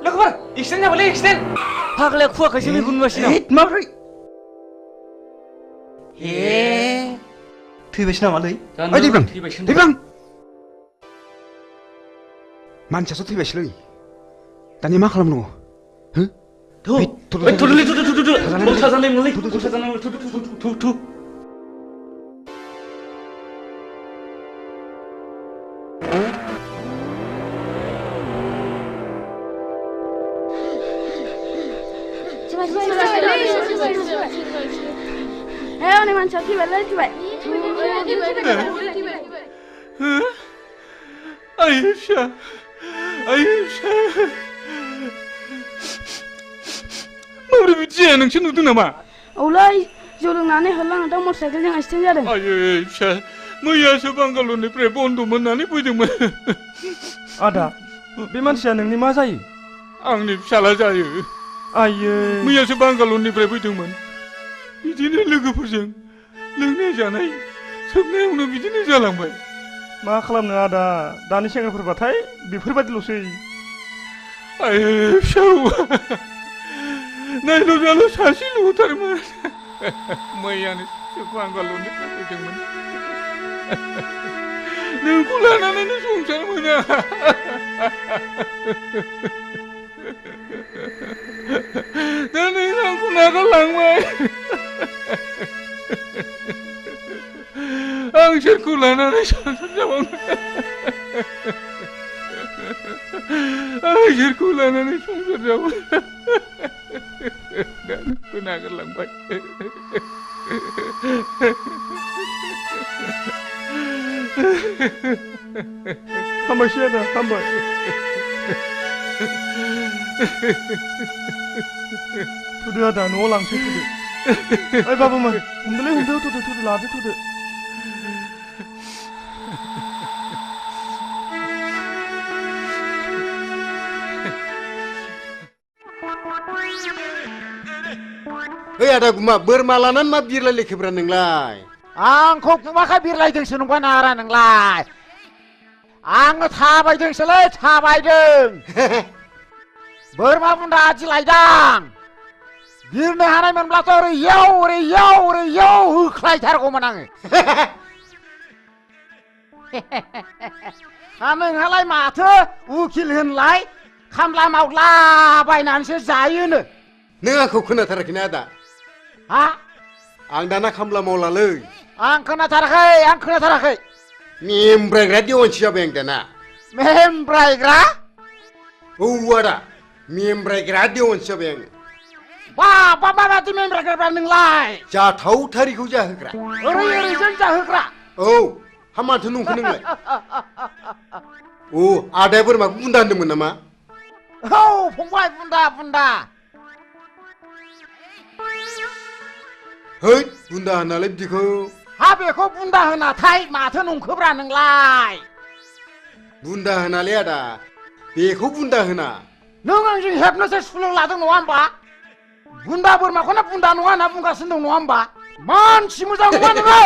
लोगोफोर एक्सिडेन्ट जाबायलै एक्सिडेन्ट फाग्लाया खुवाखैसो मेगन नुवासै माब्रै थैबायसो नामालै ओइ दैब्रां मानसियासो थैबायसोलै दानिया मा खालामनांगौ Hei, manusia tiba-tiba. Aisyah. Mabrur bidiया नोंसो नुदों नामा? औलै जौ लोंनानै होलांदों मटरसाइकेलजों एक्सिडेन्ट जादों। आइसा मैयासो बांगालरनिफ्राय बन्द मोननानै फैदोंमोन। आदा बे मानसिया नोंनि मा जायो? आंनि फिसाला जायो। आइयै मैयासो बांगालरनिफ्राय फैदोंमोन। बिदिनो लोगोफोरजों लोंनाय जानाय सोबनायावनो बिदिनो जालांबाय। मा खालामनो आदा दानि सेंग्राफोरबाथाय बेफोरबायदिल'सै। आइयै फिसौ नायल' जाल' सासेल'थारमोन। मैयानो बांगालरनिफ्राय फैदोंमोन। नोंखौ लानानैनो संसार मोना। दा नै आंखौ नागारलांबाय। आं सोरखौ लानानै संसार जाबावनो? आं सोरखौ लानानै संसार जाबावनो? दा नोंखौ नागारलांबाय। हामबायसै आदा हामबाय। थुदो आदा न'आव लांसै थुदो। ओइ बाबुमोन हमदोलै हमदो थुदो लादो थुदो। ओइ आदा गुमा बोरमा लानानै मा बिरलायलायखोब्रा नोंलाय? आंखौ गुमाखा बिरलायदोंसो नंगौ नारा नोंलाय? आङो थाबायदोंसोलै थाबायदों। बोरमा बुन्दा आदि लायदां। बिरनो हानायमोनब्लाथ' ओरैयाव होख्लायथारगौमोन आङो। नोंहालाय माथो उकिल होनलाय खामला मावला बायनानैसो जायोनो। नों आंखौ खोनाथाराखैना आदा? हा? आं दाना खामला मावलालै। आं खोनाथाराखै। मेमब्रायग्रा देवानसि जाबाय आं दाना। मेमब्रायग्रा? औ आदा मेमब्रायग्रा देवानसि जाबाय आङो। माबादि मेमब्रायग्रा नोंलाय? जाथावथारिखौ जाहोग्रा। ओरैजों जाहोग्रा? औ हा माथो नंखो नोंलाय? औ आदाया बोरमाखौ बुन्दा होनदोंमोन नामा? औ फंबाय बुन्दा। है बुन्दा होनालाय बिदिखौ। हा बेखौ बुन्दा होनाथाय माथो नंखोब्रा नोंलाय? बुन्दा होनालै आदा बेखौ बुन्दा होना। नों आंजों हेबनोसो सुलु लादों नङा होमबा? बुन्दा बोरमाखौनो बुन्दा नङा होनना बुंगासिनो दं नङा होमबा? मानसि मोजां नङा नोङो।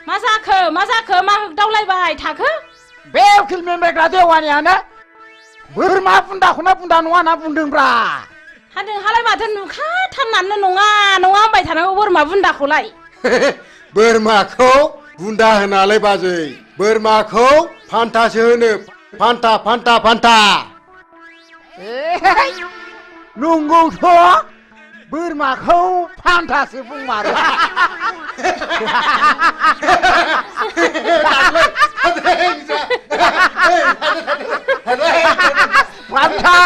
मा जाखो मा होगदावलायबाय थाखो? बे उकिल मेमब्रायग्रा देवानियानो बोरमा बुन्दाखौनो बुन्दा नङा होनना बुंदोंब्रा। नोंहालाय माथो नुखाथारनानै नङा होनबाय थानांगौ बोरमा बुन्दाखौलाय? बोरमाखौ बुन्दा होनालाय बाजै बोरमाखौ फान्थासो होनो। फान्था। नंगौथ' बोरमाखौ फान्थासो बुंमारो। फान्था।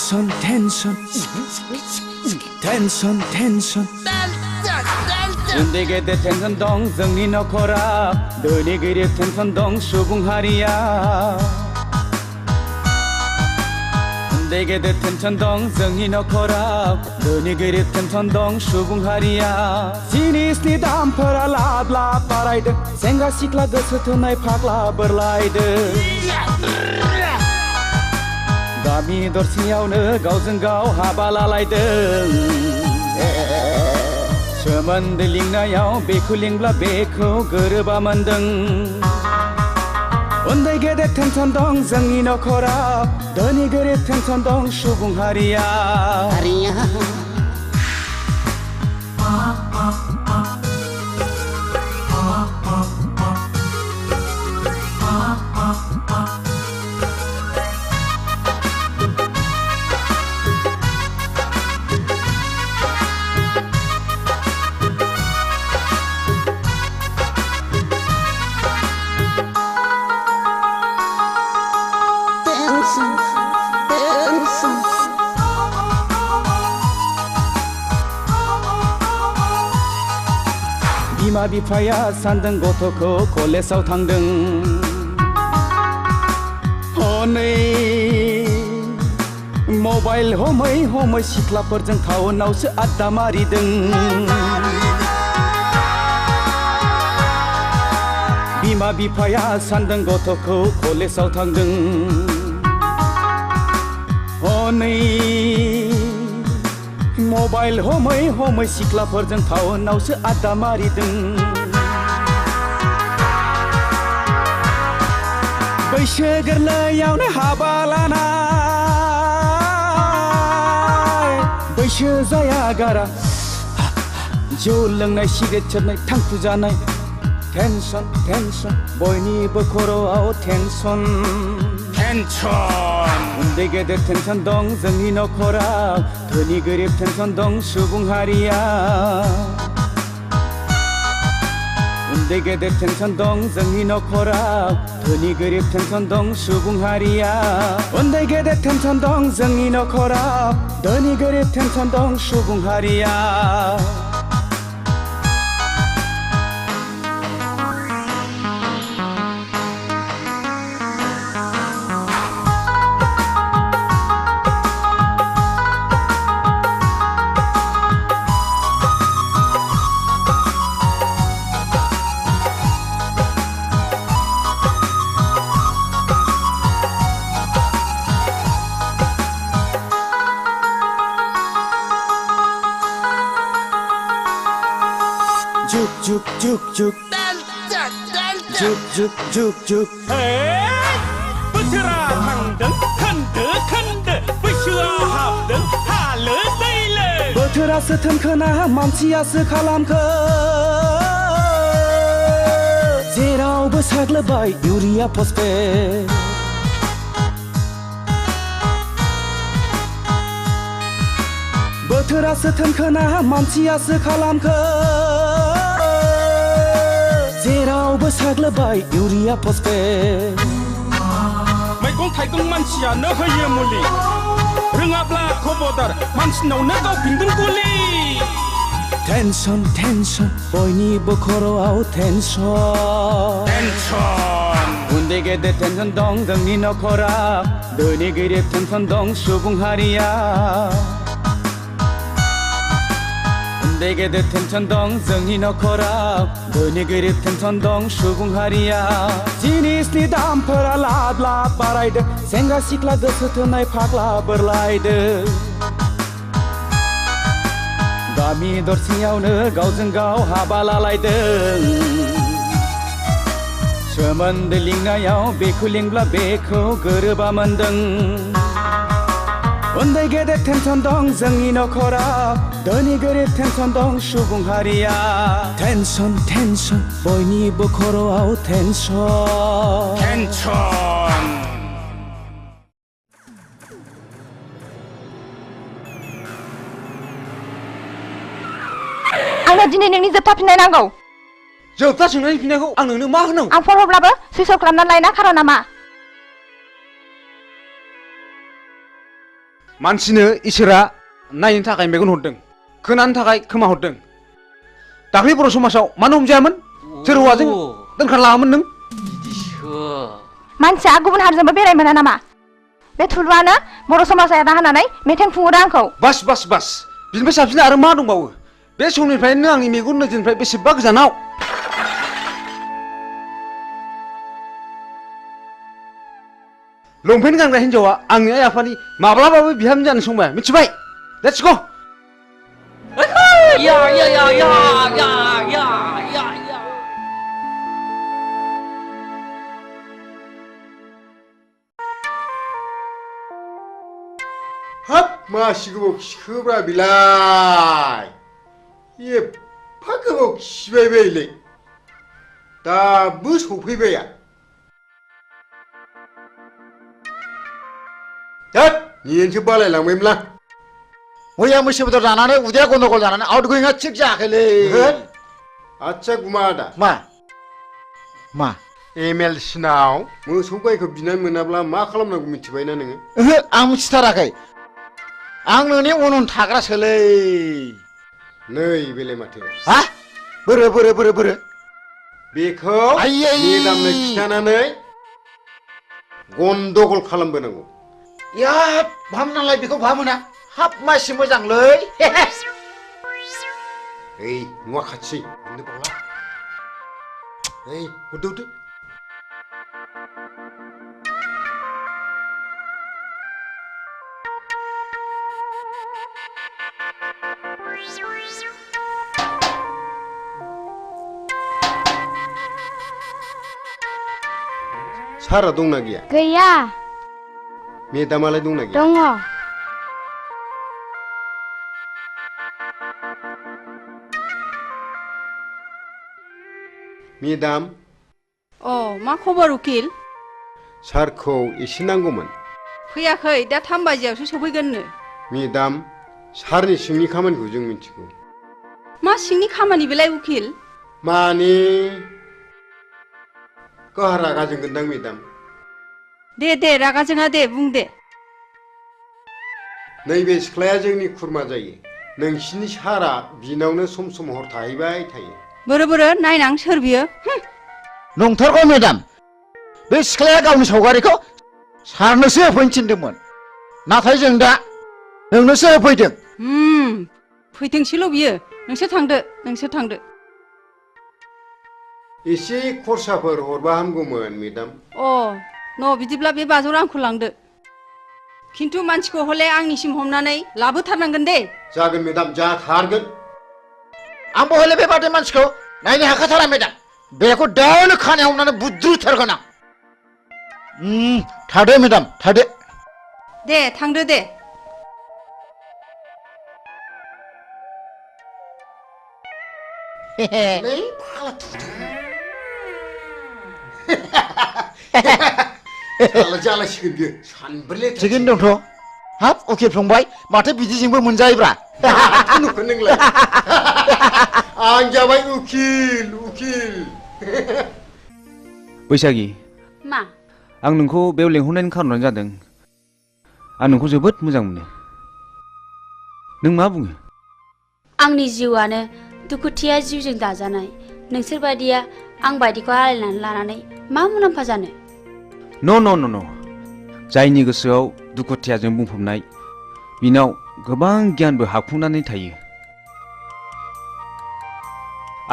टेंशन टेंशन टेंशन टेंशन उन्दै गेदेर टेंशन दं जोंनि नखराव धोनि गिरिब टेंशन दं सुबुं हारिया उन्दै गेदेर टेंशन दं जोंनि नखराव धोनि गिरिब टेंशन दं सुबुं हारिया जिनिसनि दामफोरा लाब लाब बारायदों सेंग्रा सिख्ला गोसो थोनाय फाग्ला बोरलायदों गामि दरसेयावनो गावजों गाव हाबा लालायदों सोमोन्दो लिंनायाव बेखौ लिंब्ला बेखौ गोरोबा मोनदों उन्दै गेदेर टेंशन दं जोंनि नखराव धोनि गोरिब टेंशन दं सुबुं हारिया बिमा बिफाया सानदों गथ'खौ कलेजाव थांदों हनै मबाइल हमै हमै सिख्लाफोरजों टाउनावसो आड्डा मारिदों बिमा बिफाया सानदों गथ'खौ कलेजाव थांदों हनै मबाइल हमै हमै सिख्लाफोरजों टाउनावसो आड्डा मारिदों बैसो गोरलैयावनो हाबा लानाय बैसो जाया गारा जौ लोंनाय सिगारेट सोबनाय थांखु जानाय टेंशन टेंशन बयनिबो खर'आव टेंशन टेंशन उन्दै गेदेर टेंशन दं जोंनि नखराव धोनि गोरिब टेंशन दं सुबुं हारिया उन्दै गेदेर टेंशन दं जोंनि नखराव धोनि गोरिब टेंशन दं सुबुं हारिया उन्दै गेदेर टेंशन दं जोंनि नखराव धोनि गोरिब टेंशन दं सुबुं हारिया juk juk juk juk juk juk juk बोथोरा थांदों खोन्दो खोन्दो बैसोआव हाबदों हालो दैलो बोथोरासो थोनखोना मानसियासो खालामखो जेरावबो साग्लोबबाय इउरिया फस्फेट बोथोरासो थोनखोना मानसियासो खालामखो जेरावबो साग्लोबबाय इउरिया फस्फेट मैगं थाइगं मानसियानो होयो मुलि रोङाब्ला खबरदार मानसिनावनो गावफिनगोन गुलि टेंशन टेंशन बयनिबो खर'आव टेंशन टेंशन उन्दै गेदेर टेंशन दं जोंनि नखराव धोनि गोरिब टेंशन दं सुबुं हारिया उन्दै गेदेर टेंशन दं जोंनि नखराव धोनि गोरिब टेंशन दं सुबुं हारिया जिनिसनि दामफोरा लाब लाब बारायदों सेंग्रा सिख्ला गोसो थोनाय फाग्ला बोरलायदों गामि दरसेयावनो गावजों गाव हाबा लालायदों सोमोन्दो लिंनायाव बेखौ लिंब्ला बेखौ गोरोबा मोनदों उन्दै गेदेर टेंशन दं जोंनि नखराव धोनि गोरिब टेंशन दं सुबुं हारिया टेंशन टेंशन बयनिबो खर'आव टेंशन टेंशन आंनो दिनै नोंनि जोबथा फिननाय नांगौ जोबथा सोंनायनि फिननायखौ आं नोंनो मा होनांगौ आं फन हरब्लाबो सुइच अफ खालामना लायना खार'ना मा मानसिनो इसोरा नायनो थाखाय मेगन हरदों खोनानो थाखाय खोमा हरदों दाख्लै बर' समाजाव मानो हमजायामोन सोर हौवाजों दोनखारलाङामोन नों मानसिया गुबुन हारिजोंबो बेराय मोना नामा बे थुलुआनो बर' समाजा एदा होनानै मेथाइ खुङोदा आंखौ बास बास बास बिनिफ्राय साबसिन आरो मा दंबावो बे समनिफ्रायनो आंनि मेगन नोजोरनिफ्राय बेसेबा गोजानाव लंपेन्ट गानग्रा हिन्जावा आंनि आइ आफानि माब्लाबाबो बिहामजो जानो संबाय मिथिबाय लेट्स गो या या या या या या या या हाब मासि गोबाव खिखोब्रा बिलाय एफा गोबाव खिबाय बायलै दाबो सफैबाया हाब नियेनसो बालायलांबायमोनलां मैया मैसो बेदर जानानै उदैया गन्दगल जानानै आउट गोयिंआ थिग जायाखैलै आदसा गुमा आदा मा MLC नाव मोसौ गायखौ बिनानै मोनाब्ला मा खालामनांगौ मिथिबायना नोङो ओहो आं मिथिथाराखै आं नोंनि उन उन थाग्रासोलै नै बेलाय माथो हा बोरो बेखौ मेदामनो खिथानानै गन्दगल खालामबोनांगौ या भामनालाय बेखौ भामोना हाब मासि मोजांलै ओइ नुवा खाथि मोननो बावला ओइ हरदो सारा दंना गैया गैया मेदामालाय दंना गैया दङ मेदाम मा खबर उकिल सारखौ एसे नांगौमोन फैयाखै दा 3 बाजियावसो सफैगोननो मेदाम सारनि सिंनि खामानिखौ जों मिथिगौ मा सिंनि खामानि बेलाय उकिल माने गाहा रागा जोंगोनदां मेदाम दे रागा जोङा दे बुं दे नैबे सिख्लाया जोंनि खुरमा जायो नोंसिनि सारा बिनावनो सम सम हर थाहैबाय थायो बोरो नायनां सोर बियो नंथारगौ मेदाम बे सिख्लाया गावनि सावगारिखौ सारनोसो होफैनो थिनदोंमोन नाथाय जों दा नोंनोसो होफैदों फैथोंसैल' बियो नोंसोर थांदो एसे खरसाफोर हरबा हामगौमोन मेदाम बिदिब्ला बे बाजौ रांखौ लांदो खिन्थु मानसिखौ हले आंनिसिम हमनानै लाबोथारनांगोन दे जागोन मेदाम जाथारगोन आंबो हले बेबादि मानसिखौ नायनो हाखाथारा मेदाम बेखौ दानो खानायाव हमनानै बुद्रुथारगोन आं थादो मेदाम थादो दे थांदो दे जालासिगोन बियो सानब्रैले थिगैनो दंथ' हाब उकिल फंबाय माथो बिदिजोंबो मोनजायोब्रा नुखो नोंलाय आं जाबाय उकिल बैसागि मा आं नोंखौ बेयाव लेंहरनायनि खारनानो जादों आं नोंखौ जोबोद मोजां मोनो नों मा बुङो आंनि जिउआनो दुखुथिया जिउजों दाजानाय नोंसोर बायदिया आं बायदिखौ आलायनानै लानानै मा मुलाम्फा जानो न' जायनि गोसोआव दुखुथियाजों बुंफबनाय बिनाव गोबां गियानबो हाबफुंनानै थायो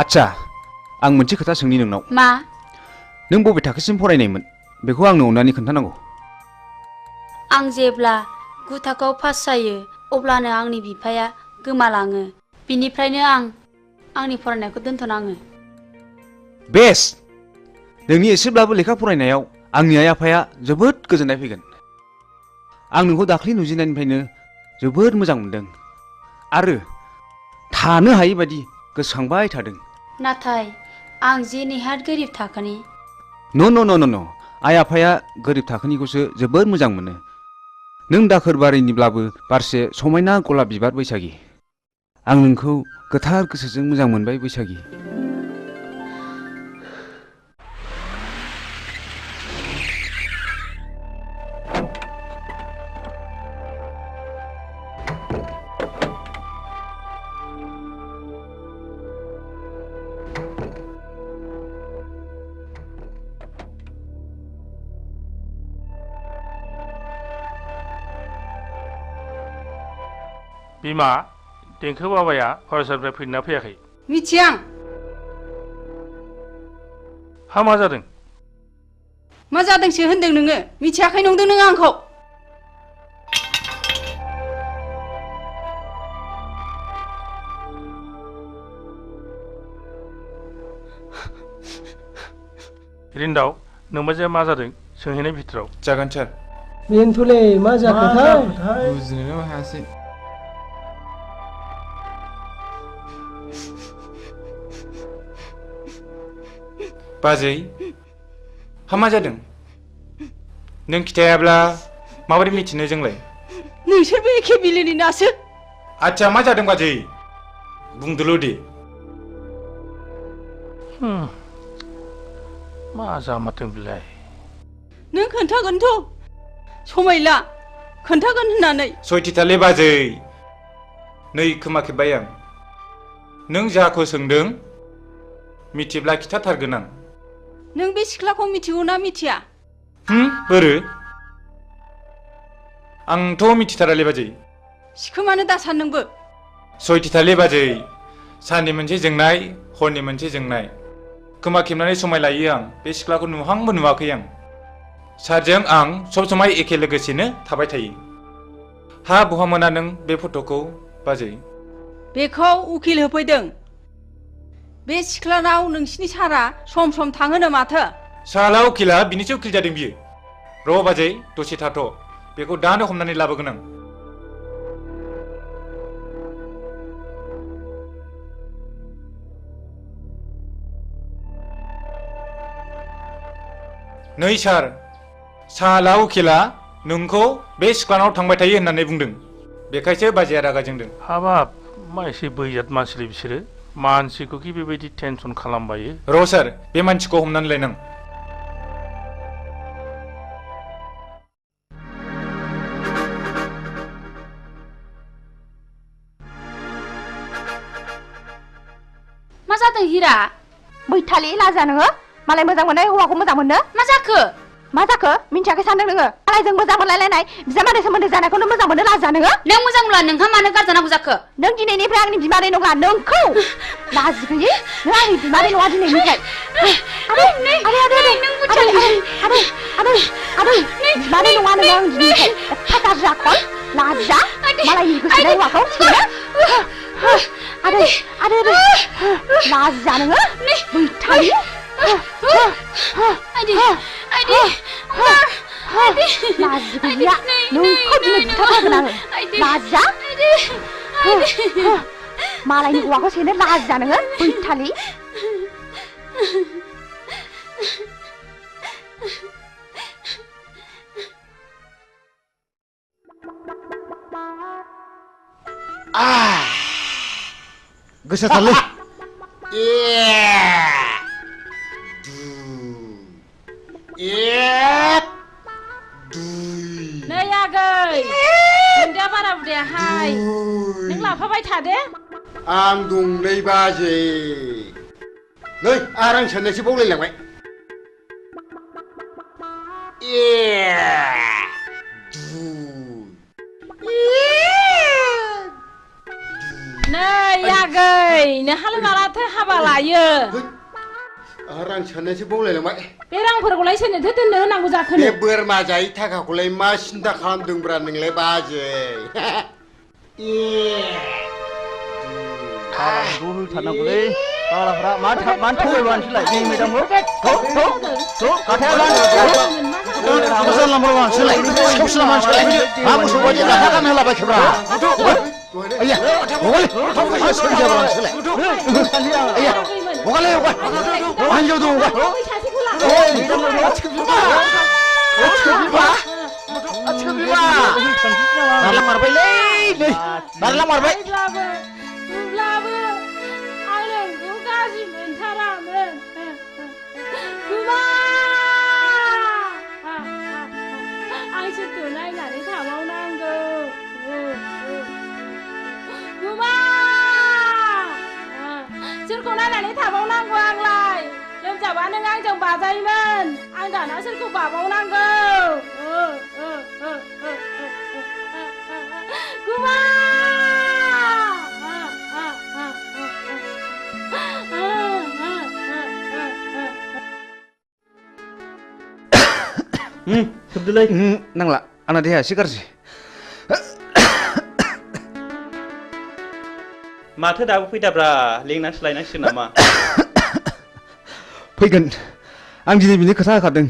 आच्छा आं मोनसे खोथा सोंनि नोंनाव मा नों बबे थाखोसिम फरायनायमोन बेखौ आंनो अननानै खोन्थानांगौ आं जेब्ला 9 थाखोआव पास जायो अब्लानो आंनि बिफाया गोमालाङो बिनिफ्रायनो आं आंनि फरायनायखौ दोनथ'नाङो बेस्ट नोंनि एसेब्लाबो लेखा फरायनायाव आंनि आइ आफाया जोबोद गोजोननाय फैगोन आं नोंखौ दाख्लै नुजेननायनिफ्रायनो जोबोद मोजां मोनदों आरो थानो हायै बायदि गोसोखांबाय थादों नाथाय आं जे नेहाद गोरिब थाखोनि न' आइ आफाया गोरिब थाखोनिखौसो जोबोद मोजां मोनो नों दाखोर बारिनिब्लाबो बारसे समायना गलाब बिबार बैसागि आं नोंखौ गोथार गोसोजों मोजां मोनबाय बैसागि बिमा देंखो बाबाया फरायसालिनिफ्राय फैदोंना फैयाखै? मिथिया आं। हा मा जादों? मा जादोंसो होनदों नोङो? मिथियाखै नंदों नोङो आंखौ? रिन्दाव नोंबाजैया मा जादों सोंहैनाय भितराव। जागोन सार। बेनोथ'लै मा जाखोथाय? बुजिनोनो हायासै। बाजै हा मा जादों? नों खिथायाब्ला माबोरै मिथिनो जोंलाय? नोंसोरबो एखे बिलोनि नासो। आच्छा मा जादों बाजै? बुंदोल' दे। मा जामारदों बिलाय? नों खोन्थागोनथ' समायला खोन्थागोन होननानै। सयथिथालै बाजै नै खोमा खेबबाय आं। नों जाखौ सोंदों मिथिब्ला खिथाथारगोन आं। नों बे सिख्लाखौ मिथिगौ ना मिथिया? बोरो? आंथ' मिथिथारालै बाजै। सिखोमानो दासान नोंबो। सयथिथालै बाजै साननि मोनसे जोंनाय हरनि मोनसे जोंनाय। खोमा खेबनानै समाय लायो आं बे सिख्लाखौ नुहांबो नुवाखै आं। सारजों आं सब समाय एखे लोगोसेनो थाबाय थायो। हा बहा मोना नों बे फट'खौ बाजै? बेखौ उकिल होफैदों। बे सिख्लानाव नोंसिनि सारा सम सम थाङोनो माथो। साला उकिला बिनिसो उकिल जादों बियो। र' बाजै दसे थाथ' बेखौ दानो हमनानै लाबोगोन आं। नै सार साला उकिला नोंखौ बे सिख्लानाव थांबाय थायो होननानै बुंदों। बेखायसो बाजैया रागा जोंदों। हाबाब मा एसे बैजात मानसिलै बिसोरो। मानसिखौ कि बेबायदि टेनसन खालामबायो। र' सार बे मानसिखौ हमनानै लायनां। मा जादों हिरा? बैथालि लाजा नोङो मालाय मोजां मोननाय हौवाखौ मोजां मोननो। मा जाखो? मा जाखो मिन्थियाखै सानदों नोङो? मालायजों मोजां मोनलायलायनाय बिजामादै सोमोन्दो जानायखौनो मोजां मोननो लाजा नोङो? नों मोजां मोनला नोंहा मानो गारजानांगौ जाखो? नों दिनैनिफ्राय आंनि बिमादै नङा नोंखौ लाजि गैयै नों आंनि बिमादै नङा दिनैनिफ्राय। आदै आदै आदै आदै आदै आदै आदै बिमादै नङा नोङो आं दिनैनिफ्राय। एफा गाज्रि आखल लाजा मालायनि गोसोनाय हौवाखौ सेनो। आदै आदै आदै लाजा नोङो बैथालि। लाजि गैया नोंखौ दिनै बुथारथारगोन आङो। लाजा मालायनि हौवाखौ सेनो लाजा नोङो बैथालि। गोसाथारलै। नै आगै नोंदा बारा बुदायाहाय नों लाफाबाय थादे। आं दंलै बाजै। नै आरां साननायसो बावलायलांबाय। नै आगै नोंहालाय मालाथो हाबा लायो? रां साननायसो बावलायलांबाय। बे रांफोरखौलाय सोरनोथो दोननो होनांगौ जाखो? बे बोरमा जायै थाखाखौलाय मा सिन्था खालामदोंब्रा नोंलाय बाजै? हाबाखौ होथारनांगौलै फाग्लाफ्रा मानो थगायबाय नोंसोरलाय जोंनि मेदामखौ? गाथाया जानला मोनला मानसिलाय सिखावसोना मानसिलाय मा मोसौ बायदि गाथा गान होलाबायखोब्रा? आइया हगालै सोरजाब्रा नोंसोरलाय? आइया हगालै हगार मा हिन्जाव दं हगार। नारलांमारबायलै नै नारलांमारबाय। अब्लाबो आं नोंखौ गाज्रि मोनथारामोन। गुमा आं सोरखौ नायनानै थाबावनांगौ? गुमा सोरखौ नायनानै थाबावनांगौ आंलाय? लोमजाबा नों आंजों बाजायोमोन आं दाना सोरखौ बाबावनांगौ? गुमा सोबदोलाय नांला आंना देहाया एसे गाज्रि माथो दाबो फैदाब्रा लेंनानैसो लायनांसिगोन नामा फैगोन आं दिनै बिनि खोथा होखादों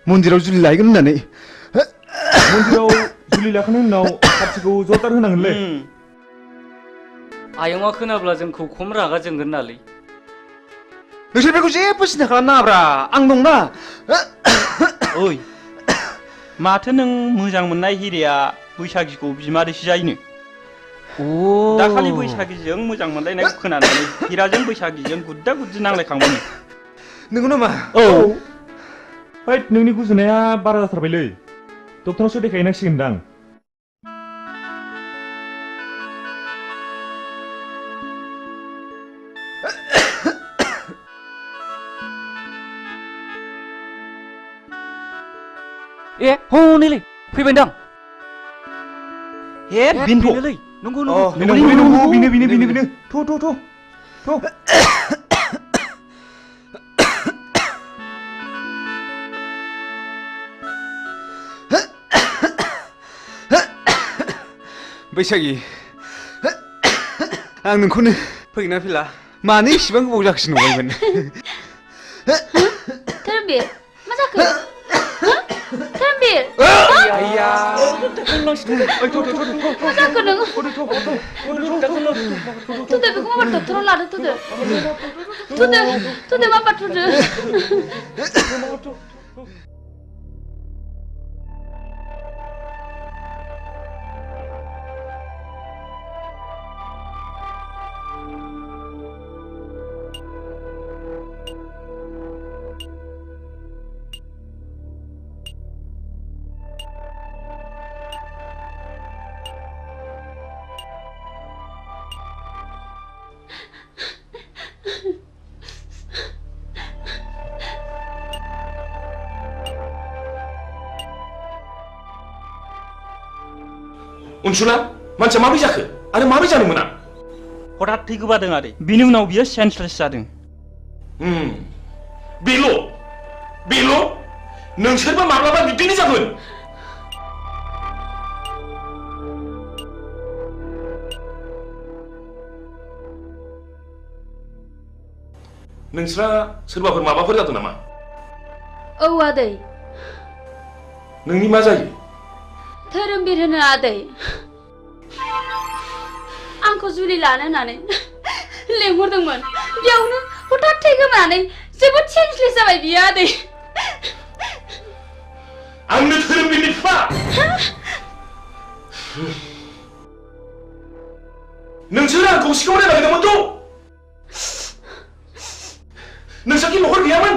मन्दिराव जुलि लायगोन होननानै मन्दिराव जुलि लाखांनायनि उनाव पार्टिखौ जरदार होनांगोनलै आयंआ खोनाब्ला जोंखौ खम रागा जोंगोन नालै नोंसोर बेखौ जेबो सिन्था खालामनाङाब्रा आं दंना ओइ माथो नों मोजां मोननाय हिरेया बैसागिखौ बिमादैसो जायोनो दाखालि बैसागिजों मोजां मोनलायनायखौ खोनानानै हिराजों बैसागिजों गुद्दा गुद्दि नांलायखांबायनो नंगौ नामा औ हैद नोंनि गुजुनाया बारा जाथारबायलै डक्टरनावसो देखायहैनांसिगोनदां ए हनैलै फैबायदां ए बेनोलै नंगौ बेनो थ' बैसागि आं नोंखौनो फैगोना फैला मानो इसेबां गोबाव जाखोसो नंबायमोन धोरोमबीर मा जाखो धोरोमबीर आइया मा जाखो नोङो थुदो बेखौ माबा डक्टराव लादो थुदो माबा थुदो उनसुला मानसिया माबोरै जाखो आरो माबोरै जानो मोना हठात थै गोबादों आरो बिनि उनाव बियो सेन्सलेस जादों बेल' नोंसोरबो माब्लाबा बिदिनो जागोन नोंस्रा सोरबाफोर माबाफोर जादों नामा औ आदै नोंनि मा जायो धोरोमबीर होनो आदै आंखौ जुलि लानो होननानै लेंहरदोंमोन बेयावनो हठात थै गोमानानै जोबोद सेन्सलेस जाबाय बियो आदै आंनो धोरोमबीरनि बिफा नोंसोर आंखौ सिखावनो नागिरदोंमोनथ' नोंसोरखि न'खर गैयामोन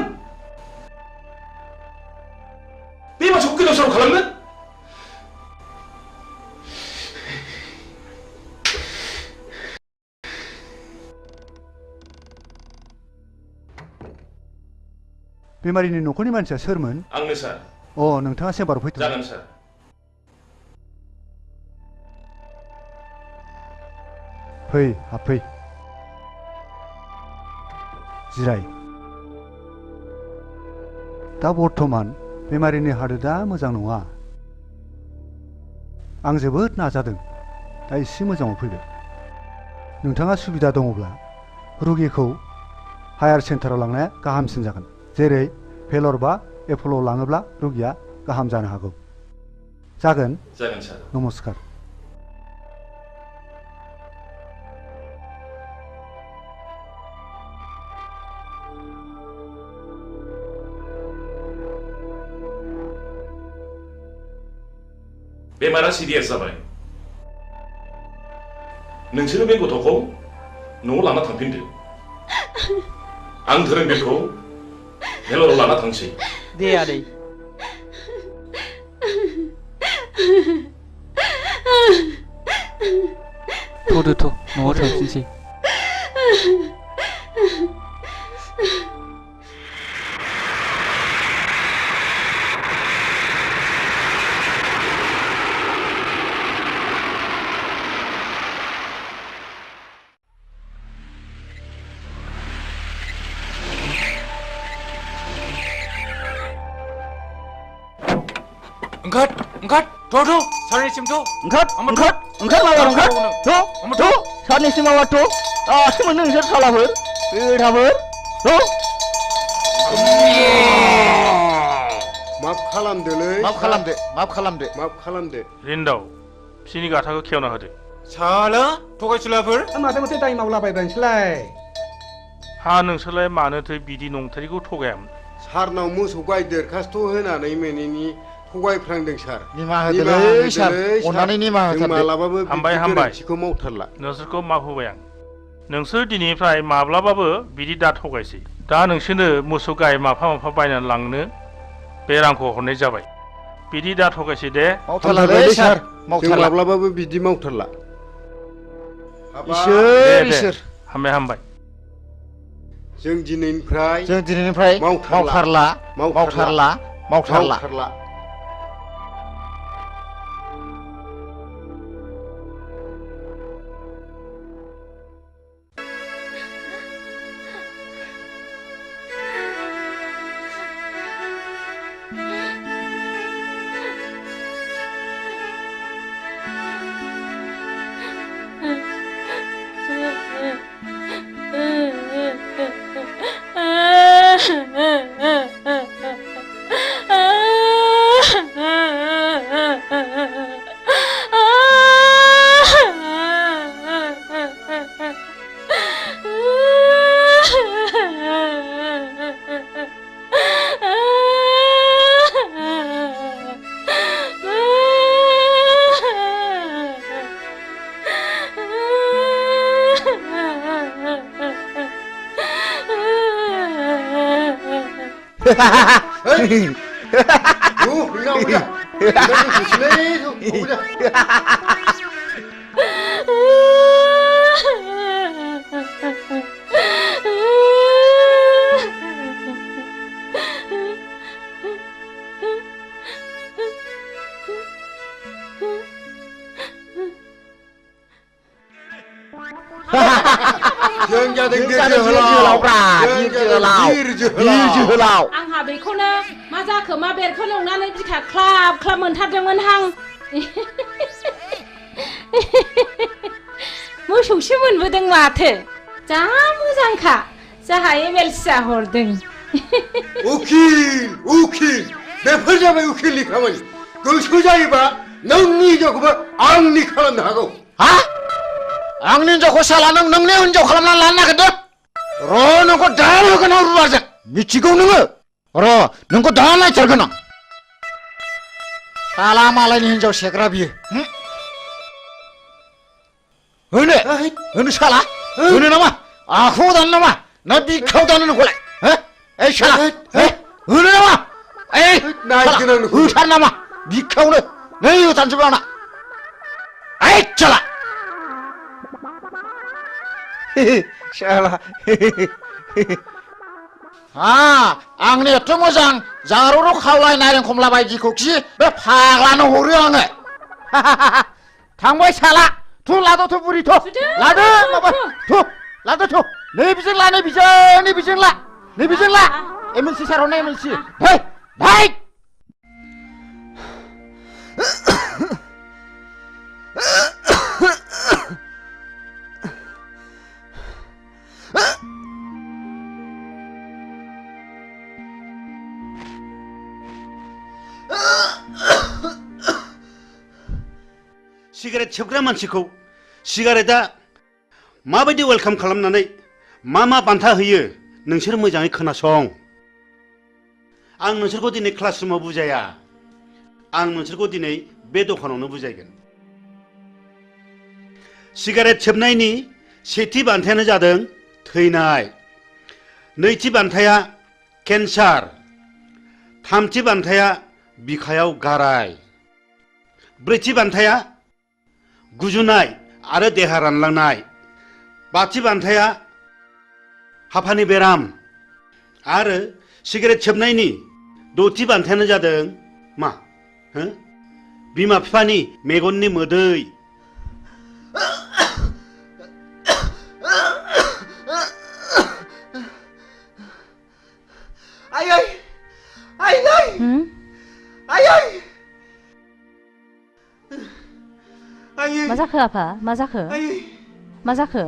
बे मानसिखौ गोदाव सोराव खालामनो बेमारिनि न'खरनि मानसिया सोरमोन आंनो सार नोंथाङा चेम्बाराव फैथ' जागोन सार फै हाबफै जिराय दा बर्थमान बेमारिनि हालोदा मोजां नङा आं जोबोद नाजादों दा एसे मोजाङाव फैबाय नोंथाङा सुबिदा दङब्ला रुगिखौ हायार सेन्टाराव लांनाया गाहामसिन जागोन जेरै भेलर बा एप'ल'आव लाङोब्ला रुगिया गाहाम जानो हागौ जागोन सार नमस्कार बेमारा सिरियास जाबाय नोंसोरो बे गथ'खौ न'आव लाना थांफिनदो आं धोरोमबीरखौ भेलराव लाना थांसै दे आदै थ'दो न'आव थांफिनसै थ' सारनिसिम थ' ओंखार माबार ओंखार थ' सारनिसिम माबार थ' दासो मोनो नोंसोर सालाफोर बेराफोर थ' माफ खालामदोलै माफ खालामदो रिन्दाव बिसिनि गाथाखौ खेवना होदो साला थगायसुलाफोर माथो माथो दाय मावलाबायबाय नोंसोरलाय हा नोंसोरलाय मानोथो बिदि नंथारिखौ थगायामोन सारनाव मोसौ गाय दरखास्त' होनानै मोनैनि थगायफ्रांदों सार निमाहा होदोलै सार अननानै निमाहा जों मालाबाबो हामबाय गोरोन्थिखौ मावथारला नोंसोरखौ माफ होबाय आं नोंसोर दिनैनिफ्राय माब्लाबाबो बिदि दा थगायसै दा नोंसोरनो मोसौ गाय माफा बायनानै लांनो बे रांखौ हरनाय जाबाय बिदि दा थगायसै दे मावथारलालै सार जों माब्लाबाबो बिदि मावथारला इसोर हामबाय जों दिनैनिफ्राय मावथारला जों जादों जोहोलाव आंहा बेखौनो मा जाखो मा बेरखौ एवनानै बिखा ख्लाब ख्लाब मोनथारदोंमोन हां मोसौसो मोनबोदों माथो जा मोजांखा जाहा एमएलसिया हरदों उखिल बेफोर जाबाय उखिलनि खामानि गोसो जायोबा नोंनि हिनजावखौबो आंनि खालामनो हागौ हा आंनि हिनजावखौ साला नोंनि हिनजाव खालामनानै लानो नागिरदों र' नोंखौ दा होगोन आं रुवाजों मिथिगौ नोङो र' नोंखौ दा नायथारगोन आं साला मालायनि हिनजाव सेग्रा बियो होनो साला होनो नामा आखायाव दानो नामा ना बिखायाव दानो नोंखौलाय ओइ साला होनो नामा होथार नामा बिखायावनो नै होथारनोसै आंना ओइ साला आंनि एथ' मोजां जारौ खावलाय नारें खमला बायदिखौ खि बे फाग्लानो हरो आङो थांबाय साला थु लादोथ' बुरि थ' लादो माबा थु लादो थ' नैबिजों ला नैबिजों ला एमएलसि सार हरनाय एमएलसि भाई सिगारेट सोबग्रा मानसिखौ सिगारेटआ माबायदि वेलकाम खालामनानै मा बान्था होयो नोंसोर मोजाङै खोनासं आं नोंसोरखौ दिनै क्लासरुमाव बुजाया आं नोंसोरखौ दिनै बे दखानावनो बुजायगोन सिगारेट सोबनायनि सेथि बान्थायानो जादों थैनाय नैथि बान्थाया केन्सार थामथि बान्थाया बिखायाव गाराय ब्रैथि बान्थाया गुजुनाय आरो देहा रानलांनाय बाथि बान्थाया हापानि बेराम आरो सिगारेट सोबनायनि द'थि बान्थायानो जादों मा बिमा बिफानि मेगननि मोदै जाखो आफा मा जाखो मा जाखो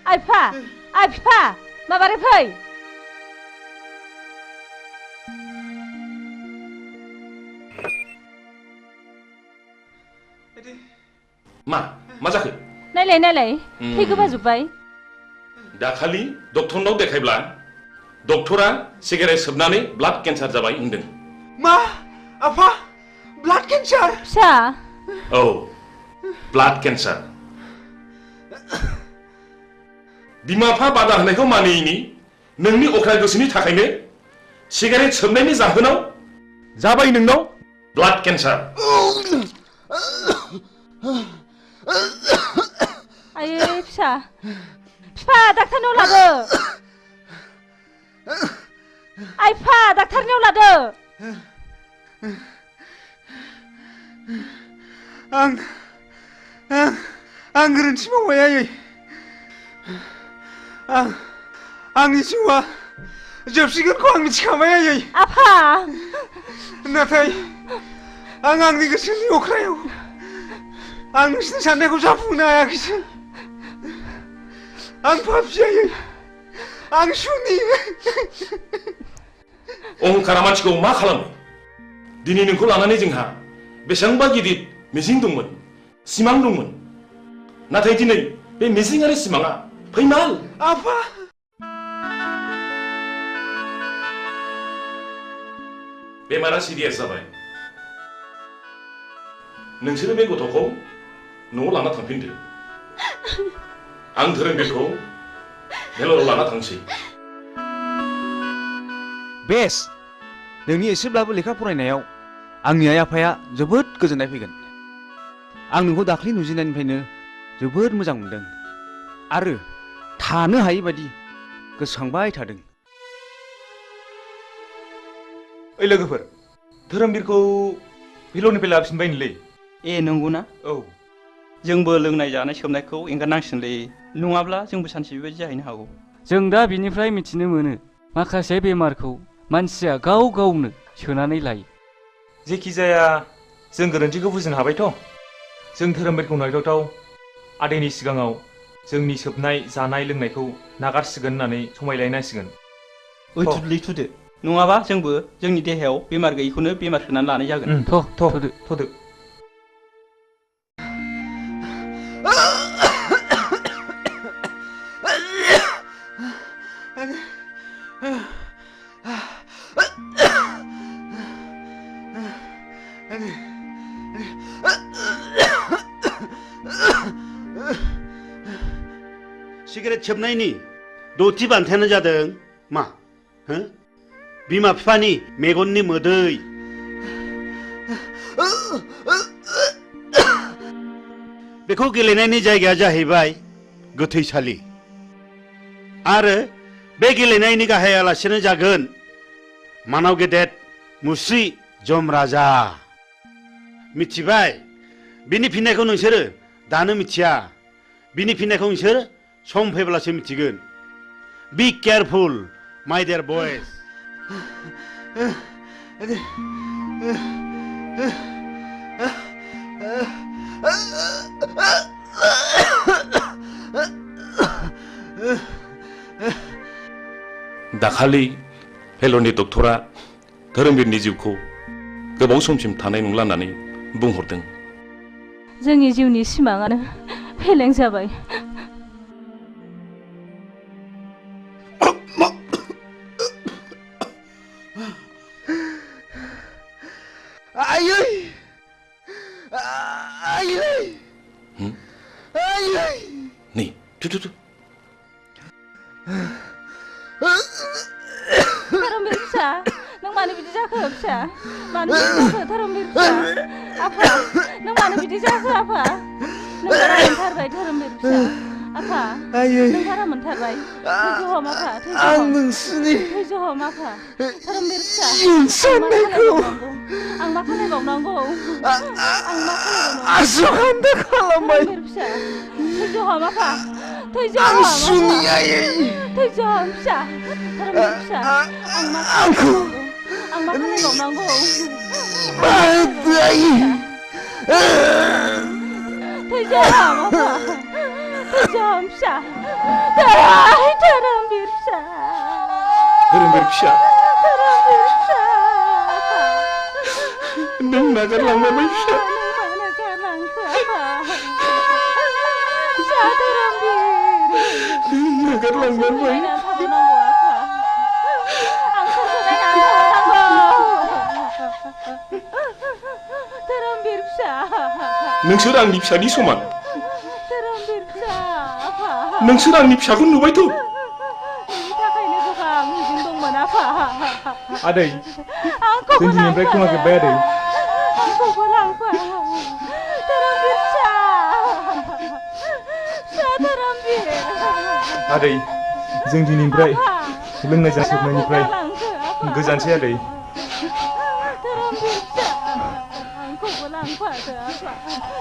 आइ बिफा माबारै फै मा जाखो नायलाय थै गोबाजोब्बाय दाखालि डक्टरनाव देखायब्ला डक्टरा सिगारेट सोबनानै ब्लाड केन्सार जाबाय होनदों मा आफा ब्लाड केन्सार फिसा औ ब्लाड केन्सार बिमा बिफा बादा होनायखौ मानियैनि नोंनि अख्रा गोसोनि थाखायनो सिगारेट सोबनायनि जाहोनाव जाबाय नोंनाव ब्लाड केन्सार आयै फिसा डाक्टारनाव लादो आइ फिफा डाक्टारनियाव लादो आं गोरोन्थि मावबाय आयै आंनि जिउआ जोबसिगोनखौ आं मिथिखाबाय आयै आफा नाथाय आंनि गोसोनि अख्रायाव आं नोंसिनि साननायखौ जाफुंनो हायाखैसै आं पापि आयै आं सुनि अहंकारा मानसिखौ मा खालामो दिनै नोंखौ लानानै जोंहा बेसेबांबा गिदिर मिजिं दंमोन सिमां दंमोन नाथाय दिनै बे मिजिं आरो सिमाङा फैमाल आफा बेमारा सिरियास जाबाय नोंसोरो बे गथ'खौ न'आव लाना थांफिनदो आं धोरोमबीरखौ भेलराव लाना थांसै बेस नोंनि एसेब्लाबो लेखा फरायनायाव आंनि आइ आफाया जोबोद गोजोननाय फैगोन आं नोंखौ दाख्लि नुजेननायनिफ्रायनो जोबोद मोजां मोनदों आरो थानो हायै बायदि गोसोखांबाय थादों ओइ लोगोफोर धोरोमबीरखौ भेलरनिफ्राय लाबोफिनबायनोलै ए नंगौना औ जोंबो लोंनाय जानाय सोबनायखौ एंगारनांसिगोनलै नङाब्ला जोंबो सानसे बेबायदि जाहैनो हागौ जों दा बिनिफ्राय मिथिनो मोनो माखासे बेमारखौ मानसिया गाव गावनो सोनानै लायो जेखि जाया जों गोरोन्थिखौ बुजिनो हाबायथ' जों धोरोमबीरखौ नायथावथाव आदैनि सिगाङाव जोंनि सोबनाय जानाय लोंनायखौ नागारसिगोन होननानै समायलायनांसिगोन ओइ थुदलै थुदो नङाबा जोंबो जोंनि देहायाव बेमार गैयैखौनो बेमार सोनानै लानाय जागोन थ'दो सिगारेट सोबनायनि दथि बान्थायानो जादों मा बिमा बिफानि मेगननि मोदै बेखौ गेलेनायनि जायगाया जाहैबाय गोथैसालि आरो बे गेलेनायनि गाहाय आलासियानो जागोन मानाव गेदेर मुस्रि जमराजा मिथिबाय बिनि फिननायखौ नोंसोरो दानो मिथिया बिनि फिननायखौ नोंसोर सम फैब्लासो मिथिगोन बी केयारफुल माय डियर बयज दाखालि भेलरनि डक्टरा धोरोमबीरनि जिउखौ गोबाव समसिम थानाय नंला होननानै बुंहरदों जोंनि जिउनि सिमाङानो फेलें जाबाय आयै आयै आयै नै थु धोरोमबीर फिसा नों मानो बिदि जाखो फिसा मानो बिदि जाखो धोरोमबीर फिसा आफा नों मानो बिदि जाखो आफा नों बारा मोनथारबाय धोरोमबीर फिसा आफा नों बारा मोनथारबाय थैज' हम आफा आं नोंसिनि थैज' हम आफा धोरोमबीर फिसा साननायखौ आं मा खालामबावनांगौ आं मा आसुखान्दा खालामबाय धोरोमबीर फिसा थैज' हम आफा थैज' आं हम सुनि आयै थैज' हम फिसा धोरोमबीर फिसा आं मा खालामबावनांगौ आं मा खालामबावनांगौ थैजाम आफा थैजाम फिसा धोरोमबीर फिसा धोरोमबीर फिसा धोरोमबीर फिसा नों नागारलांबाय फिसा नागारलांखो आफा फिसा धोरोमबीर नागारलांबाय थाबावनांगौ आफा आं सोरखौ नायनानै थाबावनांगौ धोरोमबीर फिसा नोंसोर आंनि फिसानि समान धोरोमबीर फिसा आफा नोंसोर आंनि फिसाखौ नुबायथ' नोंनि थाखायनो गोबां मिजिं दंमोन आफा आदै आंखौबो जों दिनैनिफ्राय खोमाजोब्बाय आदै आंखौबो लांफा धोरोमबीर फिसा फिसा धोरोमबीर आदै जों दिनैनिफ्राय लोंनाय जाजोबनायनिफ्राय गोजानसै आदै धोरोमबीर फिसा आंखौबो लांफादो आफा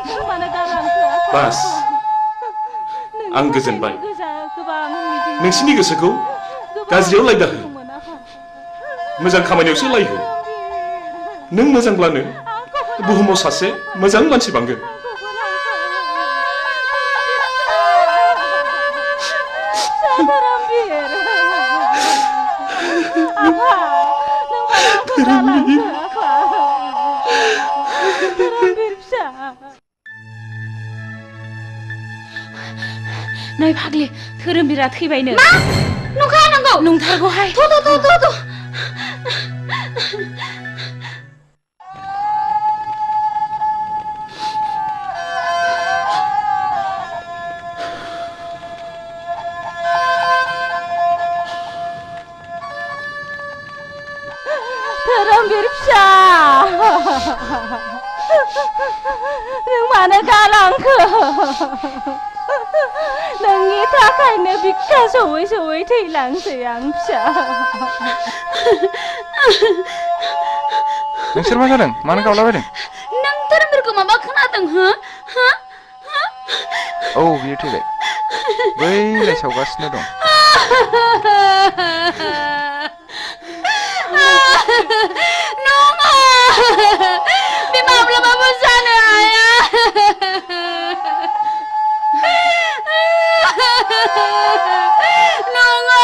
नों मानो गालांखो आफा बास आं गोजोनबाय नोंसिनि गोसोखौ गाज्रियाव लायदाहो मोजां खामानियावसो लायहो नों मोजांब्लानो बुहुमाव सासे मोजां मानसि बांगोन धोरोमबीर आफा नों मानो आंखौ गालांखो आफा धोरोमबीर फिसा नै फाग्लि धोरोमबीरा थैबायनो मा नंखाया नांगौ नंथारगौहाय थ' धोरोमबीर फिसा नों मानो गालांखो नोंनि थाखायनो बिखा सौयै सौयै थैलांसै आं फिसा नोंसोर मा जादों मानो गावलाबायदों नों धोरोमबीरखौ माबा खोनादों हो औ बियो थैबाय बैलाय सावगासिनो दं नङा बे माब्लाबाबो जानो हाया नङा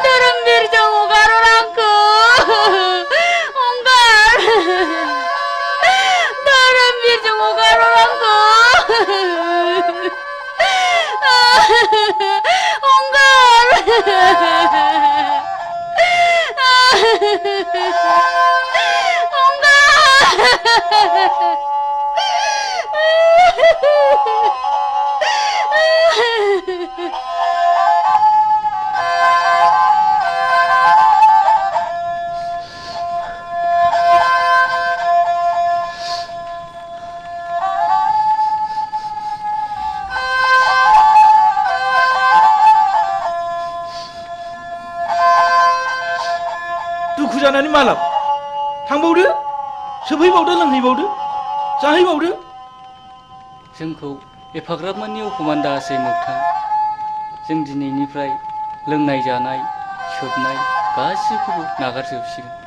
धोरोमबीरजों हगार आंखौ हगार धोरोमबीरजों हगार आंखौ हगार दुखु जानानै मालाब थांबावदो सोफैबावदो लोंहैबावदो जाहैबावदो जोंखौ एफाग्राब मानि अफमान दासै मोगथां जों दिनैनिफ्राय लोंनाय जानाय सोबनाय गासिखौबो नागारजोबसिगोन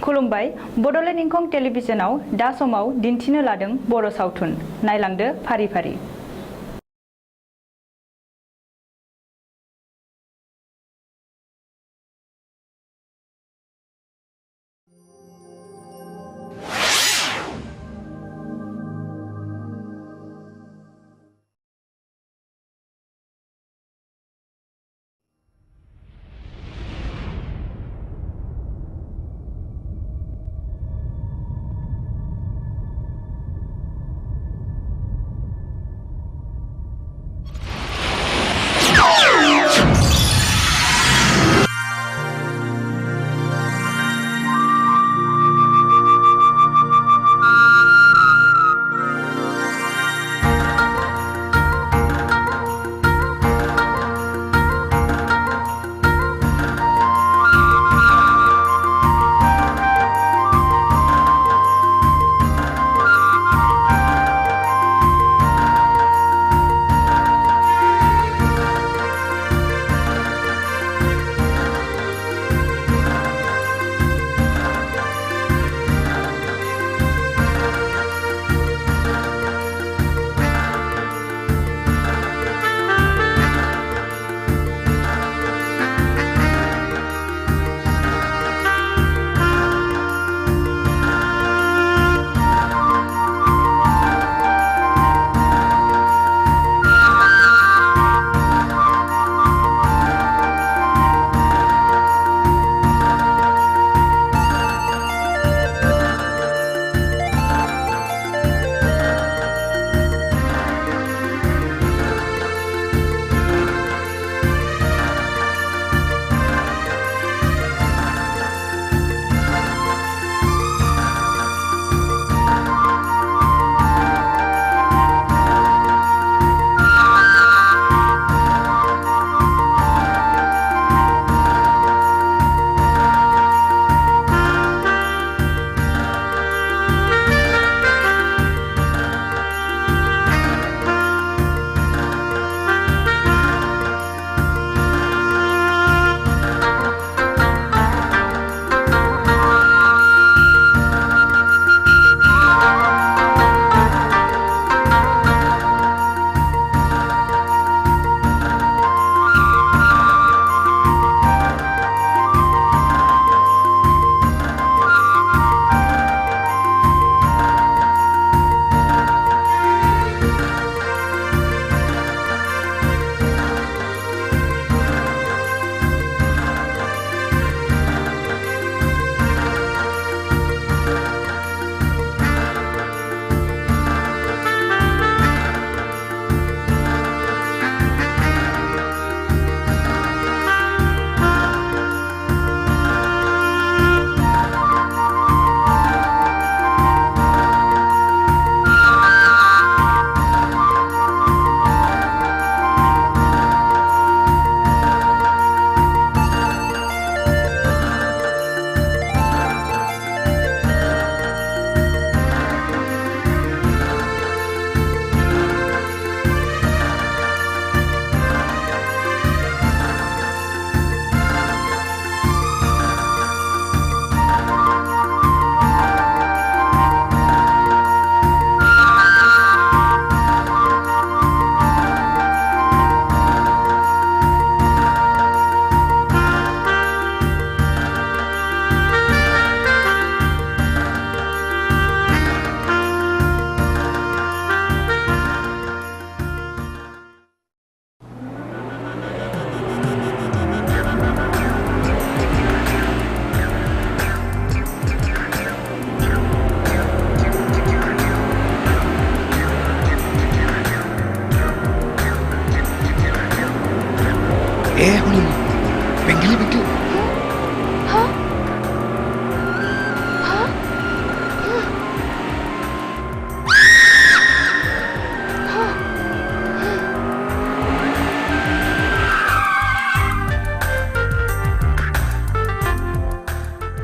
खुलुमबाय बड'लेण्ड इंखं टेलिभिजनाव दा समाव दिन्थिनो लादों बर' सावथुन नायलांदो फारि फारि।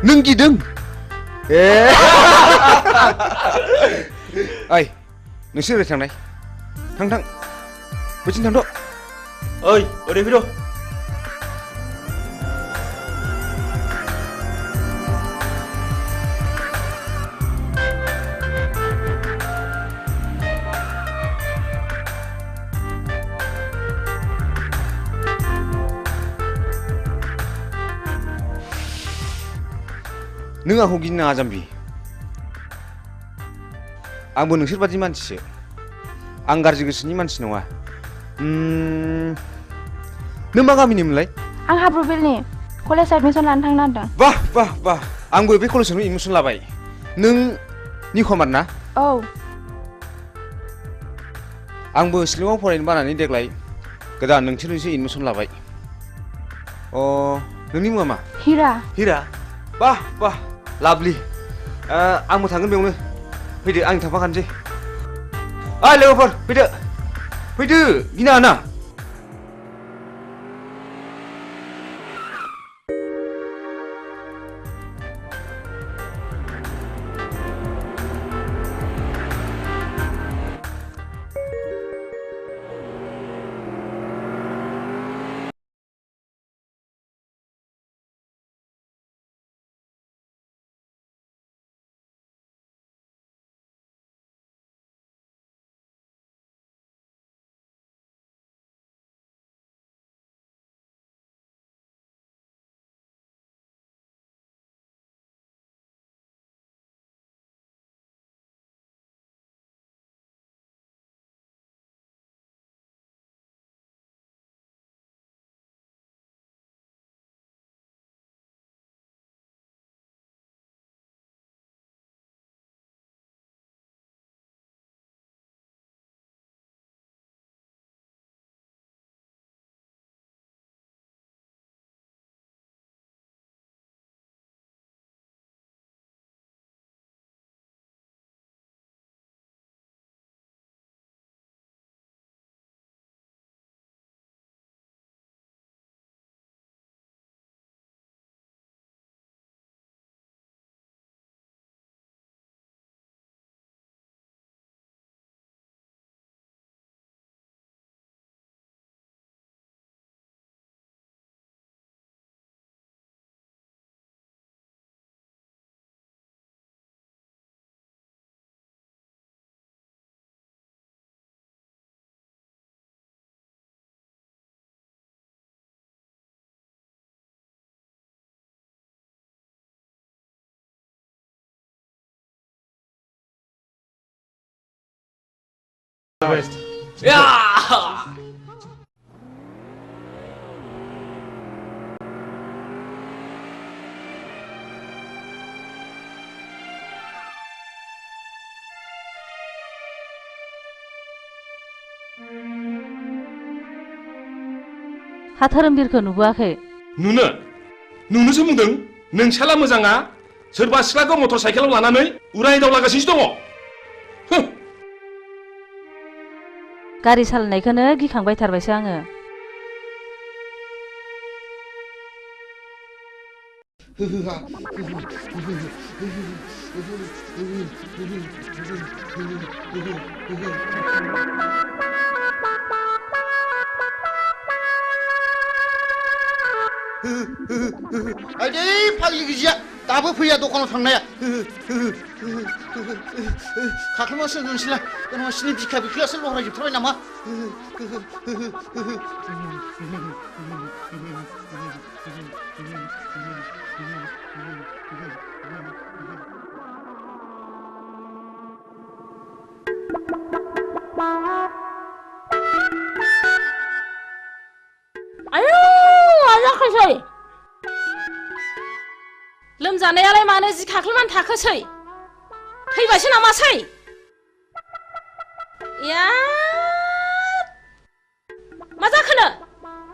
Nâng gì đừng Ơi Nâng rồi thằng này Thằng Với chính thằng đó Ơi ở đây với đâu नों आंखौ गिनो नाङा जाम्बि आंबो नोंसोर बादि मानसिसो आं गाज्रि गोसोनि मानसि नङा नों मा गामिनिमोनलाय आं हाब्रुबिलनि कलेज एडमिसन लानो थांनो नागिरदों बाह बाह बाह आंबो बे कलेजावनो एडमिसन लाबाय नों निखमार ना औ आंबो शिलंआव फरायनो बानानै देग्लाय गोदान नोंसोरनिसो एडमिसन लाबाय नोंनि मुङा मा हिरा हिरा बाह बाह लाभलि आंबो थांगोन बेयावनो फैदो आं थांफाखानोसै ओइ लोगोफोर फैदो फैदो गिनाङा ना हा धोरोमबिरखौ नुबोआखै नुनोसो बुंदों नोंसाला मोजाङा सोरबा सिख्लाखौ मटर साइकेलाव लानानै उराय दावलागासिनो दङ गारि सालायनायखौनो गिखांबाय थारबायसो आङो आइदै फाग्लि गिजिया दाबो फैया दखानाव थांनाया खाख्लुमासो नोंसोरलाय नोंसिनि बिखा बिख्लायासो लहरायजोबथारबाय नामा आयौ आजाखोसै लोमजानायालाय मानो जि खाख्लुमान थाखोसै थैबायसो नामासै या मा जाखोनो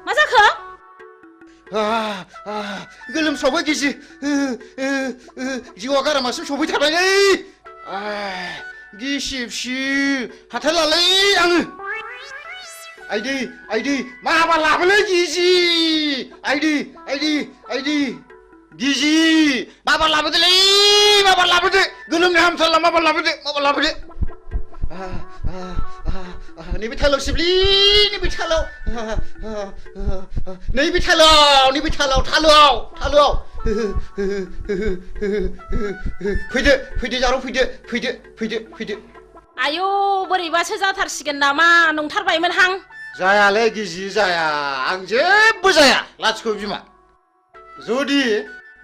मा जाखो गोलोमसावबाय गिजि जिउआ गारामासिम सफैथारबायलै गिसिबसि हाथारलालै आङो आइदै माबा लाबोलै गिजि आइदै गिजि माबा लाबोदोलै माबा लाबोदो गोलोमनो हामथारला माबा लाबोदो नैबे थालाव सिबलि नैबे थालाव थालोआव फैदो जारौ फैदो आयौ बोरैबासो जाथारसिगोन नामा नंथारबायमोन हां जायालै गिजि जाया आं जेबो जाया लाथिख' बिमा जुदि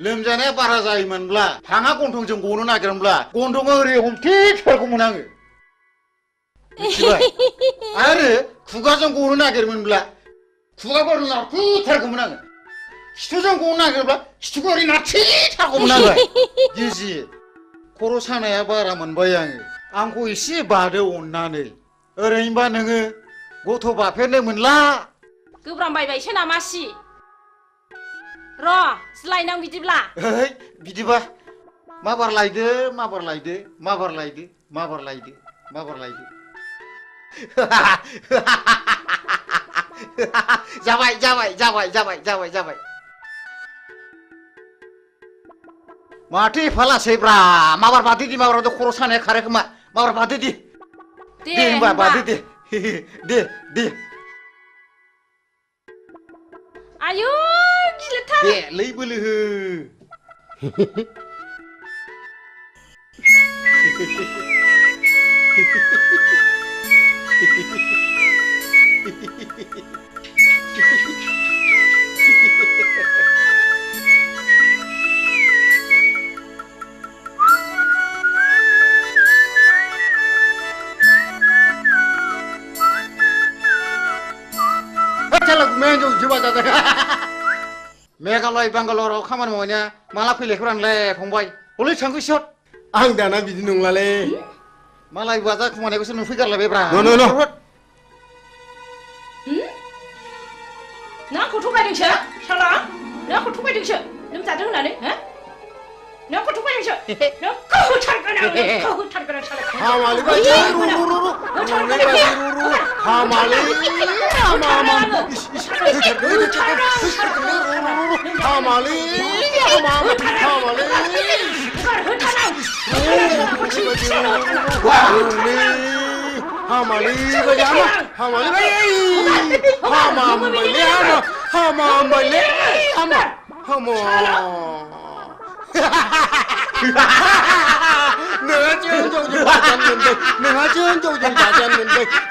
लोमजानाया बारा जायोमोनब्ला हाङा गन्थंजों गनो नागिरोमोनब्ला गन्थंआ ओरै हमथेथारगौमोन आङो मिथिबाय आरो खुगाजों गनो नागिरोमोनब्ला खुगाखौ ओरै नारथेथारगौमोन आङो खिथुजों गनो नागिरोब्ला खिथुखौ ओरै नारथेथारगौमोन आङो गिजि खर' सानाया बारा मोनबाय आंखौ एसे बादो अननानै ओरैनोबा नोङो गथ' बाफेरनो मोनला गोब्रामबायबायसो नामासि र' लायनां बिदिब्ला बिदिबा माबार लायदो जाबाय माथो एफालासैब्रा माबार बादो दि माबार खर' सानाया खारो खोमा माबार बादो दि दे होमबा बादो दे आयु गिलिरथार दे लै बोलो हो मेघालय बांगालराव खामानि मावनाया माला फैलायखौ रानलाय फंबाय हलै थांखो सिहर आं दाना बिदि नंलालै मालाय बाजार खुमानायखौसो नुफैगारलायबायब्रा न' नों आंखौ थगायदोंसो साला नों आंखौ थगायदोंसो लोमजादों होननानै नों आंखौ थगायदोंसो नोंखौ होथारगोन आं नोंखौ होथारगोन आं साला हामालै बायदि हामालै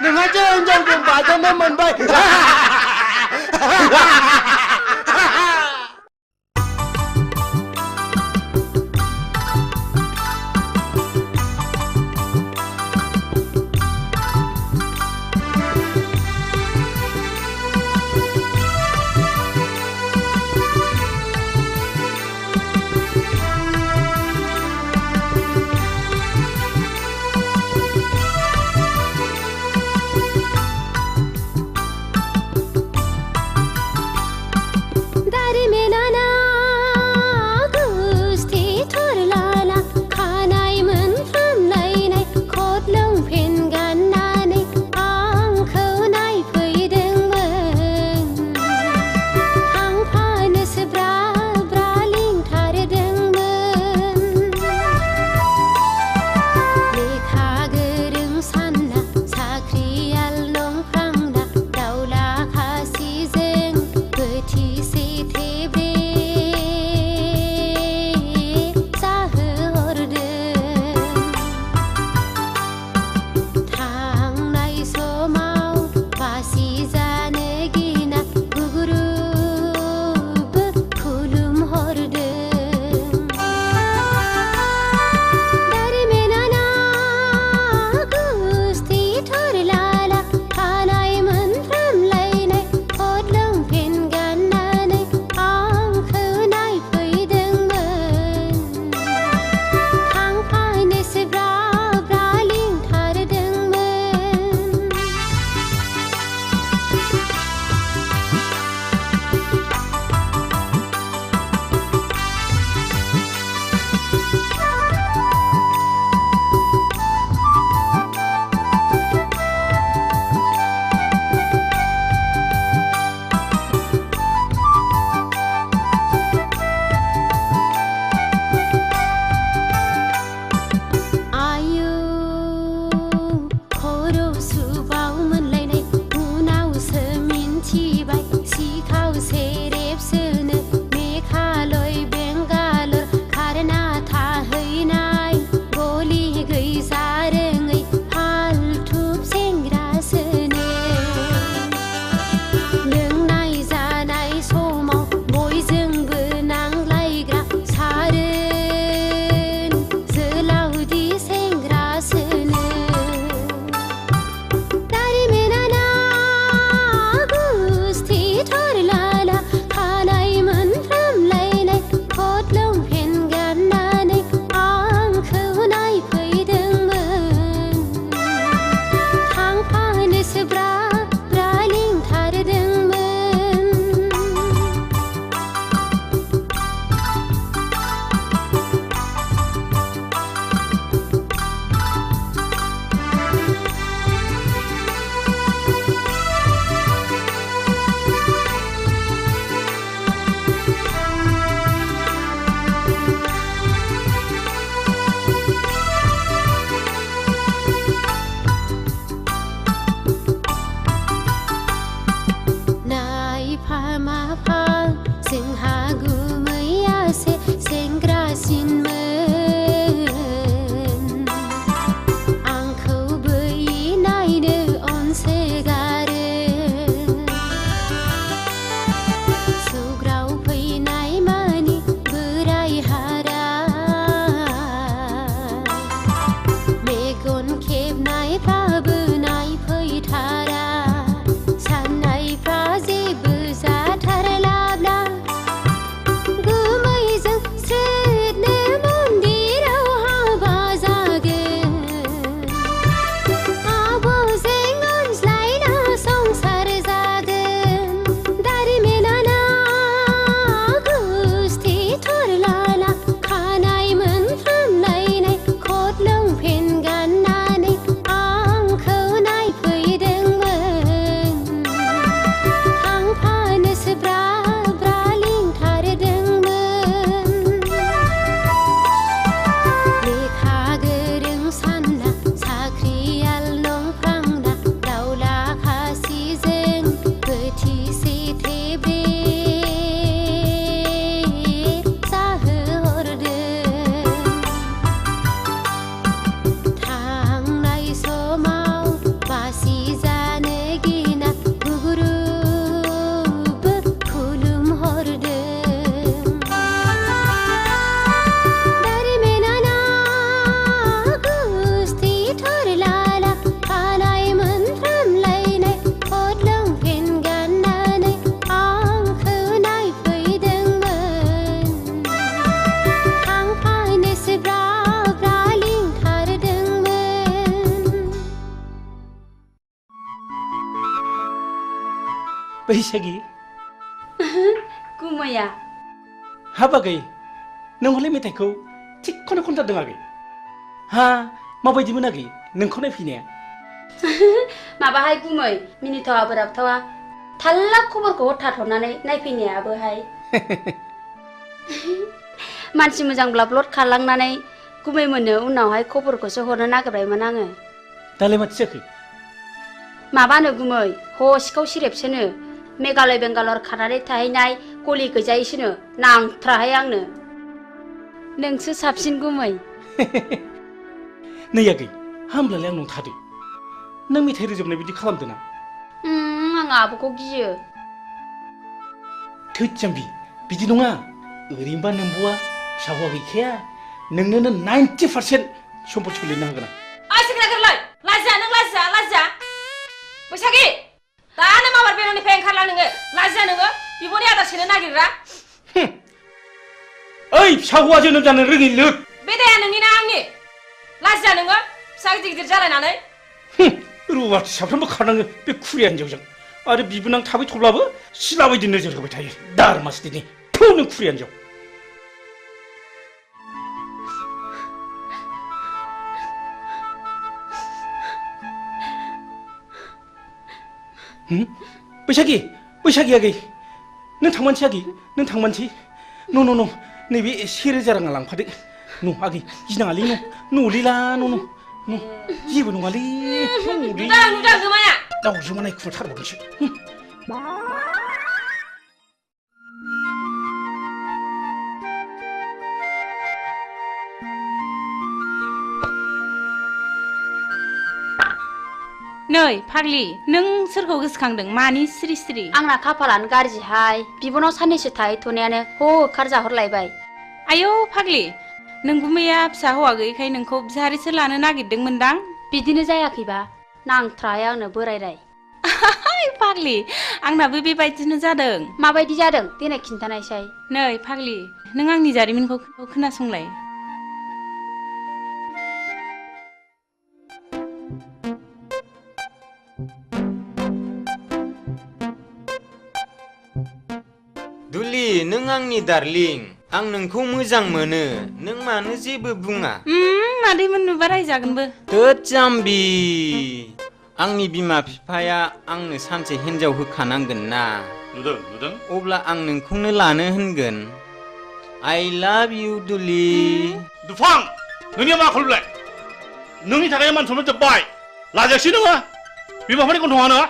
नोंहा जों जौजों बाजानो मोनबाय बैसागी गुमैया हाबागै नों हले मेथाइखौ थिगखौनो खनथारदों आगै हा माबायदि मोनागै नोंखौ नायफैनाया माबाहाय गुमै मिनिथावा बोराबथावा थाल्ला खबरखौ हरथाथ'नानै नायफैनायाबोहाय मानसि मोजांब्ला ब्लड खारलांनानै गुमै मोननो उनावहाय खबरखौसो हरनो नागिरबायमोन आङो दालाय माथो जाखो माबानो गुमै हसिखाव सिरेबसोनो मेघालय बेंगालर खानानै थाहैनाय गलि गैजायैसोनो नांथ्राहाय आंनो नोंसो साबसिन गुमै नै आगै हामब्लालाय आंनाव थादो नों मेथाइ रोजाबनाय बिदि खालामदो ना आं आब'खौ गियो थोद जाम्बि बिदि नङा ओरैनोबा नोंब'आ फिसा हौवा गैखाया नोंनोनो 90% सम्पथिखौ लिरनो हागोन आं सेक्रेटारिलाय लाजिया नों लाजिया लाजिया बैसागी दानो माबार बेननिफ्राय ओंखारला नोङो लाजिया नोङो बिब'नि आदार सेनो नागिरग्रा ओइ फिसा हौवा जोनोम जानो रोङि लोद बे दाया नोंनि ना आंनि लाजिया नोङो फिसा गिदिर गिदिर जालायनानै रुवाथि साफ्रोमबो खारनाङो बे खुरिया हिन्जावजों आरो बिबोनां थाबाय थब्लाबो सिला बायदि नोजोर होबाय थायो दारमासदिनि थौ नों खुरिया हिन्जाव बैसागी बैसागी आगै नों थांमानसै आगै नों थांमानसै न' न' न' नैबे 1000 राङा लांफादो न' आगै गिनाङालै न'लिला न' जेबो नङालै नुदां गोमाया दाउजोमा नायखुमाथारबावनोसै नै फाग्लि नों सोरखौ गोसोखांदों मानि सिरि सिरि आंना खाफालानो गाज्रिहाय बिबनाव साननैसो थाहैथ'नायानो होखार जाहरलायबाय आयौ फाग्लि नों गुमैया फिसा हौवा गैयैखाय नोंखौ बिहारिसो लानो नागिरदोंमोनदां बिदिनो जायाखैबा नांथ्राहाय आंनो बोरायराय फाग्लि आंनाबो बेबायदिनो जादों माबायदि जादों देनाय खिन्थानायसाय नै फाग्लि नों आंनि जारिमिनखौ खोनासंलाय दुलि नों आंनि डार्लिं आं नोंखौ मोजां मोनो नों मानो जेबो बुङा मादैमोन नुबा रायजागोनबो थोद जाम्बि आंनि बिमा बिफाया आंनो सानसे हिन्जाव होखानांगोन ना नुदों अब्ला आं नोंखौनो लानो होनगोन I love you दुलि दुफां नोंनिया मा खालामलाय नोंनि थाखाय मान सनमान जोब्बाय लाजायासै नोङो बिमाफोरनि गन्थङा नोङा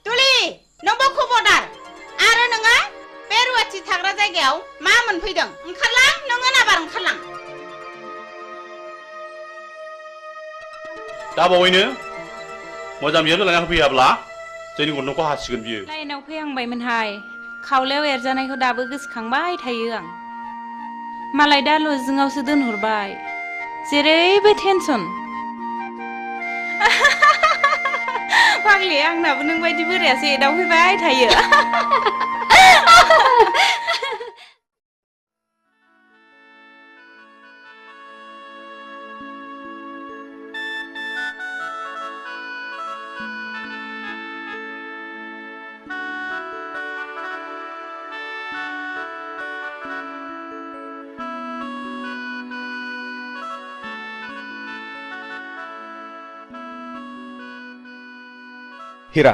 दुलि नोंबो खबरदार आरो नोङो बे रुवाथि थाग्रा जायगायाव मा मोनफैदों ओंखारलां नोङो नाबार ओंखारलां दा बावैनो मोजां बिहामजो लाना होफैयाब्ला जोंनि गन्न'खौ हासिगोन बियो लाइनाव फैहांबायमोनहाय खावलायाव एरजानायखौ दाबो गोसोखांबाय थायो आं मालाय दा लजिंआवसो दोनहरबाय जेरैबो टेनसन फाग्लि आंनाबो नों बायदि बोरायासो एदावफैबाय थायो हिरा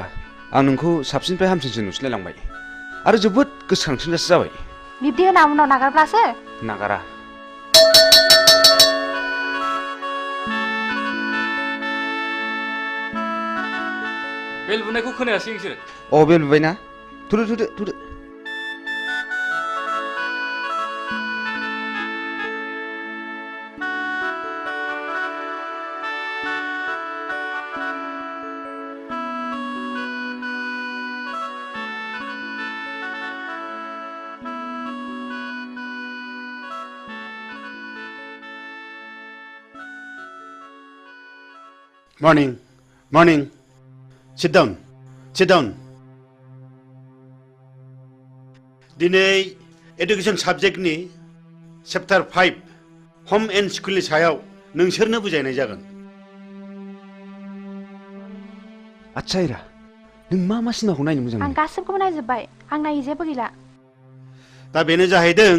आं नोंखौ साबसिननिफ्राय हामसिनसो नुसिनलायलांबाय आरो जोबोद गोसोखांसिनजासो जाबाय बिब्दि होना उनाव नागारब्लासो नागारा बेल बुनायखौ खोनायासै नोंसोर अ बेल बुबायना थुदो Morning. Sit down. दिनै एडुकेशन साबजेक्टनि चैप्टार 5 होम एन्ड स्कुलनि सायाव नोंसोरनो बुजायनाय जागोन आच्छा हिरा नों मा सिनेमाखौ नायनो मोजां आं गासिबखौबो नायजोब्बाय आं नायै जेबो गैला दा बेनो जाहैदों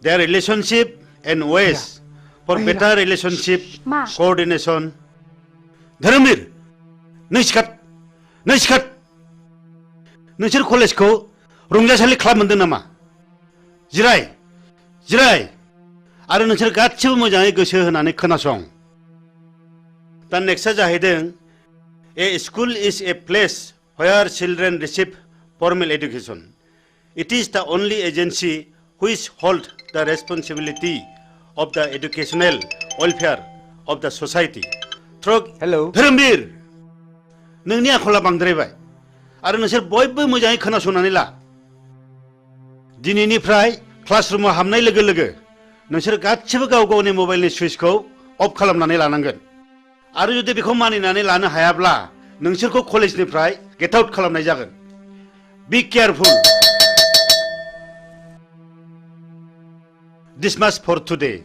their relationship and ways for better relationship coordination धोरोमबीर नों सिखात नोंसोर कलेजखौ रंजासालि क्लाब मोनदों नामा जिराय आरो नोंसोर गासिबो मोजाङै गोसो होनानै खोनासं दा नेक्स्टआ जाहैदों A school is a place where children receive formal education. It is the only agency which holds the responsibility of the educational welfare of the society. Hello. धोरोमबीर नोंनि आखला बांद्रायबाय आरो नोंसोर बयबो मोजाङै खोनासंनानै ला दिनैनिफ्राय क्लासरुमाव हाबनाय लोगो लोगो नोंसोर गासिबो गाव गावनि मबाइलनि सुइचखौ अफ खालामनानै लानांगोन आरो जुदि बेखौ मानिनानै लानो हायाब्ला नोंसोरखौ कलेजनिफ्राय गेट आउट खालामनाय जागोन बी केयारफुल dismiss for today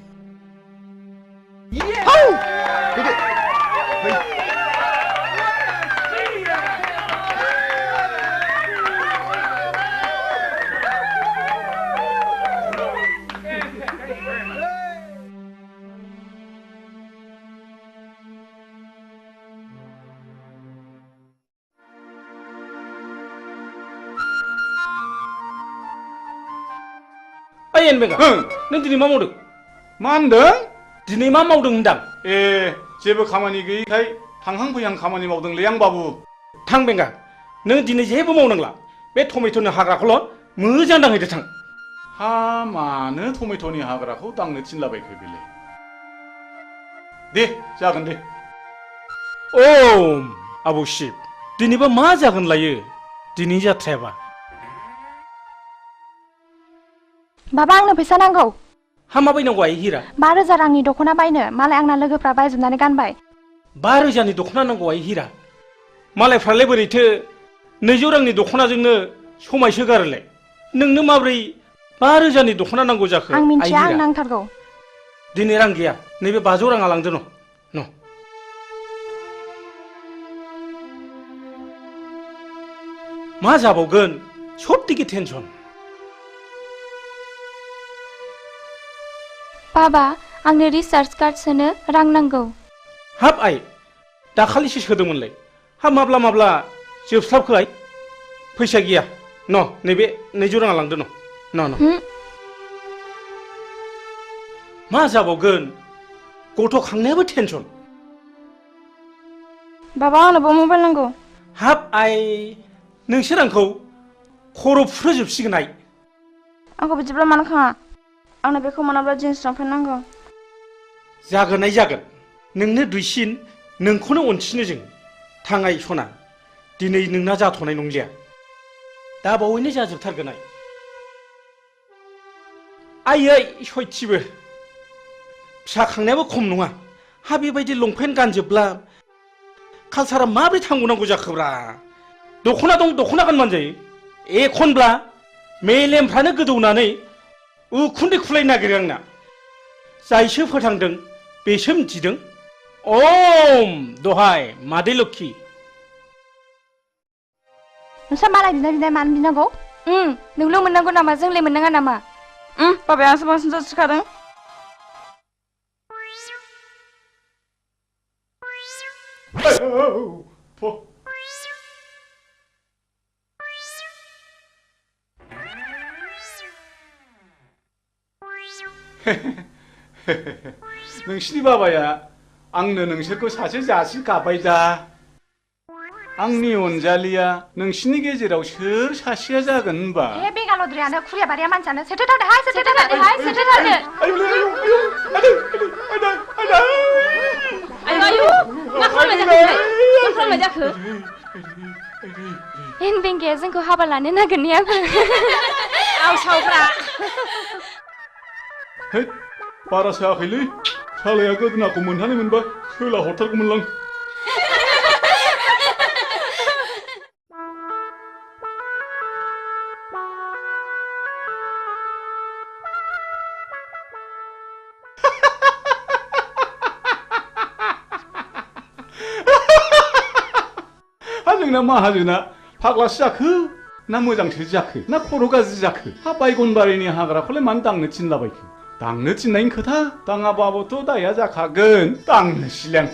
एनबेगा नों दिनै मा मावदों मा होनदों दिनै मा मावदों होनदां जेबो खामानि गैयैखाय थांहां फैहां खामानि मावदोंलै आं बाबु थां बेंगा नों दिनै जेबो मावनांला बे टमेट'नि हाग्राखौल' मोजां दांहैदो थां हा मानो टमेट'नि हाग्राखौ दांनो थिनलाबायखो बेलाय दे जागोन दे आबौ शिब दिनैबा मा जागोन लायो दिनै जाथ्रायाबा बाबा आंनो फैसा नांगौ हा मा बायनांगौ आइ हिरा 5,000 रांनि दख'ना बायनो मालाय आंना लोगोफ्रा बायजोबनानै गानबाय 5,000नि दख'ना नांगौ आइ हिरा मालायफ्रालाय बोरैथो 200 रांनि दख'नाजोंनो समायसोगारोलाय नोंनो माब्रै 5,000नि दख'ना नांगौ जाखो आं मिन्थिया आं नांथारगौ दिनै रां गैया नैबे 500 राङा लांदो न मा जाबावगोन सबथिके टेनसन बाबा आंनो रिचार्ज कार्ड सोनो रां नांगौ हाब आइ दाखालिसो सोदोंमोनलाय हा माब्ला जोबस्लाबखो आइ फैसा गैया न नैबे 200 राङा लांदो न मा जाबावगोन गथ' खांनायाबो टेनसन बाबा आंनोबो मबाइल नांगौ हाब आइ नोंसोर आंखौ खर' फुरहोजोबसिगोन आइ आंखौ बिदिब्ला मानो खाङा आंनो बेखौ मोनाब्ला जिन्स लंपेन्ट नांगौ जागोन नोंनो दुइसिन नोंखौनो अनसिनो जों थाङाय सना दिनै नोंना जाथ'नाय नंलिया दा बावैनो जाजोबथारगोन आयै सयथिबो फिसा खांनायाबो खम नङा हा बेबायदि लंपेन्ट गानजोबब्ला कालसारा माबोरै थांबावनांगौ जाखोब्रा दख'ना दं दख'ना गानबानो जायो एखनब्ला मेलेमफ्रानो गोदौनानै उखुन्दै खुलायनो नागिरो आंना जायसो फोथांदों बेसो मिथिदों ओम दहाय मादै लोखि नोंस्रा मालाय बिनाय मानो बिनांगौ नोंल' मोननांगौ नामा जोंलाय मोननाङा नामा बाबाया आंसो बांसिन जासिखादों नोंसिनि बाबाया आंनो नोंसोरखौ सासे जासि गाबाय दा आंनि अनजालिया नोंसिनि गेजेराव सोर सासेया जागोन होनबा ए बेगालद्रायानो खुरियाबारिया मानसियानो सेथोथारदोहाय सेथोथारदोहाय सेथोथारदो आयु मा खालामनाय जाखो हेन बेंगाया जोंखौ हाबा लानो नागिरनायाबो आवसावफ्रा है बारा सायाखैलै सालाया गोदोनाखौ मोनहानै मोनबा सोला हरथारगौमोनलां जोंना माहाजोना फाग्लासो जाखो ना मोजांसो जाखो ना खर' गाज्रि जाखो हा बायगनबारिनि हाग्राखौलाय मानो दांनो थिनलाबायखो दांनो थिननायनि खोथा दाङाबाबोथ' दाया जाखागोन दांनोसैलां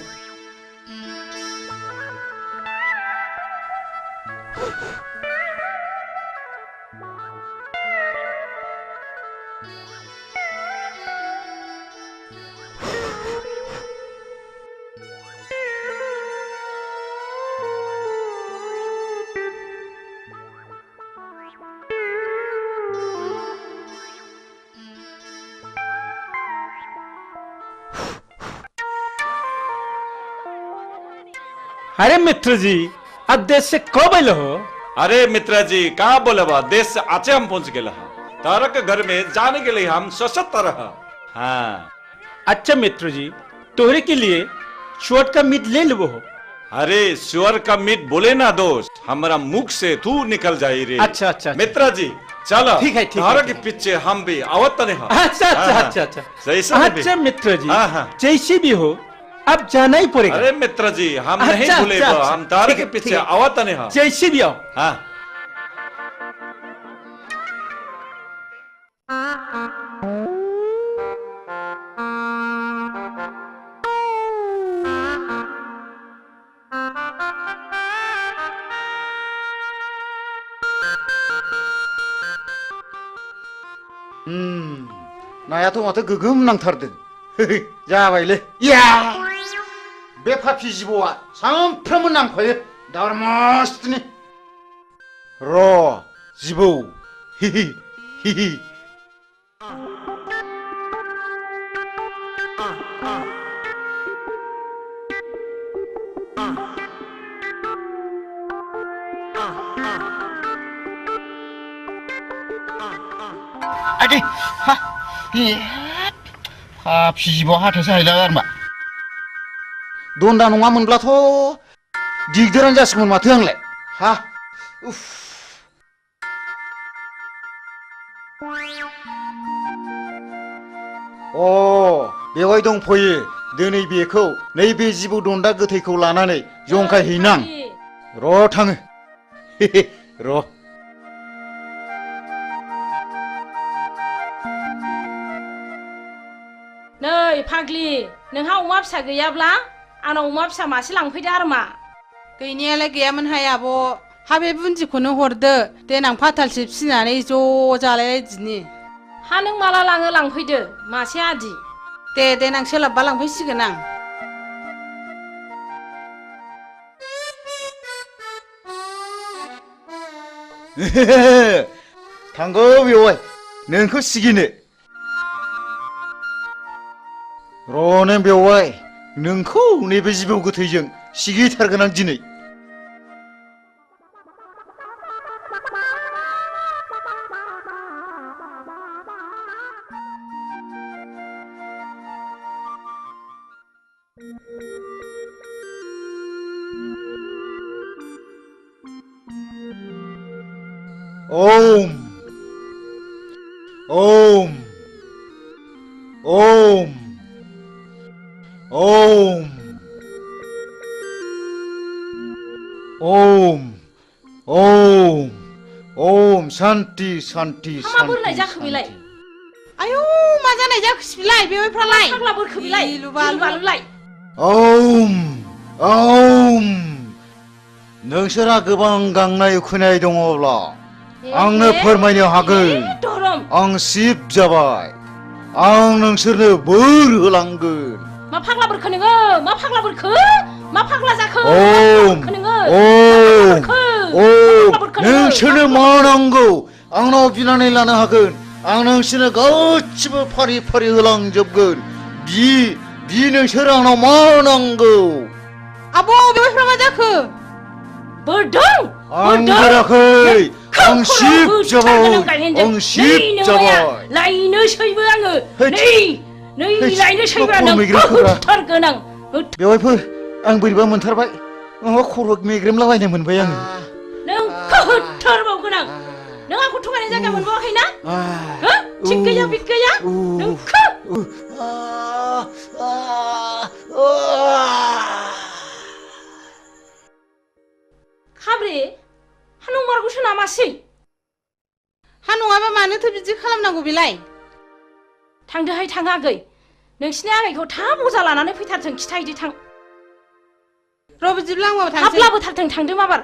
अरे मित्र जी अब देश से कब आए हो अरे मित्र जी कहाँ बोले बा देश से आचे हम पहुंच गए तारा के घर में जाने के लिए हम सशक्त रहा हाँ अच्छा मित्र जी तोहरे के लिए शुअर का मीट ले लो अरे शुअर का मीट बोले ना दोस्त हमारा मुख से तू निकल जाए रे अच्छा अच्छा मित्र जी चलो ठीक है तारा के पीछे हम भी आवत नहीं अच्छा अच्छा अच्छा अच्छा जैसा अच्छा मित्र जी जैसे भी हो अब जाना ही पड़ेगा अरे मित्र जी हम नहीं भूले हम तारे के पीछे आवत नहीं जैसे भी आओ हाँ नायाथ' माथो गोगोम नांथारदों जाबायलै या बे फाफि जिबौआ सानफ्रोमबो नांफायो दावरा मस्तनि र' जिबौ हिहि हिहि आदि हा फाफि जिबौ हाथायसो हायला आरमा दन्दा नङामोनब्लाथ' दिगदारानो जासिगौमोन माथो आंलाय हा उफ बेवहाय दंफैयो दिनै बेखौ नैबे जिबौ दन्दा गोथैखौ लानानै जंखायहैनां र' थाङो र' नै फाग्लि नोंहा अमा फिसा गैयाब्ला आंनाव अमा फिसा मासे लांफैदो आरोमा गैनायालाय गैयामोनहाय आब' हा बे बुन्दिखौनो हरदो देनां फाथालसे फिसिनानै ज' जालायलायदिनि हा नों माला लाङो लांफैदो मासे आदि दे देनां सोलाबबा लांफैसिगोन आं थांगौ बेवहाय नोंखौ सिगिनो र' नों बेवहाय नोंखौ नैबे जिबौ गोथैजों सिगिथारगोन आं दिनै ओम ओम ओम ओम ओम ओम ओम शांति शांति माबोरै जाखो बेलाय आयौ मा जानाय जाखोसै बिलाय बेवहायफ्रालाय फाग्ला बोरखो बिलाय बालुलाय ओम ओम नोंसोरा गोबां गांनाय उखैनाय दङब्ला आंनो फोरमायनो हागोन आं शिब जाबाय आं नोंसोरनो बोर होलांगोन मा फाग्ला बोरखो नोङो मा फाग्ला बोरखो मा फाग्ला जाखो ओम ओम ओम नोंसोरनो मा नांगौ आंनाव बिनानै लानो हागोन आं नोंसोरनो गासिबो फारि फारि होलांजोबगोन बि नोंसोर आंनाव मा नांगौ आब' बेवहायफ्रा मा जाखो बोरदों आं बोराखै आं शिब जाबाय आं शिब जाबाय लायनोसैबो आङो नै लायनोसैब्रा नों होथारगोन आं बेवहायफोर आं बोरैबा मोनथारबाय माबा खर' मेग्रेमलाबायनो मोनबाय आङो नों होथारबावगोन आं नों आंखौ थगायनाय जायगा मोनबावाखैना थिग गैया बिद गैया नोंखौ खाब्रे हा नंमारगौसो नामासै हा नङाबा मानोथो बिदि खालामनांगौ बेलाय थांदोहाय थां आगै नोंसिनि आगैखौ थाब अजा लानानै फैथारथों खिथाहैदो थां र' बिदिब्ला आंबो थांसै थाब लाबोथारथों थांदो माबार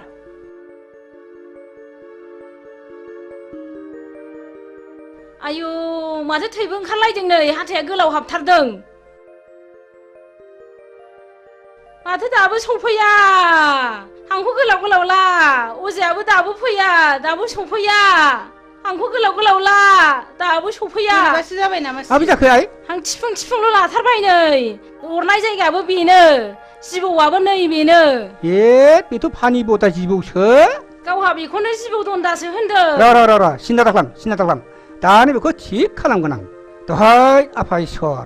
आयु माथो थैबो ओंखारलायदों नै हाथाया गोलाव हाबथारदों माथो दाबो सफैया हांखो गोलाव गोलावला अजायाबो दाबो फैया दाबो सफैया हांखो गोलाव गोलावला दाबो सफैया गासि जाबाय नामा माबि जाखो आइ हां थिफुं थिफुंल' लाथारबाय नै अरनाय जायगायाबो बेनो जिबौआबो नै बेनो बेथ' फानि बता जिबौसो गावहा बेखौनो जिबौ दन्दासो होनदों र' सिन्था दाखालाम दानो बेखौ थिग खालामगोन आं दहाय आफा इसर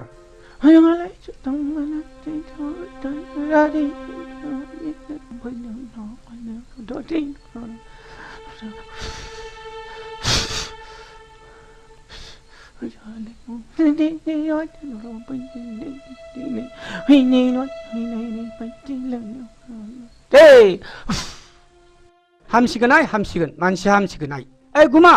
हामसिगोन आइ हामसिगोन मानसिया हामसिगोन आइ ओइ गुमा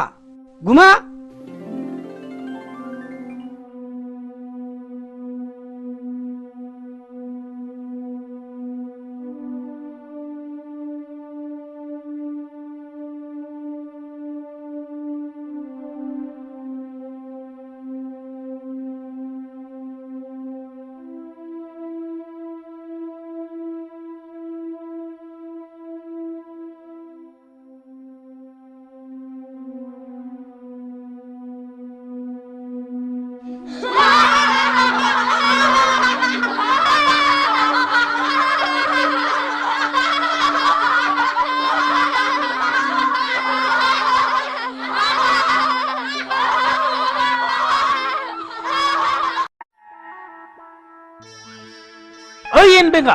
बेंगा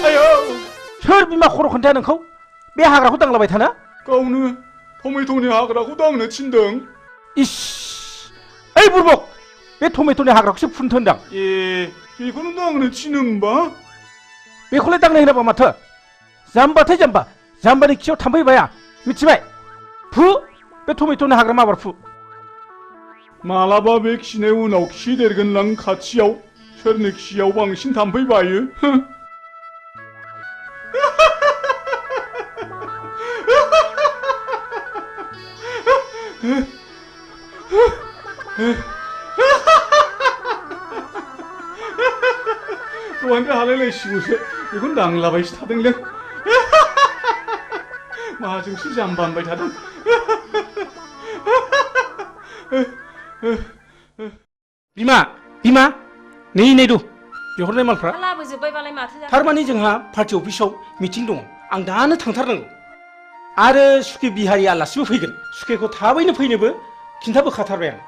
आयो सोर बिमा खर' खोन्थाया नोंखौ बे हाग्राखौ दांलाबाय थानो गावनो टमेट'नि हाग्राखौ दांनो थिनदों इस ओइ बुरबक बे टमेट'नि हाग्राखौसो फुननो होनदां बेखौनो दांनो थिनो होमबा बेखौलाय दांनो होनाबा माथो जाम्बाथाय जाम्बानि खियाव थाम्फै बाया मिथिबाय फु बे टमेट'नि हाग्रा माबार फु मालाबा बे खिनाय उनाव खि देरगोनलां खाथियाव सोरनि खियाव बांसिन थाम्फै बायो दहायनिफ्राय हालायलायसिगौसो बेखौनो दांलाबायसो थादोंलै माजोंसो जाम्बा होनबाय थादों बिमा नै दु बिहरनाय मालफ्रा लाबोजोब्बायबालाय माथो जाखो थारमाने जोंहा पार्टि अफिसाव मिटिं दङ आं दानो थांथारनांगौ आरो सुखे बिहारि आलासिबो फैगोन सुखेखौ थाबैनो फैनोबो खिन्थाबोखाथारबाय आं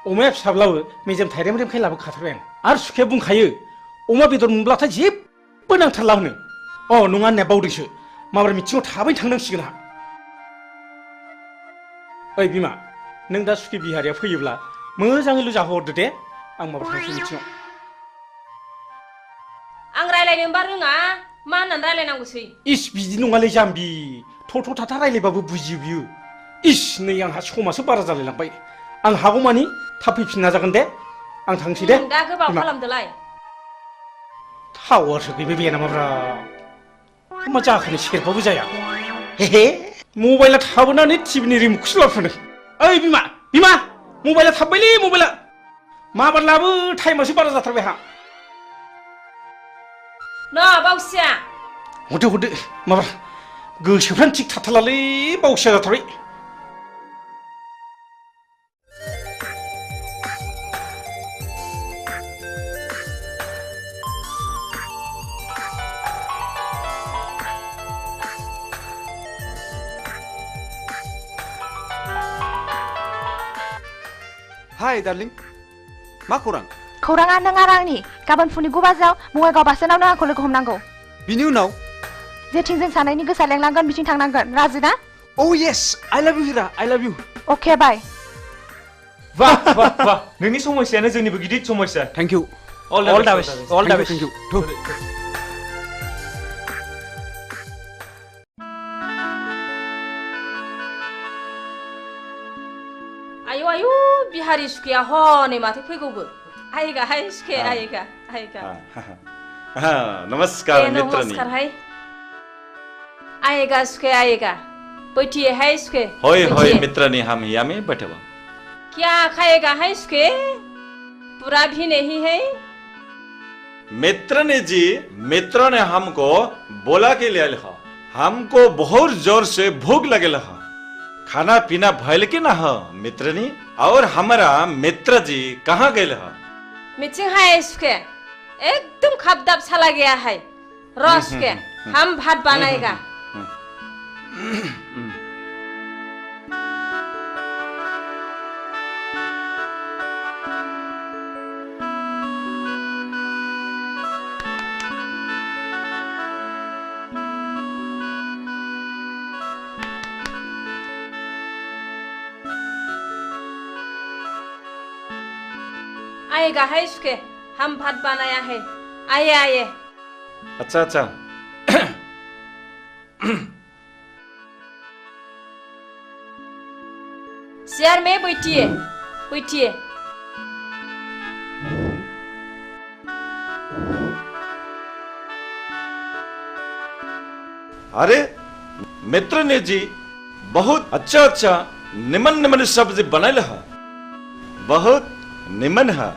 अमाया फिसाब्लाबो मेजेम थाइरेमरेमखाय लाबोखाथारबाय आं आरो सुखेया बुंखायो अमा बेदर मोनब्लाथाय जेबो नांथारला होनो नङा होननाया बावदोंसो माबार मिटिङाव थाबैनो थांनांसिगोन आंहा ओइ बिमा नों दा सुखि बिहारिया फैयोब्ला मोजाङैल' जाहोहरदो दे आं माबा थांसै मिथिङाव आं रायलायनोबा रोङा मा होननानै रायलायनांगौसै इस बिदि नङालै जाम्बि थ' थाथा रायलायबाबो बुजियो बियो इस नै आंहा समासो बारा जालायलांबाय आं हागौमानि थाब फैफिननो नाजागोन दे आं थांसै दे दा गोबाव बिमा खालामदोलाय टावारसो गैबाय बे नामाब्रा मा जाखोनो सेरबाबो जाया हे मबाइला थाबोनानै टिभिनि रिमटखौसो लाबोफानो ओइ बिमा बिमा मबाइला थाबबायलै मबाइला माबार लाबो टाइमासो बारा जाथारबाय आंहा न' बावसिया हरदो माबा गोसोफ्रानो थिग थाथारलालै बावसिया जाथारबाय हाय डार्लिं मा खौरां खौराङा नों आरो आंनि गाबोन फुंनि 9 बाजियाव बङाइगाव बास स्टेन्डआव नों आंखौ लोगो हमनांगौ बिनि उनाव जेथिं जों सानैनि गोसोआ लेंलांगोन बिथिं थांनांगोन राजि ना Oh yes I love you Hira I love you अके बाय वाह वाह वाह नोंनि समस्यानो जोंनिबो गिदिर समस्या thank you All the best thank you आयु आयु बिहारि सुखिया हनै माथो फैगौबो आयगा हाय सुखे आयगा नमस्कार मित्रनी नमस्कार हाय आएगा सुखे आएगा बैठिए है सुखे होय होय मित्रनी हम यहाँ में बैठे हुआ क्या खाएगा है सुखे पूरा भी नहीं है मित्रनी जी मित्र ने हमको बोला के लिए लिखा हमको बहुत जोर से भूख लगे लहा खाना पीना भयल के ना हो मित्रनी और हमारा मित्र जी कहाँ गए लहा मिचिंग है सुखे एकदम खबदब चला गया है रस के हम भात बनाएगा आएगा है सुखे हम भात बनाया है आइए आइए अच्छा अच्छा चेयर में बैठिए बैठिए अरे मित्रनी जी बहुत अच्छा निमन सब्जी बनाए लहा बहुत निमन है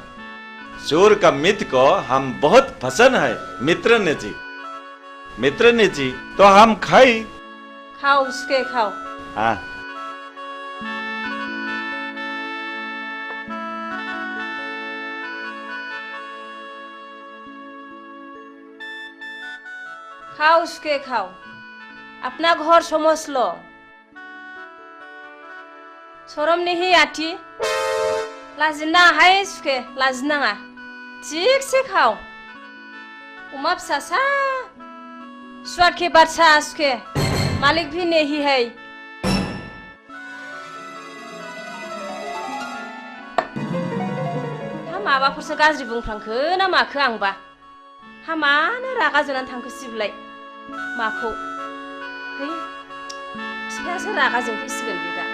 चोर का मित को हम बहुत पसंद है मित्रनी जी तो हम खाई खाओ उसके खाओ हाँ खाओ उसके खाओ अपना घर समझ लो शरम नहीं आती लाजिना है सुखे लाजिनाङा ठीक से खाओ उमा फिसासा स्वाद के बादशाह सुखे मालिक भी नहीं है हा माबाफोरसो गाज्रि बुंफ्रांखो ना माखो आंबा हा मानो रागा जोंनानै थांखो सिबलाय माखौ है बिफायासो रागा जोंफैसिगोन बे दा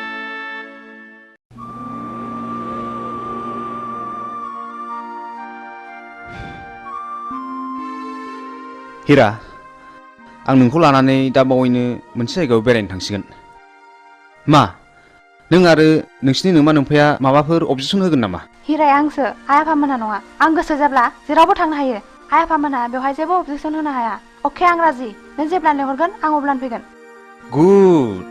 हिरा आं नोंखौ लानानै दा बावैनो मोनसे जायगायाव बेरायनो थांसिगोन मा नों आरो नोंसिनि नोमा नोमफाया माबाफोर अबजेक्सन होगोन नामा हिराया आंसो आइ आफामोनहा नङा आं गोसो जाब्ला जेरावबो थांनो हायो आइ आफामोनहा बेवहाय जेबो अबजेक्सन होनो हाया अके आं राजि नों जेब्ला लेंहरगोन आं अब्लानो फैगोन गुड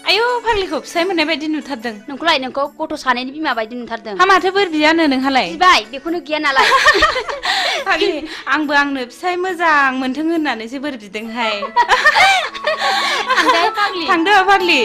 आयौ फाग्लिखौ फिसाय मोननाय बायदि नुथारदों नोंखौलाय नोंखौ गथ' सानैनि बिमा बायदि नुथारदों हा माथो बोर बियानो नोंहालाय बिबाय बेखौनो गैया नालाय फाग्लि आंबो आंनो फिसाय मोजां मोनथों होननानैसो बोर बिदोंहाय थांदो फाग्लि थांदो फाग्लि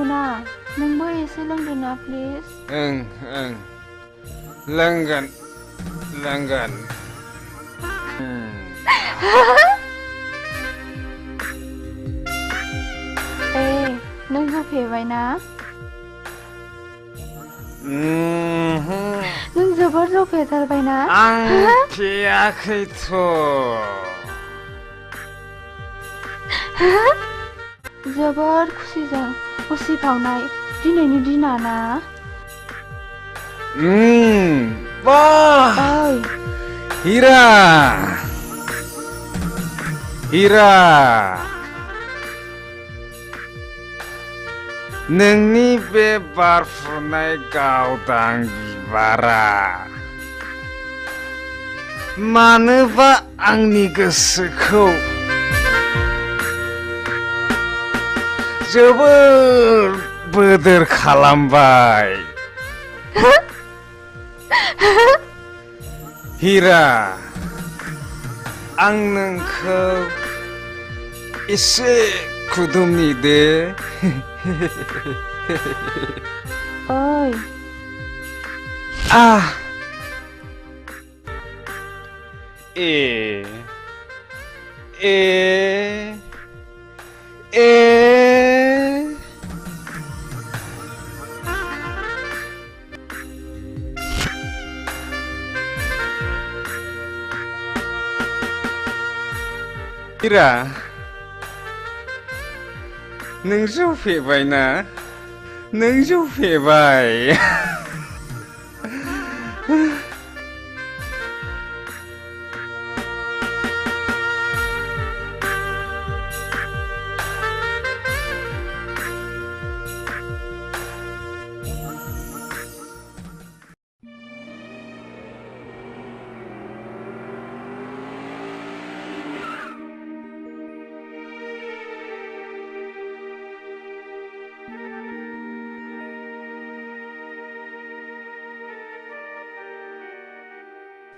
ना नोंबो एसे लोंदो ना प्लिज ओं लोंगोन नों जौ फेबाय ना नों जोबोर जौ फेथारबाय ना आं फेयाखैथ' जोबोर खुसिजों उसिफावनाय दिनैनि दिना ना वाह हिरा नोंनि बे बारफुनाय गावदां बिबारा मानोबा आंनि गोसोखौ जोबोर बोदोर खालामबाय हिरा आं नोंखौ एसे खुदुमनि दे ओइ हिरा नों जौ फेबाय ना नों जौ फेबाय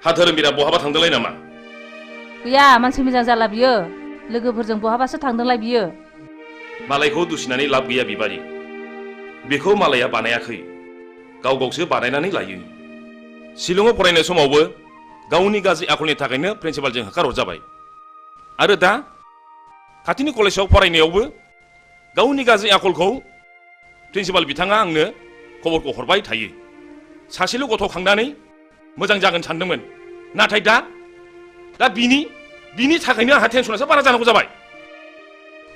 हा धोरोमबिरा बहाबा थांदोंलाय नामा गैया मानसि मोजां जाला बियो लोगोफोरजों बहाबासो थांदोंलाय बियो मालायखौ दुसिनानै लाब गैया बिबारि बेखौ मालाया बानायाखै गावसो बानायनानै लायो शिलंआव फरायनाय समावबो गावनि गाज्रि आखलनि थाखायनो प्रिन्सिपालजों होखारहरजाबाय आरो दा खाथिनि कलेजाव फरायनायावबो गावनि गाज्रि आखलखौ प्रिन्सिपाल बिथाङा आंनो खबरखौ हरबाय थायो सासेल' गथ' खांनानै मोजां जागोन सानदोंमोन नाथाय दा बिनि थाखायनो आंहा टेनसनासो बारा जानांगौ जाबाय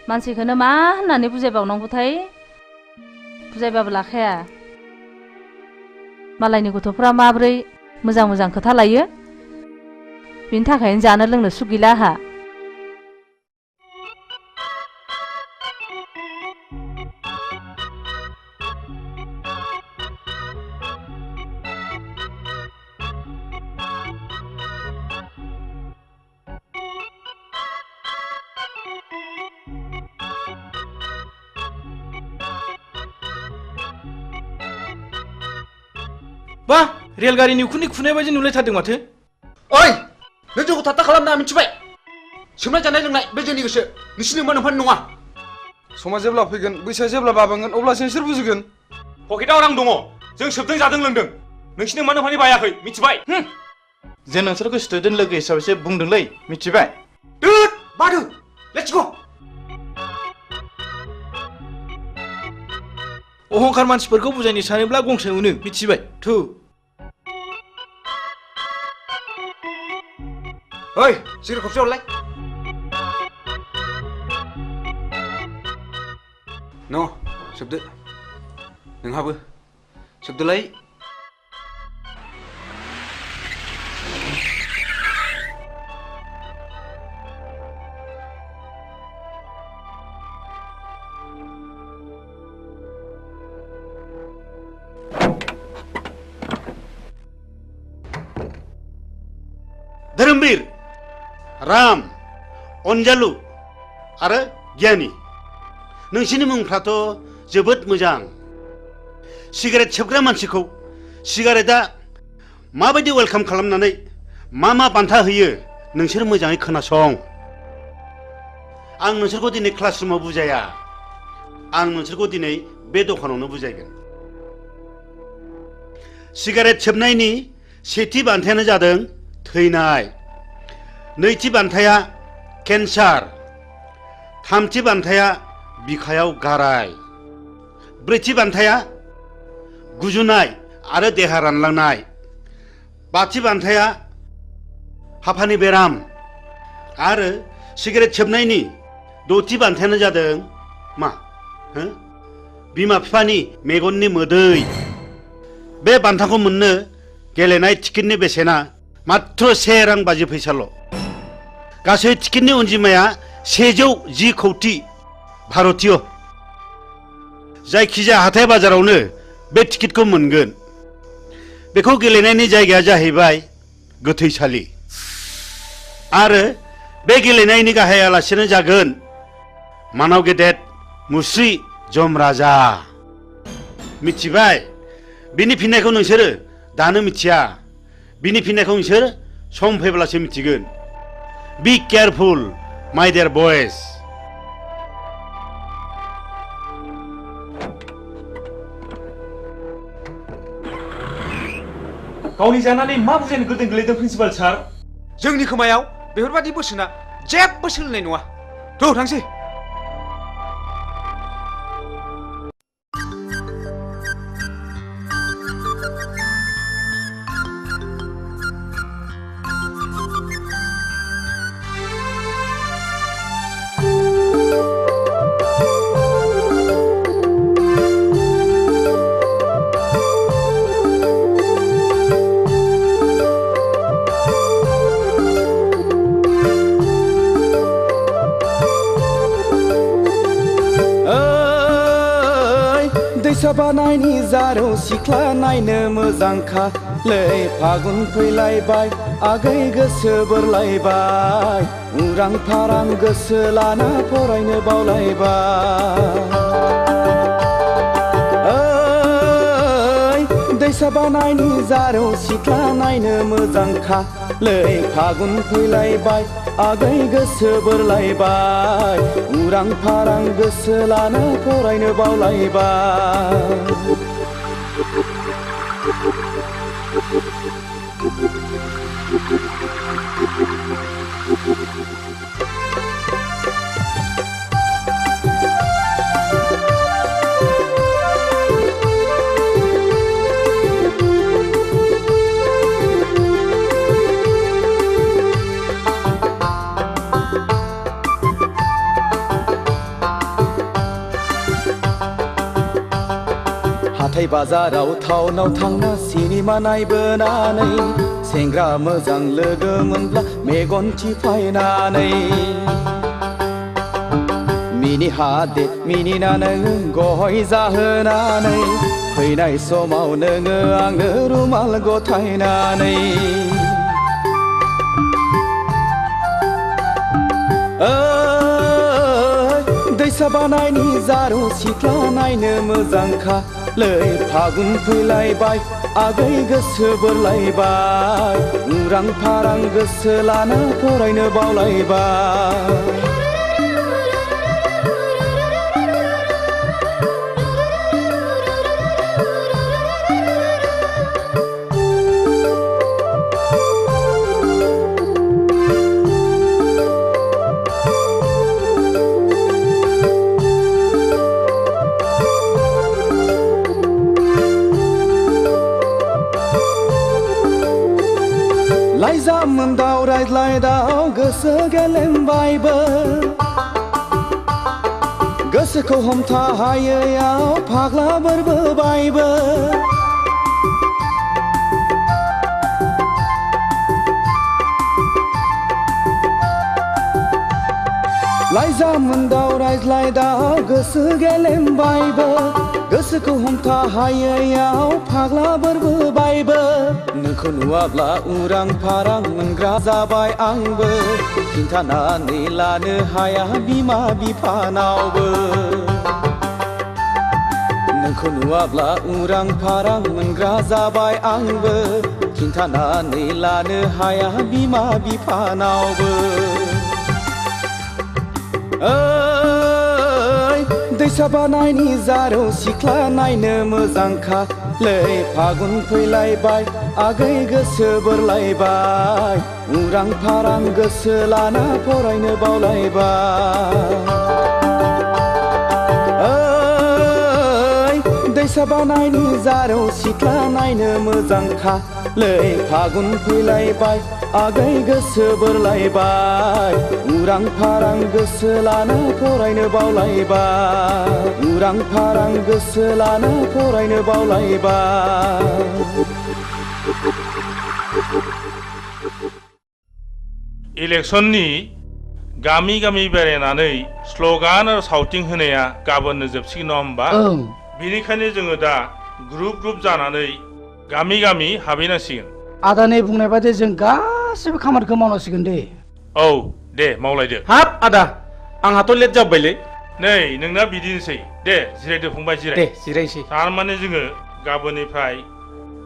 मानसिखौनो मा होननानै बुजायबावनांगौथाय बुजायबाबो लाखाया मालायनि गथ'फ्रा माबोरै मोजां खोथा लायो बिनि थाखायनो जानो लोंनो सुख गैला आहा बा रेलगारिनि उखुन्दै खुनाय बायदि नुलायथारदों माथो ओइ नों जोंखौ थाबथा खालामना मिथिबाय सोमनाय जानाय लोंनाय बे जोंनि गोसो नोंसिनि मोनफान नङा समा जेब्ला फैगोन बैसोआ जेब्ला बाबेनगोन अब्लासो नोंसोर बुजिगोन पकेटाव रां दङ जों सोबदों जादों लोंदों नोंसिनि मोनफानि बायाखै मिथिबाय जों नोंसोरखौ स्टुडेन्ट लोगो हिसाबैसो बुंदोंलै मिथिबाय दुद बादु लेट्स गो अहंखार मानसिफोरखौ बुजायनो सानोब्ला गंसे उनो मिथिबाय थु ओइ सिगारेट खबसे हरलाय न' सोबदो नोंहाबो सोबदोलाय धोरोमबीर राम अनजालु आरो गियानि नोंसिनि मुंफ्राथ' जोबोद मोजां सिगारेट सोबग्रा मानसिखौ सिगारेटआ माबायदि वेलकाम खालामनानै मा बान्था होयो नोंसोर मोजाङै खोनासं आं नोंसोरखौ दिनै क्लासरुमाव बुजाया आं नोंसोरखौ दिनै बे दखानावनो बुजायगोन सिगारेट सोबनायनि सेथि बान्थायानो जादों थैनाय नैथि बान्थाया केन्सार थामथि बान्थाया बिखायाव गाराय ब्रैथि बान्थाया गुजुनाय आरो देहा रानलांनाय बाथि बान्थाया हापानि बेराम आरो सिगारेट सोबनायनि द'थि बान्थायानो जादों मा बिमा बिफानि मेगननि मोदै बे बान्थाखौ मोननो गेलेनाय टिकेटनि बेसेना मात्र 1 रां 50 फैसाल' गासै टिकेटनि अनजिमाया 110 कौटि भारतीय जायखिजाया हाथाय बाजारावनो बे टिकेटखौ मोनगोन बेखौ गेलेनायनि जायगाया जाहैबाय गोथैसालि आरो बे गेलेनायनि गाहाय आलासियानो जागोन मानाव गेदेर मुस्रि जमराजा मिथिबाय बिनि फिननायखौ नोंसोरो दानो मिथिया बिनि फिननायखौ नोंसोर सम फैब्लासो मिथिगोन बी केयारफुल माय डियर बयज गावनि जानानै मा बुजायनो गोदों गोलैदों प्रिन्सिपाल सार जोंनि खोमायाव बेफोरबादि बोसोना जेबो सोलिनाय नङा थ' थांसै बानायनि जारौ सिख्ला नायनो मोजांखा लै फागुन फैलायबाय आगै गोसो बोरलायबाय उरां फारां गोसो लाना फरायनो बावलायबाय दैसा बानायनि जारौ सिख्ला नायनो मोजांखा लै फागुन फैलायबाय आगै गोसो बोरलायबाय उरां फारां गोसो लाना फरायनो बावलायबाय हाथाय बाजाराव टाउनाव थांना सिनेमा नायबोनानै सेंग्रा मोजां लोगो मोनब्ला मेगन थिफायनानै मिनि हादे मिनिना नोङो गय जाहोनानै फैनाय समाव नोङो आंनो रुमाल गथायनानै दैसा बानायनि जारौ सिख्ला नायनो मोजांखा लै फागुन फैलायबाय आगै गोसो बोरलायबाय उरां फारां गोसो लाना फरायनो बावलायबाय मोन्दाव रायज्लायदाव गोसो गेलेमबायबो गोसोखौ हमथा हायैयाव फाग्ला बोरबोबायबो लाइजा मोन्दाव रायज्लायदाव गोसो गेलेमबायबो गोसोखौ हमथा हायैयाव फाग्ला बोरबोबायबो नोंखौ नुवाब्ला उरां फारां मोनग्रा जाबाय आंबो खिन्थानानै लानो हाया बिमा बिफानावबो नोंखौ नुवाब्ला उरां फारां मोनग्रा जाबाय आंबो खिन्थानानै लानो हाया बिमा बिफानावबो दैसा बानायनि जारौ सिख्ला नायनो मोजांखालै फागुन फैलायबाय आगै गोसो बोरलायबाय उरां फारां गोसो लाना फरायनो बावलायबाय दैसा बानायनि जारौ सिख्ला नायनो मोजांखालै फागुन फैलायबाय आगै गोसो बोरलायबाय उरां फारां गोसो लाना फरायनो बावलायबाय उरां फारां गोसो लाना फरायनो बावलायबाय इलेक्सननि गामि गामि बेरायनानै स्लगान आरो सावथिं होनाया गाबोननो जोबसिगोन नङा होमबा बेनिखायनो जोङो दा ग्रुप ग्रुप जानानै गामि गामि हाबहैनांसिगोन आदानि बुंनाय बायदि जों गासिबो खामानिखौ मावनांसिगोन दे औ दे मावलायदो हाब आदा आंहाथ' लेट जाबायलै नै नोंना बिदिनोसै दे जिरायदो फंबाय जिराय दे जिरायसै थारमाने जोङो गाबोननिफ्राय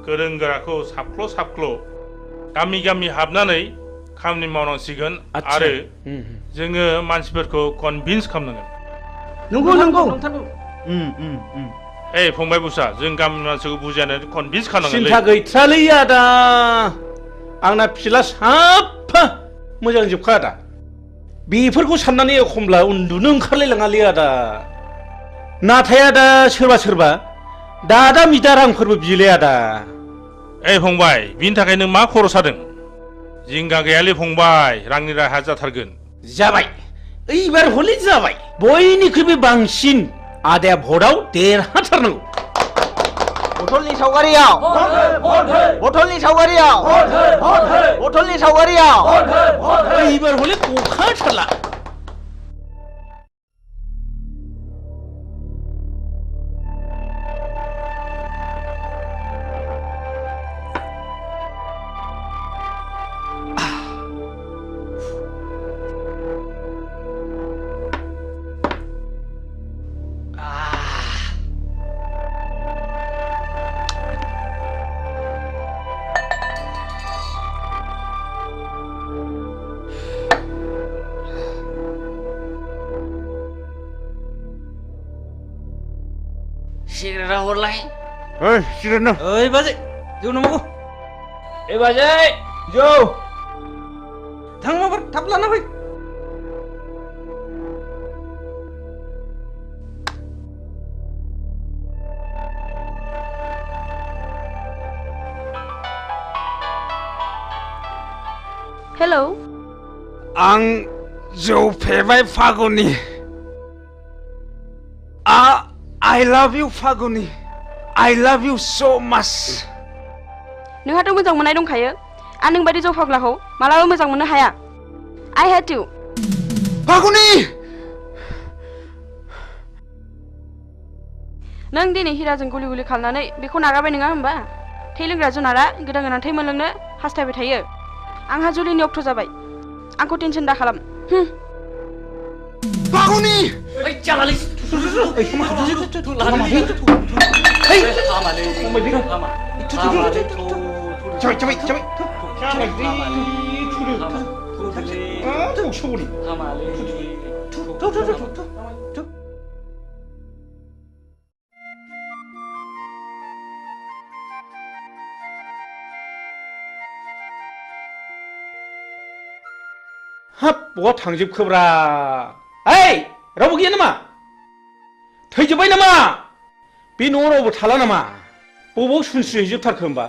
गोरों गोराखौ साबख्ल' साबख्ल' गामि गामि हाबनानै खामानि मावनांसिगोन आरो जोङो मानसिफोरखौ कनभिन्स खालामनांगोन नंगौ नंगौ ए फंबाय बुसा जों गामिनि मानसिखौ बुजायनानै कनभिन्स खालामनांगोन सिन्था गैथ्रालै आदा आंना फिला साफा मोजां जोबखा आदा बेफोरखौ साननानै एखमब्ला उन्दुनो ओंखारलायलाङालै आदा नाथाय आदा सोरबा सोरबा दादा मिदा रांफोरबो बियोलै आदा ए फंबाय बिनि थाखाय नों मा खर' सादों जिंगा गैयालै फंबाय रांनि राहा जाथारगोन जाबाय एबार हले जाबाय बयनिख्रुइबो बांसिन आदाया भटआव देरहाथारनांगौ बथलनि सावगारियाव बथलनि सावगारियाव बथलनि सावगारियाव एबार हले गखाथारला सिगारेटा हरलाय सिगारेट न ओइ बाजै जौ नांगौ ए बाजै जौ थां माबार थाब लाना फै हेलौ आं जौ फेबाय Phaguni I love you Phaguni I love you so much नोंहाथ' मोजां मोननाय दंखायो आं नोंबायदि जौ फाग्लाखौ मालाबा मोजां मोननो हाया I hate you फागुनि नों दिनै हिराजों गुलि गुलि खालामनानै बेखौ नागारबाय नङा होमबा थै लोंग्रा जुनारा गोदान गोदान थै मोनलोंनो हास्थायबाय थायो आंहा जुलिनि अक्ट' जाबाय आंखौ टेनसन दा खालाम फागुनि ओइ जालालै हाब बहा थांजोबखोब्रा ओइ रावबो गैया नामा थैजोब्बाय नामा बे न'आव रावबो थाला नामा बबाव सुनस्रि हैजोबथारखो होमबा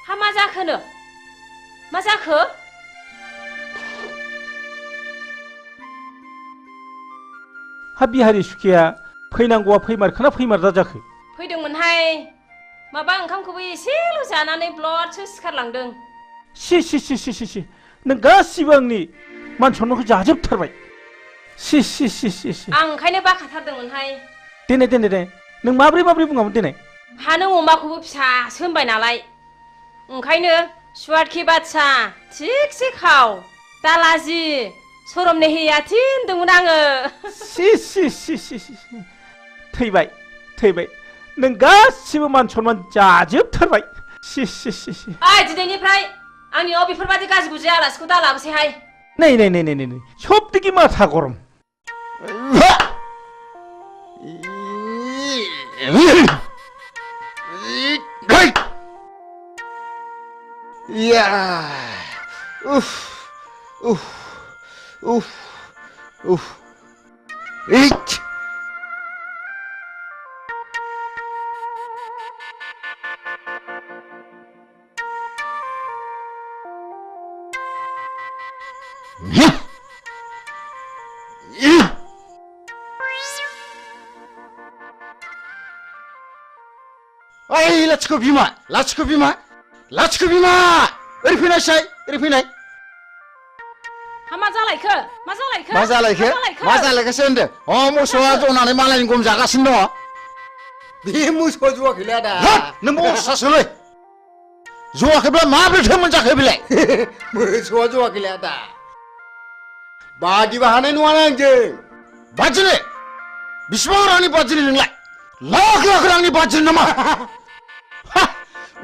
हा मा जाखोनो मा जाखो हा बिहारि सुखिया फैनांगौआ फैमारखोना फैमारदा जाखो फैदोंमोनहाय माबा ओंखामखौबो एसेल' जानानै ब्लडसो सिखारलांदों सि नों गासिबो आंनि मान सन्मानखौ जाजोबथारबाय सि आं ओंखायनो बाखाथारदोंमोनहाय देनाय नों माब्रै बुङामोन देनाय हा नों अमाखौबो फिसासो होनबाय नालाय ओंखायनो सुवाद की बादसा थिगसे खाव दालाजि सरम नेहिया थिनदोंमोन आङो सि थैबाय नों गासिबो मान सन्मान जाजोबथारबाय सि ओइ दिनैनिफ्राय आंनियाव बेफोरबादि गाज्रि गुज्रि आलासिखौ दा लाबोसैहाय नै सबदिके माथा गरम ओइ लाथिख' बिमा ओरै फैनायसाय ओरै फैनाय मा जालायखोसो होनदों मोसौआ जनानै मालायनि गम जागासिनो दङ बे मोसौआ जवाखैलै आदा नों बसासोलै जवाखैब्ला माब्रैथो मोनजाखो बेलाय मोसौआ जवाखैलै आदा बादिबा हानाय नङा आंजों बादिनो बिसिबां रांनि बादिनो नोंलाय लाख रांनि बादिनो नामा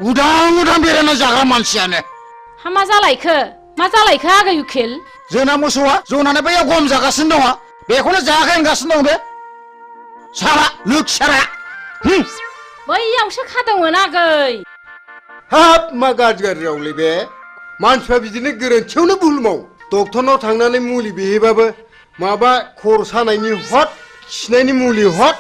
उदां बेरायना जाग्रा मानसियानो मा जालायखो आगै उखिल जोंना मोसौआ जनानै बैयाव गम जागासिनो दङ बेखौनो जायाखै होनगासिनो दं बे सारा लोखसारा बैयावसो खादोंमोन आगै हाब मा गाज्रि रावलै बे मानसिफ्रा बिदिनो गोरोन्थियावनो भुल मावो डक्टरनाव थांनानै मुलि बिहैबाबो माबा खर' सानायनि हट खिनायनि मुलि हट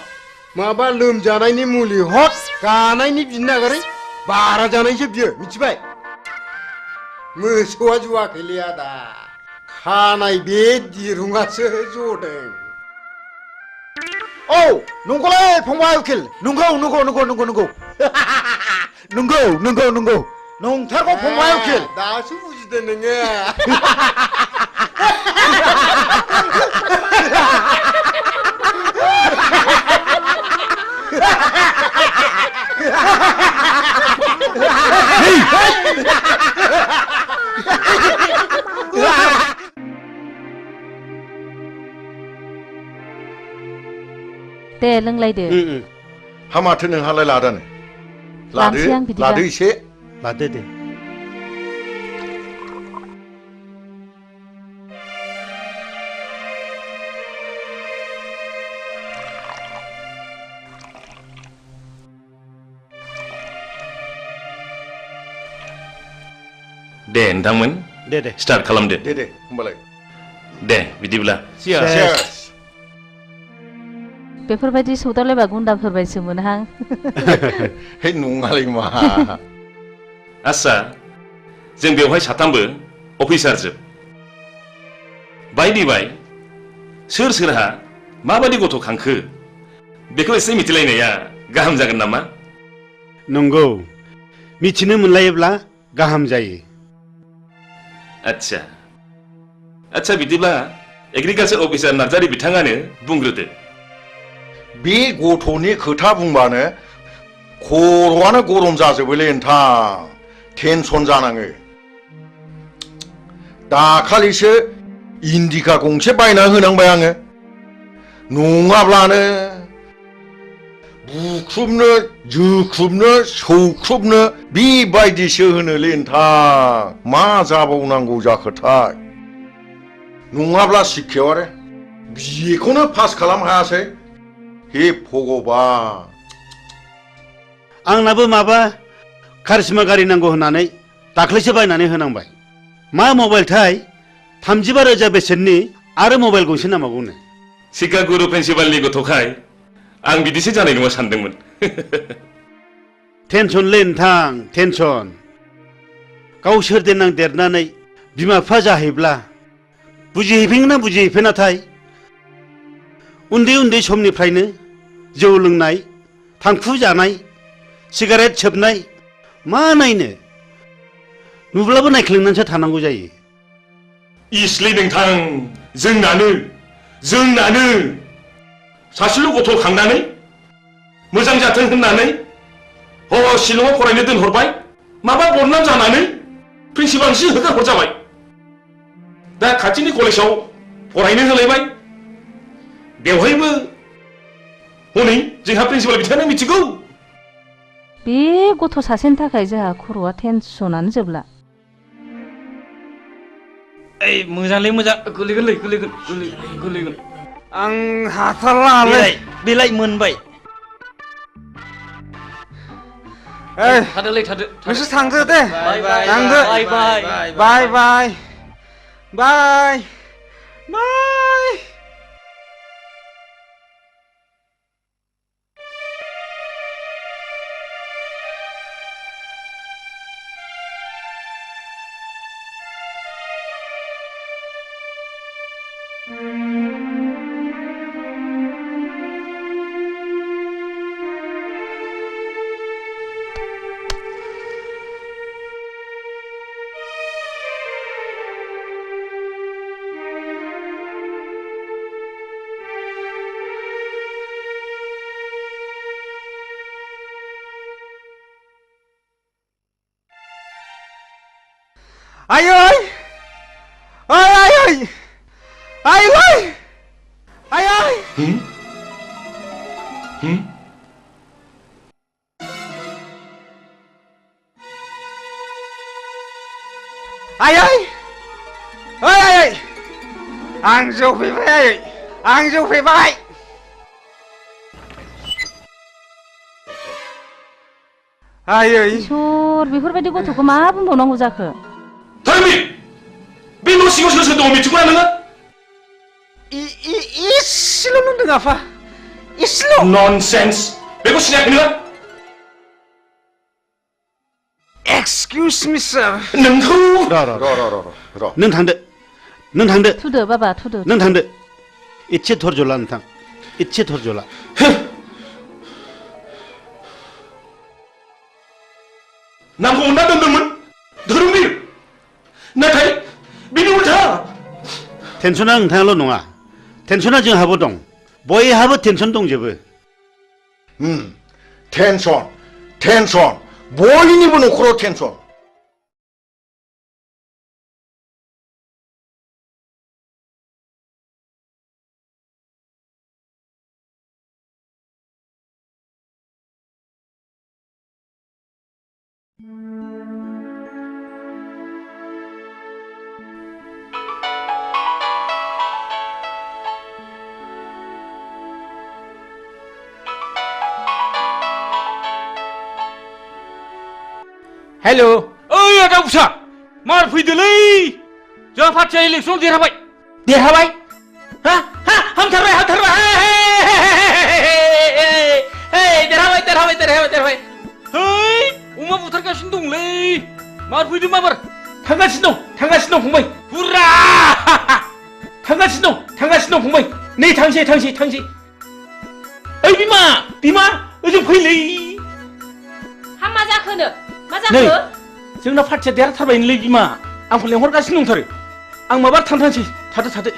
माबा लोमजानायनि मुलि हट गानायनि बिनो नागारै बारा जानायसो बियो मिथिबाय मोसौआ जवाखैलै आदा खानाय बे दिरुङासो जदों औ नंगौलै फंबाय उकिल नंगौ नंथारगौ फंबाय उकिल दासो बुजिदों नोङो दे लोंलायदो हामाथो नोंहालाय लादानो लादो एसे लादो दे दे नोंथांमोन दे स्टार्ट खालामदो दे होमबालाय दे बिदिब्ला बेफोरबायदि सौदावलायबा गुन्दाफोरबायसो मोनहां हे नङालै मा आस्सा जों बेवहाय साथामबो अफिसार जोब बाय सोर सोरहा माबादि गथ' खांखो बेखौ एसे मिथिलायनाया गाहाम जागोन नामा नंगौ मिथिनो मोनलायोब्ला गाहाम जायो आच्छा बिदिब्ला एग्रिकालचार अफिसार नार्जारि बिथाङानो बुंग्रोदो बे गथ'नि खोथा बुंबानो खर'आनो गरम जाजोबोलै नोंथां टेनसन जानाङो दाखालिसो इन्डिका गंसे बायना होनांबाय आङो नङाब्लानो बुख्रुबनो जोख्रुबनो सौख्रुबनो बेबायदिसो होनोलै नोंथां मा जाबावनांगौ जाखोथाय नङाब्ला शिक्षायाव आरो बिखौनो पास खालाम हायासै हे भगबान आंनाबो माबा कारिश्मा गारि नांगौ होननानै दाख्लैसो बायनानै होनांबाय मा मबाइलथाय 35,000 बेसेननि आरो मबाइल गंसे नांबावगौनो सिकागुरु प्रिन्सिपालनि गथ'खाय आं बिदिसो जानाय नङा सानदोंमोन टेनसनलै नोंथां टेनसन गावसोर देनां देरनानै बिमा बिफा जाहैब्ला बुजिहैफिन ना बुजिहैफिनाथाय उन्दै उन्दै समनिफ्रायनो जौ लोंनाय थांखु जानाय सिगारेट सोबनाय मा नायनो नुब्लाबो नायख्लेंनानैसो थानांगौ जायो इसलै नोंथां जोंनानो सासेल' गथ' खांनानै मोजां जाथों होननानै शिलंआव फरायनो दोनहरबाय माबा बदनाम जानानै प्रिन्सिपालसिम होखार हरजाबाय दा खाथिनि कलेजाव फरायनो होलायबाय बेवहायबो हनै जोंहा प्रिन्सिपाल बिथाङानो मिथिगौ बे गथ' सासेनि थाखाय जोंहा खर'आ टेनसनानो जोबला ओइ मोजांलै मोजां गोलैगोन आं हाथारला बेलाय मोनबाय थादोलै नोंसोर थांदो दे थांदो बाय Ai ơi! Ơi ai ơi! Ai ơi! Ai ơi! Ai ơi! Ơi ai ơi! Ang dâu phê vai! Ang dâu phê vai! Ai ơi! इसोर बेफोरबायदि गथ'खौ मा बुंबावनांगौ जाखो धर्मी बे न' सिङाव सोर सोर दङ मिथिगौना नोङो इसेल' नुदों आफा इसेल' ननसेन्स बेखौ सिनायाखै नोङो एक्सकिउज मि सार नोंखौ र' नों थांदो थुदो बाबा थुदो नों थांदो इसे धर्ज ला नोंथां इसे धर्ज ला नामखौ मोनना दोनदोंमोन धर्मवीर नाथाय बिनि उल्था टेनसना नोंथाङाल' नङा टेनसना जोंहाबो दं बयहाबो टेनसन दंजोबो टेनसन बयनिबो न'खराव टेनसन हेलो ओइ आदा उसा मार फैदोलै जोंहा पार्टिया इलेक्सन देरहाबाय हा हामथारबाय देरहाबाय है अमा बुथारगासिनो दंलै मार फैदो माबार थांगासिनो दं फंबाय हुर्रा थांगासिनो दं फंबाय नै थांसै ओइ बिमा ओजों फैलै हा मा जाखोनो मा नै जाखो जोंना पार्टिया देरहाथारबायनोलै बिमा आंखौ लेंहरगासिनो दंथारो आं माबा थांसै थादो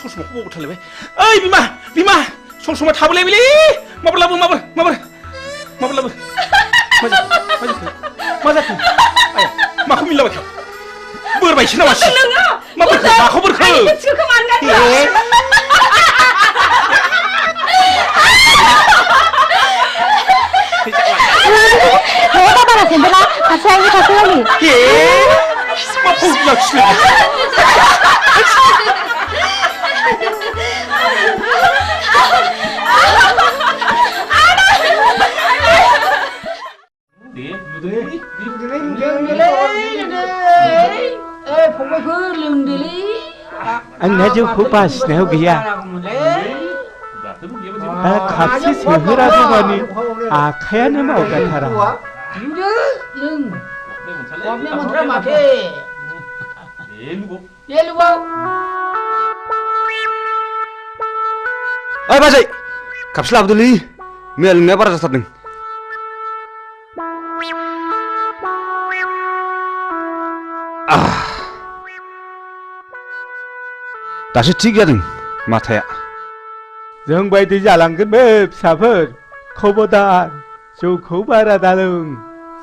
ससमाखौ बावबो थालायबाय ओइ बिमा ससमा थाबोलायबायलै माबोर लाबो मा जाखो आया माखौ मिलाबायखो बोरबायसो नामा माखौ बोरखो आंना जौखौ बासिनायाव गैया खापसे सोहोरागौ मानि आखायानो मावगाथारा ओइ बाजै खापसे लाबोदोलै मैया लोंनाया बारा जाथारदों दासो थिग जादों माथाया जों बायदि जालांगोन बे फिसाफोर खबरदार जौखौ बारा दालों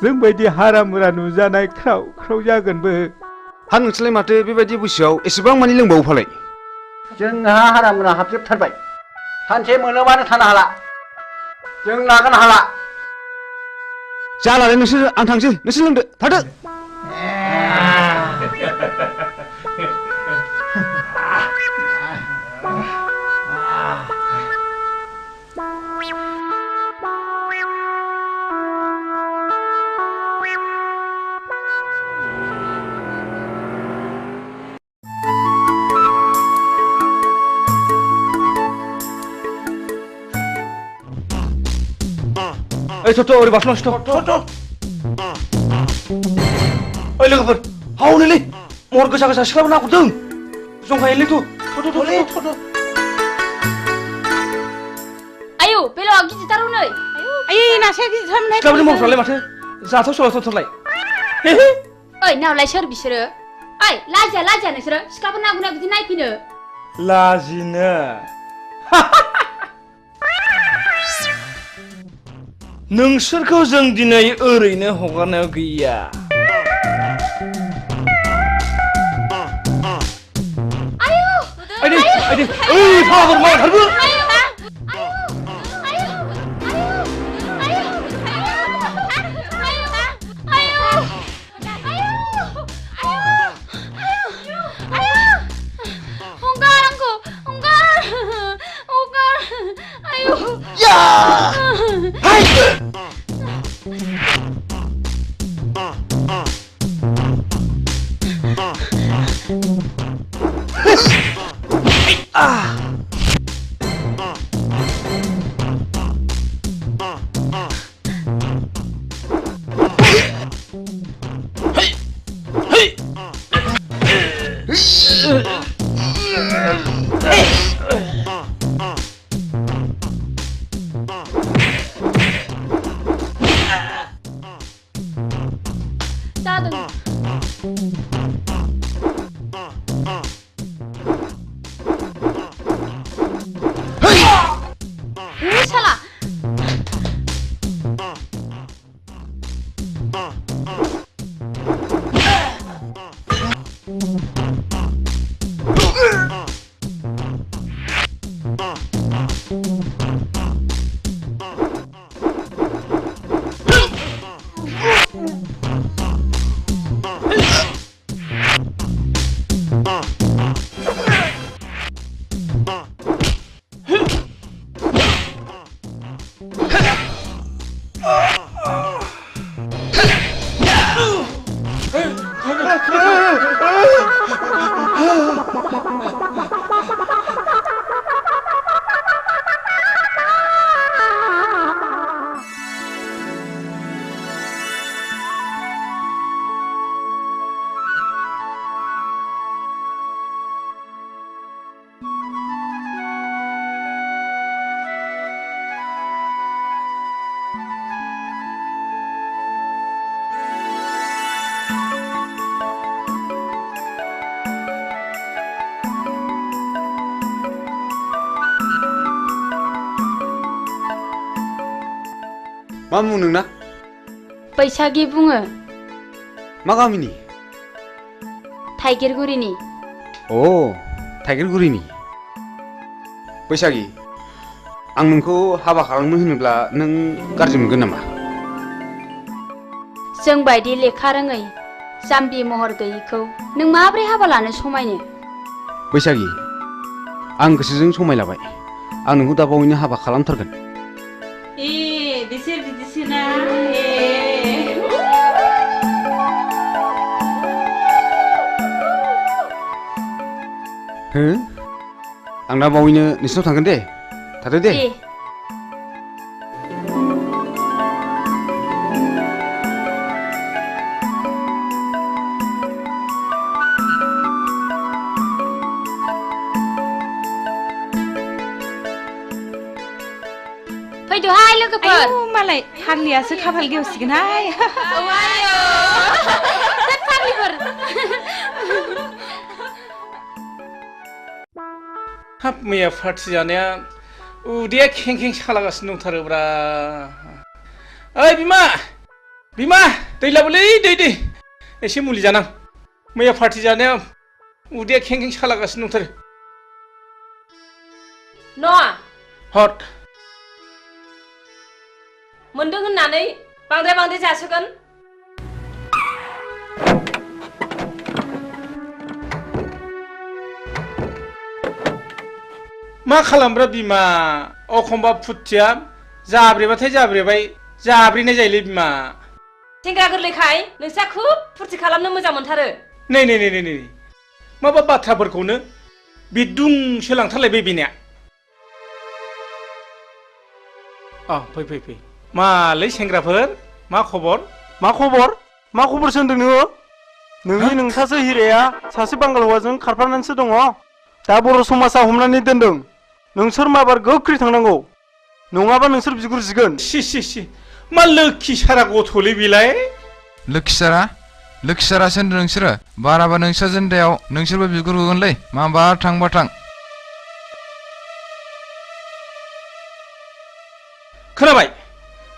जों बायदि हारा मुरा नुजानाय ख्राव ख्राव जागोनबो हा नोंसोरलाय माथो बेबायदि बैसोआव एसेबां मानि लोंबावो फालाय जोंहा हारा मुरा हाबजोबथारबाय सानसे मोनोबानो थानो हाला जों लागोन हाला जालालै नोंसोर आं थांसै नोंसोर लोंदो थादो ओइ थ'थ' ओरै बास्लांसै थ'थ' ओइ लोगोफोर हावनोलै महर गोसा गोसा सिख्लाबो नाहरदों जंखायोलै थ'थ' आयौ बेलावा गिदिरथार हनै आयै नासे गिदिरथारमोनहाय सिख्लाफोरनि महरफ्रालाय माथो जाथाव सलाथावथारलाय ओइ नावलाय सोर बिसोरो ओइ लाजिया नोंसोरो सिख्लाफोर नागुना बिदि नायफैनो लाजिनो नोंसोरखौ जों दिनै ओरैनो हगारनायाव गैया आइदि ओइ फाग्ला मावथारगोन मा मुं नोंना? बैसागि बुङो। मा गामिनि? थाइगिरगुरिनि। अ थाइगिरगुरिनि। बैसागि आं नोंखौ हाबा खालामनो होनोब्ला नों गाज्रि मोनगोन नामा? जों बायदि लेखा रोङै जाम्बि महर गैयिखौ नों माब्रै हाबा लानो समायनो? बैसागि आं गोसोजों समायलाबाय आं नोंखौ दा बावैनो हाबा खालामथारगोन बिसोर बिदिसोना हो आं दा बावैनो नोंसिनाव थांगोन दे थादो दे फैदोहाय लोगोफोर मालाय फाग्लियासो खाफाल गेवसिगोनहाय फाग्लिफोर हाब मैया पार्टि जानाया उदैया खें खें सालागासिनो दंथारोब्रा ओइ बिमा बिमा दै लाबोलै दै एसे मुलि जानां मैया पार्टि जानाया उदैया खें खें सालागासिनो दंथारो न'आ हट मोनदों होननानै बांद्राय जासोगोन मा खालामब्रा बिमा अखमबा फुथिया जाब्रेबाथाय जाब्रेबाय जाब्रेनाय जायोलै बिमा सेंग्रा गोरलैखाय नोंस्रा खुब फुरथि खालामनो मोजां मोनथारो नै माबा बाथ्राफोरखौनो बिदुंसो लांथारलायबाय बेनिया फै मालै सेंग्राफोर मा खबर मा खबर सोंदों नोङो नोंनि नोंसासो हिराया सासे बांगाल हौवाजों खारफानानैसो दङ दा बर' समाजा हमनानै दोनदों नोंसोर माबार गोख्रै थांनांगौ नङाबा नोंसोर बिगुर जिगोन सि मा लोखि सारा गथ'लै बेलाय लोखि सारासो होनदों नोंसोरो बाराबा नोंस्रा जेन्दायाव नोंसोरबो बिगुर होगोनलै माबा थांबा थां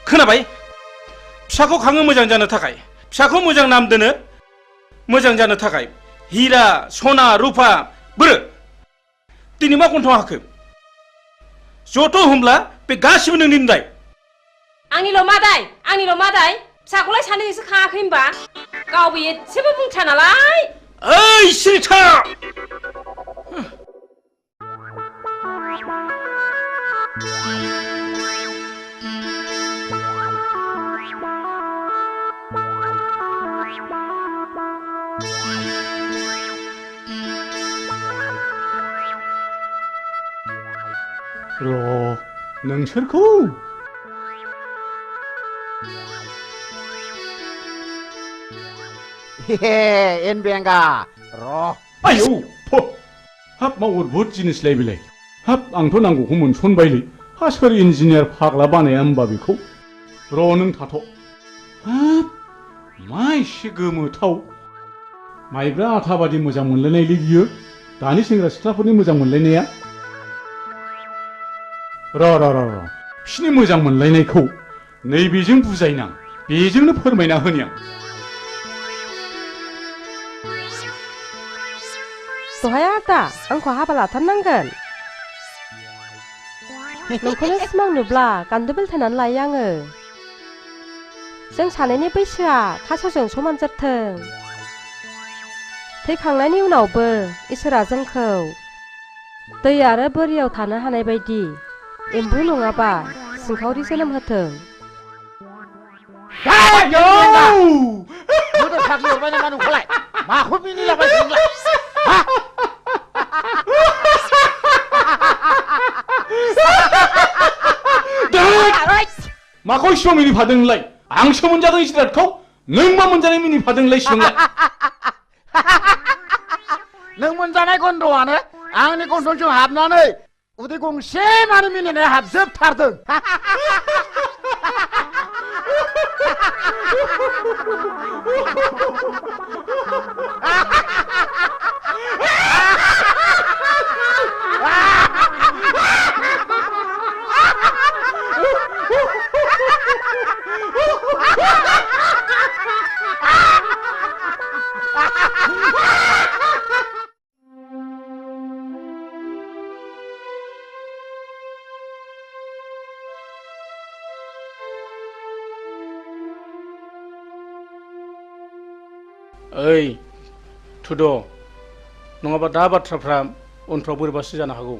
खोनाबाय फिसाखौ खाङो मोजां जानो थाखाय फिसाखौ मोजां नाम दोनो मोजां जानो थाखाय हिरा सना रुपा बोरो दिनै मा गन्थं हाखो जथ' होमब्ला बे गासिबो नोंनि दाय आंनिल' मादाय फिसाखौलाय सानैजोंसो खाङाखै होनबा गावबो एसेबो बुंथ्रा नालाय ओइ सिरिथा नोंसोरखौ एनबेंगा आयौ हाब मा अद्भुत जिनिसलाय बेलाय हाब आंथ' नांगौखौ मोनसनबायलै हा सोर इन्जिनियार फाग्ला बानाया होमबा बेखौ नों थाथ' हाब मा एसे गोमोथाव माइब्रा आथा बादि मोजां मोनलायनायलै बियो दानि सेंग्रा सिख्लाफोरनि मोजां मोनलायनाया बिसिनि मोजां मोनलायनायखौ नैबेजों बुजायनां बेजोंनो फोरमायना होनि आं दहाय आदा आंखौ हाबा लाथारनांगोन नोंखौनो सिमां नुब्ला गान्दो बेलथायनानै लायो आङो जों सानैनि बैसोआ थास'जों समान जाथों थैखांनायनि उनावबो इसोरा जोंखौ दै आरो बोरियाव थानो हानाय बायदि एम्बु नङाबा सिंखावरि जोनोम होथों फाग्लि हरबाय नामा नोंखौलाय माखौ मिनिलाबाय नोंलाय माखौ इसिबां मिनिफादों नोंलाय आंसो मोनजादों जिरादखौ नों मा मोनजानाय मिनिफादों नोंलाय नों मोनजानाय गन्धआनो आंनि गन्थंजों हाबनानै उदै गंसे मानि मिनिनाया हाबजोबथारदों ओइ थुद' नङाबा दा बाथ्राफ्रा उनफ्राव बोरैबासो जानो हागौ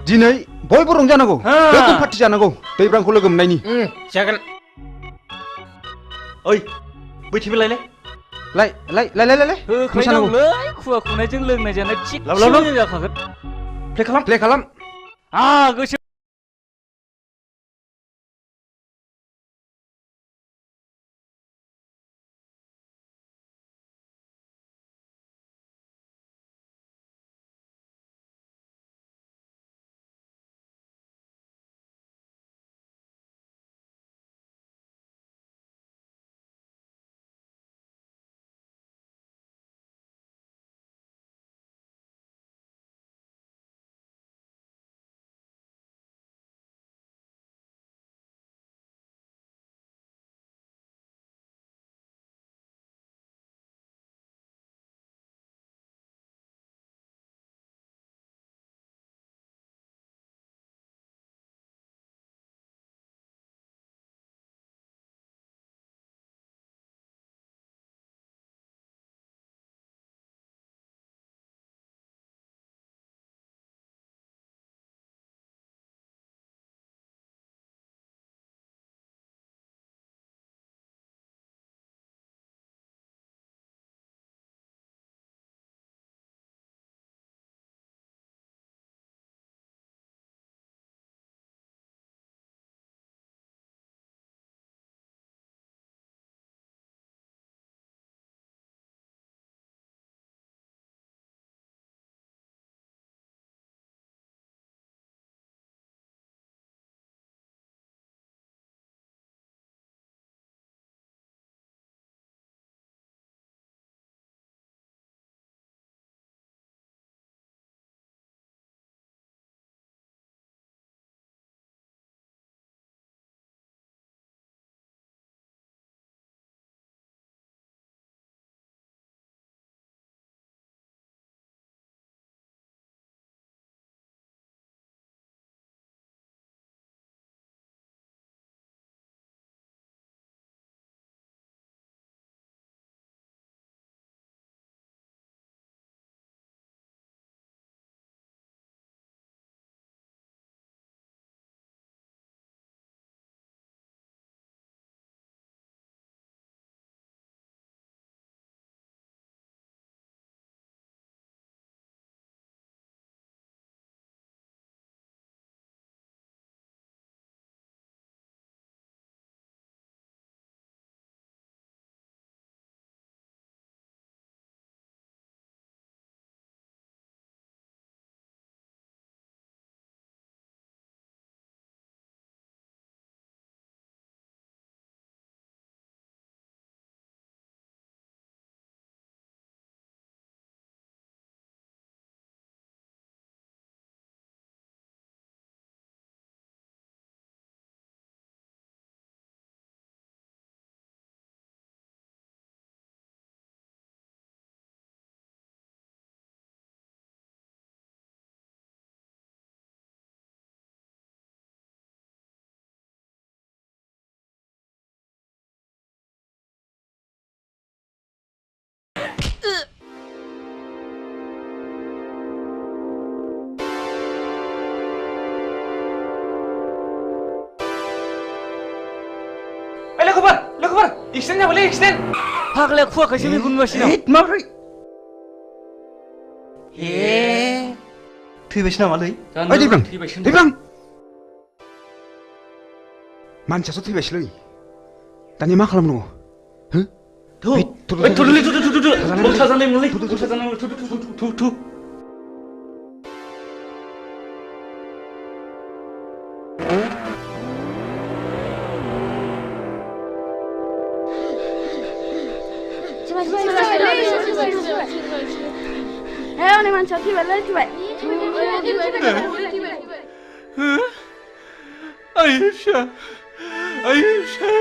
दिनै बयबो रंजानांगौ गोगोम पार्टि जानांगौ दैब्रांखौ लोगो मोननायनि जागोन ओइ बैथिबो लायलाय लाय होख्लायनांगौलै खुवा खुनायजों लोंनाय जानाय थिगसे जाखागोन प्ले खालाम गोसो लोगोफोर एक्सिडेन्ट जाबायलै एक्सिडेन्ट फाग्लाया खुवाखायसो मेगन नुगासिनो माब्रै थैबायसो नामालै दैब्रां मानसियासो थैबायसोलै दानिया मा खालामनांगौ हे अनि मान्छे थैबायलै थैबाय Ayşe, Ayşe.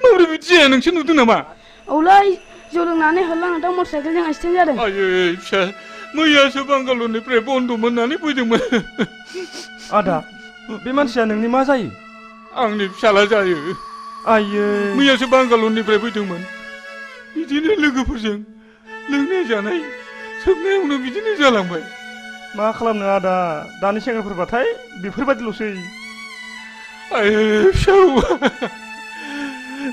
Mabrur bidiye nोंसो नुदों नामा? औलै जौ लोंनानै होलांदों मटरसाइकेलजों एक्सिडेन्ट जादों Ayşe, मैयासो बांगालरनिफ्राय बन्द मोननानै फैदोंमोन। आदा बे मानसिया नोंनि मा जायो? आंनि फिसाला जायो। आयै मैयासो बांगालरनिफ्राय फैदोंमोन। बिदिनो लोगोफोरजों लोंनाय जानाय सोबनायावनो बिदिनो जालांबाय। मा खालामनो आदा दानि सेंग्राफोरबाथाय बेफोरबायदिल'सै। आयै फिसौ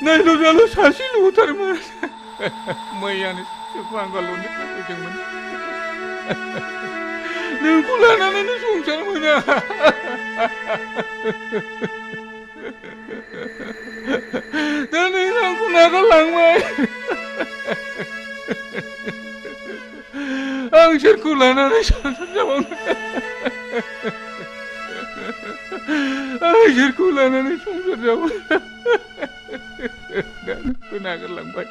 नायल' जाल' सासेल'थारमोन। मैयानो बांगालरनिफ्राय फैदोंमोन। नोंखौ लानानैनो संसार मोना। दा नों आंखौ नागारलांबाय। आं सोरखौ लानानै संसार जाबावनो? आं सोरखौ लानानै संसार जाबावनो? दा नोंखौ नागारलांबाय।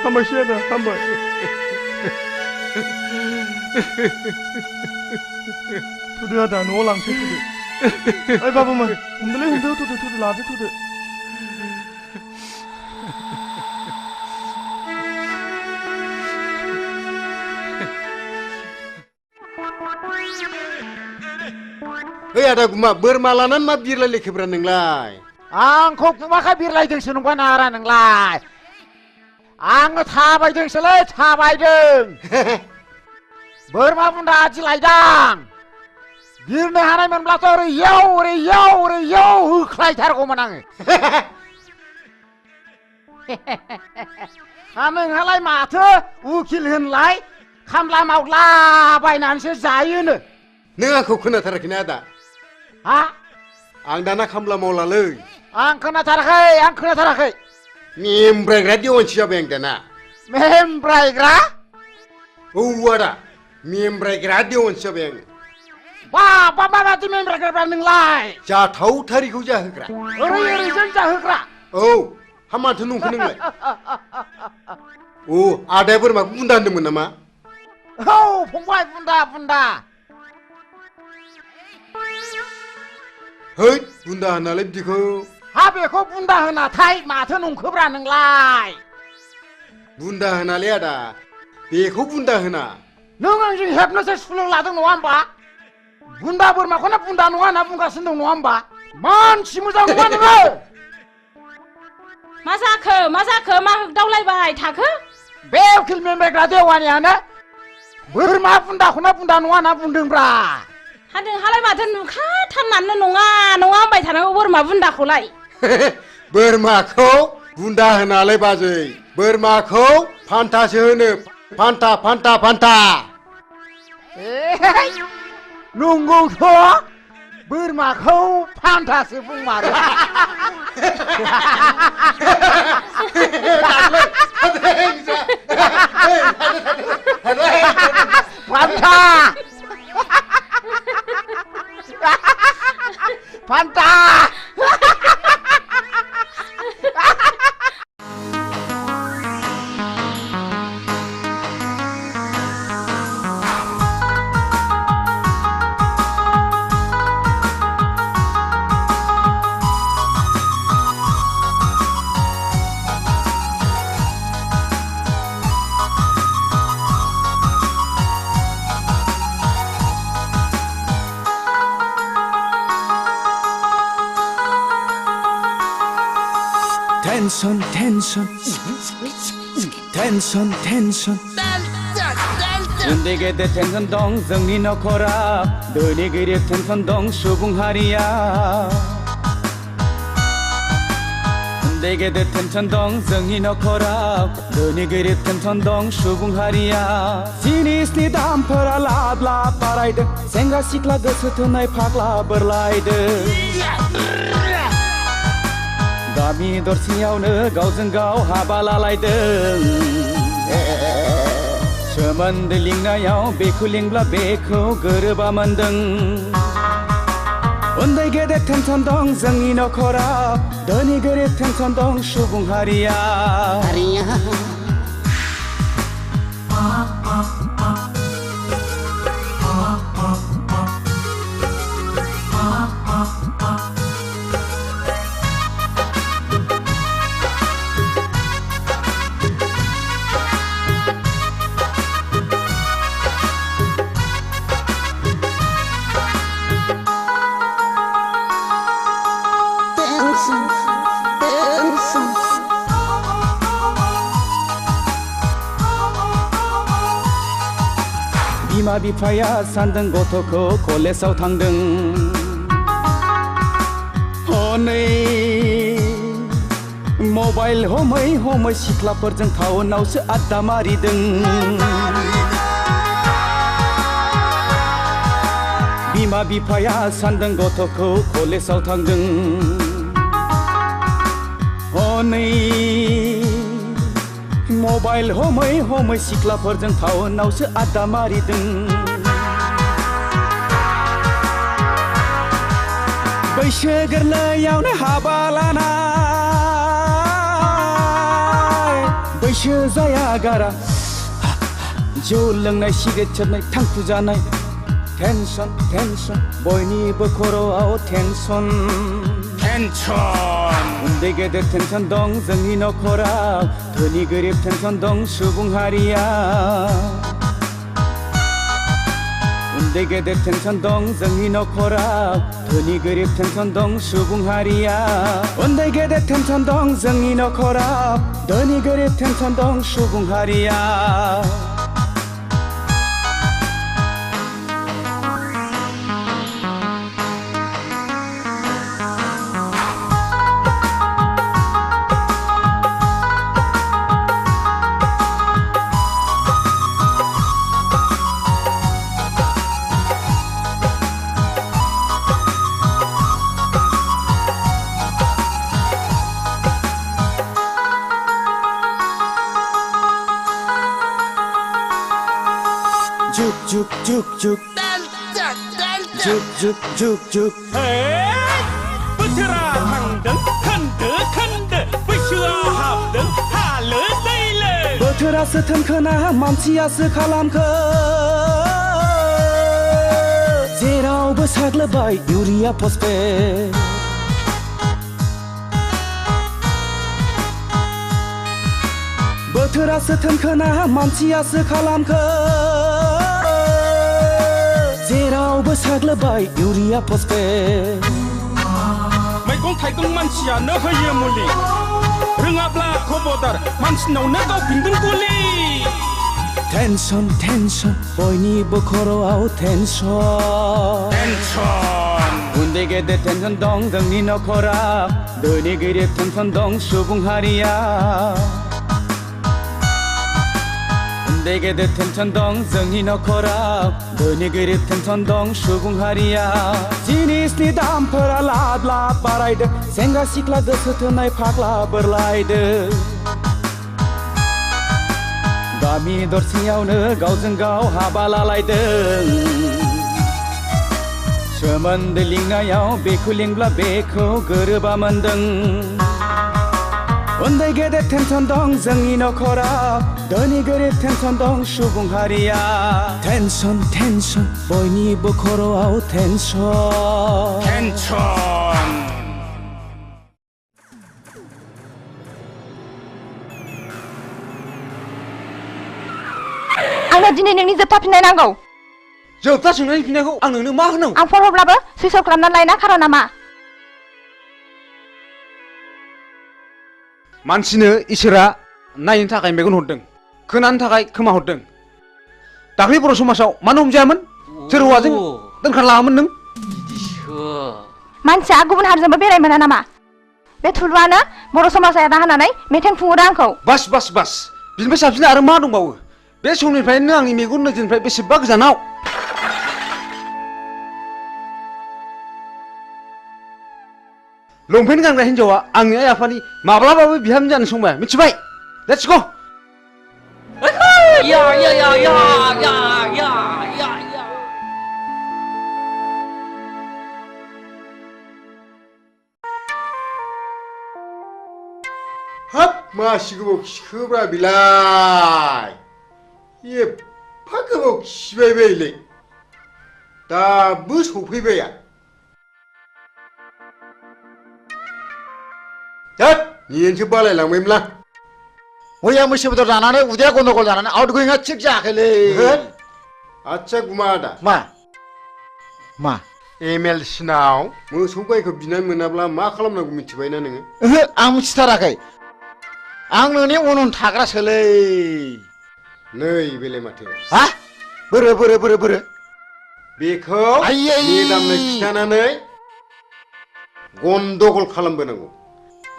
हामबायसै आदा हामबाय। थुदो आदा न'आव लांसै थुदो। ओइ बाबुमोन हमदोलै हमदो थुदो लादो थुदो। ओइ आदा गुमा बोरमा लानानै मा बिरलायलायखोब्रा नोंलाय? आंखौ गुमाखा बिरलायदोंसो नंगौ नारा नोंलाय? आङो थाबायदोंसोलै थाबायदों। बोरमा बुन्दा आदि लायदां। बिरनो हानायमोनब्लाथ' ओरैयाव होख्लायथारगौमोन आङो। नोंहालाय माथो उकिल होनलाय खामला मावला बायनानैसो जायोनो। नों आंखौ खोनाथाराखैना आदा? हा? आं दाना खामला मावलालै। आं खोनाथाराखै। मेमब्रायग्रा देवानसि जाबाय आं दाना। मेमब्रायग्रा? औ आदा मेमब्रायग्रा देवानसि जाबाय आङो। बाबा माबादि मेमब्रायग्रा नोंलाय? जाथावथारिखौ जाहोग्रा। ओरैजों जाहोग्रा? औ हा माथो नंखो नोंलाय? औ आदाया बोरमाखौ बुन्दा होनदोंमोन नामा? औ फंबाय बुन्दा। है बुन्दा होनालाय बिदिखौ। हा बेखौ बुन्दा होनाथाय माथो नंखोब्रा नोंलाय? बुन्दा होनालै आदा बेखौ बुन्दा होना। नों आंजों हेबनोसो सुलुं लादों नङा होमबा? बुन्दा बोरमाखौनो बुन्दा नङा होनना बुंगासिनो दं नङा होमबा? मानसि मोजां नङा नोङो। मा जाखो मा दावलायबाय थाखो? बे उकिल मेमब्रायग्रा देवानियानो बोरमा बुन्दाखौनो बुन्दा नङा होनना बुंदोंब्रा। नोंहालाय माथो नुखाथारनानै नङा होनबाय थानांगौ बोरमा बुन्दाखौलाय? बोरमाखौ बुन्दा होनालै बाजै बोरमाखौ फान्थासो होनो। फान्था। नंगौथ' बोरमाखौ फान्थासो बुंमारो। फान्था। tension उन्दै गेदेर टेनसन दं जोंनि नखरा धोनि गिरिब टेनसन दं सुबुं हारिया उन्दै गेदेर टेनसन दं जोंनि नखरा धोनि गिरिब टेनसन दं सुबुं हारिया जिनिसनि दामफोरा लाब बारायदों सेंग्रा सिख्ला गोसो थोनाय फाग्ला बोरलायदों गामि दरसेयावनो गावजों गाव हाबा लालायदों सोमोन्दो लिंनायाव बेखौ लिंब्ला बेखौ गोरोबा मोनदों उन्दै गेदेर टेनसन दं जोंनि नखराव धोनि गोरिब टेनसन दं सुबुं हारिया बिमा बिफाया सानदों गथ'खौ कलेजाव थांदों हनै मबाइल हमै हमै सिख्लाफोरजों टाउनावसो आड्डा मारिदों बिमा बिफाया सानदों गथ'खौ कलेजाव थांदों हनै मबाइल हमै हमै सिख्लाफोरजों टाउनावसो आड्डा मारिदों बैसो गोरलैयावनो हाबा लानाय बैसो जाया गारा जौ लोंनाय सिगारेट सोबनाय थांखु जानाय टेनसन टेनसन बयनिबो खर'आव टेनसन उन्दै गेदेर टेनसन दं जोंनि नखराव धोनि गोरिब टेनसन दं सुबुं हारिया उन्दै गेदेर टेनसन दं जोंनि नखराव धोनि गोरिब टेनसन दं सुबुं हारिया उन्दै गेदेर टेनसन दं जोंनि नखराव धोनि गोरिब टेनसन दं सुबुं हारिया juk juk juk juk juk juk juk बोथोरा थांदों खोन्दो खोन्दो बैसोआव हाबदों हालो दैलो बोथोरासो थोनखोना मानसियासो खालामखो जेरावबो साग्लोबबाय इउरिया फसफेट बोथोरासो थोनखोना मानसियासो खालामखो जेरावबो साग्लोबबाय इउरिया फसफेट मैगं थाइगं मानसियानो होयो मुलि रोङाब्ला खबरदार मानसिनावनो गावफिनगोन गुलि टेनसन टेनसन बयनिबो खर'आव टेनसन उन्दै गेदेर टेनसन दं जोंनि नखराव धोनि गोरिब टेनसन दं सुबुं हारिया उन्दै गेदेर टेनसन दं जोंनि नखराव धोनि गोरिब टेनसन दं सुबुं हारिया जिनिसनि दामफोरा लाब लाब बारायदों सेंग्रा सिख्ला गोसो थोनाय फाग्ला बोरलायदों गामि दरसेयावनो गावजों गाव हाबा लालायदों सोमोन्दो लिंनायाव बेखौ लिंब्ला बेखौ गोरोबा मोनदों उन्दै गेदेर टेनसन दं जोंनि नखराव धोनि गोरिब टेनसन दं सुबुं हारिया टेनसन टेनसन बयनिबो खर'आव टेनसन आंनो दिनै नोंनि जोबथा फिननाय नांगौ जोबथा सोंनायनि फिननायखौ आं नोंनो मा होनांगौ आं फन हरब्लाबो सुइच अफ खालामनानै लायना खार'ना मा मानसिनो इसोरा नायनो थाखाय मेगन हरदों खोनानो थाखाय खोमा हरदों दाख्लै बर' समाजाव मानो हमजायामोन सोर हौवाजों दोनखारलाङामोन नों मानसिया गुबुन हारिजोंबो बेराय मोना नामा बे थुलुआनो बर' समाजा एदा होनानै मेथाइ खुंहरदों आंखौ बास बास बास बिनिफ्राय साबसिन आरो मा दंबावो बे समनिफ्रायनो आंनि मेगन नोजोरनिफ्राय बेसेबा गोजानाव लंपेन्ट गानग्रा हिन्जावा आंनि आइ आफानि माब्लाबाबो बिहामजो जानो संबाय मिथिबाय लेट्स गो या या या या या या या या हाब मासि गोबाव खिखोब्रा बिलाय एफा गोबाव खिबाय बायलै दाबो सफैबाया होद नियेनसो बालायलांबायमोनलां मैया मैसो बेदर जानानै उदैया गन्दगल जानानै आउटगोइंआ थिग जायाखैलै आदसा गुमा आदा मा MLC नाव मोसौ गायखौ बिनानै मोनाब्ला मा खालामनांगौ मिथिबायना नोङो ओहो आं मिथिथाराखै आं नोंनि उन उन थाग्रासोलै नै बेलाय माथो हा बोरो बेखौ मेदामनो खिथानानै गन्दगल खालामबोनांगौ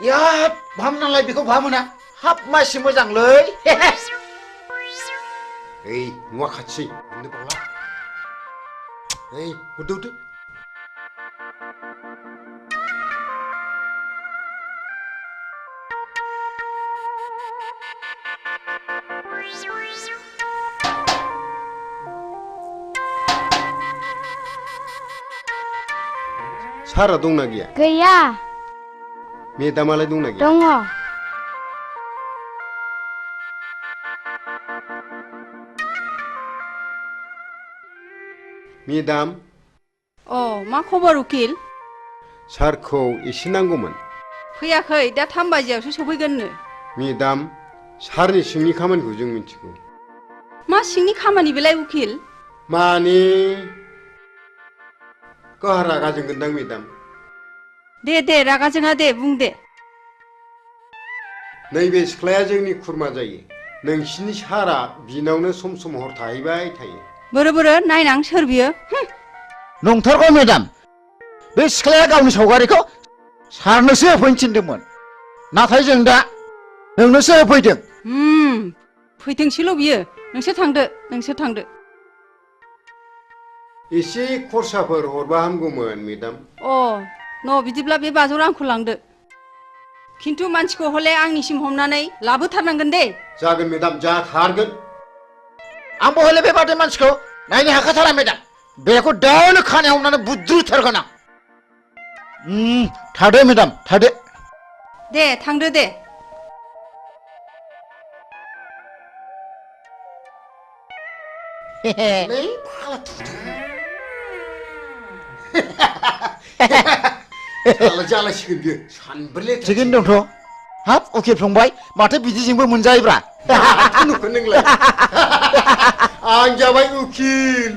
याद भाम नालाय बेखौ भामोना हाब मासि मोजांलै ओइ नुवा खाथि मोननो बावला ओइ हरदो सारा दंना गैया गैया मेदामालाय दंना गैया दङ मेदाम मा खबर उकिल सारखौ एसे नांगौमोन फैयाखै दा 3 बाजियावसो सफैगोननो मेदाम सारनि सिंनि खामानिखौ जों मिथिगौ मा सिंनि खामानि बेलाय उकिल माने गाहा रागा जोंगोनदां मेदाम दे रागा जोङा दे बुं दे नैबे सिख्लाया जोंनि खुरमा जायो नोंसिनि सारा बिनावनो सम सम हर थाहैबाय थायो बोरो नायनां सोर बियो नंथारगौ मेदाम बे सिख्लाया गावनि सावगारिखौ सारनोसो होफैनो थिनदोंमोन नाथाय जों दा नोंनोसो होफैदों फैथोंसैल' बियो नोंसोर थांदो एसे खरसाफोर हरबा हामगौमोन मेदाम बिदिब्ला बे बाजौ रांखौ लांदो खिन्थु मानसिखौ हले आंनिसिम हमनानै लाबोथारनांगोन दे जागोन मेदाम जाथारगोन आंबो हले बे बादि मानसिखौ नायनो हाखाथारा मेदाम बेखौ दानो खानायाव हमनानै बुद्रुथारगोन आं थादो मेदाम थादो दे थांदो दे जालायसिगोन बियो सानब्रै थिगैनो दंथ' हाब उकिल फंबाय माथो बिदिजोंबो मोनजायोब्रा नुखो नोंलाय आं जाबाय उकिल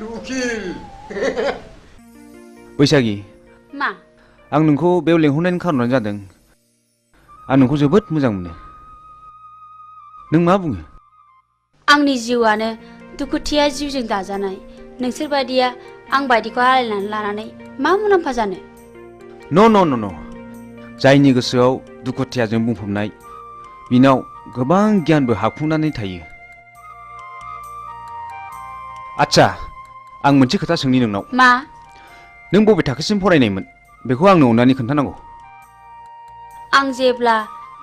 बैसागि मा आं नोंखौ बेयाव लेंहरनायनि खारनानो जादों आं नोंखौ जोबोद मोजां मोनो नों मा बुङो आंनि जिउआनो दुखुथिया जिउजों दाजानाय नोंसोर बायदिया आं बायदिखौ आलायनानै लानानै मा मुलाम्फा जानो न' जायनि गोसोआव दुखुथियाजों बुंफबनाय बिनाव गोबां गियानबो हाबफुंनानै थायो आच्छा आं मोनसे खोथा सोंनि नोंनाव मा नों बबे थाखोसिम फरायनायमोन बेखौ आंनो अननानै खोन्थानांगौ आं जेब्ला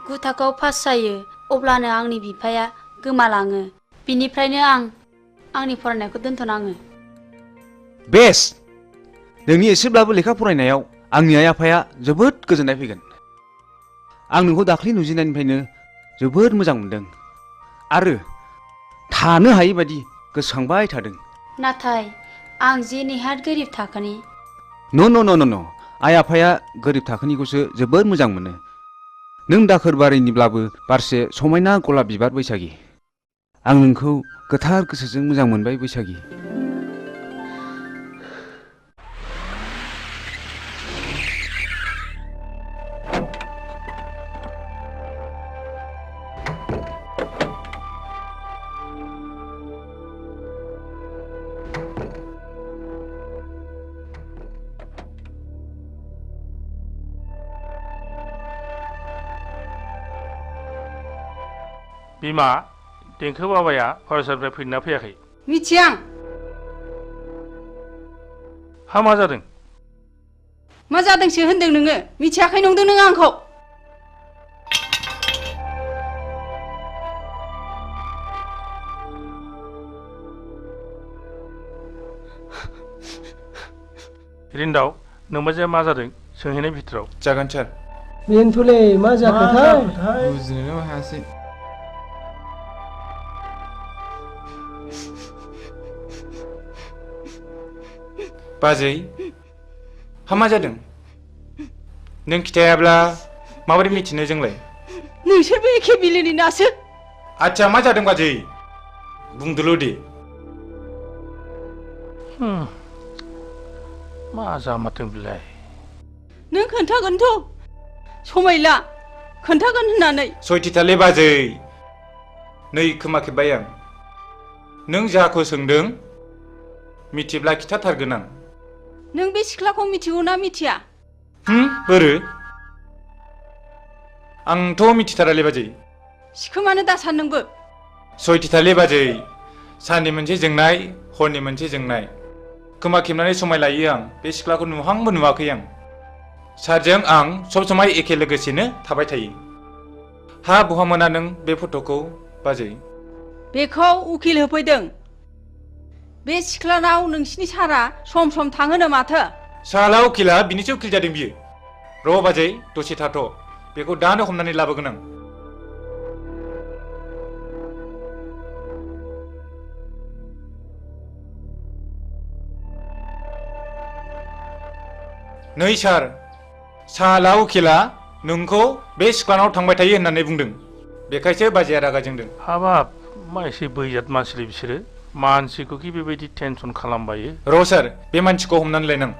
9 थाखोआव पास जायो अब्लानो आंनि बिफाया गोमालाङो बिनिफ्रायनो आं आंनि फरायनायखौ दोनथ'नाङो बेस नोंनि एसेब्लाबो लेखा फरायनायाव आंनि आइ आफाया जोबोद गोजोननाय फैगोन आं नोंखौ दाख्लि नुजेननायनिफ्रायनो जोबोद मोजां मोनदों आरो थानो हायै बायदि गोसोखांबाय थादों नाथाय आं जे नेहाद गोरिब थाखोनि न' आइ आफाया गोरिब थाखोनिखौसो जोबोद मोजां मोनो नों दाखोर बारिनिब्लाबो बारसे समायना गलाब बिबार बैसागि आं नोंखौ गोथार गोसोजों मोजां मोनबाय बैसागि बिमा देंखो बाबाया फरायसालिनिफ्राय फैदोंना फैयाखै मिथिया हा मा जादों मा जादोंसो होनदों नोङो मिथियाखै नंदों नों आंखौ रिन्दाव नोंबा मा जादों सोंहैनाय भितराव जागोन सार बेनोथ'लै मा जाखोथाय बुजिनोनो हायासै बाजै मा जादों नों खिथायाब्ला माबोरै मिथिनो जोंलाय नोंसोरबो एखे बिलोनि नासो आच्छा मा जादों बाजै बुंदोल' दे मा जामारदों बिलाय नों खोन्थागोनथ' समायला खोन्थागोन होननानै सयथिथालै बाजै नै खोमा खेबबाय आं नों जाखौ सोंदों मिथिब्ला खिथाथारगोन आं नों बे सिख्लाखौ मिथिगौ ना मिथिया बोरो आंथ' मिथिथारालै बाजै सिखोमानो दासान नोंबो सयथिथालै बाजै साननि मोनसे जोंनाय हरनि मोनसे जोंनाय खोमा खेबनानै समाय लायो आं बे सिख्लाखौ नुहांबो नुवाखै आं सारजों आं सब समाय एखे लोगोसेनो थाबाय थायो हा बहा मोना नों बे फट'खौ बाजै बेखौ उकिल होफैदों बे सिख्लानाव नोंसिनि सारा सम सम थाङोनो माथो साला उकिला बिनिसो उकिल जादों बियो र' बाजै दसे थाथ' बेखौ दानो हमनानै लाबोगोन आं नै सार साला उकिला नोंखौ बे सिख्लानाव थांबाय थायो होननानै बुंदों बेखायसो बाजैया रागा जोंदों हाबाब मा एसे बैजात मानसिलै बिसोरो मानसिखौ कि बेबायदि टेनसन खालामबायो र' सार बे मानसिखौ हमनानै लायनां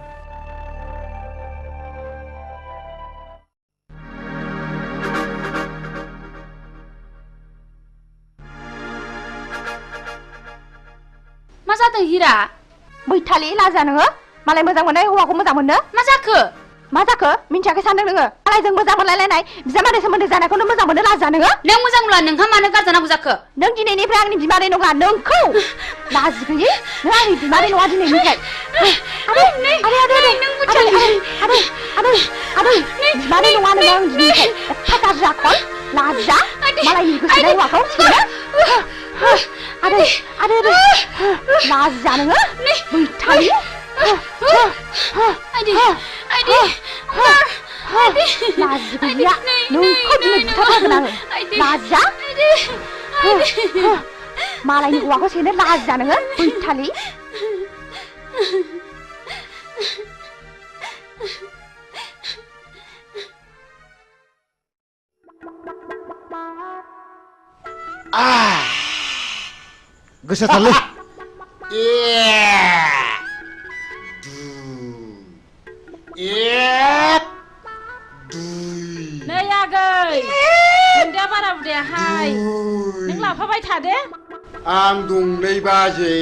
मा जादों हिरा बैथालि लाजा नोङो मालाय मोजां मोननाय हौवाखौ मोजां मोननो मा जाखो मिन्थियाखै सानदों नोङो मालायजों मोजां मोनलायलायनाय बिजामादै सोमोन्दो जानायखौनो मोजां मोननो लाजा नोङो नों मोजां मोनला नोंहा मानो गारजानांगौ जाखो नों दिनैनिफ्राय आंनि बिमादै नङा नोंखौ लाजि गैयै नों आंनि बिमादै नङा दिनैनिफ्राय आदै बिमादै नङा नोङो आं दिनैनिफ्राय एफा गाज्रि आखल लाजा मालायनि गोसोनाय हौवाखौ सेनो आदै लाजा नोङो बैथालि लाजि गैया नोंखौ दिनै बुथारथारगोन आङो लाजा मालायनि हौवाखौ सेनो लाजा नोङो बैथालि गोसाथारलै नै आगै नोंदा बारा बुदायाहाय नों लाफाबाय थादे आं दंलै बाजै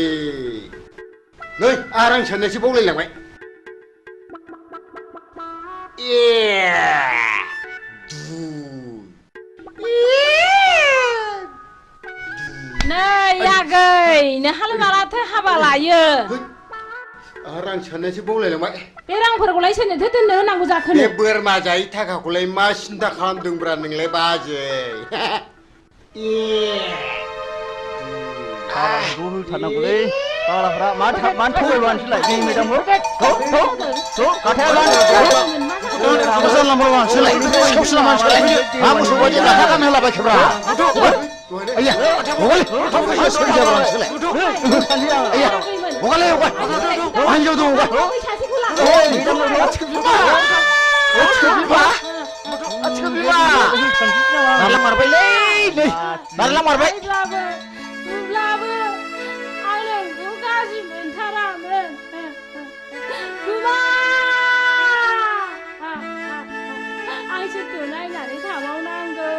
नै आरां साननायसो बावलायलांबाय नै आगै नोंहालाय मालाथो हाबा लायो रां साननायसो बावलायलांबाय बे रांफोरखौलाय सोरनोथो दोननो होनांगौ जाखो बे बोरमा जायै थाखाखौलाय मा सिन्था खालामदोंब्रा नोंलाय बाजै हाबाखौ होथारनांगौलै फाग्लाफ्रा मानो थगायबा नोंसोरलाय जोंनि मेदामखौ जानला मोनला मानसिलाय सिखावसो ना मानसिलाय मा मोसौ बायदि गाथा गान होलाबायखोब्रा आइया हगालै सोर जाब्रा नोंसोरलाय आइया हगालै हगाय हिन्जाव दं हगाय मारबायलै नै बारलां मारबाय अब्लाबो आं नोंखौ गाज्रि मोनथारामोन गुमा आं सोरखौ नायनानै थाबावनांगौ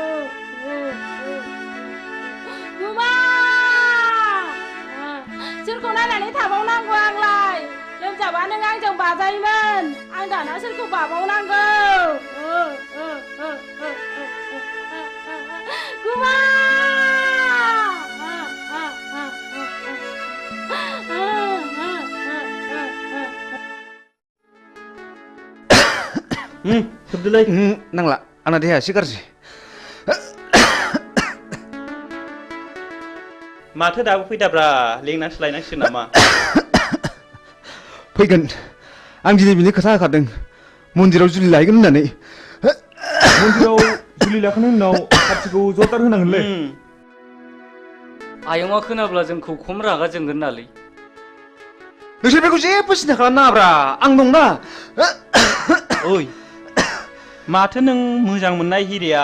गुमा सोरखौ नायनानै थाबावनांगौ आंलाय लोमजाबा नों आंजों बाजायोमोन आं दाना सोरखौ बाबावनांगौ गुमा सोबदोलै नांला आंना देहाया एसे गाज्रि माथो दाबो फैदाब्रा लेंनानैसो लायनांसिगोन नामा फैगोन आं दिनै बिनो खोथा होखादों मन्दिराव जुलि लायगोन होननानै मन्दिराव जुलि लाखांनायनि उनाव पार्टिखौ जरदार होनांगोनलै आयंआ खोनाब्ला जोंखौ खम रागा जोंगोन नालै नोंसोर बेखौ जेबो सिन्था खालामनाङाब्रा आं दंना ओइ माथो नों मोजां मोननाय हिरेया